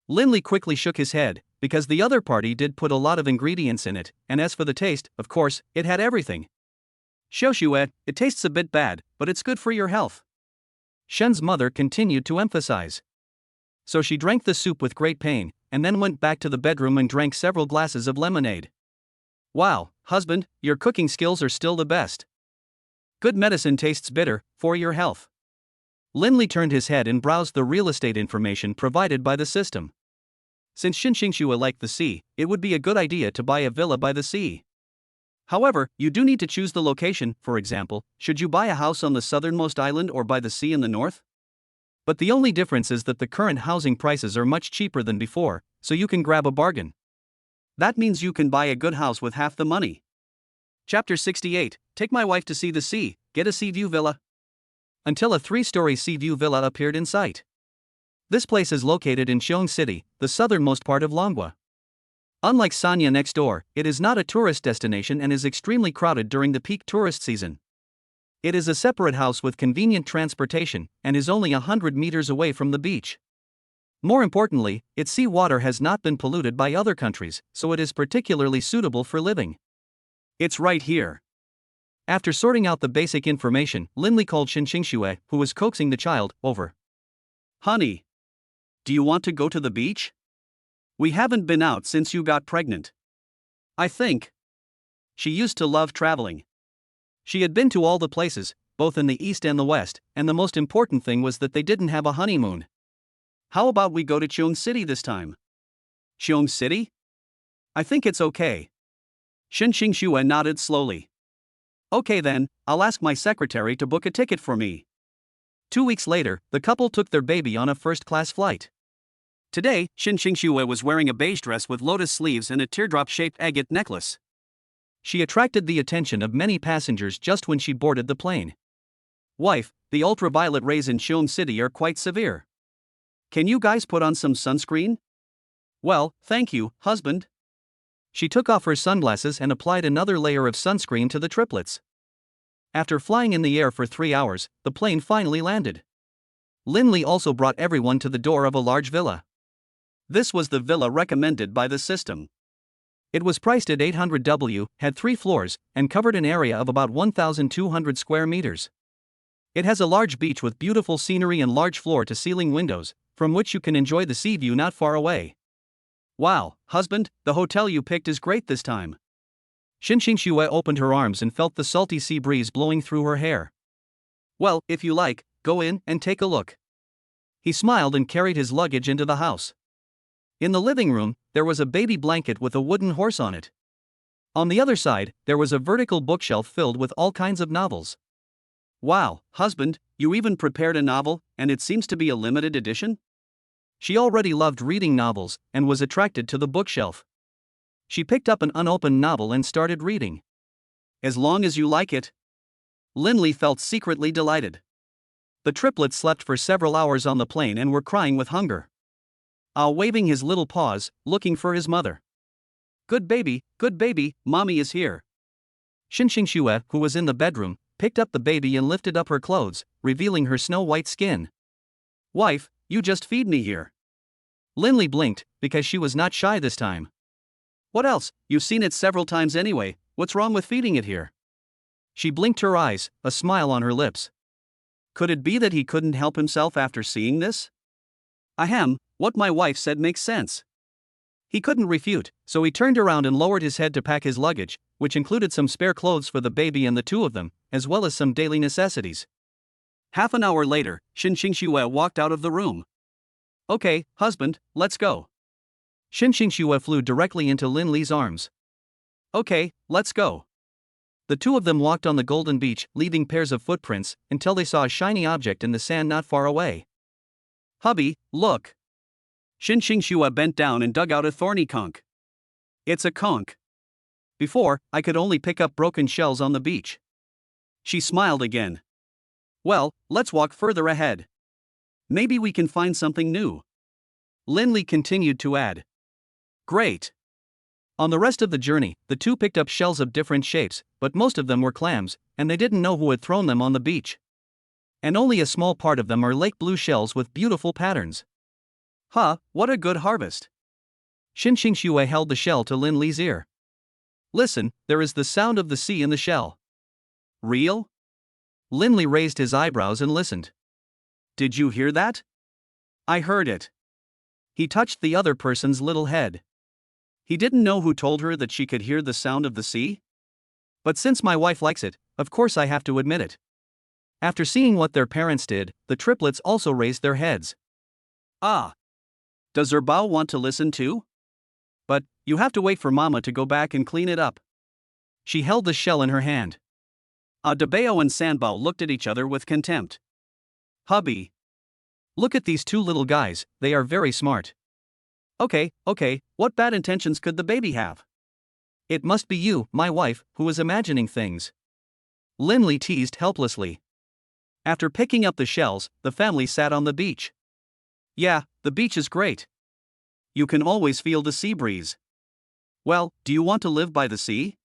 Linley quickly shook his head, because the other party did put a lot of ingredients in it, and as for the taste, of course, it had everything. Xiaoxue, it tastes a bit bad, but it's good for your health. Shen's mother continued to emphasize. So she drank the soup with great pain, and then went back to the bedroom and drank several glasses of lemonade. Wow, husband, your cooking skills are still the best. Good medicine tastes bitter, for your health. Linley turned his head and browsed the real estate information provided by the system. Since Xinxingxue liked the sea, it would be a good idea to buy a villa by the sea. However, you do need to choose the location. For example, should you buy a house on the southernmost island or by the sea in the north? But the only difference is that the current housing prices are much cheaper than before, so you can grab a bargain. That means you can buy a good house with half the money. Chapter 68, Take my wife to see the sea, get a sea view villa. Until a 3-story sea view villa appeared in sight. This place is located in Xiong City, the southernmost part of Longhua. Unlike Sanya next door, it is not a tourist destination and is extremely crowded during the peak tourist season. It is a separate house with convenient transportation and is only 100 meters away from the beach. More importantly, its sea water has not been polluted by other countries, so it is particularly suitable for living. It's right here. After sorting out the basic information, Linley called Xinxingxue, who was coaxing the child, over. Honey, do you want to go to the beach? We haven't been out since you got pregnant. I think. She used to love traveling. She had been to all the places, both in the east and the west, and the most important thing was that they didn't have a honeymoon. How about we go to Xiong City this time? Xiong City? I think it's okay. Xinxingxue nodded slowly. Okay then, I'll ask my secretary to book a ticket for me. 2 weeks later, the couple took their baby on a first-class flight. Today, Xinxingxue was wearing a beige dress with lotus sleeves and a teardrop-shaped agate necklace. She attracted the attention of many passengers just when she boarded the plane. Wife, the ultraviolet rays in Xiong City are quite severe. Can you guys put on some sunscreen? Well, thank you, husband. She took off her sunglasses and applied another layer of sunscreen to the triplets. After flying in the air for 3 hours, the plane finally landed. Linley also brought everyone to the door of a large villa. This was the villa recommended by the system. It was priced at 800W, had 3 floors, and covered an area of about 1,200 square meters. It has a large beach with beautiful scenery and large floor-to-ceiling windows, from which you can enjoy the sea view not far away. Wow, husband, the hotel you picked is great this time. Xinxingxue opened her arms and felt the salty sea breeze blowing through her hair. Well, if you like, go in and take a look. He smiled and carried his luggage into the house. In the living room, there was a baby blanket with a wooden horse on it. On the other side, there was a vertical bookshelf filled with all kinds of novels. Wow, husband, you even prepared a novel, and it seems to be a limited edition? She already loved reading novels, and was attracted to the bookshelf. She picked up an unopened novel and started reading. As long as you like it. Linley felt secretly delighted. The triplets slept for several hours on the plane and were crying with hunger. Waving his little paws, looking for his mother. Good baby, mommy is here. Xinxingxue, who was in the bedroom, picked up the baby and lifted up her clothes, revealing her snow-white skin. Wife, you just feed me here. Linley blinked, because she was not shy this time. What else? You've seen it several times anyway, what's wrong with feeding it here? She blinked her eyes, a smile on her lips. Could it be that he couldn't help himself after seeing this? Ahem, what my wife said makes sense. He couldn't refute, so he turned around and lowered his head to pack his luggage, which included some spare clothes for the baby and the two of them, as well as some daily necessities. Half an hour later, Xinxingxue walked out of the room. Okay, husband, let's go. Xinxingxue flew directly into Linley's arms. Okay, let's go. The two of them walked on the golden beach, leaving pairs of footprints, until they saw a shiny object in the sand not far away. Hubby, look. Xinxingxue bent down and dug out a thorny conch. It's a conch. Before, I could only pick up broken shells on the beach. She smiled again. Well, let's walk further ahead. Maybe we can find something new. Linley continued to add. Great. On the rest of the journey, the two picked up shells of different shapes, but most of them were clams, and they didn't know who had thrown them on the beach. And only a small part of them are lake blue shells with beautiful patterns. Huh, what a good harvest. Xin Xingxue held the shell to Lin Li's ear. Listen, there is the sound of the sea in the shell. Real? Lin Li raised his eyebrows and listened. Did you hear that? I heard it. He touched the other person's little head. He didn't know who told her that she could hear the sound of the sea? But since my wife likes it, of course I have to admit it. After seeing what their parents did, the triplets also raised their heads. Ah. Does Erbao want to listen too? But, you have to wait for Mama to go back and clean it up. She held the shell in her hand. Debao and Sanbao looked at each other with contempt. Hubby. Look at these two little guys, they are very smart. Okay, what bad intentions could the baby have? It must be you, my wife, who is imagining things. Lin Li teased helplessly. After picking up the shells, the family sat on the beach. Yeah, the beach is great. You can always feel the sea breeze. Well, do you want to live by the sea?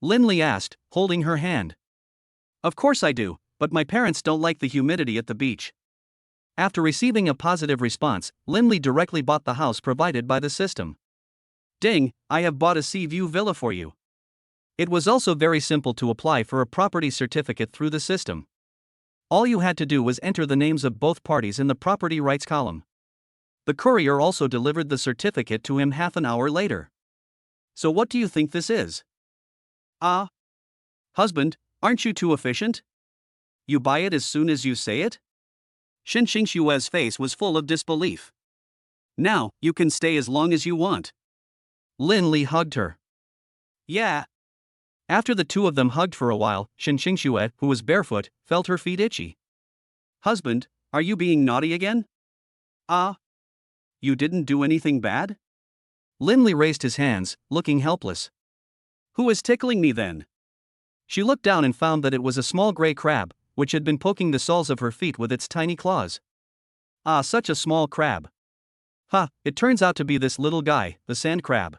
Lin Li asked, holding her hand. Of course I do, but my parents don't like the humidity at the beach. After receiving a positive response, Lin Li directly bought the house provided by the system. Ding, I have bought a sea view villa for you. It was also very simple to apply for a property certificate through the system. All you had to do was enter the names of both parties in the property rights column. The courier also delivered the certificate to him half an hour later. So what do you think this is? Husband, aren't you too efficient? You buy it as soon as you say it? Xin Xingxue's face was full of disbelief. Now, you can stay as long as you want. Lin Li hugged her. Yeah. After the two of them hugged for a while, Xin Xingxue, who was barefoot, felt her feet itchy. Husband, are you being naughty again? You didn't do anything bad? Lin Li raised his hands, looking helpless. Who is tickling me then? She looked down and found that it was a small gray crab, which had been poking the soles of her feet with its tiny claws. Such a small crab. It turns out to be this little guy, the sand crab.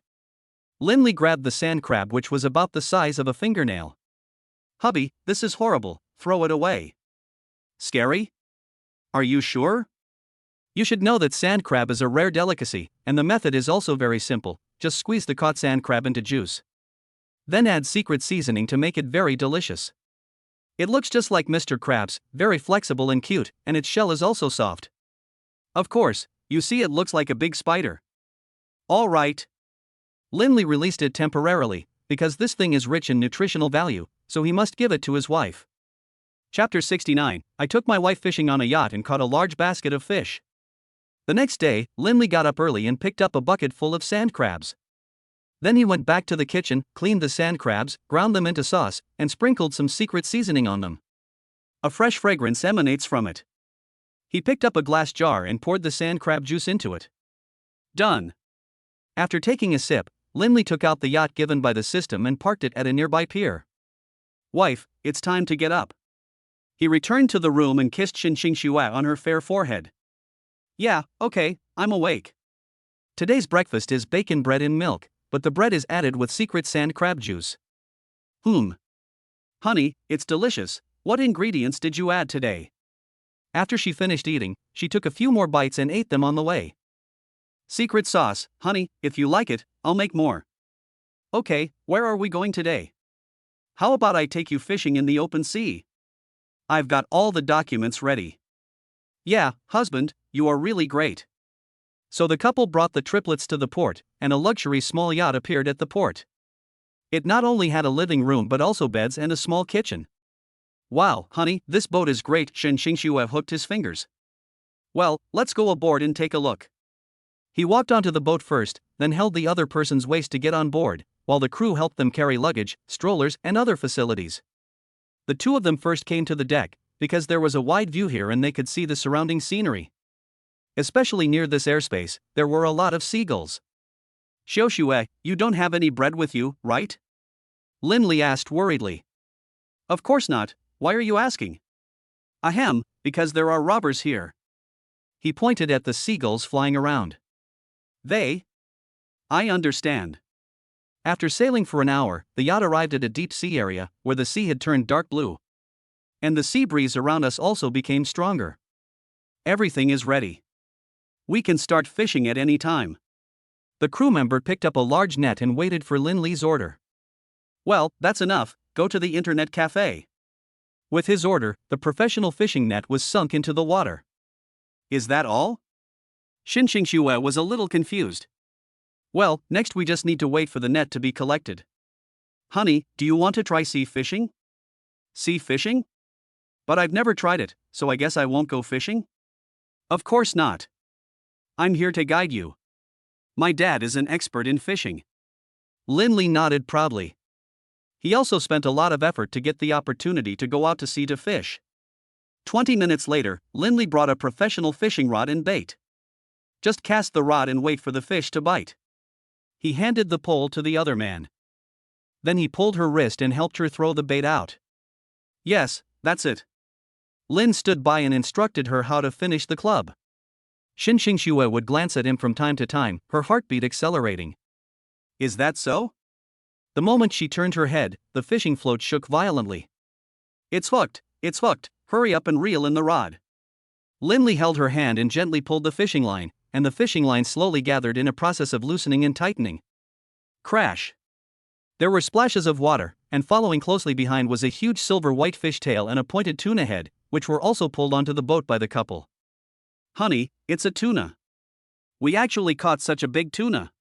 Lin Li grabbed the sand crab, which was about the size of a fingernail. Hubby, this is horrible, throw it away. Scary? Are you sure? You should know that sand crab is a rare delicacy, and the method is also very simple. Just squeeze the caught sand crab into juice. Then add secret seasoning to make it very delicious. It looks just like Mr. Krabs, very flexible and cute, and its shell is also soft. Of course, you see it looks like a big spider. All right. Lin Li released it temporarily, because this thing is rich in nutritional value, so he must give it to his wife. Chapter 69. I took my wife fishing on a yacht and caught a large basket of fish. The next day, Lin Li got up early and picked up a bucket full of sand crabs. Then he went back to the kitchen, cleaned the sand crabs, ground them into sauce, and sprinkled some secret seasoning on them. A fresh fragrance emanates from it. He picked up a glass jar and poured the sand crab juice into it. Done. After taking a sip, Lin Li took out the yacht given by the system and parked it at a nearby pier. Wife, it's time to get up. He returned to the room and kissed Xin Xingxue on her fair forehead. Yeah, okay, I'm awake. Today's breakfast is bacon bread in milk, but the bread is added with secret sand crab juice. Honey, it's delicious. What ingredients did you add today? After she finished eating, she took a few more bites and ate them on the way. Secret sauce, honey, if you like it, I'll make more. Okay, where are we going today? How about I take you fishing in the open sea? I've got all the documents ready. Yeah, husband, you are really great. So the couple brought the triplets to the port, and a luxury small yacht appeared at the port. It not only had a living room but also beds and a small kitchen. Wow, honey, this boat is great, Xin Xingxue hooked his fingers. Well, let's go aboard and take a look. He walked onto the boat first, then held the other person's waist to get on board, while the crew helped them carry luggage, strollers, and other facilities. The two of them first came to the deck, because there was a wide view here and they could see the surrounding scenery. Especially near this airspace, there were a lot of seagulls. Xiaoxue, you don't have any bread with you, right? Lin Li asked worriedly. Of course not, why are you asking? Ahem, because there are robbers here. He pointed at the seagulls flying around. I understand. After sailing for an hour, the yacht arrived at a deep sea area, where the sea had turned dark blue. And the sea breeze around us also became stronger. Everything is ready. We can start fishing at any time. The crew member picked up a large net and waited for Lin Li's order. Well, that's enough, go to the internet cafe. With his order, the professional fishing net was sunk into the water. Is that all? Xin Xingxue was a little confused. Well, next we just need to wait for the net to be collected. Honey, do you want to try sea fishing? Sea fishing? But I've never tried it, so I guess I won't go fishing? Of course not. I'm here to guide you. My dad is an expert in fishing. Lin Li nodded proudly. He also spent a lot of effort to get the opportunity to go out to sea to fish. 20 minutes later, Lin Li brought a professional fishing rod and bait. Just cast the rod and wait for the fish to bite. He handed the pole to the other man. Then he pulled her wrist and helped her throw the bait out. Yes, that's it. Lin stood by and instructed her how to finish the club. Xin Xingxue would glance at him from time to time, her heartbeat accelerating. Is that so? The moment she turned her head, the fishing float shook violently. It's hooked, hurry up and reel in the rod. Lin Li held her hand and gently pulled the fishing line, and the fishing line slowly gathered in a process of loosening and tightening. Crash! There were splashes of water, and following closely behind was a huge silver white fish tail and a pointed tuna head, which were also pulled onto the boat by the couple. Honey, it's a tuna. We actually caught such a big tuna.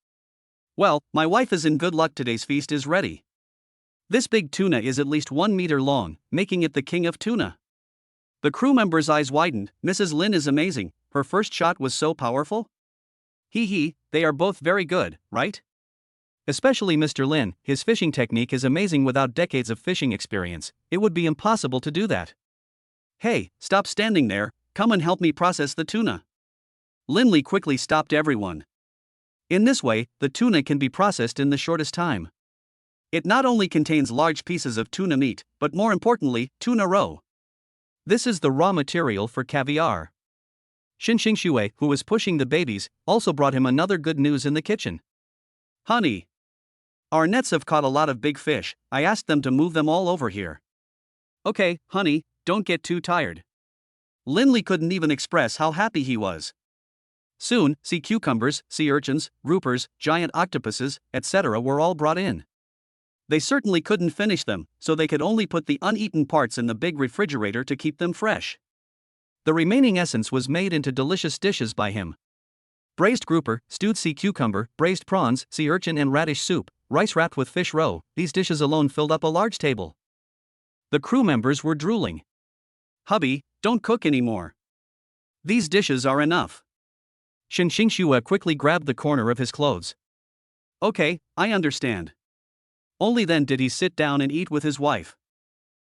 Well, my wife is in good luck, today's feast is ready. This big tuna is at least 1 meter long, making it the king of tuna. The crew member's eyes widened. Mrs. Lin is amazing, her first shot was so powerful. They are both very good, right? Especially Mr. Lin, his fishing technique is amazing. Without decades of fishing experience, it would be impossible to do that. Hey, stop standing there, come and help me process the tuna. Lin Li quickly stopped everyone. In this way, the tuna can be processed in the shortest time. It not only contains large pieces of tuna meat, but more importantly, tuna roe. This is the raw material for caviar. Xin Xingxue, who was pushing the babies, also brought him another good news in the kitchen. Honey, our nets have caught a lot of big fish, I asked them to move them all over here. Okay, honey, don't get too tired. Lin Li couldn't even express how happy he was. Soon, sea cucumbers, sea urchins, groupers, giant octopuses, etc. were all brought in. They certainly couldn't finish them, so they could only put the uneaten parts in the big refrigerator to keep them fresh. The remaining essence was made into delicious dishes by him. Braised grouper, stewed sea cucumber, braised prawns, sea urchin and radish soup, rice wrapped with fish roe, these dishes alone filled up a large table. The crew members were drooling. Hubby, don't cook anymore. These dishes are enough. Xin Xingxue quickly grabbed the corner of his clothes. Okay, I understand. Only then did he sit down and eat with his wife.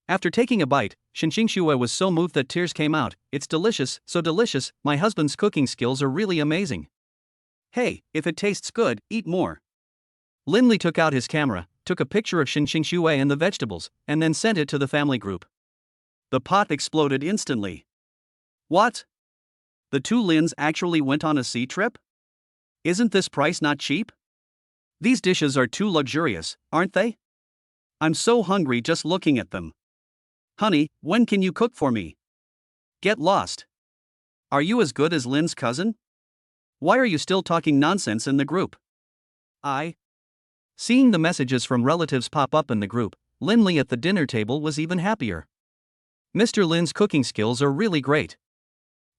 After taking a bite, Xin Xingxue was so moved that tears came out. It's delicious, so delicious, my husband's cooking skills are really amazing. Hey, if it tastes good, eat more. Lin Li took out his camera, took a picture of Xin Xingxue and the vegetables, and then sent it to the family group. The pot exploded instantly. What? The two Lins actually went on a sea trip? Isn't this price not cheap? These dishes are too luxurious, aren't they? I'm so hungry just looking at them. Honey, when can you cook for me? Get lost. Are you as good as Lin's cousin? Why are you still talking nonsense in the group? Seeing the messages from relatives pop up in the group, Lin Li at the dinner table was even happier. Mr. Lin's cooking skills are really great.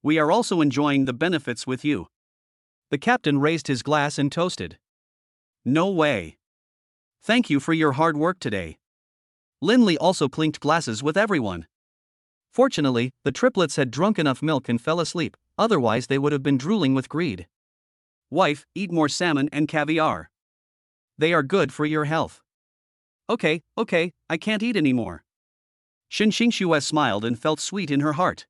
We are also enjoying the benefits with you. The captain raised his glass and toasted. No way. Thank you for your hard work today. Lin Li also clinked glasses with everyone. Fortunately, the triplets had drunk enough milk and fell asleep, otherwise they would have been drooling with greed. Wife, eat more salmon and caviar. They are good for your health. Okay, I can't eat anymore. Xin Xingxue smiled and felt sweet in her heart.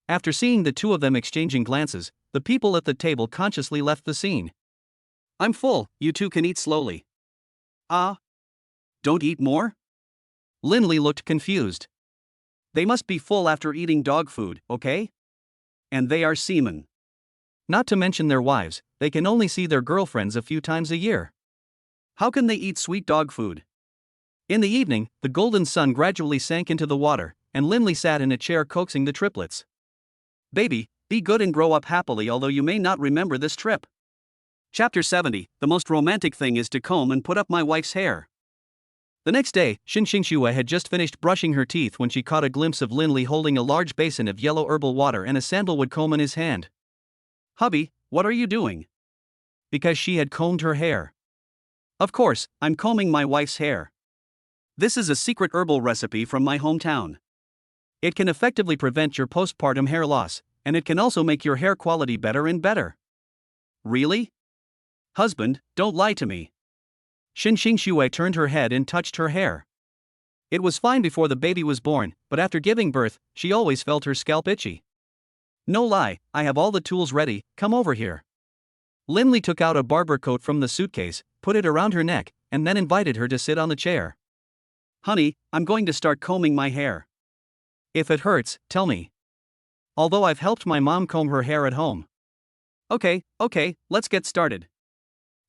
After seeing the two of them exchanging glances, the people at the table consciously left the scene. I'm full, you two can eat slowly. Don't eat more? Lin Li looked confused. They must be full after eating dog food, okay? And they are seamen. Not to mention their wives, they can only see their girlfriends a few times a year. How can they eat sweet dog food? In the evening, the golden sun gradually sank into the water, and Linley sat in a chair coaxing the triplets. Baby, be good and grow up happily, although you may not remember this trip. Chapter 70. The most romantic thing is to comb and put up my wife's hair. The next day, Xinxingxue had just finished brushing her teeth when she caught a glimpse of Linley holding a large basin of yellow herbal water and a sandalwood comb in his hand. Hubby, what are you doing? Because she had combed her hair. Of course, I'm combing my wife's hair. This is a secret herbal recipe from my hometown. It can effectively prevent your postpartum hair loss, and it can also make your hair quality better and better. Really? Husband, don't lie to me. Xinxingxue turned her head and touched her hair. It was fine before the baby was born, but after giving birth, she always felt her scalp itchy. No lie, I have all the tools ready, come over here. Linley took out a barber coat from the suitcase, put it around her neck, and then invited her to sit on the chair. Honey, I'm going to start combing my hair. If it hurts, tell me. Although I've helped my mom comb her hair at home. Okay, let's get started.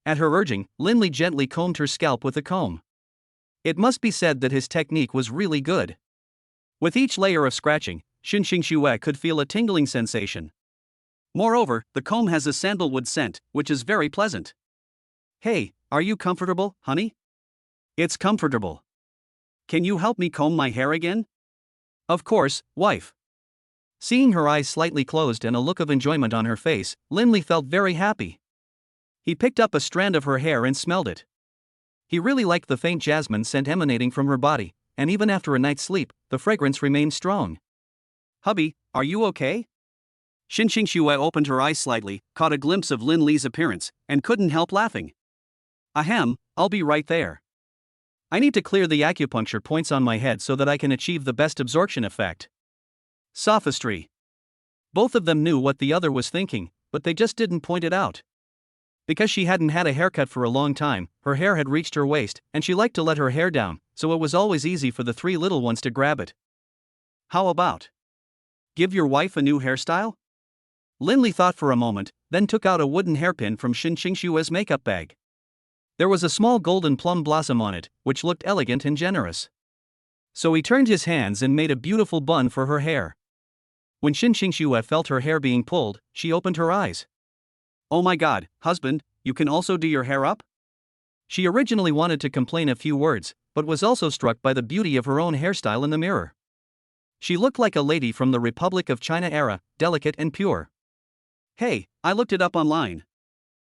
At her urging, Linley gently combed her scalp with a comb. It must be said that his technique was really good. With each layer of scratching, Xinxingxue could feel a tingling sensation. Moreover, the comb has a sandalwood scent, which is very pleasant. Hey, are you comfortable, honey? It's comfortable. Can you help me comb my hair again? Of course, wife. Seeing her eyes slightly closed and a look of enjoyment on her face, Linley felt very happy. He picked up a strand of her hair and smelled it. He really liked the faint jasmine scent emanating from her body, and even after a night's sleep, the fragrance remained strong. Hubby, are you okay? Xinxingxue opened her eyes slightly, caught a glimpse of Linley's appearance, and couldn't help laughing. Ahem, I'll be right there. I need to clear the acupuncture points on my head so that I can achieve the best absorption effect. Sophistry. Both of them knew what the other was thinking, but they just didn't point it out. Because she hadn't had a haircut for a long time, her hair had reached her waist, and she liked to let her hair down, so it was always easy for the three little ones to grab it. How about? Give your wife a new hairstyle? Linley thought for a moment, then took out a wooden hairpin from Xinxingxue's makeup bag. There was a small golden plum blossom on it, which looked elegant and generous. So he turned his hands and made a beautiful bun for her hair. When Xinxingxue felt her hair being pulled, she opened her eyes. Oh my god, husband, you can also do your hair up? She originally wanted to complain a few words, but was also struck by the beauty of her own hairstyle in the mirror. She looked like a lady from the Republic of China era, delicate and pure. Hey, I looked it up online.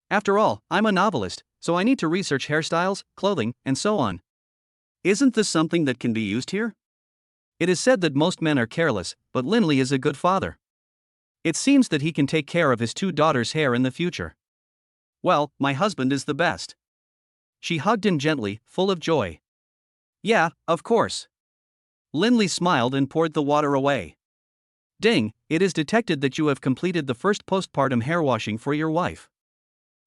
After all, I'm a novelist, so I need to research hairstyles, clothing, and so on. Isn't this something that can be used here? It is said that most men are careless, but Linley is a good father. It seems that he can take care of his two daughters' hair in the future. Well, my husband is the best. She hugged him gently, full of joy. Yeah, of course. Linley smiled and poured the water away. Ding, it is detected that you have completed the first postpartum hair washing for your wife.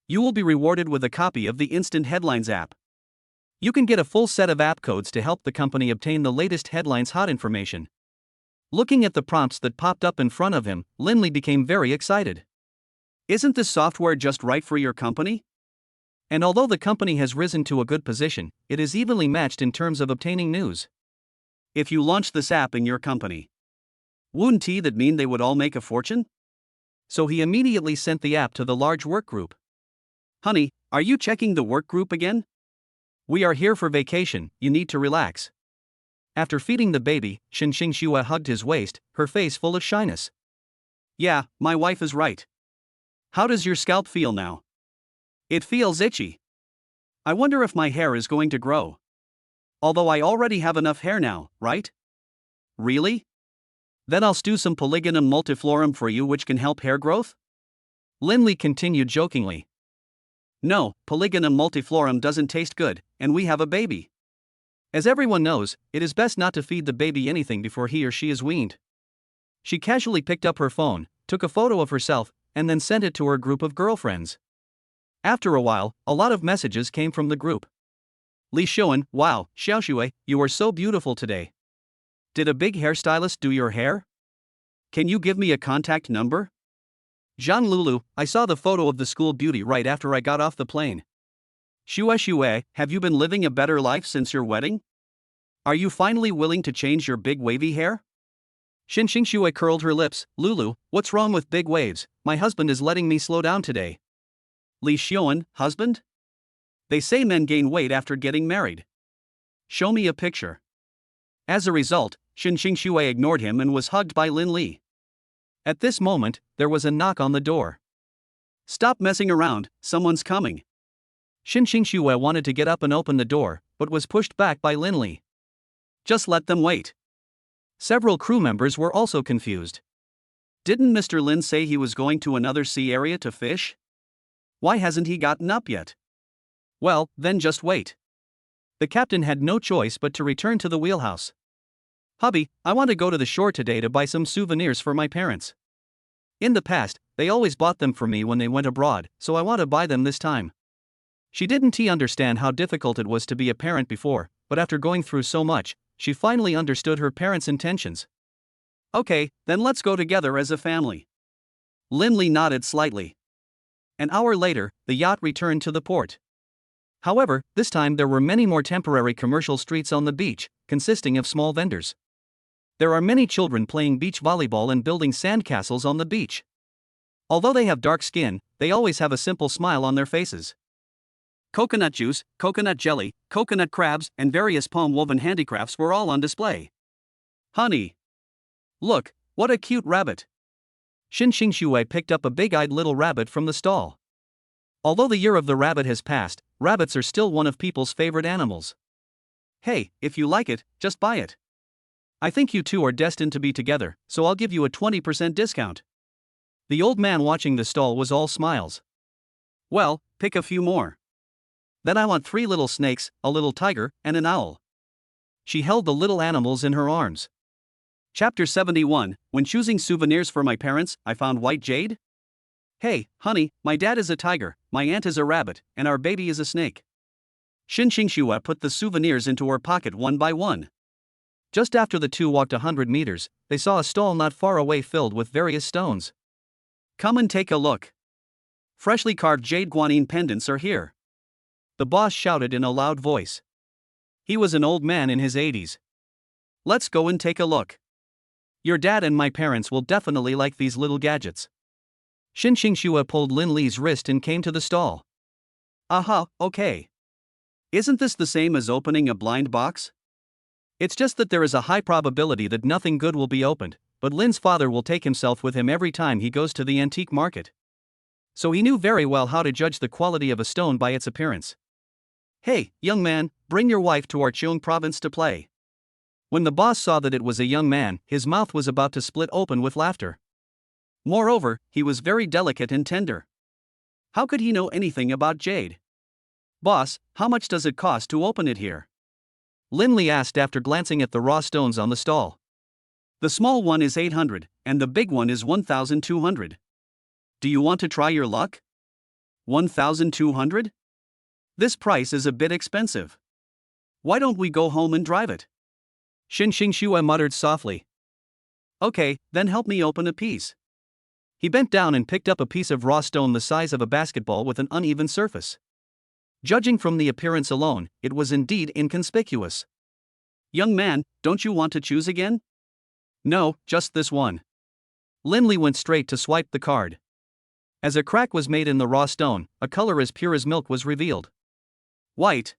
You will be rewarded with a copy of the Instant Headlines app. You can get a full set of app codes to help the company obtain the latest headlines hot information. Looking at the prompts that popped up in front of him, Linley became very excited. Isn't this software just right for your company? And although the company has risen to a good position, it is evenly matched in terms of obtaining news. If you launch this app in your company, wouldn't that mean they would all make a fortune? So he immediately sent the app to the large work group. Honey, are you checking the work group again? We are here for vacation, you need to relax. After feeding the baby, Xinxingxue hugged his waist, her face full of shyness. Yeah, my wife is right. How does your scalp feel now? It feels itchy. I wonder if my hair is going to grow. Although I already have enough hair now, right? Really? Then I'll stew some Polygonum multiflorum for you, which can help hair growth? Linley continued jokingly. No, Polygonum multiflorum doesn't taste good, and we have a baby. As everyone knows, it is best not to feed the baby anything before he or she is weaned. She casually picked up her phone, took a photo of herself, and then sent it to her group of girlfriends. After a while, a lot of messages came from the group. Li Xuan, wow, Xiaoxue, you are so beautiful today. Did a big hairstylist do your hair? Can you give me a contact number? Zhang Lulu, I saw the photo of the school beauty right after I got off the plane. Xue, have you been living a better life since your wedding? Are you finally willing to change your big wavy hair? Xin Xingxue curled her lips. Lulu, what's wrong with big waves? My husband is letting me slow down today. Li Xiuan, husband? They say men gain weight after getting married. Show me a picture. As a result, Xin Xingxue ignored him and was hugged by Lin Li. At this moment, there was a knock on the door. Stop messing around, someone's coming. Xin Xingxue wanted to get up and open the door, but was pushed back by Lin Li. Just let them wait. Several crew members were also confused. Didn't Mr. Lin say he was going to another sea area to fish? Why hasn't he gotten up yet? Well, then just wait. The captain had no choice but to return to the wheelhouse. Hubby, I want to go to the shore today to buy some souvenirs for my parents. In the past, they always bought them for me when they went abroad, so I want to buy them this time. She didn't understand how difficult it was to be a parent before, but after going through so much, she finally understood her parents' intentions. Okay, then let's go together as a family. Lin Li nodded slightly. An hour later, the yacht returned to the port. However, this time there were many more temporary commercial streets on the beach, consisting of small vendors. There are many children playing beach volleyball and building sandcastles on the beach. Although they have dark skin, they always have a simple smile on their faces. Coconut juice, coconut jelly, coconut crabs, and various palm-woven handicrafts were all on display. Honey! Look, what a cute rabbit! Xin Xingxue picked up a big-eyed little rabbit from the stall. Although the year of the rabbit has passed, rabbits are still one of people's favorite animals. Hey, if you like it, just buy it. I think you two are destined to be together, so I'll give you a 20% discount. The old man watching the stall was all smiles. Well, pick a few more. Then I want 3 little snakes, a little tiger, and an owl. She held the little animals in her arms. Chapter 71, When choosing souvenirs for my parents, I found white jade? Hey, honey, my dad is a tiger, my aunt is a rabbit, and our baby is a snake. Xin Xingxue put the souvenirs into her pocket one by one. Just after the two walked 100 meters, they saw a stall not far away filled with various stones. Come and take a look. Freshly carved jade guanine pendants are here. The boss shouted in a loud voice. He was an old man in his 80s. Let's go and take a look. Your dad and my parents will definitely like these little gadgets. Xin Xingxue pulled Lin Li's wrist and came to the stall. Aha, okay. Isn't this the same as opening a blind box? It's just that there is a high probability that nothing good will be opened, but Lin's father will take himself with him every time he goes to the antique market. So he knew very well how to judge the quality of a stone by its appearance. Hey, young man, bring your wife to our Cheung province to play. When the boss saw that it was a young man, his mouth was about to split open with laughter. Moreover, he was very delicate and tender. How could he know anything about jade? Boss, how much does it cost to open it here? Lin Li asked after glancing at the raw stones on the stall. The small one is 800, and the big one is 1,200. Do you want to try your luck? 1,200? This price is a bit expensive. Why don't we go home and drive it? Xin Xingxue muttered softly. Okay, then help me open a piece. He bent down and picked up a piece of raw stone the size of a basketball with an uneven surface. Judging from the appearance alone, it was indeed inconspicuous. Young man, don't you want to choose again? No, just this one. Lin Li went straight to swipe the card. As a crack was made in the raw stone, a color as pure as milk was revealed. White.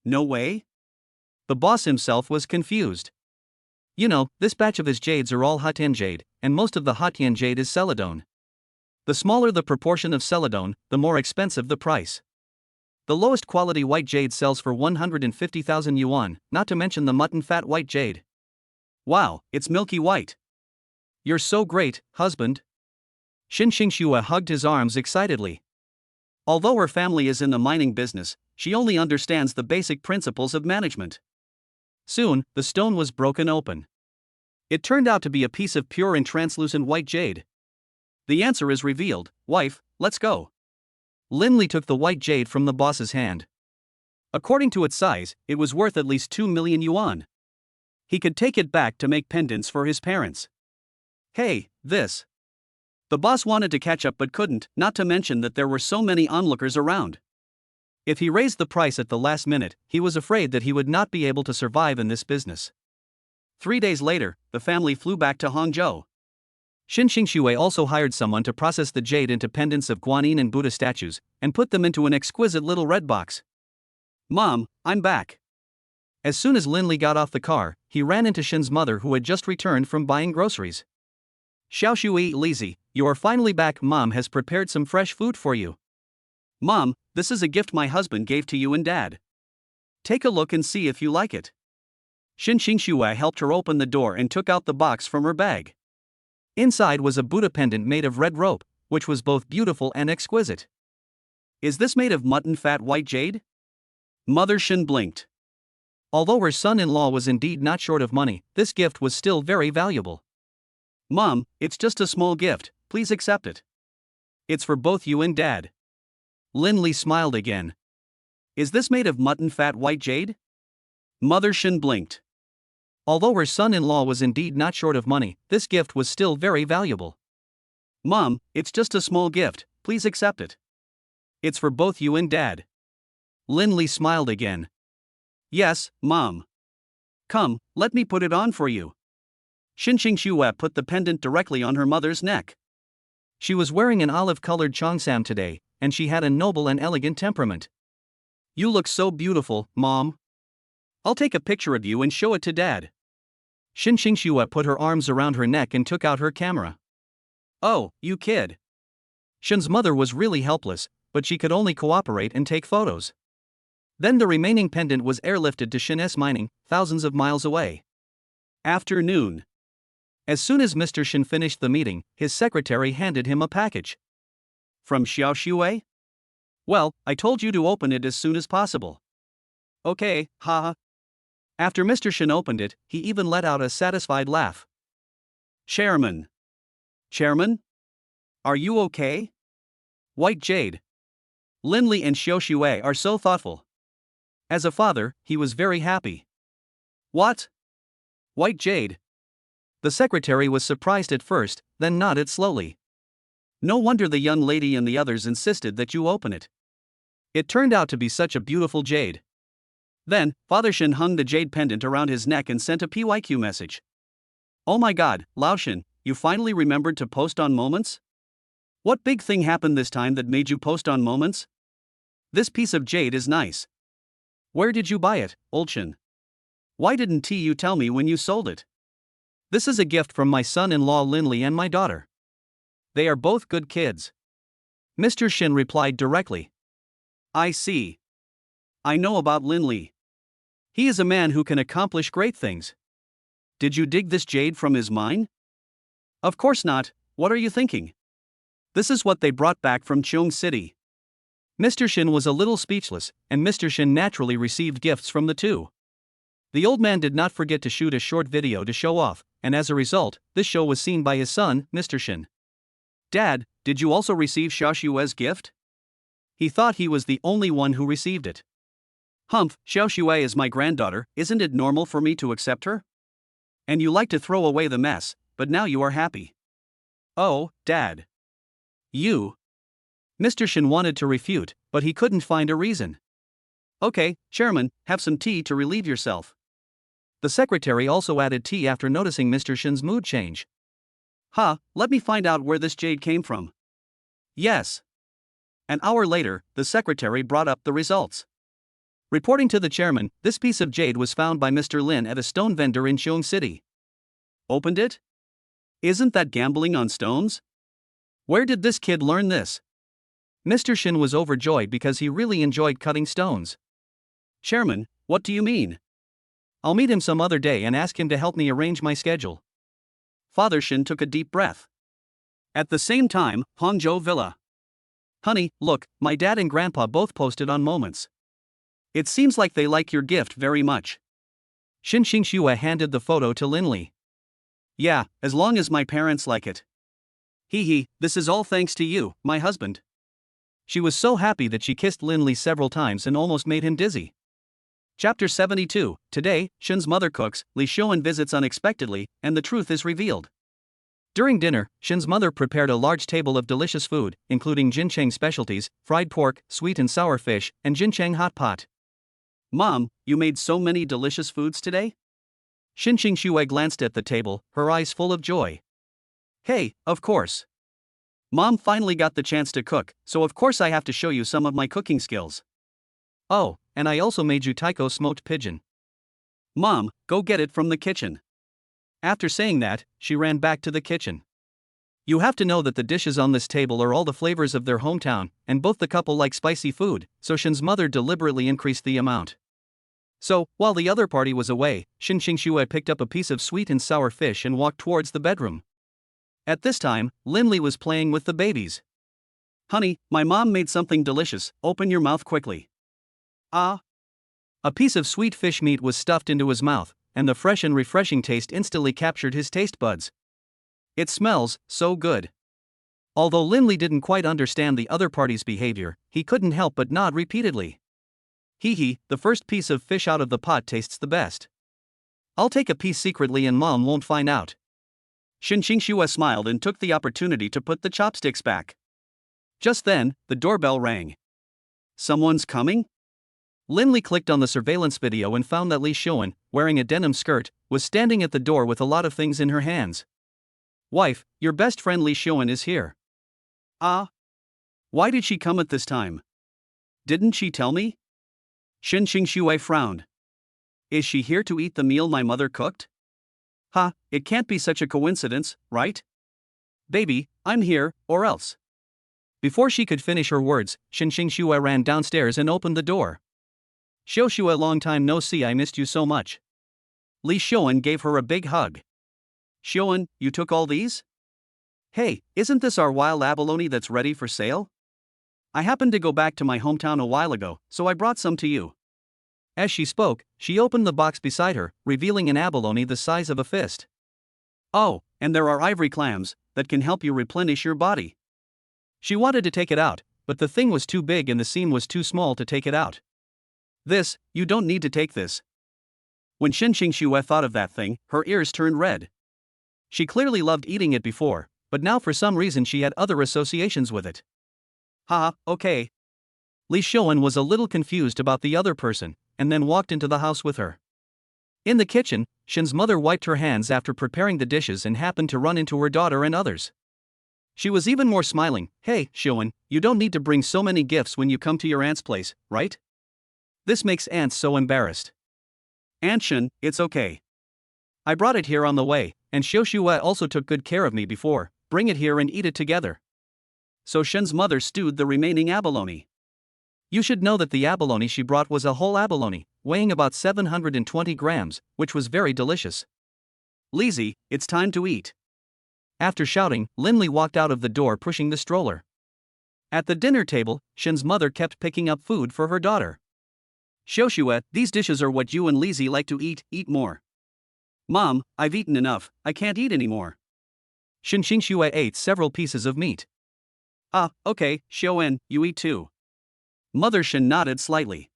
No way? The boss himself was confused. You know, this batch of his jades are all Hatian jade, and most of the Hatian jade is celadone. The smaller the proportion of celadone, the more expensive the price. The lowest quality white jade sells for 150,000 yuan, not to mention the mutton fat white jade. Wow, it's milky white. You're so great, husband. Xin Xingxue hugged his arms excitedly. Although her family is in the mining business, she only understands the basic principles of management. Soon, the stone was broken open. It turned out to be a piece of pure and translucent white jade. The answer is revealed. Wife, let's go. Lin Li took the white jade from the boss's hand. According to its size, it was worth at least 2 million yuan. He could take it back to make pendants for his parents. Hey, this. The boss wanted to catch up but couldn't, not to mention that there were so many onlookers around. If he raised the price at the last minute, he was afraid that he would not be able to survive in this business. 3 days later, the family flew back to Hangzhou. Xin Xingxue also hired someone to process the jade into pendants of Guanyin and Buddha statues, and put them into an exquisite little red box. Mom, I'm back. As soon as Lin Li got off the car, he ran into Xin's mother, who had just returned from buying groceries. Xiaoshui Lizi, you are finally back. Mom has prepared some fresh food for you. Mom, this is a gift my husband gave to you and Dad. Take a look and see if you like it. Xin Xingxue helped her open the door and took out the box from her bag. Inside was a Buddha pendant made of red rope, which was both beautiful and exquisite. Is this made of mutton fat white jade? Mother Xin blinked. Although her son-in-law was indeed not short of money, this gift was still very valuable. Mom, it's just a small gift, please accept it. It's for both you and Dad. Lin Li smiled again. Is this made of mutton fat white jade? Mother Xin blinked. Although her son-in-law was indeed not short of money, this gift was still very valuable. Mom, it's just a small gift, please accept it. It's for both you and Dad. Lin Li smiled again. Yes, Mom. Come, let me put it on for you. Xin Xingxue put the pendant directly on her mother's neck. She was wearing an olive-colored cheongsam today, and she had a noble and elegant temperament. You look so beautiful, Mom. I'll take a picture of you and show it to Dad. Xin Xingxue put her arms around her neck and took out her camera. Oh, you kid. Xin's mother was really helpless, but she could only cooperate and take photos. Then the remaining pendant was airlifted to Xin's mining, thousands of miles away. Afternoon. As soon as Mr. Xin finished the meeting, his secretary handed him a package. From Xiaoshui? Well, I told you to open it as soon as possible. Okay, haha. After Mr. Xin opened it, he even let out a satisfied laugh. Chairman. Chairman? Are you okay? White jade. Lin Li and Xiaoshui are so thoughtful. As a father, he was very happy. What? White jade. The secretary was surprised at first, then nodded slowly. No wonder the young lady and the others insisted that you open it. It turned out to be such a beautiful jade. Then, Father Xin hung the jade pendant around his neck and sent a PYQ message. Oh my god, Lao Xin, you finally remembered to post on Moments? What big thing happened this time that made you post on Moments? This piece of jade is nice. Where did you buy it, old Xin? Why didn't you tell me when you sold it? This is a gift from my son-in-law Lin Li and my daughter. They are both good kids. Mr. Xin replied directly. I see. I know about Lin Li. He is a man who can accomplish great things. Did you dig this jade from his mine? Of course not, what are you thinking? This is what they brought back from Cheong City. Mr. Xin was a little speechless, and Mr. Xin naturally received gifts from the two. The old man did not forget to shoot a short video to show off, and as a result, this show was seen by his son, Mr. Xin. Dad, did you also receive Xiaoshui's gift? He thought he was the only one who received it. Humph, Xiaoshui is my granddaughter, isn't it normal for me to accept her? And you like to throw away the mess, but now you are happy. Oh, Dad. You. Mr. Xin wanted to refute, but he couldn't find a reason. Okay, Chairman, have some tea to relieve yourself. The secretary also added tea after noticing Mr. Xin's mood change. Let me find out where this jade came from. Yes. An hour later, the secretary brought up the results. Reporting to the chairman, this piece of jade was found by Mr. Lin at a stone vendor in Cheong City. Opened it? Isn't that gambling on stones? Where did this kid learn this? Mr. Xin was overjoyed because he really enjoyed cutting stones. Chairman, what do you mean? I'll meet him some other day and ask him to help me arrange my schedule. Father Xin took a deep breath. At the same time, Hangzhou Villa. Honey, look, my dad and grandpa both posted on Moments. It seems like they like your gift very much. Xin Xingxue handed the photo to Lin Li. Yeah, as long as my parents like it. Hee, this is all thanks to you, my husband. She was so happy that she kissed Lin Li several times and almost made him dizzy. Chapter 72. Today, Xin's mother cooks, Li Xiuan visits unexpectedly, and the truth is revealed. During dinner, Xin's mother prepared a large table of delicious food, including Jincheng specialties, fried pork, sweet and sour fish, and Jincheng hot pot. Mom, you made so many delicious foods today? Xinxing Xue glanced at the table, her eyes full of joy. Hey, of course. Mom finally got the chance to cook, so of course I have to show you some of my cooking skills. Oh, and I also made you taiko smoked pigeon. Mom, go get it from the kitchen. After saying that, she ran back to the kitchen. You have to know that the dishes on this table are all the flavors of their hometown, and both the couple like spicy food, so Shen's mother deliberately increased the amount. So, while the other party was away, Xinxing Xue picked up a piece of sweet and sour fish and walked towards the bedroom. At this time, Linli was playing with the babies. Honey, my mom made something delicious, open your mouth quickly. Ah! A piece of sweet fish meat was stuffed into his mouth, and the fresh and refreshing taste instantly captured his taste buds. It smells so good. Although Linli didn't quite understand the other party's behavior, he couldn't help but nod repeatedly. Hee hee, the first piece of fish out of the pot tastes the best. I'll take a piece secretly and Mom won't find out. Xinxing Xue smiled and took the opportunity to put the chopsticks back. Just then, the doorbell rang. Someone's coming? Linli clicked on the surveillance video and found that Li Xuan, wearing a denim skirt, was standing at the door with a lot of things in her hands. Wife, your best friend Li Xuan is here. Ah? Why did she come at this time? Didn't she tell me? Xinxing Xue frowned. Is she here to eat the meal my mother cooked? Ha, it can't be such a coincidence, right? Baby, I'm here, or else. Before she could finish her words, Xinxing Xue ran downstairs and opened the door. Xiu Xue, long time no see, I missed you so much. Li Xuan gave her a big hug. Xuan, you took all these? Hey, isn't this our wild abalone that's ready for sale? I happened to go back to my hometown a while ago, so I brought some to you. As she spoke, she opened the box beside her, revealing an abalone the size of a fist. Oh, and there are ivory clams that can help you replenish your body. She wanted to take it out, but the thing was too big and the seam was too small to take it out. This, you don't need to take this. When Xinxing Xue thought of that thing, her ears turned red. She clearly loved eating it before, but now for some reason she had other associations with it. Ha, okay. Li Xuan was a little confused about the other person, and then walked into the house with her. In the kitchen, Shen's mother wiped her hands after preparing the dishes and happened to run into her daughter and others. She was even more smiling. Hey, Xuan, you don't need to bring so many gifts when you come to your aunt's place, right? This makes aunts so embarrassed. Aunt Shen, it's okay. I brought it here on the way, and Xiu Xue also took good care of me before. Bring it here and eat it together. So Shen's mother stewed the remaining abalone. You should know that the abalone she brought was a whole abalone, weighing about 720 grams, which was very delicious. Lizzie, it's time to eat. After shouting, Linli walked out of the door pushing the stroller. At the dinner table, Shen's mother kept picking up food for her daughter. Xiu Xue, these dishes are what you and Lizzie like to eat more. Mom, I've eaten enough, I can't eat anymore. Xinxing Xue ate several pieces of meat. Ah, okay, Xuan, you eat too. Mother Shen nodded slightly.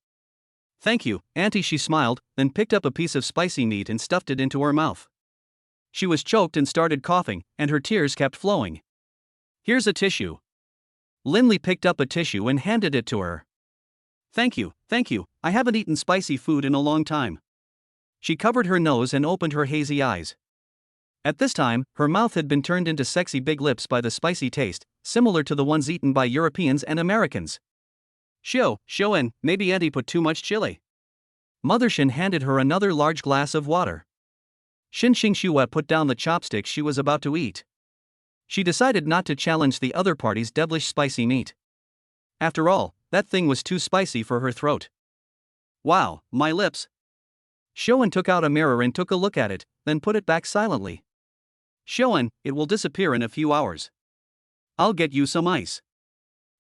Thank you, Auntie, she smiled, then picked up a piece of spicy meat and stuffed it into her mouth. She was choked and started coughing, and her tears kept flowing. Here's a tissue. Linli picked up a tissue and handed it to her. Thank you, I haven't eaten spicy food in a long time. She covered her nose and opened her hazy eyes. At this time, her mouth had been turned into sexy big lips by the spicy taste, similar to the ones eaten by Europeans and Americans. Xuan, maybe Auntie put too much chili. Mother Shen handed her another large glass of water. Xinxing Xue put down the chopsticks she was about to eat. She decided not to challenge the other party's devilish spicy meat. After all, that thing was too spicy for her throat. Wow, my lips. Xuan took out a mirror and took a look at it, then put it back silently. Xuan, it will disappear in a few hours. I'll get you some ice.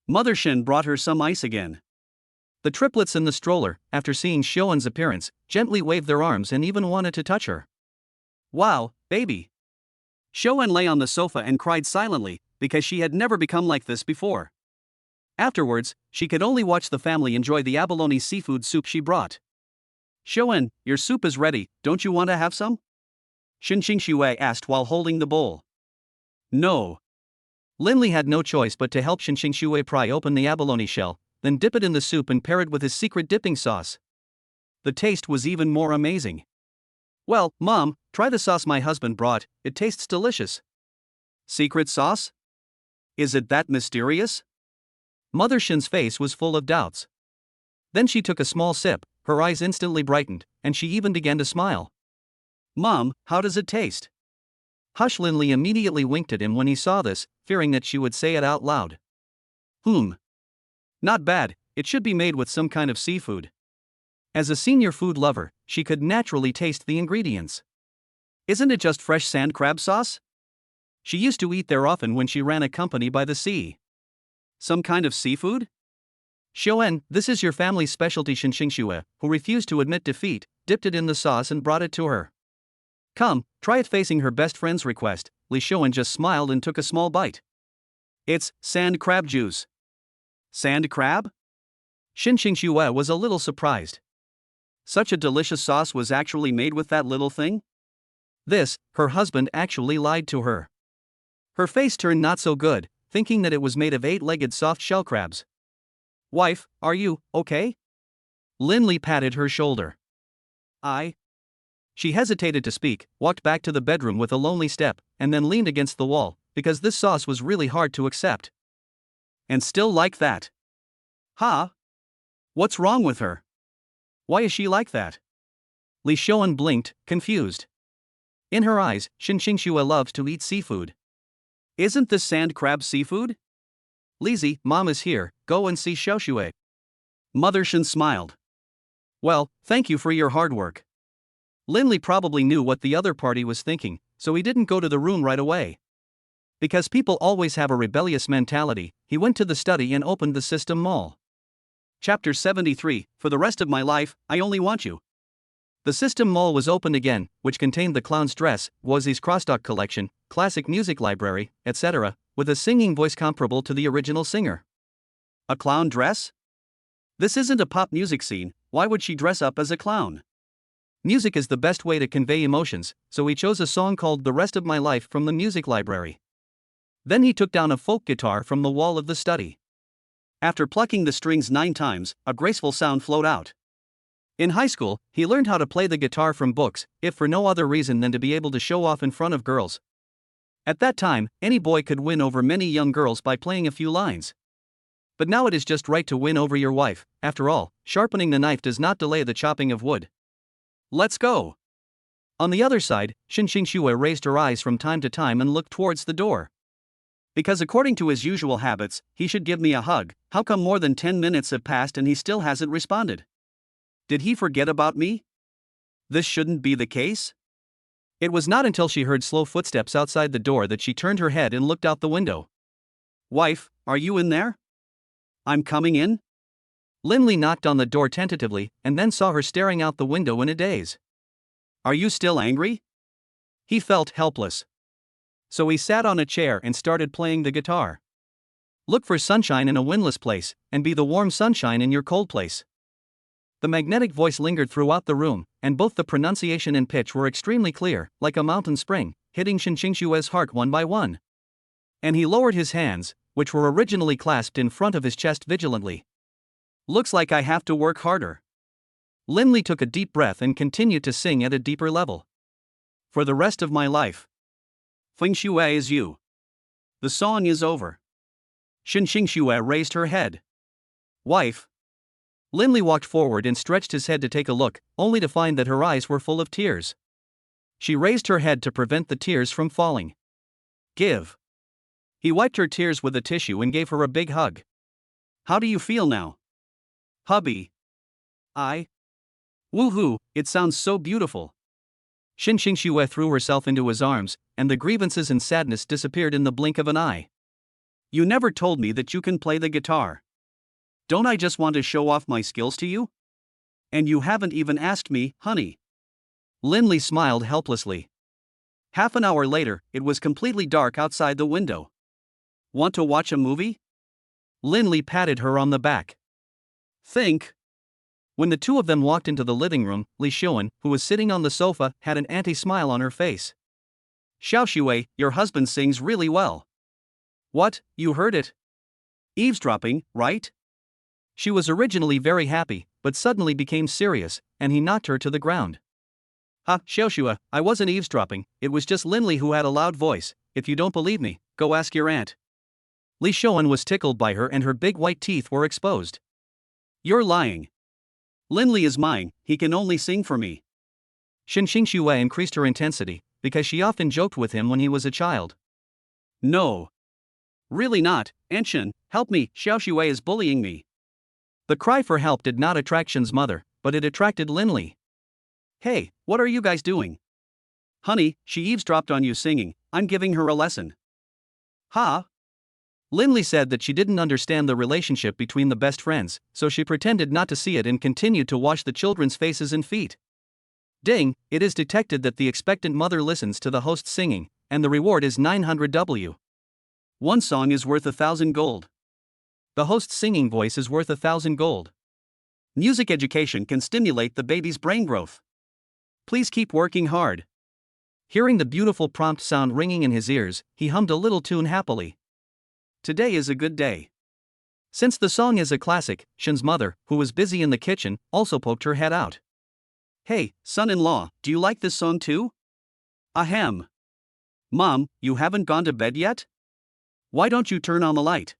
Mother Shen brought her some ice again. The triplets in the stroller, after seeing Xuan's appearance, gently waved their arms and even wanted to touch her. Wow, baby. Xuan lay on the sofa and cried silently, because she had never become like this before. Afterwards, she could only watch the family enjoy the abalone seafood soup she brought. Xuan, your soup is ready, don't you want to have some? Xinxing Xue asked while holding the bowl. No. Linli had no choice but to help Xinxing Xue pry open the abalone shell, then dip it in the soup and pair it with his secret dipping sauce. The taste was even more amazing. Well, Mom, try the sauce my husband brought, it tastes delicious. Secret sauce? Is it that mysterious? Mother Shin's face was full of doubts. Then she took a small sip, her eyes instantly brightened, and she even began to smile. Mom, how does it taste? Hush Linley immediately winked at him when he saw this, fearing that she would say it out loud. Not bad, it should be made with some kind of seafood. As a senior food lover, she could naturally taste the ingredients. Isn't it just fresh sand crab sauce? She used to eat there often when she ran a company by the sea. Some kind of seafood? Xiaoen, this is your family's specialty. Xinxue, who refused to admit defeat, dipped it in the sauce and brought it to her. Come, try it. Facing her best friend's request, Li Xiaoen just smiled and took a small bite. It's sand crab juice. Sand crab? Xinxue was a little surprised. Such a delicious sauce was actually made with that little thing? This, her husband actually lied to her. Her face turned not so good, thinking that it was made of 8-legged soft shell crabs. Wife, are you okay? Linley patted her shoulder. She hesitated to speak, walked back to the bedroom with a lonely step, and then leaned against the wall, because this sauce was really hard to accept. And still like that? Huh? What's wrong with her? Why is she like that? Li Xiaoen blinked, confused. In her eyes, Xinxue loves to eat seafood. Isn't this sand crab seafood? Lizzie, Mom is here, go and see Xiaoxue. Mother Shin smiled. Well, thank you for your hard work. Linley probably knew what the other party was thinking, so he didn't go to the room right away. Because people always have a rebellious mentality, he went to the study and opened the system mall. Chapter 73, For the rest of my life, I only want you. The system mall was opened again, which contained the clown's dress, Wozi's crosstalk collection, classic music library, etc., with a singing voice comparable to the original singer. A clown dress? This isn't a pop music scene, why would she dress up as a clown? Music is the best way to convey emotions, so he chose a song called The Rest of My Life from the music library. Then he took down a folk guitar from the wall of the study. After plucking the strings 9 times, a graceful sound flowed out. In high school, he learned how to play the guitar from books, if for no other reason than to be able to show off in front of girls. At that time, any boy could win over many young girls by playing a few lines. But now it is just right to win over your wife. After all, sharpening the knife does not delay the chopping of wood. Let's go. On the other side, Xinxue raised her eyes from time to time and looked towards the door. Because according to his usual habits, he should give me a hug. How come more than 10 minutes have passed and he still hasn't responded? Did he forget about me? This shouldn't be the case. It was not until she heard slow footsteps outside the door that she turned her head and looked out the window. Wife, are you in there? I'm coming in. Linley knocked on the door tentatively and then saw her staring out the window in a daze. Are you still angry? He felt helpless. So he sat on a chair and started playing the guitar. Look for sunshine in a windless place, and be the warm sunshine in your cold place. The magnetic voice lingered throughout the room, and both the pronunciation and pitch were extremely clear, like a mountain spring, hitting Xinxue's heart one by one. And he lowered his hands, which were originally clasped in front of his chest vigilantly. Looks like I have to work harder. Linley took a deep breath and continued to sing at a deeper level. For the rest of my life. Xinxue is you. The song is over. Xinxue raised her head. Wife. Linley walked forward and stretched his head to take a look, only to find that her eyes were full of tears. She raised her head to prevent the tears from falling. Give. He wiped her tears with a tissue and gave her a big hug. How do you feel now? Hubby. Woohoo, it sounds so beautiful. Xinxue threw herself into his arms, and the grievances and sadness disappeared in the blink of an eye. You never told me that you can play the guitar. Don't I just want to show off my skills to you? And you haven't even asked me, honey. Linley smiled helplessly. Half an hour later, it was completely dark outside the window. Want to watch a movie? Linley patted her on the back. Think. When the two of them walked into the living room, Li Xiaoen, who was sitting on the sofa, had an anti-smile on her face. Xiaoxue, your husband sings really well. What, you heard it? Eavesdropping, right? She was originally very happy, but suddenly became serious, and he knocked her to the ground. Ha, Xiaoxua, I wasn't eavesdropping, it was just Linley who had a loud voice. If you don't believe me, go ask your aunt. Li Shouan was tickled by her and her big white teeth were exposed. You're lying. Linley is mine, he can only sing for me. Shen Xingxue increased her intensity, because she often joked with him when he was a child. No. Really not, Aunt Shen, help me, Xiaoxue is bullying me. The cry for help did not attract Shen's mother, but it attracted Linley. Hey, what are you guys doing? Honey, she eavesdropped on you singing, I'm giving her a lesson. Ha? Linley said that she didn't understand the relationship between the best friends, so she pretended not to see it and continued to wash the children's faces and feet. Ding, it is detected that the expectant mother listens to the host singing, and the reward is 900W. One song is worth 1,000 gold. The host's singing voice is worth 1,000 gold. Music education can stimulate the baby's brain growth. Please keep working hard. Hearing the beautiful prompt sound ringing in his ears, he hummed a little tune happily. Today is a good day. Since the song is a classic, Shen's mother, who was busy in the kitchen, also poked her head out. Hey, son-in-law, do you like this song too? Ahem. Mom, you haven't gone to bed yet? Why don't you turn on the light?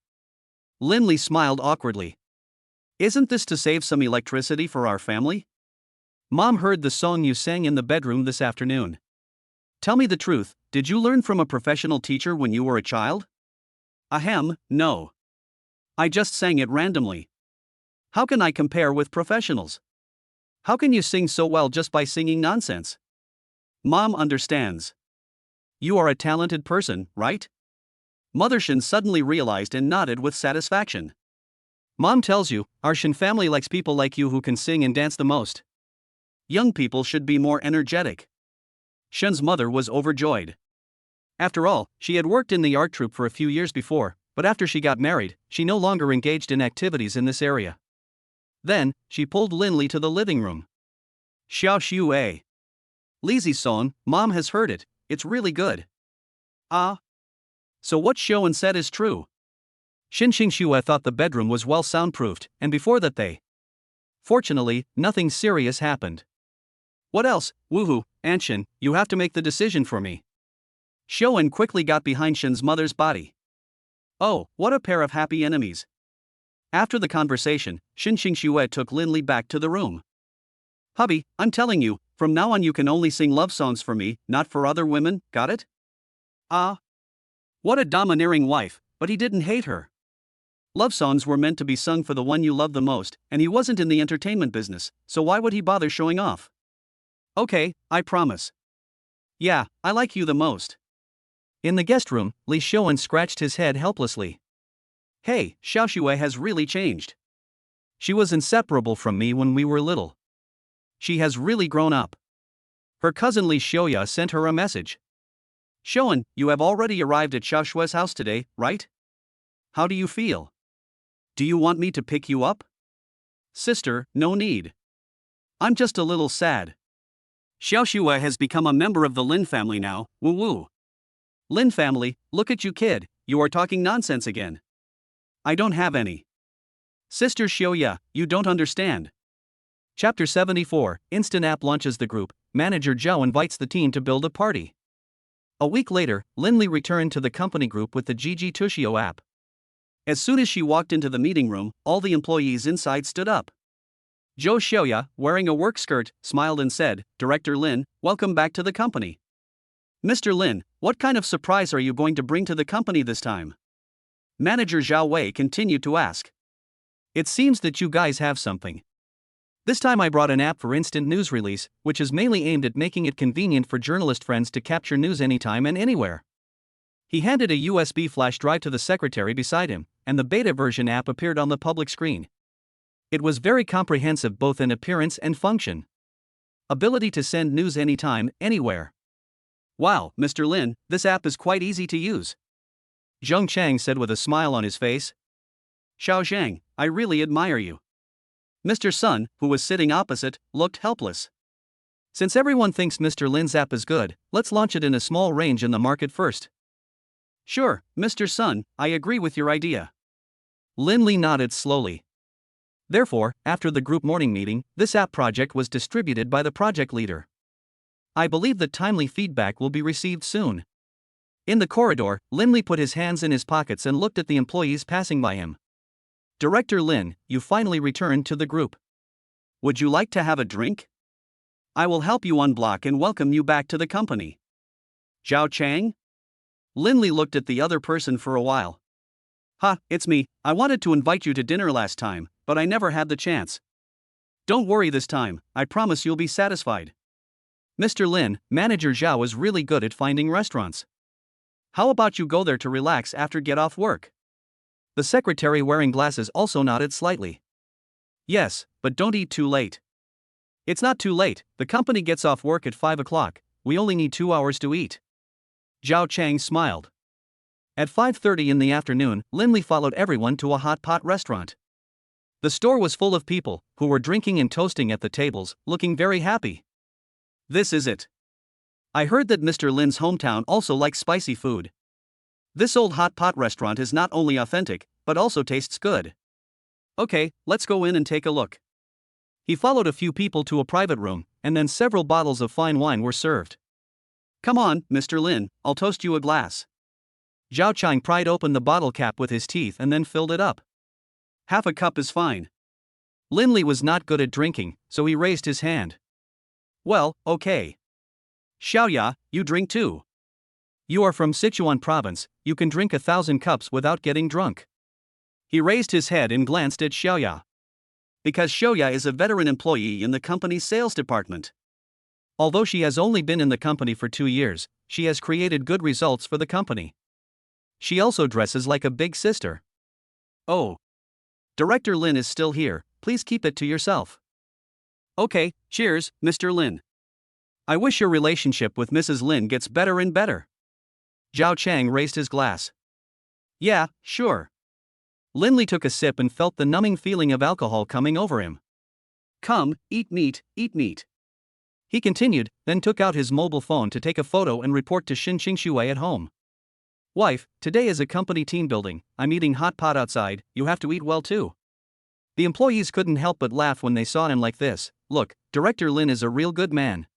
Linley smiled awkwardly. Isn't this to save some electricity for our family? Mom heard the song you sang in the bedroom this afternoon. Tell me the truth, did you learn from a professional teacher when you were a child? Ahem, no. I just sang it randomly. How can I compare with professionals? How can you sing so well just by singing nonsense? Mom understands. You are a talented person, right? Mother Shen suddenly realized and nodded with satisfaction. Mom tells you, our Shen family likes people like you who can sing and dance the most. Young people should be more energetic. Shen's mother was overjoyed. After all, she had worked in the art troupe for a few years before, but after she got married, she no longer engaged in activities in this area. Then, she pulled Linley to the living room. Xiaoxue. Lizi's song, Mom has heard it, it's really good. Ah. So what Xiaoan said is true. Shen Xingxue thought the bedroom was well soundproofed, and before that Fortunately, nothing serious happened. What else, woohoo, Aunt Shen, you have to make the decision for me. Xiaoan quickly got behind Shen's mother's body. Oh, what a pair of happy enemies. After the conversation, Shen Xingxue took Linley back to the room. Hubby, I'm telling you, from now on you can only sing love songs for me, not for other women, got it? Ah. What a domineering wife, but he didn't hate her. Love songs were meant to be sung for the one you love the most, and he wasn't in the entertainment business, so why would he bother showing off? Okay, I promise. Yeah, I like you the most. In the guest room, Li Shouan scratched his head helplessly. Hey, Xiaoxue has really changed. She was inseparable from me when we were little. She has really grown up. Her cousin Li Xiaoya sent her a message. Shouan, you have already arrived at Xiaoxue's house today, right? How do you feel? Do you want me to pick you up? Sister, no need. I'm just a little sad. Xiaoxue has become a member of the Lin family now, woo woo. Lin family, look at you kid, you are talking nonsense again. I don't have any. Sister Xiaoya, you don't understand. Chapter 74, Instant App launches the group, Manager Zhao invites the team to build a party. A week later, Linley returned to the company group with the Gigi Tushio app. As soon as she walked into the meeting room, all the employees inside stood up. Zhou Xiaoya, wearing a work skirt, smiled and said, Director Lin, welcome back to the company. Mr. Lin, what kind of surprise are you going to bring to the company this time? Manager Zhao Wei continued to ask. It seems that you guys have something. This time I brought an app for instant news release, which is mainly aimed at making it convenient for journalist friends to capture news anytime and anywhere. He handed a USB flash drive to the secretary beside him, and the beta version app appeared on the public screen. It was very comprehensive both in appearance and function. Ability to send news anytime, anywhere. Wow, Mr. Lin, this app is quite easy to use. Zheng Chang said with a smile on his face. Xiao Zhang, I really admire you. Mr. Sun, who was sitting opposite, looked helpless. Since everyone thinks Mr. Lin's app is good, let's launch it in a small range in the market first. Sure, Mr. Sun, I agree with your idea. Linley nodded slowly. Therefore, after the group morning meeting, this app project was distributed by the project leader. I believe that timely feedback will be received soon. In the corridor, Linley put his hands in his pockets and looked at the employees passing by him. Director Lin, you finally returned to the group. Would you like to have a drink? I will help you unblock and welcome you back to the company. Zhao Chang? Linley looked at the other person for a while. It's me. I wanted to invite you to dinner last time, but I never had the chance. Don't worry this time, I promise you'll be satisfied. Mr. Lin, Manager Zhao is really good at finding restaurants. How about you go there to relax after get off work? The secretary wearing glasses also nodded slightly. Yes, but don't eat too late. It's not too late, the company gets off work at 5 o'clock, we only need 2 hours to eat. Zhao Chang smiled. At 5:30 in the afternoon, Linley followed everyone to a hot pot restaurant. The store was full of people, who were drinking and toasting at the tables, looking very happy. This is it. I heard that Mr. Lin's hometown also likes spicy food. This old hot pot restaurant is not only authentic, but also tastes good. Okay, let's go in and take a look. He followed a few people to a private room, and then several bottles of fine wine were served. Come on, Mr. Lin, I'll toast you a glass. Zhao Chang pried open the bottle cap with his teeth and then filled it up. Half a cup is fine. Linley was not good at drinking, so he raised his hand. Well, okay. Xiaoya, you drink too. You are from Sichuan province, you can drink 1,000 cups without getting drunk. He raised his head and glanced at Xiaoya. Because Xiaoya is a veteran employee in the company's sales department. Although she has only been in the company for 2 years, she has created good results for the company. She also dresses like a big sister. Oh. Director Lin is still here, please keep it to yourself. Okay, cheers, Mr. Lin. I wish your relationship with Mrs. Lin gets better and better. Zhao Chang raised his glass. Yeah, sure. Linley took a sip and felt the numbing feeling of alcohol coming over him. Come, eat meat, eat meat. He continued, then took out his mobile phone to take a photo and report to Xin Qingshui at home. Wife, today is a company team building, I'm eating hot pot outside, you have to eat well too. The employees couldn't help but laugh when they saw him like this. Look, Director Lin is a real good man.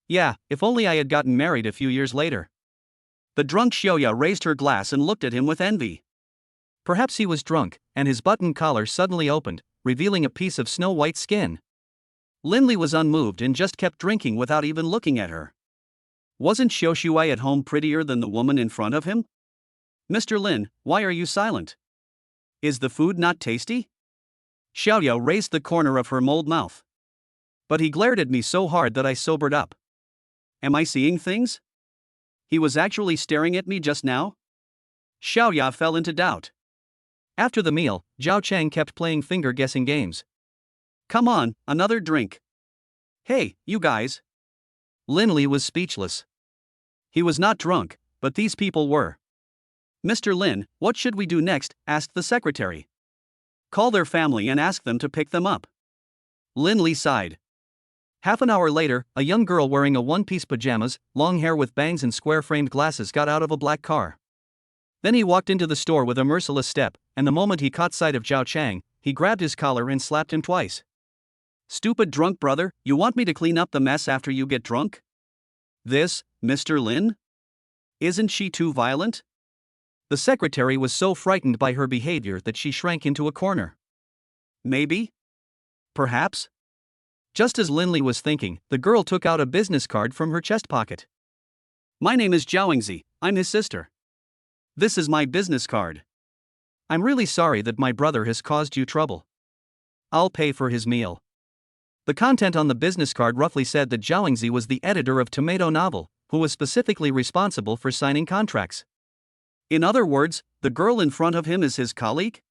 Yeah, if only I had gotten married a few years later. The drunk Xiaoya raised her glass and looked at him with envy. Perhaps he was drunk, and his button collar suddenly opened, revealing a piece of snow-white skin. Linley was unmoved and just kept drinking without even looking at her. Wasn't Xiaoshui at home prettier than the woman in front of him? Mr. Lin, why are you silent? Is the food not tasty? Xiaoya raised the corner of her mold mouth. But he glared at me so hard that I sobered up. Am I seeing things? He was actually staring at me just now? Xiaoya fell into doubt. After the meal, Zhao Chang kept playing finger-guessing games. Come on, another drink. Hey, you guys. Linley was speechless. He was not drunk, but these people were. Mr. Lin, what should we do next? Asked the secretary. Call their family and ask them to pick them up. Linley sighed. Half an hour later, a young girl wearing a one-piece pajamas, long hair with bangs and square-framed glasses got out of a black car. Then he walked into the store with a merciless step, and the moment he caught sight of Zhao Chang, he grabbed his collar and slapped him twice. Stupid drunk brother, you want me to clean up the mess after you get drunk? This, Mr. Lin? Isn't she too violent? The secretary was so frightened by her behavior that she shrank into a corner. Maybe? Perhaps? Just as Linley was thinking, the girl took out a business card from her chest pocket. My name is Jiaoingzi, I'm his sister. This is my business card. I'm really sorry that my brother has caused you trouble. I'll pay for his meal. The content on the business card roughly said that Jiaoingzi was the editor of Tomato Novel, who was specifically responsible for signing contracts. In other words, the girl in front of him is his colleague?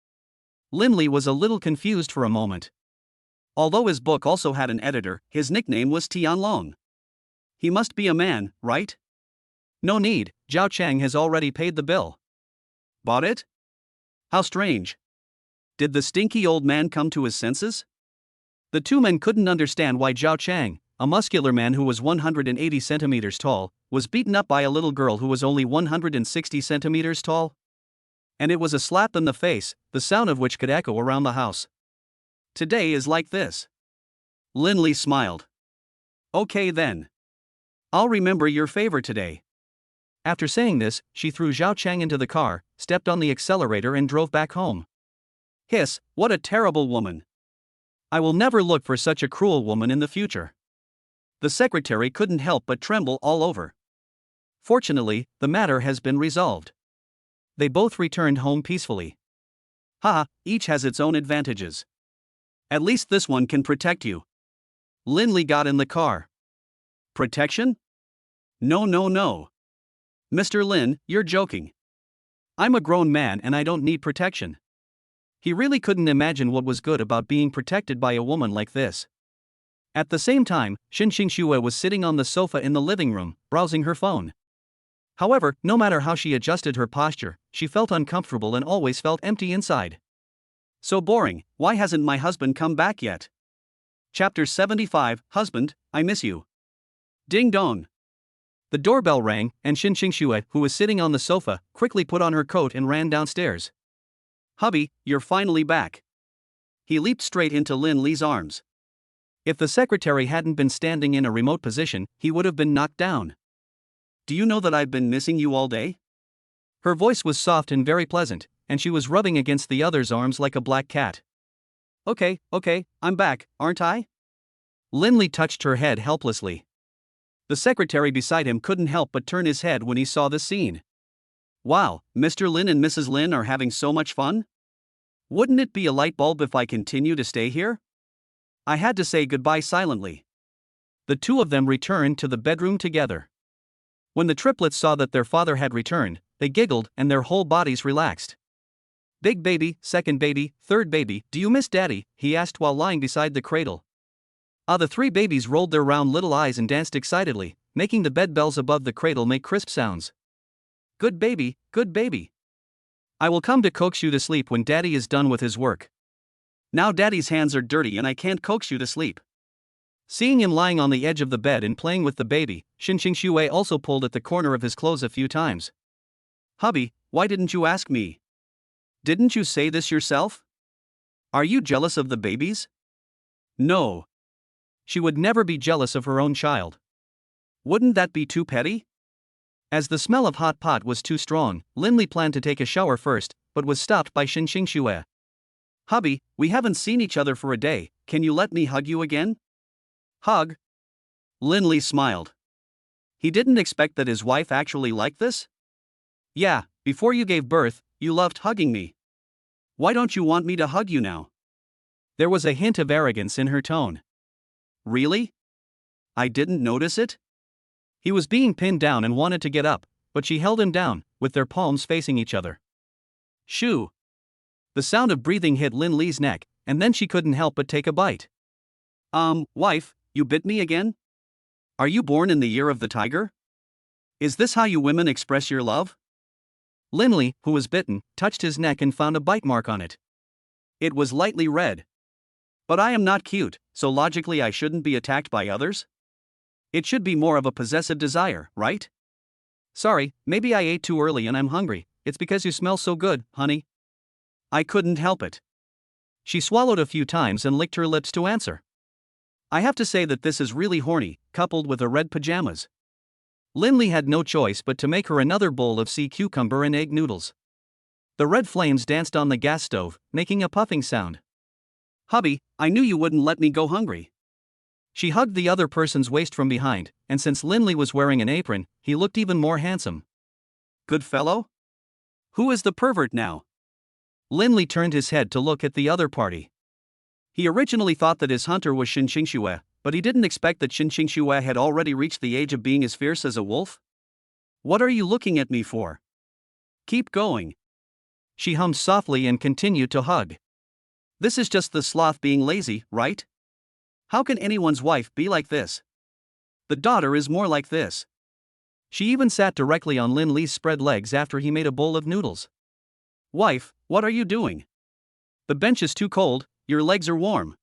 Linley was a little confused for a moment. Although his book also had an editor, his nickname was Tianlong. He must be a man, right? No need, Zhao Chang has already paid the bill. Bought it? How strange. Did the stinky old man come to his senses? The two men couldn't understand why Zhao Chang, a muscular man who was 180 centimeters tall, was beaten up by a little girl who was only 160 centimeters tall. And it was a slap in the face, the sound of which could echo around the house. Today is like this. Linley smiled. Okay then. I'll remember your favor today. After saying this, she threw Zhao Chang into the car, stepped on the accelerator and drove back home. Hiss, what a terrible woman. I will never look for such a cruel woman in the future. The secretary couldn't help but tremble all over. Fortunately, the matter has been resolved. They both returned home peacefully. Haha, each has its own advantages. At least this one can protect you. Lin Li got in the car. Protection? No, no, no. Mr. Lin, you're joking. I'm a grown man and I don't need protection. He really couldn't imagine what was good about being protected by a woman like this. At the same time, Xinxing Xue was sitting on the sofa in the living room, browsing her phone. However, no matter how she adjusted her posture, she felt uncomfortable and always felt empty inside. So boring, why hasn't my husband come back yet? Chapter 75, Husband, I miss you. Ding dong. The doorbell rang, and Xinxing Xue, who was sitting on the sofa, quickly put on her coat and ran downstairs. Hubby, you're finally back. He leaped straight into Lin Li's arms. If the secretary hadn't been standing in a remote position, he would have been knocked down. Do you know that I've been missing you all day? Her voice was soft and very pleasant, and she was rubbing against the other's arms like a black cat. Okay, I'm back, aren't I? Lin Li touched her head helplessly. The secretary beside him couldn't help but turn his head when he saw this scene. Wow, Mr. Lin and Mrs. Lin are having so much fun? Wouldn't it be a light bulb if I continue to stay here? I had to say goodbye silently. The two of them returned to the bedroom together. When the triplets saw that their father had returned, they giggled and their whole bodies relaxed. Big baby, second baby, third baby, do you miss daddy? He asked while lying beside the cradle. The three babies rolled their round little eyes and danced excitedly, making the bed bells above the cradle make crisp sounds. Good baby, good baby. I will come to coax you to sleep when daddy is done with his work. Now daddy's hands are dirty and I can't coax you to sleep. Seeing him lying on the edge of the bed and playing with the baby, Xinxing Xue also pulled at the corner of his clothes a few times. Hubby, why didn't you ask me? Didn't you say this yourself? Are you jealous of the babies? No. She would never be jealous of her own child. Wouldn't that be too petty? As the smell of hot pot was too strong, Lin Li planned to take a shower first, but was stopped by Xinxing Xue. Hubby, we haven't seen each other for a day, can you let me hug you again? Hug? Lin Li smiled. He didn't expect that his wife actually liked this? Yeah, before you gave birth, you loved hugging me. Why don't you want me to hug you now? There was a hint of arrogance in her tone. Really? I didn't notice it? He was being pinned down and wanted to get up, but she held him down, with their palms facing each other. Shoo! The sound of breathing hit Lin Li's neck, and then she couldn't help but take a bite. Wife, you bit me again? Are you born in the year of the tiger? Is this how you women express your love? Lin Li, who was bitten, touched his neck and found a bite mark on it. It was lightly red. But I am not cute, so logically I shouldn't be attacked by others? It should be more of a possessive desire, right? Sorry, maybe I ate too early and I'm hungry, it's because you smell so good, honey. I couldn't help it. She swallowed a few times and licked her lips to answer. I have to say that this is really horny, coupled with her red pajamas. Lin Li had no choice but to make her another bowl of sea cucumber and egg noodles. The red flames danced on the gas stove, making a puffing sound. Hubby, I knew you wouldn't let me go hungry. She hugged the other person's waist from behind, and since Lin Li was wearing an apron, he looked even more handsome. Good fellow? Who is the pervert now? Lin Li turned his head to look at the other party. He originally thought that his hunter was Xinxing Xue, but he didn't expect that Xinxing Xue had already reached the age of being as fierce as a wolf. What are you looking at me for? Keep going. She hummed softly and continued to hug. This is just the sloth being lazy, right? How can anyone's wife be like this? The daughter is more like this. She even sat directly on Lin Li's spread legs after he made a bowl of noodles. Wife, what are you doing? The bench is too cold, your legs are warm.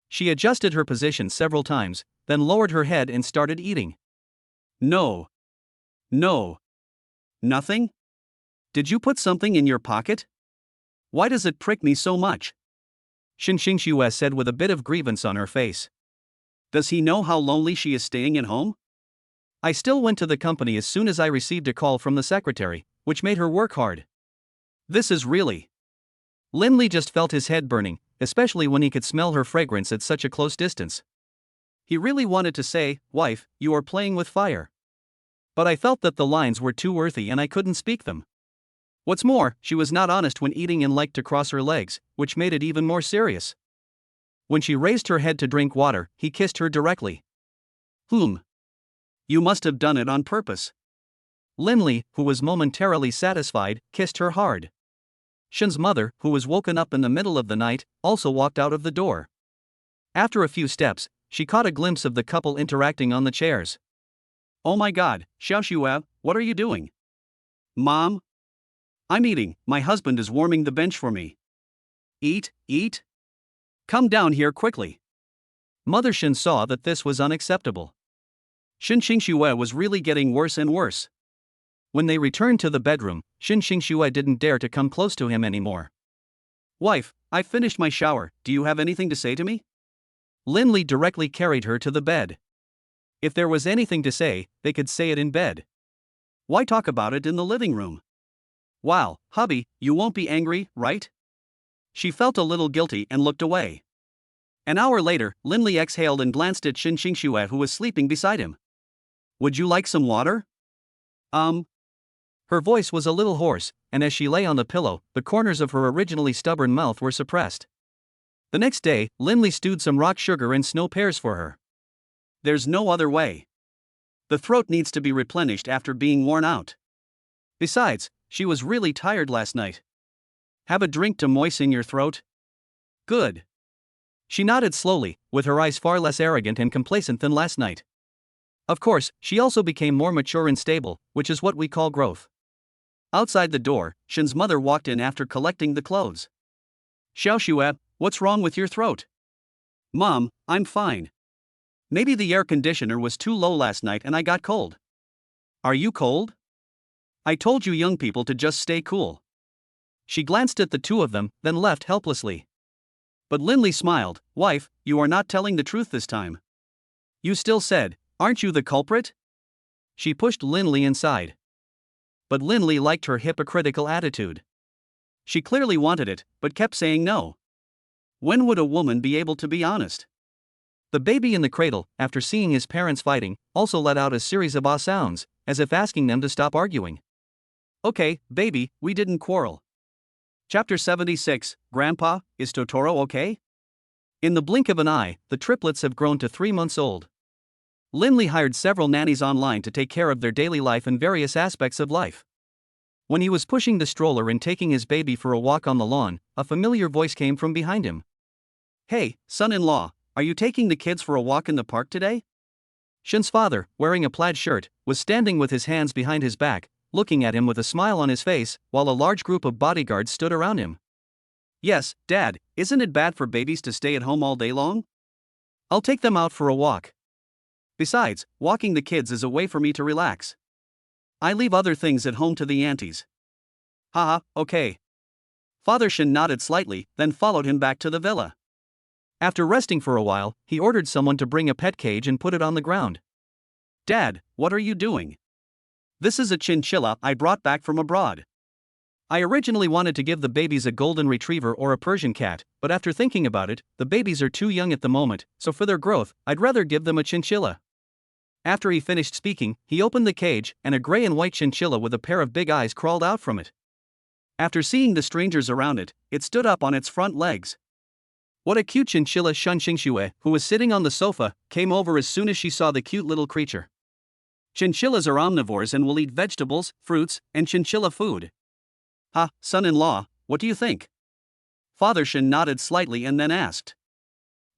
She adjusted her position several times, then lowered her head and started eating. No. Nothing? Did you put something in your pocket? Why does it prick me so much? Xinxing Xue said with a bit of grievance on her face. Does he know how lonely she is staying at home? I still went to the company as soon as I received a call from the secretary, which made her work hard. This is really. Lindley just felt his head burning, especially when he could smell her fragrance at such a close distance. He really wanted to say, "Wife, you are playing with fire." But I felt that the lines were too earthy and I couldn't speak them. What's more, she was not honest when eating and liked to cross her legs, which made it even more serious. When she raised her head to drink water, he kissed her directly. You must have done it on purpose. Lindley, who was momentarily satisfied, kissed her hard. Shin's mother, who was woken up in the middle of the night, also walked out of the door. After a few steps, she caught a glimpse of the couple interacting on the chairs. "Oh my god, Xiaoxue, what are you doing?" "Mom? I'm eating, my husband is warming the bench for me." Eat? Come down here quickly." Mother Shin saw that this was unacceptable. Shin Xingxue was really getting worse and worse. When they returned to the bedroom, Shin Xingxue didn't dare to come close to him anymore. "Wife, I finished my shower, do you have anything to say to me?" Lindley directly carried her to the bed. If there was anything to say, they could say it in bed. Why talk about it in the living room? "Wow, hubby, you won't be angry, right?" She felt a little guilty and looked away. An hour later, Lindley exhaled and glanced at Shin Xingxue, who was sleeping beside him. "Would you like some water?" Her voice was a little hoarse, and as she lay on the pillow, the corners of her originally stubborn mouth were suppressed. The next day, Lindley stewed some rock sugar and snow pears for her. There's no other way. The throat needs to be replenished after being worn out. Besides, she was really tired last night. Have a drink to moisten your throat? Good. She nodded slowly, with her eyes far less arrogant and complacent than last night. Of course, she also became more mature and stable, which is what we call growth. Outside the door, Shin's mother walked in after collecting the clothes. "Xiaoxue, what's wrong with your throat?" "Mom, I'm fine. Maybe the air conditioner was too low last night and I got cold." "Are you cold? I told you young people to just stay cool." She glanced at the two of them, then left helplessly. But Lindley smiled. "Wife, you are not telling the truth this time. You still said, 'Aren't you the culprit?'" She pushed Lindley inside. But Lindley liked her hypocritical attitude. She clearly wanted it, but kept saying no. When would a woman be able to be honest? The baby in the cradle, after seeing his parents fighting, also let out a series of ah sounds, as if asking them to stop arguing. "Okay, baby, we didn't quarrel." Chapter 76, Grandpa, is Totoro okay? In the blink of an eye, the triplets have grown to 3 months old. Lindley hired several nannies online to take care of their daily life and various aspects of life. When he was pushing the stroller and taking his baby for a walk on the lawn, a familiar voice came from behind him. "Hey, son-in-law, are you taking the kids for a walk in the park today?" Shin's father, wearing a plaid shirt, was standing with his hands behind his back, looking at him with a smile on his face, while a large group of bodyguards stood around him. "Yes, Dad, isn't it bad for babies to stay at home all day long? I'll take them out for a walk. Besides, walking the kids is a way for me to relax. I leave other things at home to the aunties." "Haha, okay." Father Shin nodded slightly, then followed him back to the villa. After resting for a while, he ordered someone to bring a pet cage and put it on the ground. "Dad, what are you doing?" "This is a chinchilla I brought back from abroad. I originally wanted to give the babies a golden retriever or a Persian cat, but after thinking about it, the babies are too young at the moment, so for their growth, I'd rather give them a chinchilla." After he finished speaking, he opened the cage, and a gray and white chinchilla with a pair of big eyes crawled out from it. After seeing the strangers around it, it stood up on its front legs. "What a cute chinchilla!" Shin Xingxue, who was sitting on the sofa, came over as soon as she saw the cute little creature. "Chinchillas are omnivores and will eat vegetables, fruits, and chinchilla food." "Ha, son-in-law, what do you think?" Father Shin nodded slightly and then asked.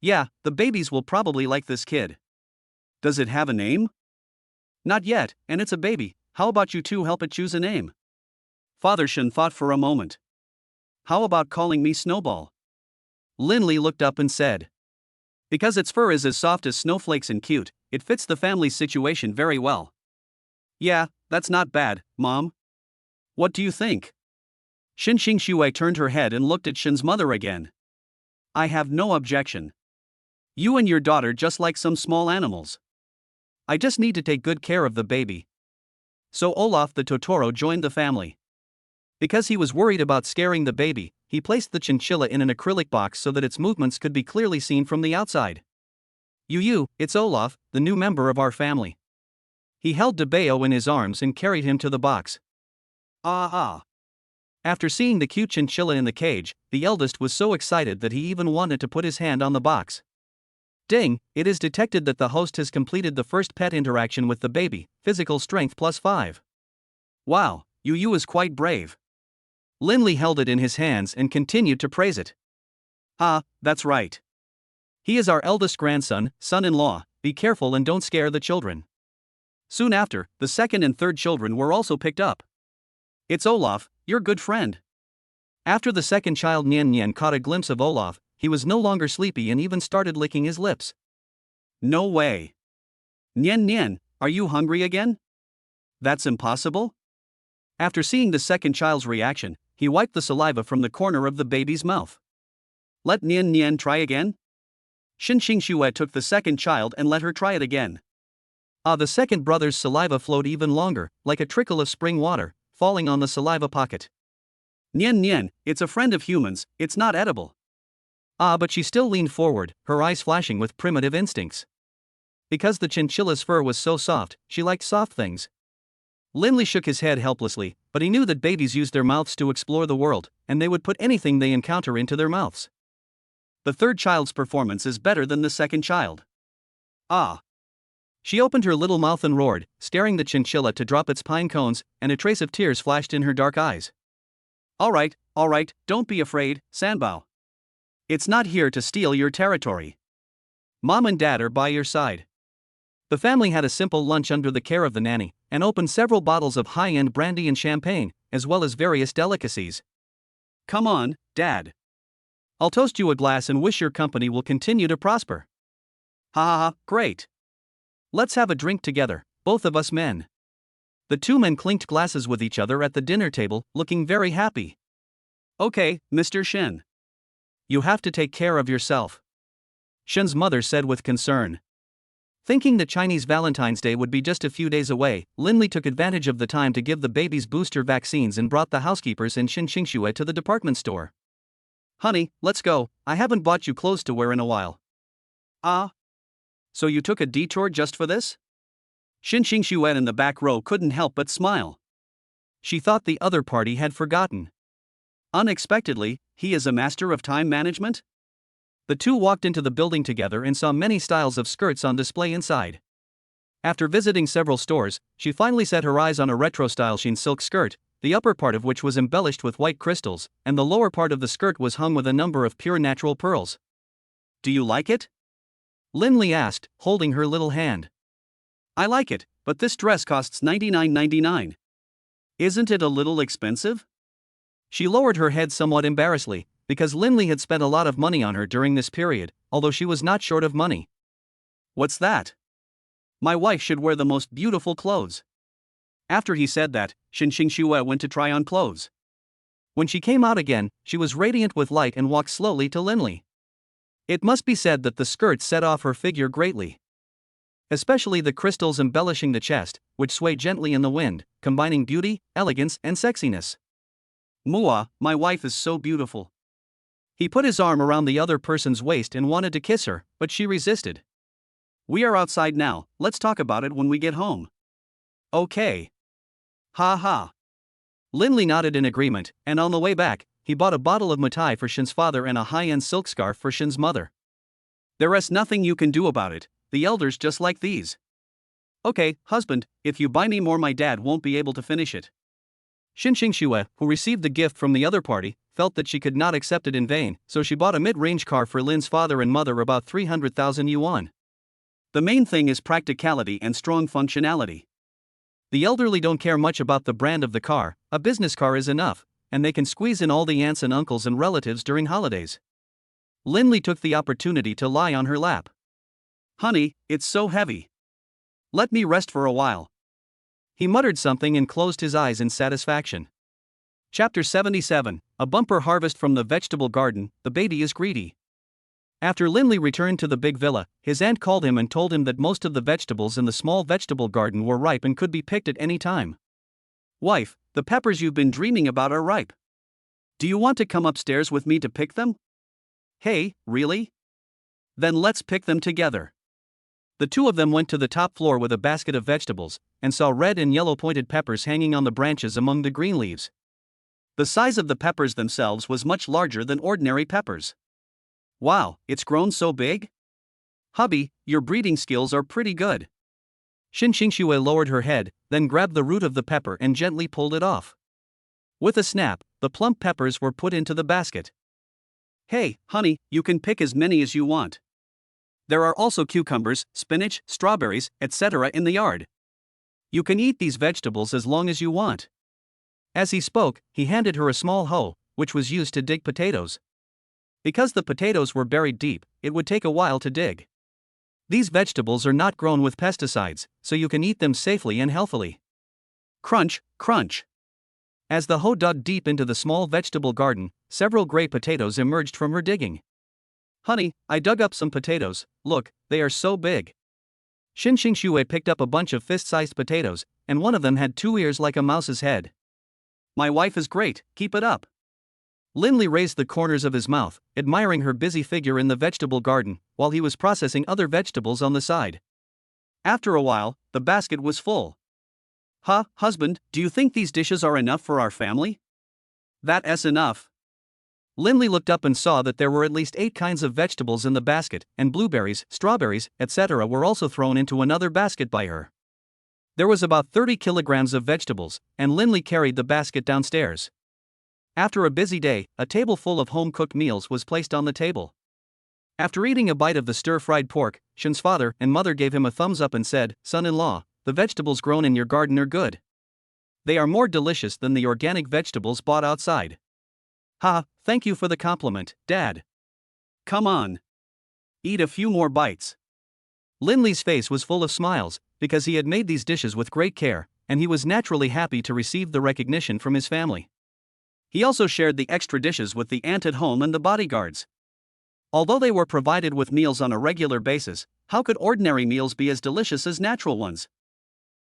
"Yeah, the babies will probably like this kid. Does it have a name?" "Not yet, and it's a baby. How about you two help it choose a name?" Father Shin thought for a moment. "How about calling me Snowball?" Lindley looked up and said. "Because its fur is as soft as snowflakes and cute, it fits the family's situation very well." "Yeah, that's not bad, Mom. What do you think?" Shin Xingxue turned her head and looked at Shin's mother again. "I have no objection. You and your daughter just like some small animals. I just need to take good care of the baby. So Olaf the Totoro joined the family. Because he was worried about scaring the baby, he placed the chinchilla in an acrylic box so that its movements could be clearly seen from the outside. It's Olaf, the new member of our family. He held DeBeo in his arms and carried him to the box. After seeing the cute chinchilla in the cage, the eldest was so excited that he even wanted to put his hand on the box. Ding, it is detected that the host has completed the first pet interaction with the baby, physical strength +5. Wow, Yu is quite brave. Linley held it in his hands and continued to praise it. That's right. He is our eldest grandson, son-in-law, be careful and don't scare the children. Soon after, the second and third children were also picked up. It's Olaf, your good friend. After the second child Nian Nian caught a glimpse of Olaf, he was no longer sleepy and even started licking his lips. No way. Nian Nian, are you hungry again? That's impossible. After seeing the second child's reaction, he wiped the saliva from the corner of the baby's mouth. Let Nian Nian try again? Xin Xingxue took the second child and let her try it again. The second brother's saliva flowed even longer, like a trickle of spring water, falling on the saliva pocket. Nian Nian, it's a friend of humans, it's not edible. But she still leaned forward, her eyes flashing with primitive instincts. Because the chinchilla's fur was so soft, she liked soft things. Linley shook his head helplessly, but he knew that babies use their mouths to explore the world, and they would put anything they encounter into their mouths. The third child's performance is better than the second child. She opened her little mouth and roared, scaring the chinchilla to drop its pine cones, and a trace of tears flashed in her dark eyes. All right, don't be afraid, Sanbao. It's not here to steal your territory. Mom and Dad are by your side. The family had a simple lunch under the care of the nanny, and opened several bottles of high-end brandy and champagne, as well as various delicacies. Come on, Dad. I'll toast you a glass and wish your company will continue to prosper. Great. Let's have a drink together, both of us men. The two men clinked glasses with each other at the dinner table, looking very happy. Okay, Mr. Shen. You have to take care of yourself, Shen's mother said with concern. Thinking that Chinese Valentine's Day would be just a few days away, Linley took advantage of the time to give the babies booster vaccines and brought the housekeepers and Xin Xingxue to the department store. Honey, let's go, I haven't bought you clothes to wear in a while. So you took a detour just for this? Xin Xingxue in the back row couldn't help but smile. She thought the other party had forgotten. Unexpectedly, he is a master of time management? The two walked into the building together and saw many styles of skirts on display inside. After visiting several stores, she finally set her eyes on a retro-style sheen silk skirt, the upper part of which was embellished with white crystals, and the lower part of the skirt was hung with a number of pure natural pearls. Do you like it? Linley asked, holding her little hand. I like it, but this dress costs $99.99. Isn't it a little expensive? She lowered her head somewhat embarrassedly, because Linley had spent a lot of money on her during this period, although she was not short of money. What's that? My wife should wear the most beautiful clothes. After he said that, Xin Xingxue went to try on clothes. When she came out again, she was radiant with light and walked slowly to Linley. It must be said that the skirt set off her figure greatly. Especially the crystals embellishing the chest, which swayed gently in the wind, combining beauty, elegance, and sexiness. Mua, my wife is so beautiful. He put his arm around the other person's waist and wanted to kiss her, but she resisted. We are outside now, let's talk about it when we get home. Okay. Ha. Linley nodded in agreement, and on the way back, he bought a bottle of Matai for Shin's father and a high-end silk scarf for Shin's mother. There is nothing you can do about it, the elders just like these. Okay, husband, if you buy me more my dad won't be able to finish it. Xin Xingxue, who received the gift from the other party, felt that she could not accept it in vain, so she bought a mid-range car for Lin's father and mother about 300,000 yuan. The main thing is practicality and strong functionality. The elderly don't care much about the brand of the car, a business car is enough, and they can squeeze in all the aunts and uncles and relatives during holidays. Linley took the opportunity to lie on her lap. Honey, it's so heavy. Let me rest for a while. He muttered something and closed his eyes in satisfaction. Chapter 77, A Bumper Harvest from the Vegetable Garden, The Baby is Greedy. After Lindley returned to the big villa, his aunt called him and told him that most of the vegetables in the small vegetable garden were ripe and could be picked at any time. Wife, the peppers you've been dreaming about are ripe. Do you want to come upstairs with me to pick them? Hey, really? Then let's pick them together. The two of them went to the top floor with a basket of vegetables, and saw red and yellow pointed peppers hanging on the branches among the green leaves. The size of the peppers themselves was much larger than ordinary peppers. Wow, it's grown so big? Hubby, your breeding skills are pretty good. Xin Xingxue lowered her head, then grabbed the root of the pepper and gently pulled it off. With a snap, the plump peppers were put into the basket. Hey, honey, you can pick as many as you want. There are also cucumbers, spinach, strawberries, etc. in the yard. You can eat these vegetables as long as you want. As he spoke, he handed her a small hoe, which was used to dig potatoes. Because the potatoes were buried deep, it would take a while to dig. These vegetables are not grown with pesticides, so you can eat them safely and healthily. Crunch, crunch. As the hoe dug deep into the small vegetable garden, several gray potatoes emerged from her digging. Honey, I dug up some potatoes, look, they are so big. Xin Xingxue picked up a bunch of fist-sized potatoes, and one of them had 2 ears like a mouse's head. My wife is great, keep it up. Lindley raised the corners of his mouth, admiring her busy figure in the vegetable garden, while he was processing other vegetables on the side. After a while, the basket was full. Husband, do you think these dishes are enough for our family? That's enough. Lindley looked up and saw that there were at least 8 kinds of vegetables in the basket, and blueberries, strawberries, etc. were also thrown into another basket by her. There was about 30 kilograms of vegetables, and Lindley carried the basket downstairs. After a busy day, a table full of home-cooked meals was placed on the table. After eating a bite of the stir-fried pork, Shen's father and mother gave him a thumbs up and said, "Son-in-law, the vegetables grown in your garden are good. They are more delicious than the organic vegetables bought outside." Thank you for the compliment, Dad. Come on. Eat a few more bites. Lindley's face was full of smiles, because he had made these dishes with great care, and he was naturally happy to receive the recognition from his family. He also shared the extra dishes with the aunt at home and the bodyguards. Although they were provided with meals on a regular basis, how could ordinary meals be as delicious as natural ones?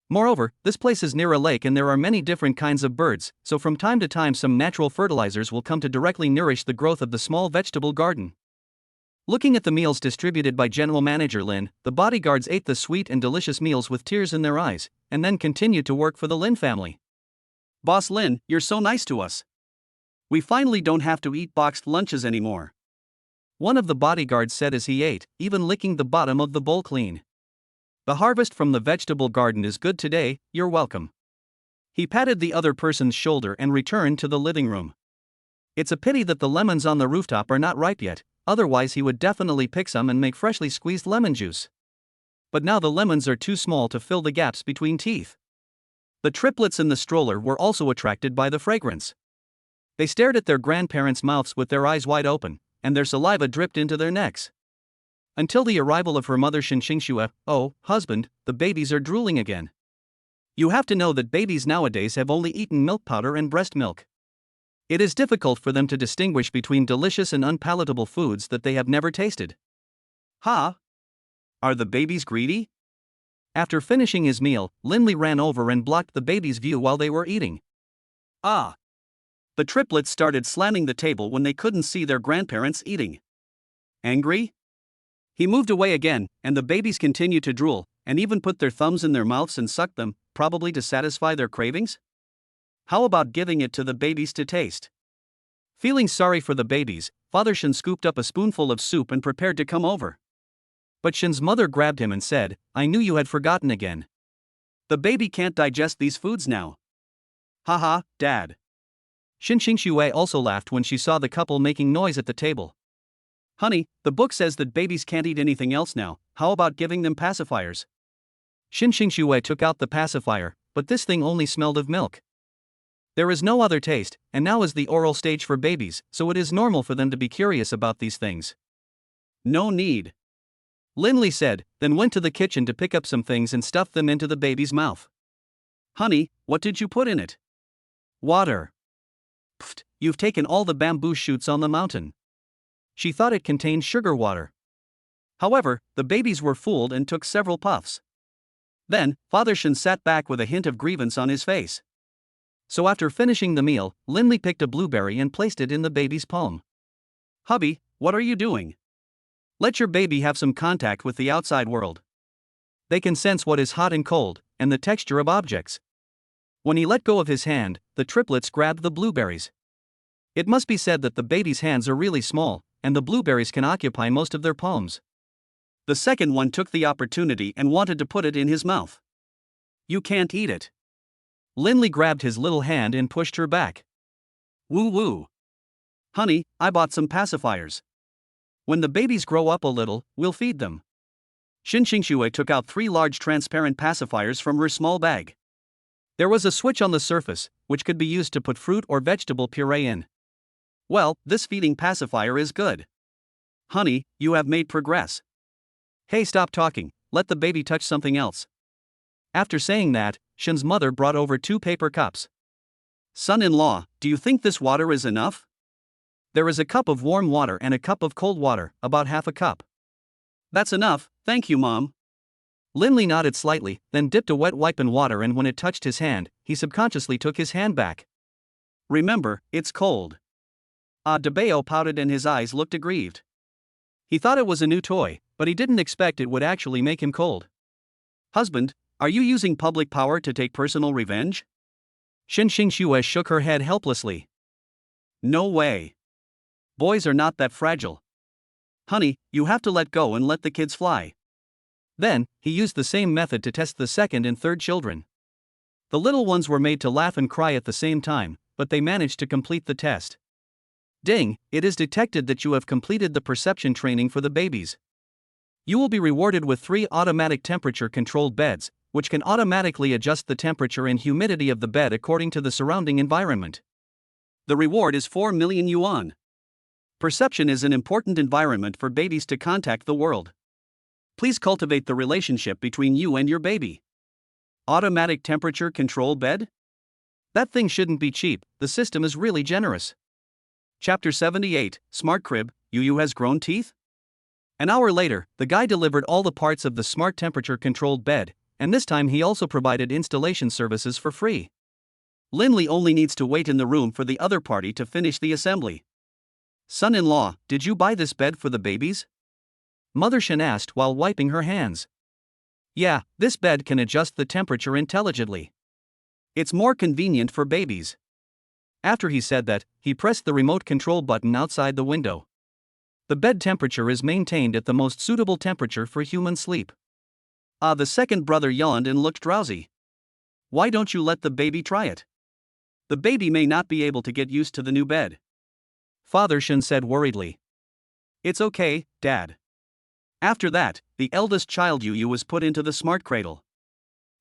Moreover, this place is near a lake and there are many different kinds of birds, so from time to time some natural fertilizers will come to directly nourish the growth of the small vegetable garden. Looking at the meals distributed by General Manager Lin, the bodyguards ate the sweet and delicious meals with tears in their eyes, and then continued to work for the Lin family. Boss Lin, you're so nice to us. We finally don't have to eat boxed lunches anymore. One of the bodyguards said as he ate, even licking the bottom of the bowl clean. The harvest from the vegetable garden is good today, you're welcome. He patted the other person's shoulder and returned to the living room. It's a pity that the lemons on the rooftop are not ripe yet, otherwise he would definitely pick some and make freshly squeezed lemon juice. But now the lemons are too small to fill the gaps between teeth. The triplets in the stroller were also attracted by the fragrance. They stared at their grandparents' mouths with their eyes wide open, and their saliva dripped into their necks. Until the arrival of her mother Shen Xingxue, "Oh, husband, the babies are drooling again. You have to know that babies nowadays have only eaten milk powder and breast milk. It is difficult for them to distinguish between delicious and unpalatable foods that they have never tasted." Are the babies greedy? After finishing his meal, Lindley ran over and blocked the babies' view while they were eating. The triplets started slamming the table when they couldn't see their grandparents eating. Angry? He moved away again, and the babies continued to drool, and even put their thumbs in their mouths and sucked them, probably to satisfy their cravings? How about giving it to the babies to taste? Feeling sorry for the babies, Father Shen scooped up a spoonful of soup and prepared to come over. But Shen's mother grabbed him and said, "I knew you had forgotten again. The baby can't digest these foods now." Dad. Shen Xingxue also laughed when she saw the couple making noise at the table. "Honey, the book says that babies can't eat anything else now, how about giving them pacifiers?" Shen Xingxue took out the pacifier, but this thing only smelled of milk. There is no other taste, and now is the oral stage for babies, so it is normal for them to be curious about these things. No need. Lindley said, then went to the kitchen to pick up some things and stuff them into the baby's mouth. "Honey, what did you put in it?" "Water." "Pfft, you've taken all the bamboo shoots on the mountain." She thought it contained sugar water. However, the babies were fooled and took several puffs. Then, Father Shen sat back with a hint of grievance on his face. So after finishing the meal, Lindley picked a blueberry and placed it in the baby's palm. "Hubby, what are you doing? Let your baby have some contact with the outside world. They can sense what is hot and cold, and the texture of objects." When he let go of his hand, the triplets grabbed the blueberries. It must be said that the baby's hands are really small, and the blueberries can occupy most of their palms. The second one took the opportunity and wanted to put it in his mouth. "You can't eat it." Lindley grabbed his little hand and pushed her back. "Woo woo. Honey, I bought some pacifiers. When the babies grow up a little, we'll feed them." Xin Xingxue took out 3 large transparent pacifiers from her small bag. There was a switch on the surface, which could be used to put fruit or vegetable puree in. "Well, this feeding pacifier is good. Honey, you have made progress. Hey, stop talking, let the baby touch something else." After saying that, Shen's mother brought over 2 paper cups. "Son-in-law, do you think this water is enough? There is a cup of warm water and a cup of cold water, about half a cup." "That's enough, thank you, Mom." Lindley nodded slightly, then dipped a wet wipe in water, and when it touched his hand, he subconsciously took his hand back. "Remember, it's cold." DeBeo pouted and his eyes looked aggrieved. He thought it was a new toy, but he didn't expect it would actually make him cold. "Husband, are you using public power to take personal revenge?" Xin Xingxue shook her head helplessly. "No way. Boys are not that fragile. Honey, you have to let go and let the kids fly." Then, he used the same method to test the second and third children. The little ones were made to laugh and cry at the same time, but they managed to complete the test. "Ding, it is detected that you have completed the perception training for the babies. You will be rewarded with 3 automatic temperature-controlled beds, which can automatically adjust the temperature and humidity of the bed according to the surrounding environment. The reward is 4 million yuan. Perception is an important environment for babies to contact the world. Please cultivate the relationship between you and your baby." Automatic temperature control bed? That thing shouldn't be cheap, the system is really generous. Chapter 78, Smart Crib, Yu has grown teeth? An hour later, the guy delivered all the parts of the smart temperature-controlled bed, and this time he also provided installation services for free. Lindley only needs to wait in the room for the other party to finish the assembly. "Son-in-law, did you buy this bed for the babies?" Mother Shen asked while wiping her hands. "Yeah, this bed can adjust the temperature intelligently. It's more convenient for babies." After he said that, he pressed the remote control button outside the window. The bed temperature is maintained at the most suitable temperature for human sleep. The second brother yawned and looked drowsy. "Why don't you let the baby try it? The baby may not be able to get used to the new bed." Father Shen said worriedly. "It's okay, Dad." After that, the eldest child Yu was put into the smart cradle.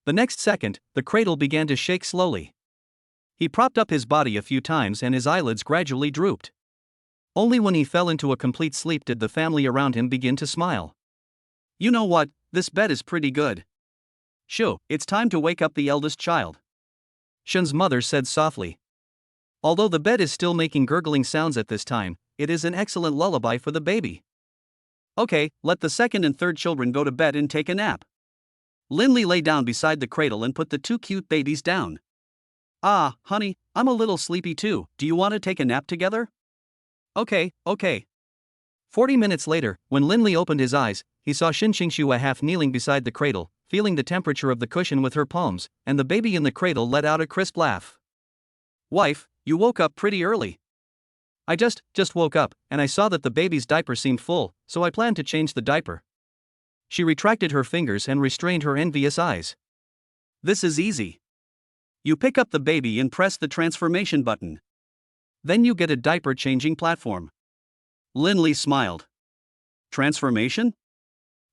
The next second, the cradle began to shake slowly. He propped up his body a few times and his eyelids gradually drooped. Only when he fell into a complete sleep did the family around him begin to smile. "You know what, this bed is pretty good. Shoo, it's time to wake up the eldest child," Shen's mother said softly. Although the bed is still making gurgling sounds at this time, it is an excellent lullaby for the baby. "Okay, let the second and third children go to bed and take a nap." Lindley lay down beside the cradle and put the 2 cute babies down. Honey, I'm a little sleepy too, do you want to take a nap together?" Okay. 40 minutes later, when Lindley opened his eyes, he saw Xin Xingxue half kneeling beside the cradle, feeling the temperature of the cushion with her palms, and the baby in the cradle let out a crisp laugh. "Wife, you woke up pretty early." "I just woke up, and I saw that the baby's diaper seemed full, so I planned to change the diaper." She retracted her fingers and restrained her envious eyes. "This is easy. You pick up the baby and press the transformation button. Then you get a diaper-changing platform." Lindley smiled. "Transformation?"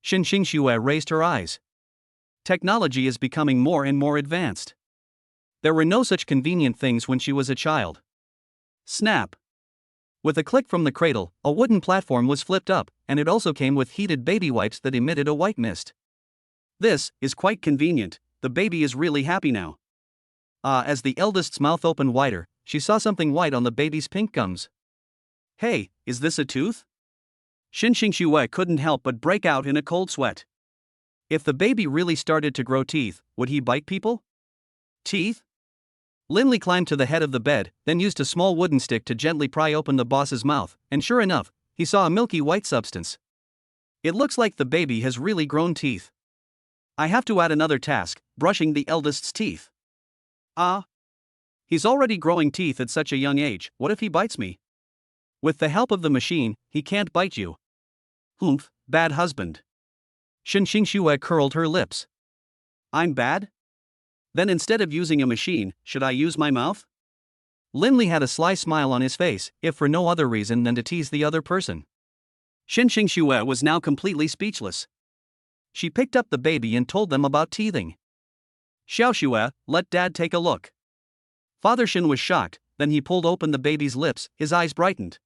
Xin Xingxue raised her eyes. Technology is becoming more and more advanced. There were no such convenient things when she was a child. Snap! With a click from the cradle, a wooden platform was flipped up, and it also came with heated baby wipes that emitted a white mist. "This is quite convenient, the baby is really happy now." As the eldest's mouth opened wider, she saw something white on the baby's pink gums. "Hey, is this a tooth?" Xin Xue couldn't help but break out in a cold sweat. If the baby really started to grow teeth, would he bite people? Teeth? Linley climbed to the head of the bed, then used a small wooden stick to gently pry open the boss's mouth, and sure enough, he saw a milky white substance. It looks like the baby has really grown teeth. I have to add another task, brushing the eldest's teeth. He's already growing teeth at such a young age, what if he bites me? With the help of the machine, he can't bite you. Humph, bad husband. Xin Xue curled her lips. I'm bad? Then instead of using a machine, should I use my mouth? Linley had a sly smile on his face, if for no other reason than to tease the other person. Xin Xue was now completely speechless. She picked up the baby and told them about teething. Xiao Xue, let Dad take a look. Father Xin was shocked, then he pulled open the baby's lips, his eyes brightened.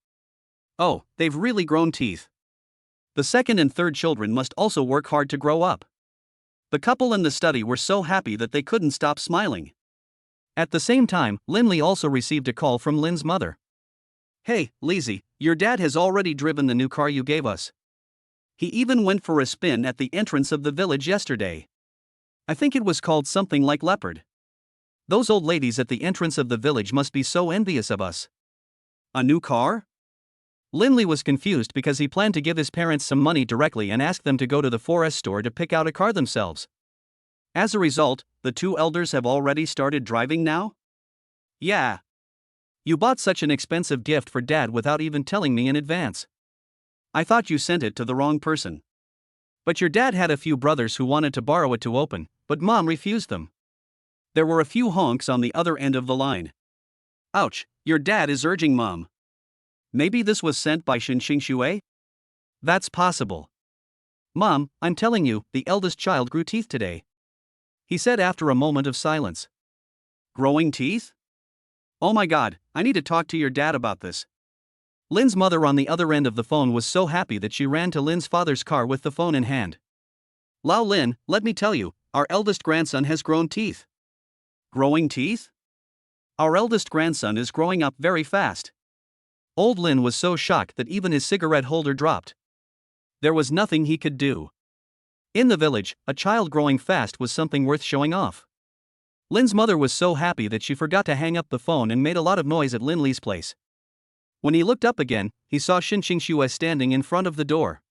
Oh, they've really grown teeth. The second and third children must also work hard to grow up. The couple in the study were so happy that they couldn't stop smiling. At the same time, Linley also received a call from Lin's mother. Hey, Lizzie, your dad has already driven the new car you gave us. He even went for a spin at the entrance of the village yesterday. I think it was called something like Leopard. Those old ladies at the entrance of the village must be so envious of us. A new car? Linley was confused because he planned to give his parents some money directly and ask them to go to the forest store to pick out a car themselves. As a result, the two elders have already started driving now? Yeah. You bought such an expensive gift for Dad without even telling me in advance. I thought you sent it to the wrong person. But your dad had a few brothers who wanted to borrow it to open, but Mom refused them. There were a few honks on the other end of the line. Ouch, your dad is urging Mom. Maybe this was sent by Xin Xue? That's possible. Mom, I'm telling you, the eldest child grew teeth today. He said after a moment of silence. Growing teeth? Oh my god, I need to talk to your dad about this. Lin's mother on the other end of the phone was so happy that she ran to Lin's father's car with the phone in hand. Lao Lin, let me tell you, our eldest grandson has grown teeth. Growing teeth? Our eldest grandson is growing up very fast. Old Lin was so shocked that even his cigarette holder dropped. There was nothing he could do. In the village, a child growing fast was something worth showing off. Lin's mother was so happy that she forgot to hang up the phone and made a lot of noise at Linley's place. When he looked up again, he saw Xin Xue standing in front of the door.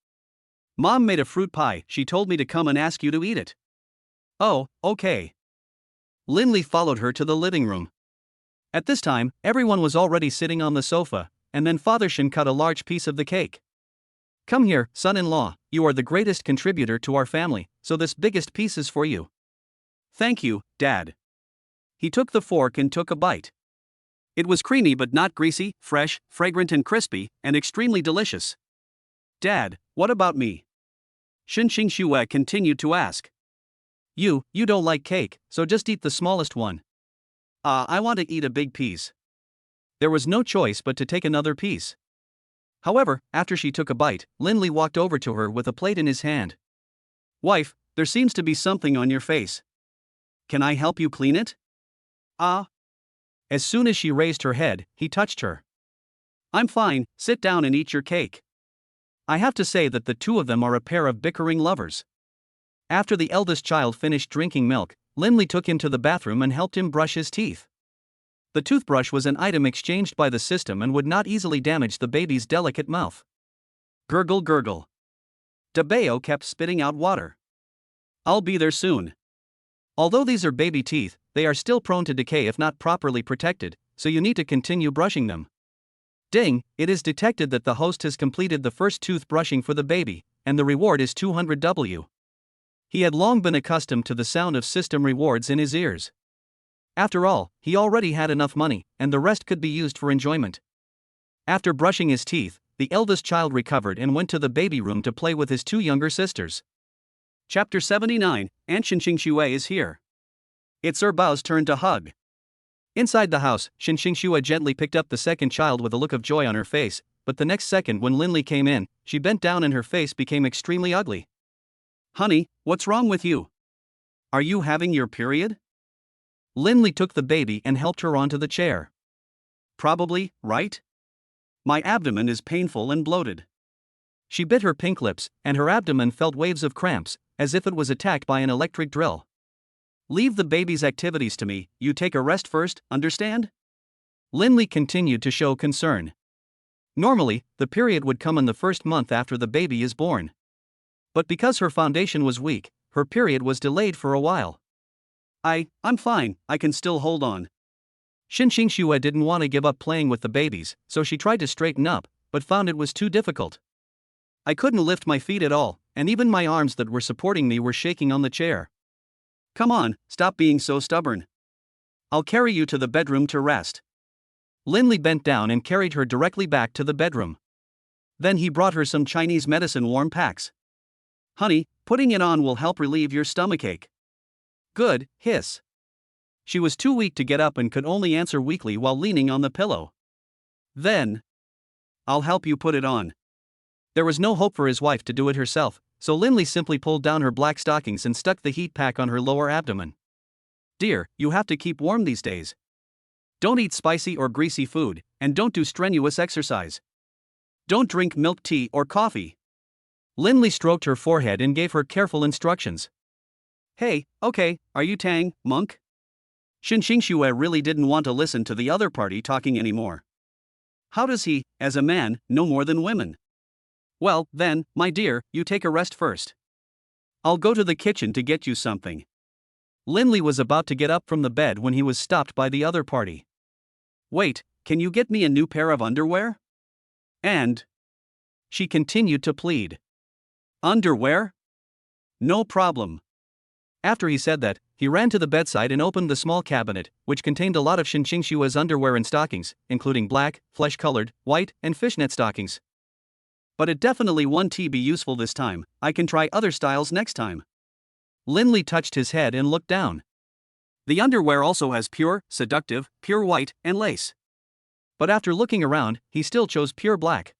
Mom made a fruit pie, she told me to come and ask you to eat it. Oh, okay. Linley followed her to the living room. At this time, everyone was already sitting on the sofa, and then Father Xin cut a large piece of the cake. Come here, son-in-law, you are the greatest contributor to our family, so this biggest piece is for you. Thank you, Dad. He took the fork and took a bite. It was creamy but not greasy, fresh, fragrant and crispy, and extremely delicious. Dad, what about me? Xin Xue continued to ask. You don't like cake, so just eat the smallest one. I want to eat a big piece. There was no choice but to take another piece. However, after she took a bite, Linley walked over to her with a plate in his hand. Wife, there seems to be something on your face. Can I help you clean it? As soon as she raised her head, he touched her. I'm fine, sit down and eat your cake. I have to say that the two of them are a pair of bickering lovers. After the eldest child finished drinking milk, Linley took him to the bathroom and helped him brush his teeth. The toothbrush was an item exchanged by the system and would not easily damage the baby's delicate mouth. Gurgle gurgle. Dabeo kept spitting out water. I'll be there soon. Although these are baby teeth, they are still prone to decay if not properly protected, so you need to continue brushing them. Ding, it is detected that the host has completed the first tooth brushing for the baby, and the reward is 200W. He had long been accustomed to the sound of system rewards in his ears. After all, he already had enough money, and the rest could be used for enjoyment. After brushing his teeth, the eldest child recovered and went to the baby room to play with his two younger sisters. Chapter 79, Aunt Xin Xue is here. It's Erbao's turn to hug. Inside the house, Xin Xue gently picked up the second child with a look of joy on her face, but the next second when Linley came in, she bent down and her face became extremely ugly. Honey, what's wrong with you? Are you having your period? Linley took the baby and helped her onto the chair. Probably, right? My abdomen is painful and bloated. She bit her pink lips, and her abdomen felt waves of cramps, as if it was attacked by an electric drill. Leave the baby's activities to me, you take a rest first, understand? Lindley continued to show concern. Normally, the period would come in the first month after the baby is born. But because her foundation was weak, her period was delayed for a while. I'm fine, I can still hold on. Xinxingxue didn't want to give up playing with the babies, so she tried to straighten up, but found it was too difficult. I couldn't lift my feet at all, and even my arms that were supporting me were shaking on the chair. Come on, stop being so stubborn. I'll carry you to the bedroom to rest. Lindley bent down and carried her directly back to the bedroom. Then he brought her some Chinese medicine warm packs. Honey, putting it on will help relieve your stomachache. Good, hiss. She was too weak to get up and could only answer weakly while leaning on the pillow. Then, I'll help you put it on. There was no hope for his wife to do it herself, so Lindley simply pulled down her black stockings and stuck the heat pack on her lower abdomen. Dear, you have to keep warm these days. Don't eat spicy or greasy food, and don't do strenuous exercise. Don't drink milk tea or coffee. Lindley stroked her forehead and gave her careful instructions. Hey, okay, are you Tang, monk? Xinxingxue really didn't want to listen to the other party talking anymore. How does he, as a man, know more than women? Well, then, my dear, you take a rest first. I'll go to the kitchen to get you something. Lindley was about to get up from the bed when he was stopped by the other party. Wait, can you get me a new pair of underwear? And she continued to plead. Underwear? No problem. After he said that, he ran to the bedside and opened the small cabinet, which contained a lot of Xinxingxue's underwear and stockings, including black, flesh-colored, white, and fishnet stockings. But it definitely won't be useful this time, I can try other styles next time. Lindley touched his head and looked down. The underwear also has pure, seductive, pure white, and lace. But after looking around, he still chose pure black.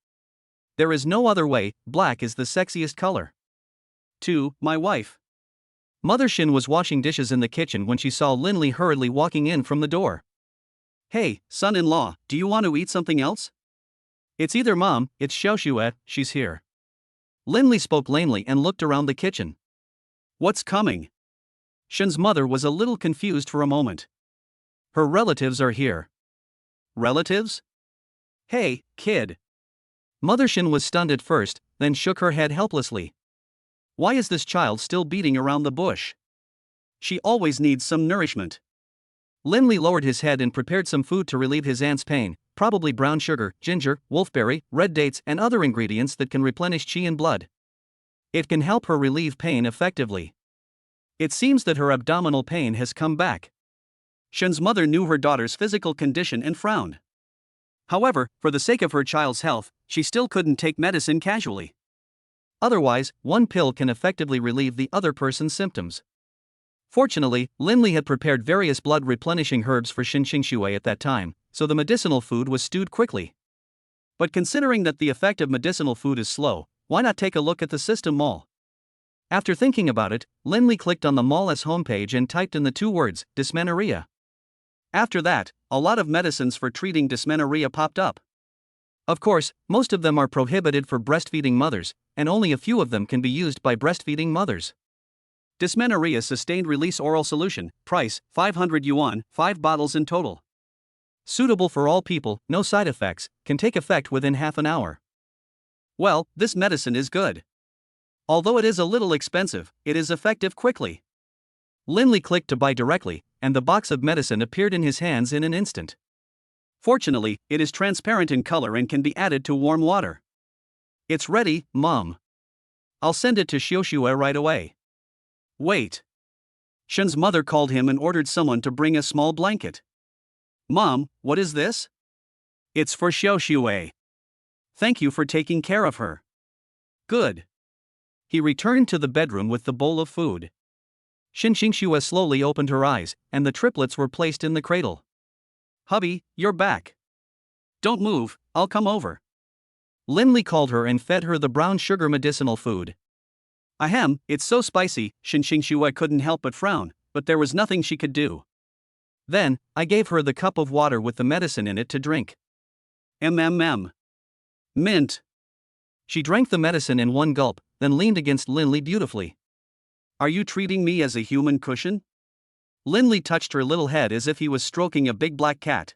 There is no other way, black is the sexiest color. 2. My wife. Mother Shin was washing dishes in the kitchen when she saw Lindley hurriedly walking in from the door. Hey, son-in-law, do you want to eat something else? It's either Mom, it's Xiaoxue, she's here. Lindley spoke lamely and looked around the kitchen. What's coming? Shin's mother was a little confused for a moment. Her relatives are here. Relatives? Hey, kid. Mother Shin was stunned at first, then shook her head helplessly. Why is this child still beating around the bush? She always needs some nourishment. Lindley lowered his head and prepared some food to relieve his aunt's pain, probably brown sugar, ginger, wolfberry, red dates, and other ingredients that can replenish qi and blood. It can help her relieve pain effectively. It seems that her abdominal pain has come back. Shin's mother knew her daughter's physical condition and frowned. However, for the sake of her child's health, she still couldn't take medicine casually. Otherwise, one pill can effectively relieve the other person's symptoms. Fortunately, Lindley had prepared various blood-replenishing herbs for Xinxingxue at that time, so the medicinal food was stewed quickly. But considering that the effect of medicinal food is slow, why not take a look at the system mall? After thinking about it, Lindley clicked on the mall's homepage and typed in the 2 words, dysmenorrhea. After that, a lot of medicines for treating dysmenorrhea popped up. Of course, most of them are prohibited for breastfeeding mothers, and only a few of them can be used by breastfeeding mothers. Dysmenorrhea sustained release oral solution, price, 500 yuan, 5 bottles in total. Suitable for all people, no side effects, can take effect within half an hour. Well, this medicine is good. Although it is a little expensive, it is effective quickly. Lindley clicked to buy directly, and the box of medicine appeared in his hands in an instant. Fortunately, it is transparent in color and can be added to warm water. It's ready, Mom. I'll send it to Xiaoxue right away. Wait. Shen's mother called him and ordered someone to bring a small blanket. Mom, what is this? It's for Xiaoxue. Thank you for taking care of her. Good. He returned to the bedroom with the bowl of food. Xinxingxue slowly opened her eyes, and the triplets were placed in the cradle. Hubby, you're back. Don't move, I'll come over. Lindley called her and fed her the brown sugar medicinal food. Ahem, it's so spicy, Xinxingxue couldn't help but frown, but there was nothing she could do. Then, I gave her the cup of water with the medicine in it to drink. Mint. She drank the medicine in one gulp, then leaned against Linley beautifully. Are you treating me as a human cushion? Linley touched her little head as if he was stroking a big black cat.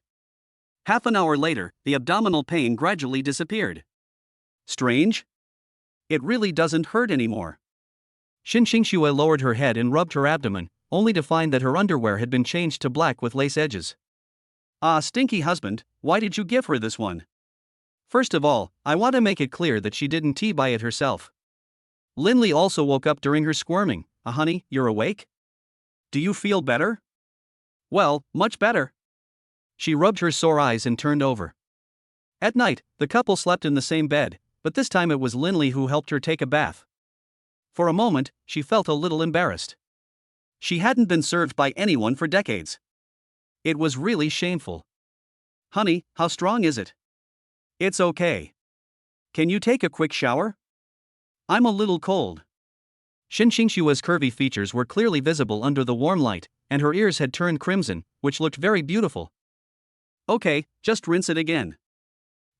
Half an hour later, the abdominal pain gradually disappeared. Strange? It really doesn't hurt anymore. Xinxingxue lowered her head and rubbed her abdomen, only to find that her underwear had been changed to black with lace edges. Ah, stinky husband, why did you give her this one? First of all, I want to make it clear that she didn't buy it herself. Linley also woke up during her squirming. Honey, you're awake? Do you feel better? Well, much better. She rubbed her sore eyes and turned over. At night, the couple slept in the same bed, but this time it was Linley who helped her take a bath. For a moment, she felt a little embarrassed. She hadn't been served by anyone for decades. It was really shameful. Honey, how strong is it? It's okay. Can you take a quick shower? I'm a little cold. Xinxingxue's curvy features were clearly visible under the warm light, and her ears had turned crimson, which looked very beautiful. Okay, just rinse it again.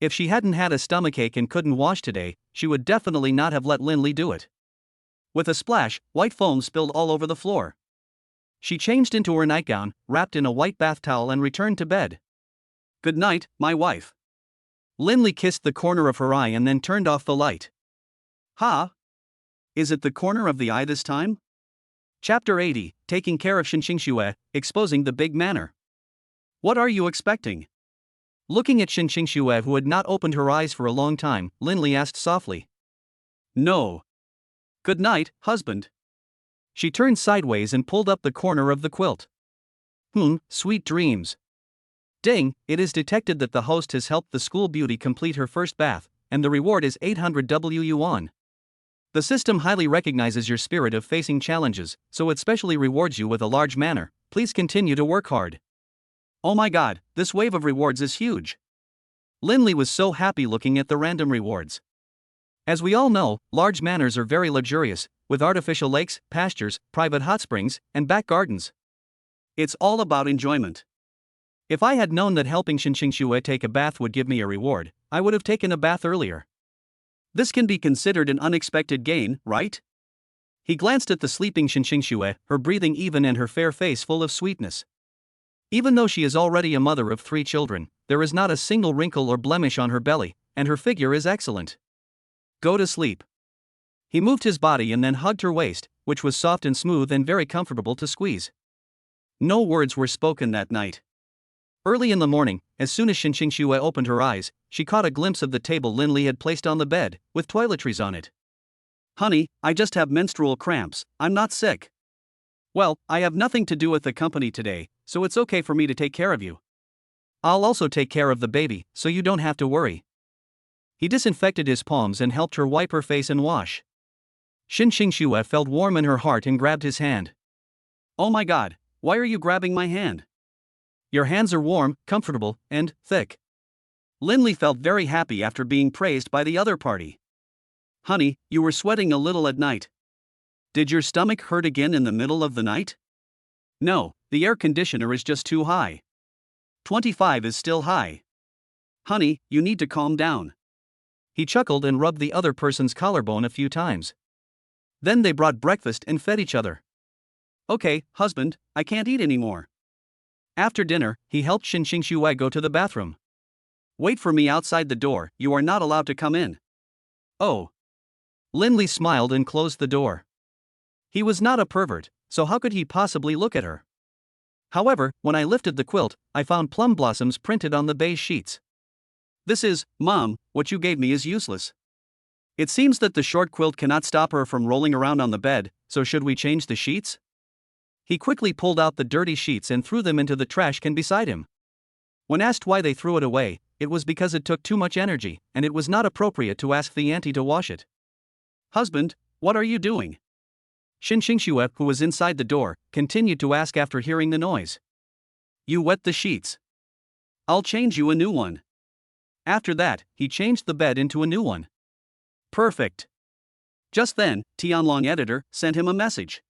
If she hadn't had a stomachache and couldn't wash today, she would definitely not have let Linley do it. With a splash, white foam spilled all over the floor. She changed into her nightgown, wrapped in a white bath towel, and returned to bed. Good night, my wife. Linley kissed the corner of her eye and then turned off the light. Ha! Is it the corner of the eye this time? Chapter 80, Taking Care of Xinxingxue, Exposing the Big Manner. What are you expecting? Looking at Xinxingxue, who had not opened her eyes for a long time, Linley asked softly. No. Good night, husband. She turned sideways and pulled up the corner of the quilt. Sweet dreams. Ding, it is detected that the host has helped the school beauty complete her first bath, and the reward is 800 yuan. The system highly recognizes your spirit of facing challenges, so it specially rewards you with a large manner. Please continue to work hard. Oh my god, this wave of rewards is huge. Linley was so happy looking at the random rewards. As we all know, large manors are very luxurious, with artificial lakes, pastures, private hot springs, and back gardens. It's all about enjoyment. If I had known that helping Xinxingxue take a bath would give me a reward, I would have taken a bath earlier. This can be considered an unexpected gain, right? He glanced at the sleeping Xinxingxue, her breathing even and her fair face full of sweetness. Even though she is already a mother of 3 children, there is not a single wrinkle or blemish on her belly, and her figure is excellent. Go to sleep. He moved his body and then hugged her waist, which was soft and smooth and very comfortable to squeeze. No words were spoken that night. Early in the morning, as soon as Xinxingxue opened her eyes, she caught a glimpse of the table Linley had placed on the bed, with toiletries on it. Honey, I just have menstrual cramps, I'm not sick. Well, I have nothing to do with the company today, so it's okay for me to take care of you. I'll also take care of the baby, so you don't have to worry. He disinfected his palms and helped her wipe her face and wash. Xinxingxue felt warm in her heart and grabbed his hand. Oh my god, why are you grabbing my hand? Your hands are warm, comfortable, and thick. Linley felt very happy after being praised by the other party. Honey, you were sweating a little at night. Did your stomach hurt again in the middle of the night? No, the air conditioner is just too high. 25 is still high. Honey, you need to calm down. He chuckled and rubbed the other person's collarbone a few times. Then they brought breakfast and fed each other. Okay, husband, I can't eat anymore. After dinner, he helped Xinxingxue go to the bathroom. Wait for me outside the door, you are not allowed to come in. Oh. Linley smiled and closed the door. He was not a pervert, so how could he possibly look at her? However, when I lifted the quilt, I found plum blossoms printed on the beige sheets. Mom, what you gave me is useless. It seems that the short quilt cannot stop her from rolling around on the bed, so should we change the sheets? He quickly pulled out the dirty sheets and threw them into the trash can beside him. When asked why they threw it away, it was because it took too much energy, and it was not appropriate to ask the auntie to wash it. Husband, what are you doing? Xinxingxue, who was inside the door, continued to ask after hearing the noise. You wet the sheets. I'll change you a new one. After that, he changed the bed into a new one. Perfect. Just then, Tianlong editor sent him a message.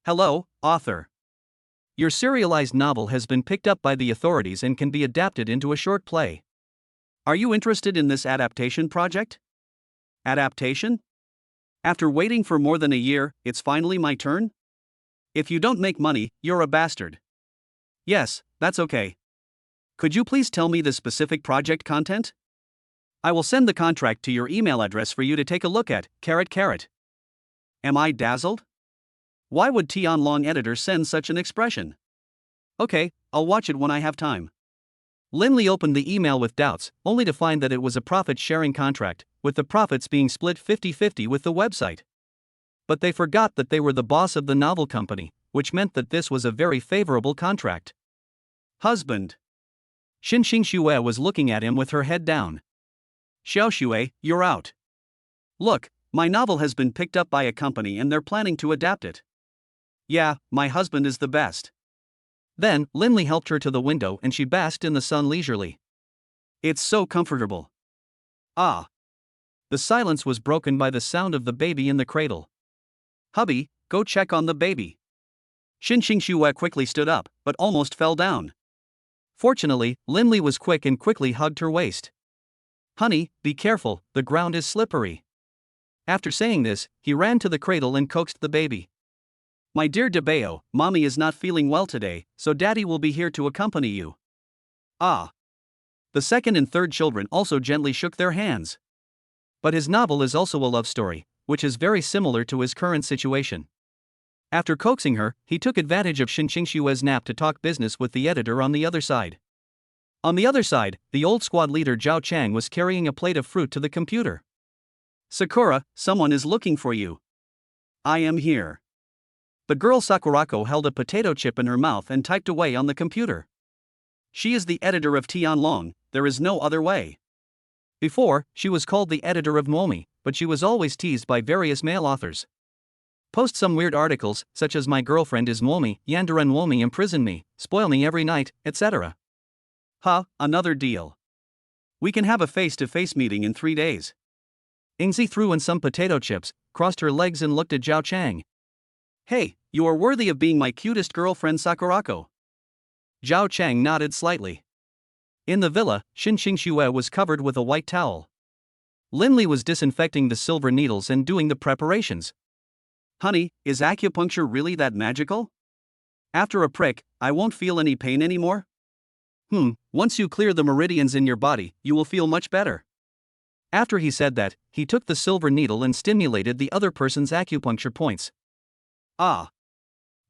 Hello, author. Your serialized novel has been picked up by the authorities and can be adapted into a short play. Are you interested in this adaptation project? Adaptation? After waiting for more than a year, it's finally my turn? If you don't make money, you're a bastard. Yes, that's okay. Could you please tell me the specific project content? I will send the contract to your email address for you to take a look at. Am I dazzled? Why would Tianlong editor send such an expression? Okay, I'll watch it when I have time. Linley opened the email with doubts, only to find that it was a profit-sharing contract, with the profits being split 50-50 with the website. But they forgot that they were the boss of the novel company, which meant that this was a very favorable contract. Husband. Xin Xue was looking at him with her head down. Xiaoxue, you're out. Look, my novel has been picked up by a company and they're planning to adapt it. Yeah, my husband is the best. Then, Linley helped her to the window and she basked in the sun leisurely. It's so comfortable. Ah. The silence was broken by the sound of the baby in the cradle. Hubby, go check on the baby. Xin Xue quickly stood up, but almost fell down. Fortunately, Linley was quick and quickly hugged her waist. Honey, be careful, the ground is slippery. After saying this, he ran to the cradle and coaxed the baby. My dear Debeo, mommy is not feeling well today, so daddy will be here to accompany you. Ah. The second and third children also gently shook their hands. But his novel is also a love story, which is very similar to his current situation. After coaxing her, he took advantage of Xin Xue's nap to talk business with the editor on the other side. On the other side, the old squad leader Zhao Chang was carrying a plate of fruit to the computer. Sakura, someone is looking for you. I am here. The girl Sakurako held a potato chip in her mouth and typed away on the computer. She is the editor of Tianlong, there is no other way. Before, she was called the editor of Momi, but she was always teased by various male authors. Post some weird articles, such as my girlfriend is Momi, Yandaran Momi imprison me, spoil me every night, etc. Another deal. We can have a face-to-face meeting in 3 days. Ingzi threw in some potato chips, crossed her legs and looked at Zhao Chang. Hey, you are worthy of being my cutest girlfriend Sakurako. Zhao Chang nodded slightly. In the villa, Xin Xue was covered with a white towel. Linley was disinfecting the silver needles and doing the preparations. Honey, is acupuncture really that magical? After a prick, I won't feel any pain anymore? Once you clear the meridians in your body, you will feel much better. After he said that, he took the silver needle and stimulated the other person's acupuncture points. Ah.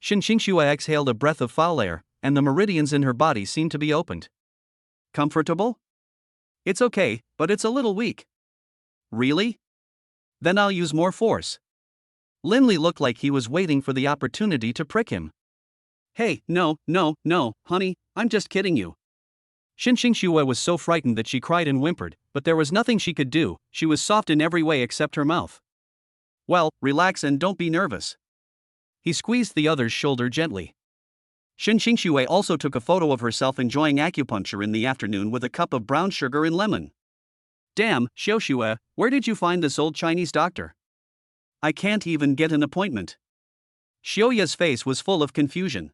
Xin Xue exhaled a breath of foul air, and the meridians in her body seemed to be opened. Comfortable? It's okay, but it's a little weak. Really? Then I'll use more force. Linley looked like he was waiting for the opportunity to prick him. Hey, no, honey, I'm just kidding you. Xin Xue was so frightened that she cried and whimpered, but there was nothing she could do, she was soft in every way except her mouth. Well, relax and don't be nervous. He squeezed the other's shoulder gently. Xin Xue also took a photo of herself enjoying acupuncture in the afternoon with a cup of brown sugar and lemon. Damn, Xiaoxue, where did you find this old Chinese doctor? I can't even get an appointment. Xiaoya's face was full of confusion.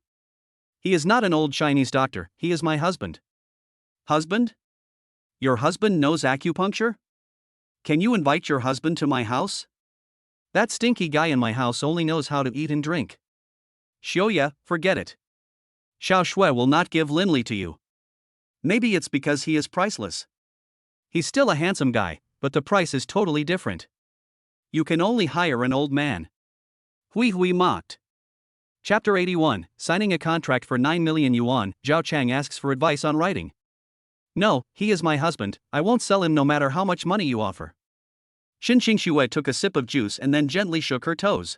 He is not an old Chinese doctor, he is my husband. Husband? Your husband knows acupuncture? Can you invite your husband to my house? That stinky guy in my house only knows how to eat and drink. Xiaoya, forget it. Xiaoxue will not give Linley to you. Maybe it's because he is priceless. He's still a handsome guy, but the price is totally different. You can only hire an old man. Hui mocked. Chapter 81, Signing a Contract for 9 million yuan, Zhao Chang asks for advice on writing. No, he is my husband, I won't sell him no matter how much money you offer. Xin Xue took a sip of juice and then gently shook her toes.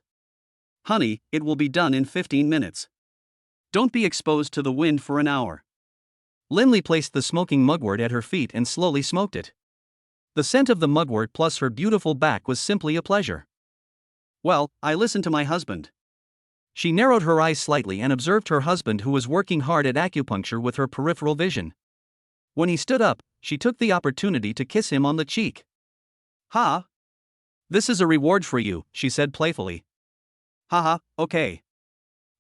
Honey, it will be done in 15 minutes. Don't be exposed to the wind for an hour. Linley placed the smoking mugwort at her feet and slowly smoked it. The scent of the mugwort plus her beautiful back was simply a pleasure. Well, I listened to my husband. She narrowed her eyes slightly and observed her husband who was working hard at acupuncture with her peripheral vision. When he stood up, she took the opportunity to kiss him on the cheek. Ha! This is a reward for you, she said playfully. Haha, okay.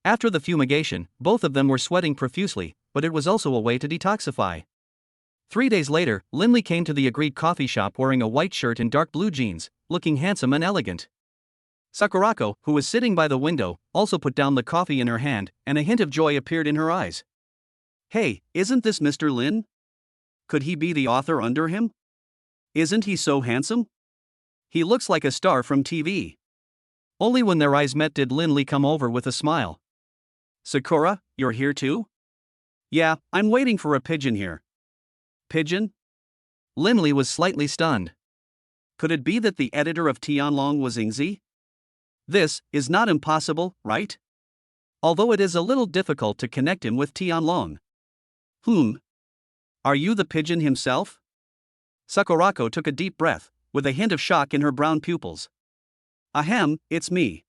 After the fumigation, both of them were sweating profusely, but it was also a way to detoxify. 3 days later, Linley came to the agreed coffee shop wearing a white shirt and dark blue jeans, looking handsome and elegant. Sakurako, who was sitting by the window, also put down the coffee in her hand, and a hint of joy appeared in her eyes. "Hey, isn't this Mr. Lin? Could he be the author under him? Isn't he so handsome? He looks like a star from TV." Only when their eyes met did Linley come over with a smile. "Sakura, you're here too?" "Yeah, I'm waiting for a pigeon here." "Pigeon?" Linley was slightly stunned. Could it be that the editor of Tianlong was Ingzi? This is not impossible, right? Although it is a little difficult to connect him with Tianlong. Are you the pigeon himself? Sakurako took a deep breath, with a hint of shock in her brown pupils. "Ahem, it's me."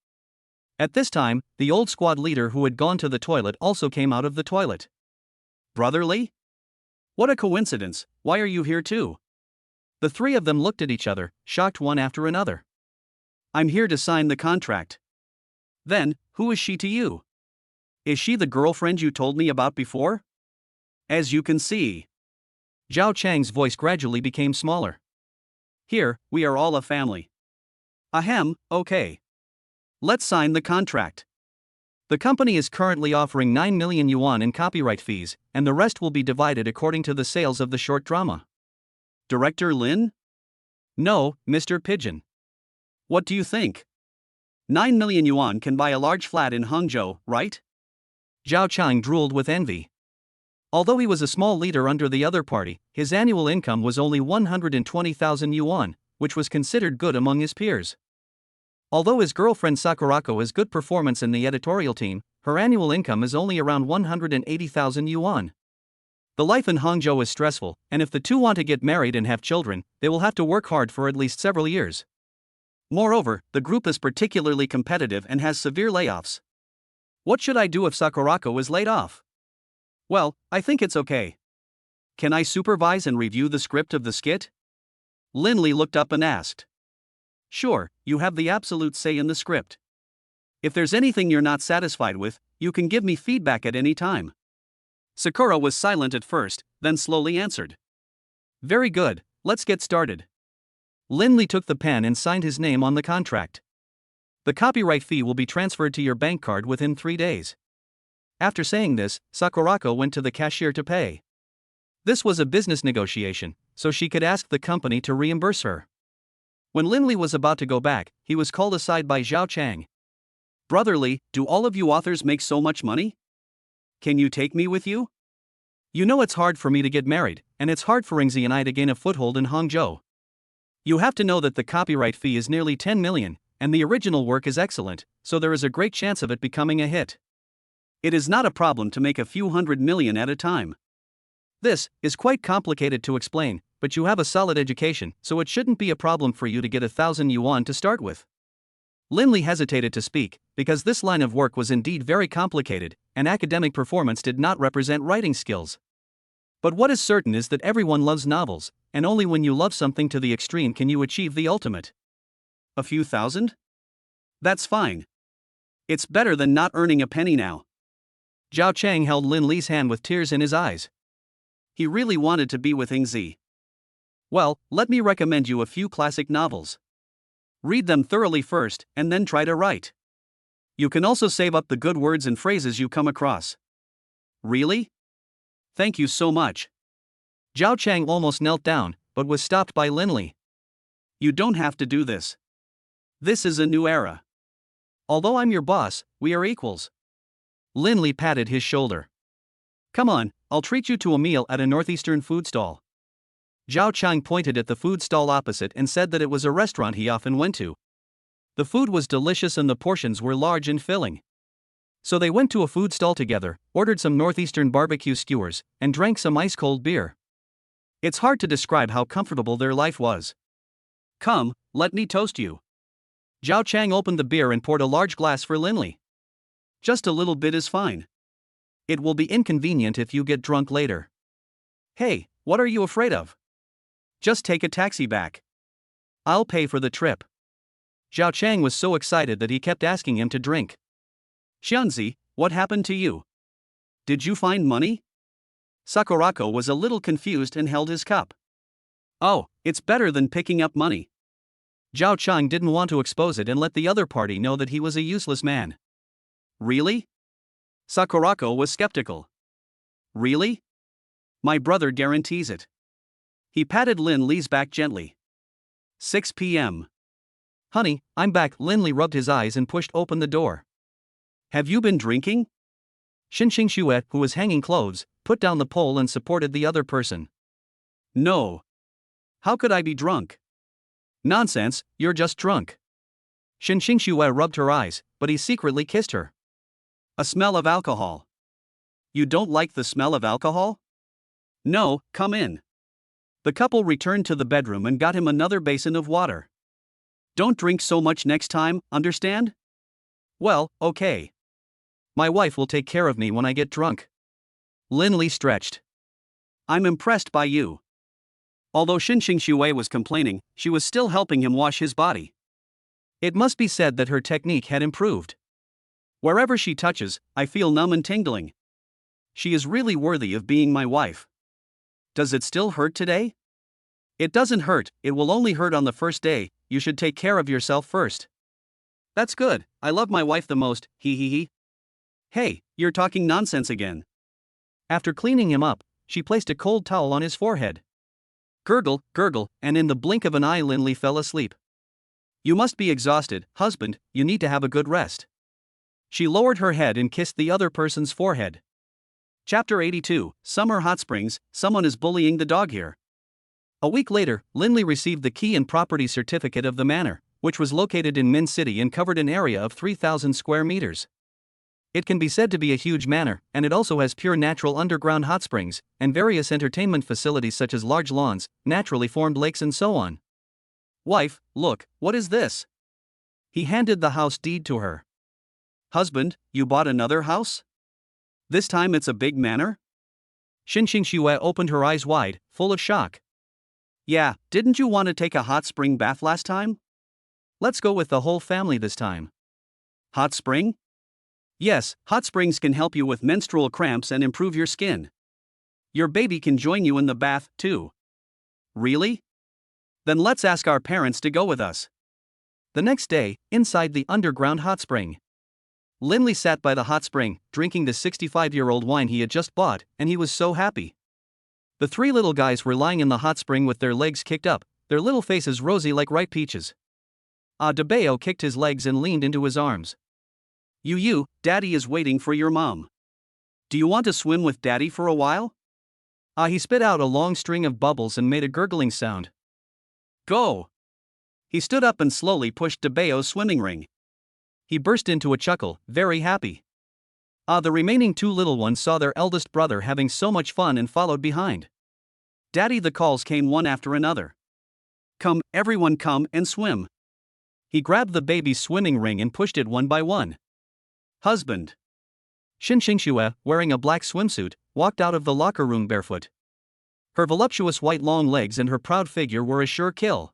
At this time, the old squad leader who had gone to the toilet also came out of the toilet. "Brotherly? What a coincidence, why are you here too?" The three of them looked at each other, shocked one after another. "I'm here to sign the contract." "Then, who is she to you? Is she the girlfriend you told me about before?" "As you can see." Zhao Chang's voice gradually became smaller. "Here, we are all a family." "Ahem, okay. Let's sign the contract." The company is currently offering 9 million yuan in copyright fees, and the rest will be divided according to the sales of the short drama. "Director Lin?" "No, Mr. Pigeon." "What do you think? 9 million yuan can buy a large flat in Hangzhou, right?" Zhao Chang drooled with envy. Although he was a small leader under the other party, his annual income was only 120,000 yuan, which was considered good among his peers. Although his girlfriend Sakurako has good performance in the editorial team, her annual income is only around 180,000 yuan. The life in Hangzhou is stressful, and if the two want to get married and have children, they will have to work hard for at least several years. Moreover, the group is particularly competitive and has severe layoffs. What should I do if Sakurako is laid off? Well, I think it's okay. Can I supervise and review the script of the skit? Linley looked up and asked. Sure, you have the absolute say in the script. If there's anything you're not satisfied with, you can give me feedback at any time. Sakura was silent at first, then slowly answered. Very good, let's get started. Linley took the pen and signed his name on the contract. The copyright fee will be transferred to your bank card within 3 days. After saying this, Sakurako went to the cashier to pay. This was a business negotiation, so she could ask the company to reimburse her. When Linley was about to go back, he was called aside by Zhao Chang. Brotherly, do all of you authors make so much money? Can you take me with you? You know it's hard for me to get married, and it's hard for Ingzi and I to gain a foothold in Hangzhou. You have to know that the copyright fee is nearly 10 million, and the original work is excellent, so there is a great chance of it becoming a hit. It is not a problem to make a few 100 million at a time. This is quite complicated to explain, but you have a solid education, so it shouldn't be a problem for you to get 1,000 yuan to start with. Linley hesitated to speak, because this line of work was indeed very complicated, and academic performance did not represent writing skills. But what is certain is that everyone loves novels, and only when you love something to the extreme can you achieve the ultimate. A few thousand? That's fine. It's better than not earning a penny now. Zhao Chang held Linley's hand with tears in his eyes. He really wanted to be with Ingzi. Well, let me recommend you a few classic novels. Read them thoroughly first, and then try to write. You can also save up the good words and phrases you come across. Really? Thank you so much. Zhao Chang almost knelt down, but was stopped by Linley. You don't have to do this. This is a new era. Although I'm your boss, we are equals. Linley patted his shoulder. Come on, I'll treat you to a meal at a northeastern food stall. Zhao Chang pointed at the food stall opposite and said that it was a restaurant he often went to. The food was delicious and the portions were large and filling. So they went to a food stall together, ordered some northeastern barbecue skewers, and drank some ice-cold beer. It's hard to describe how comfortable their life was. Come, let me toast you. Zhao Chang opened the beer and poured a large glass for Linley. Just a little bit is fine. It will be inconvenient if you get drunk later. Hey, what are you afraid of? Just take a taxi back. I'll pay for the trip. Zhao Chang was so excited that he kept asking him to drink. Xianzi, what happened to you? Did you find money? Sakurako was a little confused and held his cup. Oh, it's better than picking up money. Zhao Chang didn't want to expose it and let the other party know that he was a useless man. Really? Sakurako was skeptical. Really? My brother guarantees it. He patted Lin Li's back gently. 6 p.m. Honey, I'm back. Lin Li rubbed his eyes and pushed open the door. Have you been drinking? Xinxing Xue, who was hanging clothes, put down the pole and supported the other person. No. How could I be drunk? Nonsense, you're just drunk. Xinxing Xue rubbed her eyes, but he secretly kissed her. A smell of alcohol. You don't like the smell of alcohol? No, come in. The couple returned to the bedroom and got him another basin of water. Don't drink so much next time, understand? Well, okay. My wife will take care of me when I get drunk. Lin Li stretched. I'm impressed by you. Although Xinxing Xue was complaining, she was still helping him wash his body. It must be said that her technique had improved. Wherever she touches, I feel numb and tingling. She is really worthy of being my wife. Does it still hurt today? It doesn't hurt, it will only hurt on the first day. You should take care of yourself first. That's good, I love my wife the most, hee hee hee. Hey, you're talking nonsense again. After cleaning him up, she placed a cold towel on his forehead. Gurgle, gurgle, and in the blink of an eye Lin Li fell asleep. You must be exhausted, husband, you need to have a good rest. She lowered her head and kissed the other person's forehead. Chapter 82, Summer Hot Springs, Someone is bullying the dog here. A week later, Lin Li received the key and property certificate of the manor, which was located in Min City and covered an area of 3,000 square meters. It can be said to be a huge manor, and it also has pure natural underground hot springs, and various entertainment facilities such as large lawns, naturally formed lakes and so on. Wife, look, what is this? He handed the house deed to her. Husband, you bought another house? This time it's a big manor? Xinxing Xue opened her eyes wide, full of shock. Yeah, didn't you want to take a hot spring bath last time? Let's go with the whole family this time. Hot spring? Yes, hot springs can help you with menstrual cramps and improve your skin. Your baby can join you in the bath, too. Really? Then let's ask our parents to go with us. The next day, inside the underground hot spring. Lin Li sat by the hot spring, drinking the 65-year-old wine he had just bought, and he was so happy. The three little guys were lying in the hot spring with their legs kicked up, their little faces rosy like ripe peaches. Debeo kicked his legs and leaned into his arms. You, Daddy is waiting for your mom. Do you want to swim with Daddy for a while? He spit out a long string of bubbles and made a gurgling sound. Go! He stood up and slowly pushed Debeo's swimming ring. He burst into a chuckle, very happy. The remaining two little ones saw their eldest brother having so much fun and followed behind. Daddy, the calls came one after another. Come, everyone come and swim. He grabbed the baby's swimming ring and pushed it one by one. Husband. Xinxing Xue, wearing a black swimsuit, walked out of the locker room barefoot. Her voluptuous white long legs and her proud figure were a sure kill.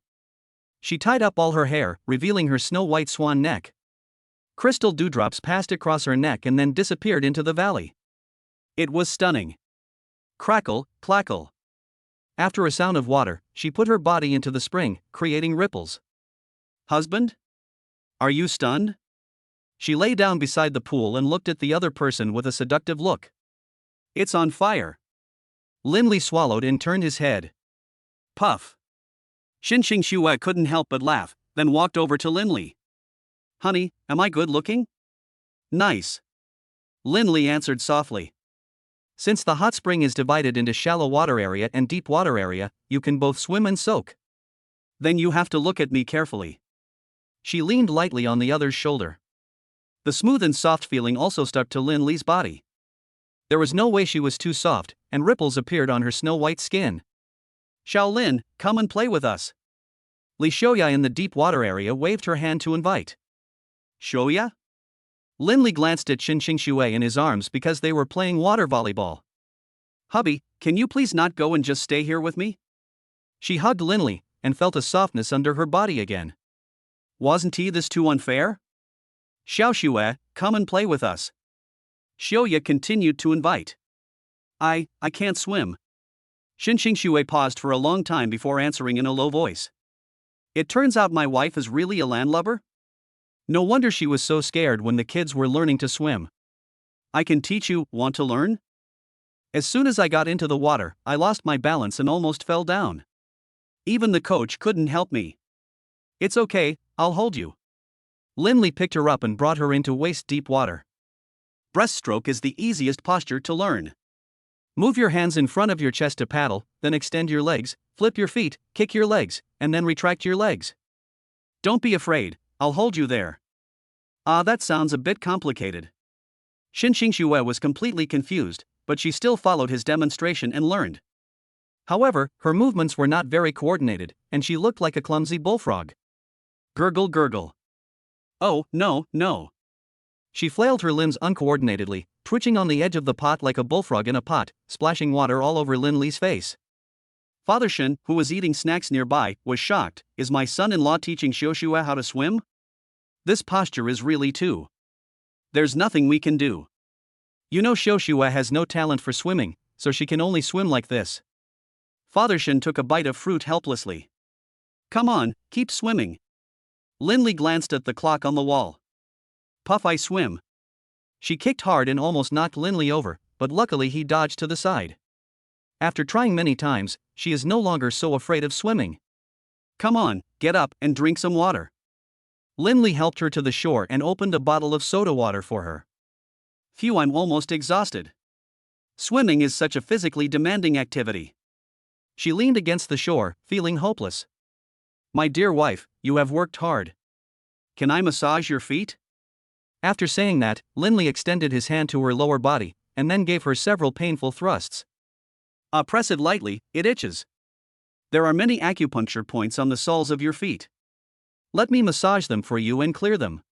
She tied up all her hair, revealing her snow-white swan neck. Crystal dewdrops passed across her neck and then disappeared into the valley. It was stunning. Crackle, clackle. After a sound of water, she put her body into the spring, creating ripples. Husband? Are you stunned? She lay down beside the pool and looked at the other person with a seductive look. It's on fire. Lin Li swallowed and turned his head. Puff. Xinxing Xue couldn't help but laugh, then walked over to Lin Li. Honey, am I good looking? Nice. Lin Li answered softly. Since the hot spring is divided into shallow water area and deep water area, you can both swim and soak. Then you have to look at me carefully. She leaned lightly on the other's shoulder. The smooth and soft feeling also stuck to Lin Li's body. There was no way she was too soft, and ripples appeared on her snow-white skin. Shaolin, come and play with us. Li Xiaoya in the deep water area waved her hand to invite. Xiaoya? Lin Li glanced at Xinxing Xue in his arms because they were playing water volleyball. Hubby, can you please not go and just stay here with me? She hugged Lin Li, and felt a softness under her body again. Wasn't this too unfair? Xiao Xue, come and play with us. Xiaoya continued to invite. I can't swim. Shin Xingxue paused for a long time before answering in a low voice. It turns out my wife is really a landlubber? No wonder she was so scared when the kids were learning to swim. I can teach you, want to learn? As soon as I got into the water, I lost my balance and almost fell down. Even the coach couldn't help me. It's okay, I'll hold you. Linley picked her up and brought her into waist-deep water. Breaststroke is the easiest posture to learn. Move your hands in front of your chest to paddle, then extend your legs, flip your feet, kick your legs, and then retract your legs. Don't be afraid, I'll hold you there. Ah, that sounds a bit complicated. Shin Xingxue was completely confused, but she still followed his demonstration and learned. However, her movements were not very coordinated, and she looked like a clumsy bullfrog. Gurgle gurgle. Oh, no, no. She flailed her limbs uncoordinatedly, twitching on the edge of the pot like a bullfrog in a pot, splashing water all over Linley's face. Father Shin, who was eating snacks nearby, was shocked. Is my son-in-law teaching Xiuxue how to swim? This posture is really too. There's nothing we can do. You know Xiuxue has no talent for swimming, so she can only swim like this. Father Shin took a bite of fruit helplessly. Come on, keep swimming. Linley glanced at the clock on the wall. Puff, I swim. She kicked hard and almost knocked Linley over, but luckily he dodged to the side. After trying many times, she is no longer so afraid of swimming. Come on, get up and drink some water. Linley helped her to the shore and opened a bottle of soda water for her. Phew, I'm almost exhausted. Swimming is such a physically demanding activity. She leaned against the shore, feeling hopeless. My dear wife, you have worked hard. Can I massage your feet? After saying that, Linley extended his hand to her lower body, and then gave her several painful thrusts. Press it lightly, it itches. There are many acupuncture points on the soles of your feet. Let me massage them for you and clear them.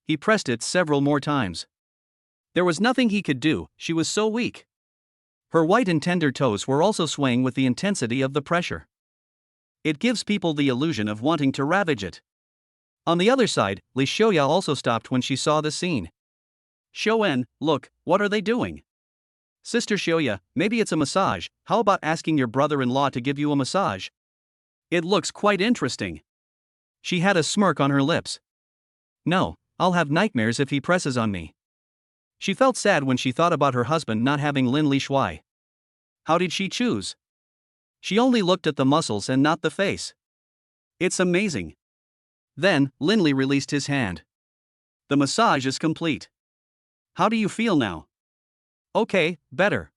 He pressed it several more times. There was nothing he could do, she was so weak. Her white and tender toes were also swaying with the intensity of the pressure. It gives people the illusion of wanting to ravage it. On the other side, Li Xiuya also stopped when she saw the scene. Xiuan, look, what are they doing? Sister Xiuya, maybe it's a massage, how about asking your brother-in-law to give you a massage? It looks quite interesting. She had a smirk on her lips. No, I'll have nightmares if he presses on me. She felt sad when she thought about her husband not having Linley Shui. How did she choose? She only looked at the muscles and not the face. It's amazing. Then, Linley released his hand. The massage is complete. How do you feel now? Okay, better.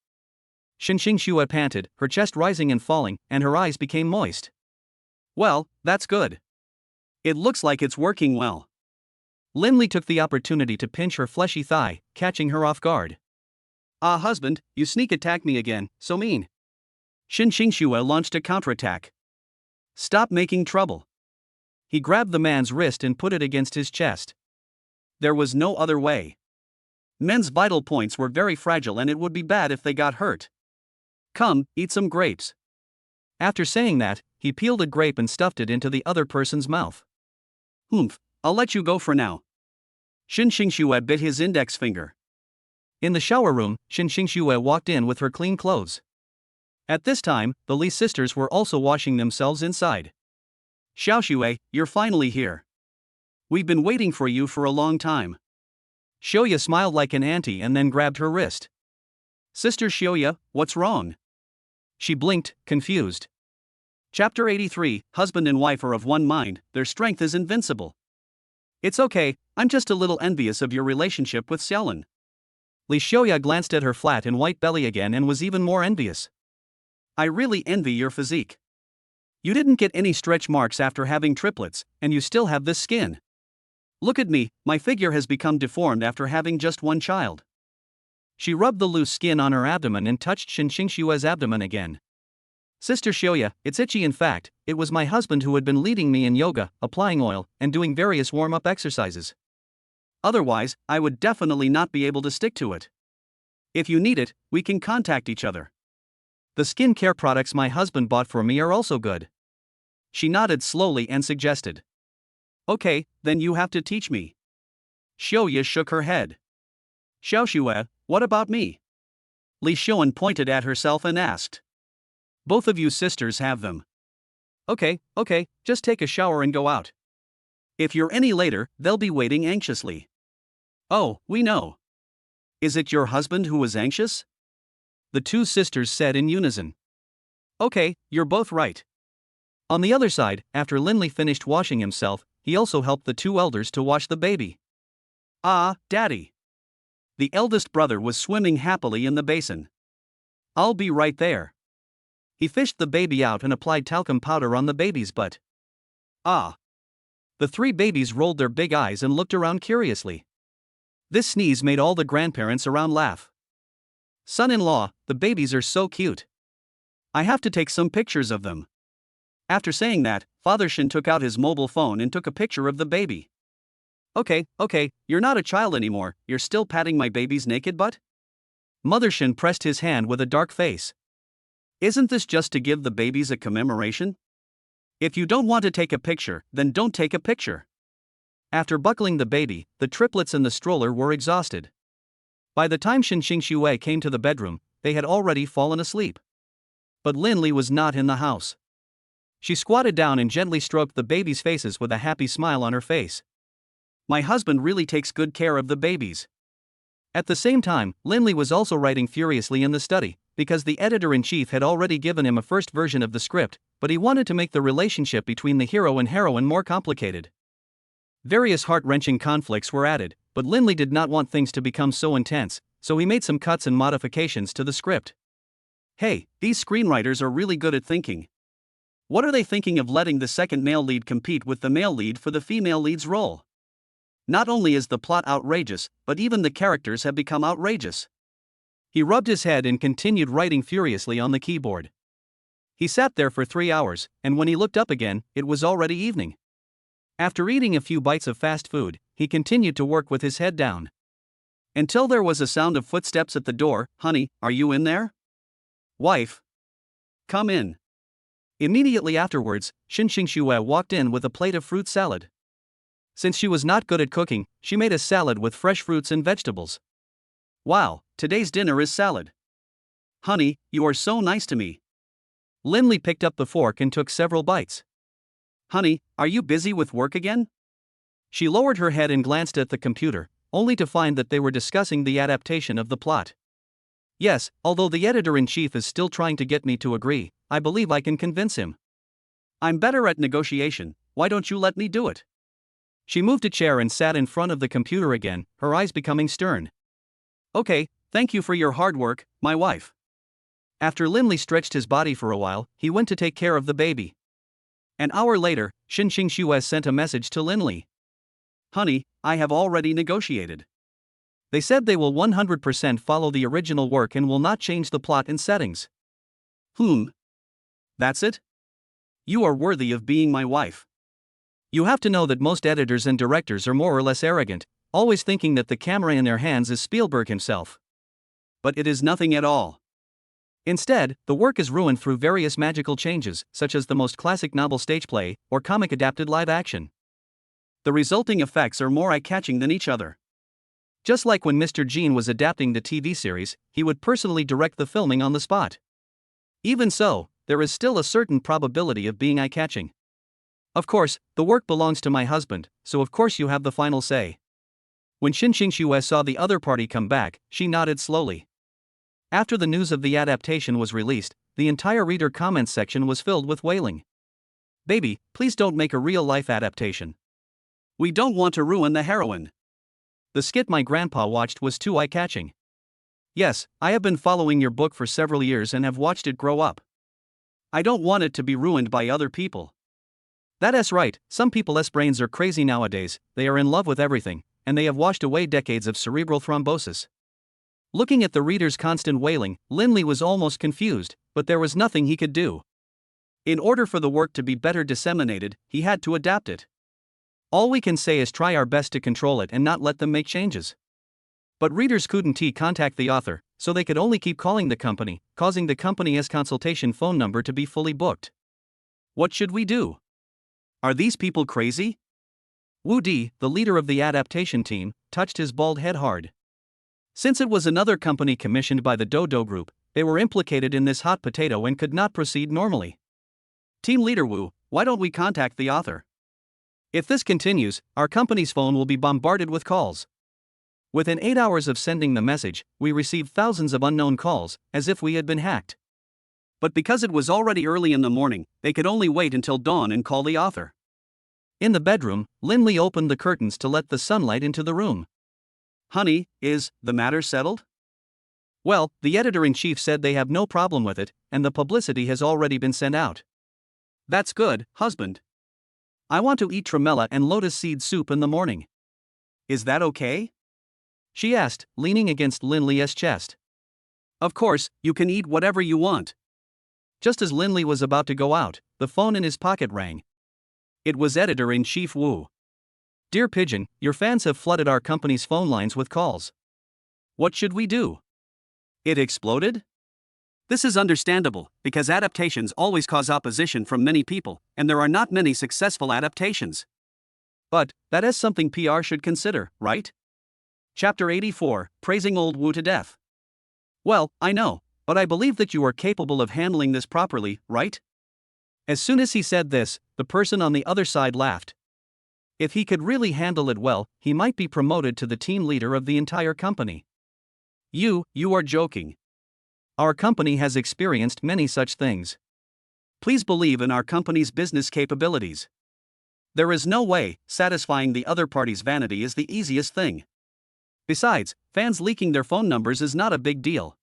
Shin Xingxue panted, her chest rising and falling, and her eyes became moist. Well, that's good. It looks like it's working well. Linley took the opportunity to pinch her fleshy thigh, catching her off guard. Ah, husband, you sneak attack me again, so mean. Shin Xingxue launched a counterattack. Stop making trouble. He grabbed the man's wrist and put it against his chest. There was no other way. Men's vital points were very fragile and it would be bad if they got hurt. Come, eat some grapes. After saying that, he peeled a grape and stuffed it into the other person's mouth. Humph, I'll let you go for now. Shin Xingxue bit his index finger. In the shower room, Shin Xingxue walked in with her clean clothes. At this time, the Li sisters were also washing themselves inside. Xiaoxue, you're finally here. We've been waiting for you for a long time. Xiuya smiled like an auntie and then grabbed her wrist. Sister Xiuya, what's wrong? She blinked, confused. Chapter 83, Husband and wife are of one mind, their strength is invincible. It's okay, I'm just a little envious of your relationship with Xiaolin. Li Xiuya glanced at her flat and white belly again and was even more envious. I really envy your physique. You didn't get any stretch marks after having triplets, and you still have this skin. Look at me, my figure has become deformed after having just one child. She rubbed the loose skin on her abdomen and touched Shin Xingxue's abdomen again. Sister Xiuya, it's itchy. In fact, it was my husband who had been leading me in yoga, applying oil, and doing various warm-up exercises. Otherwise, I would definitely not be able to stick to it. If you need it, we can contact each other. The skincare products my husband bought for me are also good. She nodded slowly and suggested. Okay, then you have to teach me. Xiuya shook her head. Xiaoxue, what about me? Li Xuan pointed at herself and asked. Both of you sisters have them. Okay, just take a shower and go out. If you're any later, they'll be waiting anxiously. Oh, we know. Is it your husband who was anxious? The two sisters said in unison. Okay, you're both right. On the other side, after Linley finished washing himself, he also helped the two elders to wash the baby. Ah, Daddy. The eldest brother was swimming happily in the basin. I'll be right there. He fished the baby out and applied talcum powder on the baby's butt. Ah. The three babies rolled their big eyes and looked around curiously. This sneeze made all the grandparents around laugh. Son-in-law, the babies are so cute. I have to take some pictures of them. After saying that, Father Shen took out his mobile phone and took a picture of the baby. Okay, you're not a child anymore, you're still patting my baby's naked butt? Mother Shen pressed his hand with a dark face. Isn't this just to give the babies a commemoration? If you don't want to take a picture, then don't take a picture. After buckling the baby, the triplets and the stroller were exhausted. By the time Shen Xingxue came to the bedroom, they had already fallen asleep. But Linley was not in the house. She squatted down and gently stroked the babies' faces with a happy smile on her face. My husband really takes good care of the babies. At the same time, Linley was also writing furiously in the study, because the editor-in-chief had already given him a first version of the script, but he wanted to make the relationship between the hero and heroine more complicated. Various heart-wrenching conflicts were added, but Linley did not want things to become so intense, so he made some cuts and modifications to the script. Hey, these screenwriters are really good at thinking. What are they thinking of letting the second male lead compete with the male lead for the female lead's role? Not only is the plot outrageous, but even the characters have become outrageous. He rubbed his head and continued writing furiously on the keyboard. He sat there for 3 hours, and when he looked up again, it was already evening. After eating a few bites of fast food, he continued to work with his head down. Until there was a sound of footsteps at the door. Honey, are you in there? Wife. Come in. Immediately afterwards, Shen Xingxue walked in with a plate of fruit salad. Since she was not good at cooking, she made a salad with fresh fruits and vegetables. Wow, today's dinner is salad. Honey, you are so nice to me. Linley picked up the fork and took several bites. Honey, are you busy with work again? She lowered her head and glanced at the computer, only to find that they were discussing the adaptation of the plot. Yes, although the editor-in-chief is still trying to get me to agree, I believe I can convince him. I'm better at negotiation, why don't you let me do it? She moved a chair and sat in front of the computer again, her eyes becoming stern. Okay, thank you for your hard work, my wife. After Linley stretched his body for a while, he went to take care of the baby. An hour later, Shen Xingxue sent a message to Linley. Honey, I have already negotiated. They said they will 100% follow the original work and will not change the plot and settings. That's it? You are worthy of being my wife. You have to know that most editors and directors are more or less arrogant, always thinking that the camera in their hands is Spielberg himself. But it is nothing at all. Instead, the work is ruined through various magical changes, such as the most classic novel stage play or comic adapted live action. The resulting effects are more eye-catching than each other. Just like when Mr. Gene was adapting the TV series, he would personally direct the filming on the spot. Even so, there is still a certain probability of being eye-catching. Of course, the work belongs to my husband, so of course you have the final say. When Shen Xingxue saw the other party come back, she nodded slowly. After the news of the adaptation was released, the entire reader comments section was filled with wailing. Baby, please don't make a real-life adaptation. We don't want to ruin the heroine. The skit my grandpa watched was too eye-catching. Yes, I have been following your book for several years and have watched it grow up. I don't want it to be ruined by other people. That's right, some people's brains are crazy nowadays, they are in love with everything, and they have washed away decades of cerebral thrombosis. Looking at the reader's constant wailing, Linley was almost confused, but there was nothing he could do. In order for the work to be better disseminated, he had to adapt it. All we can say is try our best to control it and not let them make changes. But readers couldn't contact the author, so they could only keep calling the company, causing the company's consultation phone number to be fully booked. What should we do? Are these people crazy? Wu Di, the leader of the adaptation team, touched his bald head hard. Since it was another company commissioned by the Dodo Group, they were implicated in this hot potato and could not proceed normally. Team leader Wu, why don't we contact the author? If this continues, our company's phone will be bombarded with calls. Within 8 hours of sending the message, we received thousands of unknown calls, as if we had been hacked. But because it was already early in the morning, they could only wait until dawn and call the author. In the bedroom, Linley opened the curtains to let the sunlight into the room. Honey, is the matter settled? Well, the editor-in-chief said they have no problem with it, and the publicity has already been sent out. That's good, husband. I want to eat tremella and lotus seed soup in the morning. Is that okay? She asked, leaning against Linley's chest. Of course, you can eat whatever you want. Just as Linley was about to go out, the phone in his pocket rang. It was editor-in-chief Wu. Dear Pigeon, your fans have flooded our company's phone lines with calls. What should we do? It exploded? This is understandable, because adaptations always cause opposition from many people, and there are not many successful adaptations. But, that is something PR should consider, right? Chapter 84, Praising Old Wu to Death. Well, I know, but I believe that you are capable of handling this properly, right? As soon as he said this, the person on the other side laughed. If he could really handle it well, he might be promoted to the team leader of the entire company. You are joking. Our company has experienced many such things. Please believe in our company's business capabilities. There is no way satisfying the other party's vanity is the easiest thing. Besides, fans leaking their phone numbers is not a big deal.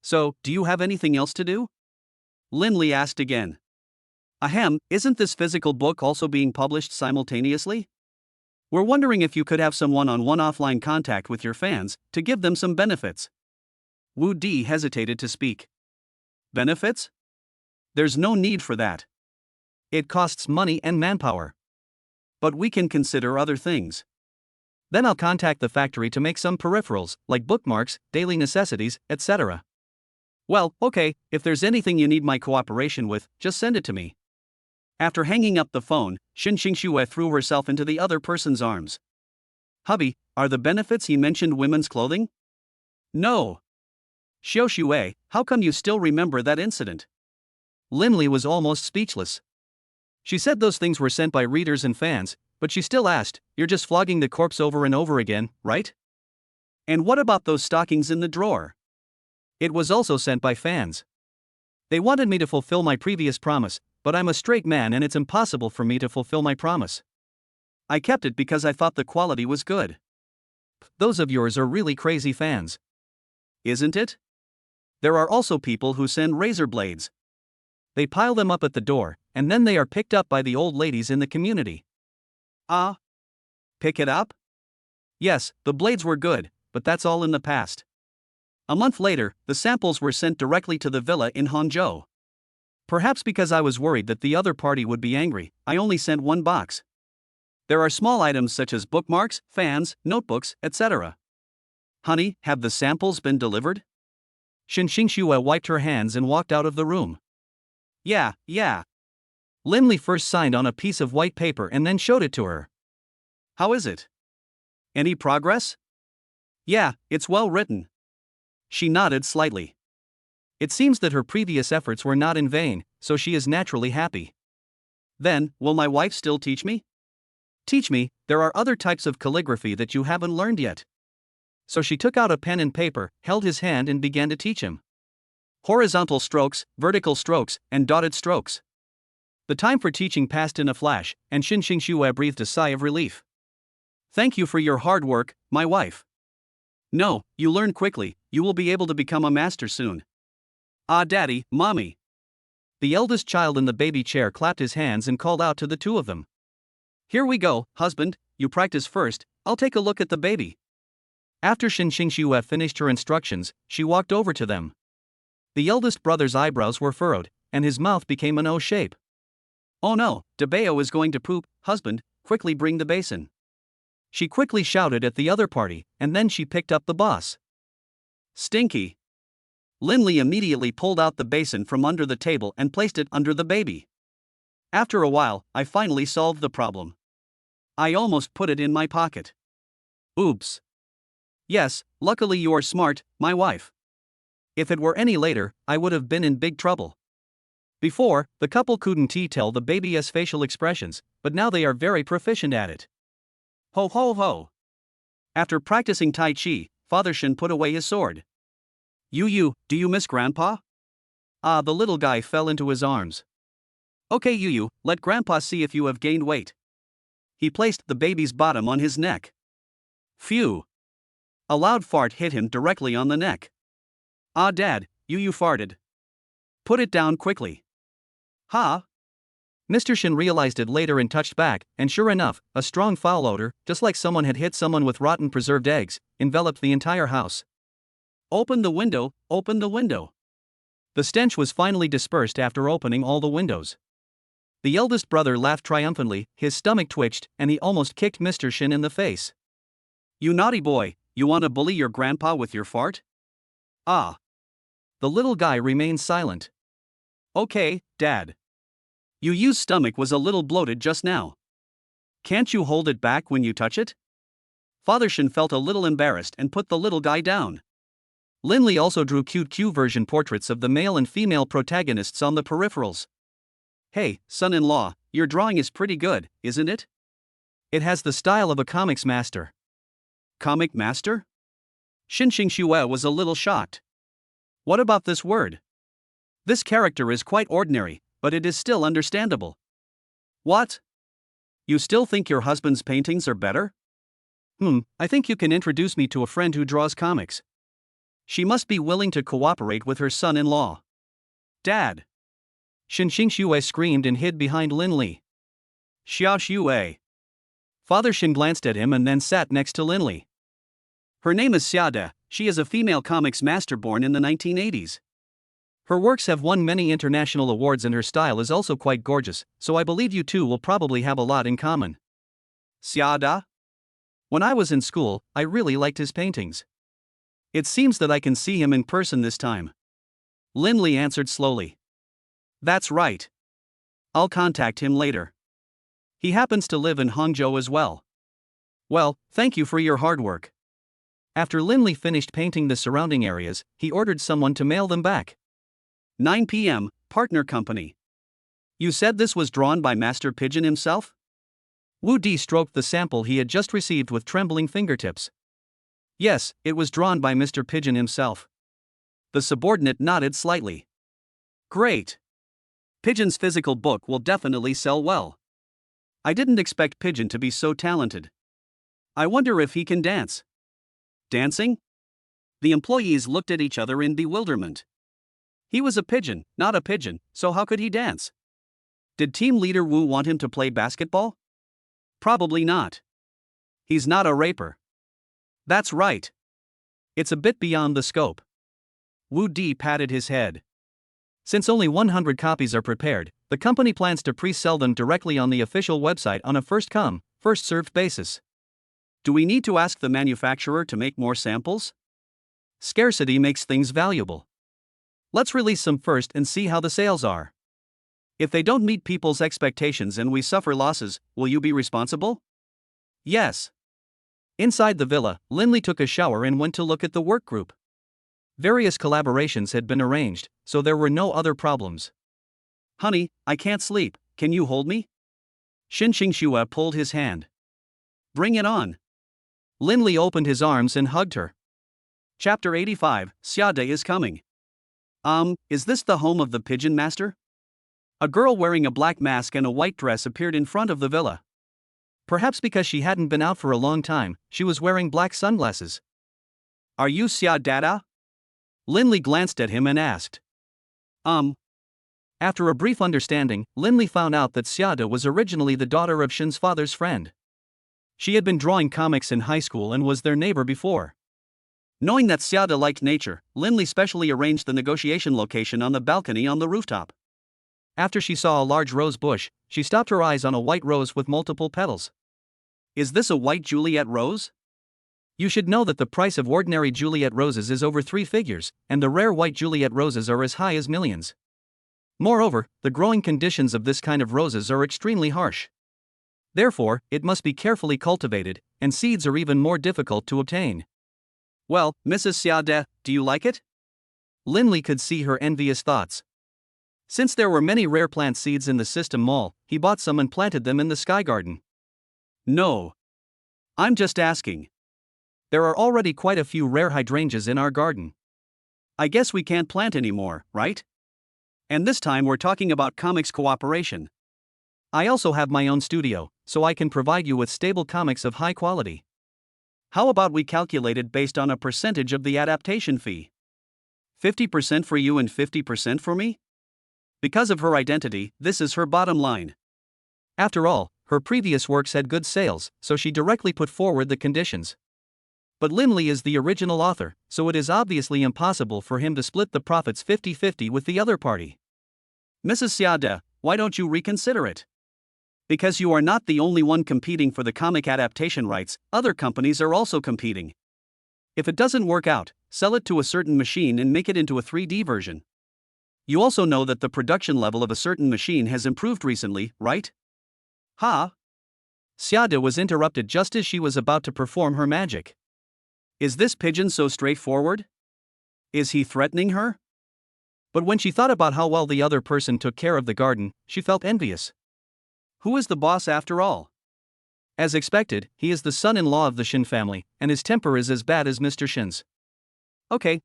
So, do you have anything else to do? Linley asked again. Ahem, isn't this physical book also being published simultaneously? We're wondering if you could have some one-on-one offline contact with your fans to give them some benefits. Wu Di hesitated to speak. Benefits? There's no need for that. It costs money and manpower. But we can consider other things. Then I'll contact the factory to make some peripherals, like bookmarks, daily necessities, etc. Well, okay, if there's anything you need my cooperation with, just send it to me. After hanging up the phone, Xinxue threw herself into the other person's arms. Hubby, are the benefits he mentioned women's clothing? No. Xiaoxue, how come you still remember that incident? Linley was almost speechless. She said those things were sent by readers and fans, but she still asked, you're just flogging the corpse over and over again, right? And what about those stockings in the drawer? It was also sent by fans. They wanted me to fulfill my previous promise, but I'm a straight man and it's impossible for me to fulfill my promise. I kept it because I thought the quality was good. Those of yours are really crazy fans. Isn't it? There are also people who send razor blades. They pile them up at the door, and then they are picked up by the old ladies in the community. Ah? Pick it up? Yes, the blades were good, but that's all in the past. A month later, the samples were sent directly to the villa in Hangzhou. Perhaps because I was worried that the other party would be angry, I only sent one box. There are small items such as bookmarks, fans, notebooks, etc. Honey, have the samples been delivered? Xinxue wiped her hands and walked out of the room. Yeah. Linley first signed on a piece of white paper and then showed it to her. How is it? Any progress? Yeah, it's well written. She nodded slightly. It seems that her previous efforts were not in vain, so she is naturally happy. Then, will my wife still teach me? Teach me, there are other types of calligraphy that you haven't learned yet. So she took out a pen and paper, held his hand and began to teach him. Horizontal strokes, vertical strokes, and dotted strokes. The time for teaching passed in a flash, and Xinxue breathed a sigh of relief. Thank you for your hard work, my wife. No, you learn quickly, you will be able to become a master soon. Ah, Daddy, Mommy. The eldest child in the baby chair clapped his hands and called out to the two of them. Here we go, husband, you practice first, I'll take a look at the baby. After Xinxue finished her instructions, she walked over to them. The eldest brother's eyebrows were furrowed, and his mouth became an O shape. Oh no, Debeo is going to poop, husband, quickly bring the basin. She quickly shouted at the other party, and then she picked up the boss. Stinky. Linley immediately pulled out the basin from under the table and placed it under the baby. After a while, I finally solved the problem. I almost put it in my pocket. Oops. Yes, luckily you are smart, my wife. If it were any later, I would have been in big trouble. Before, the couple couldn't tell the baby's facial expressions, but now they are very proficient at it. Ho ho ho. After practicing Tai Chi, Father Shin put away his sword. You, do you miss Grandpa? Ah, the little guy fell into his arms. Okay, you, let Grandpa see if you have gained weight. He placed the baby's bottom on his neck. Phew. A loud fart hit him directly on the neck. Ah, Dad, you farted. Put it down quickly. Ha! Mr. Shin realized it later and touched back, and sure enough, a strong foul odor, just like someone had hit someone with rotten preserved eggs, enveloped the entire house. Open the window, open the window. The stench was finally dispersed after opening all the windows. The eldest brother laughed triumphantly, his stomach twitched, and he almost kicked Mr. Shin in the face. You naughty boy, you want to bully your grandpa with your fart? Ah. The little guy remained silent. Okay, Dad. Yu's stomach was a little bloated just now. Can't you hold it back when you touch it? Father Shin felt a little embarrassed and put the little guy down. Linley also drew cute version portraits of the male and female protagonists on the peripherals. Hey, son-in-law, your drawing is pretty good, isn't it? It has the style of a comics master. Comic master? Shin Xingxue was a little shocked. What about this word? This character is quite ordinary, but it is still understandable. What? You still think your husband's paintings are better? I think you can introduce me to a friend who draws comics. She must be willing to cooperate with her son-in-law. Dad! Shin Xingxue screamed and hid behind Linley. Xiao Xue. Father Shin glanced at him and then sat next to Linley. Her name is Xiada, she is a female comics master born in the 1980s. Her works have won many international awards and her style is also quite gorgeous, so I believe you two will probably have a lot in common. Xiada? When I was in school, I really liked his paintings. It seems that I can see him in person this time. Linley answered slowly. That's right. I'll contact him later. He happens to live in Hangzhou as well. Well, thank you for your hard work. After Linley finished painting the surrounding areas, he ordered someone to mail them back. 9 p.m., Partner Company. You said this was drawn by Master Pigeon himself? Wu Di stroked the sample he had just received with trembling fingertips. Yes, it was drawn by Mr. Pigeon himself. The subordinate nodded slightly. Great. Pigeon's physical book will definitely sell well. I didn't expect Pigeon to be so talented. I wonder if he can dance. Dancing? The employees looked at each other in bewilderment. He was a pigeon, not a pigeon, so how could he dance? Did team leader Wu want him to play basketball? Probably not. He's not a raper. That's right. It's a bit beyond the scope. Wu Di patted his head. Since only 100 copies are prepared, the company plans to pre-sell them directly on the official website on a first-come, first-served basis. Do we need to ask the manufacturer to make more samples? Scarcity makes things valuable. Let's release some first and see how the sales are. If they don't meet people's expectations and we suffer losses, will you be responsible? Yes. Inside the villa, Linley took a shower and went to look at the work group. Various collaborations had been arranged, so there were no other problems. Honey, I can't sleep, can you hold me? Shin Xingxue pulled his hand. Bring it on. Linley opened his arms and hugged her. Chapter 85, Xiada is coming. Is this the home of the Pigeon Master? A girl wearing a black mask and a white dress appeared in front of the villa. Perhaps because she hadn't been out for a long time, she was wearing black sunglasses. Are you Xiada? Linley glanced at him and asked. After a brief understanding, Linley found out that Xiada was originally the daughter of Shin's father's friend. She had been drawing comics in high school and was their neighbor before. Knowing that Xiada liked nature, Linley specially arranged the negotiation location on the balcony on the rooftop. After she saw a large rose bush, she stopped her eyes on a white rose with multiple petals. Is this a white Juliet rose? You should know that the price of ordinary Juliet roses is over 3 figures, and the rare white Juliet roses are as high as millions. Moreover, the growing conditions of this kind of roses are extremely harsh. Therefore, it must be carefully cultivated, and seeds are even more difficult to obtain. Well, Mrs. Xiaode, do you like it? Linley could see her envious thoughts. Since there were many rare plant seeds in the System Mall, he bought some and planted them in the Sky Garden. No. I'm just asking. There are already quite a few rare hydrangeas in our garden. I guess we can't plant anymore, right? And this time we're talking about comics cooperation. I also have my own studio, so I can provide you with stable comics of high quality. How about we calculate it based on a percentage of the adaptation fee? 50% for you and 50% for me? Because of her identity, this is her bottom line. After all, her previous works had good sales, so she directly put forward the conditions. But Linley is the original author, so it is obviously impossible for him to split the profits 50-50 with the other party. Mrs. Xiaode, why don't you reconsider it? Because you are not the only one competing for the comic adaptation rights, other companies are also competing. If it doesn't work out, sell it to a certain machine and make it into a 3D version. You also know that the production level of a certain machine has improved recently, right? Ha! Xiaode was interrupted just as she was about to perform her magic. Is this pigeon so straightforward? Is he threatening her? But when she thought about how well the other person took care of the garden, she felt envious. Who is the boss after all? As expected, he is the son-in-law of the Shin family, and his temper is as bad as Mr. Shin's. Okay,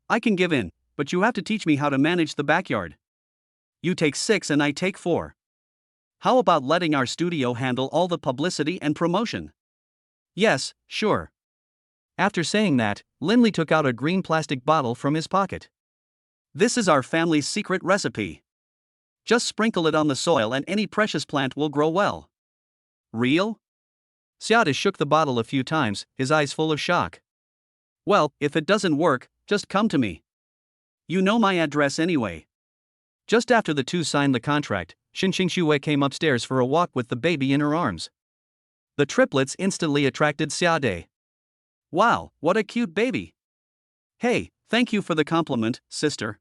I can give in, but you have to teach me how to manage the backyard. You take 6 and I take 4. How about letting our studio handle all the publicity and promotion? Yes, sure. After saying that, Linley took out a green plastic bottle from his pocket. This is our family's secret recipe. Just sprinkle it on the soil and any precious plant will grow well. Real? Xiaode shook the bottle a few times, his eyes full of shock. Well, if it doesn't work, just come to me. You know my address anyway. Just after the two signed the contract, Xinxue came upstairs for a walk with the baby in her arms. The triplets instantly attracted Xiaode. Wow, what a cute baby. Hey, thank you for the compliment, sister.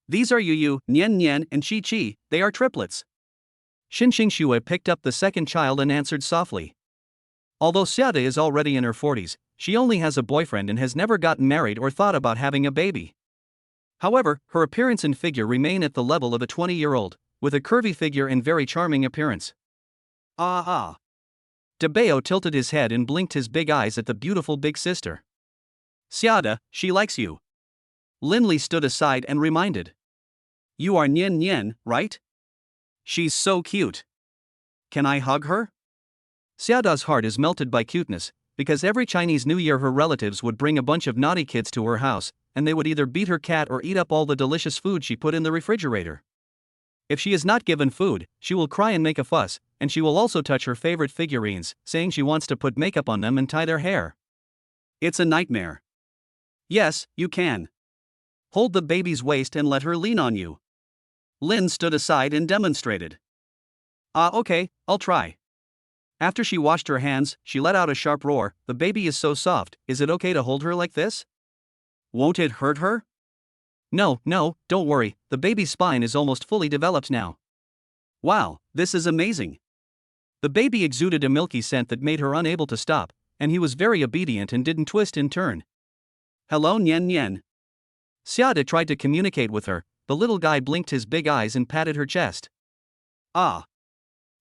These are Yu, Nian Nian, and Chi Chi, they are triplets. Xinxue picked up the second child and answered softly. Although Xiaode is already in her 40s, she only has a boyfriend and has never gotten married or thought about having a baby. However, her appearance and figure remain at the level of a 20-year-old, with a curvy figure and very charming appearance. Ah. Debeo tilted his head and blinked his big eyes at the beautiful big sister. Xiaode, she likes you. Linley stood aside and reminded. You are Nian Nian, right? She's so cute. Can I hug her? Xiaoda's heart is melted by cuteness, because every Chinese New Year her relatives would bring a bunch of naughty kids to her house, and they would either beat her cat or eat up all the delicious food she put in the refrigerator. If she is not given food, she will cry and make a fuss, and she will also touch her favorite figurines, saying she wants to put makeup on them and tie their hair. It's a nightmare. Yes, you can. Hold the baby's waist and let her lean on you. Lin stood aside and demonstrated. Okay, I'll try. After she washed her hands, she let out a sharp roar. The baby is so soft, is it okay to hold her like this? Won't it hurt her? No, don't worry, the baby's spine is almost fully developed now. Wow, this is amazing. The baby exuded a milky scent that made her unable to stop, and he was very obedient and didn't twist and turn. Hello Nian Nian. Xiaode tried to communicate with her. The little guy blinked his big eyes and patted her chest. Ah.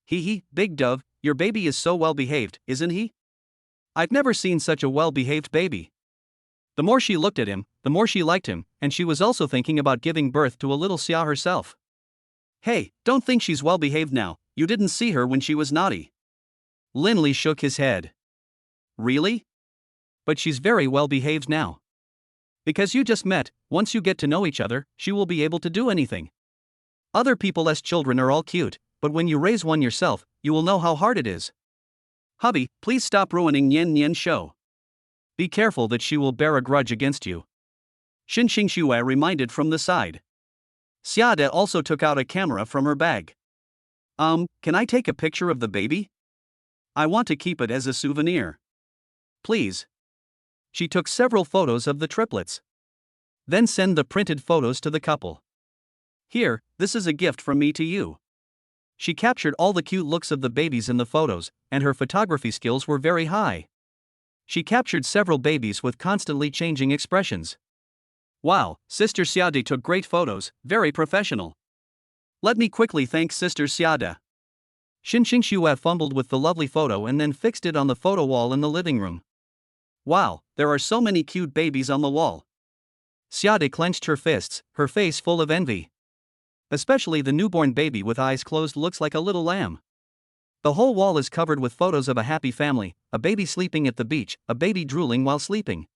Hee, big dove, your baby is so well behaved, isn't he? I've never seen such a well-behaved baby. The more she looked at him, the more she liked him, and she was also thinking about giving birth to a little Xia herself. Hey, don't think she's well-behaved now, you didn't see her when she was naughty. Linley shook his head. Really? But she's very well-behaved now. Because you just met, once you get to know each other, she will be able to do anything. Other people's children are all cute, but when you raise one yourself, you will know how hard it is. Hubby, please stop ruining Nian Nian's show. Be careful that she will bear a grudge against you. Xinxue reminded from the side. Xiaode also took out a camera from her bag. Can I take a picture of the baby? I want to keep it as a souvenir. Please. She took several photos of the triplets. Then send the printed photos to the couple. Here, this is a gift from me to you. She captured all the cute looks of the babies in the photos, and her photography skills were very high. She captured several babies with constantly changing expressions. Wow, Sister Xiade took great photos, very professional. Let me quickly thank Sister Xiade. Xinxing Xue fumbled with the lovely photo and then fixed it on the photo wall in the living room. Wow, there are so many cute babies on the wall. Xiade clenched her fists, her face full of envy. Especially the newborn baby with eyes closed looks like a little lamb. The whole wall is covered with photos of a happy family, a baby sleeping at the beach, a baby drooling while sleeping.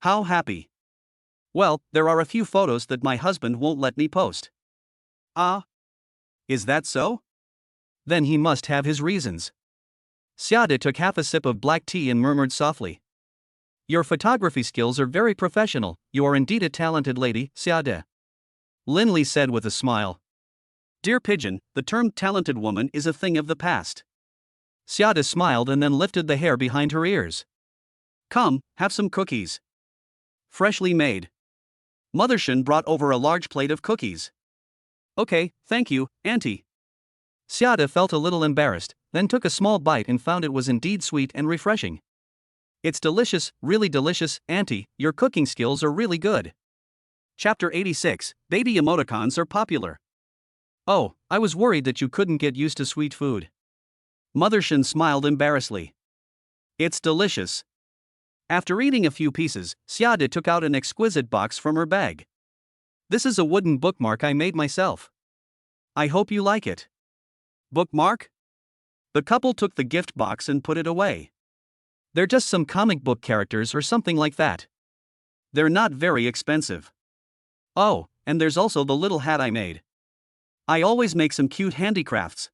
How happy. Well, there are a few photos that my husband won't let me post. Ah? Is that so? Then he must have his reasons. Xiade took half a sip of black tea and murmured softly. Your photography skills are very professional, you are indeed a talented lady, Xiade. Linley said with a smile. Dear Pigeon, the term talented woman is a thing of the past. Xiade smiled and then lifted the hair behind her ears. Come, have some cookies. Freshly made. Mother Shen brought over a large plate of cookies. Okay, thank you, Auntie. Xiade felt a little embarrassed, then took a small bite and found it was indeed sweet and refreshing. It's delicious, really delicious, Auntie, your cooking skills are really good. Chapter 86, Baby emoticons are popular. Oh, I was worried that you couldn't get used to sweet food. Mother Shen smiled embarrassedly. It's delicious. After eating a few pieces, Xiade took out an exquisite box from her bag. This is a wooden bookmark I made myself. I hope you like it. Bookmark? The couple took the gift box and put it away. They're just some comic book characters or something like that. They're not very expensive. Oh, and there's also the little hat I made. I always make some cute handicrafts.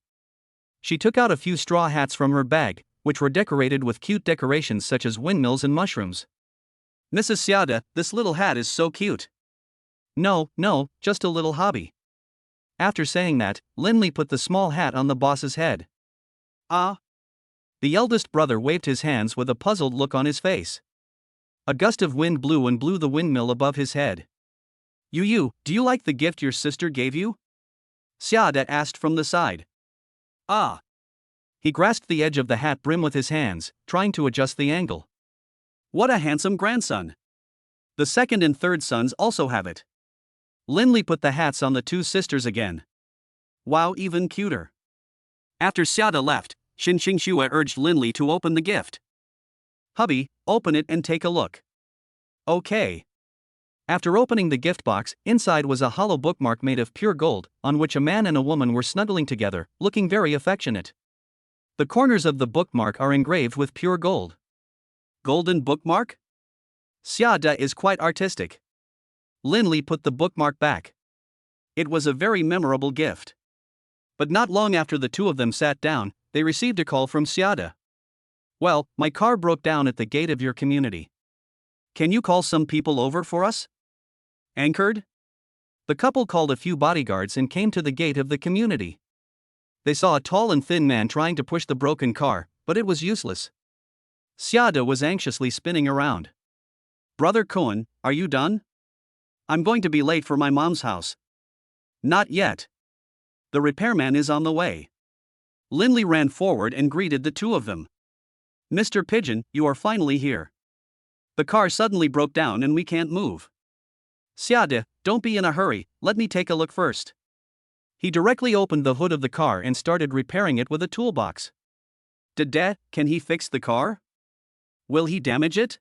She took out a few straw hats from her bag, which were decorated with cute decorations such as windmills and mushrooms. Mrs. Xiade, this little hat is so cute. No, just a little hobby. After saying that, Linley put the small hat on the boss's head. Ah? The eldest brother waved his hands with a puzzled look on his face. A gust of wind blew and blew the windmill above his head. Do you like the gift your sister gave you? Xiade asked from the side. Ah. He grasped the edge of the hat brim with his hands, trying to adjust the angle. What a handsome grandson. The second and third sons also have it. Linley put the hats on the two sisters again. Wow, even cuter. After Xiade left, Xinxing Xue urged Linley to open the gift. Hubby, open it and take a look. Okay. After opening the gift box, inside was a hollow bookmark made of pure gold, on which a man and a woman were snuggling together, looking very affectionate. The corners of the bookmark are engraved with pure gold. Golden bookmark? Xiade is quite artistic. Linley put the bookmark back. It was a very memorable gift. But not long after the two of them sat down, they received a call from Xiade. Well, my car broke down at the gate of your community. Can you call some people over for us? Anchored? The couple called a few bodyguards and came to the gate of the community. They saw a tall and thin man trying to push the broken car, but it was useless. Xiade was anxiously spinning around. Brother Cohen, are you done? I'm going to be late for my mom's house. Not yet. The repairman is on the way. Linley ran forward and greeted the two of them. Mr. Pigeon, you are finally here. The car suddenly broke down and we can't move. Xiade, don't be in a hurry, let me take a look first. He directly opened the hood of the car and started repairing it with a toolbox. Dad, can he fix the car? Will he damage it?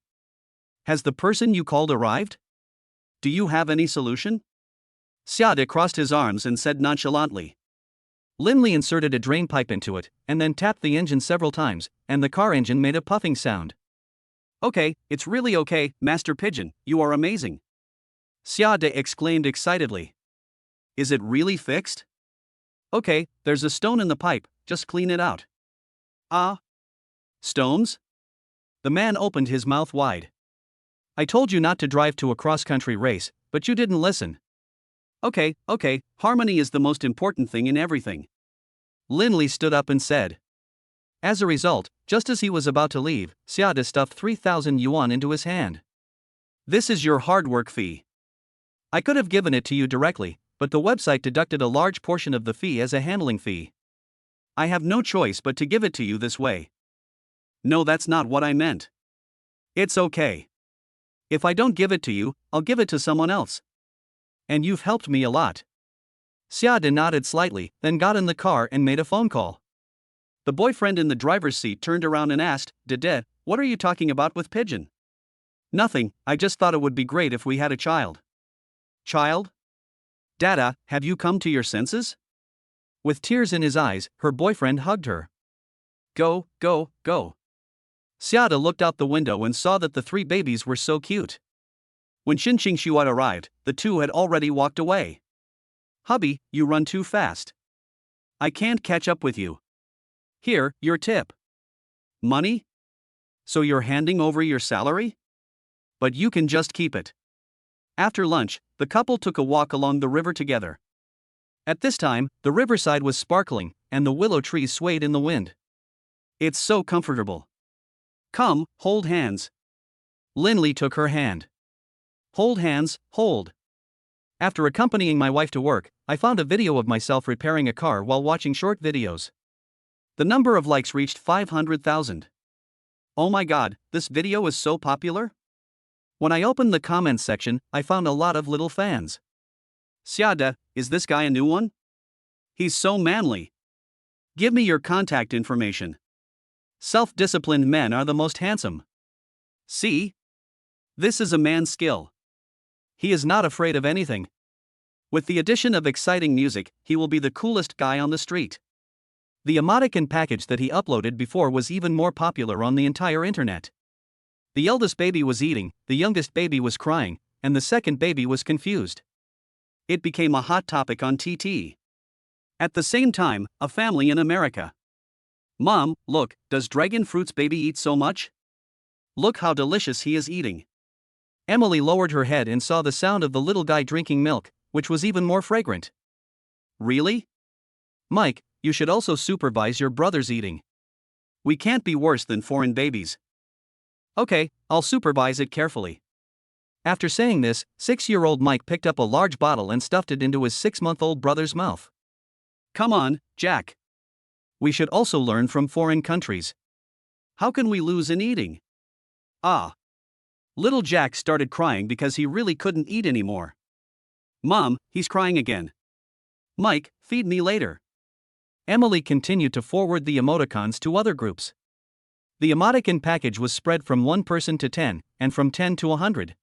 Has the person you called arrived? Do you have any solution? Xiade crossed his arms and said nonchalantly. Linley inserted a drain pipe into it, and then tapped the engine several times, and the car engine made a puffing sound. Okay, it's really okay, Master Pigeon, you are amazing. Xiade exclaimed excitedly. Is it really fixed? Okay, there's a stone in the pipe, just clean it out. Ah? Stones? The man opened his mouth wide. I told you not to drive to a cross-country race, but you didn't listen. Okay, harmony is the most important thing in everything. Linley stood up and said. As a result, just as he was about to leave, Xiade stuffed 3,000 yuan into his hand. This is your hard work fee. I could have given it to you directly, but the website deducted a large portion of the fee as a handling fee. I have no choice but to give it to you this way. No, that's not what I meant. It's okay. If I don't give it to you, I'll give it to someone else. And you've helped me a lot. Xiaoda nodded slightly, then got in the car and made a phone call. The boyfriend in the driver's seat turned around and asked, Dede, what are you talking about with Pigeon? Nothing, I just thought it would be great if we had a child. Child? Dada, have you come to your senses? With tears in his eyes, her boyfriend hugged her. Go, go, go. Xiaoda looked out the window and saw that the 3 babies were so cute. When Xinqing Xuat arrived, the 2 had already walked away. Hubby, you run too fast. I can't catch up with you. Here, your tip. Money? So you're handing over your salary? But you can just keep it. After lunch, the couple took a walk along the river together. At this time, the riverside was sparkling, and the willow trees swayed in the wind. It's so comfortable. Come, hold hands. Linley took her hand. Hold hands, hold. After accompanying my wife to work, I found a video of myself repairing a car while watching short videos. The number of likes reached 500,000. Oh my god, this video is so popular? When I opened the comments section, I found a lot of little fans. Xiaoda, is this guy a new one? He's so manly. Give me your contact information. Self-disciplined men are the most handsome. See? This is a man's skill. He is not afraid of anything. With the addition of exciting music, he will be the coolest guy on the street. The emoticon package that he uploaded before was even more popular on the entire internet. The eldest baby was eating, the youngest baby was crying, and the second baby was confused. It became a hot topic on TT. At the same time, a family in America. Mom, look, does Dragon Fruit's baby eat so much? Look how delicious he is eating. Emily lowered her head and saw the sound of the little guy drinking milk, which was even more fragrant. Really? Mike, you should also supervise your brother's eating. We can't be worse than foreign babies. Okay, I'll supervise it carefully. After saying this, 6-year-old Mike picked up a large bottle and stuffed it into his 6-month-old brother's mouth. Come on, Jack. We should also learn from foreign countries. How can we lose in eating? Ah. Little Jack started crying because he really couldn't eat anymore. Mom, he's crying again. Mike, feed me later. Emily continued to forward the emoticons to other groups. The emoticon package was spread from 1 person to 10, and from 10 to 100.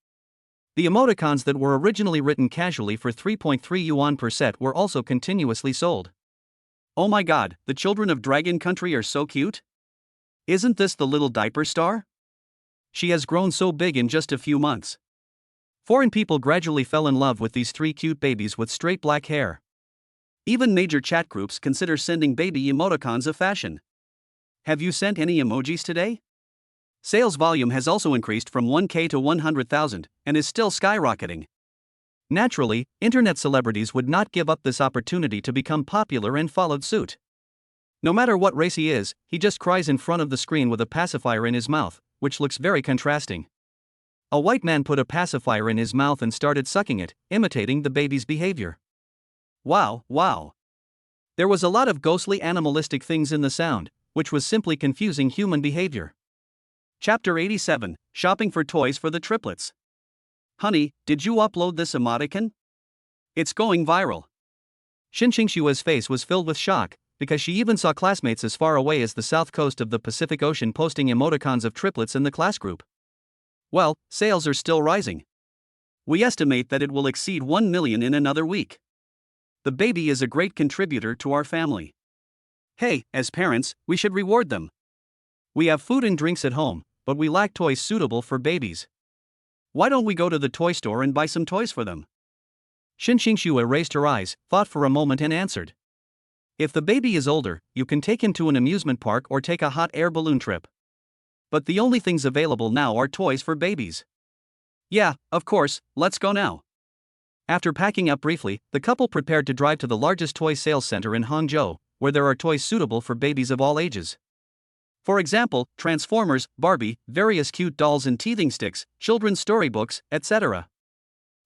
The emoticons that were originally written casually for 3.3 yuan per set were also continuously sold. Oh my god, the children of Dragon Country are so cute? Isn't this the little diaper star? She has grown so big in just a few months. Foreign people gradually fell in love with these 3 cute babies with straight black hair. Even major chat groups consider sending baby emoticons a fashion. Have you sent any emojis today? Sales volume has also increased from 1K to 100,000 and is still skyrocketing. Naturally, internet celebrities would not give up this opportunity to become popular and followed suit. No matter what race he is, he just cries in front of the screen with a pacifier in his mouth, which looks very contrasting. A white man put a pacifier in his mouth and started sucking it, imitating the baby's behavior. Wow, wow. There was a lot of ghostly animalistic things in the sound, which was simply confusing human behavior. Chapter 87, Shopping for Toys for the Triplets. Honey, did you upload this emoticon? It's going viral. Xinqing Xua's face was filled with shock, because she even saw classmates as far away as the south coast of the Pacific Ocean posting emoticons of triplets in the class group. Well, sales are still rising. We estimate that it will exceed 1 million in another week. The baby is a great contributor to our family. Hey, as parents, we should reward them. We have food and drinks at home, but we lack toys suitable for babies. Why don't we go to the toy store and buy some toys for them? Xinqing Xua raised her eyes, thought for a moment and answered. If the baby is older, you can take him to an amusement park or take a hot air balloon trip. But the only things available now are toys for babies. Yeah, of course, let's go now. After packing up briefly, the couple prepared to drive to the largest toy sales center in Hangzhou, where there are toys suitable for babies of all ages. For example, Transformers, Barbie, various cute dolls and teething sticks, children's storybooks, etc.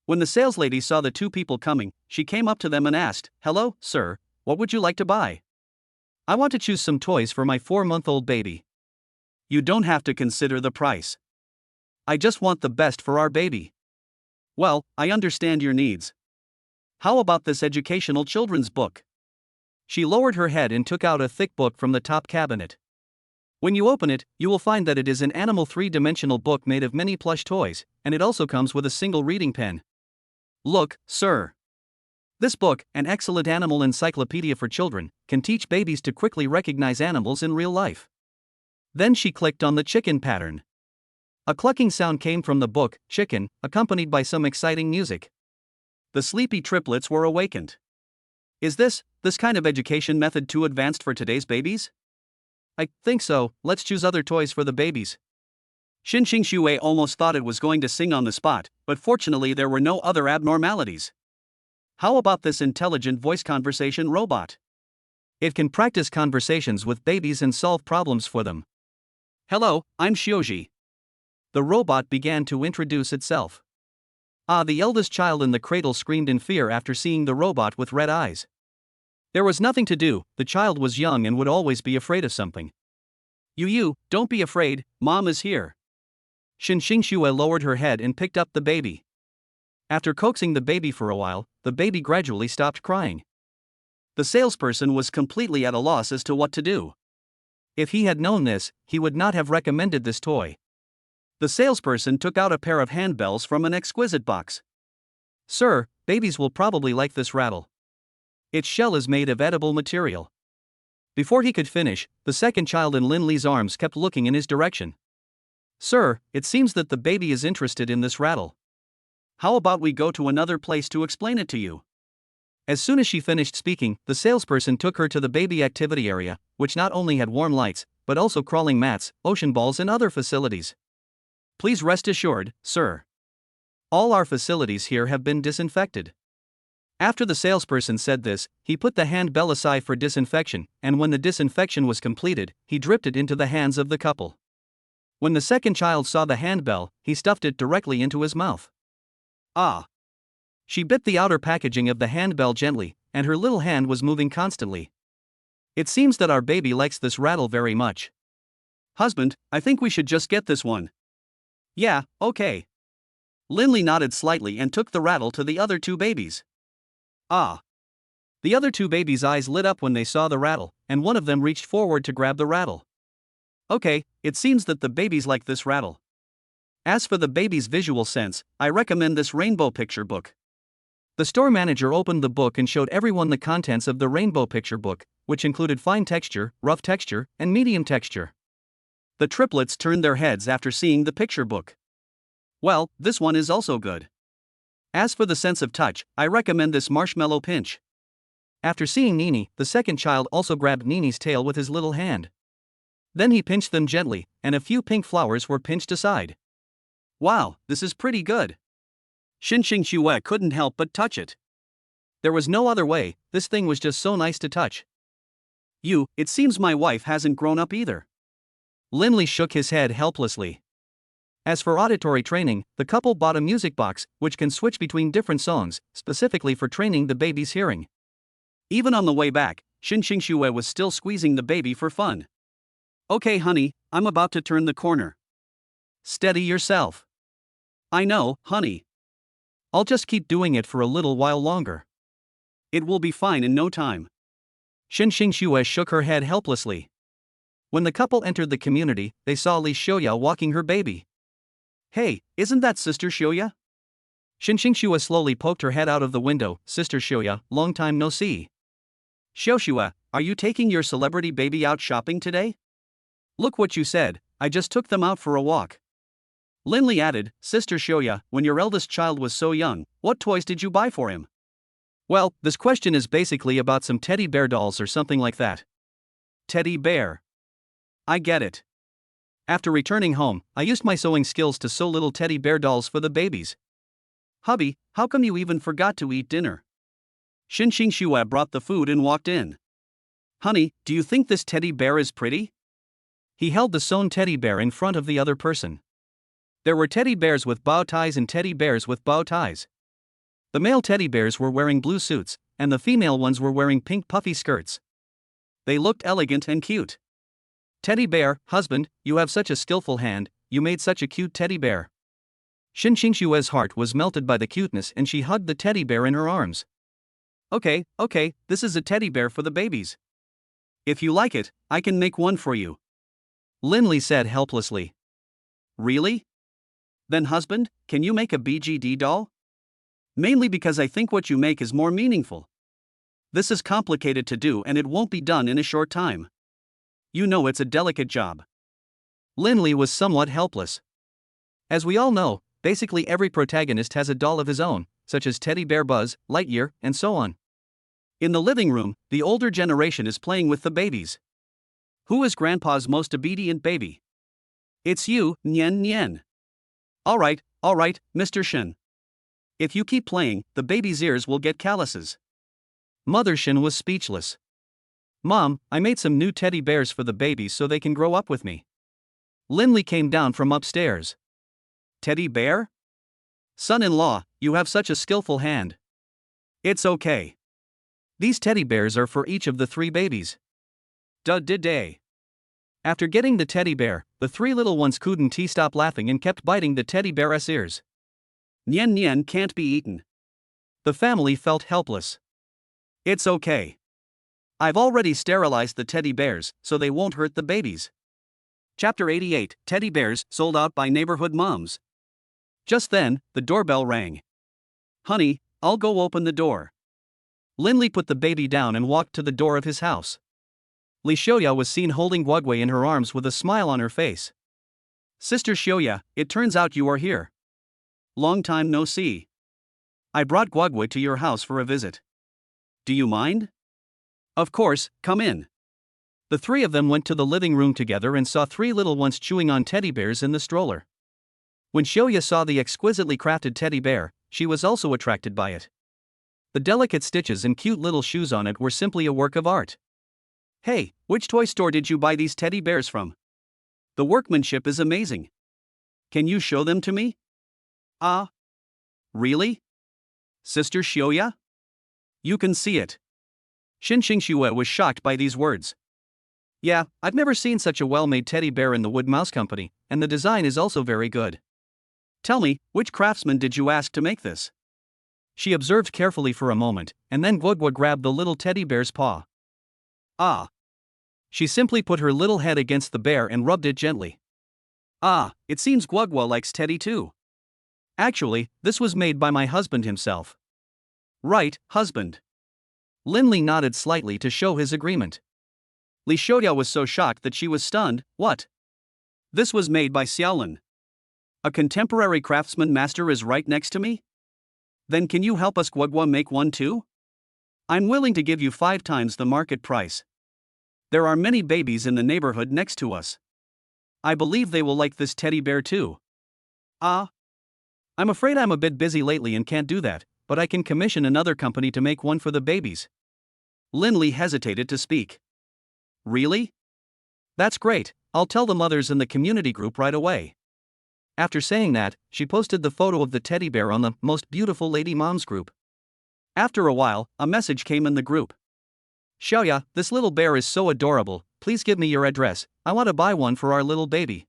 When the saleslady saw the 2 people coming, she came up to them and asked, "Hello, sir, what would you like to buy?" "I want to choose some toys for my 4-month-old baby." "You don't have to consider the price. I just want the best for our baby. Well, I understand your needs. How about this educational children's book? She lowered her head and took out a thick book from the top cabinet. When you open it, you will find that it is an animal three-dimensional book made of many plush toys, and it also comes with a single reading pen. Look, sir. This book, an excellent animal encyclopedia for children, can teach babies to quickly recognize animals in real life. Then she clicked on the chicken pattern. A clucking sound came from the book, Chicken, accompanied by some exciting music. The sleepy triplets were awakened. Is this kind of education method too advanced for today's babies? I think so, let's choose other toys for the babies. Xinxing Xue almost thought it was going to sing on the spot, but fortunately there were no other abnormalities. How about this intelligent voice conversation robot? It can practice conversations with babies and solve problems for them. Hello, I'm Xiuji. The robot began to introduce itself. The eldest child in the cradle screamed in fear after seeing the robot with red eyes. There was nothing to do, the child was young and would always be afraid of something. You, don't be afraid, Mom is here. Xinxing Xue lowered her head and picked up the baby. After coaxing the baby for a while, the baby gradually stopped crying. The salesperson was completely at a loss as to what to do. If he had known this, he would not have recommended this toy. The salesperson took out a pair of handbells from an exquisite box. Sir, babies will probably like this rattle. Its shell is made of edible material. Before he could finish, the second child in Lin Li's arms kept looking in his direction. Sir, it seems that the baby is interested in this rattle. How about we go to another place to explain it to you? As soon as she finished speaking, the salesperson took her to the baby activity area, which not only had warm lights, but also crawling mats, ocean balls and other facilities. Please rest assured, sir. All our facilities here have been disinfected. After the salesperson said this, he put the handbell aside for disinfection, and when the disinfection was completed, he dripped it into the hands of the couple. When the second child saw the handbell, he stuffed it directly into his mouth. She bit the outer packaging of the handbell gently, and her little hand was moving constantly. It seems that our baby likes this rattle very much. Husband, I think we should just get this one. Yeah, okay. Lin Li nodded slightly and took the rattle to the other two babies. The other two babies' eyes lit up when they saw the rattle, and one of them reached forward to grab the rattle. Okay, it seems that the babies like this rattle. As for the baby's visual sense, I recommend this rainbow picture book. The store manager opened the book and showed everyone the contents of the rainbow picture book, which included fine texture, rough texture, and medium texture. The triplets turned their heads after seeing the picture book. Well, this one is also good. As for the sense of touch, I recommend this marshmallow pinch. After seeing Nini, the second child also grabbed Nini's tail with his little hand. Then he pinched them gently, and a few pink flowers were pinched aside. Wow, this is pretty good. Xinxing Xue couldn't help but touch it. There was no other way, this thing was just so nice to touch. It seems my wife hasn't grown up either. Lin Li shook his head helplessly. As for auditory training, the couple bought a music box, which can switch between different songs, specifically for training the baby's hearing. Even on the way back, Xinxing Xue was still squeezing the baby for fun. Okay honey, I'm about to turn the corner. Steady yourself. I know, honey. I'll just keep doing it for a little while longer. It will be fine in no time. Xinxing Xue shook her head helplessly. When the couple entered the community, they saw Li Xiuya walking her baby. Hey, isn't that Sister Xiuya? Xinxing Xue slowly poked her head out of the window. Sister Xiuya, long time no see. Xiuxue, are you taking your celebrity baby out shopping today? Look what you said, I just took them out for a walk. Lin Li added, Sister Xiuya, when your eldest child was so young, what toys did you buy for him? Well, this question is basically about some teddy bear dolls or something like that. Teddy bear. I get it. After returning home, I used my sewing skills to sew little teddy bear dolls for the babies. Hubby, how come you even forgot to eat dinner? Xinxing Xue brought the food and walked in. Honey, do you think this teddy bear is pretty? He held the sewn teddy bear in front of the other person. There were teddy bears with bow ties and teddy bears with bow ties. The male teddy bears were wearing blue suits, and the female ones were wearing pink puffy skirts. They looked elegant and cute. Teddy bear, husband, you have such a skillful hand, you made such a cute teddy bear. Xin Xingshue's heart was melted by the cuteness and she hugged the teddy bear in her arms. Okay, this is a teddy bear for the babies. If you like it, I can make one for you. Linley said helplessly. Really? Then husband, can you make a BGD doll? Mainly because I think what you make is more meaningful. This is complicated to do and it won't be done in a short time. You know it's a delicate job. Linley was somewhat helpless. As we all know, basically every protagonist has a doll of his own, such as Teddy Bear Buzz, Lightyear, and so on. In the living room, the older generation is playing with the babies. Who is Grandpa's most obedient baby? It's you, Nian Nian. Alright, Mr. Shen. If you keep playing, the baby's ears will get calluses. Mother Shen was speechless. Mom, I made some new teddy bears for the babies so they can grow up with me. Linley came down from upstairs. Teddy bear? Son-in-law, you have such a skillful hand. It's okay. These teddy bears are for each of the 3 babies. Day. After getting the teddy bear, the 3 little ones couldn't stop laughing and kept biting the teddy bear's ears. Nian Nian can't be eaten. The family felt helpless. It's okay. I've already sterilized the teddy bears, so they won't hurt the babies. Chapter 88, Teddy Bears Sold Out by Neighborhood Moms. Just then, the doorbell rang. Honey, I'll go open the door. Linley put the baby down and walked to the door of his house. Li Xiaoya was seen holding Guogui in her arms with a smile on her face. Sister Xiaoya, it turns out you are here. Long time no see. I brought Guogui to your house for a visit. Do you mind? Of course, come in. The 3 of them went to the living room together and saw 3 little ones chewing on teddy bears in the stroller. When Xiaoya saw the exquisitely crafted teddy bear, she was also attracted by it. The delicate stitches and cute little shoes on it were simply a work of art. Hey, which toy store did you buy these teddy bears from? The workmanship is amazing. Can you show them to me? Really? Sister Xiaoya? You can see it. Xin Xingxue was shocked by these words. Yeah, I've never seen such a well-made teddy bear in the Wood Mouse Company, and the design is also very good. Tell me, which craftsman did you ask to make this? She observed carefully for a moment, and then Guogua grabbed the little teddy bear's paw. She simply put her little head against the bear and rubbed it gently. It seems Guogua likes Teddy too. Actually, this was made by my husband himself. Right, husband. Linley nodded slightly to show his agreement. Li Xiaoya was so shocked that she was stunned. What? This was made by Xiaolin. A contemporary craftsman master is right next to me? Then can you help us Guogua make one too? I'm willing to give you 5 times the market price. There are many babies in the neighborhood next to us. I believe they will like this teddy bear too. I'm afraid I'm a bit busy lately and can't do that, but I can commission another company to make one for the babies. Linley hesitated to speak. Really? That's great, I'll tell the mothers in the community group right away. After saying that, she posted the photo of the teddy bear on the Most Beautiful Lady Moms group. After a while, a message came in the group. Xiaoya, this little bear is so adorable, please give me your address, I want to buy one for our little baby.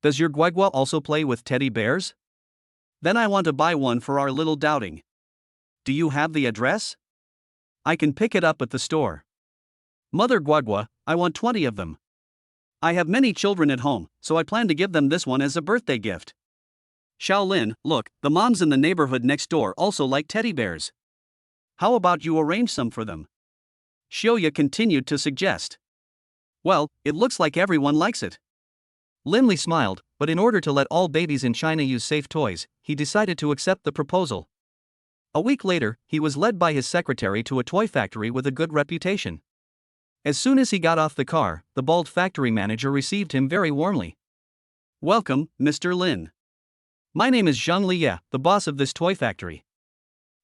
Does your Guogua also play with teddy bears? Then I want to buy one for our little Doubting. Do you have the address? I can pick it up at the store. Mother Guogua, I want 20 of them. I have many children at home, so I plan to give them this one as a birthday gift. Xiaolin, look, the moms in the neighborhood next door also like teddy bears. How about you arrange some for them? Xiaoya continued to suggest. Well, it looks like everyone likes it. Linley smiled, but in order to let all babies in China use safe toys, he decided to accept the proposal. A week later, he was led by his secretary to a toy factory with a good reputation. As soon as he got off the car, the bald factory manager received him very warmly. Welcome, Mr. Lin. My name is Zhang Liye, the boss of this toy factory.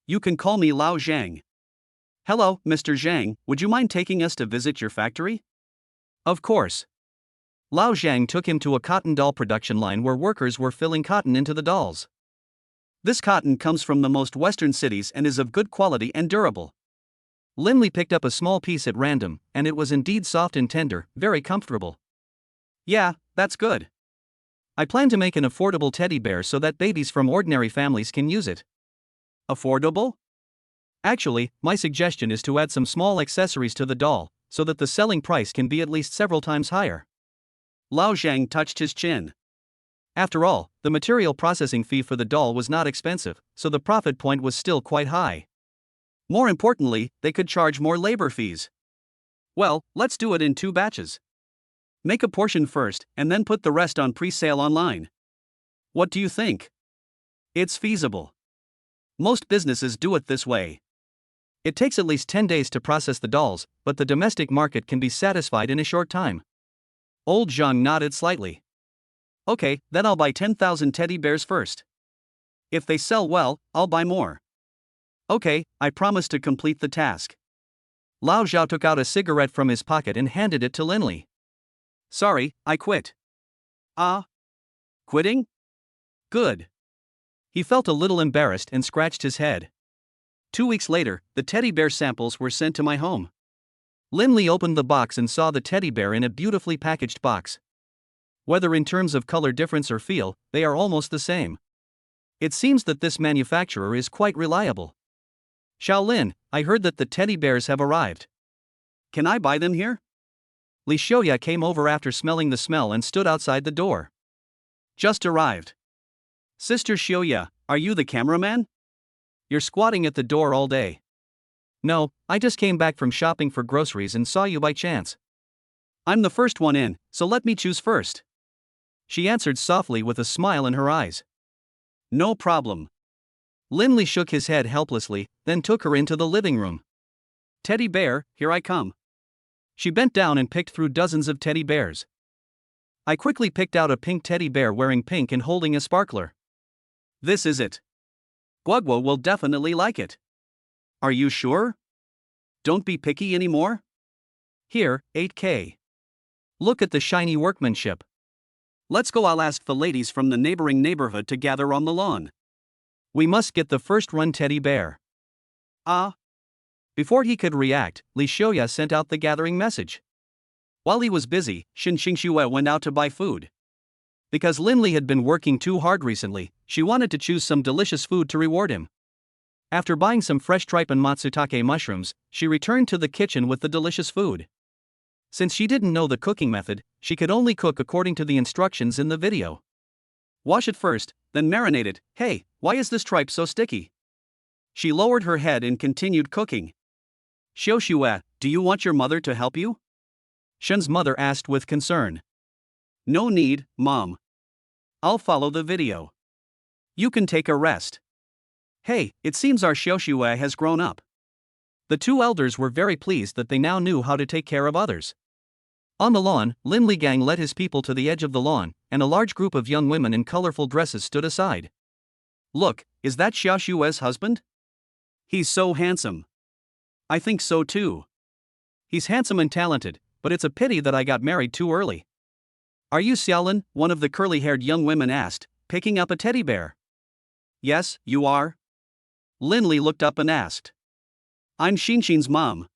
You can call me Lao Zhang. Hello, Mr. Zhang, would you mind taking us to visit your factory? Of course. Lao Zhang took him to a cotton doll production line where workers were filling cotton into the dolls. This cotton comes from the most western cities and is of good quality and durable. Linley picked up a small piece at random, and it was indeed soft and tender, very comfortable. Yeah, that's good. I plan to make an affordable teddy bear so that babies from ordinary families can use it. Affordable? Actually, my suggestion is to add some small accessories to the doll, so that the selling price can be at least several times higher. Lao Zhang touched his chin. After all, the material processing fee for the doll was not expensive, so the profit point was still quite high. More importantly, they could charge more labor fees. Well, let's do it in 2 batches. Make a portion first, and then put the rest on pre-sale online. What do you think? It's feasible. Most businesses do it this way. It takes at least 10 days to process the dolls, but the domestic market can be satisfied in a short time. Old Zhang nodded slightly. Okay, then I'll buy 10,000 teddy bears first. If they sell well, I'll buy more. Okay, I promise to complete the task. Lao Zhao took out a cigarette from his pocket and handed it to Linley. Sorry, I quit. Ah? Quitting? Good. He felt a little embarrassed and scratched his head. 2 weeks later, the teddy bear samples were sent to my home. Linley opened the box and saw the teddy bear in a beautifully packaged box. Whether in terms of color difference or feel, they are almost the same. It seems that this manufacturer is quite reliable. Shaolin, I heard that the teddy bears have arrived. Can I buy them here? Li Xiaoya came over after smelling the smell and stood outside the door. Just arrived. Sister Xiaoya, are you the cameraman? You're squatting at the door all day. No, I just came back from shopping for groceries and saw you by chance. I'm the first one in, so let me choose first. She answered softly with a smile in her eyes. No problem. Linley shook his head helplessly, then took her into the living room. Teddy bear, here I come. She bent down and picked through dozens of teddy bears. I quickly picked out a pink teddy bear wearing pink and holding a sparkler. This is it. Guoguo will definitely like it. Are you sure? Don't be picky anymore. Here, 8K. Look at the shiny workmanship. Let's go. I'll ask the ladies from the neighboring neighborhood to gather on the lawn. We must get the first run teddy bear. Ah. Before he could react, Li Xiaoya sent out the gathering message. While he was busy, Xin Xingxue went out to buy food. Because Linley had been working too hard recently, she wanted to choose some delicious food to reward him. After buying some fresh tripe and matsutake mushrooms, she returned to the kitchen with the delicious food. Since she didn't know the cooking method, she could only cook according to the instructions in the video. Wash it first, then marinate it. Hey, why is this tripe so sticky? She lowered her head and continued cooking. Xiaoxue, do you want your mother to help you? Shen's mother asked with concern. No need, Mom. I'll follow the video. You can take a rest. Hey, it seems our Xiaoxue has grown up. The 2 elders were very pleased that they now knew how to take care of others. On the lawn, Lin Ligang led his people to the edge of the lawn, and a large group of young women in colorful dresses stood aside. Look, is that Xiaoxue's husband? He's so handsome. I think so too. He's handsome and talented, but it's a pity that I got married too early. Are you Xiaolin? One of the curly-haired young women asked, picking up a teddy bear. Yes, you are. Linley looked up and asked. I'm Xinxin's mom.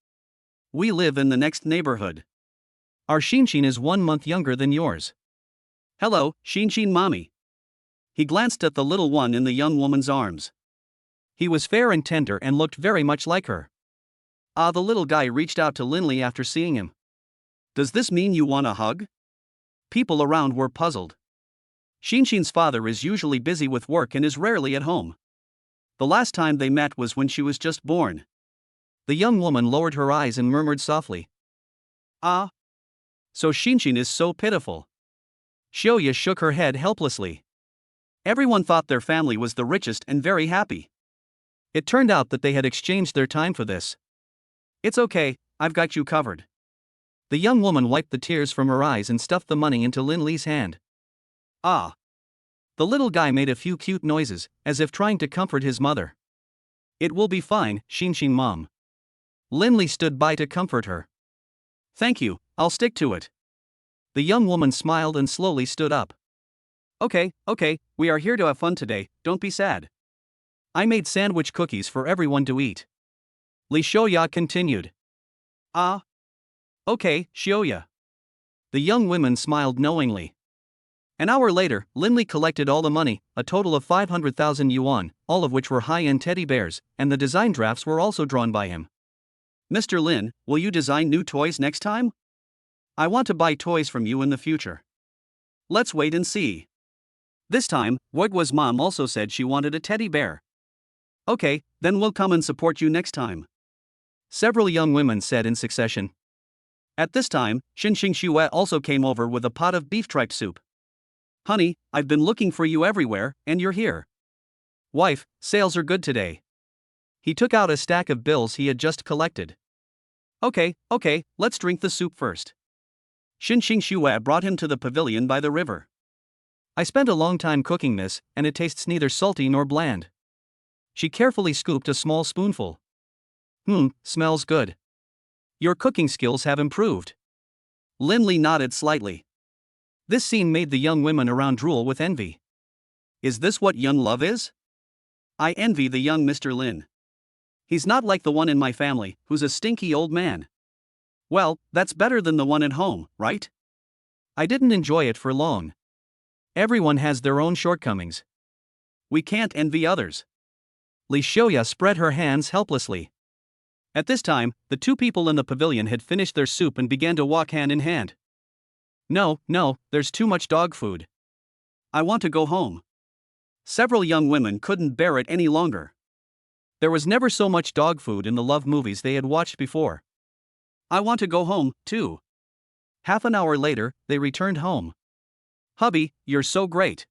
We live in the next neighborhood. Our Xinxin is 1 month younger than yours. Hello, Xinxin mommy. He glanced at the little one in the young woman's arms. He was fair and tender and looked very much like her. Ah, the little guy reached out to Linley after seeing him. Does this mean you want a hug? People around were puzzled. Xinxin's father is usually busy with work and is rarely at home. The last time they met was when she was just born. The young woman lowered her eyes and murmured softly. Ah. So Xinxin is so pitiful. Xiaoya shook her head helplessly. Everyone thought their family was the richest and very happy. It turned out that they had exchanged their time for this. It's okay, I've got you covered. The young woman wiped the tears from her eyes and stuffed the money into Lin Li's hand. Ah. The little guy made a few cute noises, as if trying to comfort his mother. It will be fine, Xinxin mom. Lin Li stood by to comfort her. Thank you, I'll stick to it. The young woman smiled and slowly stood up. Okay, we are here to have fun today, don't be sad. I made sandwich cookies for everyone to eat. Li Xiaoya continued. Ah. Okay, Xiaoya. The young women smiled knowingly. An hour later, Linley collected all the money, a total of 500,000 yuan, all of which were high-end teddy bears, and the design drafts were also drawn by him. Mr. Lin, will you design new toys next time? I want to buy toys from you in the future. Let's wait and see. This time, Wegwa's mom also said she wanted a teddy bear. Okay, then we'll come and support you next time. Several young women said in succession. At this time, Xinxing Xue also came over with a pot of beef tripe soup. Honey, I've been looking for you everywhere, and you're here. Wife, sales are good today. He took out a stack of bills he had just collected. Okay, let's drink the soup first. Xinxing Xue brought him to the pavilion by the river. I spent a long time cooking this, and it tastes neither salty nor bland. She carefully scooped a small spoonful. Smells good. Your cooking skills have improved. Linley nodded slightly. This scene made the young women around drool with envy. Is this what young love is? I envy the young Mr. Lin. He's not like the one in my family, who's a stinky old man. Well, that's better than the one at home, right? I didn't enjoy it for long. Everyone has their own shortcomings. We can't envy others. Li Xiuya spread her hands helplessly. At this time, the two people in the pavilion had finished their soup and began to walk hand in hand. No, there's too much dog food. I want to go home. Several young women couldn't bear it any longer. There was never so much dog food in the love movies they had watched before. I want to go home, too. Half an hour later, they returned home. Hubby, you're so great.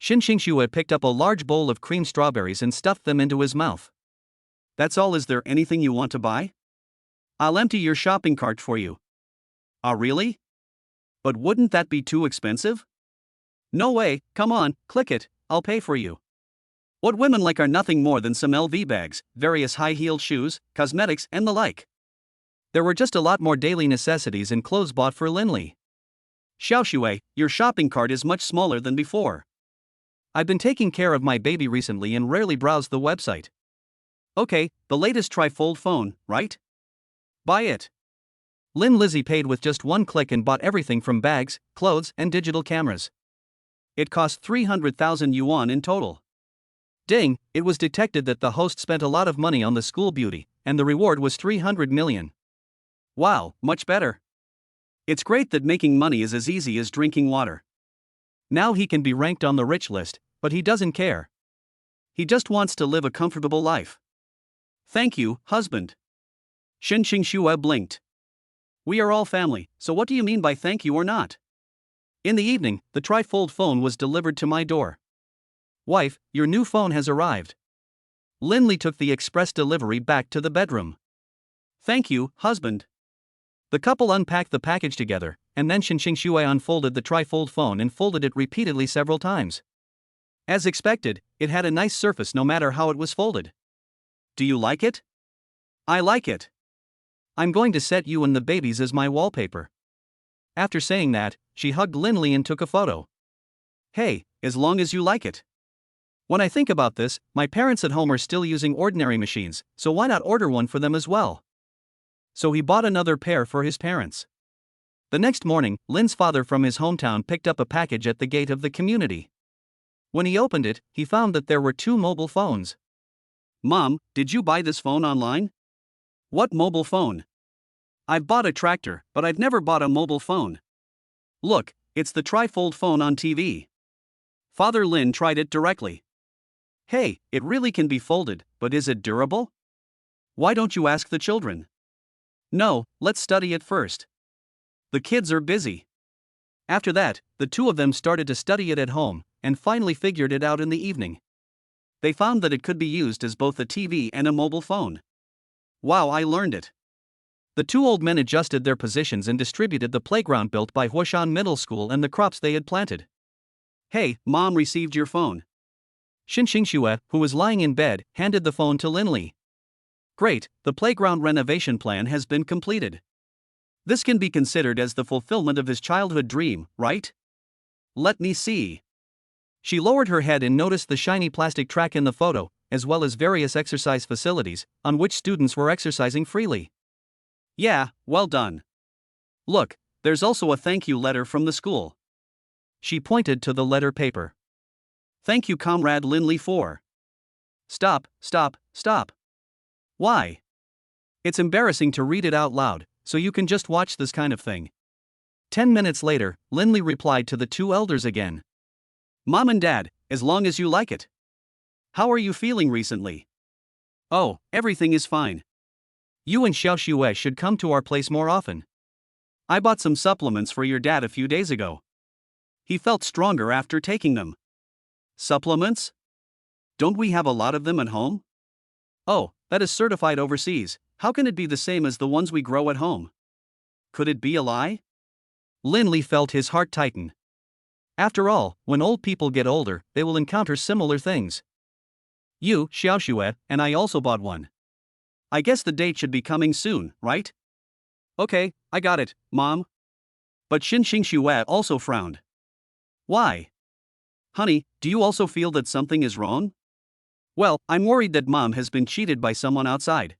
Xinxing Xue picked up a large bowl of cream strawberries and stuffed them into his mouth. That's all. Is there anything you want to buy? I'll empty your shopping cart for you. Ah, really? But wouldn't that be too expensive? No way, come on, click it, I'll pay for you. What women like are nothing more than some LV bags, various high-heeled shoes, cosmetics, and the like. There were just a lot more daily necessities and clothes bought for Linley. Xiaoxue, your shopping cart is much smaller than before. I've been taking care of my baby recently and rarely browse the website. Okay, the latest trifold phone, right? Buy it. Lin Lizzie paid with just one click and bought everything from bags, clothes, and digital cameras. It cost 300,000 yuan in total. Ding, it was detected that the host spent a lot of money on the school beauty, and the reward was 300 million. Wow, much better. It's great that making money is as easy as drinking water. Now he can be ranked on the rich list, but he doesn't care. He just wants to live a comfortable life. Thank you, husband. Xinxing Xue blinked. We are all family, so what do you mean by thank you or not? In the evening, the trifold phone was delivered to my door. Wife, your new phone has arrived. Linley took the express delivery back to the bedroom. Thank you, husband. The couple unpacked the package together, and then Xinxing Xue unfolded the trifold phone and folded it repeatedly several times. As expected, it had a nice surface no matter how it was folded. Do you like it? I like it. I'm going to set you and the babies as my wallpaper. After saying that, she hugged Linley and took a photo. Hey, as long as you like it. When I think about this, my parents at home are still using ordinary machines, so why not order one for them as well? So he bought another pair for his parents. The next morning, Lin's father from his hometown picked up a package at the gate of the community. When he opened it, he found that there were 2 mobile phones. Mom, did you buy this phone online? What mobile phone? I've bought a tractor, but I've never bought a mobile phone. Look, it's the trifold phone on TV. Father Lin tried it directly. Hey, it really can be folded, but is it durable? Why don't you ask the children? No, let's study it first. The kids are busy. After that, the two of them started to study it at home, and finally figured it out in the evening. They found that it could be used as both a TV and a mobile phone. Wow, I learned it. The 2 old men adjusted their positions and distributed the playground built by Huashan Middle School and the crops they had planted. Hey, Mom received your phone. Xinxing Xue, who was lying in bed, handed the phone to Linley. Great, the playground renovation plan has been completed. This can be considered as the fulfillment of his childhood dream, right? Let me see. She lowered her head and noticed the shiny plastic track in the photo, as well as various exercise facilities, on which students were exercising freely. Yeah, well done. Look, there's also a thank you letter from the school. She pointed to the letter paper. Thank you, Comrade Linley, for. Stop, stop, stop. Why? It's embarrassing to read it out loud, so you can just watch this kind of thing. 10 minutes later, Linley replied to the two elders again. Mom and Dad, as long as you like it. How are you feeling recently? Oh, everything is fine. You and Xiao Xue should come to our place more often. I bought some supplements for your dad a few days ago. He felt stronger after taking them. Supplements? Don't we have a lot of them at home? Oh, that is certified overseas. How can it be the same as the ones we grow at home? Could it be a lie? Linley felt his heart tighten. After all, when old people get older, they will encounter similar things. You, Xiao Xue, and I also bought one. I guess the date should be coming soon, right? Okay, I got it, Mom. But Xinxing Xue also frowned. Why? Honey, do you also feel that something is wrong? Well, I'm worried that Mom has been cheated by someone outside.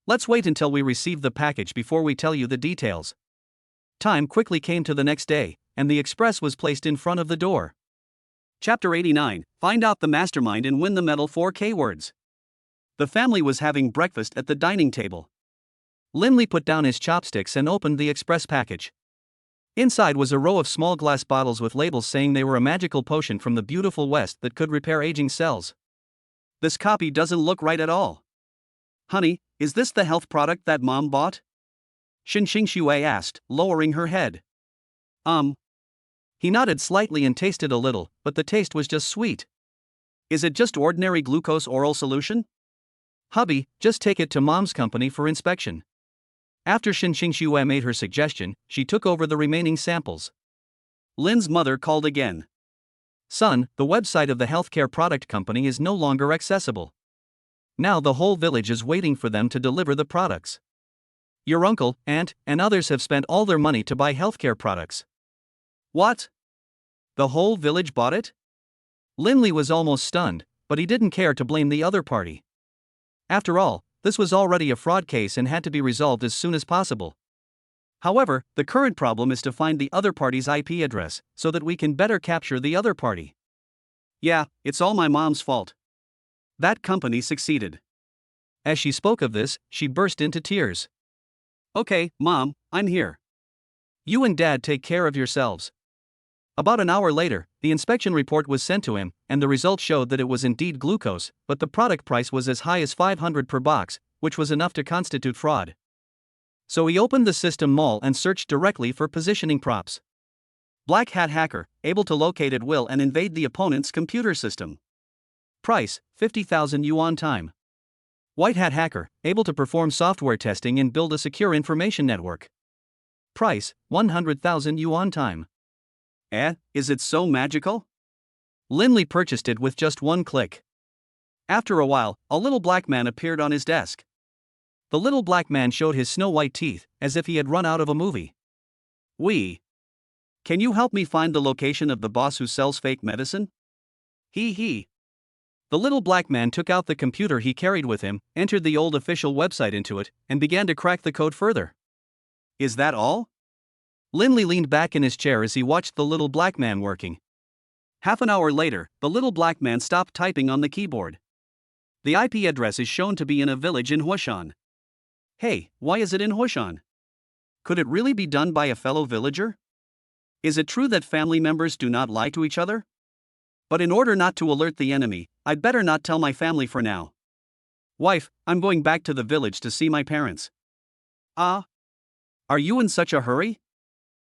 Let's wait until we receive the package before we tell you the details. Time quickly came to the next day, and the express was placed in front of the door. Chapter 89, Find out the mastermind and win the medal for K-words. The family was having breakfast at the dining table. Linley put down his chopsticks and opened the express package. Inside was a row of small glass bottles with labels saying they were a magical potion from the beautiful West that could repair aging cells. This copy doesn't look right at all. Honey, is this the health product that Mom bought? Xinxing Xue asked, lowering her head. He nodded slightly and tasted a little, but the taste was just sweet. Is it just ordinary glucose oral solution? Hubby, just take it to Mom's company for inspection. After Xinxing Xue made her suggestion, she took over the remaining samples. Lin's mother called again. Son, the website of the healthcare product company is no longer accessible. Now the whole village is waiting for them to deliver the products. Your uncle, aunt, and others have spent all their money to buy healthcare products. What? The whole village bought it? Linley was almost stunned, but he didn't care to blame the other party. After all, this was already a fraud case and had to be resolved as soon as possible. However, the current problem is to find the other party's IP address, so that we can better capture the other party. Yeah, it's all my mom's fault. That company succeeded. As she spoke of this, she burst into tears. Okay, Mom, I'm here. You and Dad take care of yourselves. About an hour later, the inspection report was sent to him, and the results showed that it was indeed glucose, but the product price was as high as 500 per box, which was enough to constitute fraud. So he opened the system mall and searched directly for positioning props. Black Hat Hacker, able to locate at will and invade the opponent's computer system. Price, 50,000 yuan time. White Hat Hacker, able to perform software testing and build a secure information network. Price, 100,000 yuan time. Is it so magical? Linley purchased it with just one click. After a while, a little black man appeared on his desk. The little black man showed his snow-white teeth, as if he had run out of a movie. Can you help me find the location of the boss who sells fake medicine? He. The little black man took out the computer he carried with him, entered the old official website into it, and began to crack the code further. Is that all? Linley leaned back in his chair as he watched the little black man working. Half an hour later, the little black man stopped typing on the keyboard. The IP address is shown to be in a village in Huashan. Hey, why is it in Huashan? Could it really be done by a fellow villager? Is it true that family members do not lie to each other? But in order not to alert the enemy, I'd better not tell my family for now. Wife, I'm going back to the village to see my parents. Are you in such a hurry?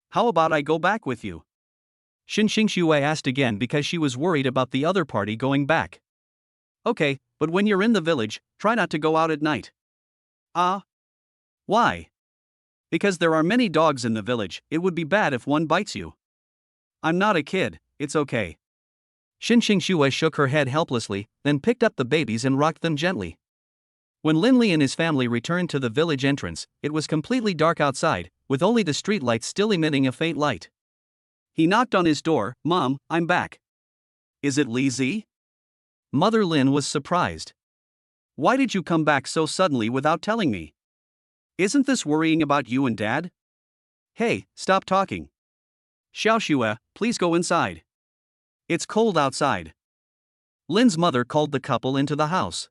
How about I go back with you? Xinxing Xue asked again because she was worried about the other party going back. Okay, but when you're in the village, try not to go out at night. Why? Because there are many dogs in the village, it would be bad if one bites you. I'm not a kid, it's okay. Xinxing Xue shook her head helplessly, then picked up the babies and rocked them gently. When Linley and his family returned to the village entrance, it was completely dark outside, with only the street lights still emitting a faint light. He knocked on his door. Mom, I'm back. Is it Li Zi? Mother Lin was surprised. Why did you come back so suddenly without telling me? Isn't this worrying about you and Dad? Hey, stop talking. Xiaoxue, please go inside. It's cold outside. Lin's mother called the couple into the house.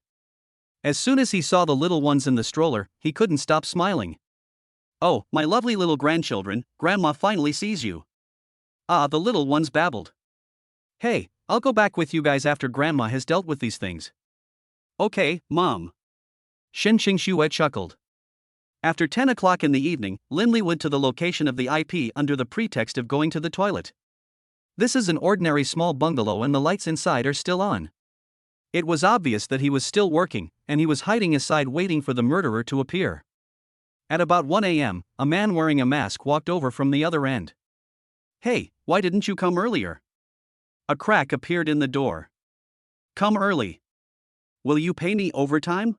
As soon as he saw the little ones in the stroller, he couldn't stop smiling. Oh, my lovely little grandchildren, Grandma finally sees you. Ah, the little ones babbled. Hey, I'll go back with you guys after Grandma has dealt with these things. Okay, Mom. Shen Qingxue chuckled. After 10 o'clock in the evening, Linli went to the location of the IP under the pretext of going to the toilet. This is an ordinary small bungalow and the lights inside are still on. It was obvious that he was still working, and he was hiding aside waiting for the murderer to appear. At about 1 a.m., a man wearing a mask walked over from the other end. Hey, why didn't you come earlier? A crack appeared in the door. Come early. Will you pay me overtime?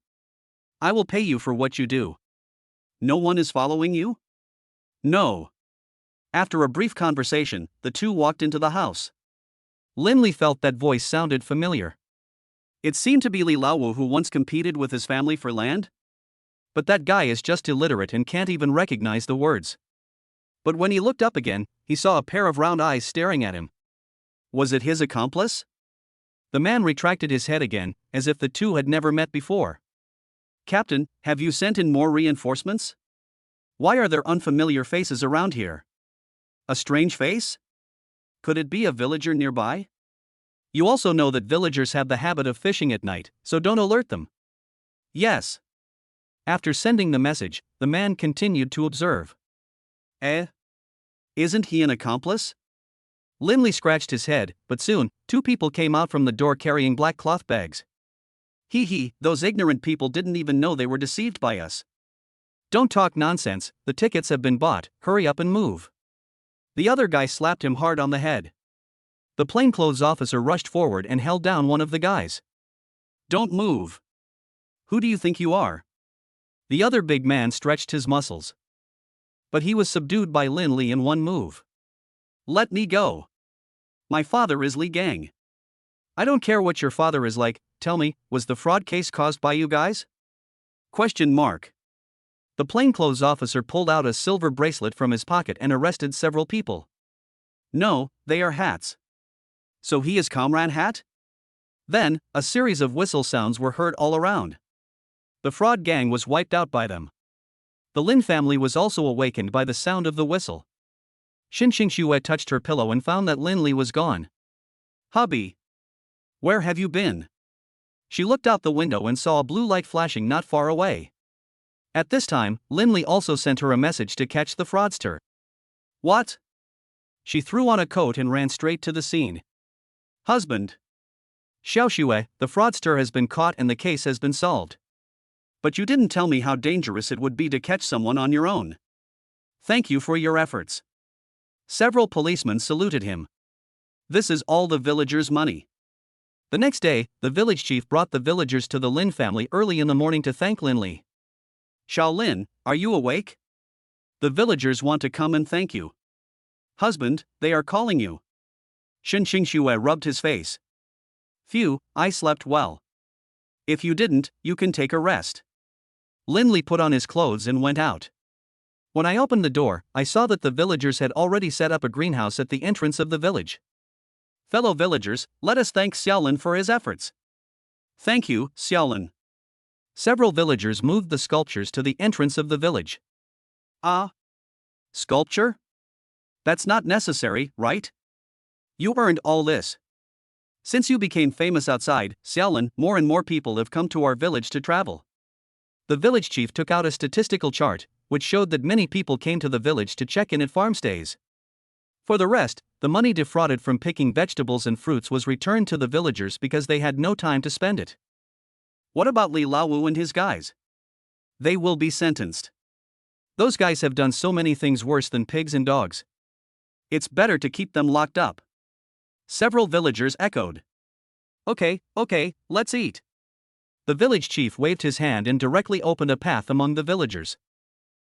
I will pay you for what you do. No one is following you? No. After a brief conversation, the two walked into the house. Linli felt that voice sounded familiar. It seemed to be Li Laowu who once competed with his family for land. But that guy is just illiterate and can't even recognize the words. But when he looked up again, he saw a pair of round eyes staring at him. Was it his accomplice? The man retracted his head again, as if the two had never met before. Captain, have you sent in more reinforcements? Why are there unfamiliar faces around here? A strange face? Could it be a villager nearby? You also know that villagers have the habit of fishing at night, so don't alert them. Yes. After sending the message, the man continued to observe. Isn't he an accomplice? Linli scratched his head, but soon, two people came out from the door carrying black cloth bags. Those ignorant people didn't even know they were deceived by us. Don't talk nonsense, the tickets have been bought, hurry up and move. The other guy slapped him hard on the head. The plainclothes officer rushed forward and held down one of the guys. Don't move. Who do you think you are? The other big man stretched his muscles. But he was subdued by Linli in one move. Let me go. My father is Li Gang. I don't care what your father is like, tell me, was the fraud case caused by you guys? Question mark. The plainclothes officer pulled out a silver bracelet from his pocket and arrested several people. No, they are hats. So he is Comrade Hat? Then, a series of whistle sounds were heard all around. The fraud gang was wiped out by them. The Lin family was also awakened by the sound of the whistle. Shin Qingxue touched her pillow and found that Linli was gone. Hubby! Where have you been? She looked out the window and saw a blue light flashing not far away. At this time, Linli also sent her a message to catch the fraudster. What? She threw on a coat and ran straight to the scene. Husband! Xiaoxue, the fraudster has been caught and the case has been solved. But you didn't tell me how dangerous it would be to catch someone on your own. Thank you for your efforts. Several policemen saluted him. This is all the villagers' money. The next day, the village chief brought the villagers to the Lin family early in the morning to thank Linli. Shaolin, are you awake? The villagers want to come and thank you. Husband, they are calling you. Shen Qingxue rubbed his face. Phew, I slept well. If you didn't, you can take a rest. Linli put on his clothes and went out. When I opened the door, I saw that the villagers had already set up a greenhouse at the entrance of the village. Fellow villagers, let us thank Xiaolin for his efforts. Thank you, Xiaolin. Several villagers moved the sculptures to the entrance of the village. Sculpture? That's not necessary, right? You earned all this. Since you became famous outside, Xiaolin, more and more people have come to our village to travel. The village chief took out a statistical chart, which showed that many people came to the village to check in at farm stays. For the rest, the money defrauded from picking vegetables and fruits was returned to the villagers because they had no time to spend it. What about Li Laowu and his guys? They will be sentenced. Those guys have done so many things worse than pigs and dogs. It's better to keep them locked up. Several villagers echoed. Okay, let's eat. The village chief waved his hand and directly opened a path among the villagers.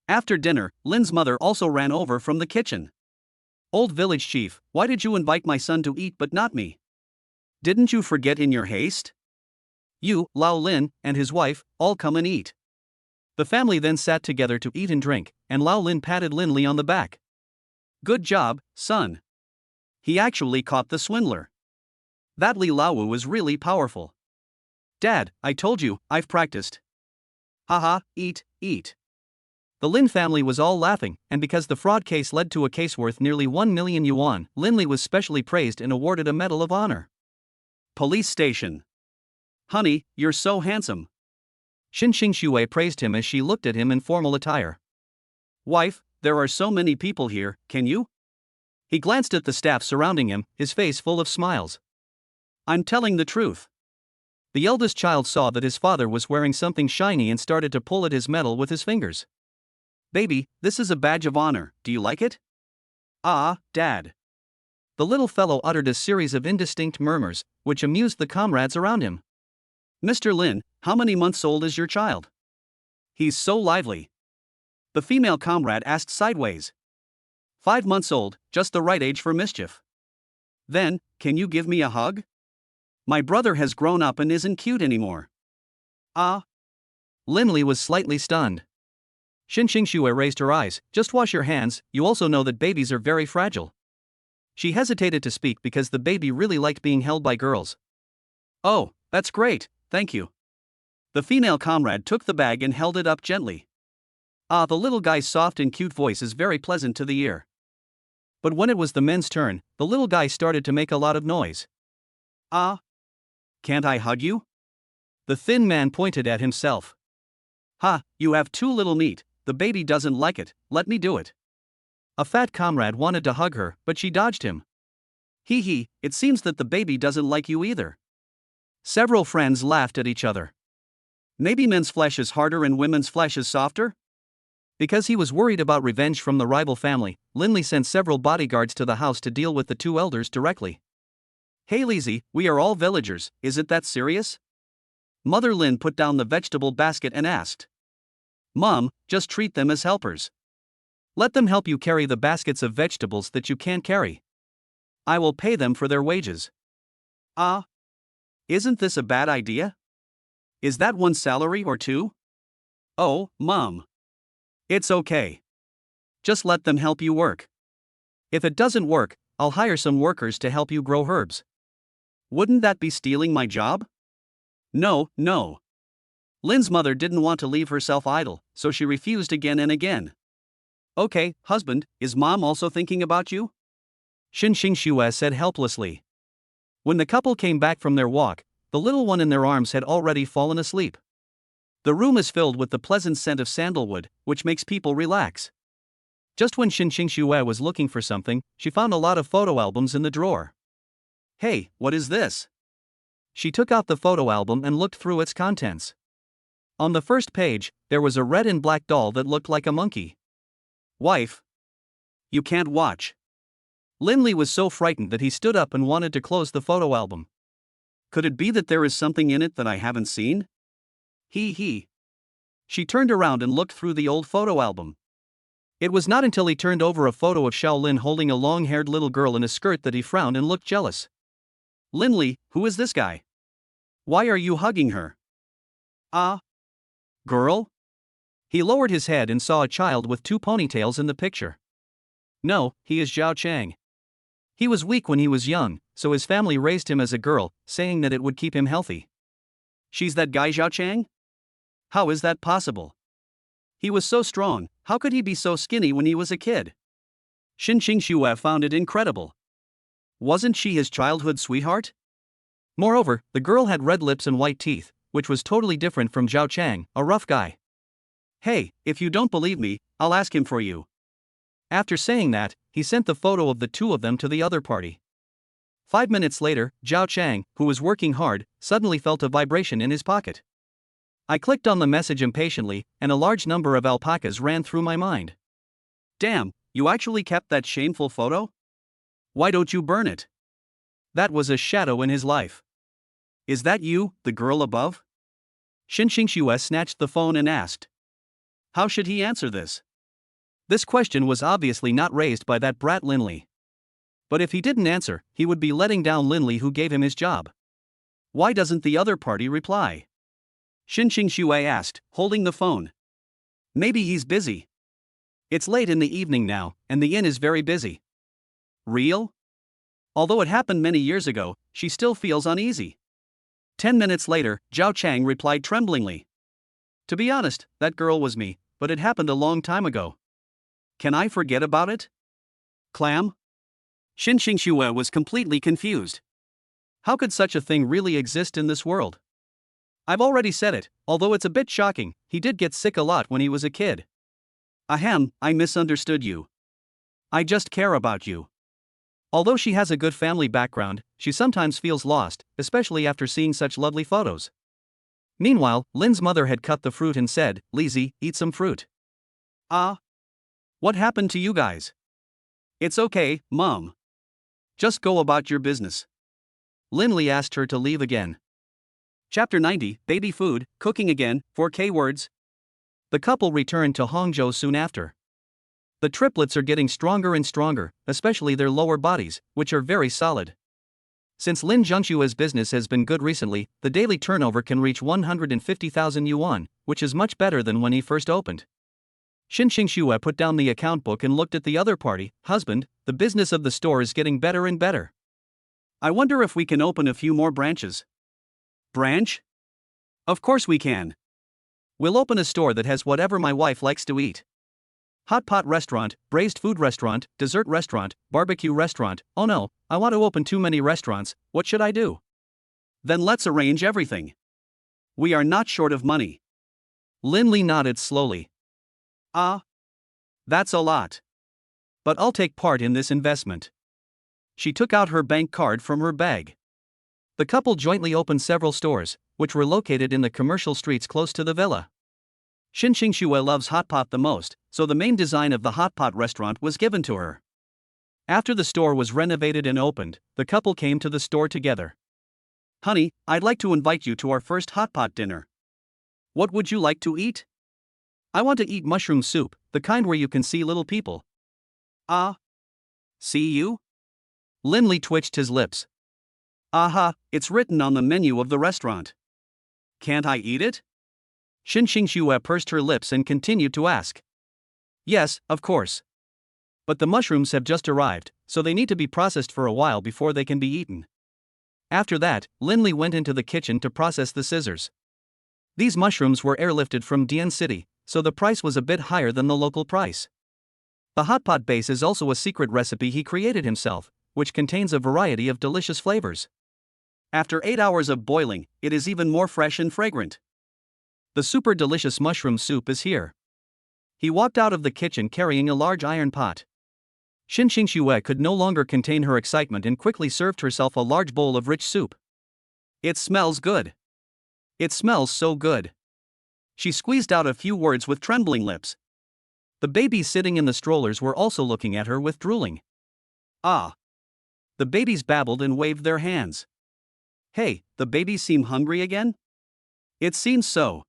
After dinner, Lin's mother also ran over from the kitchen. Old village chief, why did you invite my son to eat but not me? Didn't you forget in your haste? You, Lao Lin, and his wife, all come and eat. The family then sat together to eat and drink, and Lao Lin patted Linli on the back. Good job, son. He actually caught the swindler. That Li Laowu is really powerful. Dad, I told you, I've practiced. Haha, eat, eat. The Lin family was all laughing, and because the fraud case led to a case worth nearly 1 million yuan, Lin Li was specially praised and awarded a Medal of Honor. Police station. Honey, you're so handsome. Xin Xingxue praised him as she looked at him in formal attire. Wife, there are so many people here, can you? He glanced at the staff surrounding him, his face full of smiles. I'm telling the truth. The eldest child saw that his father was wearing something shiny and started to pull at his medal with his fingers. Baby, this is a badge of honor, do you like it? Ah, Dad. The little fellow uttered a series of indistinct murmurs, which amused the comrades around him. Mr. Lin, how many months old is your child? He's so lively. The female comrade asked sideways. 5 months old, just the right age for mischief. Then, can you give me a hug? My brother has grown up and isn't cute anymore. Ah. Lin Li was slightly stunned. Xin Xingxue raised her eyes. Just wash your hands, you also know that babies are very fragile. She hesitated to speak because the baby really liked being held by girls. Oh, that's great, thank you. The female comrade took the bag and held it up gently. Ah, the little guy's soft and cute voice is very pleasant to the ear. But when it was the men's turn, the little guy started to make a lot of noise. Ah. Can't I hug you? The thin man pointed at himself. Ha, you have too little meat, the baby doesn't like it, let me do it. A fat comrade wanted to hug her, but she dodged him. Hee hee, it seems that the baby doesn't like you either. Several friends laughed at each other. Maybe men's flesh is harder and women's flesh is softer? Because he was worried about revenge from the rival family, Lin Li sent several bodyguards to the house to deal with the two elders directly. Hey Lizzie, we are all villagers, is it that serious? Mother Lin put down the vegetable basket and asked. Mom, just treat them as helpers. Let them help you carry the baskets of vegetables that you can't carry. I will pay them for their wages. Ah. Isn't this a bad idea? Is that one salary or two? Oh, Mom. It's okay. Just let them help you work. If it doesn't work, I'll hire some workers to help you grow herbs. Wouldn't that be stealing my job? No, no. Lin's mother didn't want to leave herself idle, so she refused again and again. Okay, husband, is Mom also thinking about you? Xin Xingxue said helplessly. When the couple came back from their walk, the little one in their arms had already fallen asleep. The room is filled with the pleasant scent of sandalwood, which makes people relax. Just when Xin Xingxue was looking for something, she found a lot of photo albums in the drawer. Hey, what is this? She took out the photo album and looked through its contents. On the first page, there was a red and black doll that looked like a monkey. Wife. You can't watch. Lin Li was so frightened that he stood up and wanted to close the photo album. Could it be that there is something in it that I haven't seen? Hee hee. She turned around and looked through the old photo album. It was not until he turned over a photo of Shaolin holding a long-haired little girl in a skirt that he frowned and looked jealous. Lin Li, who is this guy? Why are you hugging her? Ah. Girl? He lowered his head and saw a child with 2 ponytails in the picture. No, he is Zhao Chang. He was weak when he was young, so his family raised him as a girl, saying that it would keep him healthy. She's that guy Zhao Chang? How is that possible? He was so strong, how could he be so skinny when he was a kid? Xin Xingxue found it incredible. Wasn't she his childhood sweetheart? Moreover, the girl had red lips and white teeth, which was totally different from Zhao Chang, a rough guy. Hey, if you don't believe me, I'll ask him for you. After saying that, he sent the photo of the two of them to the other party. 5 minutes later, Zhao Chang, who was working hard, suddenly felt a vibration in his pocket. I clicked on the message impatiently, and a large number of alpacas ran through my mind. Damn, you actually kept that shameful photo? Why don't you burn it? That was a shadow in his life. Is that you, the girl above? Xin Xingxue snatched the phone and asked. How should he answer this? This question was obviously not raised by that brat Lin Li. But if he didn't answer, he would be letting down Lin Li, who gave him his job. Why doesn't the other party reply? Xin Xingxue asked, holding the phone. Maybe he's busy. It's late in the evening now, and the inn is very busy. Real? Although it happened many years ago, she still feels uneasy. 10 minutes later, Zhao Chang replied tremblingly. To be honest, that girl was me, but it happened a long time ago. Can I forget about it? Clam? Xin Xingxue was completely confused. How could such a thing really exist in this world? I've already said it, although it's a bit shocking, he did get sick a lot when he was a kid. Ahem, I misunderstood you. I just care about you. Although she has a good family background, she sometimes feels lost, especially after seeing such lovely photos. Meanwhile, Lin's mother had cut the fruit and said, Lizzie, eat some fruit. Ah? What happened to you guys? It's okay, Mom. Just go about your business. Lin Li asked her to leave again. Chapter 90, Baby Food, Cooking Again, 4K words. The couple returned to Hangzhou soon after. The triplets are getting stronger and stronger, especially their lower bodies, which are very solid. Since Lin Zhengxue's business has been good recently, the daily turnover can reach 150,000 yuan, which is much better than when he first opened. Xin Xingxue put down the account book and looked at the other party. Husband, the business of the store is getting better and better. I wonder if we can open a few more branches. Branch? Of course we can. We'll open a store that has whatever my wife likes to eat. Hot pot restaurant, braised food restaurant, dessert restaurant, barbecue restaurant. Oh no, I want to open too many restaurants. What should I do? Then let's arrange everything. We are not short of money. Lin Li nodded slowly. Ah. That's a lot. But I'll take part in this investment. She took out her bank card from her bag. The couple jointly opened several stores, which were located in the commercial streets close to the villa. Xin Xingxue loves hot pot the most, so the main design of the hot pot restaurant was given to her. After the store was renovated and opened, the couple came to the store together. Honey, I'd like to invite you to our first hot pot dinner. What would you like to eat? I want to eat mushroom soup, the kind where you can see little people. Ah? See you? Lin Li twitched his lips. Aha, it's written on the menu of the restaurant. Can't I eat it? Xin Xingxue pursed her lips and continued to ask. Yes, of course. But the mushrooms have just arrived, so they need to be processed for a while before they can be eaten. After that, Lin Li went into the kitchen to process the scissors. These mushrooms were airlifted from Dian City, so the price was a bit higher than the local price. The hot pot base is also a secret recipe he created himself, which contains a variety of delicious flavors. After 8 hours of boiling, it is even more fresh and fragrant. The super delicious mushroom soup is here. He walked out of the kitchen carrying a large iron pot. Xin Xingxue could no longer contain her excitement and quickly served herself a large bowl of rich soup. It smells good. It smells so good. She squeezed out a few words with trembling lips. The babies sitting in the strollers were also looking at her with drooling. Ah. The babies babbled and waved their hands. Hey, the babies seem hungry again? It seems so.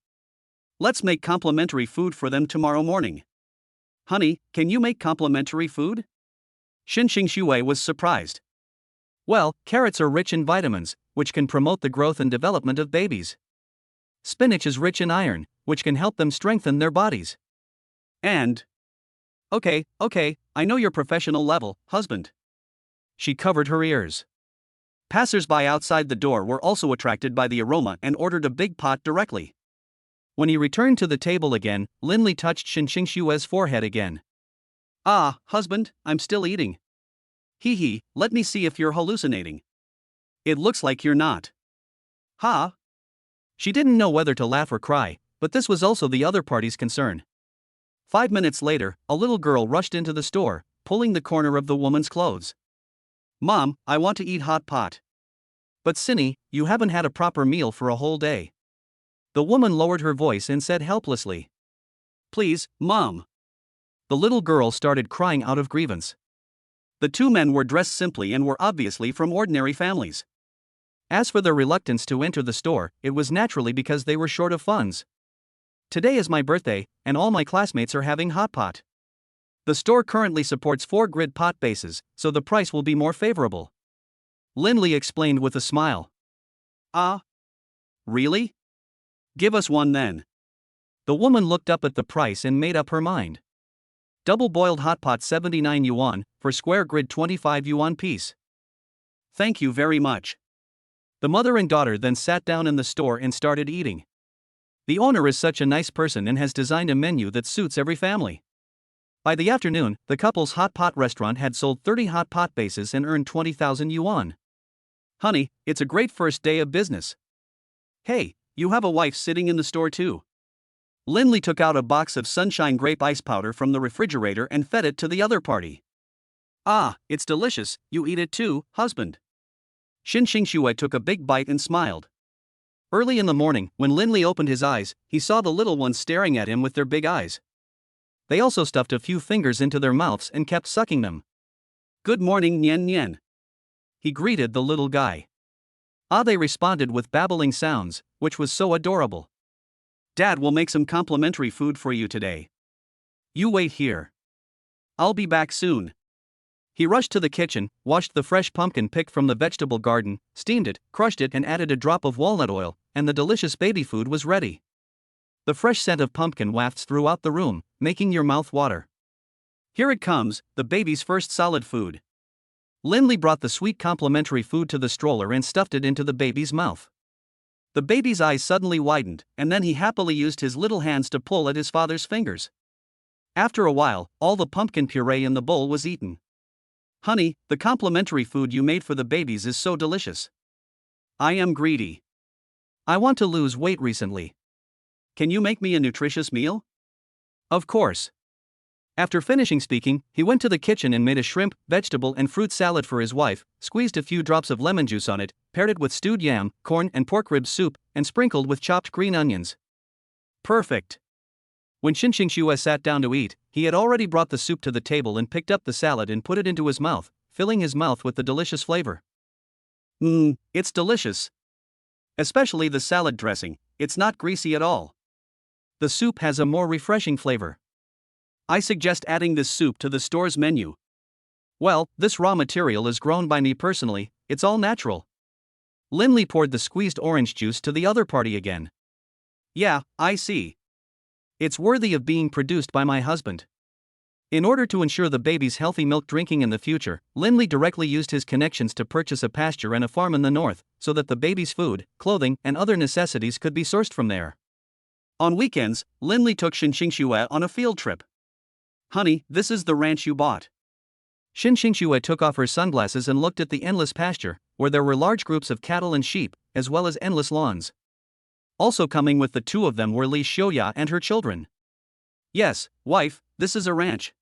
Let's make complimentary food for them tomorrow morning. Honey, can you make complimentary food? Xin Xingxue was surprised. Well, carrots are rich in vitamins, which can promote the growth and development of babies. Spinach is rich in iron, which can help them strengthen their bodies. And... Okay, I know your professional level, husband. She covered her ears. Passers-by outside the door were also attracted by the aroma and ordered a big pot directly. When he returned to the table again, Lin Li touched Xin Xingxue's forehead again. Ah, husband, I'm still eating. Hee, let me see if you're hallucinating. It looks like you're not. Ha? She didn't know whether to laugh or cry, but this was also the other party's concern. 5 minutes later, a little girl rushed into the store, pulling the corner of the woman's clothes. Mom, I want to eat hot pot. But Cindy, you haven't had a proper meal for a whole day. The woman lowered her voice and said helplessly. Please, Mom. The little girl started crying out of grievance. The two men were dressed simply and were obviously from ordinary families. As for their reluctance to enter the store, it was naturally because they were short of funds. Today is my birthday, and all my classmates are having hot pot. The store currently supports 4 grid pot bases, so the price will be more favorable. Lin Li explained with a smile. Ah? Really? Give us one then. The woman looked up at the price and made up her mind. Double-boiled hot pot 79 yuan, for square grid 25 yuan piece. Thank you very much. The mother and daughter then sat down in the store and started eating. The owner is such a nice person and has designed a menu that suits every family. By the afternoon, the couple's hot pot restaurant had sold 30 hot pot bases and earned 20,000 yuan. Honey, it's a great first day of business. Hey, you have a wife sitting in the store too. Lindley took out a box of Sunshine grape ice powder from the refrigerator and fed it to the other party. Ah, it's delicious, you eat it too, husband. Xin Xingxue took a big bite and smiled. Early in the morning, when Lindley opened his eyes, he saw the little ones staring at him with their big eyes. They also stuffed a few fingers into their mouths and kept sucking them. Good morning, Nian Nian. He greeted the little guy. Ah, they responded with babbling sounds, which was so adorable. Dad will make some complimentary food for you today. You wait here. I'll be back soon. He rushed to the kitchen, washed the fresh pumpkin picked from the vegetable garden, steamed it, crushed it and added a drop of walnut oil, and the delicious baby food was ready. The fresh scent of pumpkin wafts throughout the room, making your mouth water. Here it comes, the baby's first solid food. Lindley brought the sweet complimentary food to the stroller and stuffed it into the baby's mouth. The baby's eyes suddenly widened, and then he happily used his little hands to pull at his father's fingers. After a while, all the pumpkin puree in the bowl was eaten. Honey, the complimentary food you made for the babies is so delicious. I am greedy. I want to lose weight recently. Can you make me a nutritious meal? Of course. After finishing speaking, he went to the kitchen and made a shrimp, vegetable and fruit salad for his wife, squeezed a few drops of lemon juice on it, paired it with stewed yam, corn and pork rib soup, and sprinkled with chopped green onions. Perfect. When Xin Xingxue sat down to eat, he had already brought the soup to the table and picked up the salad and put it into his mouth, filling his mouth with the delicious flavor. It's delicious. Especially the salad dressing, it's not greasy at all. The soup has a more refreshing flavor. I suggest adding this soup to the store's menu. Well, this raw material is grown by me personally, it's all natural. Lindley poured the squeezed orange juice to the other party again. Yeah, I see. It's worthy of being produced by my husband. In order to ensure the baby's healthy milk drinking in the future, Lindley directly used his connections to purchase a pasture and a farm in the north, so that the baby's food, clothing, and other necessities could be sourced from there. On weekends, Lindley took Xin Xingxue on a field trip. Honey, this is the ranch you bought. Xin Xingxue took off her sunglasses and looked at the endless pasture, where there were large groups of cattle and sheep, as well as endless lawns. Also coming with the two of them were Li Xiuya and her children. Yes, wife, this is a ranch.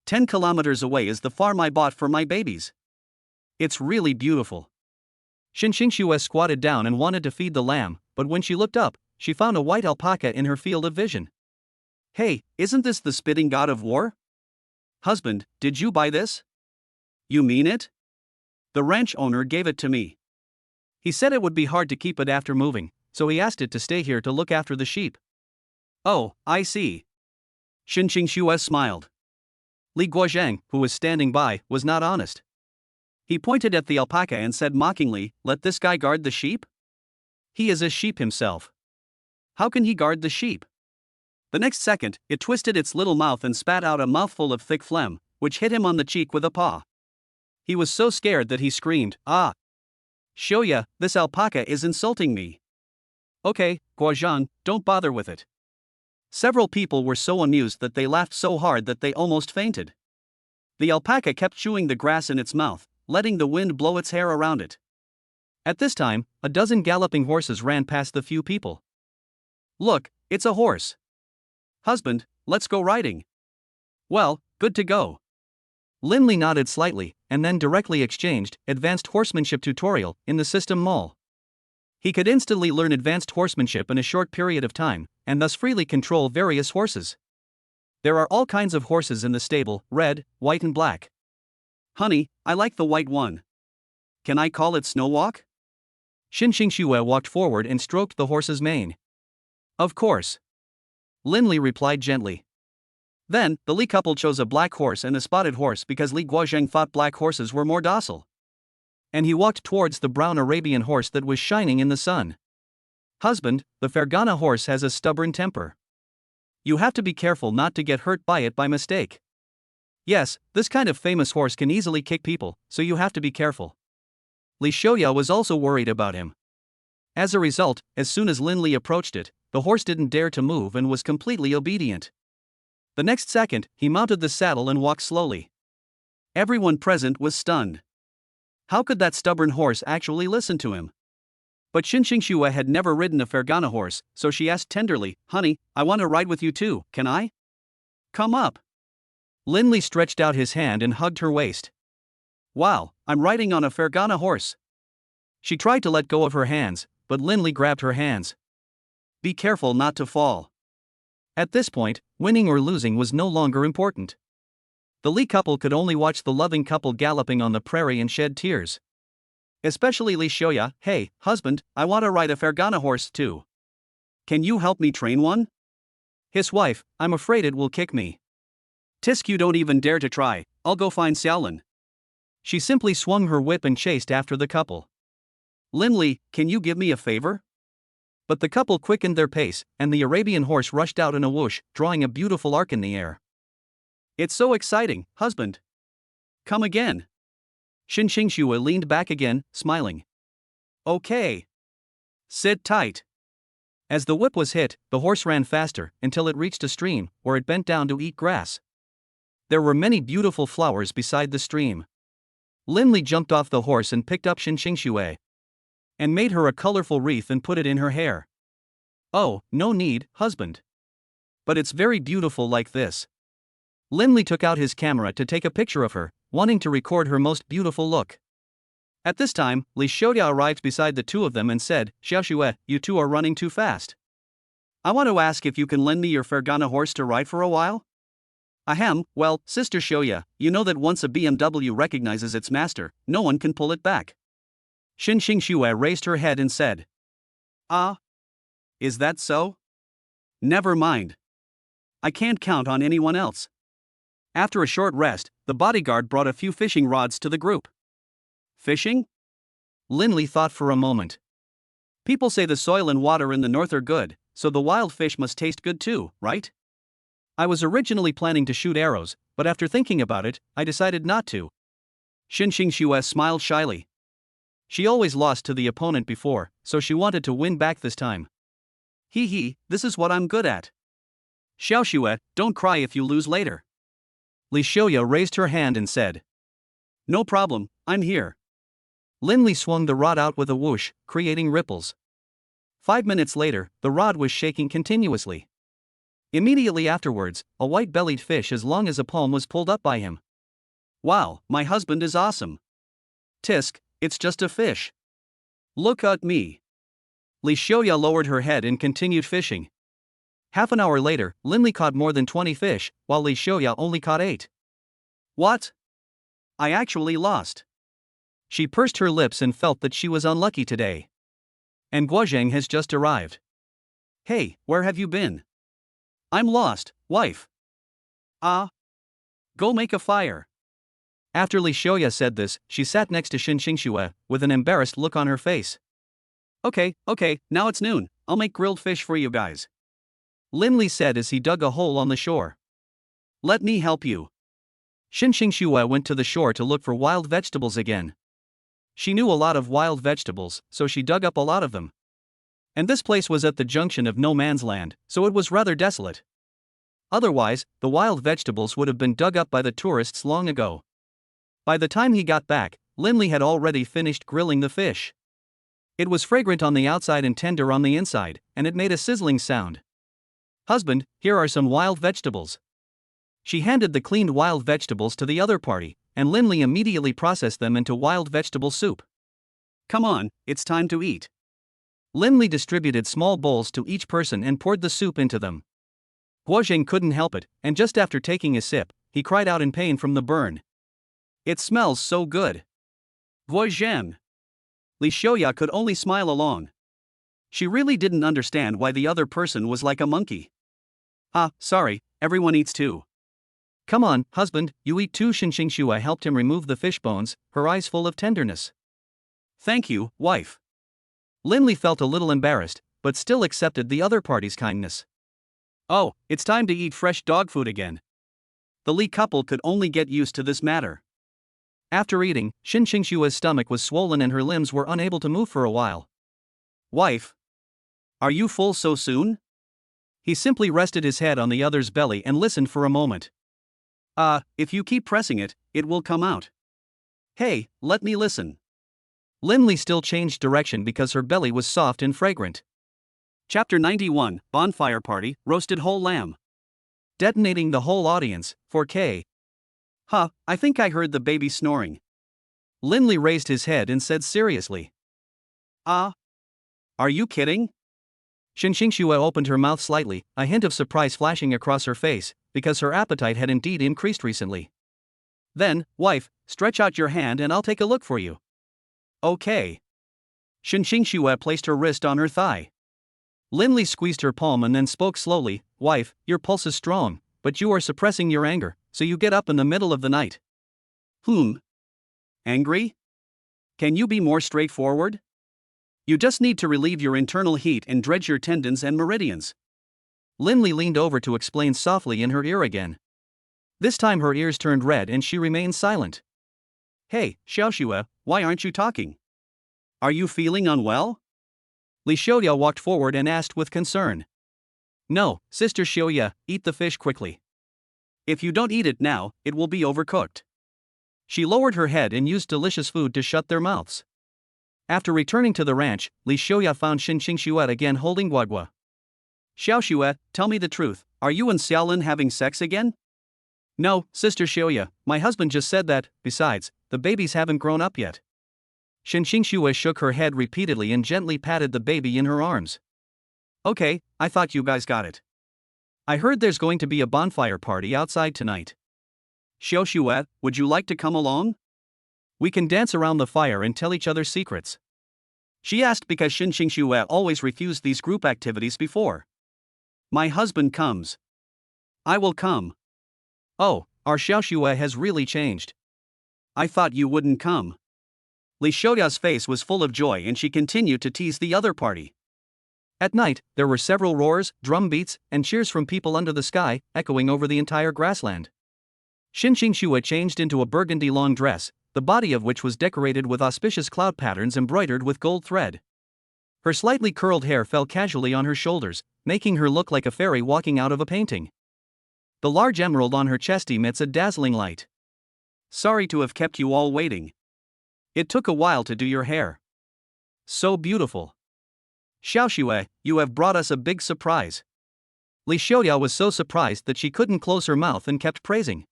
10 kilometers away is the farm I bought for my babies. It's really beautiful. Xin Xingxue squatted down and wanted to feed the lamb, but when she looked up, she found a white alpaca in her field of vision. Hey, isn't this the spitting god of war? Husband, did you buy this? You mean it? The ranch owner gave it to me. He said it would be hard to keep it after moving, so he asked it to stay here to look after the sheep. Oh, I see. Xin Xingxue smiled. Li Guozhang, who was standing by, was not honest. He pointed at the alpaca and said mockingly, "Let this guy guard the sheep? He is a sheep himself. How can he guard the sheep?" The next second, it twisted its little mouth and spat out a mouthful of thick phlegm, which hit him on the cheek with a paw. He was so scared that he screamed, "Ah! Xiuya, this alpaca is insulting me." Okay, Guozhang, don't bother with it. Several people were so amused that they laughed so hard that they almost fainted. The alpaca kept chewing the grass in its mouth, letting the wind blow its hair around it. At this time, a dozen galloping horses ran past the few people. Look, it's a horse. Husband, let's go riding. Well, good to go. Lindley nodded slightly, and then directly exchanged advanced horsemanship tutorial in the system mall. He could instantly learn advanced horsemanship in a short period of time, and thus freely control various horses. There are all kinds of horses in the stable, red, white and black. Honey, I like the white one. Can I call it Snowwalk? Xin Xingxue walked forward and stroked the horse's mane. Of course. Lindley replied gently. Then, the Li couple chose a black horse and a spotted horse because Li Guozhang thought black horses were more docile. And he walked towards the brown Arabian horse that was shining in the sun. Husband, the Fergana horse has a stubborn temper. You have to be careful not to get hurt by it by mistake. Yes, this kind of famous horse can easily kick people, so you have to be careful. Li Xiaoya was also worried about him. As a result, as soon as Lin Li approached it, the horse didn't dare to move and was completely obedient. The next second, he mounted the saddle and walked slowly. Everyone present was stunned. How could that stubborn horse actually listen to him? But Xin Xingxue had never ridden a Fergana horse, so she asked tenderly, "Honey, I want to ride with you too, can I? Come up." Lin Li stretched out his hand and hugged her waist. "Wow, I'm riding on a Fergana horse." She tried to let go of her hands, but Lin Li grabbed her hands. "Be careful not to fall." At this point, winning or losing was no longer important. The Li couple could only watch the loving couple galloping on the prairie and shed tears. Especially Li Xiaoya. "Hey, husband, I want to ride a Fergana horse too. Can you help me train one?" His wife, "I'm afraid it will kick me." "Tisk, you don't even dare to try, I'll go find Xiaolin." She simply swung her whip and chased after the couple. "Lin Li, can you give me a favor?" But the couple quickened their pace, and the Arabian horse rushed out in a whoosh, drawing a beautiful arc in the air. "It's so exciting, husband. Come again." Xin Xingxue leaned back again, smiling. "Okay. Sit tight." As the whip was hit, the horse ran faster, until it reached a stream, where it bent down to eat grass. There were many beautiful flowers beside the stream. Lin Li jumped off the horse and picked up Xin Xingxue. And made her a colorful wreath and put it in her hair. "Oh, no need, husband. But it's very beautiful like this." Lin Li took out his camera to take a picture of her, wanting to record her most beautiful look. At this time, Li Xiaoya arrived beside the two of them and said, "Xiaoxue, you two are running too fast. I want to ask if you can lend me your Fergana horse to ride for a while?" "Ahem, well, Sister Xiaoya, you know that once a BMW recognizes its master, no one can pull it back." Xin Xingxue raised her head and said, "Ah? Is that so? Never mind. I can't count on anyone else." After a short rest, the bodyguard brought a few fishing rods to the group. "Fishing?" Lin Li thought for a moment. "People say the soil and water in the north are good, so the wild fish must taste good too, right? I was originally planning to shoot arrows, but after thinking about it, I decided not to." Xin Xingxue smiled shyly. She always lost to the opponent before, so she wanted to win back this time. "Hee, this is what I'm good at." "Xiaoxue, don't cry if you lose later." Li Xiaoya raised her hand and said, "No problem, I'm here." Lin Li swung the rod out with a whoosh, creating ripples. 5 minutes later, the rod was shaking continuously. Immediately afterwards, a white-bellied fish as long as a palm was pulled up by him. "Wow, my husband is awesome. Tisk, it's just a fish. Look at me." Li Xiaoya lowered her head and continued fishing. Half an hour later, Lin Li caught more than 20 fish, while Li Xiaoya only caught 8. "What? I actually lost." She pursed her lips and felt that she was unlucky today. And Guozhang has just arrived. "Hey, where have you been?" "I'm lost, wife." "Ah? Go make a fire." After Li Xiaoya said this, she sat next to Xin Xingxue, with an embarrassed look on her face. Okay, now it's noon, I'll make grilled fish for you guys," Lin Li said as he dug a hole on the shore. "Let me help you." Xin Xingxue went to the shore to look for wild vegetables again. She knew a lot of wild vegetables, so she dug up a lot of them. And this place was at the junction of no man's land, so it was rather desolate. Otherwise, the wild vegetables would have been dug up by the tourists long ago. By the time he got back, Lin Li had already finished grilling the fish. It was fragrant on the outside and tender on the inside, and it made a sizzling sound. "Husband, here are some wild vegetables." She handed the cleaned wild vegetables to the other party, and Lin Li immediately processed them into wild vegetable soup. "Come on, it's time to eat." Lin Li distributed small bowls to each person and poured the soup into them. Guozhang couldn't help it, and just after taking a sip, he cried out in pain from the burn. "It smells so good." "Guozhang." Li Xiaoya could only smile along. She really didn't understand why the other person was like a monkey. "Ah, sorry, everyone eats too." "Come on, husband, you eat too." Xin Xingxue helped him remove the fish bones, her eyes full of tenderness. "Thank you, wife." Lin Li felt a little embarrassed, but still accepted the other party's kindness. "Oh, it's time to eat fresh dog food again." The Li couple could only get used to this matter. After eating, Xin Qingshua's stomach was swollen and her limbs were unable to move for a while. Wife? Are you full so soon? He simply rested his head on the other's belly and listened for a moment. If you keep pressing it, it will come out. Hey, let me listen. Lin Li still changed direction because her belly was soft and fragrant. Chapter 91, Bonfire Party, Roasted Whole Lamb. Detonating the whole audience, 4K. I think I heard the baby snoring. Lin Li raised his head and said seriously. Are you kidding? Xin Xingxue opened her mouth slightly, a hint of surprise flashing across her face, because her appetite had indeed increased recently. Then, wife, stretch out your hand and I'll take a look for you. Okay. Xin Xingxue placed her wrist on her thigh. Lin Li squeezed her palm and then spoke slowly. Wife, your pulse is strong, but you are suppressing your anger, so you get up in the middle of the night. Angry? Can you be more straightforward? You just need to relieve your internal heat and dredge your tendons and meridians. Lin Li leaned over to explain softly in her ear again. This time her ears turned red and she remained silent. Hey, Xiaoxue, why aren't you talking? Are you feeling unwell? Li Xiaoya walked forward and asked with concern. No, Sister Xiaoya, eat the fish quickly. If you don't eat it now, it will be overcooked. She lowered her head and used delicious food to shut their mouths. After returning to the ranch, Li Xiaoya found Xin Xingxue again holding Guagua. Xiaoxue, tell me the truth, are you and Xiaolin having sex again? No, Sister Xiaoya, my husband just said that, besides, the babies haven't grown up yet. Xin Xingxue shook her head repeatedly and gently patted the baby in her arms. Okay, I thought you guys got it. I heard there's going to be a bonfire party outside tonight. Xiaoxue, would you like to come along? We can dance around the fire and tell each other secrets. She asked because Xin Xingxue always refused these group activities before. My husband comes. I will come. Oh, our Xiaoxue has really changed. I thought you wouldn't come. Li Xiaoya's face was full of joy and she continued to tease the other party. At night, there were several roars, drum beats, and cheers from people under the sky, echoing over the entire grassland. Xin Xingxue changed into a burgundy long dress, the body of which was decorated with auspicious cloud patterns embroidered with gold thread. Her slightly curled hair fell casually on her shoulders, making her look like a fairy walking out of a painting. The large emerald on her chest emits a dazzling light. Sorry to have kept you all waiting. It took a while to do your hair. So beautiful. Xiaoxue, you have brought us a big surprise. Li Xiaoya was so surprised that she couldn't close her mouth and kept praising.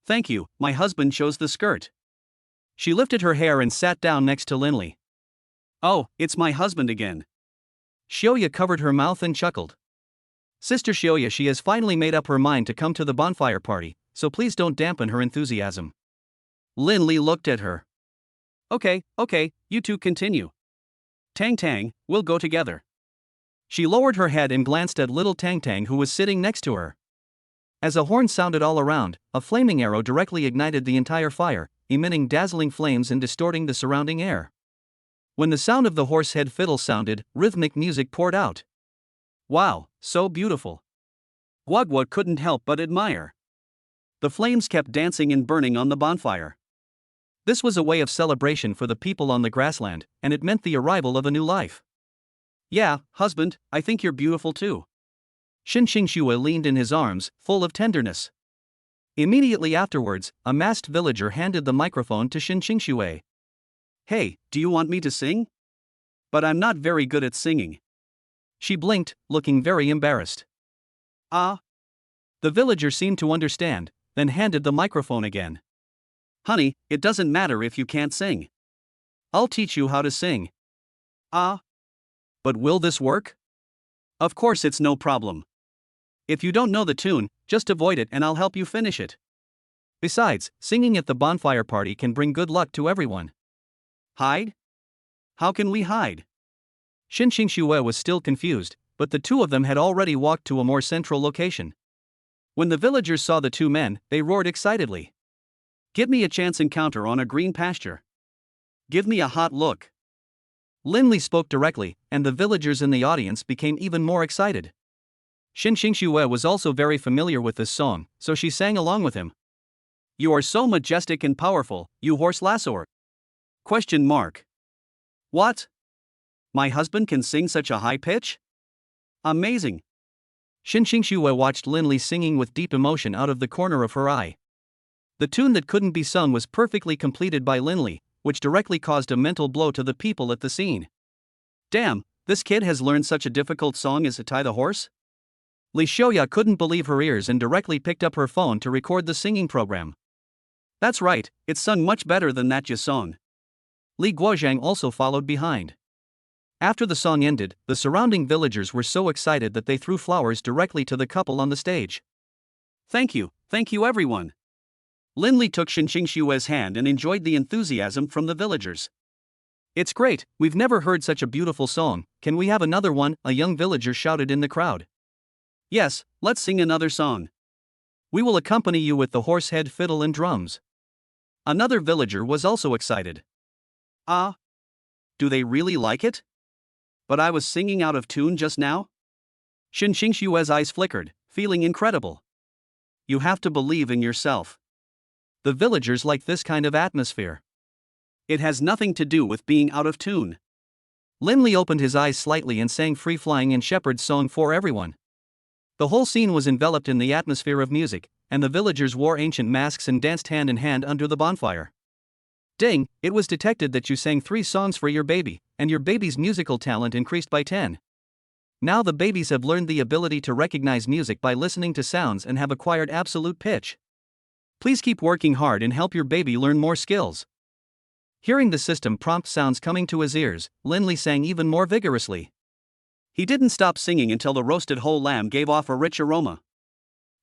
Thank you, my husband chose the skirt. She lifted her hair and sat down next to Lin Li. Oh, it's my husband again. Xiaoya covered her mouth and chuckled. Sister Xiaoya, she has finally made up her mind to come to the bonfire party, so please don't dampen her enthusiasm. Lin Li looked at her. Okay, you two continue. Tang Tang, we'll go together. She lowered her head and glanced at little Tang Tang who was sitting next to her. As a horn sounded all around, a flaming arrow directly ignited the entire fire, emitting dazzling flames and distorting the surrounding air. When the sound of the horsehead fiddle sounded, rhythmic music poured out. Wow, so beautiful. Guagua couldn't help but admire. The flames kept dancing and burning on the bonfire. This was a way of celebration for the people on the grassland, and it meant the arrival of a new life. Yeah, husband, I think you're beautiful too. Xin Xingxue leaned in his arms, full of tenderness. Immediately afterwards, a masked villager handed the microphone to Xin Xingxue. Hey, do you want me to sing? But I'm not very good at singing. She blinked, looking very embarrassed. The villager seemed to understand, then handed the microphone again. Honey, it doesn't matter if you can't sing. I'll teach you how to sing. But will this work? Of course it's no problem. If you don't know the tune, just avoid it and I'll help you finish it. Besides, singing at the bonfire party can bring good luck to everyone. Hide? How can we hide? Xin Xingxue was still confused, but the two of them had already walked to a more central location. When the villagers saw the two men, they roared excitedly. Give me a chance encounter on a green pasture. Give me a hot look. Lin Li spoke directly, and the villagers in the audience became even more excited. Xin Xingxue was also very familiar with this song, so she sang along with him. You are so majestic and powerful, you horse lassoer. Question mark. What? My husband can sing such a high pitch? Amazing. Xin Xingxue watched Lin Li singing with deep emotion out of the corner of her eye. The tune that couldn't be sung was perfectly completed by Lin Li, which directly caused a mental blow to the people at the scene. Damn, this kid has learned such a difficult song as to tie the horse? Li Xiaoya couldn't believe her ears and directly picked up her phone to record the singing program. That's right, it's sung much better than that just song. Li Guozhang also followed behind. After the song ended, the surrounding villagers were so excited that they threw flowers directly to the couple on the stage. Thank you everyone. Lin Li took Xin Xingxue's hand and enjoyed the enthusiasm from the villagers. It's great, we've never heard such a beautiful song, can we have another one? A young villager shouted in the crowd. Yes, let's sing another song. We will accompany you with the horsehead fiddle and drums. Another villager was also excited. Ah, do they really like it? But I was singing out of tune just now? Xin Xingxue's eyes flickered, feeling incredible. You have to believe in yourself. The villagers like this kind of atmosphere. It has nothing to do with being out of tune. Lin Li opened his eyes slightly and sang Free Flying and Shepherd's Song for everyone. The whole scene was enveloped in the atmosphere of music, and the villagers wore ancient masks and danced hand in hand under the bonfire. Ding, it was detected that you sang 3 songs for your baby, and your baby's musical talent increased by 10. Now the babies have learned the ability to recognize music by listening to sounds and have acquired absolute pitch. Please keep working hard and help your baby learn more skills. Hearing the system prompt sounds coming to his ears, Lin Li sang even more vigorously. He didn't stop singing until the roasted whole lamb gave off a rich aroma.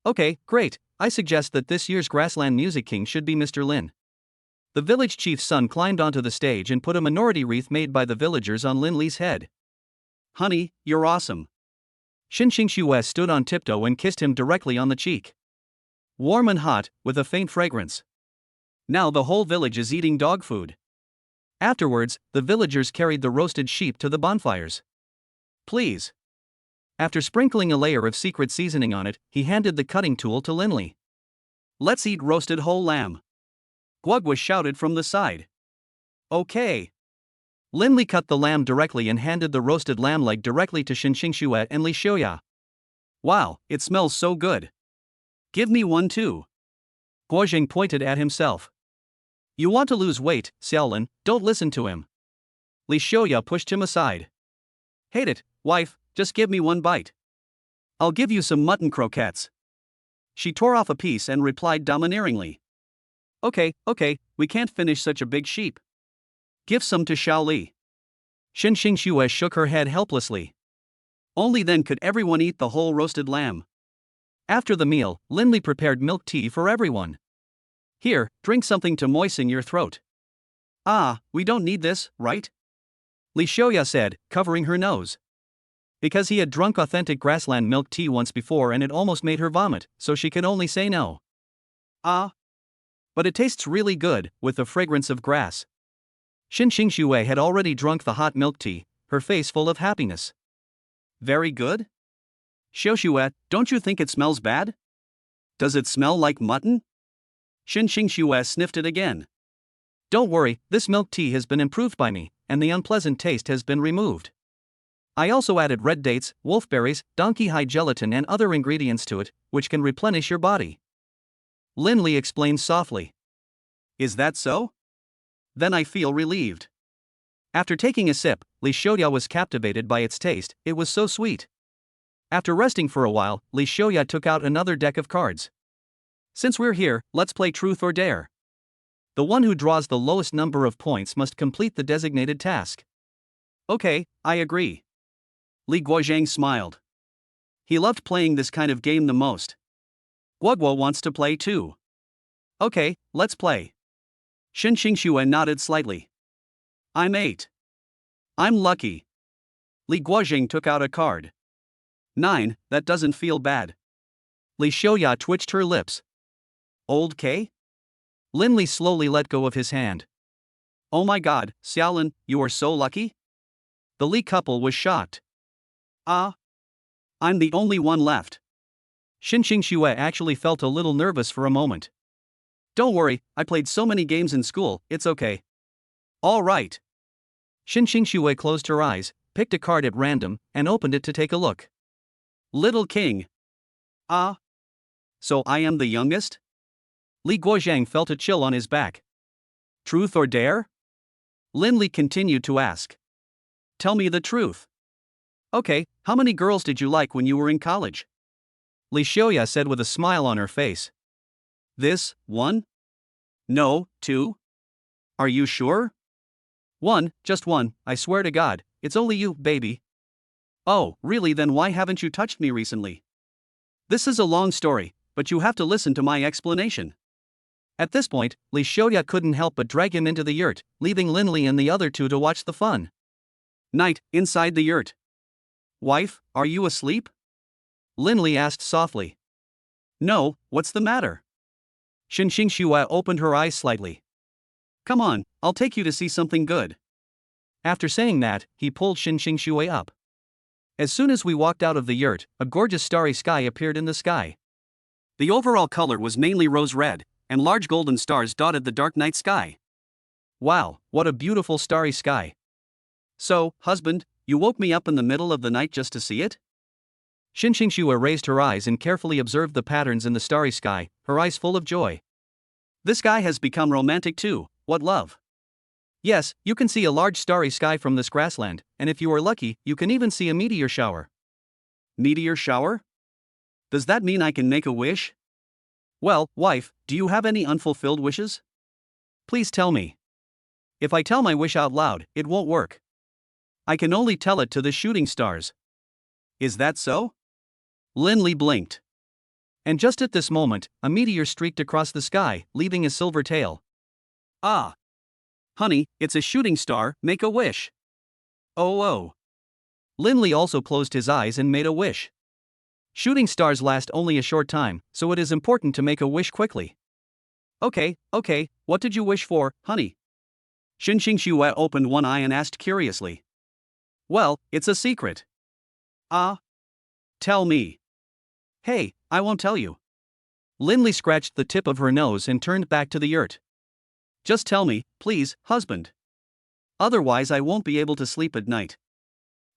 Okay, great, I suggest that this year's Grassland Music King should be Mr. Lin. The village chief's son climbed onto the stage and put a minority wreath made by the villagers on Lin Li's head. Honey, you're awesome. Xin Xingxue stood on tiptoe and kissed him directly on the cheek. Warm and hot, with a faint fragrance. Now the whole village is eating dog food. Afterwards, the villagers carried the roasted sheep to the bonfires. Please. After sprinkling a layer of secret seasoning on it, he handed the cutting tool to Lin Li. Let's eat roasted whole lamb. Guogwa shouted from the side. Okay. Lin Li cut the lamb directly and handed the roasted lamb leg directly to Xin Xingxue and Li Xiaoya. Wow, it smells so good. Give me one too. Guozhang pointed at himself. You want to lose weight, Xiaolin, don't listen to him. Li Xiaoya pushed him aside. Hate it, wife, just give me one bite. I'll give you some mutton croquettes. She tore off a piece and replied domineeringly. Okay, we can't finish such a big sheep. Give some to Xiao Li. Xin Xingxue shook her head helplessly. Only then could everyone eat the whole roasted lamb. After the meal, Lin Li prepared milk tea for everyone. Here, drink something to moisten your throat. Ah, we don't need this, right? Li Xiaoya said, covering her nose. Because he had drunk authentic grassland milk tea once before and it almost made her vomit, so she could only say no. Ah. But it tastes really good, with the fragrance of grass. Xin Xingxue had already drunk the hot milk tea, her face full of happiness. Very good? Xiaoxue, don't you think it smells bad? Does it smell like mutton? Xin Xingxue sniffed it again. Don't worry, this milk tea has been improved by me, and the unpleasant taste has been removed. I also added red dates, wolfberries, donkey hide gelatin and other ingredients to it, which can replenish your body. Lin Li explained softly. Is that so? Then I feel relieved. After taking a sip, Li Xiaoya was captivated by its taste, it was so sweet. After resting for a while, Li Xiaoya took out another deck of cards. Since we're here, let's play Truth or Dare. The one who draws the lowest number of points must complete the designated task. Okay, I agree. Li Guozhang smiled. He loved playing this kind of game the most. Guogwa wants to play too. Okay, let's play. Xin Xingxue nodded slightly. I'm 8. I'm lucky. Li Guozhang took out a card. 9, that doesn't feel bad. Li Xiaoya twitched her lips. Old K? Lin Li slowly let go of his hand. Oh my god, Xiaolin, you are so lucky? The Li couple was shocked. Ah. I'm the only one left. Xinxing Xue actually felt a little nervous for a moment. Don't worry, I played so many games in school, it's okay. All right. Xinxing Xue closed her eyes, picked a card at random, and opened it to take a look. Little King. Ah. So I am the youngest? Li Guozhang felt a chill on his back. Truth or dare? Lin Li continued to ask. Tell me the truth. Okay, how many girls did you like when you were in college? Li Xiaoya said with a smile on her face. This, one? No, two? Are you sure? One, just one, I swear to God, it's only you, baby. Oh, really? Then why haven't you touched me recently? This is a long story, but you have to listen to my explanation. At this point, Li Xiaoya couldn't help but drag him into the yurt, leaving Lin Li and the other two to watch the fun. Night, inside the yurt. Wife, are you asleep? Lin Li asked softly. No, what's the matter? Xinxing Xue opened her eyes slightly. Come on, I'll take you to see something good. After saying that, he pulled Xinxing Xue up. As soon as we walked out of the yurt, a gorgeous starry sky appeared in the sky. The overall color was mainly rose red, and large golden stars dotted the dark night sky. Wow, what a beautiful starry sky. So, husband, you woke me up in the middle of the night just to see it? Xinxing Xue raised her eyes and carefully observed the patterns in the starry sky, her eyes full of joy. This guy has become romantic too, what love. Yes, you can see a large starry sky from this grassland, and if you are lucky, you can even see a meteor shower. Meteor shower? Does that mean I can make a wish? Well, wife, do you have any unfulfilled wishes? Please tell me. If I tell my wish out loud, it won't work. I can only tell it to the shooting stars. Is that so? Lin Li blinked. And just at this moment, a meteor streaked across the sky, leaving a silver tail. Ah! Honey, it's a shooting star, make a wish. Oh. Lin Li also closed his eyes and made a wish. Shooting stars last only a short time, so it is important to make a wish quickly. Okay, what did you wish for, honey? Xinxing Xue opened one eye and asked curiously. Well, it's a secret. Ah? Tell me. Hey, I won't tell you. Lin Li scratched the tip of her nose and turned back to the yurt. Just tell me, please, husband. Otherwise I won't be able to sleep at night.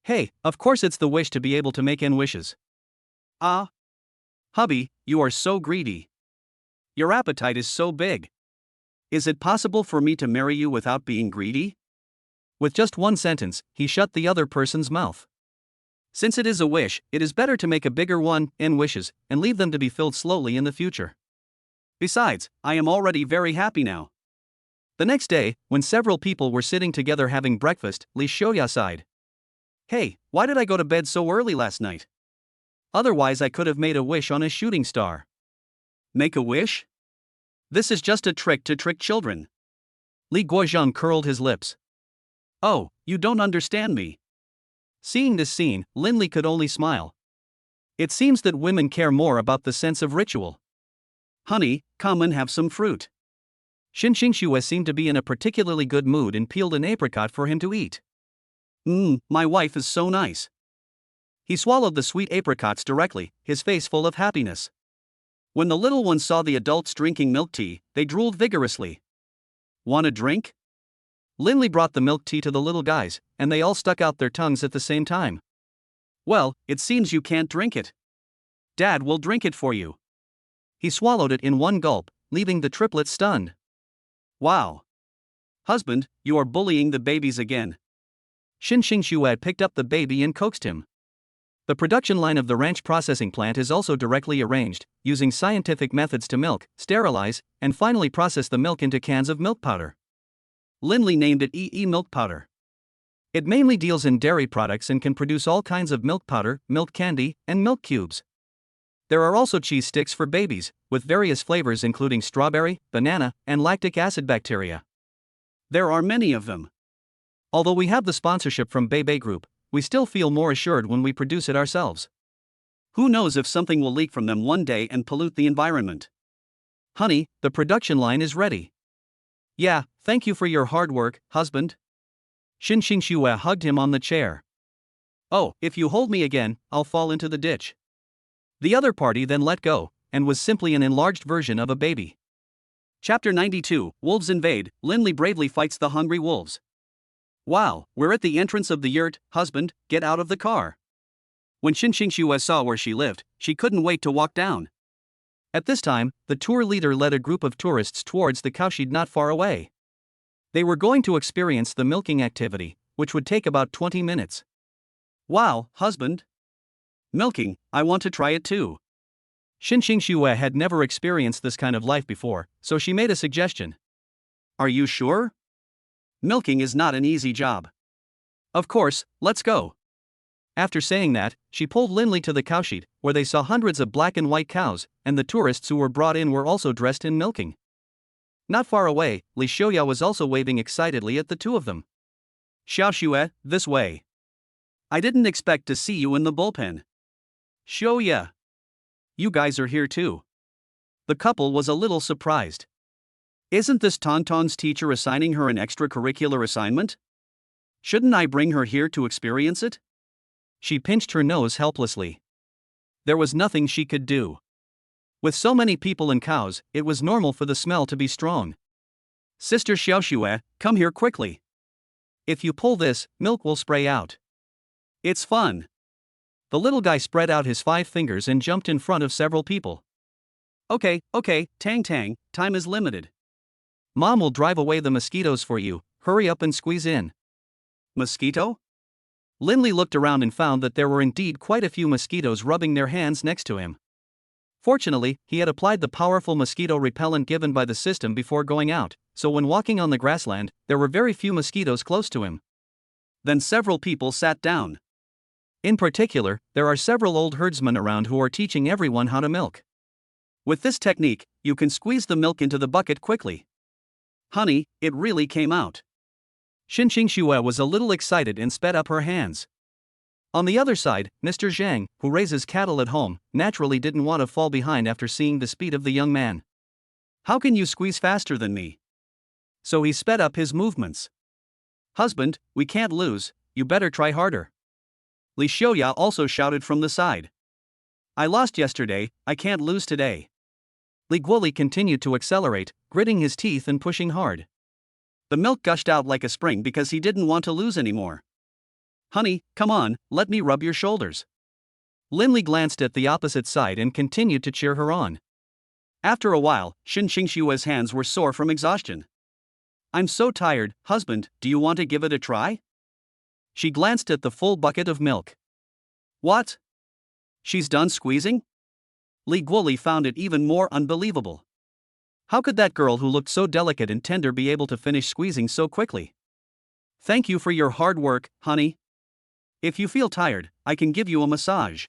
Hey, of course it's the wish to be able to make n wishes. Ah? Hubby, you are so greedy. Your appetite is so big. Is it possible for me to marry you without being greedy? With just one sentence, he shut the other person's mouth. Since it is a wish, it is better to make a bigger one, n wishes, and leave them to be filled slowly in the future. Besides, I am already very happy now. The next day, when several people were sitting together having breakfast, Li Xiaoya sighed. Hey, why did I go to bed so early last night? Otherwise I could have made a wish on a shooting star. Make a wish? This is just a trick to trick children. Li Guozhang curled his lips. Oh, you don't understand me. Seeing this scene, Lin Li could only smile. It seems that women care more about the sense of ritual. Honey, come and have some fruit. Xinxing Xue seemed to be in a particularly good mood and peeled an apricot for him to eat. My wife is so nice. He swallowed the sweet apricots directly, his face full of happiness. When the little ones saw the adults drinking milk tea, they drooled vigorously. Want a drink? Lin Li brought the milk tea to the little guys, and they all stuck out their tongues at the same time. Well, it seems you can't drink it. Dad will drink it for you. He swallowed it in one gulp, leaving the triplets stunned. Wow. Husband, you are bullying the babies again. Xinxing Xue picked up the baby and coaxed him. The production line of the ranch processing plant is also directly arranged, using scientific methods to milk, sterilize, and finally process the milk into cans of milk powder. Lin Li named it EE milk powder. It mainly deals in dairy products and can produce all kinds of milk powder, milk candy, and milk cubes. There are also cheese sticks for babies, with various flavors including strawberry, banana, and lactic acid bacteria. There are many of them. Although we have the sponsorship from Bebe Group, we still feel more assured when we produce it ourselves. Who knows if something will leak from them one day and pollute the environment? Honey, the production line is ready. Yeah, thank you for your hard work, husband. Xinxing Xue hugged him on the chair. Oh, if you hold me again, I'll fall into the ditch. The other party then let go, and was simply an enlarged version of a baby. Chapter 92, Wolves Invade, Lindley bravely fights the hungry wolves. Wow, we're at the entrance of the yurt, husband, get out of the car. When Xinxingxue saw where she lived, she couldn't wait to walk down. At this time, the tour leader led a group of tourists towards the cowshed not far away. They were going to experience the milking activity, which would take about 20 minutes. Wow, husband. Milking, I want to try it too. Xinxingxue had never experienced this kind of life before, so she made a suggestion. Are you sure? Milking is not an easy job. Of course, let's go. After saying that, she pulled Lindley to the cowshed, where they saw hundreds of black and white cows, and the tourists who were brought in were also dressed in milking. Not far away, Li Xiaoya was also waving excitedly at the two of them. Xiaoxue, this way. I didn't expect to see you in the bullpen. Xiaoya. You guys are here too. The couple was a little surprised. Isn't this Tonton's teacher assigning her an extracurricular assignment? Shouldn't I bring her here to experience it? She pinched her nose helplessly. There was nothing she could do. With so many people and cows, it was normal for the smell to be strong. Sister Xiaoxue, come here quickly. If you pull this, milk will spray out. It's fun. The little guy spread out his 5 fingers and jumped in front of several people. Okay, Tang Tang, time is limited. Mom will drive away the mosquitoes for you, hurry up and squeeze in. Mosquito? Lindley looked around and found that there were indeed quite a few mosquitoes rubbing their hands next to him. Fortunately, he had applied the powerful mosquito repellent given by the system before going out, so when walking on the grassland, there were very few mosquitoes close to him. Then several people sat down. In particular, there are several old herdsmen around who are teaching everyone how to milk. With this technique, you can squeeze the milk into the bucket quickly. Honey, it really came out. Xinxingxue was a little excited and sped up her hands. On the other side, Mr. Zhang, who raises cattle at home, naturally didn't want to fall behind after seeing the speed of the young man. How can you squeeze faster than me? So he sped up his movements. Husband, we can't lose, you better try harder. Li Xiaoya also shouted from the side. I lost yesterday, I can't lose today. Li Guoli continued to accelerate, gritting his teeth and pushing hard. The milk gushed out like a spring because he didn't want to lose anymore. Honey, come on, let me rub your shoulders. Lindley glanced at the opposite side and continued to cheer her on. After a while, Xinxingxue's hands were sore from exhaustion. I'm so tired, husband, do you want to give it a try? She glanced at the full bucket of milk. What? She's done squeezing? Li Guoli found it even more unbelievable. How could that girl who looked so delicate and tender be able to finish squeezing so quickly? Thank you for your hard work, honey. If you feel tired, I can give you a massage.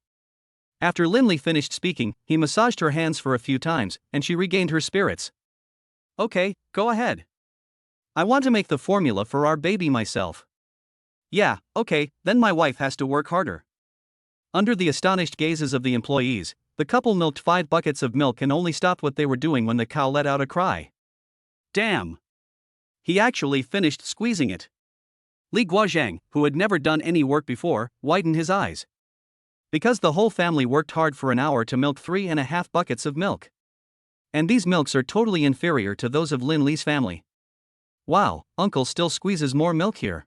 After Lindley finished speaking, he massaged her hands for a few times, and she regained her spirits. Okay, go ahead. I want to make the formula for our baby myself. Yeah, okay, then my wife has to work harder. Under the astonished gazes of the employees, the couple milked 5 buckets of milk and only stopped what they were doing when the cow let out a cry. Damn! He actually finished squeezing it. Li Guozhang, who had never done any work before, widened his eyes. Because the whole family worked hard for an hour to milk 3.5 buckets of milk. And these milks are totally inferior to those of Lin Li's family. Wow, Uncle still squeezes more milk here.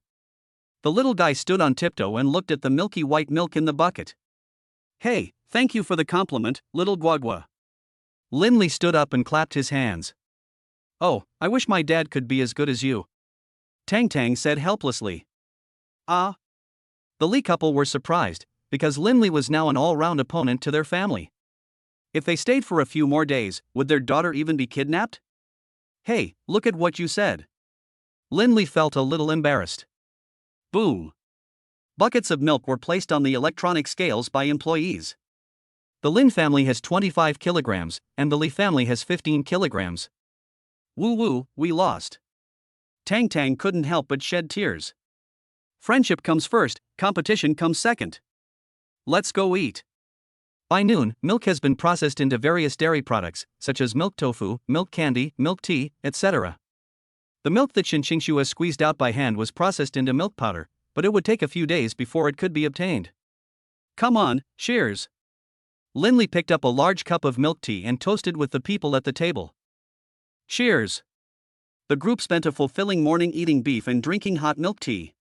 The little guy stood on tiptoe and looked at the milky white milk in the bucket. Hey, thank you for the compliment, little Guagua. Lindley stood up and clapped his hands. Oh, I wish my dad could be as good as you. Tang Tang said helplessly. Ah. The Li couple were surprised, because Lindley was now an all-round opponent to their family. If they stayed for a few more days, would their daughter even be kidnapped? Hey, look at what you said. Lindley felt a little embarrassed. Boom. Buckets of milk were placed on the electronic scales by employees. The Lin family has 25 kilograms, and the Li family has 15 kilograms. Woo, we lost. Tang Tang couldn't help but shed tears. Friendship comes first, competition comes second. Let's go eat. By noon, milk has been processed into various dairy products, such as milk tofu, milk candy, milk tea, etc. The milk that Xinxingxue squeezed out by hand was processed into milk powder, but it would take a few days before it could be obtained. Come on, cheers. Lindley picked up a large cup of milk tea and toasted with the people at the table. Cheers. The group spent a fulfilling morning eating beef and drinking hot milk tea.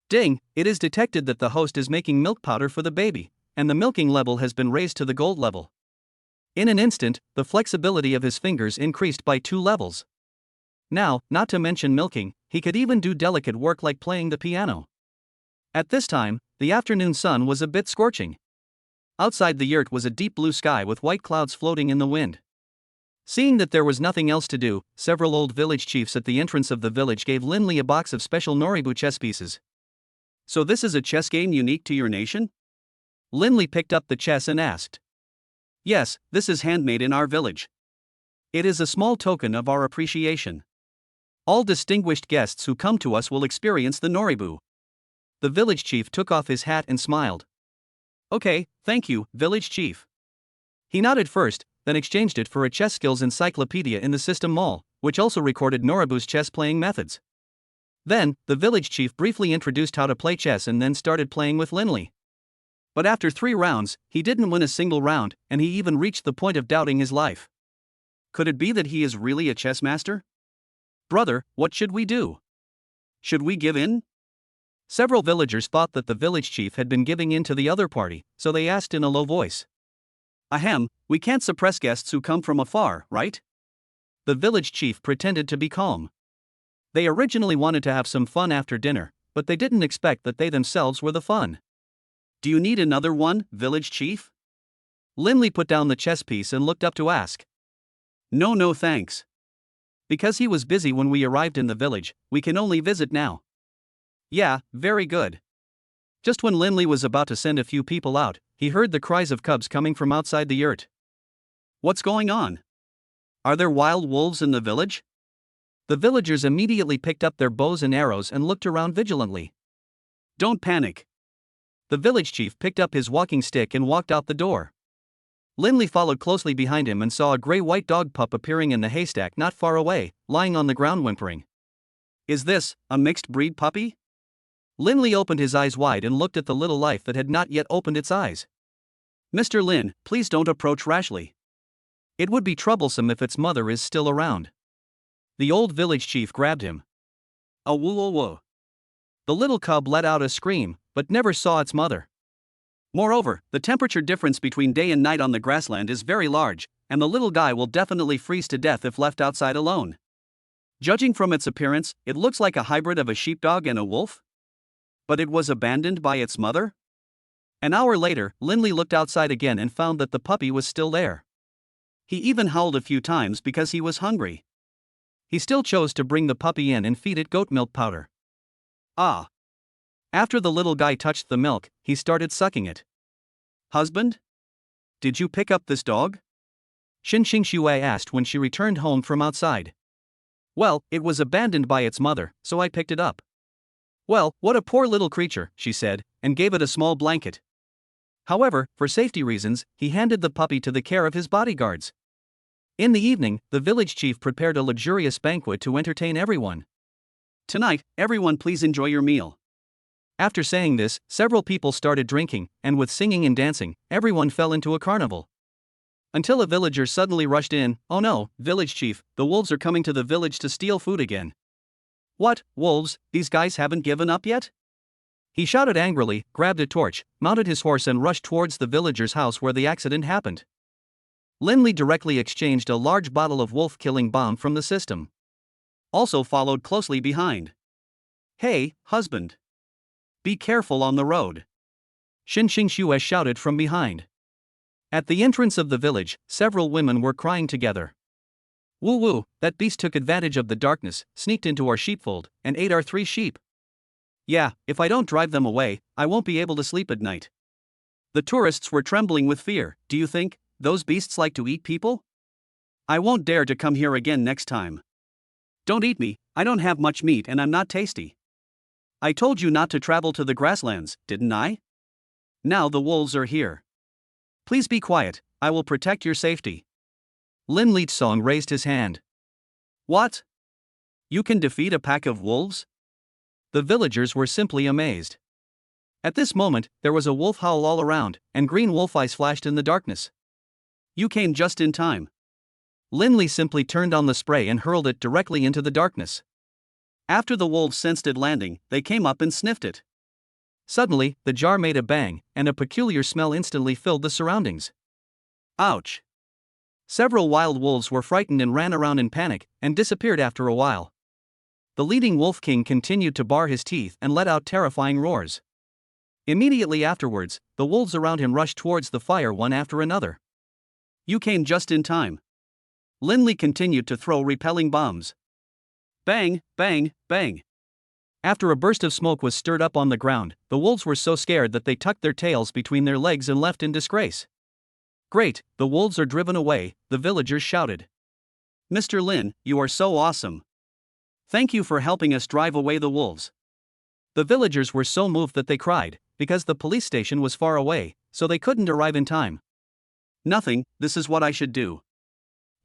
Ding, it is detected that the host is making milk powder for the baby, and the milking level has been raised to the gold level. In an instant, the flexibility of his fingers increased by 2 levels. Now, not to mention milking, he could even do delicate work like playing the piano. At this time, the afternoon sun was a bit scorching. Outside the yurt was a deep blue sky with white clouds floating in the wind. Seeing that there was nothing else to do, several old village chiefs at the entrance of the village gave Lindley a box of special Noribu chess pieces. So this is a chess game unique to your nation? Lindley picked up the chess and asked. Yes, this is handmade in our village. It is a small token of our appreciation. All distinguished guests who come to us will experience the Noribu. The village chief took off his hat and smiled. Okay, thank you, village chief. He nodded first, then exchanged it for a chess skills encyclopedia in the system mall, which also recorded Noribu's chess playing methods. Then, the village chief briefly introduced how to play chess and then started playing with Lindley. But after 3 rounds, he didn't win a single round, and he even reached the point of doubting his life. Could it be that he is really a chess master? Brother, what should we do? Should we give in? Several villagers thought that the village chief had been giving in to the other party, so they asked in a low voice. Ahem, we can't suppress guests who come from afar, right? The village chief pretended to be calm. They originally wanted to have some fun after dinner, but they didn't expect that they themselves were the fun. Do you need another one, village chief? Lindley put down the chess piece and looked up to ask. No thanks. Because he was busy when we arrived in the village, we can only visit now. Yeah, very good. Just when Lindley was about to send a few people out, he heard the cries of cubs coming from outside the yurt. What's going on? Are there wild wolves in the village? The villagers immediately picked up their bows and arrows and looked around vigilantly. Don't panic. The village chief picked up his walking stick and walked out the door. Lindley followed closely behind him and saw a gray-white dog pup appearing in the haystack not far away, lying on the ground whimpering. Is this a mixed breed puppy? Lindley opened his eyes wide and looked at the little life that had not yet opened its eyes. Mr. Lin, please don't approach rashly. It would be troublesome if its mother is still around. The old village chief grabbed him. Oh, whoa. The little cub let out a scream, but never saw its mother. Moreover, the temperature difference between day and night on the grassland is very large, and the little guy will definitely freeze to death if left outside alone. Judging from its appearance, it looks like a hybrid of a sheepdog and a wolf. But it was abandoned by its mother? An hour later, Lindley looked outside again and found that the puppy was still there. He even howled a few times because he was hungry. He still chose to bring the puppy in and feed it goat milk powder. Ah. After the little guy touched the milk, he started sucking it. Husband? Did you pick up this dog? Xin Xingxue asked when she returned home from outside. Well, it was abandoned by its mother, so I picked it up. Well, what a poor little creature, she said, and gave it a small blanket. However, for safety reasons, he handed the puppy to the care of his bodyguards. In the evening, the village chief prepared a luxurious banquet to entertain everyone. Tonight, everyone please enjoy your meal. After saying this, several people started drinking, and with singing and dancing, everyone fell into a carnival. Until a villager suddenly rushed in. Oh no, village chief, the wolves are coming to the village to steal food again. What, wolves, these guys haven't given up yet? He shouted angrily, grabbed a torch, mounted his horse and rushed towards the villager's house where the accident happened. Lindley directly exchanged a large bottle of wolf-killing balm from the system. Also followed closely behind. Hey, husband. Be careful on the road. Xin Xingxue shouted from behind. At the entrance of the village, several women were crying together. Woo, that beast took advantage of the darkness, sneaked into our sheepfold, and ate our 3 sheep. Yeah, if I don't drive them away, I won't be able to sleep at night. The tourists were trembling with fear. Do you think those beasts like to eat people? I won't dare to come here again next time. Don't eat me, I don't have much meat and I'm not tasty. I told you not to travel to the grasslands, didn't I? Now the wolves are here. Please be quiet, I will protect your safety. Lin Lichsong raised his hand. What? You can defeat a pack of wolves? The villagers were simply amazed. At this moment, there was a wolf howl all around, and green wolf eyes flashed in the darkness. You came just in time. Linley simply turned on the spray and hurled it directly into the darkness. After the wolves sensed it landing, they came up and sniffed it. Suddenly, the jar made a bang, and a peculiar smell instantly filled the surroundings. Ouch! Several wild wolves were frightened and ran around in panic, and disappeared after a while. The leading wolf king continued to bar his teeth and let out terrifying roars. Immediately afterwards, the wolves around him rushed towards the fire one after another. You came just in time. Linley continued to throw repelling bombs. Bang, bang, bang. After a burst of smoke was stirred up on the ground, the wolves were so scared that they tucked their tails between their legs and left in disgrace. Great, the wolves are driven away, the villagers shouted. Mr. Lin, you are so awesome. Thank you for helping us drive away the wolves. The villagers were so moved that they cried, because the police station was far away, so they couldn't arrive in time. Nothing, this is what I should do.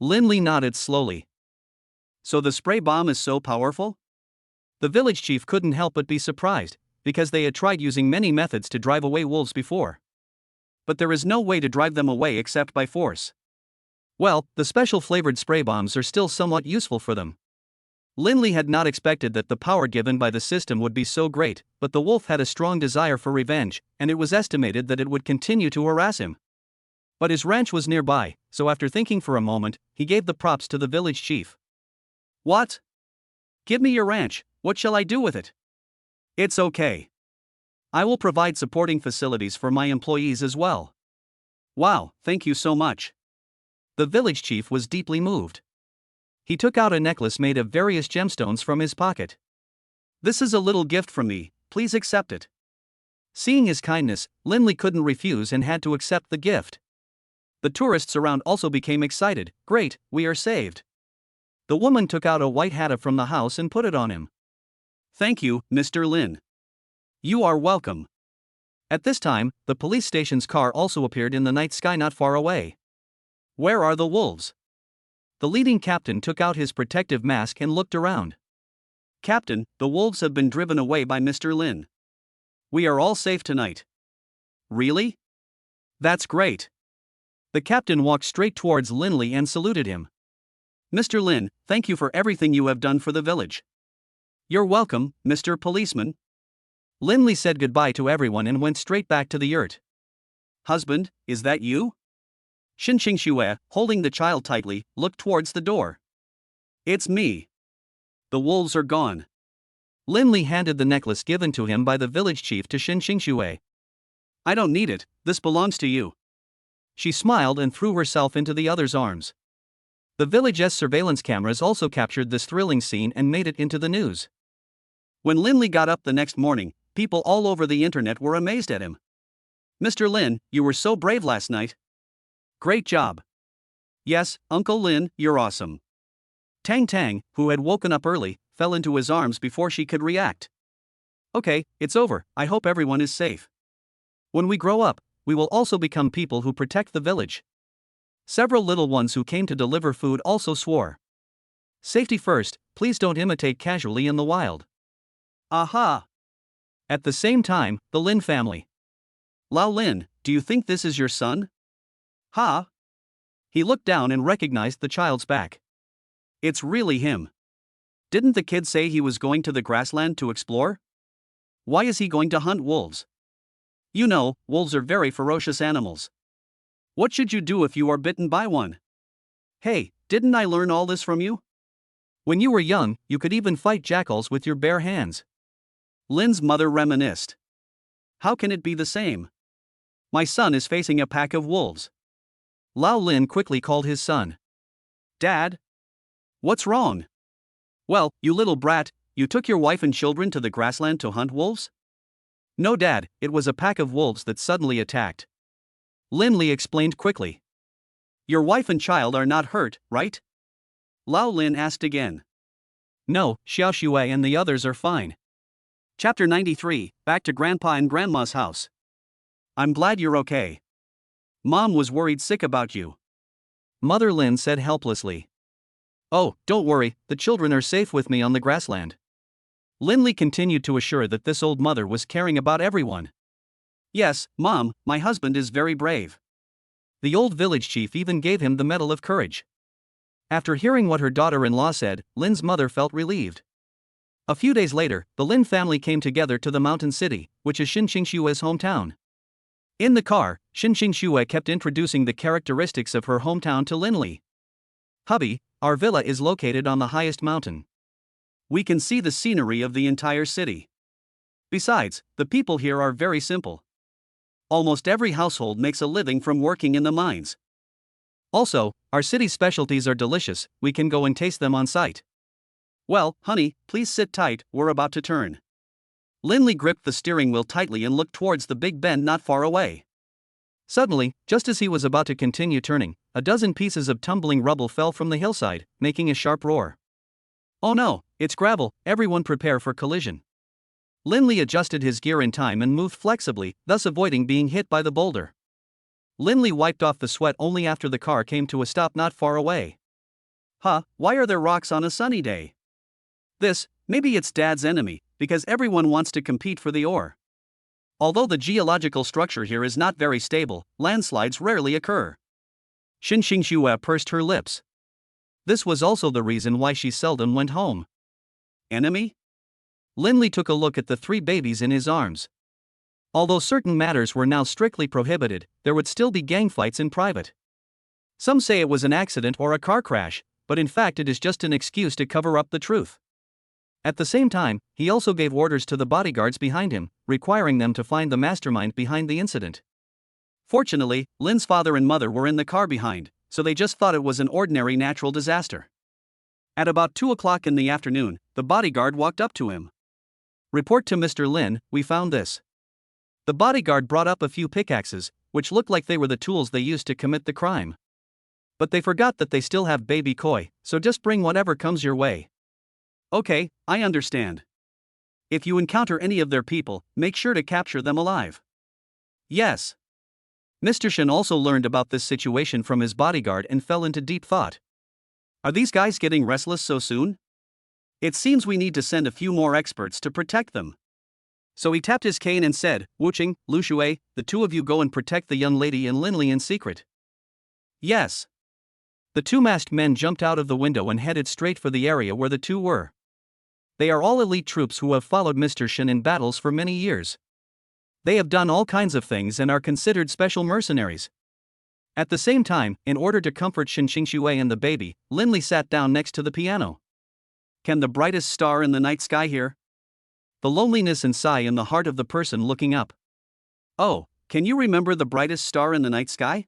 Linley nodded slowly. So the spray bomb is so powerful? The village chief couldn't help but be surprised, because they had tried using many methods to drive away wolves before. But there is no way to drive them away except by force. Well, the special flavored spray bombs are still somewhat useful for them. Linley had not expected that the power given by the system would be so great, but the wolf had a strong desire for revenge, and it was estimated that it would continue to harass him. But his ranch was nearby, so after thinking for a moment, he gave the props to the village chief. What? Give me your ranch, what shall I do with it? It's okay. I will provide supporting facilities for my employees as well. Wow, thank you so much. The village chief was deeply moved. He took out a necklace made of various gemstones from his pocket. This is a little gift from me, please accept it. Seeing his kindness, Linley couldn't refuse and had to accept the gift. The tourists around also became excited. Great, we are saved. The woman took out a white hat from the house and put it on him. Thank you, Mr. Lin. You are welcome. At this time, the police station's car also appeared in the night sky not far away. Where are the wolves? The leading captain took out his protective mask and looked around. Captain, the wolves have been driven away by Mr. Lin. We are all safe tonight. Really? That's great. The captain walked straight towards Linley and saluted him. Mr. Lin, thank you for everything you have done for the village. You're welcome, Mr. Policeman. Linley said goodbye to everyone and went straight back to the yurt. Husband, is that you? Shin Xingxue, holding the child tightly, looked towards the door. It's me. The wolves are gone. Linley handed the necklace given to him by the village chief to Shin Xingxue. I don't need it, this belongs to you. She smiled and threw herself into the other's arms. The village's surveillance cameras also captured this thrilling scene and made it into the news. When Linley got up the next morning, people all over the internet were amazed at him. Mr. Lin, you were so brave last night. Great job. Yes, Uncle Lin, you're awesome. Tang Tang, who had woken up early, fell into his arms before she could react. Okay, it's over, I hope everyone is safe. When we grow up, we will also become people who protect the village. Several little ones who came to deliver food also swore. Safety first, please don't imitate casually in the wild. Aha! At the same time, the Lin family. Lao Lin, do you think this is your son? Ha! He looked down and recognized the child's back. It's really him. Didn't the kid say he was going to the grassland to explore? Why is he going to hunt wolves? You know, wolves are very ferocious animals. What should you do if you are bitten by one? Hey, didn't I learn all this from you? When you were young, you could even fight jackals with your bare hands. Lin's mother reminisced. How can it be the same? My son is facing a pack of wolves. Lao Lin quickly called his son. Dad? What's wrong? Well, you little brat, you took your wife and children to the grassland to hunt wolves? No, Dad, it was a pack of wolves that suddenly attacked. Linley explained quickly. Your wife and child are not hurt, right? Lao Lin asked again. No, Xiao Xue and the others are fine. Chapter 93, Back to Grandpa and Grandma's house. I'm glad you're okay. Mom was worried sick about you. Mother Lin said helplessly. Oh, don't worry, the children are safe with me on the grassland. Linley continued to assure that this old mother was caring about everyone. Yes, Mom, my husband is very brave. The old village chief even gave him the Medal of Courage. After hearing what her daughter-in-law said, Lin's mother felt relieved. A few days later, the Lin family came together to the mountain city, which is Xinqingshue's hometown. In the car, Xinqingsue kept introducing the characteristics of her hometown to Linley. Hubby, our villa is located on the highest mountain. We can see the scenery of the entire city. Besides, the people here are very simple. Almost every household makes a living from working in the mines. Also, our city's specialties are delicious, we can go and taste them on site. Well, honey, please sit tight, we're about to turn. Linley gripped the steering wheel tightly and looked towards the big bend not far away. Suddenly, just as he was about to continue turning, a dozen pieces of tumbling rubble fell from the hillside, making a sharp roar. Oh no, it's gravel, everyone prepare for collision. Linley adjusted his gear in time and moved flexibly, thus avoiding being hit by the boulder. Linley wiped off the sweat only after the car came to a stop not far away. Huh, why are there rocks on a sunny day? Maybe it's Dad's enemy, because everyone wants to compete for the ore. Although the geological structure here is not very stable, landslides rarely occur. Xinqingsue pursed her lips. This was also the reason why she seldom went home. Enemy? Linley took a look at the 3 babies in his arms. Although certain matters were now strictly prohibited, there would still be gang fights in private. Some say it was an accident or a car crash, but in fact it is just an excuse to cover up the truth. At the same time, he also gave orders to the bodyguards behind him, requiring them to find the mastermind behind the incident. Fortunately, Lin's father and mother were in the car behind, so they just thought it was an ordinary natural disaster. At about 2 o'clock in the afternoon, the bodyguard walked up to him. Report to Mr. Lin, we found this. The bodyguard brought up a few pickaxes, which looked like they were the tools they used to commit the crime. But they forgot that they still have baby koi, so just bring whatever comes your way. Okay, I understand. If you encounter any of their people, make sure to capture them alive. Yes. Mr. Shen also learned about this situation from his bodyguard and fell into deep thought. Are these guys getting restless so soon? It seems we need to send a few more experts to protect them. So he tapped his cane and said, Wuching, Lu Shui, the 2 of you go and protect the young lady and Linley in secret. Yes. The 2 masked men jumped out of the window and headed straight for the area where the 2 were. They are all elite troops who have followed Mr. Shen in battles for many years. They have done all kinds of things and are considered special mercenaries. At the same time, in order to comfort Xinqingsue and the baby, Linley sat down next to the piano. Can the brightest star in the night sky hear? The loneliness and sigh in the heart of the person looking up. Oh, can you remember the brightest star in the night sky?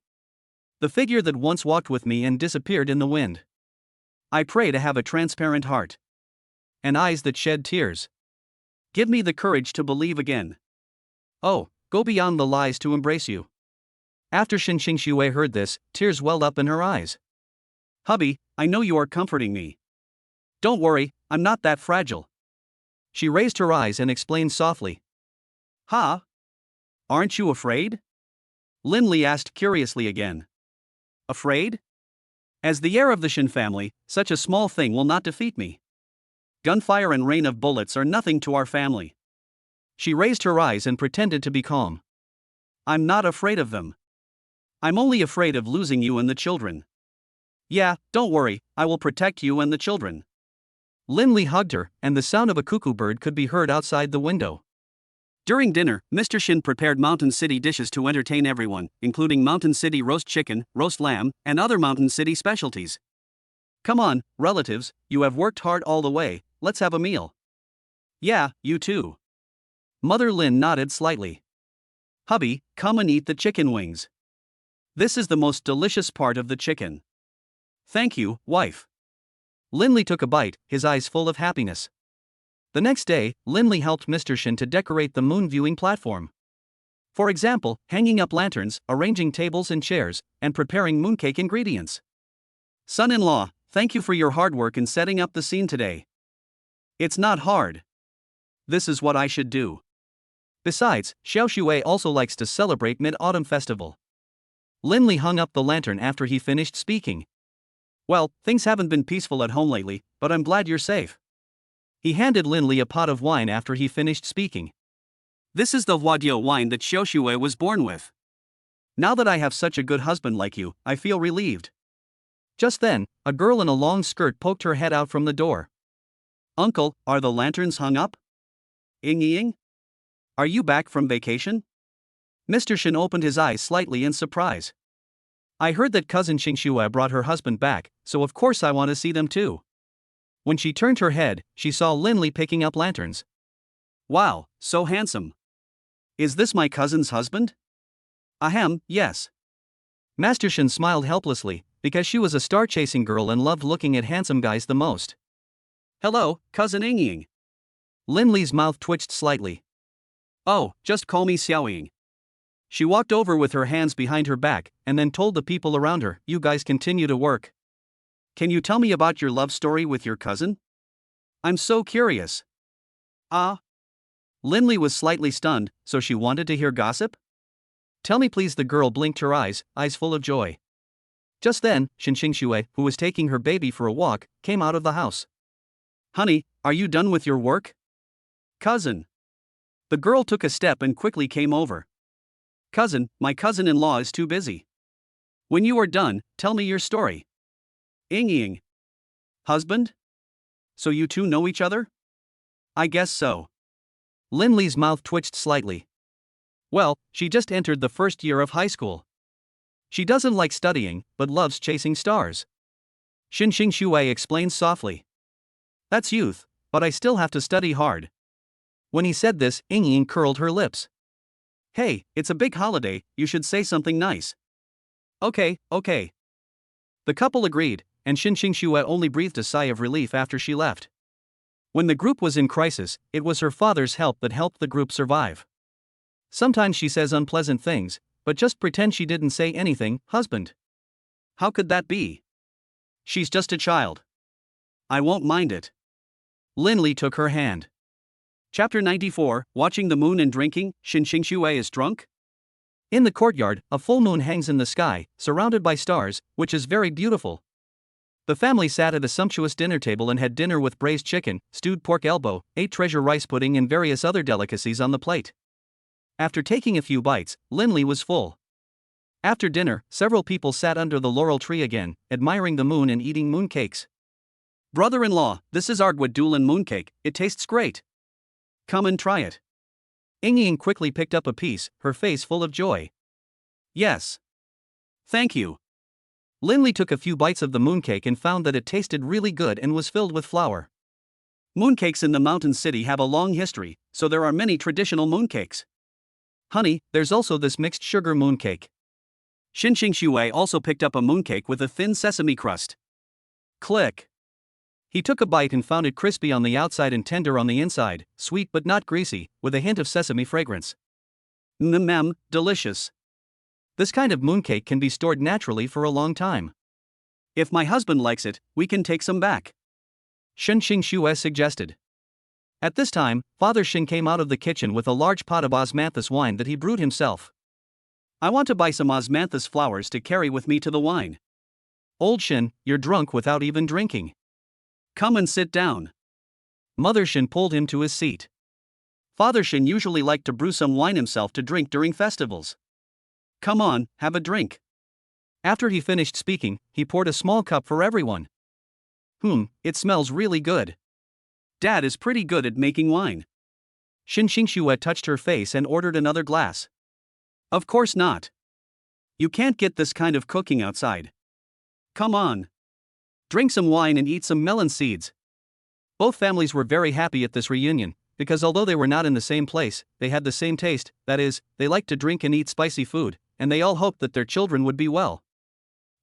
The figure that once walked with me and disappeared in the wind. I pray to have a transparent heart. And eyes that shed tears. Give me the courage to believe again. Oh, go beyond the lies to embrace you. After Xinqingsue heard this, tears welled up in her eyes. Hubby, I know you are comforting me. Don't worry, I'm not that fragile. She raised her eyes and explained softly. Huh? Aren't you afraid? Linley asked curiously again. Afraid? As the heir of the Shen family, such a small thing will not defeat me. Gunfire and rain of bullets are nothing to our family. She raised her eyes and pretended to be calm. I'm not afraid of them. I'm only afraid of losing you and the children. Yeah, don't worry, I will protect you and the children. Linley hugged her, and the sound of a cuckoo bird could be heard outside the window. During dinner, Mr. Shin prepared Mountain City dishes to entertain everyone, including Mountain City roast chicken, roast lamb, and other Mountain City specialties. Come on, relatives, you have worked hard all the way, let's have a meal. Yeah, you too. Mother Lin nodded slightly. Hubby, come and eat the chicken wings. This is the most delicious part of the chicken. Thank you, wife. Linley took a bite, his eyes full of happiness. The next day, Linley helped Mr. Shin to decorate the moon viewing platform. For example, hanging up lanterns, arranging tables and chairs, and preparing mooncake ingredients. Son-in-law, thank you for your hard work in setting up the scene today. It's not hard. This is what I should do. Besides, Xiaoshui also likes to celebrate Mid-Autumn Festival. Linley hung up the lantern after he finished speaking. Well, things haven't been peaceful at home lately, but I'm glad you're safe. He handed Linley a pot of wine after he finished speaking. This is the Huadio wine that Xiaoxue was born with. Now that I have such a good husband like you, I feel relieved. Just then, a girl in a long skirt poked her head out from the door. Uncle, are the lanterns hung up? Ying? Are you back from vacation? Mr. Shen opened his eyes slightly in surprise. I heard that cousin Xingxue brought her husband back, so of course I want to see them too. When she turned her head, she saw Linley picking up lanterns. Wow, so handsome. Is this my cousin's husband? Ahem, yes. Master Shen smiled helplessly, because she was a star-chasing girl and loved looking at handsome guys the most. Hello, cousin Ying. Linley's mouth twitched slightly. Oh, just call me Xiaoying. She walked over with her hands behind her back, and then told the people around her, you guys continue to work. Can you tell me about your love story with your cousin? I'm so curious. Linley was slightly stunned, so she wanted to hear gossip? Tell me please. The girl blinked her eyes full of joy. Just then, Xingxue, who was taking her baby for a walk, came out of the house. Honey, are you done with your work? Cousin. The girl took a step and quickly came over. Cousin, my cousin-in-law is too busy. When you are done, tell me your story. Ying. Husband? So you two know each other? I guess so. Linley's mouth twitched slightly. Well, she just entered the first year of high school. She doesn't like studying, but loves chasing stars. Xingxue explained softly. That's youth, but I still have to study hard. When he said this, Ying curled her lips. Hey, it's a big holiday, you should say something nice. Okay. The couple agreed, and Xingxue only breathed a sigh of relief after she left. When the group was in crisis, it was her father's help that helped the group survive. Sometimes she says unpleasant things, but just pretend she didn't say anything, husband. How could that be? She's just a child. I won't mind it. Linley took her hand. Chapter 94, Watching the Moon and Drinking, Xingxue is drunk? In the courtyard, a full moon hangs in the sky, surrounded by stars, which is very beautiful. The family sat at a sumptuous dinner table and had dinner with braised chicken, stewed pork elbow, ate treasure rice pudding and various other delicacies on the plate. After taking a few bites, Linley was full. After dinner, several people sat under the laurel tree again, admiring the moon and eating mooncakes. Brother-in-law, this is Arguadulan mooncake, it tastes great. Come and try it. Ying quickly picked up a piece, her face full of joy. Yes. Thank you. Linley took a few bites of the mooncake and found that it tasted really good and was filled with flour. Mooncakes in the mountain city have a long history, so there are many traditional mooncakes. Honey, there's also this mixed sugar mooncake. Xingxue also picked up a mooncake with a thin sesame crust. Click. He took a bite and found it crispy on the outside and tender on the inside, sweet but not greasy, with a hint of sesame fragrance. Delicious. This kind of mooncake can be stored naturally for a long time. If my husband likes it, we can take some back. Xingxue suggested. At this time, Father Shen came out of the kitchen with a large pot of osmanthus wine that he brewed himself. I want to buy some osmanthus flowers to carry with me to the wine. Old Shen, you're drunk without even drinking. Come and sit down. Mother Shen pulled him to his seat. Father Shen usually liked to brew some wine himself to drink during festivals. Come on, have a drink. After he finished speaking, he poured a small cup for everyone. It smells really good. Dad is pretty good at making wine. Xingxue touched her face and ordered another glass. Of course not. You can't get this kind of cooking outside. Come on. Drink some wine and eat some melon seeds. Both families were very happy at this reunion, because although they were not in the same place, they had the same taste, that is, they liked to drink and eat spicy food, and they all hoped that their children would be well.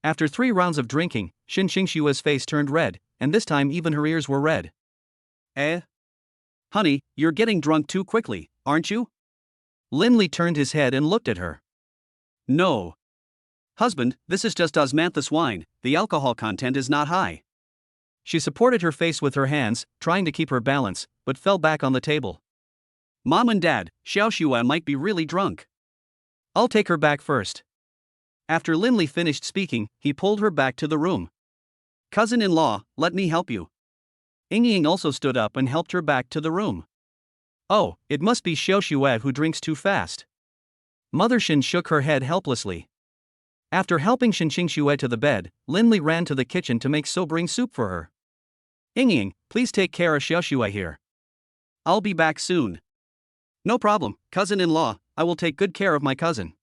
After 3 rounds of drinking, Xingxue's face turned red, and this time even her ears were red. Honey, you're getting drunk too quickly, aren't you? Linley turned his head and looked at her. No. Husband, this is just osmanthus wine, the alcohol content is not high. She supported her face with her hands, trying to keep her balance, but fell back on the table. Mom and Dad, Xiaoxue might be really drunk. I'll take her back first. After Linley finished speaking, he pulled her back to the room. Cousin-in-law, let me help you. Ying also stood up and helped her back to the room. Oh, it must be Xiaoxue who drinks too fast. Mother Shin shook her head helplessly. After helping Xinxue to the bed, Linli ran to the kitchen to make sobering soup for her. Ying, please take care of Xiaoxue here. I'll be back soon. No problem, cousin-in-law, I will take good care of my cousin.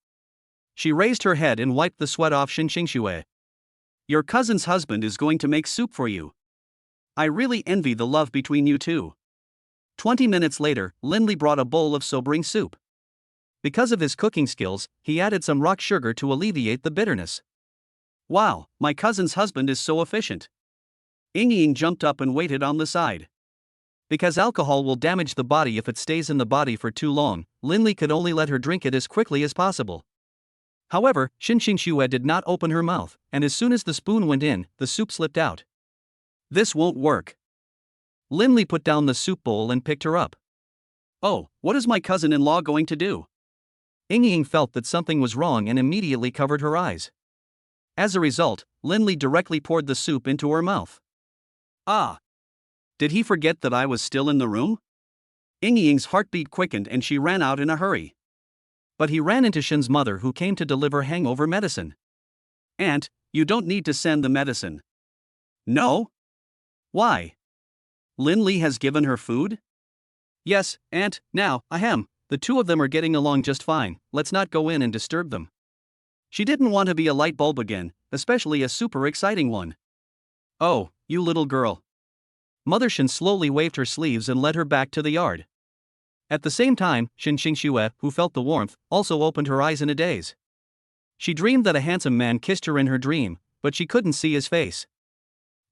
She raised her head and wiped the sweat off Xinxue. Your cousin's husband is going to make soup for you. I really envy the love between you two. 20 minutes later, Linli brought a bowl of sobering soup. Because of his cooking skills, he added some rock sugar to alleviate the bitterness. Wow, my cousin's husband is so efficient. Ying jumped up and waited on the side. Because alcohol will damage the body if it stays in the body for too long, Linli could only let her drink it as quickly as possible. However, Xinxue did not open her mouth, and as soon as the spoon went in, the soup slipped out. This won't work. Linli put down the soup bowl and picked her up. Oh, what is my cousin-in-law going to do? Ying felt that something was wrong and immediately covered her eyes. As a result, Linli directly poured the soup into her mouth. Ah! Did he forget that I was still in the room? Ying's heartbeat quickened and she ran out in a hurry. But he ran into Shin's mother, who came to deliver hangover medicine. Aunt, you don't need to send the medicine. No? Why? Linli has given her food? Yes, Aunt, now, ahem. The two of them are getting along just fine, let's not go in and disturb them. She didn't want to be a light bulb again, especially a super exciting one. Oh, you little girl. Mother Shin slowly waved her sleeves and led her back to the yard. At the same time, Xinxue, who felt the warmth, also opened her eyes in a daze. She dreamed that a handsome man kissed her in her dream, but she couldn't see his face.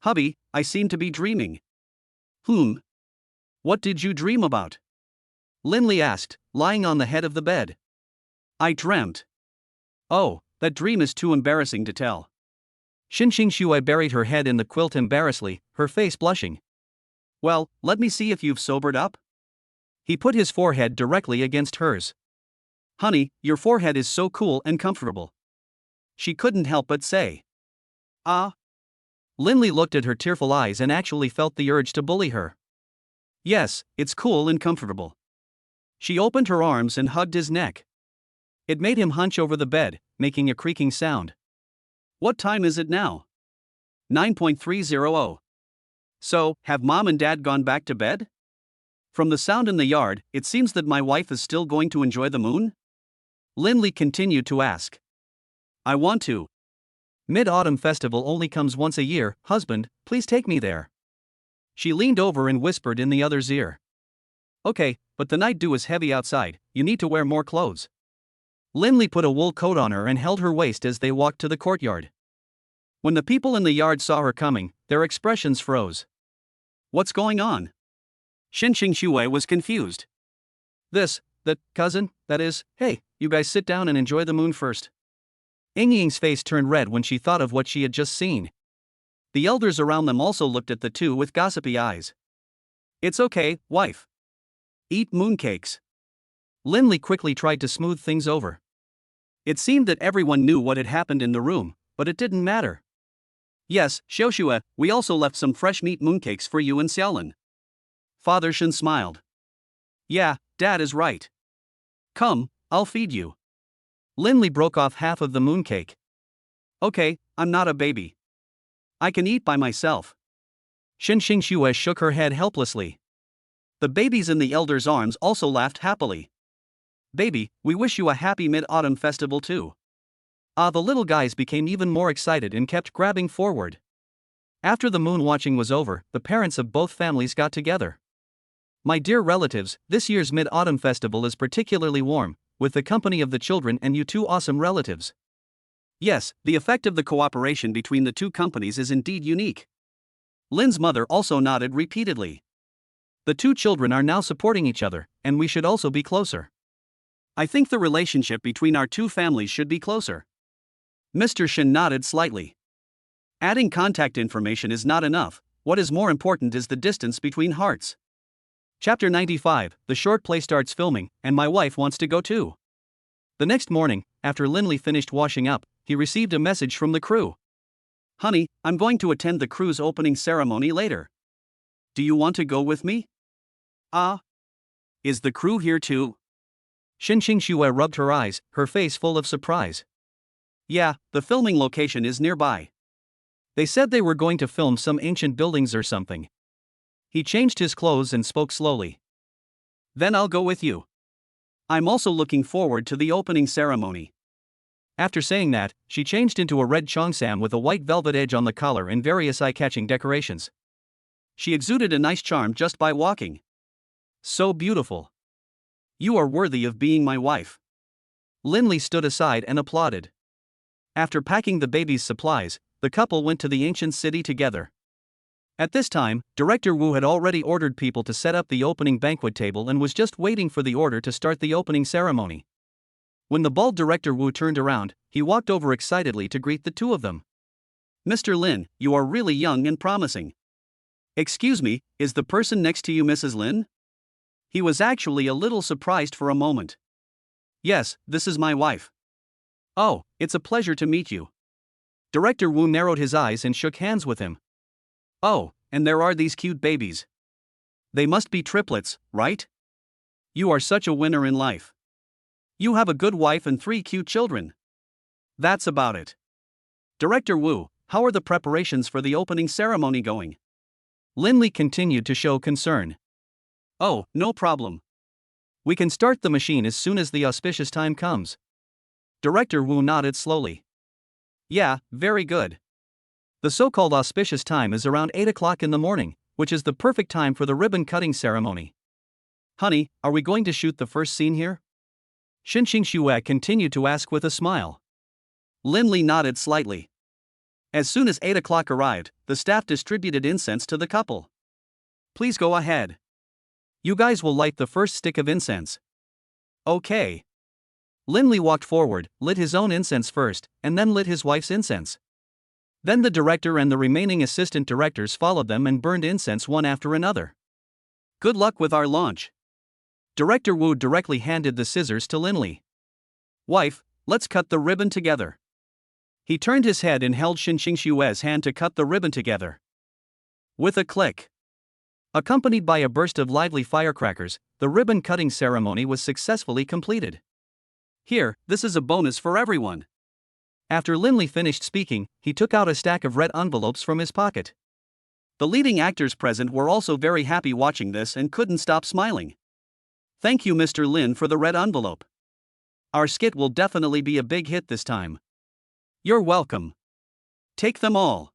Hubby, I seem to be dreaming. What did you dream about? Linli asked, lying on the head of the bed. I dreamt. Oh, that dream is too embarrassing to tell. Xinxue buried her head in the quilt embarrassedly, her face blushing. Well, let me see if you've sobered up. He put his forehead directly against hers. Honey, your forehead is so cool and comfortable. She couldn't help but say. Ah. Linli looked at her tearful eyes and actually felt the urge to bully her. Yes, it's cool and comfortable. She opened her arms and hugged his neck. It made him hunch over the bed, making a creaking sound. What time is it now? 9:30. So, have mom and dad gone back to bed? From the sound in the yard, it seems that my wife is still going to enjoy the moon? Linli continued to ask. I want to. Mid-Autumn Festival only comes once a year, husband, please take me there. She leaned over and whispered in the other's ear. Okay, but the night dew is heavy outside, you need to wear more clothes. Linli put a wool coat on her and held her waist as they walked to the courtyard. When the people in the yard saw her coming, their expressions froze. What's going on? Xinxue was confused. That cousin, that is, hey, you guys sit down and enjoy the moon first. Ying's face turned red when she thought of what she had just seen. The elders around them also looked at the two with gossipy eyes. It's okay, wife. Eat mooncakes. Linli quickly tried to smooth things over. It seemed that everyone knew what had happened in the room, but it didn't matter. Yes, Xiaoxue, we also left some fresh meat mooncakes for you and Xiaolin. Father Shen smiled. Yeah, Dad is right. Come, I'll feed you. Linli broke off half of the mooncake. Okay, I'm not a baby. I can eat by myself. Xinxue shook her head helplessly. The babies in the elders' arms also laughed happily. Baby, we wish you a happy Mid-Autumn Festival too. The little guys became even more excited and kept grabbing forward. After the moon watching was over, the parents of both families got together. My dear relatives, this year's Mid-Autumn Festival is particularly warm, with the company of the children and you two awesome relatives. Yes, the effect of the cooperation between the two companies is indeed unique. Lin's mother also nodded repeatedly. The two children are now supporting each other, and we should also be closer. I think the relationship between our two families should be closer. Mr. Shin nodded slightly. Adding contact information is not enough, what is more important is the distance between hearts. Chapter 95, the short play starts filming, and my wife wants to go too. The next morning, after Linli finished washing up, he received a message from the crew. Honey, I'm going to attend the crew's opening ceremony later. Do you want to go with me? Ah. Is the crew here too? Xinxing Xue rubbed her eyes, her face full of surprise. Yeah, the filming location is nearby. They said they were going to film some ancient buildings or something. He changed his clothes and spoke slowly. Then I'll go with you. I'm also looking forward to the opening ceremony. After saying that, she changed into a red cheongsam with a white velvet edge on the collar and various eye-catching decorations. She exuded a nice charm just by walking. So beautiful. You are worthy of being my wife. Linley stood aside and applauded. After packing the baby's supplies, the couple went to the ancient city together. At this time, Director Wu had already ordered people to set up the opening banquet table and was just waiting for the order to start the opening ceremony. When the bald Director Wu turned around, he walked over excitedly to greet the two of them. Mr. Lin, you are really young and promising. Excuse me, is the person next to you Mrs. Lin? He was actually a little surprised for a moment. Yes, this is my wife. Oh, it's a pleasure to meet you. Director Wu narrowed his eyes and shook hands with him. Oh, and there are these cute babies. They must be triplets, right? You are such a winner in life. You have a good wife and 3 cute children. That's about it. Director Wu, how are the preparations for the opening ceremony going? Linley continued to show concern. Oh, no problem. We can start the machine as soon as the auspicious time comes. Director Wu nodded slowly. Yeah, very good. The so-called auspicious time is around 8 o'clock in the morning, which is the perfect time for the ribbon-cutting ceremony. Honey, are we going to shoot the first scene here? Xinxing Xue continued to ask with a smile. Linley nodded slightly. As soon as 8 o'clock arrived, the staff distributed incense to the couple. Please go ahead. You guys will light the first stick of incense. Okay. Linley walked forward, lit his own incense first, and then lit his wife's incense. Then the director and the remaining assistant directors followed them and burned incense one after another. Good luck with our launch. Director Wu directly handed the scissors to Linley. Wife, let's cut the ribbon together. He turned his head and held Xinxing Xue's hand to cut the ribbon together. With a click. Accompanied by a burst of lively firecrackers, the ribbon-cutting ceremony was successfully completed. Here, this is a bonus for everyone. After Linley finished speaking, he took out a stack of red envelopes from his pocket. The leading actors present were also very happy watching this and couldn't stop smiling. Thank you Mr. Lin for the red envelope. Our skit will definitely be a big hit this time. You're welcome. Take them all.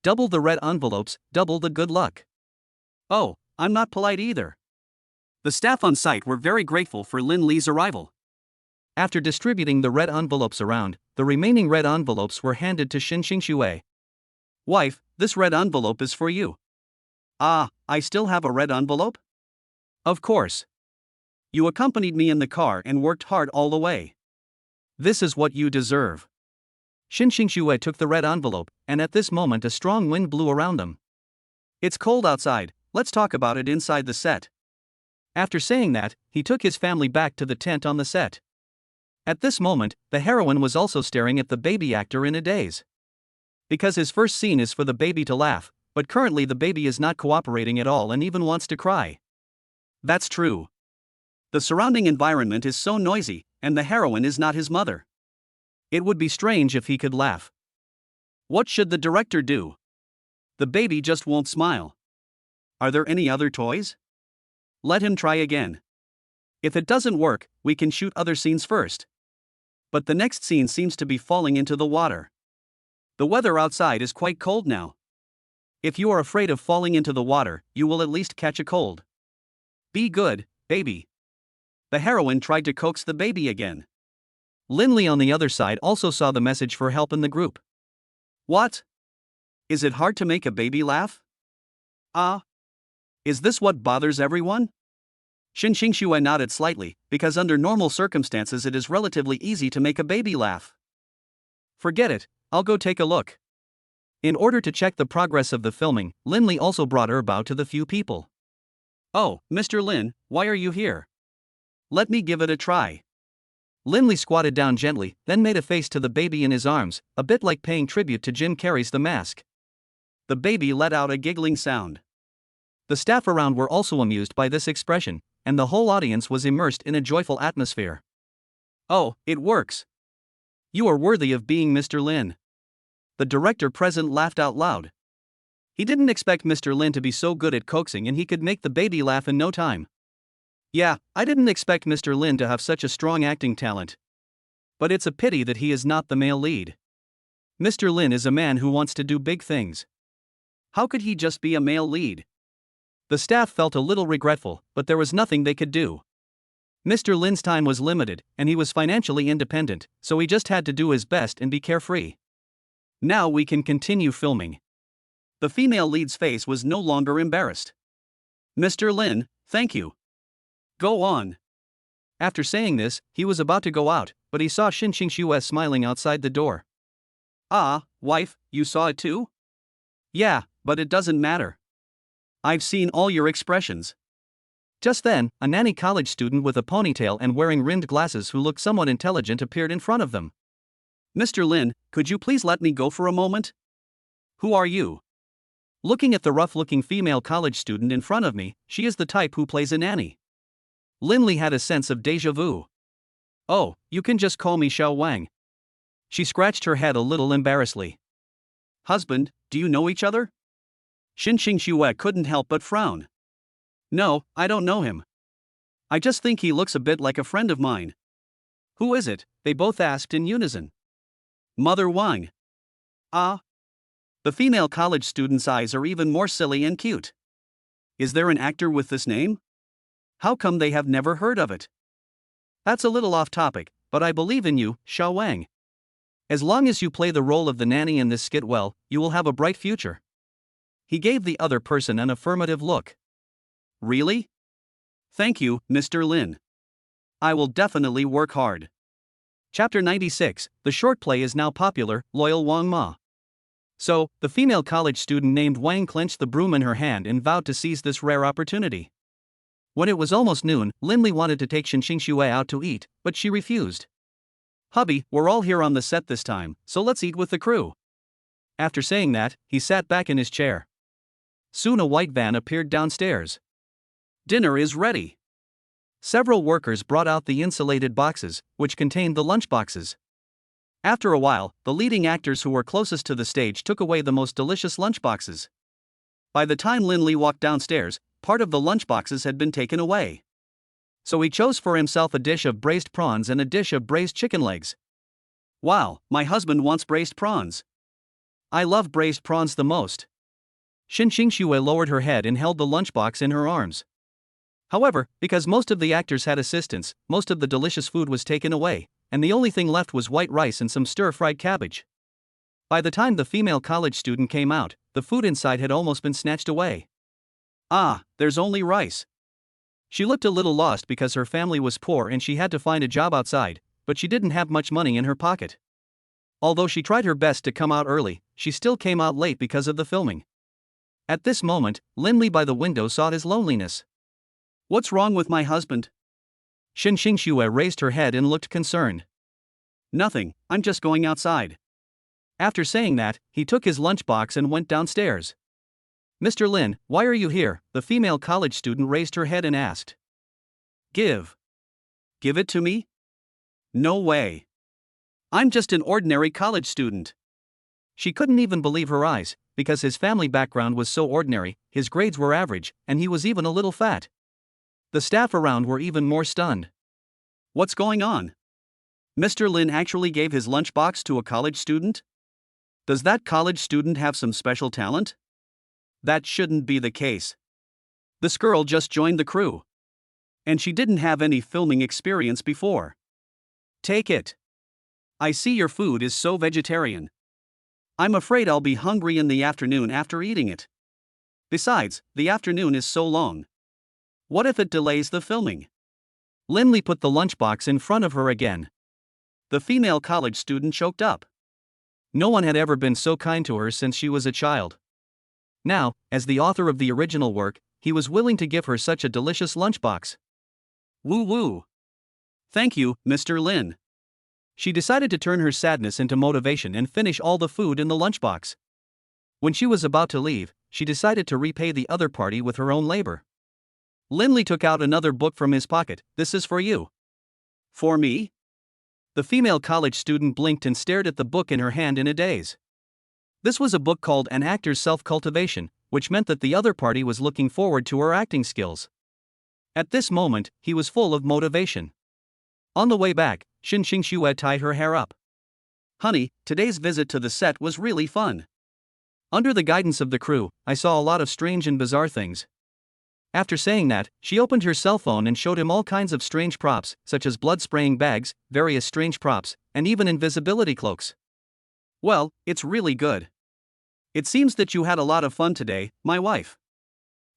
Double the red envelopes, double the good luck. Oh, I'm not polite either. The staff on site were very grateful for Lin Li's arrival. After distributing the red envelopes around, the remaining red envelopes were handed to Xinxing Xue. Wife, this red envelope is for you. Ah, I still have a red envelope? Of course. You accompanied me in the car and worked hard all the way. This is what you deserve. Xinxing Xue took the red envelope, and at this moment a strong wind blew around them. It's cold outside, let's talk about it inside the set. After saying that, he took his family back to the tent on the set. At this moment, the heroine was also staring at the baby actor in a daze. Because his first scene is for the baby to laugh, but currently the baby is not cooperating at all and even wants to cry. That's true. The surrounding environment is so noisy, and the heroine is not his mother. It would be strange if he could laugh. What should the director do? The baby just won't smile. Are there any other toys? Let him try again. If it doesn't work, we can shoot other scenes first. But the next scene seems to be falling into the water. The weather outside is quite cold now. If you are afraid of falling into the water, you will at least catch a cold. Be good, baby. The heroine tried to coax the baby again. Linley on the other side also saw the message for help in the group. What? Is it hard to make a baby laugh? Ah. Is this what bothers everyone? Xinxing Xue nodded slightly, because under normal circumstances it is relatively easy to make a baby laugh. Forget it, I'll go take a look. In order to check the progress of the filming, Linley also brought Bao to the few people. Oh, Mr. Lin, why are you here? Let me give it a try. Linley squatted down gently, then made a face to the baby in his arms, a bit like paying tribute to Jim Carrey's The Mask. The baby let out a giggling sound. The staff around were also amused by this expression, and the whole audience was immersed in a joyful atmosphere. Oh, it works! You are worthy of being Mr. Lin. The director present laughed out loud. He didn't expect Mr. Lin to be so good at coaxing, and he could make the baby laugh in no time. Yeah, I didn't expect Mr. Lin to have such a strong acting talent. But it's a pity that he is not the male lead. Mr. Lin is a man who wants to do big things. How could he just be a male lead? The staff felt a little regretful, but there was nothing they could do. Mr. Lin's time was limited, and he was financially independent, so he just had to do his best and be carefree. Now we can continue filming. The female lead's face was no longer embarrassed. Mr. Lin, thank you. Go on. After saying this, he was about to go out, but he saw Shin Xue smiling outside the door. Ah, wife, you saw it too? Yeah, but it doesn't matter. I've seen all your expressions. Just then, a nanny college student with a ponytail and wearing rimmed glasses who looked somewhat intelligent appeared in front of them. Mr. Lin, could you please let me go for a moment? Who are you? Looking at the rough-looking female college student in front of me, she is the type who plays a nanny. Linley had a sense of déjà vu. Oh, you can just call me Xiao Wang. She scratched her head a little embarrassedly. Husband, do you know each other? Shin Xue couldn't help but frown. No, I don't know him. I just think he looks a bit like a friend of mine. Who is it? They both asked in unison. Mother Wang. Ah. The female college student's eyes are even more silly and cute. Is there an actor with this name? How come they have never heard of it? That's a little off topic, but I believe in you, Xiao Wang. As long as you play the role of the nanny in this skit well, you will have a bright future. He gave the other person an affirmative look. Really? Thank you, Mr. Lin. I will definitely work hard. Chapter 96, the short play is now popular, Loyal Wang Ma. So, the female college student named Wang clenched the broom in her hand and vowed to seize this rare opportunity. When it was almost noon, Linley wanted to take Shin Xue out to eat, but she refused. Hubby, we're all here on the set this time, so let's eat with the crew. After saying that, he sat back in his chair. Soon a white van appeared downstairs. Dinner is ready. Several workers brought out the insulated boxes, which contained the lunch boxes. After a while, the leading actors who were closest to the stage took away the most delicious lunch boxes. By the time Linley walked downstairs, part of the lunch boxes had been taken away. So he chose for himself a dish of braised prawns and a dish of braised chicken legs. Wow, my husband wants braised prawns. I love braised prawns the most. Shin Xue lowered her head and held the lunchbox in her arms. However, because most of the actors had assistants, most of the delicious food was taken away, and the only thing left was white rice and some stir-fried cabbage. By the time the female college student came out, the food inside had almost been snatched away. Ah, there's only rice. She looked a little lost because her family was poor and she had to find a job outside, but she didn't have much money in her pocket. Although she tried her best to come out early, she still came out late because of the filming. At this moment, Linley by the window saw his loneliness. What's wrong with my husband? Shin Xue raised her head and looked concerned. Nothing, I'm just going outside. After saying that, he took his lunchbox and went downstairs. Mr. Lin, why are you here? The female college student raised her head and asked. Give it to me? No way. I'm just an ordinary college student. She couldn't even believe her eyes, because his family background was so ordinary, his grades were average, and he was even a little fat. The staff around were even more stunned. What's going on? Mr. Lin actually gave his lunchbox to a college student? Does that college student have some special talent? That shouldn't be the case. This girl just joined the crew. And she didn't have any filming experience before. Take it. I see your food is so vegetarian. I'm afraid I'll be hungry in the afternoon after eating it. Besides, the afternoon is so long. What if it delays the filming? Linley put the lunchbox in front of her again. The female college student choked up. No one had ever been so kind to her since she was a child. Now, as the author of the original work, he was willing to give her such a delicious lunchbox. Woo-woo. Thank you, Mr. Lin. She decided to turn her sadness into motivation and finish all the food in the lunchbox. When she was about to leave, she decided to repay the other party with her own labor. Linley took out another book from his pocket. "This is for you." "For me?" The female college student blinked and stared at the book in her hand in a daze. This was a book called An Actor's Self-Cultivation, which meant that the other party was looking forward to her acting skills. At this moment, he was full of motivation. On the way back, Shin Xingxue tied her hair up. "Honey, today's visit to the set was really fun. Under the guidance of the crew, I saw a lot of strange and bizarre things." After saying that, she opened her cell phone and showed him all kinds of strange props, such as blood-spraying bags, various strange props, and even invisibility cloaks. "Well, it's really good. It seems that you had a lot of fun today, my wife."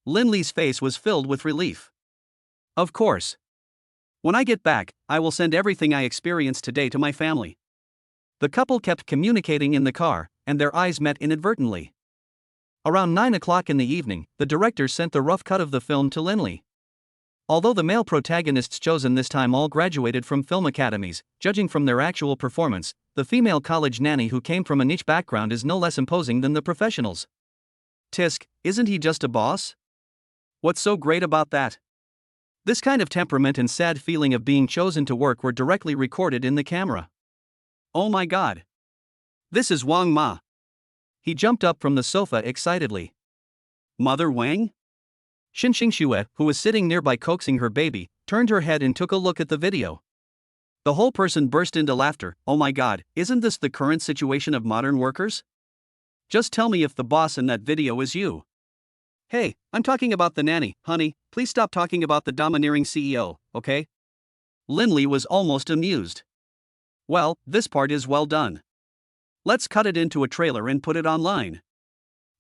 Linley's face was filled with relief. "Of course. When I get back, I will send everything I experienced today to my family." The couple kept communicating in the car, and their eyes met inadvertently. Around 9 o'clock in the evening, the director sent the rough cut of the film to Linley. Although the male protagonists chosen this time all graduated from film academies, judging from their actual performance, the female college nanny who came from a niche background is no less imposing than the professionals. Tisk, isn't he just a boss? What's so great about that? This kind of temperament and sad feeling of being chosen to work were directly recorded in the camera. "Oh my god. This is Wang Ma." He jumped up from the sofa excitedly. "Mother Wang?" Shin Xingxue, who was sitting nearby coaxing her baby, turned her head and took a look at the video. The whole person burst into laughter. "Oh my god, isn't this the current situation of modern workers? Just tell me if the boss in that video is you." "Hey, I'm talking about the nanny, honey, please stop talking about the domineering CEO, okay?" Linley was almost amused. "Well, this part is well done. Let's cut it into a trailer and put it online."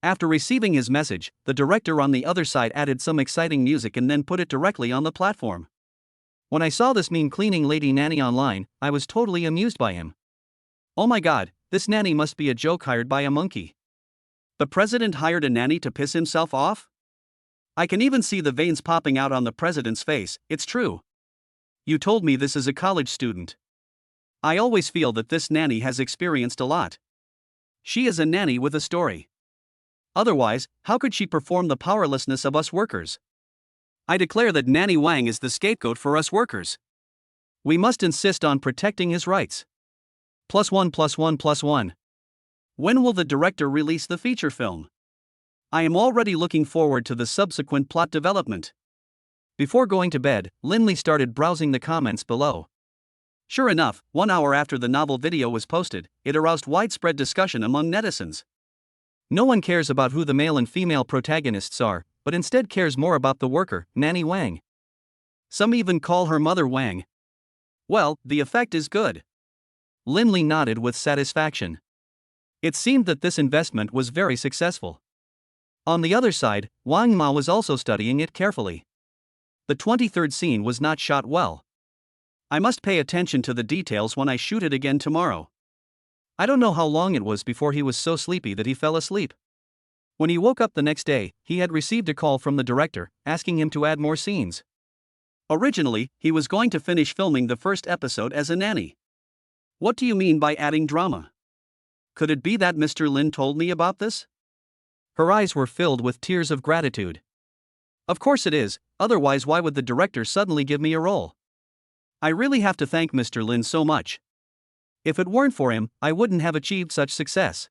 After receiving his message, the director on the other side added some exciting music and then put it directly on the platform. When I saw this mean cleaning lady nanny online, I was totally amused by him. "Oh my god, this nanny must be a joke hired by a monkey. The president hired a nanny to piss himself off? I can even see the veins popping out on the president's face. It's true. You told me this is a college student. I always feel that this nanny has experienced a lot. She is a nanny with a story. Otherwise, how could she perform the powerlessness of us workers? I declare that Nanny Wang is the scapegoat for us workers. We must insist on protecting his rights. +1+1+1. When will the director release the feature film? I am already looking forward to the subsequent plot development." Before going to bed, Linley started browsing the comments below. Sure enough, 1 hour after the novel video was posted, it aroused widespread discussion among netizens. No one cares about who the male and female protagonists are, but instead cares more about the worker, Nanny Wang. Some even call her Mother Wang. Well, the effect is good. Linley nodded with satisfaction. It seemed that this investment was very successful. On the other side, Wang Ma was also studying it carefully. The 23rd scene was not shot well. "I must pay attention to the details when I shoot it again tomorrow." I don't know how long it was before he was so sleepy that he fell asleep. When he woke up the next day, he had received a call from the director, asking him to add more scenes. Originally, he was going to finish filming the first episode as a nanny. "What do you mean by adding drama? Could it be that Mr. Lin told me about this?" Her eyes were filled with tears of gratitude. "Of course it is, otherwise why would the director suddenly give me a role? I really have to thank Mr. Lin so much. If it weren't for him, I wouldn't have achieved such success."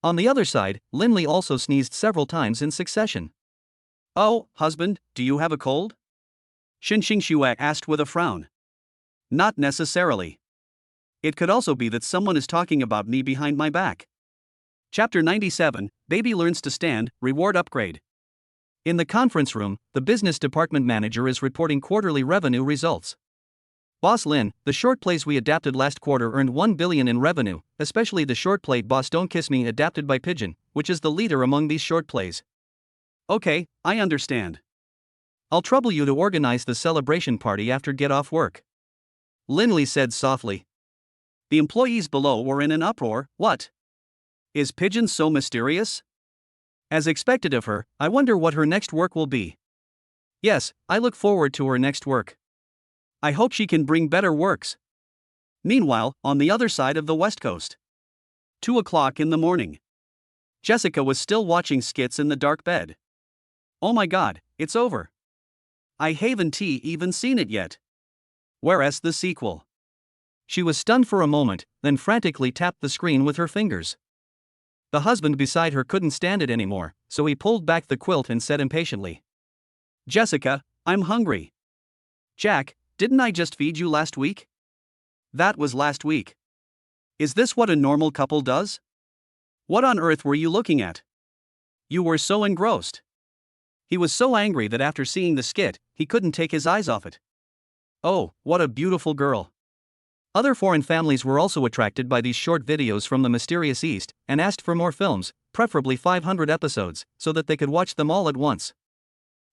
On the other side, Linley also sneezed several times in succession. "Oh, husband, do you have a cold?" Shin Xingxue asked with a frown. "Not necessarily. It could also be that someone is talking about me behind my back." Chapter 97, Baby Learns to Stand, Reward Upgrade. In the conference room, the business department manager is reporting quarterly revenue results. "Boss Lin, the short plays we adapted last quarter earned 1 billion in revenue, especially the short play Boss Don't Kiss Me adapted by Pigeon, which is the leader among these short plays." "Okay, I understand. I'll trouble you to organize the celebration party after get off work," Linley said softly. The employees below were in an uproar. What? Is Pigeon so mysterious? As expected of her, I wonder what her next work will be. Yes, I look forward to her next work. I hope she can bring better works. Meanwhile, on the other side of the West Coast. 2 o'clock in the morning. Jessica was still watching skits in the dark bed. Oh my god, it's over. I haven't even seen it yet. Whereas the sequel. She was stunned for a moment, then frantically tapped the screen with her fingers. The husband beside her couldn't stand it anymore, so he pulled back the quilt and said impatiently, Jessica, I'm hungry. Jack, didn't I just feed you last week? That was last week. Is this what a normal couple does? What on earth were you looking at? You were so engrossed. He was so angry that after seeing the skit, he couldn't take his eyes off it. Oh, what a beautiful girl. Other foreign families were also attracted by these short videos from the mysterious East and asked for more films, preferably 500 episodes, so that they could watch them all at once.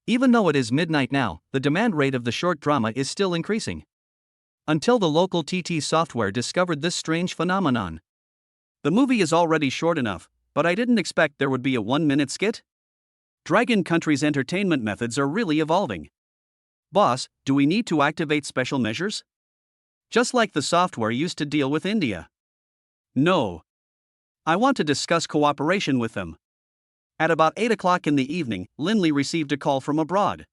Even though it is midnight now, the demand rate of the short drama is still increasing. Until the local TT software discovered this strange phenomenon. The movie is already short enough, but I didn't expect there would be a 1-minute skit. Dragon Country's entertainment methods are really evolving. Boss, do we need to activate special measures? Just like the software used to deal with India. No. I want to discuss cooperation with them. At about 8 o'clock in the evening, Linley received a call from abroad.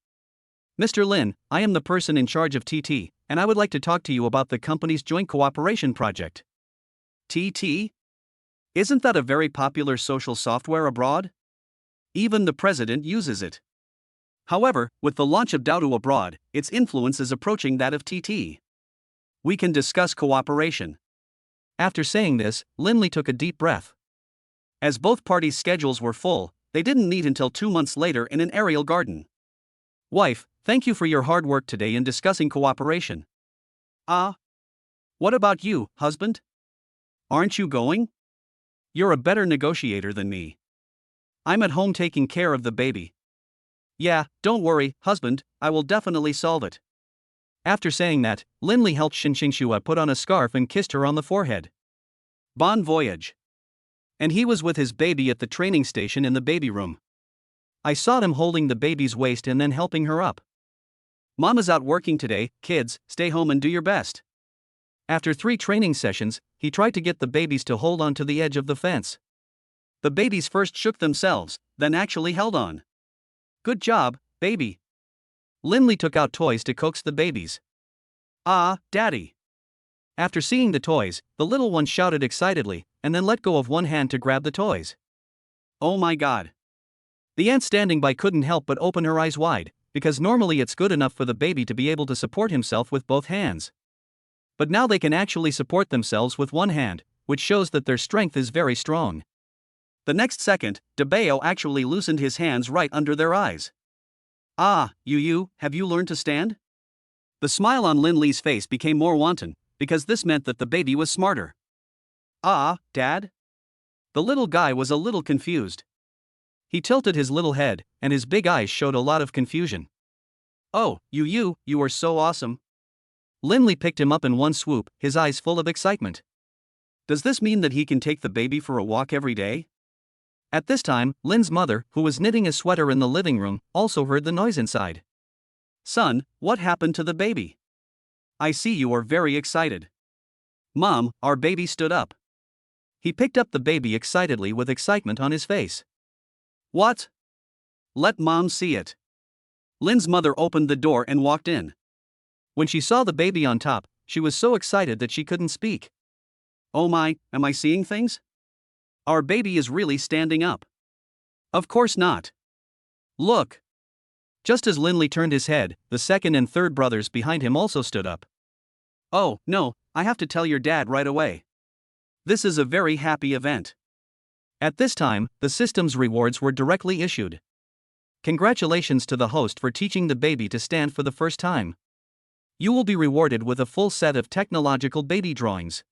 Mr. Lin, I am the person in charge of TT, and I would like to talk to you about the company's joint cooperation project. TT? Isn't that a very popular social software abroad? Even the president uses it. However, with the launch of Doudu abroad, its influence is approaching that of TT. We can discuss cooperation. After saying this, Linley took a deep breath. As both parties' schedules were full, they didn't meet until 2 months later in an aerial garden. Wife, thank you for your hard work today in discussing cooperation. What about you, husband? Aren't you going? You're a better negotiator than me. I'm at home taking care of the baby. Yeah, don't worry, husband, I will definitely solve it. After saying that, Linley helped Xinxingxua put on a scarf and kissed her on the forehead. Bon voyage. And he was with his baby at the training station in the baby room. I saw him holding the baby's waist and then helping her up. Mama's out working today, kids, stay home and do your best. After 3 training sessions, he tried to get the babies to hold on to the edge of the fence. The babies first shook themselves, then actually held on. Good job, baby. Linley took out toys to coax the babies. Daddy. After seeing the toys, the little one shouted excitedly, and then let go of one hand to grab the toys. Oh my god. The aunt standing by couldn't help but open her eyes wide, because normally it's good enough for the baby to be able to support himself with both hands. But now they can actually support themselves with one hand, which shows that their strength is very strong. The next second, DeBeo actually loosened his hands right under their eyes. Yu, have you learned to stand? The smile on Linley's face became more wanton, because this meant that the baby was smarter. Dad? The little guy was a little confused. He tilted his little head, and his big eyes showed a lot of confusion. Oh, Yu, you are so awesome. Linley picked him up in one swoop, his eyes full of excitement. Does this mean that he can take the baby for a walk every day? At this time, Lin's mother, who was knitting a sweater in the living room, also heard the noise inside. Son, what happened to the baby? I see you are very excited. Mom, our baby stood up. He picked up the baby excitedly with excitement on his face. What? Let Mom see it. Lin's mother opened the door and walked in. When she saw the baby on top, she was so excited that she couldn't speak. Oh my, am I seeing things? Our baby is really standing up. Of course not. Look. Just as Linley turned his head, the second and third brothers behind him also stood up. Oh, no, I have to tell your dad right away. This is a very happy event. At this time, the system's rewards were directly issued. Congratulations to the host for teaching the baby to stand for the first time. You will be rewarded with a full set of technological baby drawings.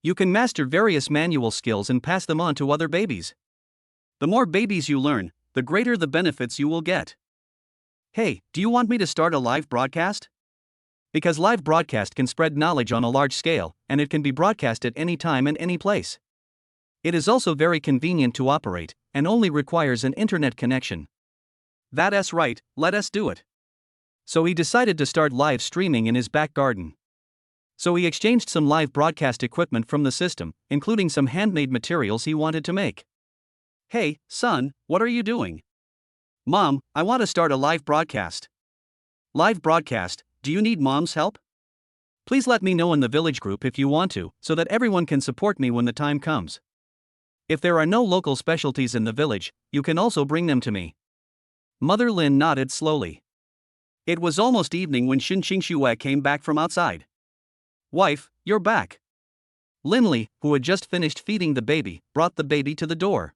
You can master various manual skills and pass them on to other babies. The more babies you learn, the greater the benefits you will get. Hey, do you want me to start a live broadcast? Because live broadcast can spread knowledge on a large scale, and it can be broadcast at any time and any place. It is also very convenient to operate, and only requires an internet connection. That's right, let us do it. So he decided to start live streaming in his back garden. So he exchanged some live broadcast equipment from the system, including some handmade materials he wanted to make. Hey, son, what are you doing? Mom, I want to start a live broadcast. Live broadcast, do you need mom's help? Please let me know in the village group if you want to, so that everyone can support me when the time comes. If there are no local specialties in the village, you can also bring them to me. Mother Lin nodded slowly. It was almost evening when Xin Xingxue came back from outside. Wife, you're back. Linley, who had just finished feeding the baby, brought the baby to the door.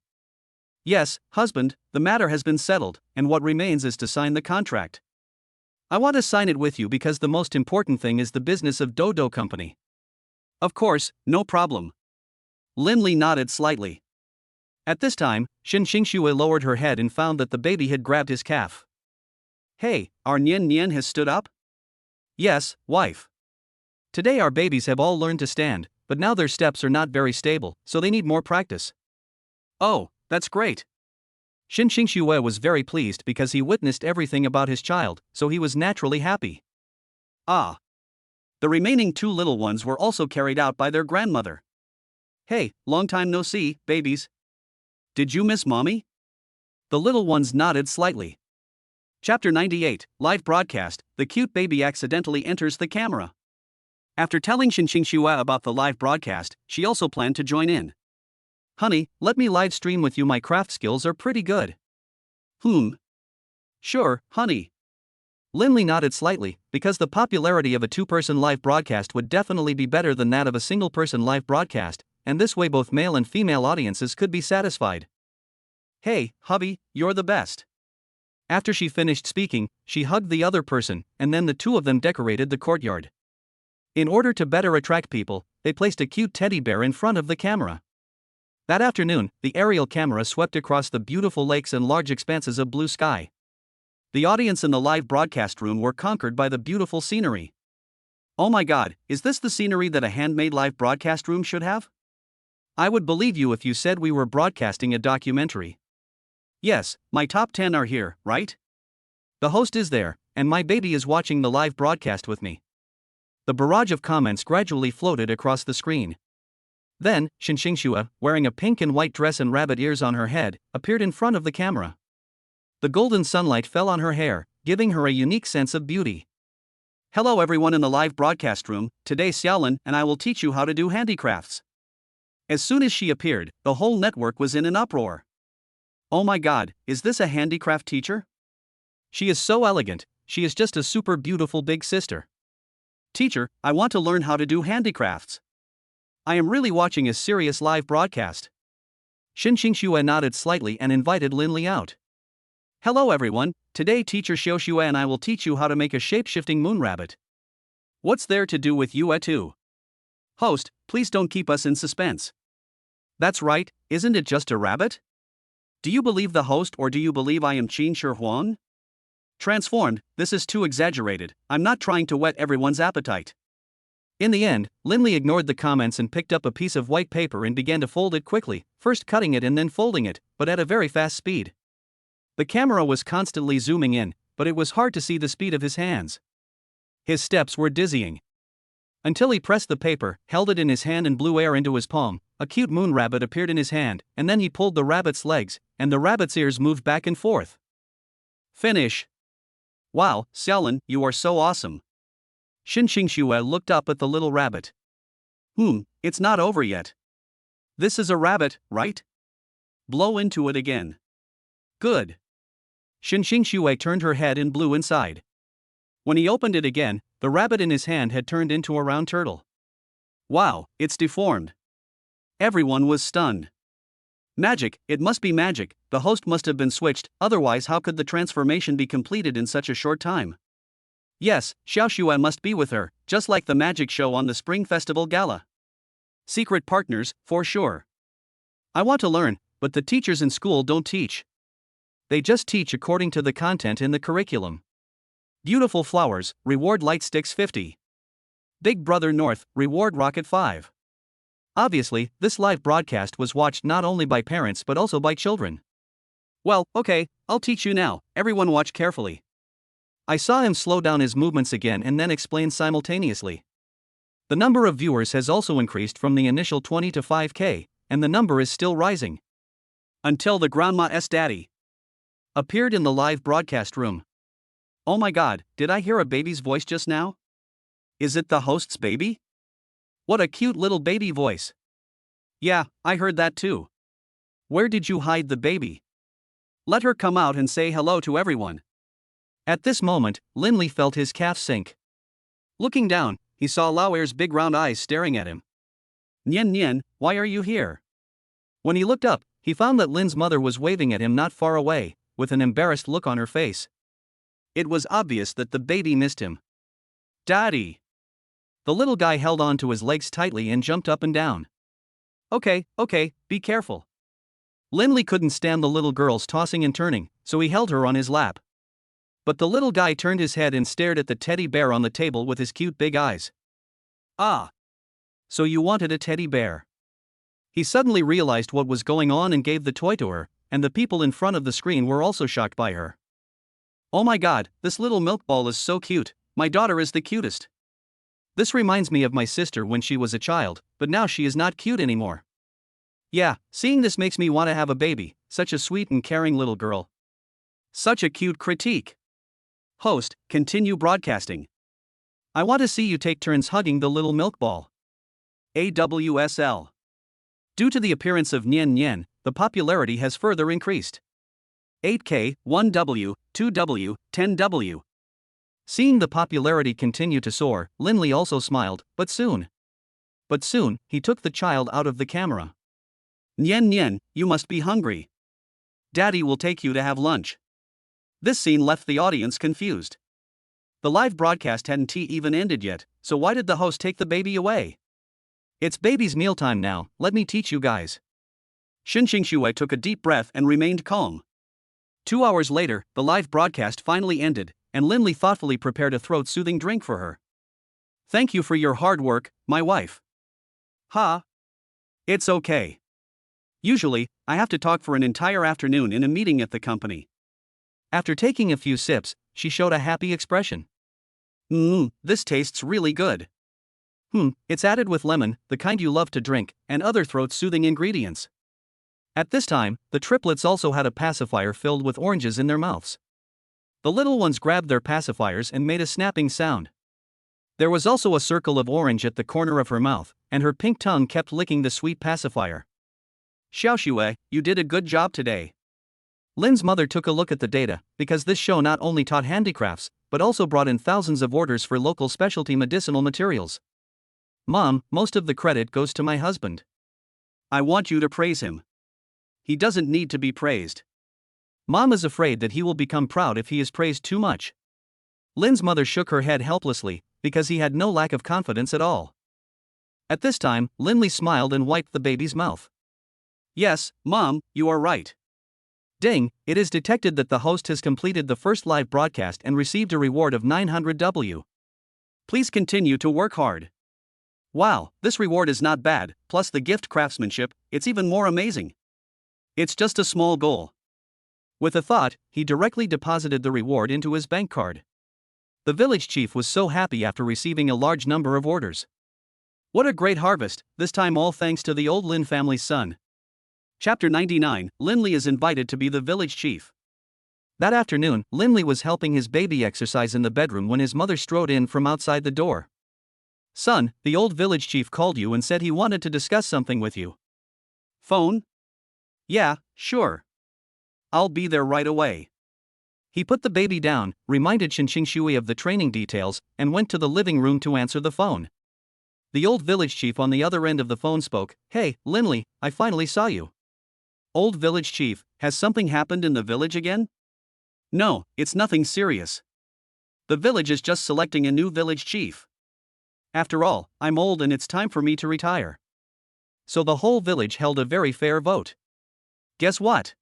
Yes, husband, the matter has been settled, and what remains is to sign the contract. I want to sign it with you because the most important thing is the business of Dodo Company. Of course, no problem. Linley nodded slightly. At this time, Xin Xingxue lowered her head and found that the baby had grabbed his calf. Hey, our Nian Nian has stood up? Yes, wife. Today our babies have all learned to stand, but now their steps are not very stable, so they need more practice. Oh, that's great. Xin Xingxue was very pleased because he witnessed everything about his child, so he was naturally happy. Ah. The remaining two little ones were also carried out by their grandmother. Hey, long time no see, babies. Did you miss mommy? The little ones nodded slightly. Chapter 98, Live Broadcast, the cute baby accidentally enters the camera. After telling Xin Xingxue about the live broadcast, she also planned to join in. Honey, let me live stream with you, my craft skills are pretty good. Sure, honey. Linley nodded slightly, because the popularity of a two-person live broadcast would definitely be better than that of a single-person live broadcast, and this way both male and female audiences could be satisfied. Hey, hubby, you're the best. After she finished speaking, she hugged the other person, and then the two of them decorated the courtyard. In order to better attract people, they placed a cute teddy bear in front of the camera. That afternoon, the aerial camera swept across the beautiful lakes and large expanses of blue sky. The audience in the live broadcast room were conquered by the beautiful scenery. Oh my god, is this the scenery that a handmade live broadcast room should have? I would believe you if you said we were broadcasting a documentary. Yes, my top 10 are here, right? The host is there, and my baby is watching the live broadcast with me. The barrage of comments gradually floated across the screen. Then, Xin Xingxue, wearing a pink and white dress and rabbit ears on her head, appeared in front of the camera. The golden sunlight fell on her hair, giving her a unique sense of beauty. Hello everyone in the live broadcast room, today Xiaolin and I will teach you how to do handicrafts. As soon as she appeared, the whole network was in an uproar. Oh my god, is this a handicraft teacher? She is so elegant, she is just a super beautiful big sister. Teacher, I want to learn how to do handicrafts. I am really watching a serious live broadcast. Xin Xingxue nodded slightly and invited Linley out. Hello everyone, today teacher Xiaoxue and I will teach you how to make a shape-shifting moon rabbit. What's there to do with you too? Host, please don't keep us in suspense. That's right, isn't it just a rabbit? Do you believe the host or do you believe I am Qin Shi Huang? Transformed, this is too exaggerated, I'm not trying to whet everyone's appetite. In the end, Linley ignored the comments and picked up a piece of white paper and began to fold it quickly, first cutting it and then folding it, but at a very fast speed. The camera was constantly zooming in, but it was hard to see the speed of his hands. His steps were dizzying. Until he pressed the paper, held it in his hand and blew air into his palm, a cute moon rabbit appeared in his hand, and then he pulled the rabbit's legs, and the rabbit's ears moved back and forth. Finish. Wow, Xiaolin, you are so awesome. Xin Xingxue looked up at the little rabbit. It's not over yet. This is a rabbit, right? Blow into it again. Good. Xin Xingxue turned her head and blew inside. When he opened it again, the rabbit in his hand had turned into a round turtle. Wow, it's deformed. Everyone was stunned. Magic, it must be magic, the host must have been switched, otherwise how could the transformation be completed in such a short time? Yes, Xiaoxue must be with her, just like the magic show on the Spring Festival Gala. Secret partners, for sure. I want to learn, but the teachers in school don't teach. They just teach according to the content in the curriculum. Beautiful flowers, reward light sticks 50. Big Brother North, reward rocket 5. Obviously, this live broadcast was watched not only by parents but also by children. Well, okay, I'll teach you now, everyone watch carefully. I saw him slow down his movements again and then explain simultaneously. The number of viewers has also increased from the initial 20 to 5K, and the number is still rising. Until the grandma's daddy appeared in the live broadcast room. Oh my god, did I hear a baby's voice just now? Is it the host's baby? What a cute little baby voice. Yeah, I heard that too. Where did you hide the baby? Let her come out and say hello to everyone. At this moment, Linley felt his calf sink. Looking down, he saw Lauer's big round eyes staring at him. Nien Nien, why are you here? When he looked up, he found that Lin's mother was waving at him not far away, with an embarrassed look on her face. It was obvious that the baby missed him. Daddy! The little guy held on to his legs tightly and jumped up and down. Okay, be careful. Linley couldn't stand the little girl's tossing and turning, so he held her on his lap. But the little guy turned his head and stared at the teddy bear on the table with his cute big eyes. Ah! So you wanted a teddy bear. He suddenly realized what was going on and gave the toy to her, and the people in front of the screen were also shocked by her. Oh my god, this little milk ball is so cute, my daughter is the cutest. This reminds me of my sister when she was a child, but now she is not cute anymore. Yeah, seeing this makes me want to have a baby, such a sweet and caring little girl. Such a cute critique. Host, continue broadcasting. I want to see you take turns hugging the little milk ball. AWSL. Due to the appearance of Nien Nien, the popularity has further increased. 8K, 1W, 2W, 10W. Seeing the popularity continue to soar, Linley also smiled, but soon, he took the child out of the camera. Nien Nien, you must be hungry. Daddy will take you to have lunch. This scene left the audience confused. The live broadcast hadn't even ended yet, so why did the host take the baby away? It's baby's mealtime now, let me teach you guys. Shui took a deep breath and remained calm. 2 hours later, the live broadcast finally ended, and Linley thoughtfully prepared a throat-soothing drink for her. Thank you for your hard work, my wife. Ha! It's okay. Usually, I have to talk for an entire afternoon in a meeting at the company. After taking a few sips, she showed a happy expression. This tastes really good. It's added with lemon, the kind you love to drink, and other throat-soothing ingredients. At this time, the triplets also had a pacifier filled with oranges in their mouths. The little ones grabbed their pacifiers and made a snapping sound. There was also a circle of orange at the corner of her mouth, and her pink tongue kept licking the sweet pacifier. Xiaoshui, you did a good job today. Lin's mother took a look at the data, because this show not only taught handicrafts, but also brought in thousands of orders for local specialty medicinal materials. Mom, most of the credit goes to my husband. I want you to praise him. He doesn't need to be praised. Mom is afraid that he will become proud if he is praised too much. Lin's mother shook her head helplessly, because he had no lack of confidence at all. At this time, Linley smiled and wiped the baby's mouth. Yes, Mom, you are right. Ding, it is detected that the host has completed the first live broadcast and received a reward of 900W. Please continue to work hard. Wow, this reward is not bad, plus the gift craftsmanship, it's even more amazing. It's just a small goal. With a thought, he directly deposited the reward into his bank card. The village chief was so happy after receiving a large number of orders. What a great harvest, this time all thanks to the old Lin family's son. Chapter 99, Linley is invited to be the village chief. That afternoon, Linley was helping his baby exercise in the bedroom when his mother strode in from outside the door. Son, the old village chief called you and said he wanted to discuss something with you. Phone? Yeah, sure. I'll be there right away. He put the baby down, reminded Shui of the training details, and went to the living room to answer the phone. The old village chief on the other end of the phone spoke. Hey, Linley, I finally saw you. Old village chief, has something happened in the village again? No, it's nothing serious. The village is just selecting a new village chief. After all, I'm old and it's time for me to retire. So the whole village held a very fair vote. Guess what?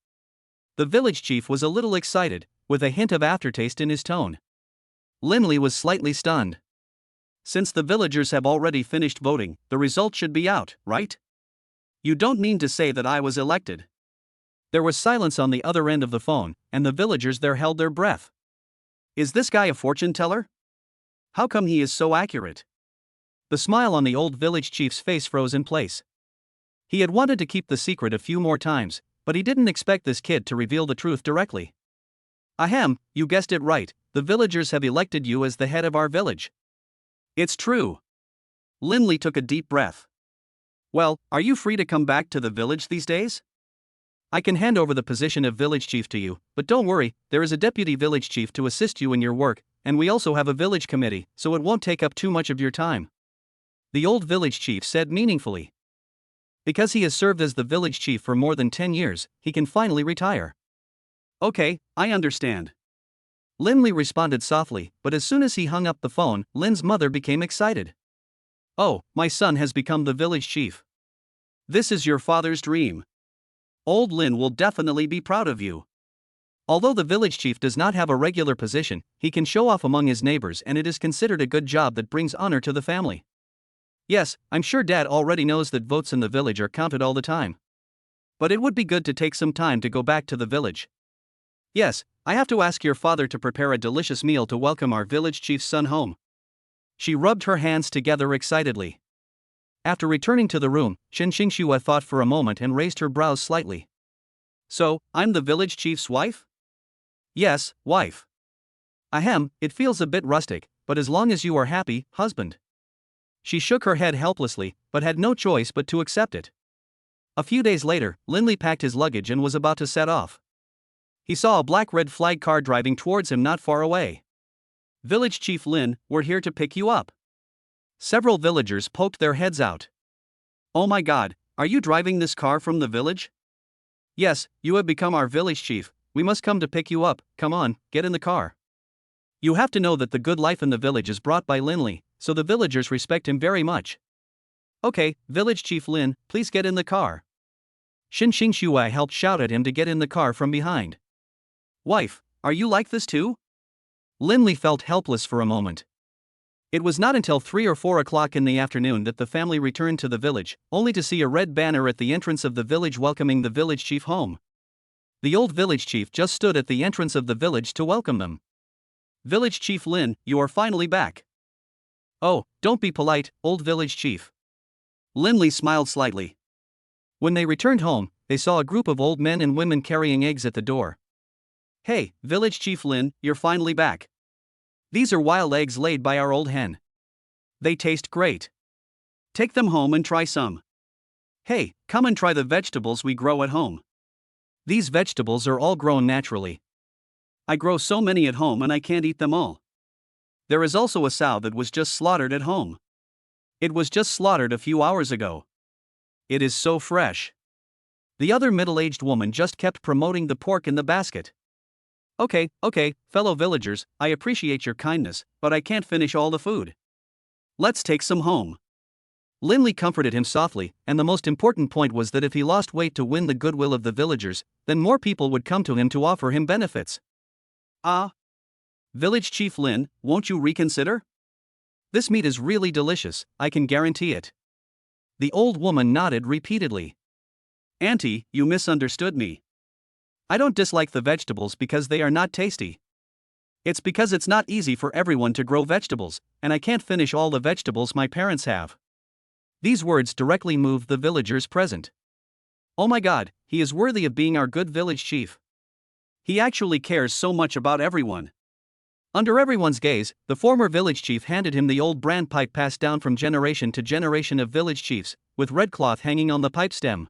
The village chief was a little excited, with a hint of aftertaste in his tone. Linley was slightly stunned. Since the villagers have already finished voting, the result should be out, right? You don't mean to say that I was elected? There was silence on the other end of the phone, and the villagers there held their breath. Is this guy a fortune teller? How come he is so accurate? The smile on the old village chief's face froze in place. He had wanted to keep the secret a few more times, But he didn't expect this kid to reveal the truth directly. Ahem, you guessed it right, the villagers have elected you as the head of our village. It's true. Linley took a deep breath. Well, are you free to come back to the village these days? I can hand over the position of village chief to you, but don't worry, there is a deputy village chief to assist you in your work, and we also have a village committee, so it won't take up too much of your time. The old village chief said meaningfully. Because he has served as the village chief for more than 10 years, he can finally retire. Okay, I understand. Linley responded softly, but as soon as he hung up the phone, Lin's mother became excited. Oh, my son has become the village chief. This is your father's dream. Old Lin will definitely be proud of you. Although the village chief does not have a regular position, he can show off among his neighbors, and it is considered a good job that brings honor to the family. Yes, I'm sure Dad already knows that votes in the village are counted all the time. But it would be good to take some time to go back to the village. Yes, I have to ask your father to prepare a delicious meal to welcome our village chief's son home. She rubbed her hands together excitedly. After returning to the room, Shen Xingxue thought for a moment and raised her brows slightly. So, I'm the village chief's wife? Yes, wife. Ahem, it feels a bit rustic, but as long as you are happy, husband. She shook her head helplessly, but had no choice but to accept it. A few days later, Linley packed his luggage and was about to set off. He saw a black-red flag car driving towards him not far away. Village Chief Lin, we're here to pick you up. Several villagers poked their heads out. Oh my god, are you driving this car from the village? Yes, you have become our village chief, we must come to pick you up, come on, get in the car. You have to know that the good life in the village is brought by Linley, so the villagers respect him very much. Okay, Village Chief Lin, please get in the car. Shen Xingxue helped shout at him to get in the car from behind. Wife, are you like this too? Linley felt helpless for a moment. It was not until 3 or 4 o'clock in the afternoon that the family returned to the village, only to see a red banner at the entrance of the village welcoming the village chief home. The old village chief just stood at the entrance of the village to welcome them. Village Chief Lin, you are finally back. Oh, don't be polite, old village chief. Linley smiled slightly. When they returned home, they saw a group of old men and women carrying eggs at the door. Hey, Village Chief Lin, you're finally back. These are wild eggs laid by our old hen. They taste great. Take them home and try some. Hey, come and try the vegetables we grow at home. These vegetables are all grown naturally. I grow so many at home and I can't eat them all. There is also a sow that was just slaughtered at home. It was just slaughtered a few hours ago. It is so fresh. The other middle-aged woman just kept promoting the pork in the basket. Okay, fellow villagers, I appreciate your kindness, but I can't finish all the food. Let's take some home. Linley comforted him softly, and the most important point was that if he lost weight to win the goodwill of the villagers, then more people would come to him to offer him benefits. Village Chief Lin, won't you reconsider? This meat is really delicious, I can guarantee it. The old woman nodded repeatedly. Auntie, you misunderstood me. I don't dislike the vegetables because they are not tasty. It's because it's not easy for everyone to grow vegetables, and I can't finish all the vegetables my parents have. These words directly moved the villagers present. Oh my god, he is worthy of being our good village chief. He actually cares so much about everyone. Under everyone's gaze, the former village chief handed him the old brand pipe passed down from generation to generation of village chiefs, with red cloth hanging on the pipe stem.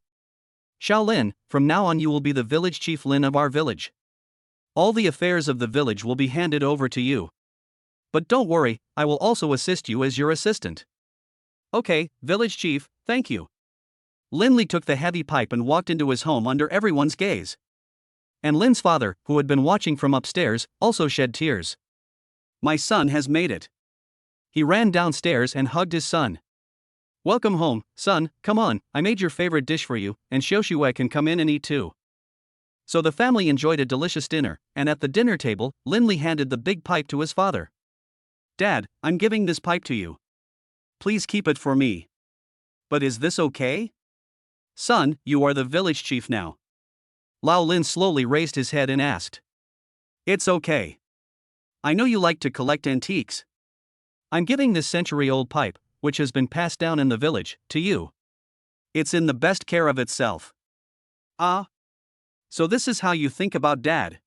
Shaolin, from now on you will be the village chief Lin of our village. All the affairs of the village will be handed over to you. But don't worry, I will also assist you as your assistant. Okay, village chief, thank you. Linley took the heavy pipe and walked into his home under everyone's gaze. And Lin's father, who had been watching from upstairs, also shed tears. My son has made it. He ran downstairs and hugged his son. Welcome home, son, come on, I made your favorite dish for you, and Xiaoxue can come in and eat too. So the family enjoyed a delicious dinner, and at the dinner table, Linley handed the big pipe to his father. Dad, I'm giving this pipe to you. Please keep it for me. But is this okay? Son, you are the village chief now. Lao Lin slowly raised his head and asked. It's okay. I know you like to collect antiques. I'm giving this century-old pipe, which has been passed down in the village, to you. It's in the best care of itself. So this is how you think about Dad.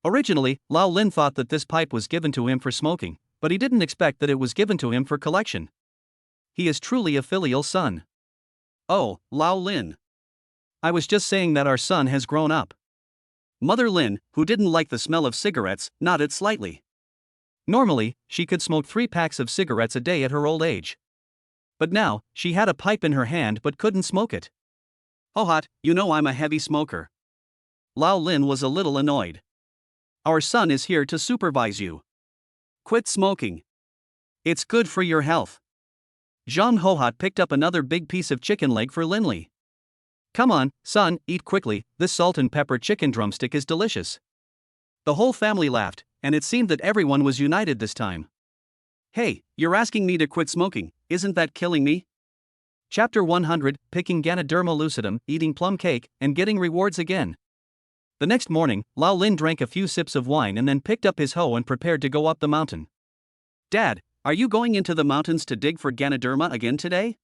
Originally, Lao Lin thought that this pipe was given to him for smoking, but he didn't expect that it was given to him for collection. He is truly a filial son. Oh, Lao Lin. I was just saying that our son has grown up. Mother Lin, who didn't like the smell of cigarettes, nodded slightly. Normally, she could smoke 3 packs of cigarettes a day at her old age. But now, she had a pipe in her hand but couldn't smoke it. Oh hot, you know I'm a heavy smoker. Lao Lin was a little annoyed. Our son is here to supervise you. Quit smoking. It's good for your health. Zhang Hohot picked up another big piece of chicken leg for Linley. Come on, son, eat quickly, this salt and pepper chicken drumstick is delicious. The whole family laughed, and it seemed that everyone was united this time. Hey, you're asking me to quit smoking, isn't that killing me? Chapter 100, Picking Ganoderma lucidum, Eating Plum Cake, and Getting Rewards Again. The next morning, Lao Lin drank a few sips of wine and then picked up his hoe and prepared to go up the mountain. Dad, are you going into the mountains to dig for Ganoderma again today?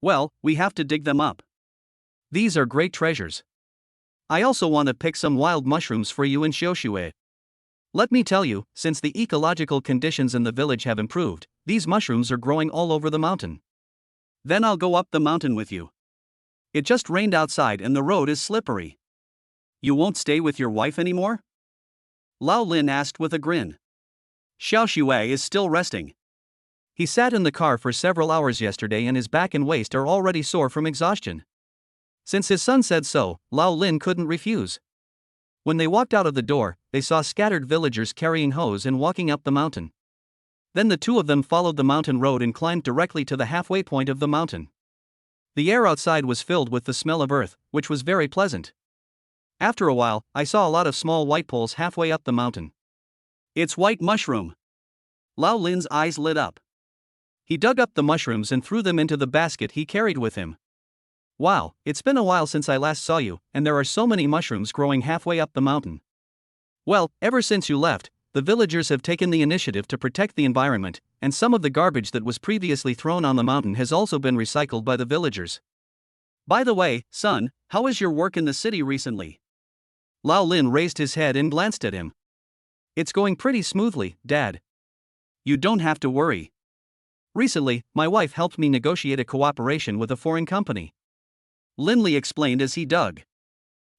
Well, we have to dig them up. These are great treasures. I also want to pick some wild mushrooms for you in Xiaoxue. Let me tell you, since the ecological conditions in the village have improved, these mushrooms are growing all over the mountain. Then I'll go up the mountain with you. It just rained outside and the road is slippery. You won't stay with your wife anymore? Lao Lin asked with a grin. Xiaoxue is still resting. He sat in the car for several hours yesterday and his back and waist are already sore from exhaustion. Since his son said so, Lao Lin couldn't refuse. When they walked out of the door, they saw scattered villagers carrying hoes and walking up the mountain. Then the two of them followed the mountain road and climbed directly to the halfway point of the mountain. The air outside was filled with the smell of earth, which was very pleasant. After a while, I saw a lot of small white poles halfway up the mountain. It's white mushroom. Lao Lin's eyes lit up. He dug up the mushrooms and threw them into the basket he carried with him. Wow, it's been a while since I last saw you, and there are so many mushrooms growing halfway up the mountain. Well, ever since you left, the villagers have taken the initiative to protect the environment, and some of the garbage that was previously thrown on the mountain has also been recycled by the villagers. By the way, son, how is your work in the city recently? Lao Lin raised his head and glanced at him. It's going pretty smoothly, Dad. You don't have to worry. Recently, my wife helped me negotiate a cooperation with a foreign company. Linley explained as he dug.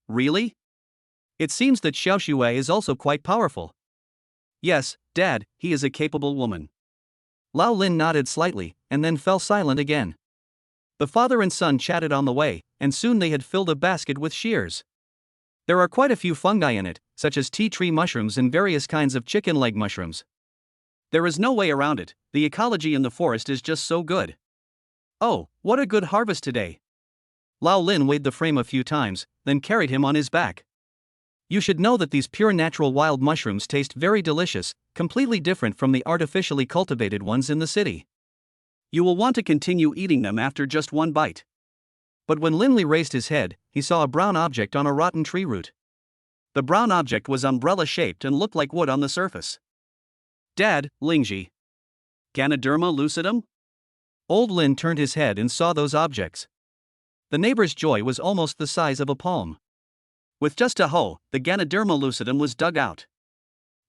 Really? It seems that Xiaoxue is also quite powerful. Yes, Dad, he is a capable woman. Lao Lin nodded slightly, and then fell silent again. The father and son chatted on the way, and soon they had filled a basket with shears. There are quite a few fungi in it, such as tea tree mushrooms and various kinds of chicken leg mushrooms. There is no way around it, the ecology in the forest is just so good. Oh, what a good harvest today. Lao Lin weighed the frame a few times, then carried him on his back. You should know that these pure natural wild mushrooms taste very delicious, completely different from the artificially cultivated ones in the city. You will want to continue eating them after just one bite. But when Linley raised his head, he saw a brown object on a rotten tree root. The brown object was umbrella-shaped and looked like wood on the surface. Dad, Lingji. Ganoderma lucidum? Old Lin turned his head and saw those objects. The neighbor's joy was almost the size of a palm. With just a hoe, the Ganoderma lucidum was dug out.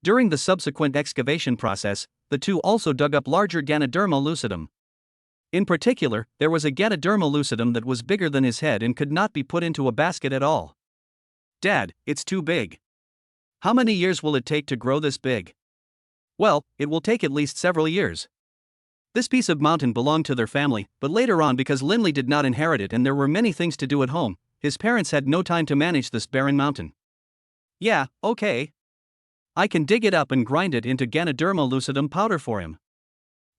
During the subsequent excavation process, the two also dug up larger Ganoderma lucidum. In particular, there was a Ganoderma lucidum that was bigger than his head and could not be put into a basket at all. Dad, it's too big. How many years will it take to grow this big? Well, it will take at least several years. This piece of mountain belonged to their family, but later on, because Linley did not inherit it and there were many things to do at home, his parents had no time to manage this barren mountain. Yeah, okay. I can dig it up and grind it into Ganoderma lucidum powder for him.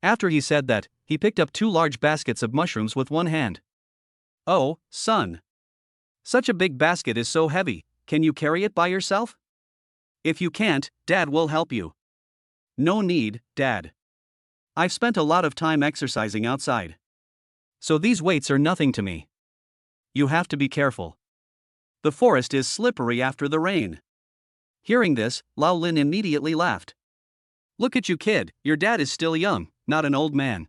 After he said that, he picked up 2 large baskets of mushrooms with one hand. Oh, son. Such a big basket is so heavy, can you carry it by yourself? If you can't, Dad will help you. No need, Dad. I've spent a lot of time exercising outside. So these weights are nothing to me. You have to be careful. The forest is slippery after the rain. Hearing this, Lao Lin immediately laughed. Look at you, kid, your dad is still young, not an old man.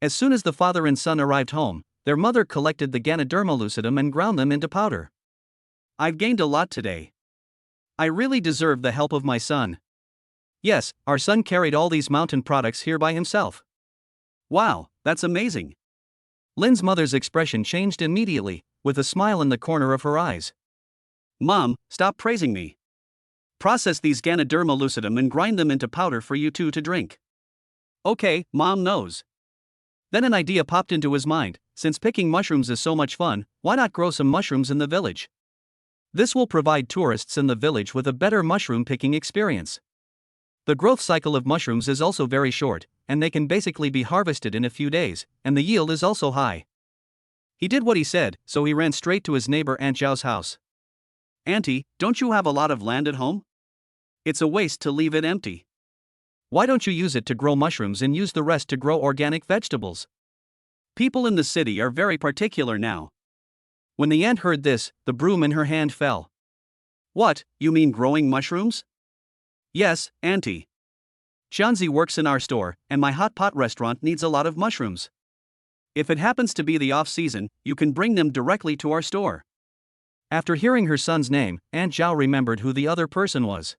As soon as the father and son arrived home, their mother collected the Ganoderma lucidum and ground them into powder. I've gained a lot today. I really deserve the help of my son. Yes, our son carried all these mountain products here by himself. Wow, that's amazing. Lynn's mother's expression changed immediately, with a smile in the corner of her eyes. Mom, stop praising me. Process these Ganoderma lucidum and grind them into powder for you two to drink. Okay, Mom knows. Then an idea popped into his mind. Since picking mushrooms is so much fun, why not grow some mushrooms in the village? This will provide tourists in the village with a better mushroom picking experience. The growth cycle of mushrooms is also very short, and they can basically be harvested in a few days, and the yield is also high. He did what he said, so he ran straight to his neighbor Aunt Zhao's house. Auntie, don't you have a lot of land at home? It's a waste to leave it empty. Why don't you use it to grow mushrooms and use the rest to grow organic vegetables? People in the city are very particular now. When the aunt heard this, the broom in her hand fell. What, you mean growing mushrooms? Yes, Auntie. Xianzi works in our store, and my hot pot restaurant needs a lot of mushrooms. If it happens to be the off-season, you can bring them directly to our store. After hearing her son's name, Aunt Zhao remembered who the other person was.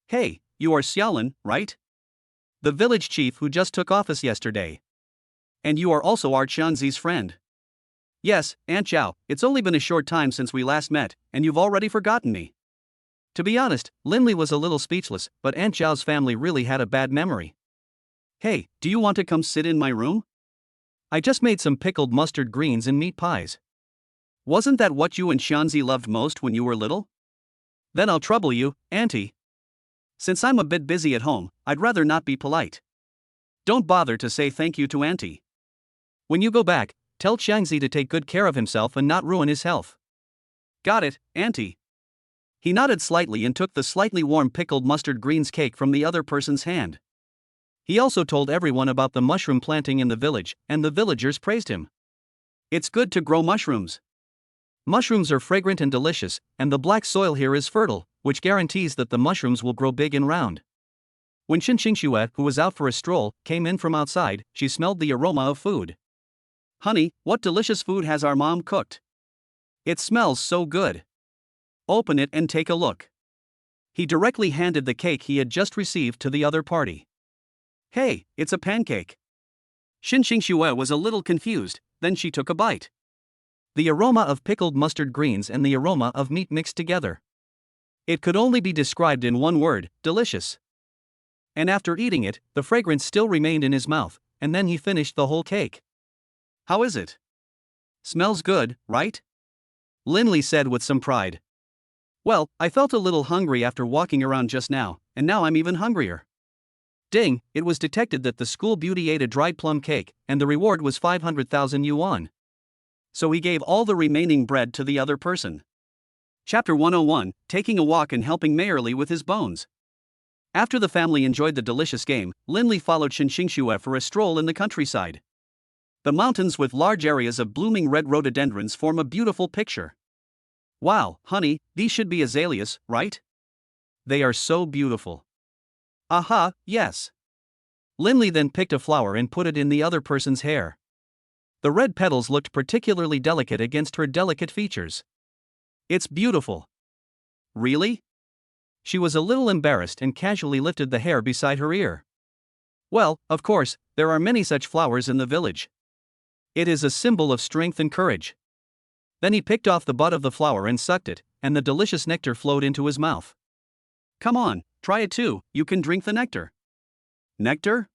Hey, you are Xiaolin, right? The village chief who just took office yesterday. And you are also our Xianzi's friend. Yes, Aunt Zhao, it's only been a short time since we last met, and you've already forgotten me. To be honest, Linley was a little speechless, but Aunt Zhao's family really had a bad memory. Hey, do you want to come sit in my room? I just made some pickled mustard greens and meat pies. Wasn't that what you and Xianzi loved most when you were little? Then I'll trouble you, Auntie. Since I'm a bit busy at home, I'd rather not be polite. Don't bother to say thank you to Auntie. When you go back, tell Xiangzi to take good care of himself and not ruin his health. Got it, Auntie. He nodded slightly and took the slightly warm pickled mustard greens cake from the other person's hand. He also told everyone about the mushroom planting in the village, and the villagers praised him. It's good to grow mushrooms. Mushrooms are fragrant and delicious, and the black soil here is fertile, which guarantees that the mushrooms will grow big and round. When Xin Xingxue, who was out for a stroll, came in from outside, she smelled the aroma of food. Honey, what delicious food has our mom cooked? It smells so good. Open it and take a look. He directly handed the cake he had just received to the other party. Hey, it's a pancake. Xin Xingxue was a little confused, then she took a bite. The aroma of pickled mustard greens and the aroma of meat mixed together. It could only be described in one word, delicious. And after eating it, the fragrance still remained in his mouth, and then he finished the whole cake. How is it? Smells good, right? Linley said with some pride. Well, I felt a little hungry after walking around just now, and now I'm even hungrier. Ding, it was detected that the school beauty ate a dried plum cake, and the reward was 500,000 yuan. So he gave all the remaining bread to the other person. Chapter 101, Taking a Walk and Helping Mayerly with His Bones. After the family enjoyed the delicious game, Linley followed Xin Xingxue for a stroll in the countryside. The mountains with large areas of blooming red rhododendrons form a beautiful picture. Wow, honey, these should be azaleas, right? They are so beautiful. Aha, yes. Linley then picked a flower and put it in the other person's hair. The red petals looked particularly delicate against her delicate features. It's beautiful. Really? She was a little embarrassed and casually lifted the hair beside her ear. Well, of course, there are many such flowers in the village. It is a symbol of strength and courage. Then he picked off the bud of the flower and sucked it, and the delicious nectar flowed into his mouth. Come on, try it too, you can drink the nectar. Nectar?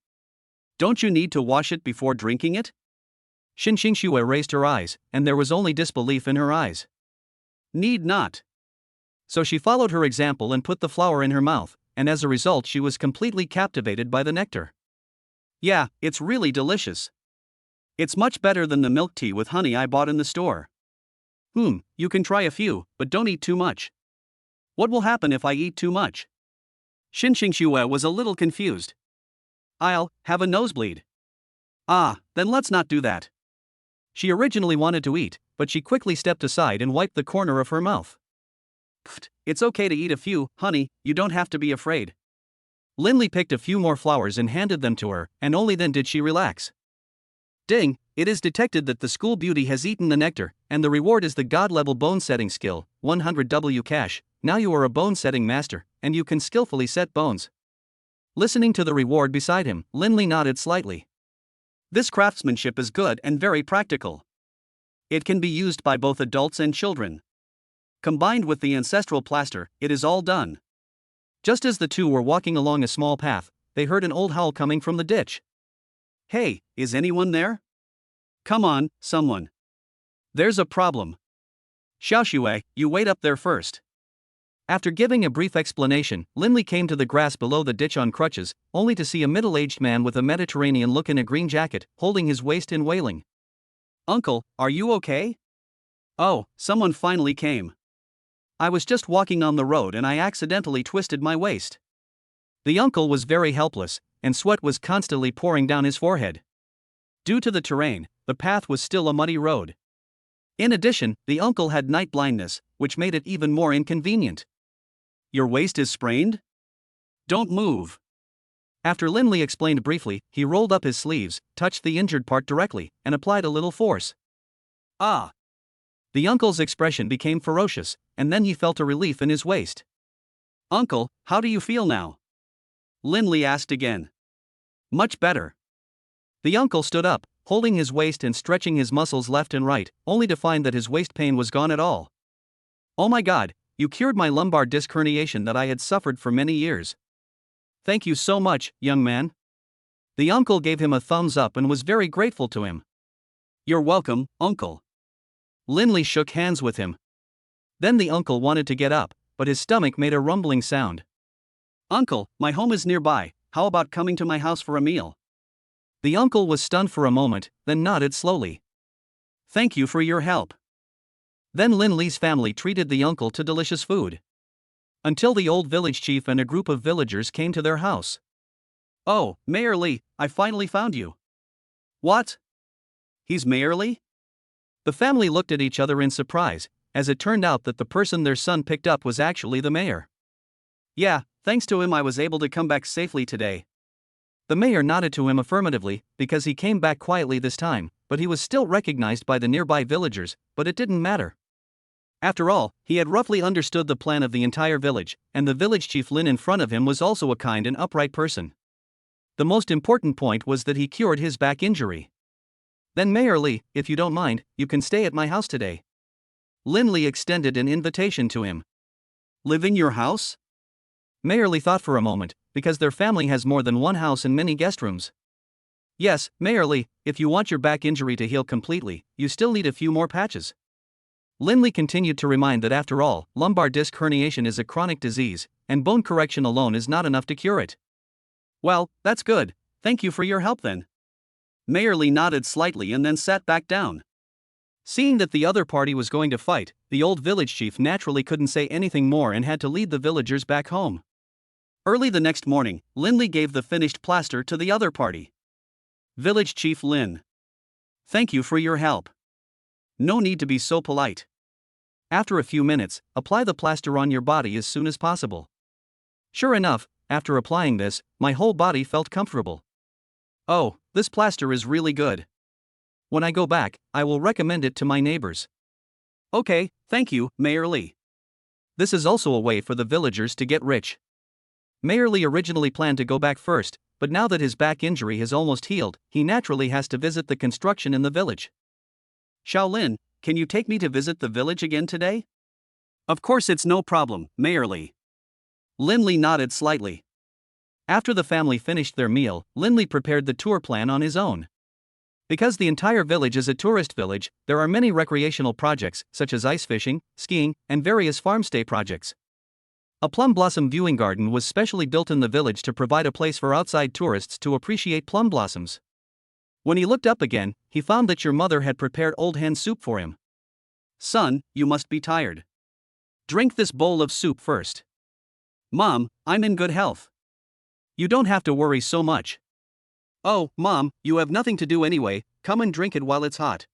Don't you need to wash it before drinking it? Xin Xingxue raised her eyes, and there was only disbelief in her eyes. Need not. So she followed her example and put the flower in her mouth, and as a result she was completely captivated by the nectar. Yeah, it's really delicious. It's much better than the milk tea with honey I bought in the store. You can try a few, but don't eat too much. What will happen if I eat too much? Xin Xingxue was a little confused. I'll have a nosebleed. Then let's not do that. She originally wanted to eat, but she quickly stepped aside and wiped the corner of her mouth. Pfft, it's okay to eat a few, honey, you don't have to be afraid. Linley picked a few more flowers and handed them to her, and only then did she relax. Ding, it is detected that the school beauty has eaten the nectar, and the reward is the god-level bone setting skill, 100W cash. Now you are a bone setting master, and you can skillfully set bones. Listening to the reward beside him, Linley nodded slightly. This craftsmanship is good and very practical. It can be used by both adults and children. Combined with the ancestral plaster, it is all done. Just as the two were walking along a small path, they heard an old howl coming from the ditch. Hey, is anyone there? Come on, someone. There's a problem. Xiaoxue, you wait up there first. After giving a brief explanation, Linley came to the grass below the ditch on crutches, only to see a middle-aged man with a Mediterranean look in a green jacket, holding his waist and wailing. Uncle, are you okay? Oh, someone finally came. I was just walking on the road and I accidentally twisted my waist. The uncle was very helpless, and sweat was constantly pouring down his forehead. Due to the terrain, the path was still a muddy road. In addition, the uncle had night blindness, which made it even more inconvenient. Your waist is sprained? Don't move. After Linley explained briefly, he rolled up his sleeves, touched the injured part directly, and applied a little force. Ah! The uncle's expression became ferocious, and then he felt a relief in his waist. Uncle, how do you feel now? Linley asked again. Much better. The uncle stood up, holding his waist and stretching his muscles left and right, only to find that his waist pain was gone at all. Oh my God, you cured my lumbar disc herniation that I had suffered for many years. Thank you so much, young man. The uncle gave him a thumbs up and was very grateful to him. You're welcome, uncle. Linley shook hands with him. Then the uncle wanted to get up, but his stomach made a rumbling sound. Uncle, my home is nearby, how about coming to my house for a meal? The uncle was stunned for a moment, then nodded slowly. Thank you for your help. Then Linley's family treated the uncle to delicious food. Until the old village chief and a group of villagers came to their house. Oh, Mayor Lee, I finally found you. What? He's Mayor Lee? The family looked at each other in surprise, as it turned out that the person their son picked up was actually the mayor. Yeah, thanks to him I was able to come back safely today. The mayor nodded to him affirmatively, because he came back quietly this time, but he was still recognized by the nearby villagers, but it didn't matter. After all, he had roughly understood the plan of the entire village, and the village chief Lin in front of him was also a kind and upright person. The most important point was that he cured his back injury. Then Mayor Lee, if you don't mind, you can stay at my house today. Linley extended an invitation to him. Live in your house? Mayor Lee thought for a moment, because their family has more than one house and many guest rooms. Yes, Mayor Lee, if you want your back injury to heal completely, you still need a few more patches. Linley continued to remind that after all, lumbar disc herniation is a chronic disease, and bone correction alone is not enough to cure it. Well, that's good, thank you for your help then. Mayor Lee nodded slightly and then sat back down. Seeing that the other party was going to fight, the old village chief naturally couldn't say anything more and had to lead the villagers back home. Early the next morning, Linley gave the finished plaster to the other party. Village Chief Lin. Thank you for your help. No need to be so polite. After a few minutes, apply the plaster on your body as soon as possible. Sure enough, after applying this, my whole body felt comfortable. Oh, this plaster is really good. When I go back, I will recommend it to my neighbors. Okay, thank you, Mayor Lee. This is also a way for the villagers to get rich. Mayor Lee originally planned to go back first, but now that his back injury has almost healed, he naturally has to visit the construction in the village. Shaolin, can you take me to visit the village again today? Of course it's no problem, Mayor Lee. Linley nodded slightly. After the family finished their meal, Linley prepared the tour plan on his own. Because the entire village is a tourist village, there are many recreational projects, such as ice fishing, skiing, and various farmstay projects. A plum blossom viewing garden was specially built in the village to provide a place for outside tourists to appreciate plum blossoms. When he looked up again, he found that your mother had prepared old hen soup for him. Son, you must be tired. Drink this bowl of soup first. Mom, I'm in good health. You don't have to worry so much. Oh, Mom, you have nothing to do anyway, come and drink it while it's hot.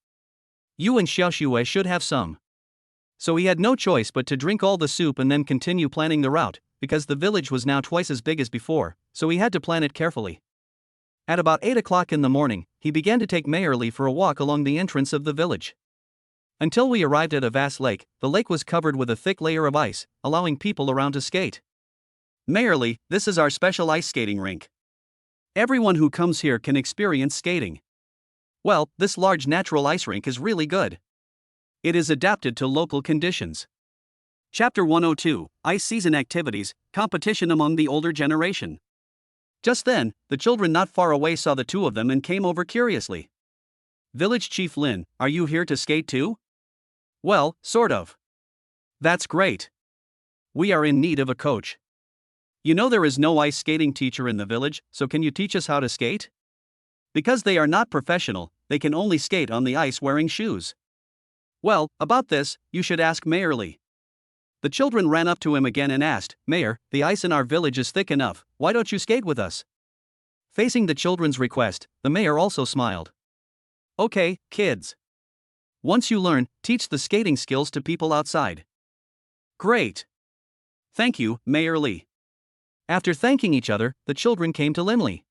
You and Xiaoxue should have some. So he had no choice but to drink all the soup and then continue planning the route, because the village was now twice as big as before, so he had to plan it carefully. At about 8 o'clock in the morning, he began to take Mayerly for a walk along the entrance of the village. Until we arrived at a vast lake, the lake was covered with a thick layer of ice, allowing people around to skate. Mayerly, this is our special ice skating rink. Everyone who comes here can experience skating. Well, this large natural ice rink is really good. It is adapted to local conditions. Chapter 102, Ice Season Activities, Competition Among the Older Generation. Just then, the children not far away saw the two of them and came over curiously. Village Chief Lin, are you here to skate too? Well, sort of. That's great. We are in need of a coach. You know there is no ice skating teacher in the village, so can you teach us how to skate? Because they are not professional, they can only skate on the ice wearing shoes. Well, about this, you should ask Mayerly. The children ran up to him again and asked, Mayor, the ice in our village is thick enough, why don't you skate with us? Facing the children's request, the mayor also smiled. Okay, kids. Once you learn, teach the skating skills to people outside. Great. Thank you, Mayerly. After thanking each other, the children came to Linley.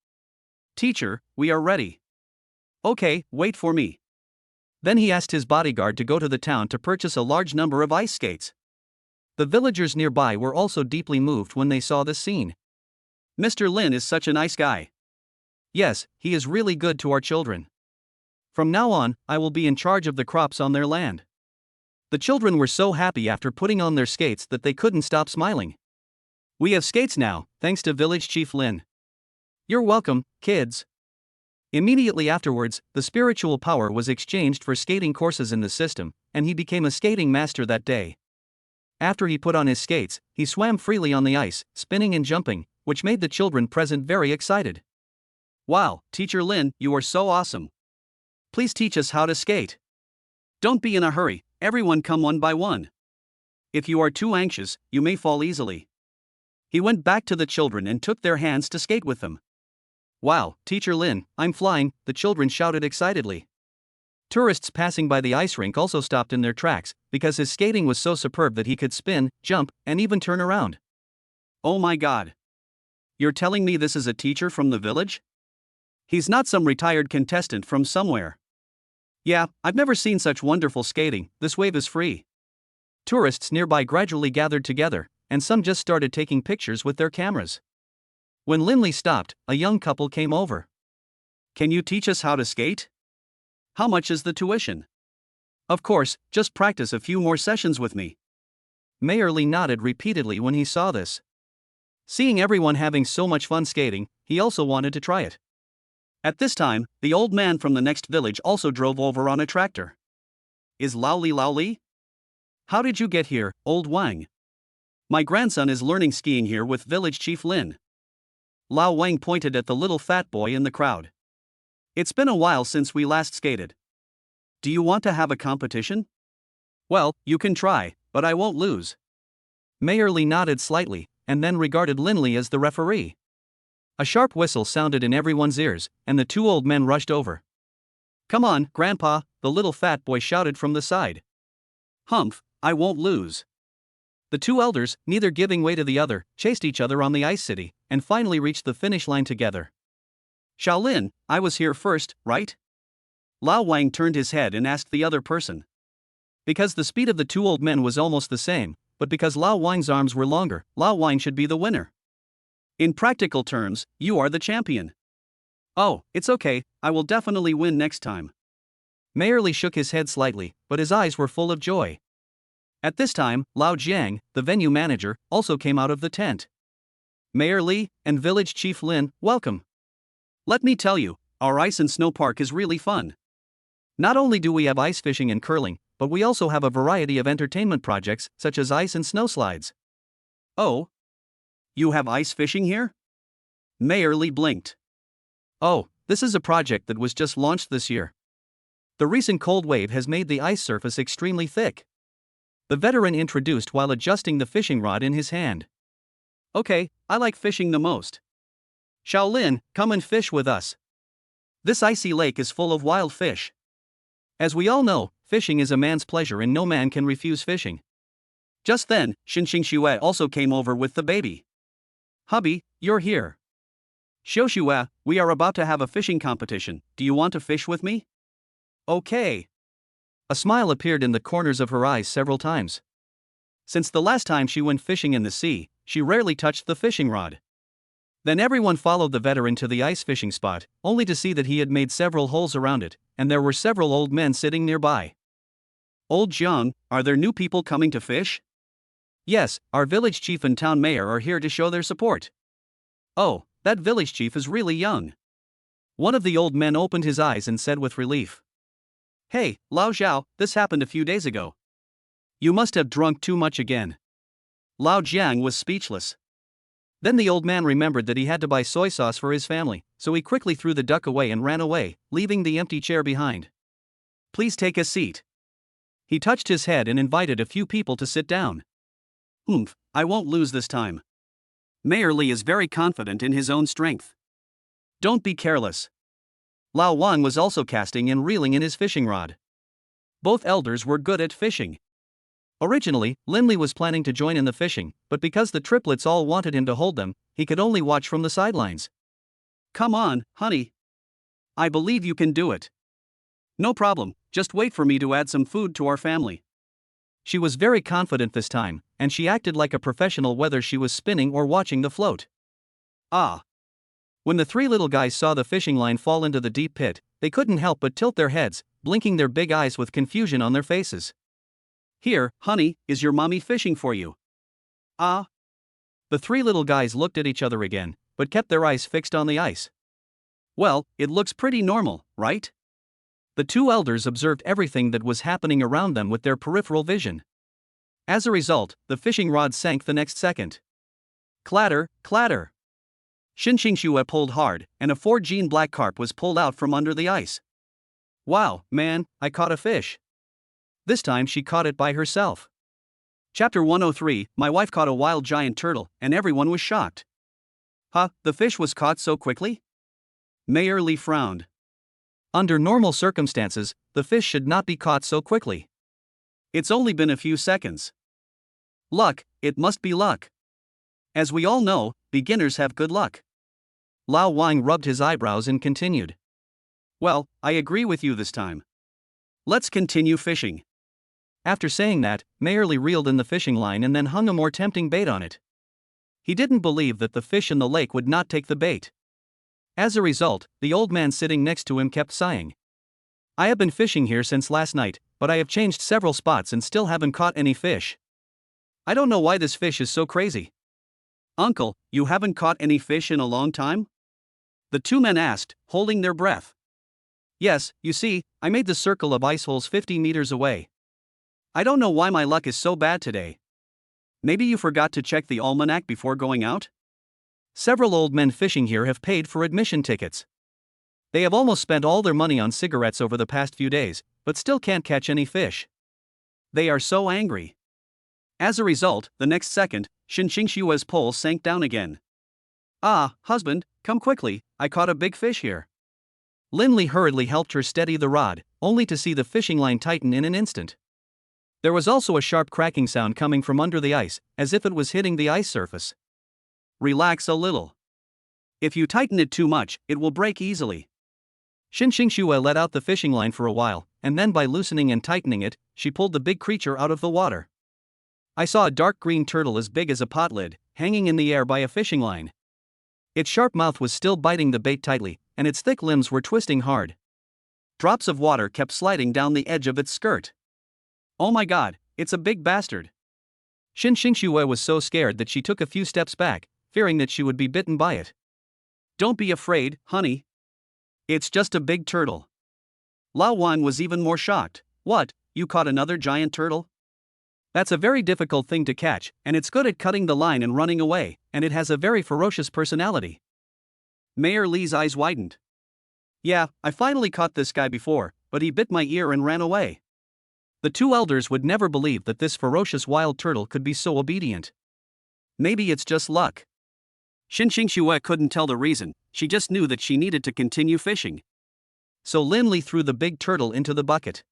Teacher, we are ready. Okay, wait for me. Then he asked his bodyguard to go to the town to purchase a large number of ice skates. The villagers nearby were also deeply moved when they saw this scene. Mr. Lin is such a nice guy. Yes, he is really good to our children. From now on, I will be in charge of the crops on their land. The children were so happy after putting on their skates that they couldn't stop smiling. We have skates now, thanks to Village Chief Lin. You're welcome, kids. Immediately afterwards, the spiritual power was exchanged for skating courses in the system, and he became a skating master that day. After he put on his skates, he swam freely on the ice, spinning and jumping, which made the children present very excited. Wow, Teacher Lin, you are so awesome. Please teach us how to skate. Don't be in a hurry, everyone come one by one. If you are too anxious, you may fall easily. He went back to the children and took their hands to skate with them. Wow, Teacher Lin, I'm flying, the children shouted excitedly. Tourists passing by the ice rink also stopped in their tracks, because his skating was so superb that he could spin, jump, and even turn around. Oh my god. You're telling me this is a teacher from the village? He's not some retired contestant from somewhere. Yeah, I've never seen such wonderful skating, this wave is free. Tourists nearby gradually gathered together, and some just started taking pictures with their cameras. When Linley stopped, a young couple came over. Can you teach us how to skate? How much is the tuition? Of course, just practice a few more sessions with me. Mayerly nodded repeatedly when he saw this. Seeing everyone having so much fun skating, he also wanted to try it. At this time, the old man from the next village also drove over on a tractor. Is Laoli? How did you get here, old Wang? My grandson is learning skiing here with Village Chief Lin. Lao Wang pointed at the little fat boy in the crowd. It's been a while since we last skated. Do you want to have a competition? Well, you can try, but I won't lose. Mayerly nodded slightly, and then regarded Linley as the referee. A sharp whistle sounded in everyone's ears, and the two old men rushed over. Come on, Grandpa, the little fat boy shouted from the side. Humph, I won't lose. The two elders, neither giving way to the other, chased each other on the ice city, and finally reached the finish line together. Shaolin, I was here first, right? Lao Wang turned his head and asked the other person. Because the speed of the two old men was almost the same, but because Lao Wang's arms were longer, Lao Wang should be the winner. In practical terms, you are the champion. Oh, it's okay, I will definitely win next time. Mayerly shook his head slightly, but his eyes were full of joy. At this time, Lao Jiang, the venue manager, also came out of the tent. Mayor Li and Village Chief Lin, welcome. Let me tell you, our ice and snow park is really fun. Not only do we have ice fishing and curling, but we also have a variety of entertainment projects, such as ice and snow slides. Oh? You have ice fishing here? Mayor Li blinked. Oh, this is a project that was just launched this year. The recent cold wave has made the ice surface extremely thick. The veteran introduced while adjusting the fishing rod in his hand. Okay, I like fishing the most. Shaolin, come and fish with us. This icy lake is full of wild fish. As we all know, fishing is a man's pleasure and no man can refuse fishing. Just then, Xinxing Xue also came over with the baby. Hubby, you're here. Xiaoxue, we are about to have a fishing competition. Do you want to fish with me? Okay. A smile appeared in the corners of her eyes several times. Since the last time she went fishing in the sea, she rarely touched the fishing rod. Then everyone followed the veteran to the ice fishing spot, only to see that he had made several holes around it, and there were several old men sitting nearby. Old Jiang, are there new people coming to fish? Yes, our village chief and town mayor are here to show their support. Oh, that village chief is really young. One of the old men opened his eyes and said with relief. Hey, Lao Zhao, this happened a few days ago. You must have drunk too much again. Lao Jiang was speechless. Then the old man remembered that he had to buy soy sauce for his family, so he quickly threw the duck away and ran away, leaving the empty chair behind. Please take a seat. He touched his head and invited a few people to sit down. I won't lose this time. Mayor Li is very confident in his own strength. Don't be careless. Lao Wang was also casting and reeling in his fishing rod. Both elders were good at fishing. Originally, Lin Li was planning to join in the fishing, but because the triplets all wanted him to hold them, he could only watch from the sidelines. Come on, honey. I believe you can do it. No problem, just wait for me to add some food to our family. She was very confident this time, and she acted like a professional whether she was spinning or watching the float. Ah! When the three little guys saw the fishing line fall into the deep pit, they couldn't help but tilt their heads, blinking their big eyes with confusion on their faces. Here, honey, is your mommy fishing for you. Ah! The three little guys looked at each other again, but kept their eyes fixed on the ice. Well, it looks pretty normal, right? The two elders observed everything that was happening around them with their peripheral vision. As a result, the fishing rod sank the next second. Clatter, clatter. Xinxingxue pulled hard, and a 4-gene black carp was pulled out from under the ice. Wow, man, I caught a fish. This time she caught it by herself. Chapter 103, My wife caught a wild giant turtle, and everyone was shocked. Huh, the fish was caught so quickly? Mayor Li frowned. Under normal circumstances, the fish should not be caught so quickly. It's only been a few seconds. Luck, it must be luck. As we all know, beginners have good luck. Lao Wang rubbed his eyebrows and continued. Well, I agree with you this time. Let's continue fishing. After saying that, Mayor Li reeled in the fishing line and then hung a more tempting bait on it. He didn't believe that the fish in the lake would not take the bait. As a result, the old man sitting next to him kept sighing. I have been fishing here since last night, but I have changed several spots and still haven't caught any fish. I don't know why this fish is so crazy. Uncle, you haven't caught any fish in a long time? The two men asked, holding their breath. Yes, you see, I made the circle of ice holes 50 meters away. I don't know why my luck is so bad today. Maybe you forgot to check the almanac before going out? Several old men fishing here have paid for admission tickets. They have almost spent all their money on cigarettes over the past few days, but still can't catch any fish. They are so angry. As a result, the next second, Xinxingxue's pole sank down again. Ah, husband, come quickly, I caught a big fish here. Lin Li hurriedly helped her steady the rod, only to see the fishing line tighten in an instant. There was also a sharp cracking sound coming from under the ice, as if it was hitting the ice surface. Relax a little. If you tighten it too much, it will break easily. Xinxingxue let out the fishing line for a while, and then by loosening and tightening it, she pulled the big creature out of the water. I saw a dark green turtle as big as a pot lid, hanging in the air by a fishing line. Its sharp mouth was still biting the bait tightly, and its thick limbs were twisting hard. Drops of water kept sliding down the edge of its skirt. Oh my god, it's a big bastard. Xinxingxue was so scared that she took a few steps back, fearing that she would be bitten by it. Don't be afraid, honey. It's just a big turtle. Lao Wang was even more shocked. What, you caught another giant turtle? That's a very difficult thing to catch, and it's good at cutting the line and running away, and it has a very ferocious personality. Mayor Li's eyes widened. Yeah, I finally caught this guy before, but he bit my ear and ran away. The two elders would never believe that this ferocious wild turtle could be so obedient. Maybe it's just luck. Xinxingxue couldn't tell the reason, she just knew that she needed to continue fishing. So Lin Li threw the big turtle into the bucket.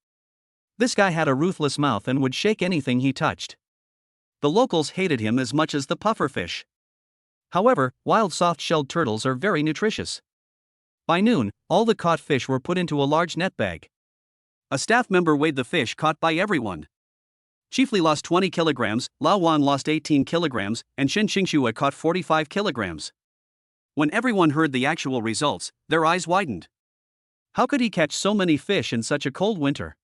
This guy had a ruthless mouth and would shake anything he touched. The locals hated him as much as the pufferfish. However, wild soft-shelled turtles are very nutritious. By noon, all the caught fish were put into a large net bag. A staff member weighed the fish caught by everyone. Chiefly lost 20 kilograms, Lao Wang lost 18 kilograms, and Shen Xingxue caught 45 kilograms. When everyone heard the actual results, their eyes widened. How could he catch so many fish in such a cold winter?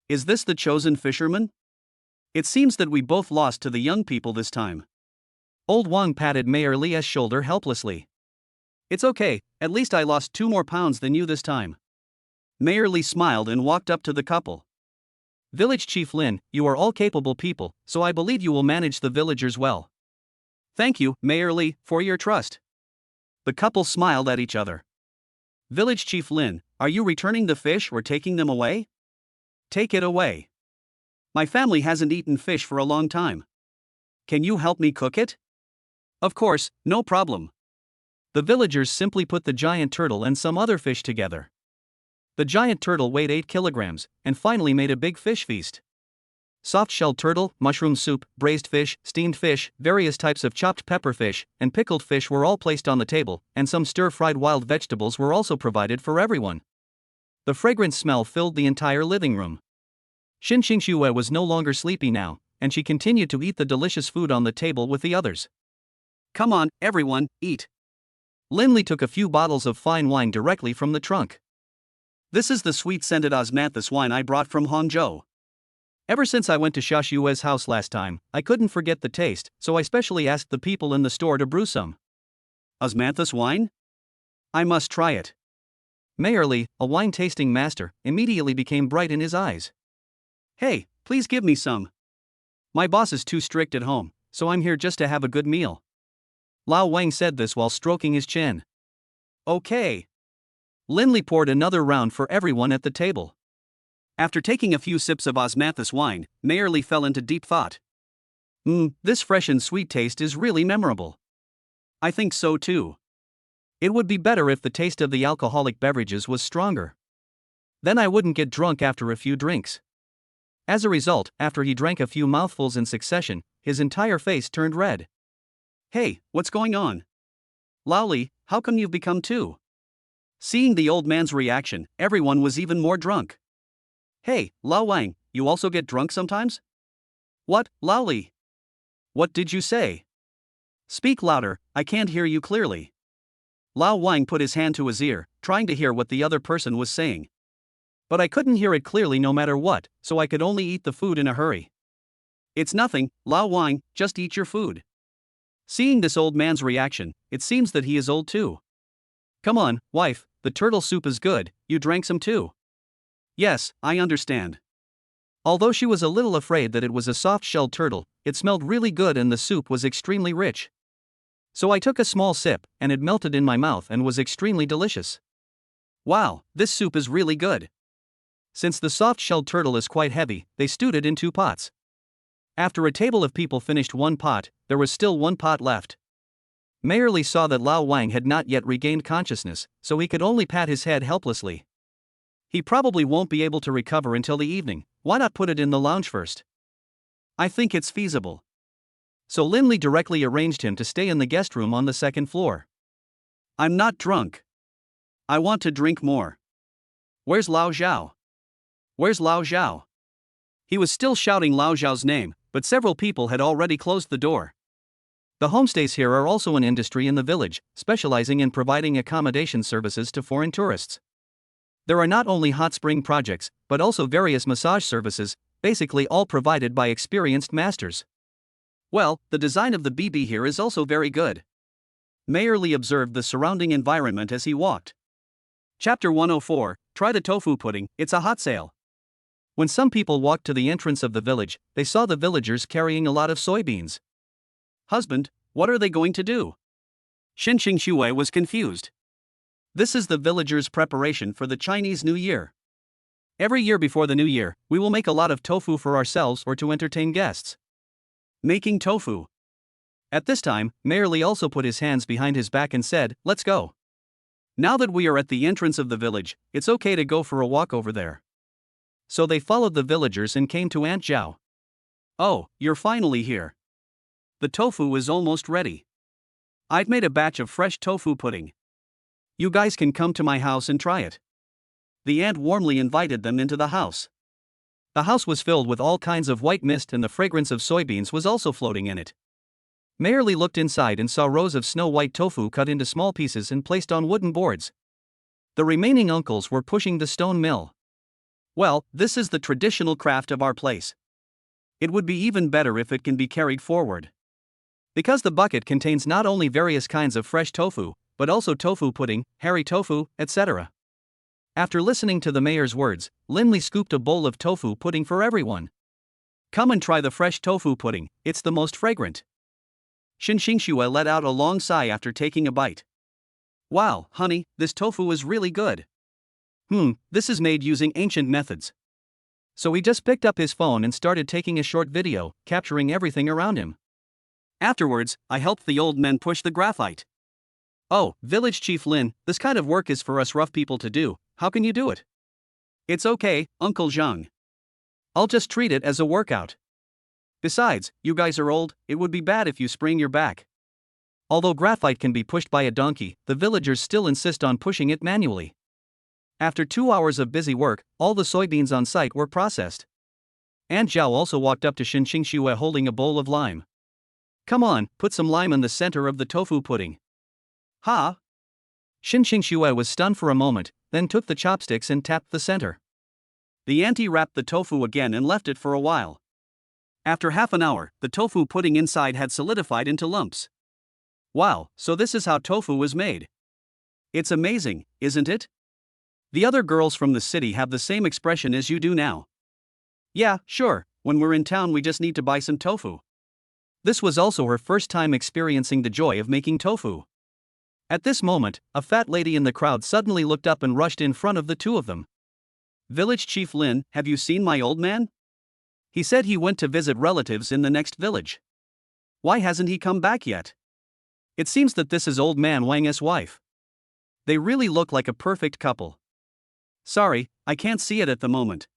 Is this the chosen fisherman? It seems that we both lost to the young people this time. Old Wang patted Mayor Li's shoulder helplessly. It's okay, at least I lost 2 more pounds than you this time. Mayor Li smiled and walked up to the couple. Village Chief Lin, you are all capable people, so I believe you will manage the villagers well. Thank you, Mayor Li, for your trust. The couple smiled at each other. Village Chief Lin, are you returning the fish or taking them away? Take it away. My family hasn't eaten fish for a long time. Can you help me cook it? Of course, no problem. The villagers simply put the giant turtle and some other fish together. The giant turtle weighed 8 kilograms, and finally made a big fish feast. Soft-shelled turtle, mushroom soup, braised fish, steamed fish, various types of chopped pepper fish, and pickled fish were all placed on the table, and some stir-fried wild vegetables were also provided for everyone. The fragrant smell filled the entire living room. Shen Xingxue was no longer sleepy now, and she continued to eat the delicious food on the table with the others. Come on, everyone, eat. Lin Li took a few bottles of fine wine directly from the trunk. This is the sweet-scented osmanthus wine I brought from Hangzhou. Ever since I went to Xia Xue's house last time, I couldn't forget the taste, so I specially asked the people in the store to brew some. Osmanthus wine? I must try it. Mayor Li, a wine-tasting master, immediately became bright in his eyes. Hey, please give me some. My boss is too strict at home, so I'm here just to have a good meal. Lao Wang said this while stroking his chin. Okay. Lin Li poured another round for everyone at the table. After taking a few sips of osmanthus wine, Mayor Li fell into deep thought. This fresh and sweet taste is really memorable. I think so too. It would be better if the taste of the alcoholic beverages was stronger. Then I wouldn't get drunk after a few drinks. As a result, after he drank a few mouthfuls in succession, his entire face turned red. Hey, what's going on? Lao Li, how come you've become two? Seeing the old man's reaction, everyone was even more drunk. Hey, Lao Wang, you also get drunk sometimes? What, Lao Li? What did you say? Speak louder, I can't hear you clearly. Lao Wang put his hand to his ear, trying to hear what the other person was saying. But I couldn't hear it clearly no matter what, so I could only eat the food in a hurry. It's nothing, Lao Wang, just eat your food. Seeing this old man's reaction, it seems that he is old too. Come on, wife, the turtle soup is good, you drank some too. Yes, I understand. Although she was a little afraid that it was a soft-shelled turtle, it smelled really good and the soup was extremely rich. So I took a small sip, and it melted in my mouth and was extremely delicious. Wow, this soup is really good. Since the soft-shelled turtle is quite heavy, they stewed it in 2 pots. After a table of people finished 1 pot, there was still 1 pot left. Mayor Li saw that Lao Wang had not yet regained consciousness, so he could only pat his head helplessly. He probably won't be able to recover until the evening, why not put it in the lounge first? I think it's feasible. So Lin Li directly arranged him to stay in the guest room on the 2nd floor. I'm not drunk. I want to drink more. Where's Lao Zhao? Where's Lao Zhao? He was still shouting Lao Zhao's name, but several people had already closed the door. The homestays here are also an industry in the village, specializing in providing accommodation services to foreign tourists. There are not only hot spring projects, but also various massage services, basically all provided by experienced masters. Well, the design of the BB here is also very good. Mayor Li observed the surrounding environment as he walked. Chapter 104, Try the tofu pudding, it's a hot sale. When some people walked to the entrance of the village, they saw the villagers carrying a lot of soybeans. Husband, what are they going to do? Shen Xingxue was confused. This is the villagers' preparation for the Chinese New Year. Every year before the New Year, we will make a lot of tofu for ourselves or to entertain guests. Making tofu. At this time, Mayor Li also put his hands behind his back and said, let's go. Now that we are at the entrance of the village, it's okay to go for a walk over there. So they followed the villagers and came to Aunt Zhao. Oh, you're finally here. The tofu is almost ready. I've made a batch of fresh tofu pudding. You guys can come to my house and try it. The aunt warmly invited them into the house. The house was filled with all kinds of white mist, and the fragrance of soybeans was also floating in it. Mayerly looked inside and saw rows of snow-white tofu cut into small pieces and placed on wooden boards. The remaining uncles were pushing the stone mill. Well, this is the traditional craft of our place. It would be even better if it can be carried forward. Because the bucket contains not only various kinds of fresh tofu, but also tofu pudding, hairy tofu, etc. After listening to the mayor's words, Lindley scooped a bowl of tofu pudding for everyone. Come and try the fresh tofu pudding, it's the most fragrant. Xinxingxue let out a long sigh after taking a bite. Wow, honey, this tofu is really good. This is made using ancient methods. So he just picked up his phone and started taking a short video, capturing everything around him. Afterwards, I helped the old men push the graphite. Oh, Village Chief Lin, this kind of work is for us rough people to do. How can you do it? It's okay, Uncle Zhang. I'll just treat it as a workout. Besides, you guys are old, it would be bad if you sprain your back. Although graphite can be pushed by a donkey, the villagers still insist on pushing it manually. After 2 hours of busy work, all the soybeans on site were processed. Aunt Zhao also walked up to Xinxingxue holding a bowl of lime. Come on, put some lime in the center of the tofu pudding. Ha! Xinxingxue was stunned for a moment, then took the chopsticks and tapped the center. The auntie wrapped the tofu again and left it for a while. After half an hour, the tofu pudding inside had solidified into lumps. Wow, so this is how tofu was made. It's amazing, isn't it? The other girls from the city have the same expression as you do now. Yeah, sure, when we're in town we just need to buy some tofu. This was also her first time experiencing the joy of making tofu. At this moment, a fat lady in the crowd suddenly looked up and rushed in front of the two of them. Village Chief Lin, have you seen my old man? He said he went to visit relatives in the next village. Why hasn't he come back yet? It seems that this is old man Wang's wife. They really look like a perfect couple. Sorry, I can't see it at the moment.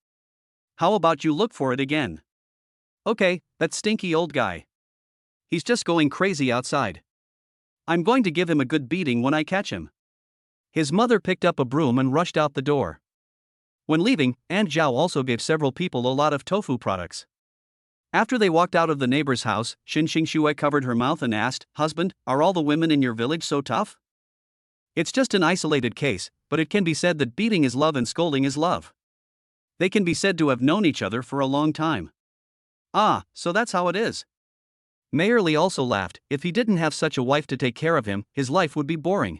How about you look for it again? Okay, that stinky old guy. He's just going crazy outside. I'm going to give him a good beating when I catch him. His mother picked up a broom and rushed out the door. When leaving, Aunt Zhao also gave several people a lot of tofu products. After they walked out of the neighbor's house, Xinxingxue covered her mouth and asked, Husband, are all the women in your village so tough? It's just an isolated case, but it can be said that beating is love and scolding is love. They can be said to have known each other for a long time. Ah, so that's how it is. Mayerly also laughed. If he didn't have such a wife to take care of him, his life would be boring.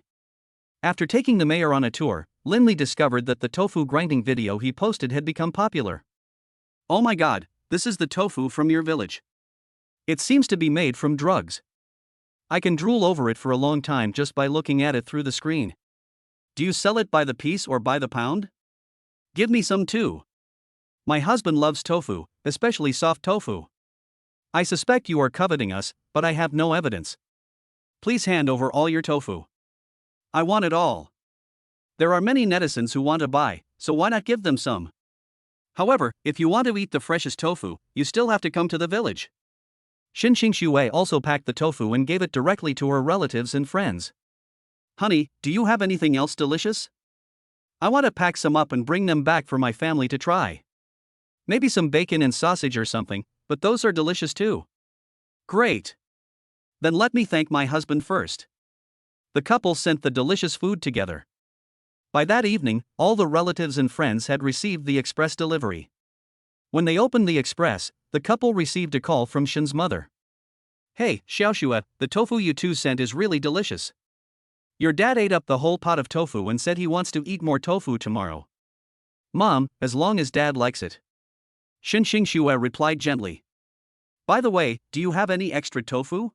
After taking the mayor on a tour, Lindley discovered that the tofu grinding video he posted had become popular. Oh my god, this is the tofu from your village. It seems to be made from drugs. I can drool over it for a long time just by looking at it through the screen. Do you sell it by the piece or by the pound? Give me some too. My husband loves tofu, especially soft tofu. I suspect you are coveting us, but I have no evidence. Please hand over all your tofu. I want it all. There are many netizens who want to buy, so why not give them some? However, if you want to eat the freshest tofu, you still have to come to the village. Xinxingxue also packed the tofu and gave it directly to her relatives and friends. Honey, do you have anything else delicious? I want to pack some up and bring them back for my family to try. Maybe some bacon and sausage or something, but those are delicious too. Great. Then let me thank my husband first. The couple sent the delicious food together. By that evening, all the relatives and friends had received the express delivery. When they opened the express, the couple received a call from Shen's mother. Hey, Xiaoxue, the tofu you two sent is really delicious. Your dad ate up the whole pot of tofu and said he wants to eat more tofu tomorrow. Mom, as long as dad likes it. Xinxingxue replied gently. By the way, do you have any extra tofu?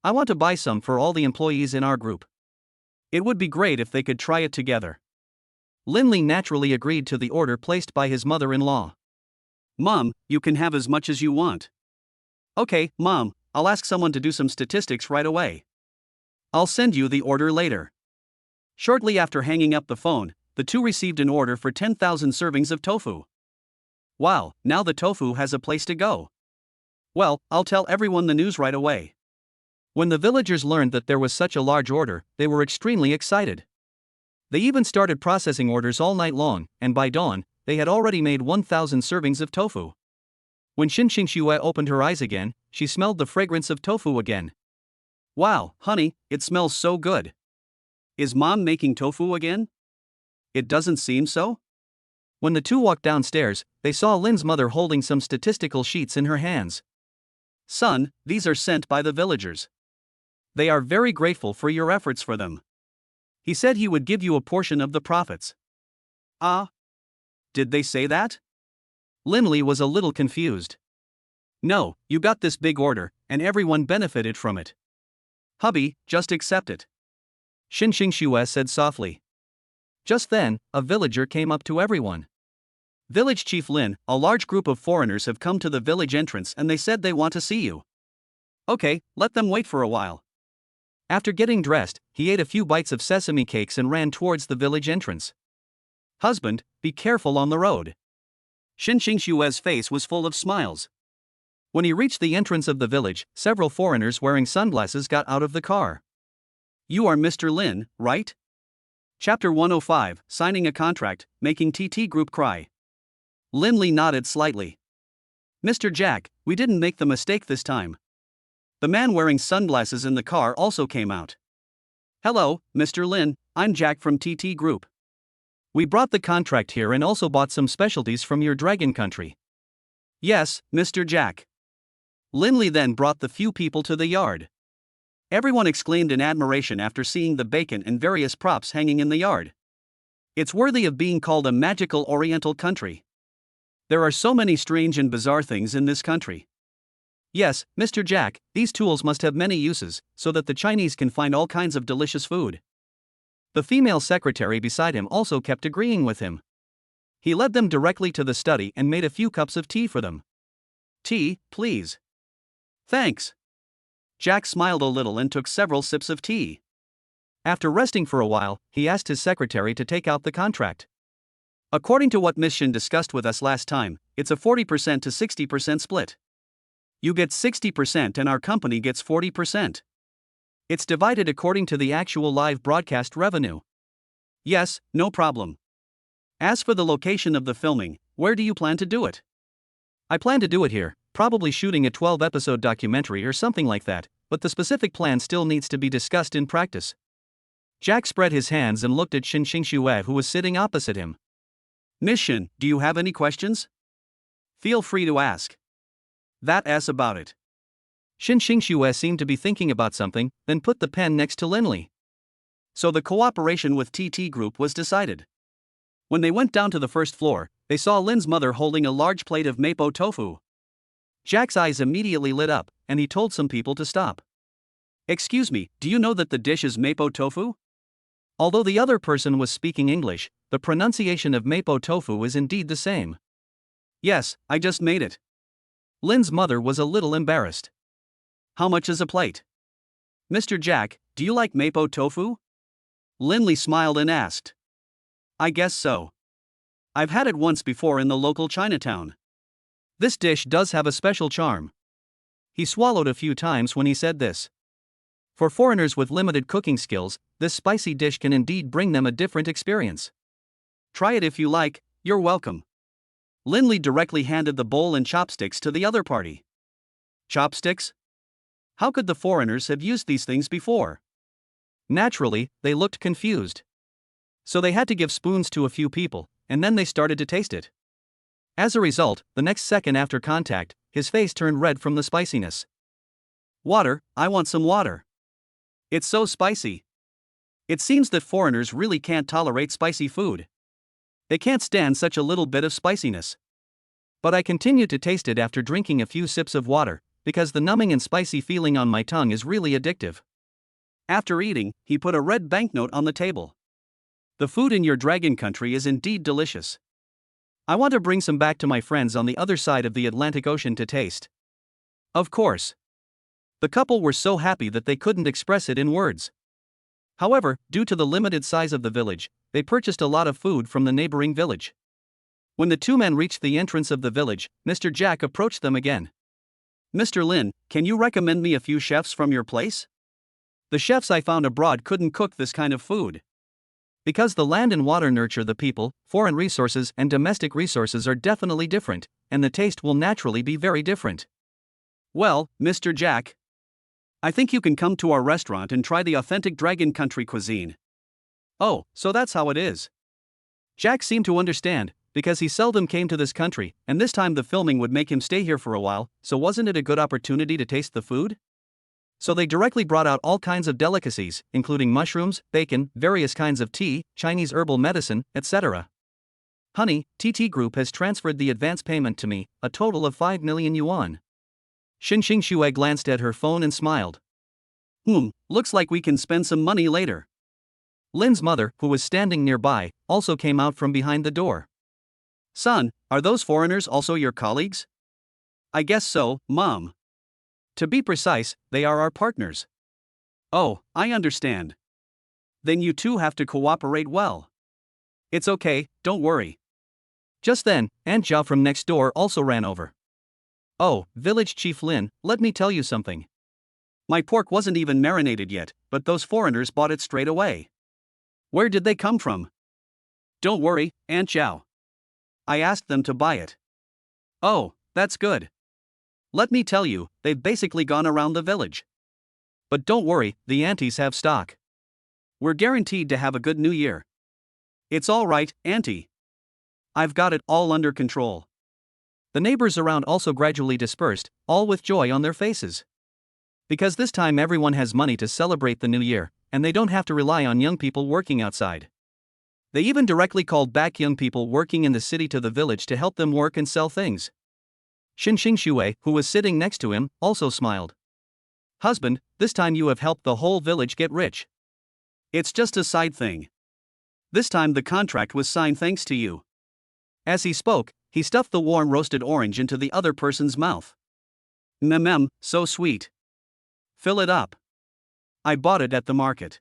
I want to buy some for all the employees in our group. It would be great if they could try it together. Lindley naturally agreed to the order placed by his mother-in-law. Mom, you can have as much as you want. Okay, Mom, I'll ask someone to do some statistics right away. I'll send you the order later. Shortly after hanging up the phone, the two received an order for 10,000 servings of tofu. Wow, now the tofu has a place to go. Well, I'll tell everyone the news right away. When the villagers learned that there was such a large order, they were extremely excited. They even started processing orders all night long, and by dawn, they had already made 1,000 servings of tofu. When Xinxingxue opened her eyes again, she smelled the fragrance of tofu again. Wow, honey, it smells so good. Is Mom making tofu again? It doesn't seem so. When the two walked downstairs, they saw Lin's mother holding some statistical sheets in her hands. Son, these are sent by the villagers. They are very grateful for your efforts for them. He said he would give you a portion of the profits. Ah? Did they say that? Linley was a little confused. No, you got this big order, and everyone benefited from it. Hubby, just accept it. Xinxingxue said softly. Just then, a villager came up to everyone. Village Chief Lin, a large group of foreigners have come to the village entrance and they said they want to see you. Okay, let them wait for a while. After getting dressed, he ate a few bites of sesame cakes and ran towards the village entrance. Husband, be careful on the road. Xinxingxue's face was full of smiles. When he reached the entrance of the village, several foreigners wearing sunglasses got out of the car. You are Mr. Lin, right? Chapter 105, Signing a Contract, Making TT Group Cry. Linley nodded slightly. Mr. Jack, we didn't make the mistake this time. The man wearing sunglasses in the car also came out. Hello, Mr. Lin, I'm Jack from TT Group. We brought the contract here and also bought some specialties from your dragon country. Yes, Mr. Jack. Linley then brought the few people to the yard. Everyone exclaimed in admiration after seeing the bacon and various props hanging in the yard. It's worthy of being called a magical oriental country. There are so many strange and bizarre things in this country. Yes, Mr. Jack, these tools must have many uses, so that the Chinese can find all kinds of delicious food. The female secretary beside him also kept agreeing with him. He led them directly to the study and made a few cups of tea for them. Tea, please. Thanks. Jack smiled a little and took several sips of tea. After resting for a while, he asked his secretary to take out the contract. According to what Miss Shin discussed with us last time, it's a 40% to 60% split. You get 60% and our company gets 40%. It's divided according to the actual live broadcast revenue. Yes, no problem. As for the location of the filming, where do you plan to do it? I plan to do it here, probably shooting a 12-episode documentary or something like that, but the specific plan still needs to be discussed in practice. Jack spread his hands and looked at Xinxingxue, who was sitting opposite him. Miss Shin, do you have any questions? Feel free to ask. That's about it. Xinxingxue seemed to be thinking about something, then put the pen next to Linley. So the cooperation with TT Group was decided. When they went down to the first floor, they saw Lin's mother holding a large plate of mapo tofu. Jack's eyes immediately lit up, and he told some people to stop. Excuse me, do you know that the dish is mapo tofu? Although the other person was speaking English, the pronunciation of mapo tofu is indeed the same. Yes, I just made it. Lin's mother was a little embarrassed. How much is a plate? Mr. Jack, do you like mapo tofu? Linley smiled and asked. I guess so. I've had it once before in the local Chinatown. This dish does have a special charm. He swallowed a few times when he said this. For foreigners with limited cooking skills, this spicy dish can indeed bring them a different experience. Try it if you like, you're welcome. Linley directly handed the bowl and chopsticks to the other party. Chopsticks? How could the foreigners have used these things before? Naturally, they looked confused. So they had to give spoons to a few people, and then they started to taste it. As a result, the next second after contact, his face turned red from the spiciness. Water, I want some water. It's so spicy. It seems that foreigners really can't tolerate spicy food. They can't stand such a little bit of spiciness. But I continued to taste it after drinking a few sips of water, because the numbing and spicy feeling on my tongue is really addictive. After eating, he put a red banknote on the table. The food in your dragon country is indeed delicious. I want to bring some back to my friends on the other side of the Atlantic Ocean to taste. Of course. The couple were so happy that they couldn't express it in words. However, due to the limited size of the village, they purchased a lot of food from the neighboring village. When the two men reached the entrance of the village, Mr. Jack approached them again. Mr. Lin, can you recommend me a few chefs from your place? The chefs I found abroad couldn't cook this kind of food. Because the land and water nurture the people, foreign resources and domestic resources are definitely different, and the taste will naturally be very different. Well, Mr. Jack, I think you can come to our restaurant and try the authentic Dragon Country cuisine. Oh, so that's how it is. Jack seemed to understand, because he seldom came to this country, and this time the filming would make him stay here for a while, so wasn't it a good opportunity to taste the food? So they directly brought out all kinds of delicacies, including mushrooms, bacon, various kinds of tea, Chinese herbal medicine, etc. Honey, TT Group has transferred the advance payment to me, a total of 5 million yuan. Xin Xue glanced at her phone and smiled. Looks like we can spend some money later. Lin's mother, who was standing nearby, also came out from behind the door. Son, are those foreigners also your colleagues? I guess so, Mom. To be precise, they are our partners. Oh, I understand. Then you two have to cooperate well. It's okay, don't worry. Just then, Aunt Zhao from next door also ran over. Oh, Village Chief Lin, let me tell you something. My pork wasn't even marinated yet, but those foreigners bought it straight away. Where did they come from? Don't worry, Aunt Zhao. I asked them to buy it. Oh, that's good. Let me tell you, they've basically gone around the village. But don't worry, the aunties have stock. We're guaranteed to have a good new year. It's all right, Auntie. I've got it all under control. The neighbors around also gradually dispersed, all with joy on their faces. Because this time everyone has money to celebrate the new year, and they don't have to rely on young people working outside. They even directly called back young people working in the city to the village to help them work and sell things. Xin Xue, who was sitting next to him, also smiled. Husband, this time you have helped the whole village get rich. It's just a side thing. This time the contract was signed thanks to you. As he spoke, he stuffed the warm roasted orange into the other person's mouth. So sweet. Fill it up. I bought it at the market.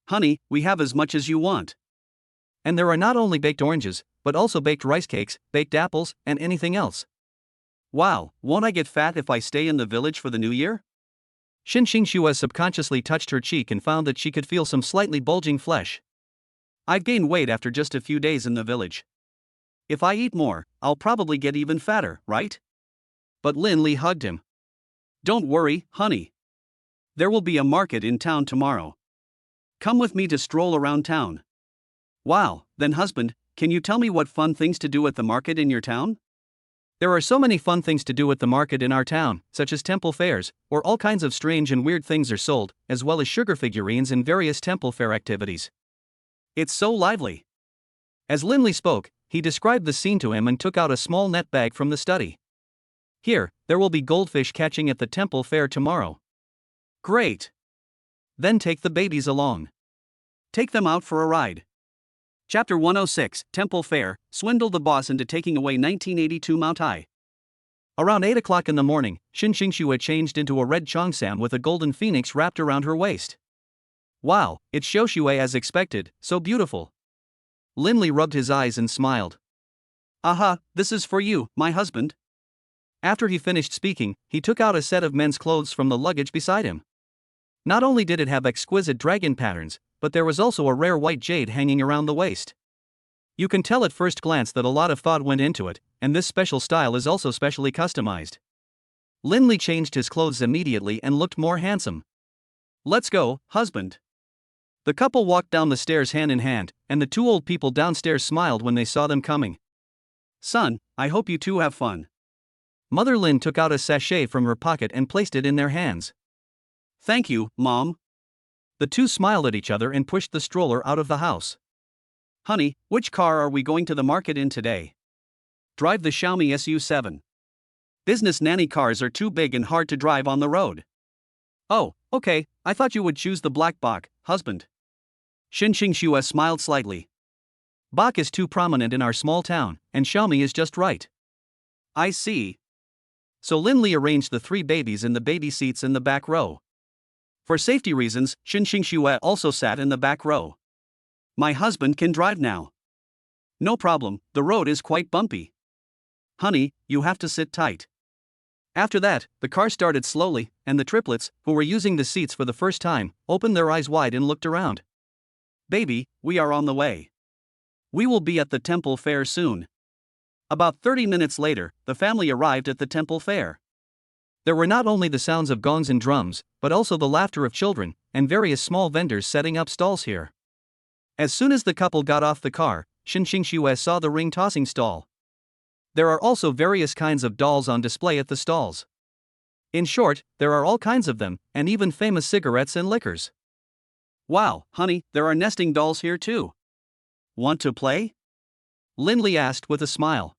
Honey, we have as much as you want. And there are not only baked oranges, but also baked rice cakes, baked apples, and anything else. Wow, won't I get fat if I stay in the village for the new year? Xin Xue subconsciously touched her cheek and found that she could feel some slightly bulging flesh. I've gained weight after just a few days in the village. If I eat more, I'll probably get even fatter, right? But Lin Li hugged him. Don't worry, honey. There will be a market in town tomorrow. Come with me to stroll around town. Wow, then husband, can you tell me what fun things to do at the market in your town? There are so many fun things to do at the market in our town, such as temple fairs, where all kinds of strange and weird things are sold, as well as sugar figurines and various temple fair activities. It's so lively. As Lin Li spoke, he described the scene to him and took out a small net bag from the study. Here, there will be goldfish catching at the temple fair tomorrow. Great. Then take the babies along. Take them out for a ride. Chapter 106, Temple Fair, swindle the boss into taking away 1982 Mount High. Around 8 o'clock in the morning, Xin Xue changed into a red cheongsam with a golden phoenix wrapped around her waist. Wow, it's Xiaoxue as expected, so beautiful. Lin Li rubbed his eyes and smiled. Aha, this is for you, my husband. After he finished speaking, he took out a set of men's clothes from the luggage beside him. Not only did it have exquisite dragon patterns, but there was also a rare white jade hanging around the waist. You can tell at first glance that a lot of thought went into it, and this special style is also specially customized. Lin Li changed his clothes immediately and looked more handsome. Let's go, husband. The couple walked down the stairs hand in hand, and the two old people downstairs smiled when they saw them coming. Son, I hope you two have fun. Mother Lin took out a sachet from her pocket and placed it in their hands. Thank you, Mom. The two smiled at each other and pushed the stroller out of the house. Honey, which car are we going to the market in today? Drive the Xiaomi SU7. Business nanny cars are too big and hard to drive on the road. Oh, okay, I thought you would choose the black Bach, husband. Xin Xue smiled slightly. Bach is too prominent in our small town, and Xiaomi is just right. I see. So Lin Li arranged the three babies in the baby seats in the back row. For safety reasons, Xin Xue also sat in the back row. My husband can drive now. No problem, the road is quite bumpy. Honey, you have to sit tight. After that, the car started slowly, and the triplets, who were using the seats for the first time, opened their eyes wide and looked around. Baby, we are on the way. We will be at the temple fair soon. About 30 minutes later, the family arrived at the temple fair. There were not only the sounds of gongs and drums, but also the laughter of children, and various small vendors setting up stalls here. As soon as the couple got off the car, Xinxue saw the ring-tossing stall. There are also various kinds of dolls on display at the stalls. In short, there are all kinds of them, and even famous cigarettes and liquors. Wow, honey, there are nesting dolls here too. Want to play? Lindley asked with a smile.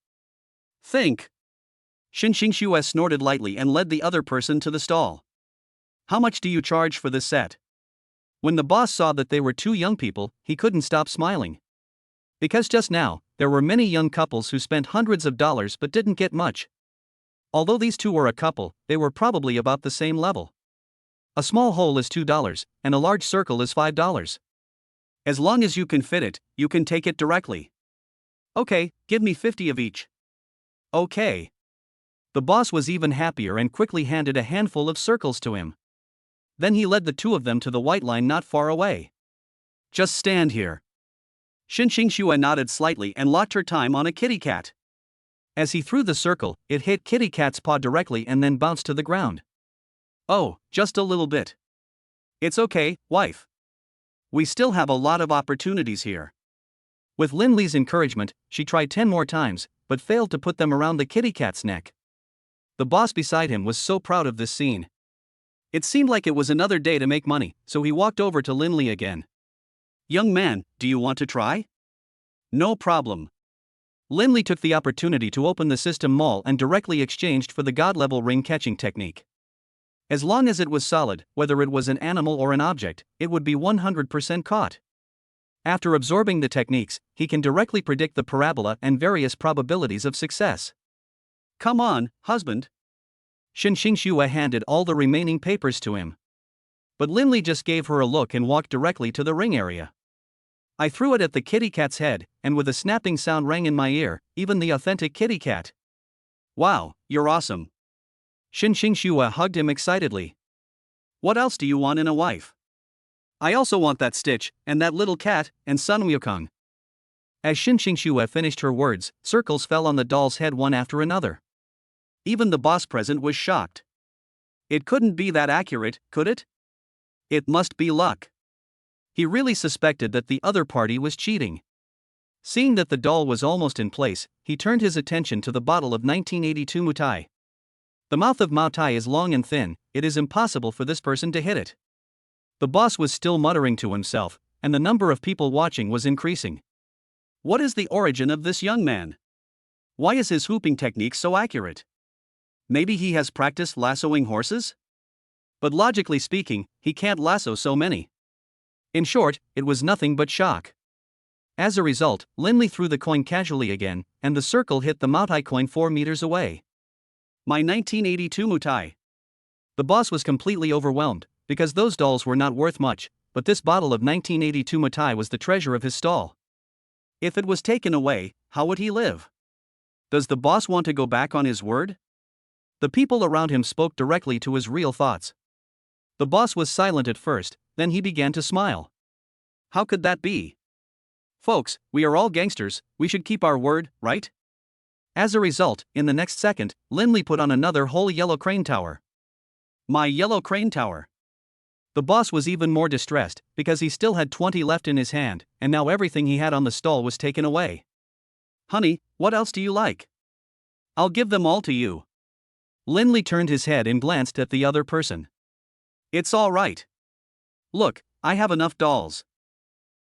Think. Xinxue snorted lightly and led the other person to the stall. How much do you charge for this set? When the boss saw that they were two young people, he couldn't stop smiling. Because just now, there were many young couples who spent hundreds of dollars but didn't get much. Although these two were a couple, they were probably about the same level. A small hole is $2, and a large circle is $5. As long as you can fit it, you can take it directly. Okay, give me 50 of each. Okay. The boss was even happier and quickly handed a handful of circles to him. Then he led the two of them to the white line not far away. Just stand here. Xinxue nodded slightly and locked her time on a kitty cat. As he threw the circle, it hit kitty cat's paw directly and then bounced to the ground. Oh, just a little bit. It's okay, wife. We still have a lot of opportunities here. With Lindley's encouragement, she tried 10 more times, but failed to put them around the kitty cat's neck. The boss beside him was so proud of this scene. It seemed like it was another day to make money, so he walked over to Lindley again. Young man, do you want to try? No problem. Lindley took the opportunity to open the system mall and directly exchanged for the god-level ring-catching technique. As long as it was solid, whether it was an animal or an object, it would be 100% caught. After absorbing the techniques, he can directly predict the parabola and various probabilities of success. Come on, husband. Xinxue handed all the remaining papers to him. But Lindley just gave her a look and walked directly to the ring area. I threw it at the kitty cat's head, and with a snapping sound rang in my ear, even the authentic kitty cat. Wow, you're awesome. Xinxue hugged him excitedly. What else do you want in a wife? I also want that Stitch, and that little cat, and Sun Wukong. As Xinxue finished her words, circles fell on the doll's head one after another. Even the boss present was shocked. It couldn't be that accurate, could it? It must be luck. He really suspected that the other party was cheating. Seeing that the doll was almost in place, he turned his attention to the bottle of 1982 Mutai. The mouth of Mutai is long and thin, it is impossible for this person to hit it. The boss was still muttering to himself, and the number of people watching was increasing. What is the origin of this young man? Why is his whooping technique so accurate? Maybe he has practiced lassoing horses? But logically speaking, he can't lasso so many. In short, it was nothing but shock. As a result, Lindley threw the coin casually again, and the circle hit the Mutai coin 4 meters away. My 1982 Mutai. The boss was completely overwhelmed, because those dolls were not worth much, but this bottle of 1982 Mutai was the treasure of his stall. If it was taken away, how would he live? Does the boss want to go back on his word? The people around him spoke directly to his real thoughts. The boss was silent at first, then he began to smile. How could that be? Folks, we are all gangsters, we should keep our word, right? As a result, in the next second, Lindley put on another whole yellow crane tower. My yellow crane tower. The boss was even more distressed, because he still had 20 left in his hand, and now everything he had on the stall was taken away. Honey, what else do you like? I'll give them all to you. Lindley turned his head and glanced at the other person. It's all right. Look, I have enough dolls.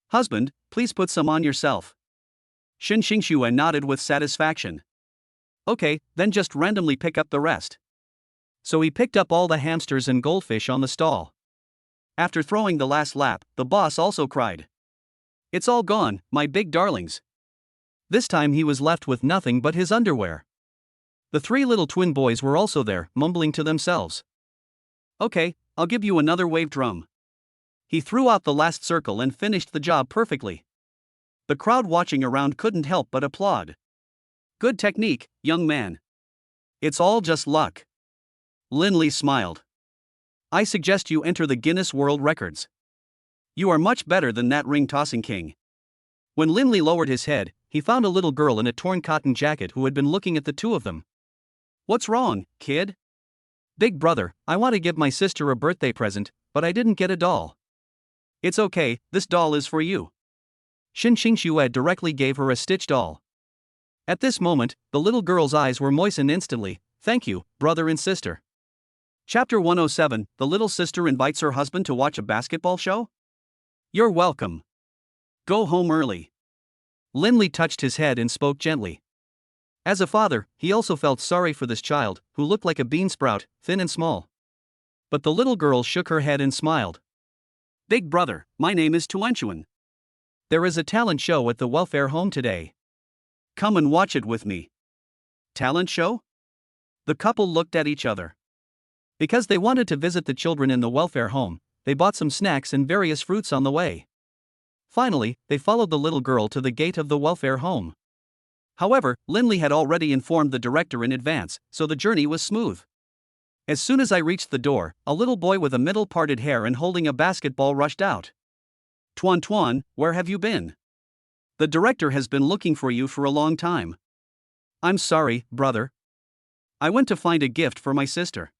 Husband, please put some on yourself. Xinxue nodded with satisfaction. Okay, then just randomly pick up the rest. So he picked up all the hamsters and goldfish on the stall. After throwing the last lap, the boss also cried. It's all gone, my big darlings. This time he was left with nothing but his underwear. The 3 little twin boys were also there, mumbling to themselves. Okay, I'll give you another wave drum. He threw out the last circle and finished the job perfectly. The crowd watching around couldn't help but applaud. Good technique, young man. It's all just luck. Linley smiled. I suggest you enter the Guinness World Records. You are much better than that ring-tossing king. When Linley lowered his head, he found a little girl in a torn cotton jacket who had been looking at the two of them. What's wrong, kid? Big brother, I want to give my sister a birthday present, but I didn't get a doll. It's okay, this doll is for you. Xin Xue directly gave her a Stitch doll. At this moment, the little girl's eyes were moistened instantly. Thank you, brother and sister. Chapter 107, The Little Sister Invites Her Husband to Watch a Basketball Show? You're welcome. Go home early. Linley touched his head and spoke gently. As a father, he also felt sorry for this child, who looked like a bean sprout, thin and small. But the little girl shook her head and smiled. Big brother, my name is Tuanchuan. There is a talent show at the welfare home today. Come and watch it with me. Talent show? The couple looked at each other. Because they wanted to visit the children in the welfare home, they bought some snacks and various fruits on the way. Finally, they followed the little girl to the gate of the welfare home. However, Linley had already informed the director in advance, so the journey was smooth. As soon as I reached the door, a little boy with a middle-parted hair and holding a basketball rushed out. Tuan, where have you been? The director has been looking for you for a long time. I'm sorry, brother. I went to find a gift for my sister.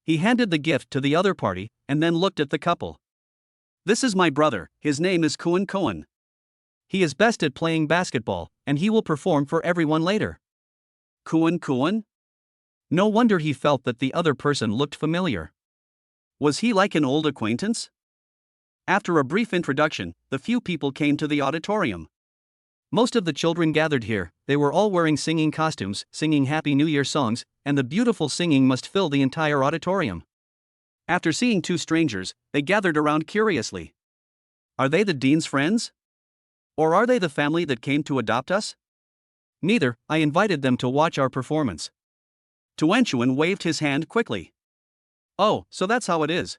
He handed the gift to the other party, and then looked at the couple. This is my brother, his name is Cohen. He is best at playing basketball, and he will perform for everyone later. Cohen? No wonder he felt that the other person looked familiar. Was he like an old acquaintance? After a brief introduction, the few people came to the auditorium. Most of the children gathered here, they were all wearing singing costumes, singing Happy New Year songs, and the beautiful singing must fill the entire auditorium. After seeing two strangers, they gathered around curiously. Are they the dean's friends? Or are they the family that came to adopt us? Neither, I invited them to watch our performance. Tuanchuan waved his hand quickly. Oh, so that's how it is.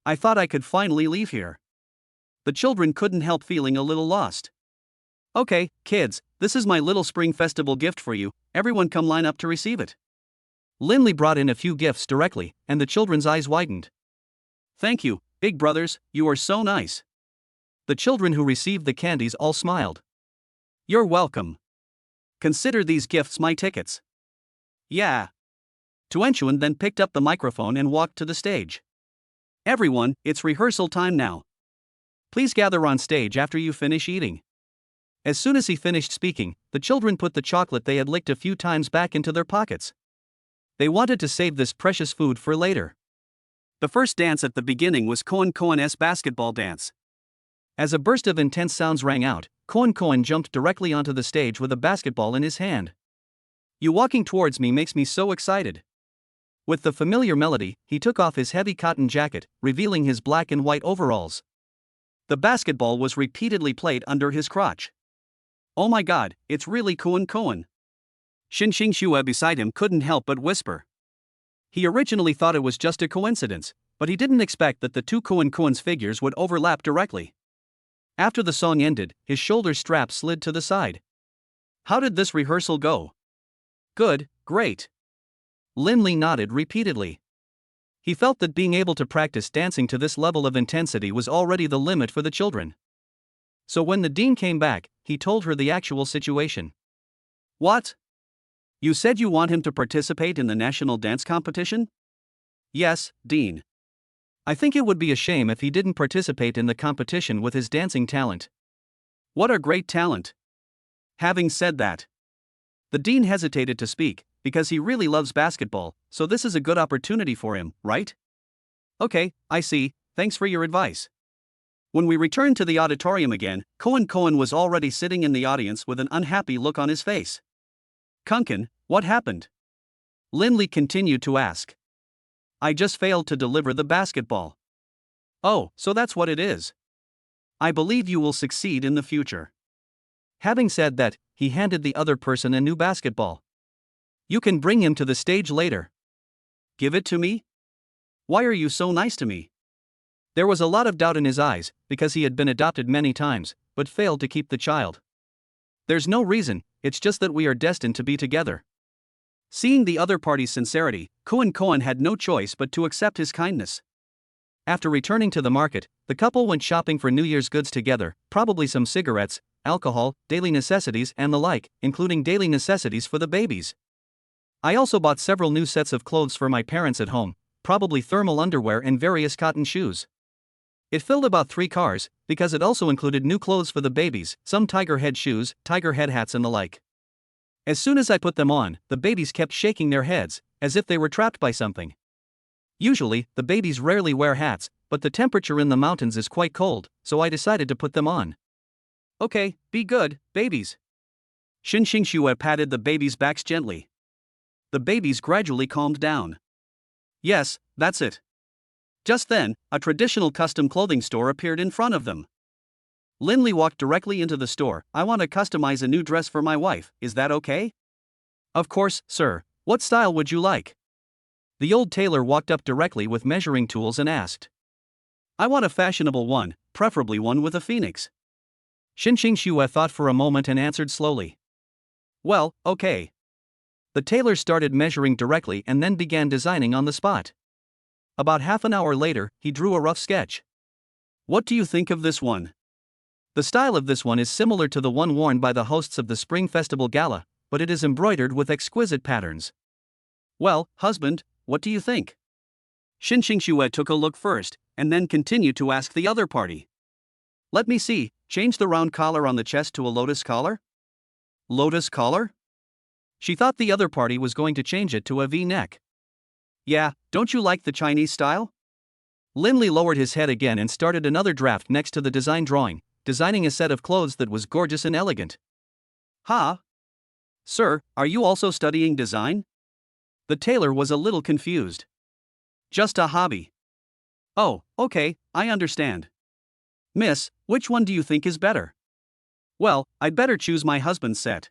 I thought I could finally leave here. The children couldn't help feeling a little lost. Okay, kids, this is my little spring festival gift for you, everyone come line up to receive it. Linley brought in a few gifts directly, and the children's eyes widened. Thank you, big brothers, you are so nice. The children who received the candies all smiled. You're welcome. Consider these gifts my tickets. Yeah. Tuanchuan then picked up the microphone and walked to the stage. Everyone, it's rehearsal time now. Please gather on stage after you finish eating. As soon as he finished speaking, the children put the chocolate they had licked a few times back into their pockets. They wanted to save this precious food for later. The first dance at the beginning was Cohen's basketball dance. As a burst of intense sounds rang out, Cohen jumped directly onto the stage with a basketball in his hand. You walking towards me makes me so excited. With the familiar melody, he took off his heavy cotton jacket, revealing his black and white overalls. The basketball was repeatedly played under his crotch. Oh my god, it's really Cohen. Xin Xue beside him couldn't help but whisper. He originally thought it was just a coincidence, but he didn't expect that the two Cohen's figures would overlap directly. After the song ended, his shoulder strap slid to the side. How did this rehearsal go? Good, great. Linley nodded repeatedly. He felt that being able to practice dancing to this level of intensity was already the limit for the children. So when the dean came back, he told her the actual situation. What? You said you want him to participate in the national dance competition? Yes, Dean. I think it would be a shame if he didn't participate in the competition with his dancing talent. What a great talent. Having said that, the dean hesitated to speak, because he really loves basketball, so this is a good opportunity for him, right? Okay, I see, thanks for your advice. When we returned to the auditorium again, Cohen was already sitting in the audience with an unhappy look on his face. Kunkin, what happened? Linley continued to ask. I just failed to deliver the basketball. Oh, so that's what it is. I believe you will succeed in the future. Having said that, he handed the other person a new basketball. You can bring him to the stage later. Give it to me? Why are you so nice to me? There was a lot of doubt in his eyes, because he had been adopted many times, but failed to keep the child. There's no reason, it's just that we are destined to be together. Seeing the other party's sincerity, Cohen had no choice but to accept his kindness. After returning to the market, the couple went shopping for New Year's goods together, probably some cigarettes, alcohol, daily necessities, and the like, including daily necessities for the babies. I also bought several new sets of clothes for my parents at home, probably thermal underwear and various cotton shoes. It filled about 3 cars, because it also included new clothes for the babies, some tiger head shoes, tiger head hats, and the like. As soon as I put them on, the babies kept shaking their heads, as if they were trapped by something. Usually, the babies rarely wear hats, but the temperature in the mountains is quite cold, so I decided to put them on. Okay, be good, babies. Xinxingxue patted the babies' backs gently. The babies gradually calmed down. Yes, that's it. Just then, a traditional custom clothing store appeared in front of them. Linley walked directly into the store. I want to customize a new dress for my wife, is that okay? Of course, sir. What style would you like? The old tailor walked up directly with measuring tools and asked. I want a fashionable one, preferably one with a phoenix. Xinxingxue thought for a moment and answered slowly. Well, okay. The tailor started measuring directly and then began designing on the spot. About half an hour later, he drew a rough sketch. What do you think of this one? The style of this one is similar to the one worn by the hosts of the Spring Festival Gala, but it is embroidered with exquisite patterns. Well, husband, what do you think? Xinxingxue took a look first, and then continued to ask the other party. Let me see, change the round collar on the chest to a lotus collar? Lotus collar? She thought the other party was going to change it to a V-neck. Yeah, don't you like the Chinese style? Linley lowered his head again and started another draft next to the design drawing, designing a set of clothes that was gorgeous and elegant. Huh? Sir, are you also studying design? The tailor was a little confused. Just a hobby. Oh, okay, I understand. Miss, which one do you think is better? Well, I'd better choose my husband's set.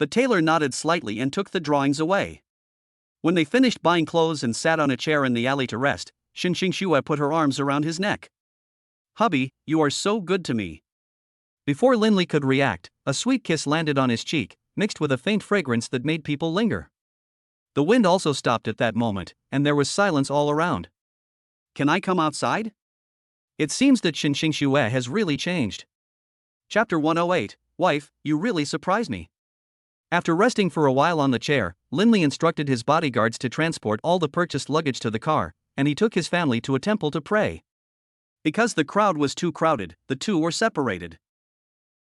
The tailor nodded slightly and took the drawings away. When they finished buying clothes and sat on a chair in the alley to rest, Xinxingxue put her arms around his neck. Hubby, you are so good to me. Before Linley could react, a sweet kiss landed on his cheek, mixed with a faint fragrance that made people linger. The wind also stopped at that moment, and there was silence all around. Can I come outside? It seems that Xinxingxue has really changed. Chapter 108, Wife, you really surprise me. After resting for a while on the chair, Linley instructed his bodyguards to transport all the purchased luggage to the car, and he took his family to a temple to pray. Because the crowd was too crowded, the two were separated.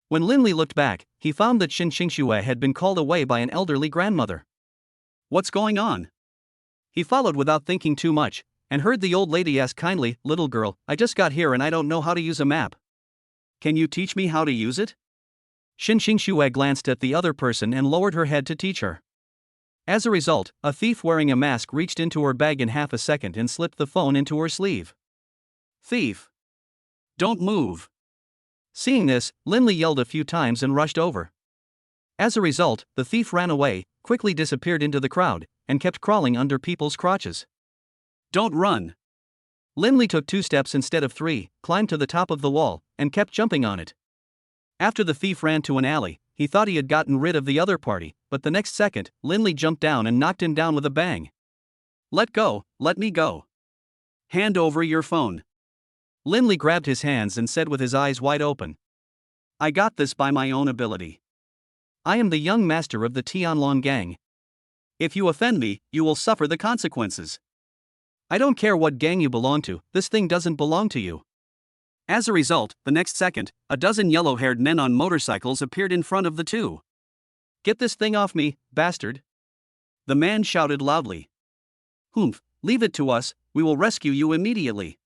When Linley looked back, he found that Xinxingxue had been called away by an elderly grandmother. What's going on? He followed without thinking too much, and heard the old lady ask kindly, Little girl, I just got here and I don't know how to use a map. Can you teach me how to use it? Xinxingxue glanced at the other person and lowered her head to teach her. As a result, a thief wearing a mask reached into her bag in half a second and slipped the phone into her sleeve. Thief! Don't move! Seeing this, Linley yelled a few times and rushed over. As a result, the thief ran away, quickly disappeared into the crowd, and kept crawling under people's crotches. Don't run! Linley took 2 steps instead of 3, climbed to the top of the wall, and kept jumping on it. After the thief ran to an alley, he thought he had gotten rid of the other party, but the next second, Linley jumped down and knocked him down with a bang. Let go, let me go. Hand over your phone. Linley grabbed his hands and said with his eyes wide open. I got this by my own ability. I am the young master of the Tianlong gang. If you offend me, you will suffer the consequences. I don't care what gang you belong to, this thing doesn't belong to you. As a result, the next second, a dozen yellow-haired men on motorcycles appeared in front of the two. Get this thing off me, bastard! The man shouted loudly. Humph, leave it to us, we will rescue you immediately.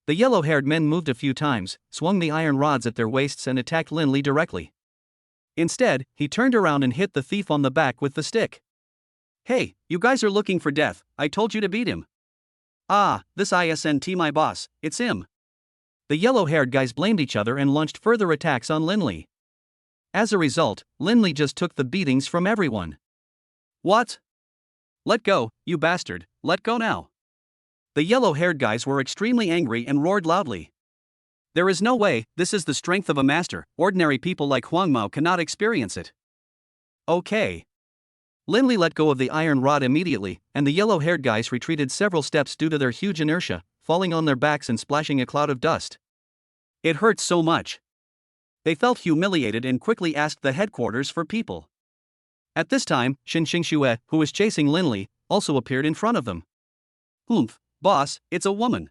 The yellow-haired men moved a few times, swung the iron rods at their waists and attacked Linley directly. Instead, he turned around and hit the thief on the back with the stick. Hey, you guys are looking for death, I told you to beat him. Ah, this isn't my boss, it's him. The yellow-haired guys blamed each other and launched further attacks on Linley. As a result, Linley just took the beatings from everyone. What? Let go, you bastard, let go now. The yellow-haired guys were extremely angry and roared loudly. There is no way, this is the strength of a master, ordinary people like Huang Mao cannot experience it. Okay. Lindley let go of the iron rod immediately, and the yellow-haired guys retreated several steps due to their huge inertia, falling on their backs and splashing a cloud of dust. It hurt so much. They felt humiliated and quickly asked the headquarters for people. At this time, Xinxingxue, who was chasing Lindley, also appeared in front of them. "Oomph, boss, it's a woman,"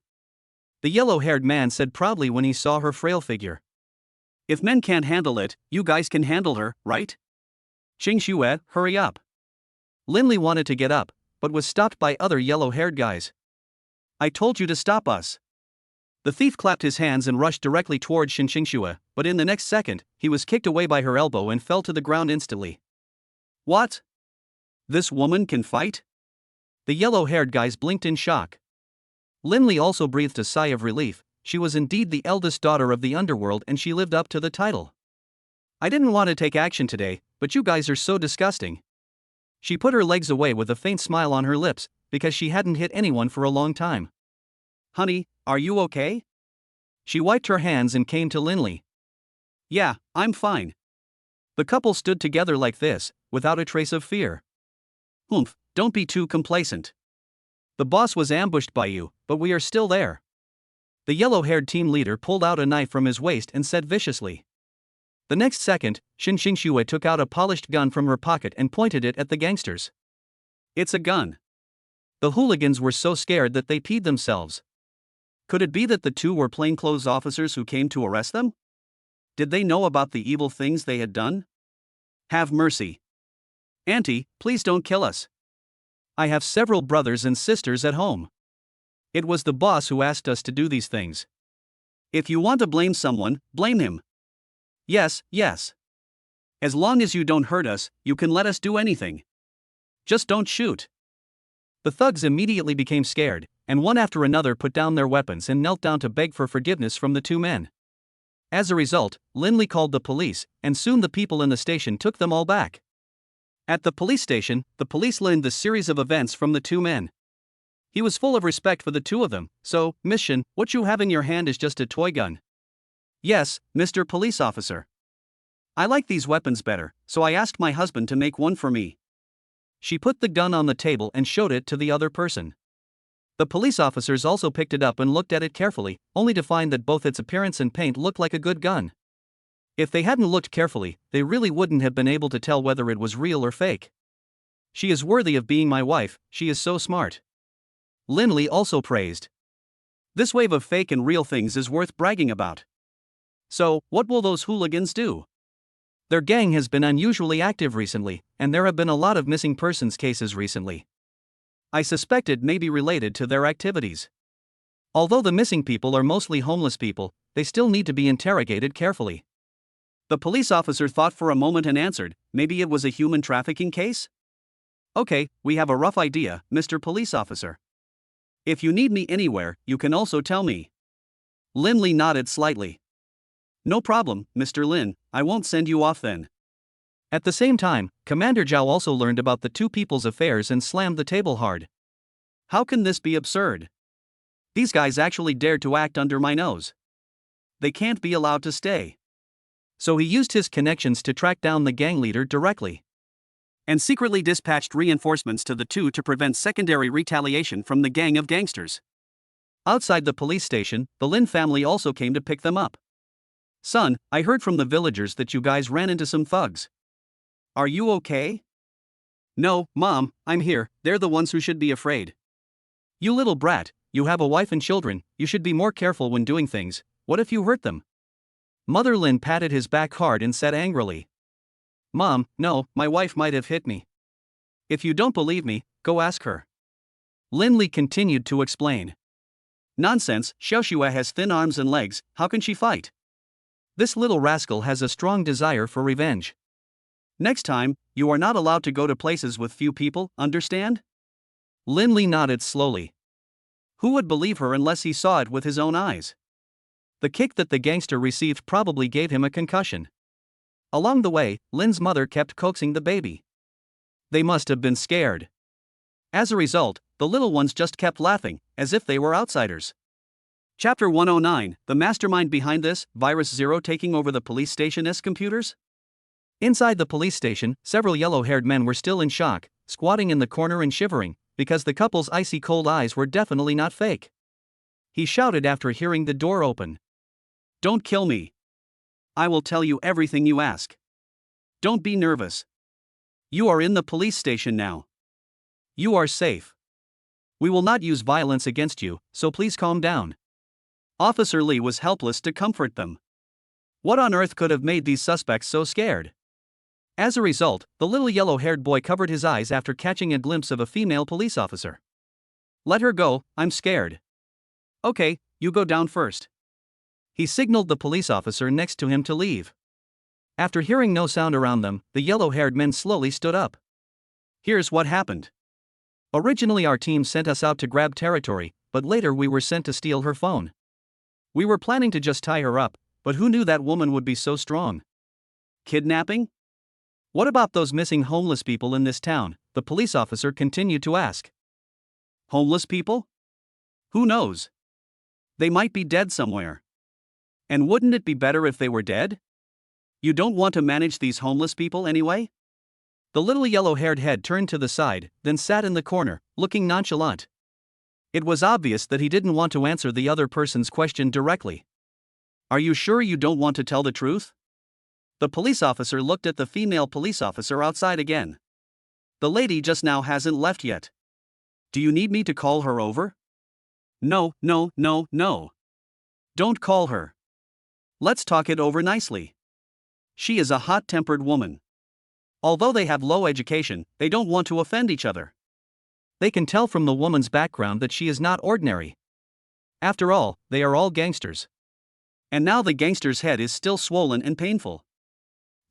the yellow-haired man said proudly when he saw her frail figure. "If men can't handle it, you guys can handle her, right? Xingxue, hurry up." Lindley wanted to get up, but was stopped by other yellow-haired guys. "I told you to stop us." The thief clapped his hands and rushed directly toward Xinxingxue, but in the next second, he was kicked away by her elbow and fell to the ground instantly. "What? This woman can fight?" The yellow-haired guys blinked in shock. Lindley also breathed a sigh of relief. She was indeed the eldest daughter of the underworld and she lived up to the title. "I didn't want to take action today, but you guys are so disgusting." She put her legs away with a faint smile on her lips, because she hadn't hit anyone for a long time. "Honey, are you okay?" She wiped her hands and came to Lindley. "Yeah, I'm fine." The couple stood together like this, without a trace of fear. "Oomph, don't be too complacent. The boss was ambushed by you, but we are still there." The yellow-haired team leader pulled out a knife from his waist and said viciously. The next second, Xinxingxue took out a polished gun from her pocket and pointed it at the gangsters. "It's a gun." The hooligans were so scared that they peed themselves. Could it be that the two were plainclothes officers who came to arrest them? Did they know about the evil things they had done? "Have mercy. Auntie, please don't kill us. I have several brothers and sisters at home. It was the boss who asked us to do these things. If you want to blame someone, blame him. Yes, yes. As long as you don't hurt us, you can let us do anything. Just don't shoot." The thugs immediately became scared, and one after another put down their weapons and knelt down to beg for forgiveness from the two men. As a result, Lindley called the police, and soon the people in the station took them all back. At the police station, the police learned the series of events from the two men. He was full of respect for the two of them. "So, Miss Shin, what you have in your hand is just a toy gun?" "Yes, Mr. Police Officer. I like these weapons better, so I asked my husband to make one for me." She put the gun on the table and showed it to the other person. The police officers also picked it up and looked at it carefully, only to find that both its appearance and paint looked like a good gun. If they hadn't looked carefully, they really wouldn't have been able to tell whether it was real or fake. "She is worthy of being my wife, she is so smart." Lindley also praised. "This wave of fake and real things is worth bragging about." "So, what will those hooligans do?" "Their gang has been unusually active recently, and there have been a lot of missing persons cases recently. I suspect it may be related to their activities. Although the missing people are mostly homeless people, they still need to be interrogated carefully." The police officer thought for a moment and answered, "Maybe it was a human trafficking case?" "Okay, we have a rough idea, Mr. Police Officer. If you need me anywhere, you can also tell me." Lindley nodded slightly. "No problem, Mr. Lin, I won't send you off then." At the same time, Commander Zhao also learned about the two people's affairs and slammed the table hard. "How can this be absurd? These guys actually dared to act under my nose. They can't be allowed to stay." So he used his connections to track down the gang leader directly, and secretly dispatched reinforcements to the two to prevent secondary retaliation from the gang of gangsters. Outside the police station, the Lin family also came to pick them up. "Son, I heard from the villagers that you guys ran into some thugs. Are you okay?" "No, Mom, I'm here, they're the ones who should be afraid." "You little brat, you have a wife and children, you should be more careful when doing things. What if you hurt them?" Mother Lin patted his back hard and said angrily. "Mom, no, my wife might have hit me. If you don't believe me, go ask her." Lindley continued to explain. "Nonsense, Xiaoxue has thin arms and legs, how can she fight? This little rascal has a strong desire for revenge. Next time, you are not allowed to go to places with few people, understand?" Lindley nodded slowly. Who would believe her unless he saw it with his own eyes? The kick that the gangster received probably gave him a concussion. Along the way, Lin's mother kept coaxing the baby. They must have been scared. As a result, the little ones just kept laughing, as if they were outsiders. Chapter 109, The Mastermind Behind This, Virus Zero Taking Over the Police Station's computers? Inside the police station, several yellow-haired men were still in shock, squatting in the corner and shivering, because the couple's icy cold eyes were definitely not fake. He shouted after hearing the door open. "Don't kill me. I will tell you everything you ask. Don't be nervous. You are in the police station now. You are safe. We will not use violence against you, so please calm down." Officer Lee was helpless to comfort them. What on earth could have made these suspects so scared? As a result, the little yellow-haired boy covered his eyes after catching a glimpse of a female police officer. "Let her go, I'm scared." "Okay, you go down first." He signaled the police officer next to him to leave. After hearing no sound around them, the yellow-haired men slowly stood up. "Here's what happened. Originally our team sent us out to grab territory, but later we were sent to steal her phone. We were planning to just tie her up, but who knew that woman would be so strong?" "Kidnapping? What about those missing homeless people in this town?" the police officer continued to ask. "Homeless people? Who knows? They might be dead somewhere. And wouldn't it be better if they were dead? You don't want to manage these homeless people anyway?" The little yellow-haired head turned to the side, then sat in the corner, looking nonchalant. It was obvious that he didn't want to answer the other person's question directly. "Are you sure you don't want to tell the truth?" The police officer looked at the female police officer outside again. "The lady just now hasn't left yet. Do you need me to call her over?" No. Don't call her. Let's talk it over nicely. She is a hot-tempered woman. Although they have low education, they don't want to offend each other. They can tell from the woman's background that she is not ordinary. After all, they are all gangsters. And now the gangster's head is still swollen and painful."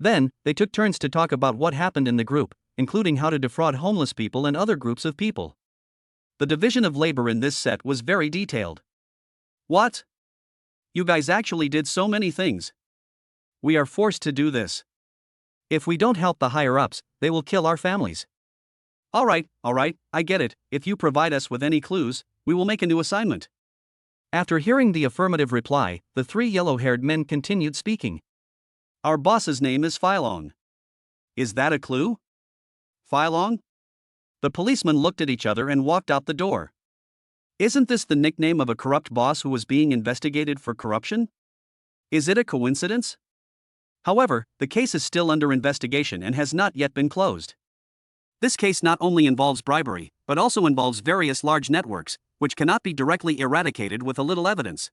Then, they took turns to talk about what happened in the group, including how to defraud homeless people and other groups of people. The division of labor in this set was very detailed. "What? You guys actually did so many things. We are forced to do this. If we don't help the higher-ups, they will kill our families." All right, I get it. If you provide us with any clues, we will make a new assignment." After hearing the affirmative reply, the three yellow-haired men continued speaking. "Our boss's name is Philong. Is that a clue? Philong?" The policemen looked at each other and walked out the door. "Isn't this the nickname of a corrupt boss who was being investigated for corruption? Is it a coincidence?" However, the case is still under investigation and has not yet been closed. This case not only involves bribery, but also involves various large networks, which cannot be directly eradicated with a little evidence.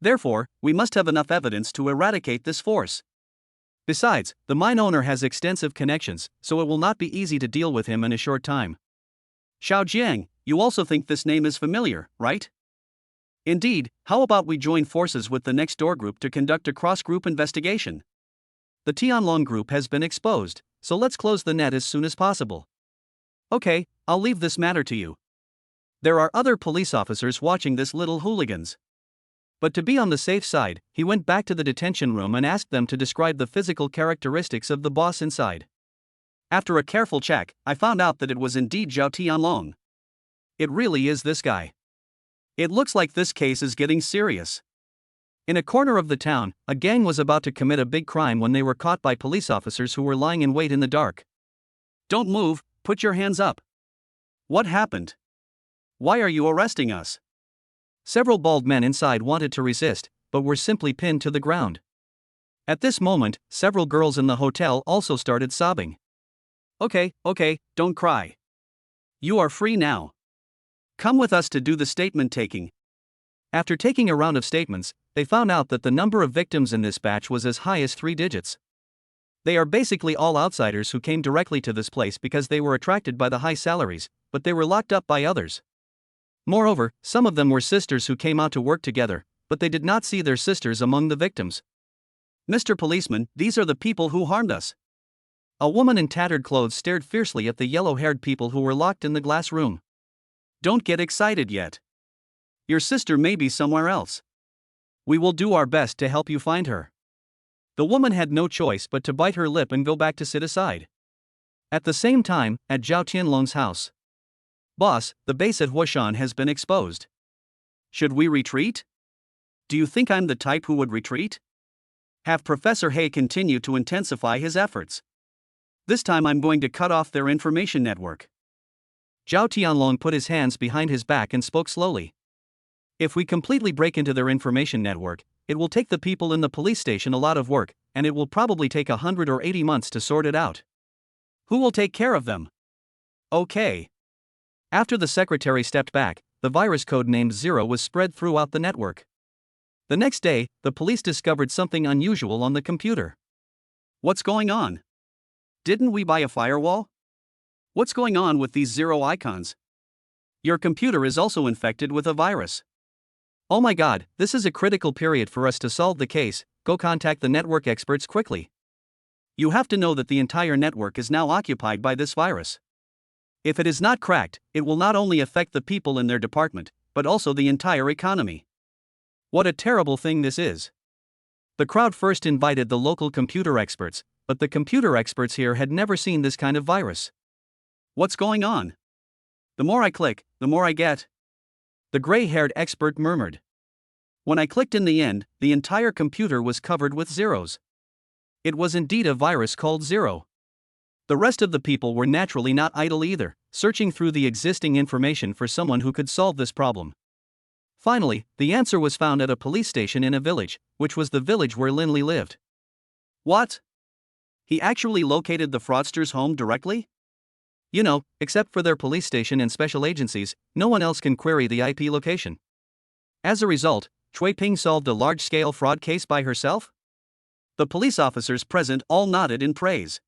Therefore, we must have enough evidence to eradicate this force. Besides, the mine owner has extensive connections, so it will not be easy to deal with him in a short time. Xiao Jiang, you also think this name is familiar, right? Indeed, how about we join forces with the next door group to conduct a cross-group investigation? The Tianlong group has been exposed, so let's close the net as soon as possible. Okay, I'll leave this matter to you. There are other police officers watching this little hooligans. But to be on the safe side, he went back to the detention room and asked them to describe the physical characteristics of the boss inside. After a careful check, I found out that it was indeed Zhao Tianlong. It really is this guy. It looks like this case is getting serious. In a corner of the town, a gang was about to commit a big crime when they were caught by police officers who were lying in wait in the dark. "Don't move, put your hands up." "What happened? Why are you arresting us?" Several bald men inside wanted to resist, but were simply pinned to the ground. At this moment, several girls in the hotel also started sobbing. Okay, don't cry. You are free now. Come with us to do the statement taking." After taking a round of statements, they found out that the number of victims in this batch was as high as 3 digits. They are basically all outsiders who came directly to this place because they were attracted by the high salaries, but they were locked up by others. Moreover, some of them were sisters who came out to work together, but they did not see their sisters among the victims. "Mr. Policeman, these are the people who harmed us." A woman in tattered clothes stared fiercely at the yellow-haired people who were locked in the glass room. "Don't get excited yet. Your sister may be somewhere else. We will do our best to help you find her." The woman had no choice but to bite her lip and go back to sit aside. At the same time, at Zhao Tianlong's house. "Boss, the base at Huashan has been exposed. Should we retreat? Do you think I'm the type who would retreat?" Have Professor Hay continue to intensify his efforts. This time I'm going to cut off their information network. Zhao Tianlong put his hands behind his back and spoke slowly. If we completely break into their information network, it will take the people in the police station a lot of work, and it will probably take 100 or 80 months to sort it out. Who will take care of them? Okay. After the secretary stepped back, the virus code named Zero was spread throughout the network. The next day, the police discovered something unusual on the computer. What's going on? Didn't we buy a firewall? What's going on with these zero icons? Your computer is also infected with a virus. Oh my god, this is a critical period for us to solve the case. Go contact the network experts quickly. You have to know that the entire network is now occupied by this virus. If it is not cracked, it will not only affect the people in their department, but also the entire economy. What a terrible thing this is. The crowd first invited the local computer experts, but the computer experts here had never seen this kind of virus. What's going on? The more I click, the more I get. The gray-haired expert murmured. When I clicked in the end, the entire computer was covered with zeros. It was indeed a virus called Zero. The rest of the people were naturally not idle either, searching through the existing information for someone who could solve this problem. Finally, the answer was found at a police station in a village, which was the village where Linley lived. What? He actually located the fraudster's home directly? You know, except for their police station and special agencies, no one else can query the IP location. As a result, Cui Ping solved a large-scale fraud case by herself? The police officers present all nodded in praise.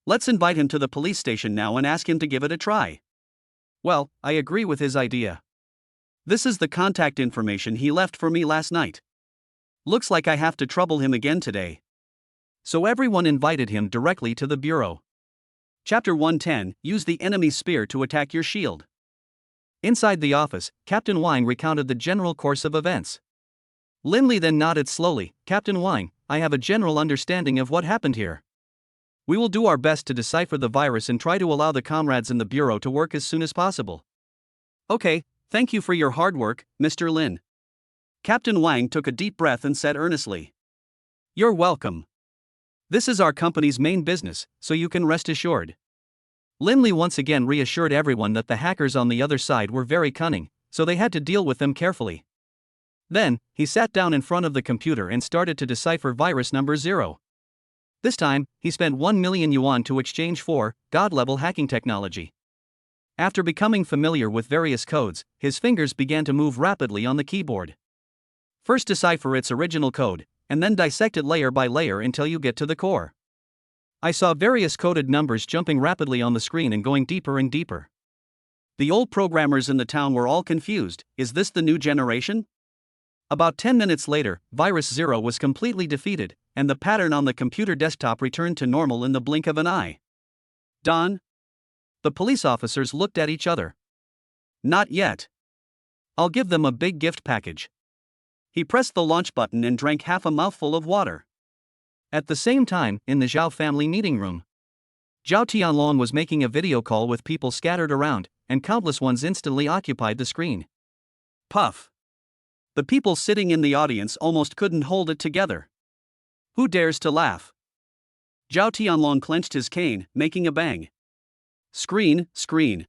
Let's invite him to the police station now and ask him to give it a try. Well, I agree with his idea. This is the contact information he left for me last night. Looks like I have to trouble him again today. So everyone invited him directly to the bureau. Chapter 110, Use the enemy's spear to attack your shield. Inside the office, Captain Wang recounted the general course of events. Linley then nodded slowly. Captain Wang, I have a general understanding of what happened here. We will do our best to decipher the virus and try to allow the comrades in the bureau to work as soon as possible. Okay, thank you for your hard work, Mr. Lin. Captain Wang took a deep breath and said earnestly. You're welcome. This is our company's main business, so you can rest assured. Linley once again reassured everyone that the hackers on the other side were very cunning, so they had to deal with them carefully. Then, he sat down in front of the computer and started to decipher virus number 0. This time, he spent 1 million yuan to exchange for god-level hacking technology. After becoming familiar with various codes, his fingers began to move rapidly on the keyboard. First decipher its original code, and then dissect it layer by layer until you get to the core. I saw various coded numbers jumping rapidly on the screen and going deeper and deeper. The old programmers in the town were all confused. Is this the new generation? About 10 minutes later, Virus 0 was completely defeated, and the pattern on the computer desktop returned to normal in the blink of an eye. Don? The police officers looked at each other. Not yet. I'll give them a big gift package. He pressed the launch button and drank half a mouthful of water. At the same time, in the Zhao family meeting room, Zhao Tianlong was making a video call with people scattered around, and countless ones instantly occupied the screen. Puff. The people sitting in the audience almost couldn't hold it together. Who dares to laugh? Zhao Tianlong clenched his cane, making a bang. Screen, screen.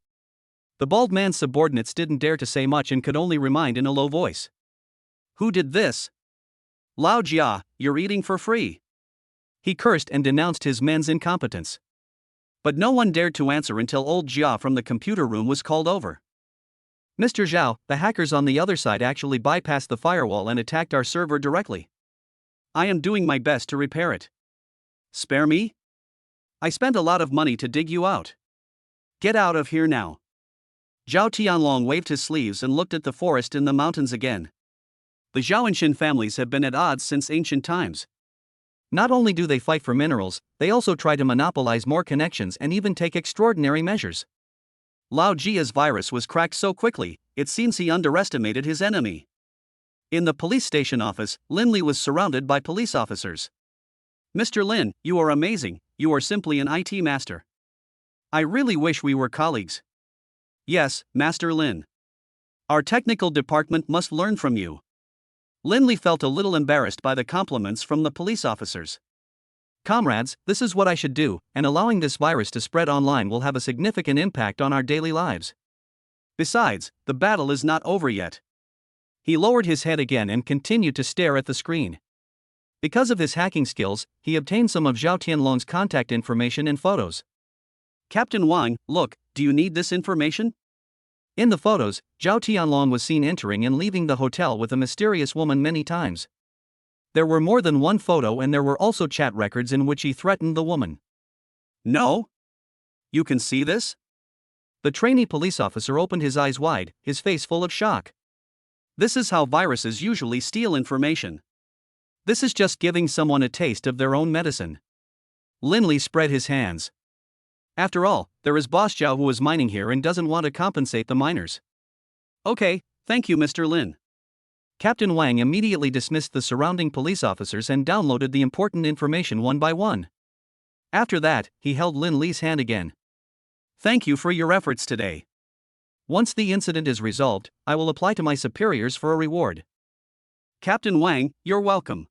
The bald man's subordinates didn't dare to say much and could only remind in a low voice. Who did this? Lao Jia, you're eating for free. He cursed and denounced his men's incompetence. But no one dared to answer until old Jia from the computer room was called over. Mr. Zhao, the hackers on the other side actually bypassed the firewall and attacked our server directly. I am doing my best to repair it. Spare me? I spent a lot of money to dig you out. Get out of here now. Zhao Tianlong waved his sleeves and looked at the forest in the mountains again. The Zhao and Xin families have been at odds since ancient times. Not only do they fight for minerals, they also try to monopolize more connections and even take extraordinary measures. Lao Jia's virus was cracked so quickly, it seems he underestimated his enemy. In the police station office, Linley was surrounded by police officers. Mr. Lin, you are amazing, you are simply an IT master. I really wish we were colleagues. Yes, Master Lin. Our technical department must learn from you. Linley felt a little embarrassed by the compliments from the police officers. Comrades, this is what I should do, and allowing this virus to spread online will have a significant impact on our daily lives. Besides, the battle is not over yet. He lowered his head again and continued to stare at the screen. Because of his hacking skills, he obtained some of Zhao Tianlong's contact information and photos. Captain Wang, look, do you need this information? In the photos, Zhao Tianlong was seen entering and leaving the hotel with a mysterious woman many times. There were more than one photo and there were also chat records in which he threatened the woman. No? You can see this? The trainee police officer opened his eyes wide, his face full of shock. This is how viruses usually steal information. This is just giving someone a taste of their own medicine. Linley spread his hands. After all, there is Boss Zhao who is mining here and doesn't want to compensate the miners. Okay, thank you, Mr. Lin. Captain Wang immediately dismissed the surrounding police officers and downloaded the important information one by one. After that, he held Lin Li's hand again. Thank you for your efforts today. Once the incident is resolved, I will apply to my superiors for a reward. Captain Wang, you're welcome.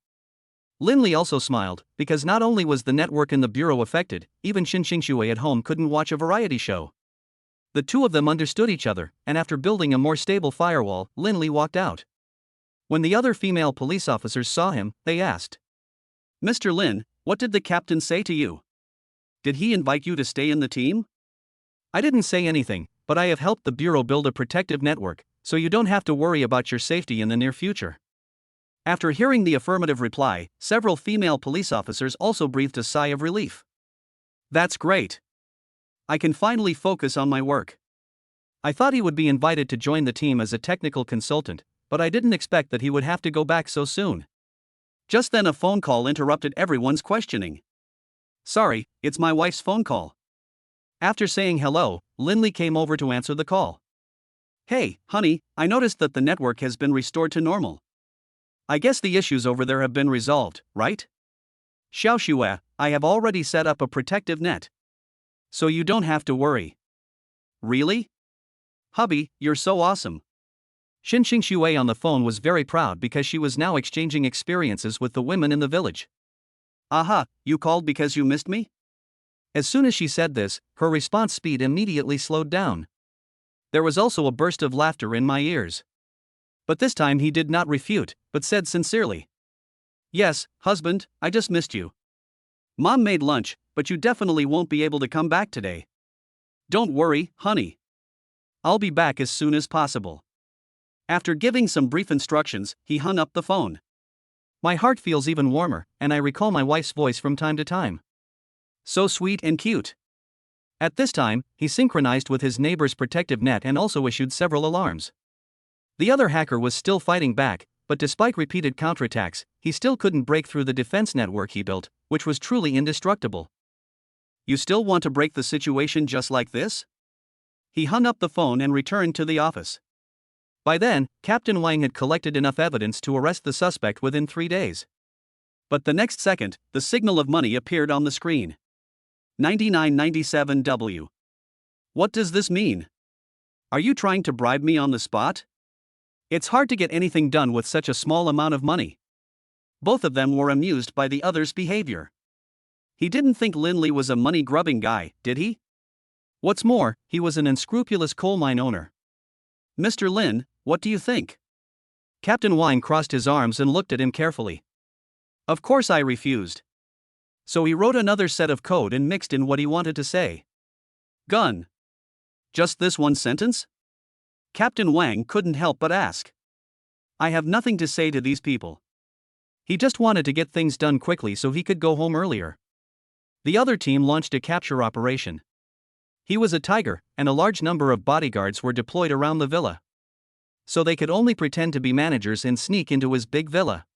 Lin Li also smiled, because not only was the network in the bureau affected, even Xin Xingxue at home couldn't watch a variety show. The two of them understood each other, and after building a more stable firewall, Lin Li walked out. When the other female police officers saw him, they asked, Mr. Lin, what did the captain say to you? Did he invite you to stay in the team? I didn't say anything, but I have helped the bureau build a protective network, so you don't have to worry about your safety in the near future. After hearing the affirmative reply, several female police officers also breathed a sigh of relief. That's great. I can finally focus on my work. I thought he would be invited to join the team as a technical consultant, but I didn't expect that he would have to go back so soon. Just then a phone call interrupted everyone's questioning. Sorry, it's my wife's phone call. After saying hello, Linley came over to answer the call. Hey, honey, I noticed that the network has been restored to normal. I guess the issues over there have been resolved, right? Xiaoxue, I have already set up a protective net. So you don't have to worry. Really? Hubby, you're so awesome. Xin Xingxue on the phone was very proud because she was now exchanging experiences with the women in the village. Aha, you called because you missed me? As soon as she said this, her response speed immediately slowed down. There was also a burst of laughter in my ears. But this time he did not refute, but said sincerely. Yes, husband, I just missed you. Mom made lunch, but you definitely won't be able to come back today. Don't worry, honey. I'll be back as soon as possible. After giving some brief instructions, he hung up the phone. My heart feels even warmer, and I recall my wife's voice from time to time. So sweet and cute. At this time, he synchronized with his neighbor's protective net and also issued several alarms. The other hacker was still fighting back, but despite repeated counterattacks, he still couldn't break through the defense network he built, which was truly indestructible. You still want to break the situation just like this? He hung up the phone and returned to the office. By then, Captain Wang had collected enough evidence to arrest the suspect within 3 days. But the next second, the signal of money appeared on the screen. 9997W. What does this mean? Are you trying to bribe me on the spot? It's hard to get anything done with such a small amount of money. Both of them were amused by the other's behavior. He didn't think Linley was a money-grubbing guy, did he? What's more, he was an unscrupulous coal mine owner. Mr. Lin, what do you think? Captain Wang crossed his arms and looked at him carefully. Of course I refused. So he wrote another set of code and mixed in what he wanted to say. Gun. Just this one sentence? Captain Wang couldn't help but ask. I have nothing to say to these people. He just wanted to get things done quickly so he could go home earlier. The other team launched a capture operation. He was a tiger, and a large number of bodyguards were deployed around the villa. So they could only pretend to be managers and sneak into his big villa.